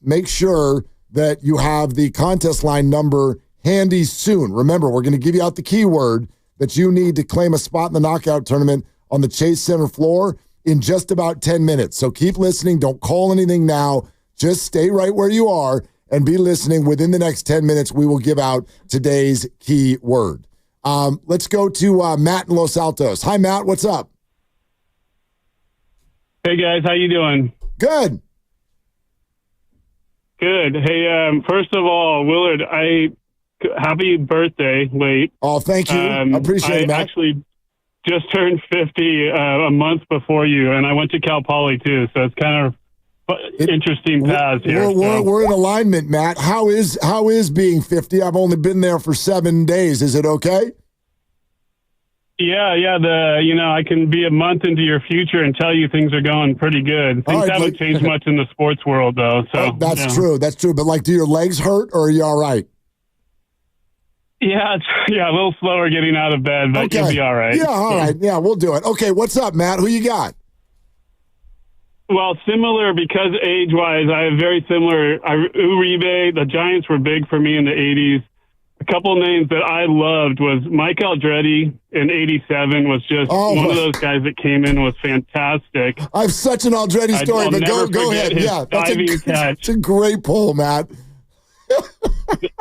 make sure that you have the contest line number handy soon. Remember, we're going to give you out the keyword that you need to claim a spot in the knockout tournament on the Chase Center floor in just about 10 minutes. So keep listening. Don't call anything now. Just stay right where you are and be listening. Within the next 10 minutes, we will give out today's keyword. Let's go to Matt in Los Altos. Hi, Matt. What's up? Hey, guys. How you doing? Good. Good. Hey, first of all, Willard, happy birthday late. Oh, thank you. I appreciate it, Matt. I actually just turned 50 a month before you, and I went to Cal Poly, too, so it's kind of interesting paths here. We're in alignment, Matt. How is being 50? I've only been there for 7 days. Is it okay? Yeah. I can be a month into your future and tell you things are going pretty good. Things haven't changed much in the sports world, though. So that's true. That's true. But do your legs hurt, or are you all right? Yeah, a little slower getting out of bed, but you'll be all right. Yeah, all right. Yeah, we'll do it. Okay, what's up, Matt? Who you got? Well, similar because age-wise, I have very similar. Uribe, the Giants were big for me in the 80s. A couple names that I loved was Mike Eldreddy in '87 was just one of those guys that came in was fantastic. I have such an Eldreddy story, I'll but never go ahead. forget his Yeah, that's diving catch. It's a great poll, Matt.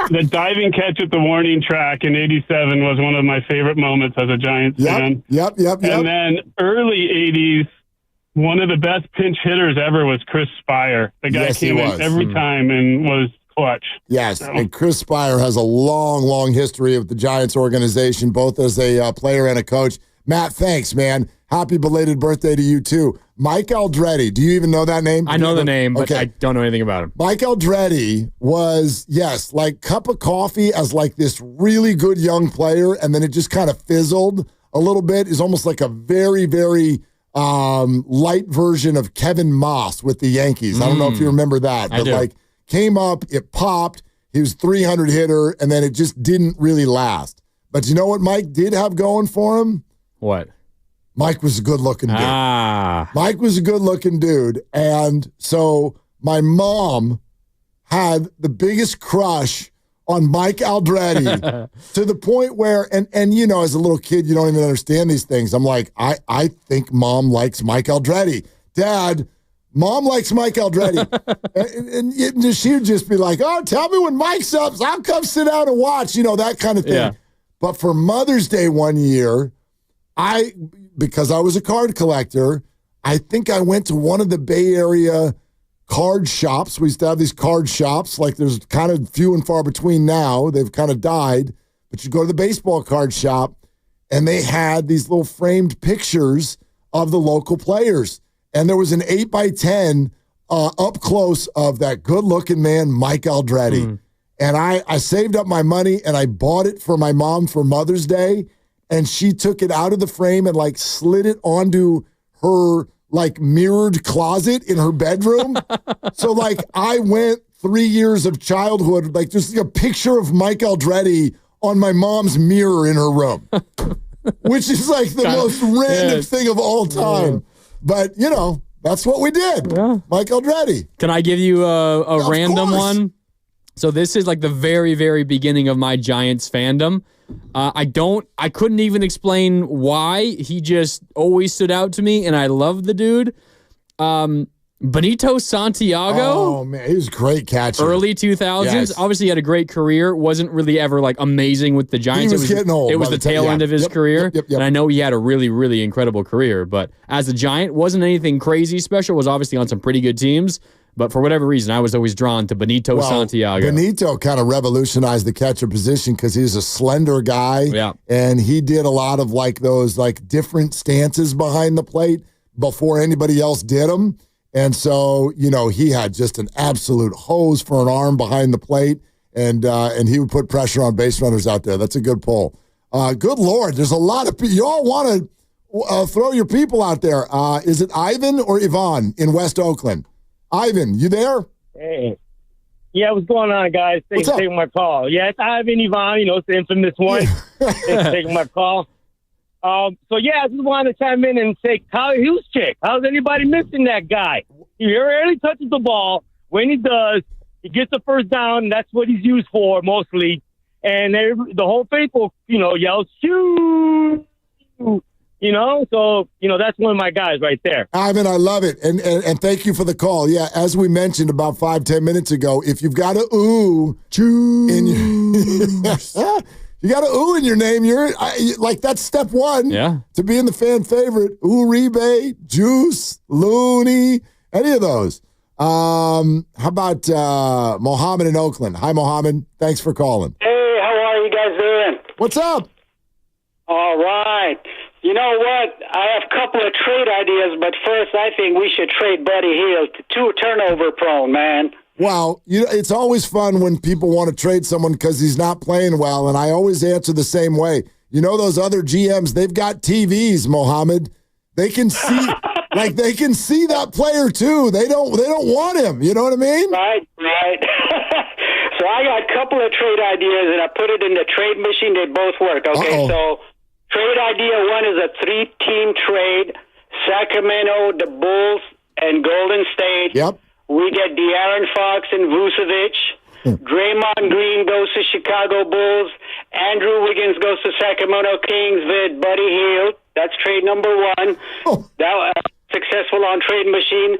The diving catch at the warning track in '87 was one of my favorite moments as a Giants fan. Yep. And then early '80s, one of the best pinch hitters ever was Chris Spire. The guy came in every time and was clutch. Yes, and Chris Spire has a long, long history with the Giants organization, both as a player and a coach. Matt, thanks, man. Happy belated birthday to you, too. Mike Eldreddy, do you even know that name? I know the name, but I don't know anything about him. Mike Eldreddy was, yes, like cup of coffee as like this really good young player, and then it just kind of fizzled a little bit. Is almost like a very, very light version of Kevin Moss with the Yankees. I don't know if you remember that, but like came up, it popped. He was 300 hitter, and then it just didn't really last. But you know what Mike did have going for him? What? Mike was a good-looking dude. Mike was a good-looking dude. And so my mom had the biggest crush on Mike Eldreddy to the point where, and you know, as a little kid, you don't even understand these things. I'm like, I think Mom likes Mike Eldreddy. Dad, Mom likes Mike Eldreddy. and she would just be like, oh, tell me when Mike's up. So I'll come sit down and watch, you know, that kind of thing. Yeah. But for Mother's Day one year, because I was a card collector, I think I went to one of the Bay Area card shops. We used to have these card shops. Like there's kind of few and far between now. They've kind of died. But you go to the baseball card shop, and they had these little framed pictures of the local players. And there was an 8x10 up close of that good-looking man, Mike Eldreddy. And I saved up my money, and I bought it for my mom for Mother's Day. And she took it out of the frame and like slid it onto her like mirrored closet in her bedroom. So like I went 3 years of childhood, like just a picture of Mike Eldreddy on my mom's mirror in her room, which is like the most random thing of all time. But you know, that's what we did. Yeah. Mike Eldreddy. Can I give you a random one? So this is like the very, very beginning of my Giants fandom. I couldn't even explain why. He just always stood out to me, and I love the dude. Benito Santiago. Oh, man, he was a great catcher. Early 2000s. Yes. Obviously, he had a great career. Wasn't really ever like amazing with the Giants. He was getting old. It was the tail end of his career. And I know he had a really, really incredible career. But as a Giant, wasn't anything crazy special. Was obviously on some pretty good teams. But for whatever reason, I was always drawn to Benito Santiago. Benito kind of revolutionized the catcher position because he's a slender guy. Yeah. And he did a lot of like those like different stances behind the plate before anybody else did them. And so, you know, he had just an absolute hose for an arm behind the plate. And he would put pressure on base runners out there. That's a good pull. Good Lord. There's a lot of people. You all want to throw your people out there. Is it Ivan or Yvonne in West Oakland? Ivan, you there? Hey. Yeah, what's going on, guys? Thanks for taking my call. Yeah, it's Ivan Yvonne. You know, it's the infamous one. Thanks for taking my call. So, yeah, I just wanted to chime in and say, Kyle Juszczyk, how's anybody missing that guy? He rarely touches the ball. When he does, he gets the first down, and that's what he's used for mostly. And the whole faithful, you know, yells, shoo! You know, so, you know, that's one of my guys right there. Ivan, I love it. And thank you for the call. Yeah, as we mentioned about 5-10 minutes ago, if you've got a ooh in your you got a ooh in your name, you're like that's step one to being the fan favorite. Uribe, Juice, Looney, any of those. How about Mohammed in Oakland? Hi, Mohammed. Thanks for calling. Hey, how are you guys doing? What's up? All right. You know what? I have a couple of trade ideas, but first I think we should trade Buddy Hield. Too turnover prone, man. Well, you know, it's always fun when people want to trade someone because he's not playing well, and I always answer the same way. You know those other GMs, they've got TVs, Mohammed. They can see like they can see that player too. They don't want him. You know what I mean? Right. So I got a couple of trade ideas, and I put it in the trade machine. They both work. Okay, so trade idea one is a 3-team trade: Sacramento, the Bulls, and Golden State. Yep. We get De'Aaron Fox and Vucevic. Draymond Green goes to Chicago Bulls. Andrew Wiggins goes to Sacramento Kings with Buddy Hield. That's trade number one. That was successful on Trade Machine.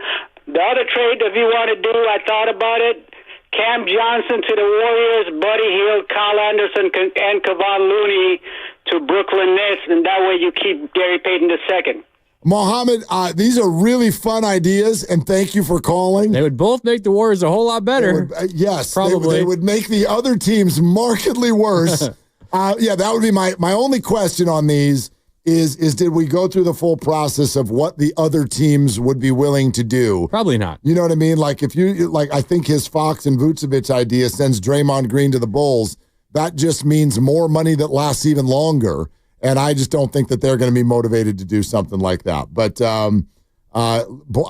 The other trade, if you want to do, I thought about it. Cam Johnson to the Warriors, Buddy Hield, Kyle Anderson, and Kevon Looney to Brooklyn Nets, and that way you keep Gary Payton II. Mohammed, these are really fun ideas, and thank you for calling. They would both make the Warriors a whole lot better. Yes, probably. They would make the other teams markedly worse. That would be my only question on these is did we go through the full process of what the other teams would be willing to do? Probably not. You know what I mean? Like, I think his Fox and Vucevic idea sends Draymond Green to the Bulls. That just means more money that lasts even longer. And I just don't think that they're going to be motivated to do something like that. But I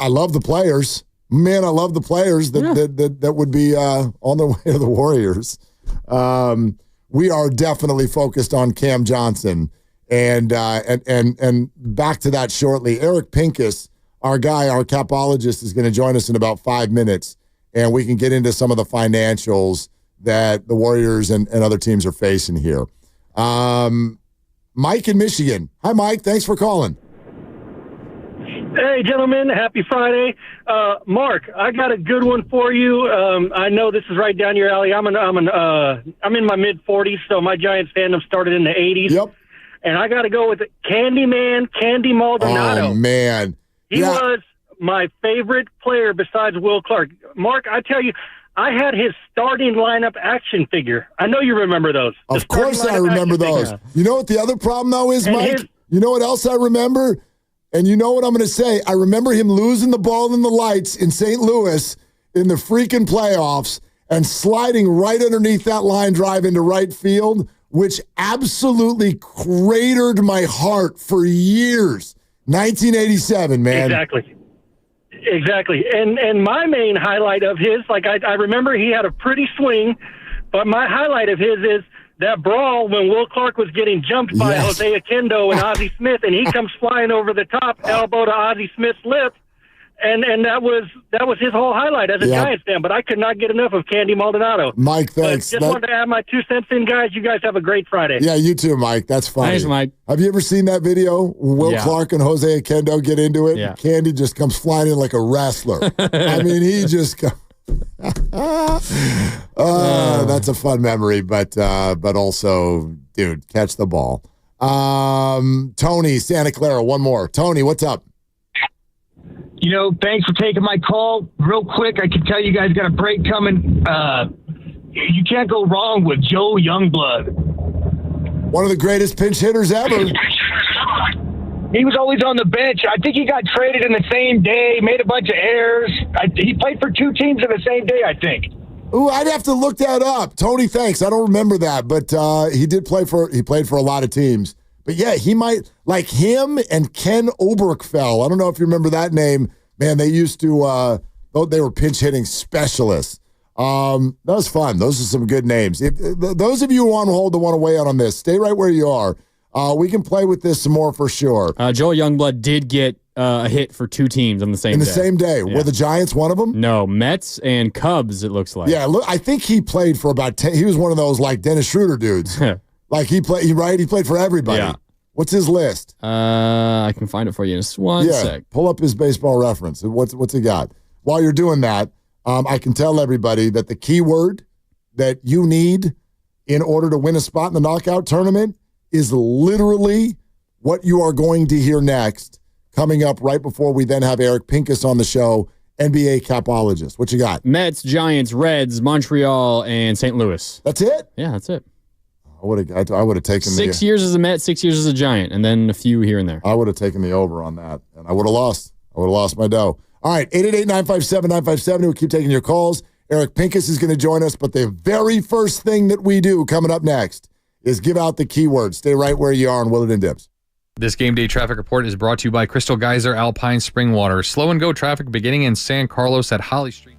love the players. Man, I love the players that would be on their way to the Warriors. We are definitely focused on Cam Johnson. And back to that shortly. Eric Pincus, our guy, our capologist, is going to join us in about 5 minutes. And we can get into some of the financials that the Warriors and other teams are facing here. Mike in Michigan. Hi, Mike. Thanks for calling. Hey, gentlemen. Happy Friday. Mark, I got a good one for you. I know this is right down your alley. I'm in my mid-40s, so my Giants fandom started in the 80s. Yep. And I got to go with Candyman, Candy Maldonado. Oh, man. He was my favorite player besides Will Clark. Mark, I tell you, I had his starting lineup action figure. I know you remember those. Of course I remember those. Figure. You know what the other problem, though, is, And Mike? You know what else I remember? And you know what I'm going to say? I remember him losing the ball in the lights in St. Louis in the freaking playoffs and sliding right underneath that line drive into right field, which absolutely cratered my heart for years. 1987, man. Exactly. And my main highlight of his, I remember he had a pretty swing, but my highlight of his is that brawl when Will Clark was getting jumped by Jose Akendo and Ozzie Smith, and he comes flying over the top, elbow to Ozzie Smith's lip. And that was his whole highlight as a Giants fan, but I could not get enough of Candy Maldonado. Mike, thanks. But just wanted to add my 2 cents in, guys. You guys have a great Friday. Yeah, you too, Mike. That's funny. Thanks, Mike. Have you ever seen that video? Will Clark and Jose Akendo get into it? Yeah. And Candy just comes flying in like a wrestler. I mean, he just comes. That's a fun memory, but also, dude, catch the ball. Tony, Santa Clara, one more. Tony, what's up? Thanks for taking my call. Real quick, I can tell you guys got a break coming. You can't go wrong with Joe Youngblood. One of the greatest pinch hitters ever. He was always on the bench. I think he got traded in the same day, made a bunch of errors. He played for 2 teams in the same day, I think. Ooh, I'd have to look that up. Tony, thanks. I don't remember that, but he played for a lot of teams. But yeah, he might, like him and Ken Oberkfell. I don't know if you remember that name. Man, they used to, they were pinch hitting specialists. That was fun. Those are some good names. If those of you who on hold that want to weigh out on this, stay right where you are. We can play with this some more for sure. Joel Youngblood did get a hit for 2 teams on the same day. In the same day. Yeah. Were the Giants one of them? No, Mets and Cubs, it looks like. Yeah, look, I think he played for about 10. He was one of those like Dennis Schroeder dudes. Like he played for everybody. Yeah. What's his list? I can find it for you in just one sec. Pull up his baseball reference. What's he got? While you're doing that, I can tell everybody that the key word that you need in order to win a spot in the knockout tournament is literally what you are going to hear next, coming up right before we then have Eric Pincus on the show, NBA capologist. What you got? Mets, Giants, Reds, Montreal, and St. Louis. That's it? Yeah, that's it. I would have taken 6 years as a Met, 6 years as a Giant, and then a few here and there. I would have taken the over on that, and I would have lost. I would have lost my dough. All right, 888-957-957. We'll keep taking your calls. Eric Pincus is going to join us, but the very first thing that we do coming up next is give out the keyword. Stay right where you are on Willard and Dibs. This game day traffic report is brought to you by Crystal Geyser Alpine Spring Water. Slow and go traffic beginning in San Carlos at Holly Street.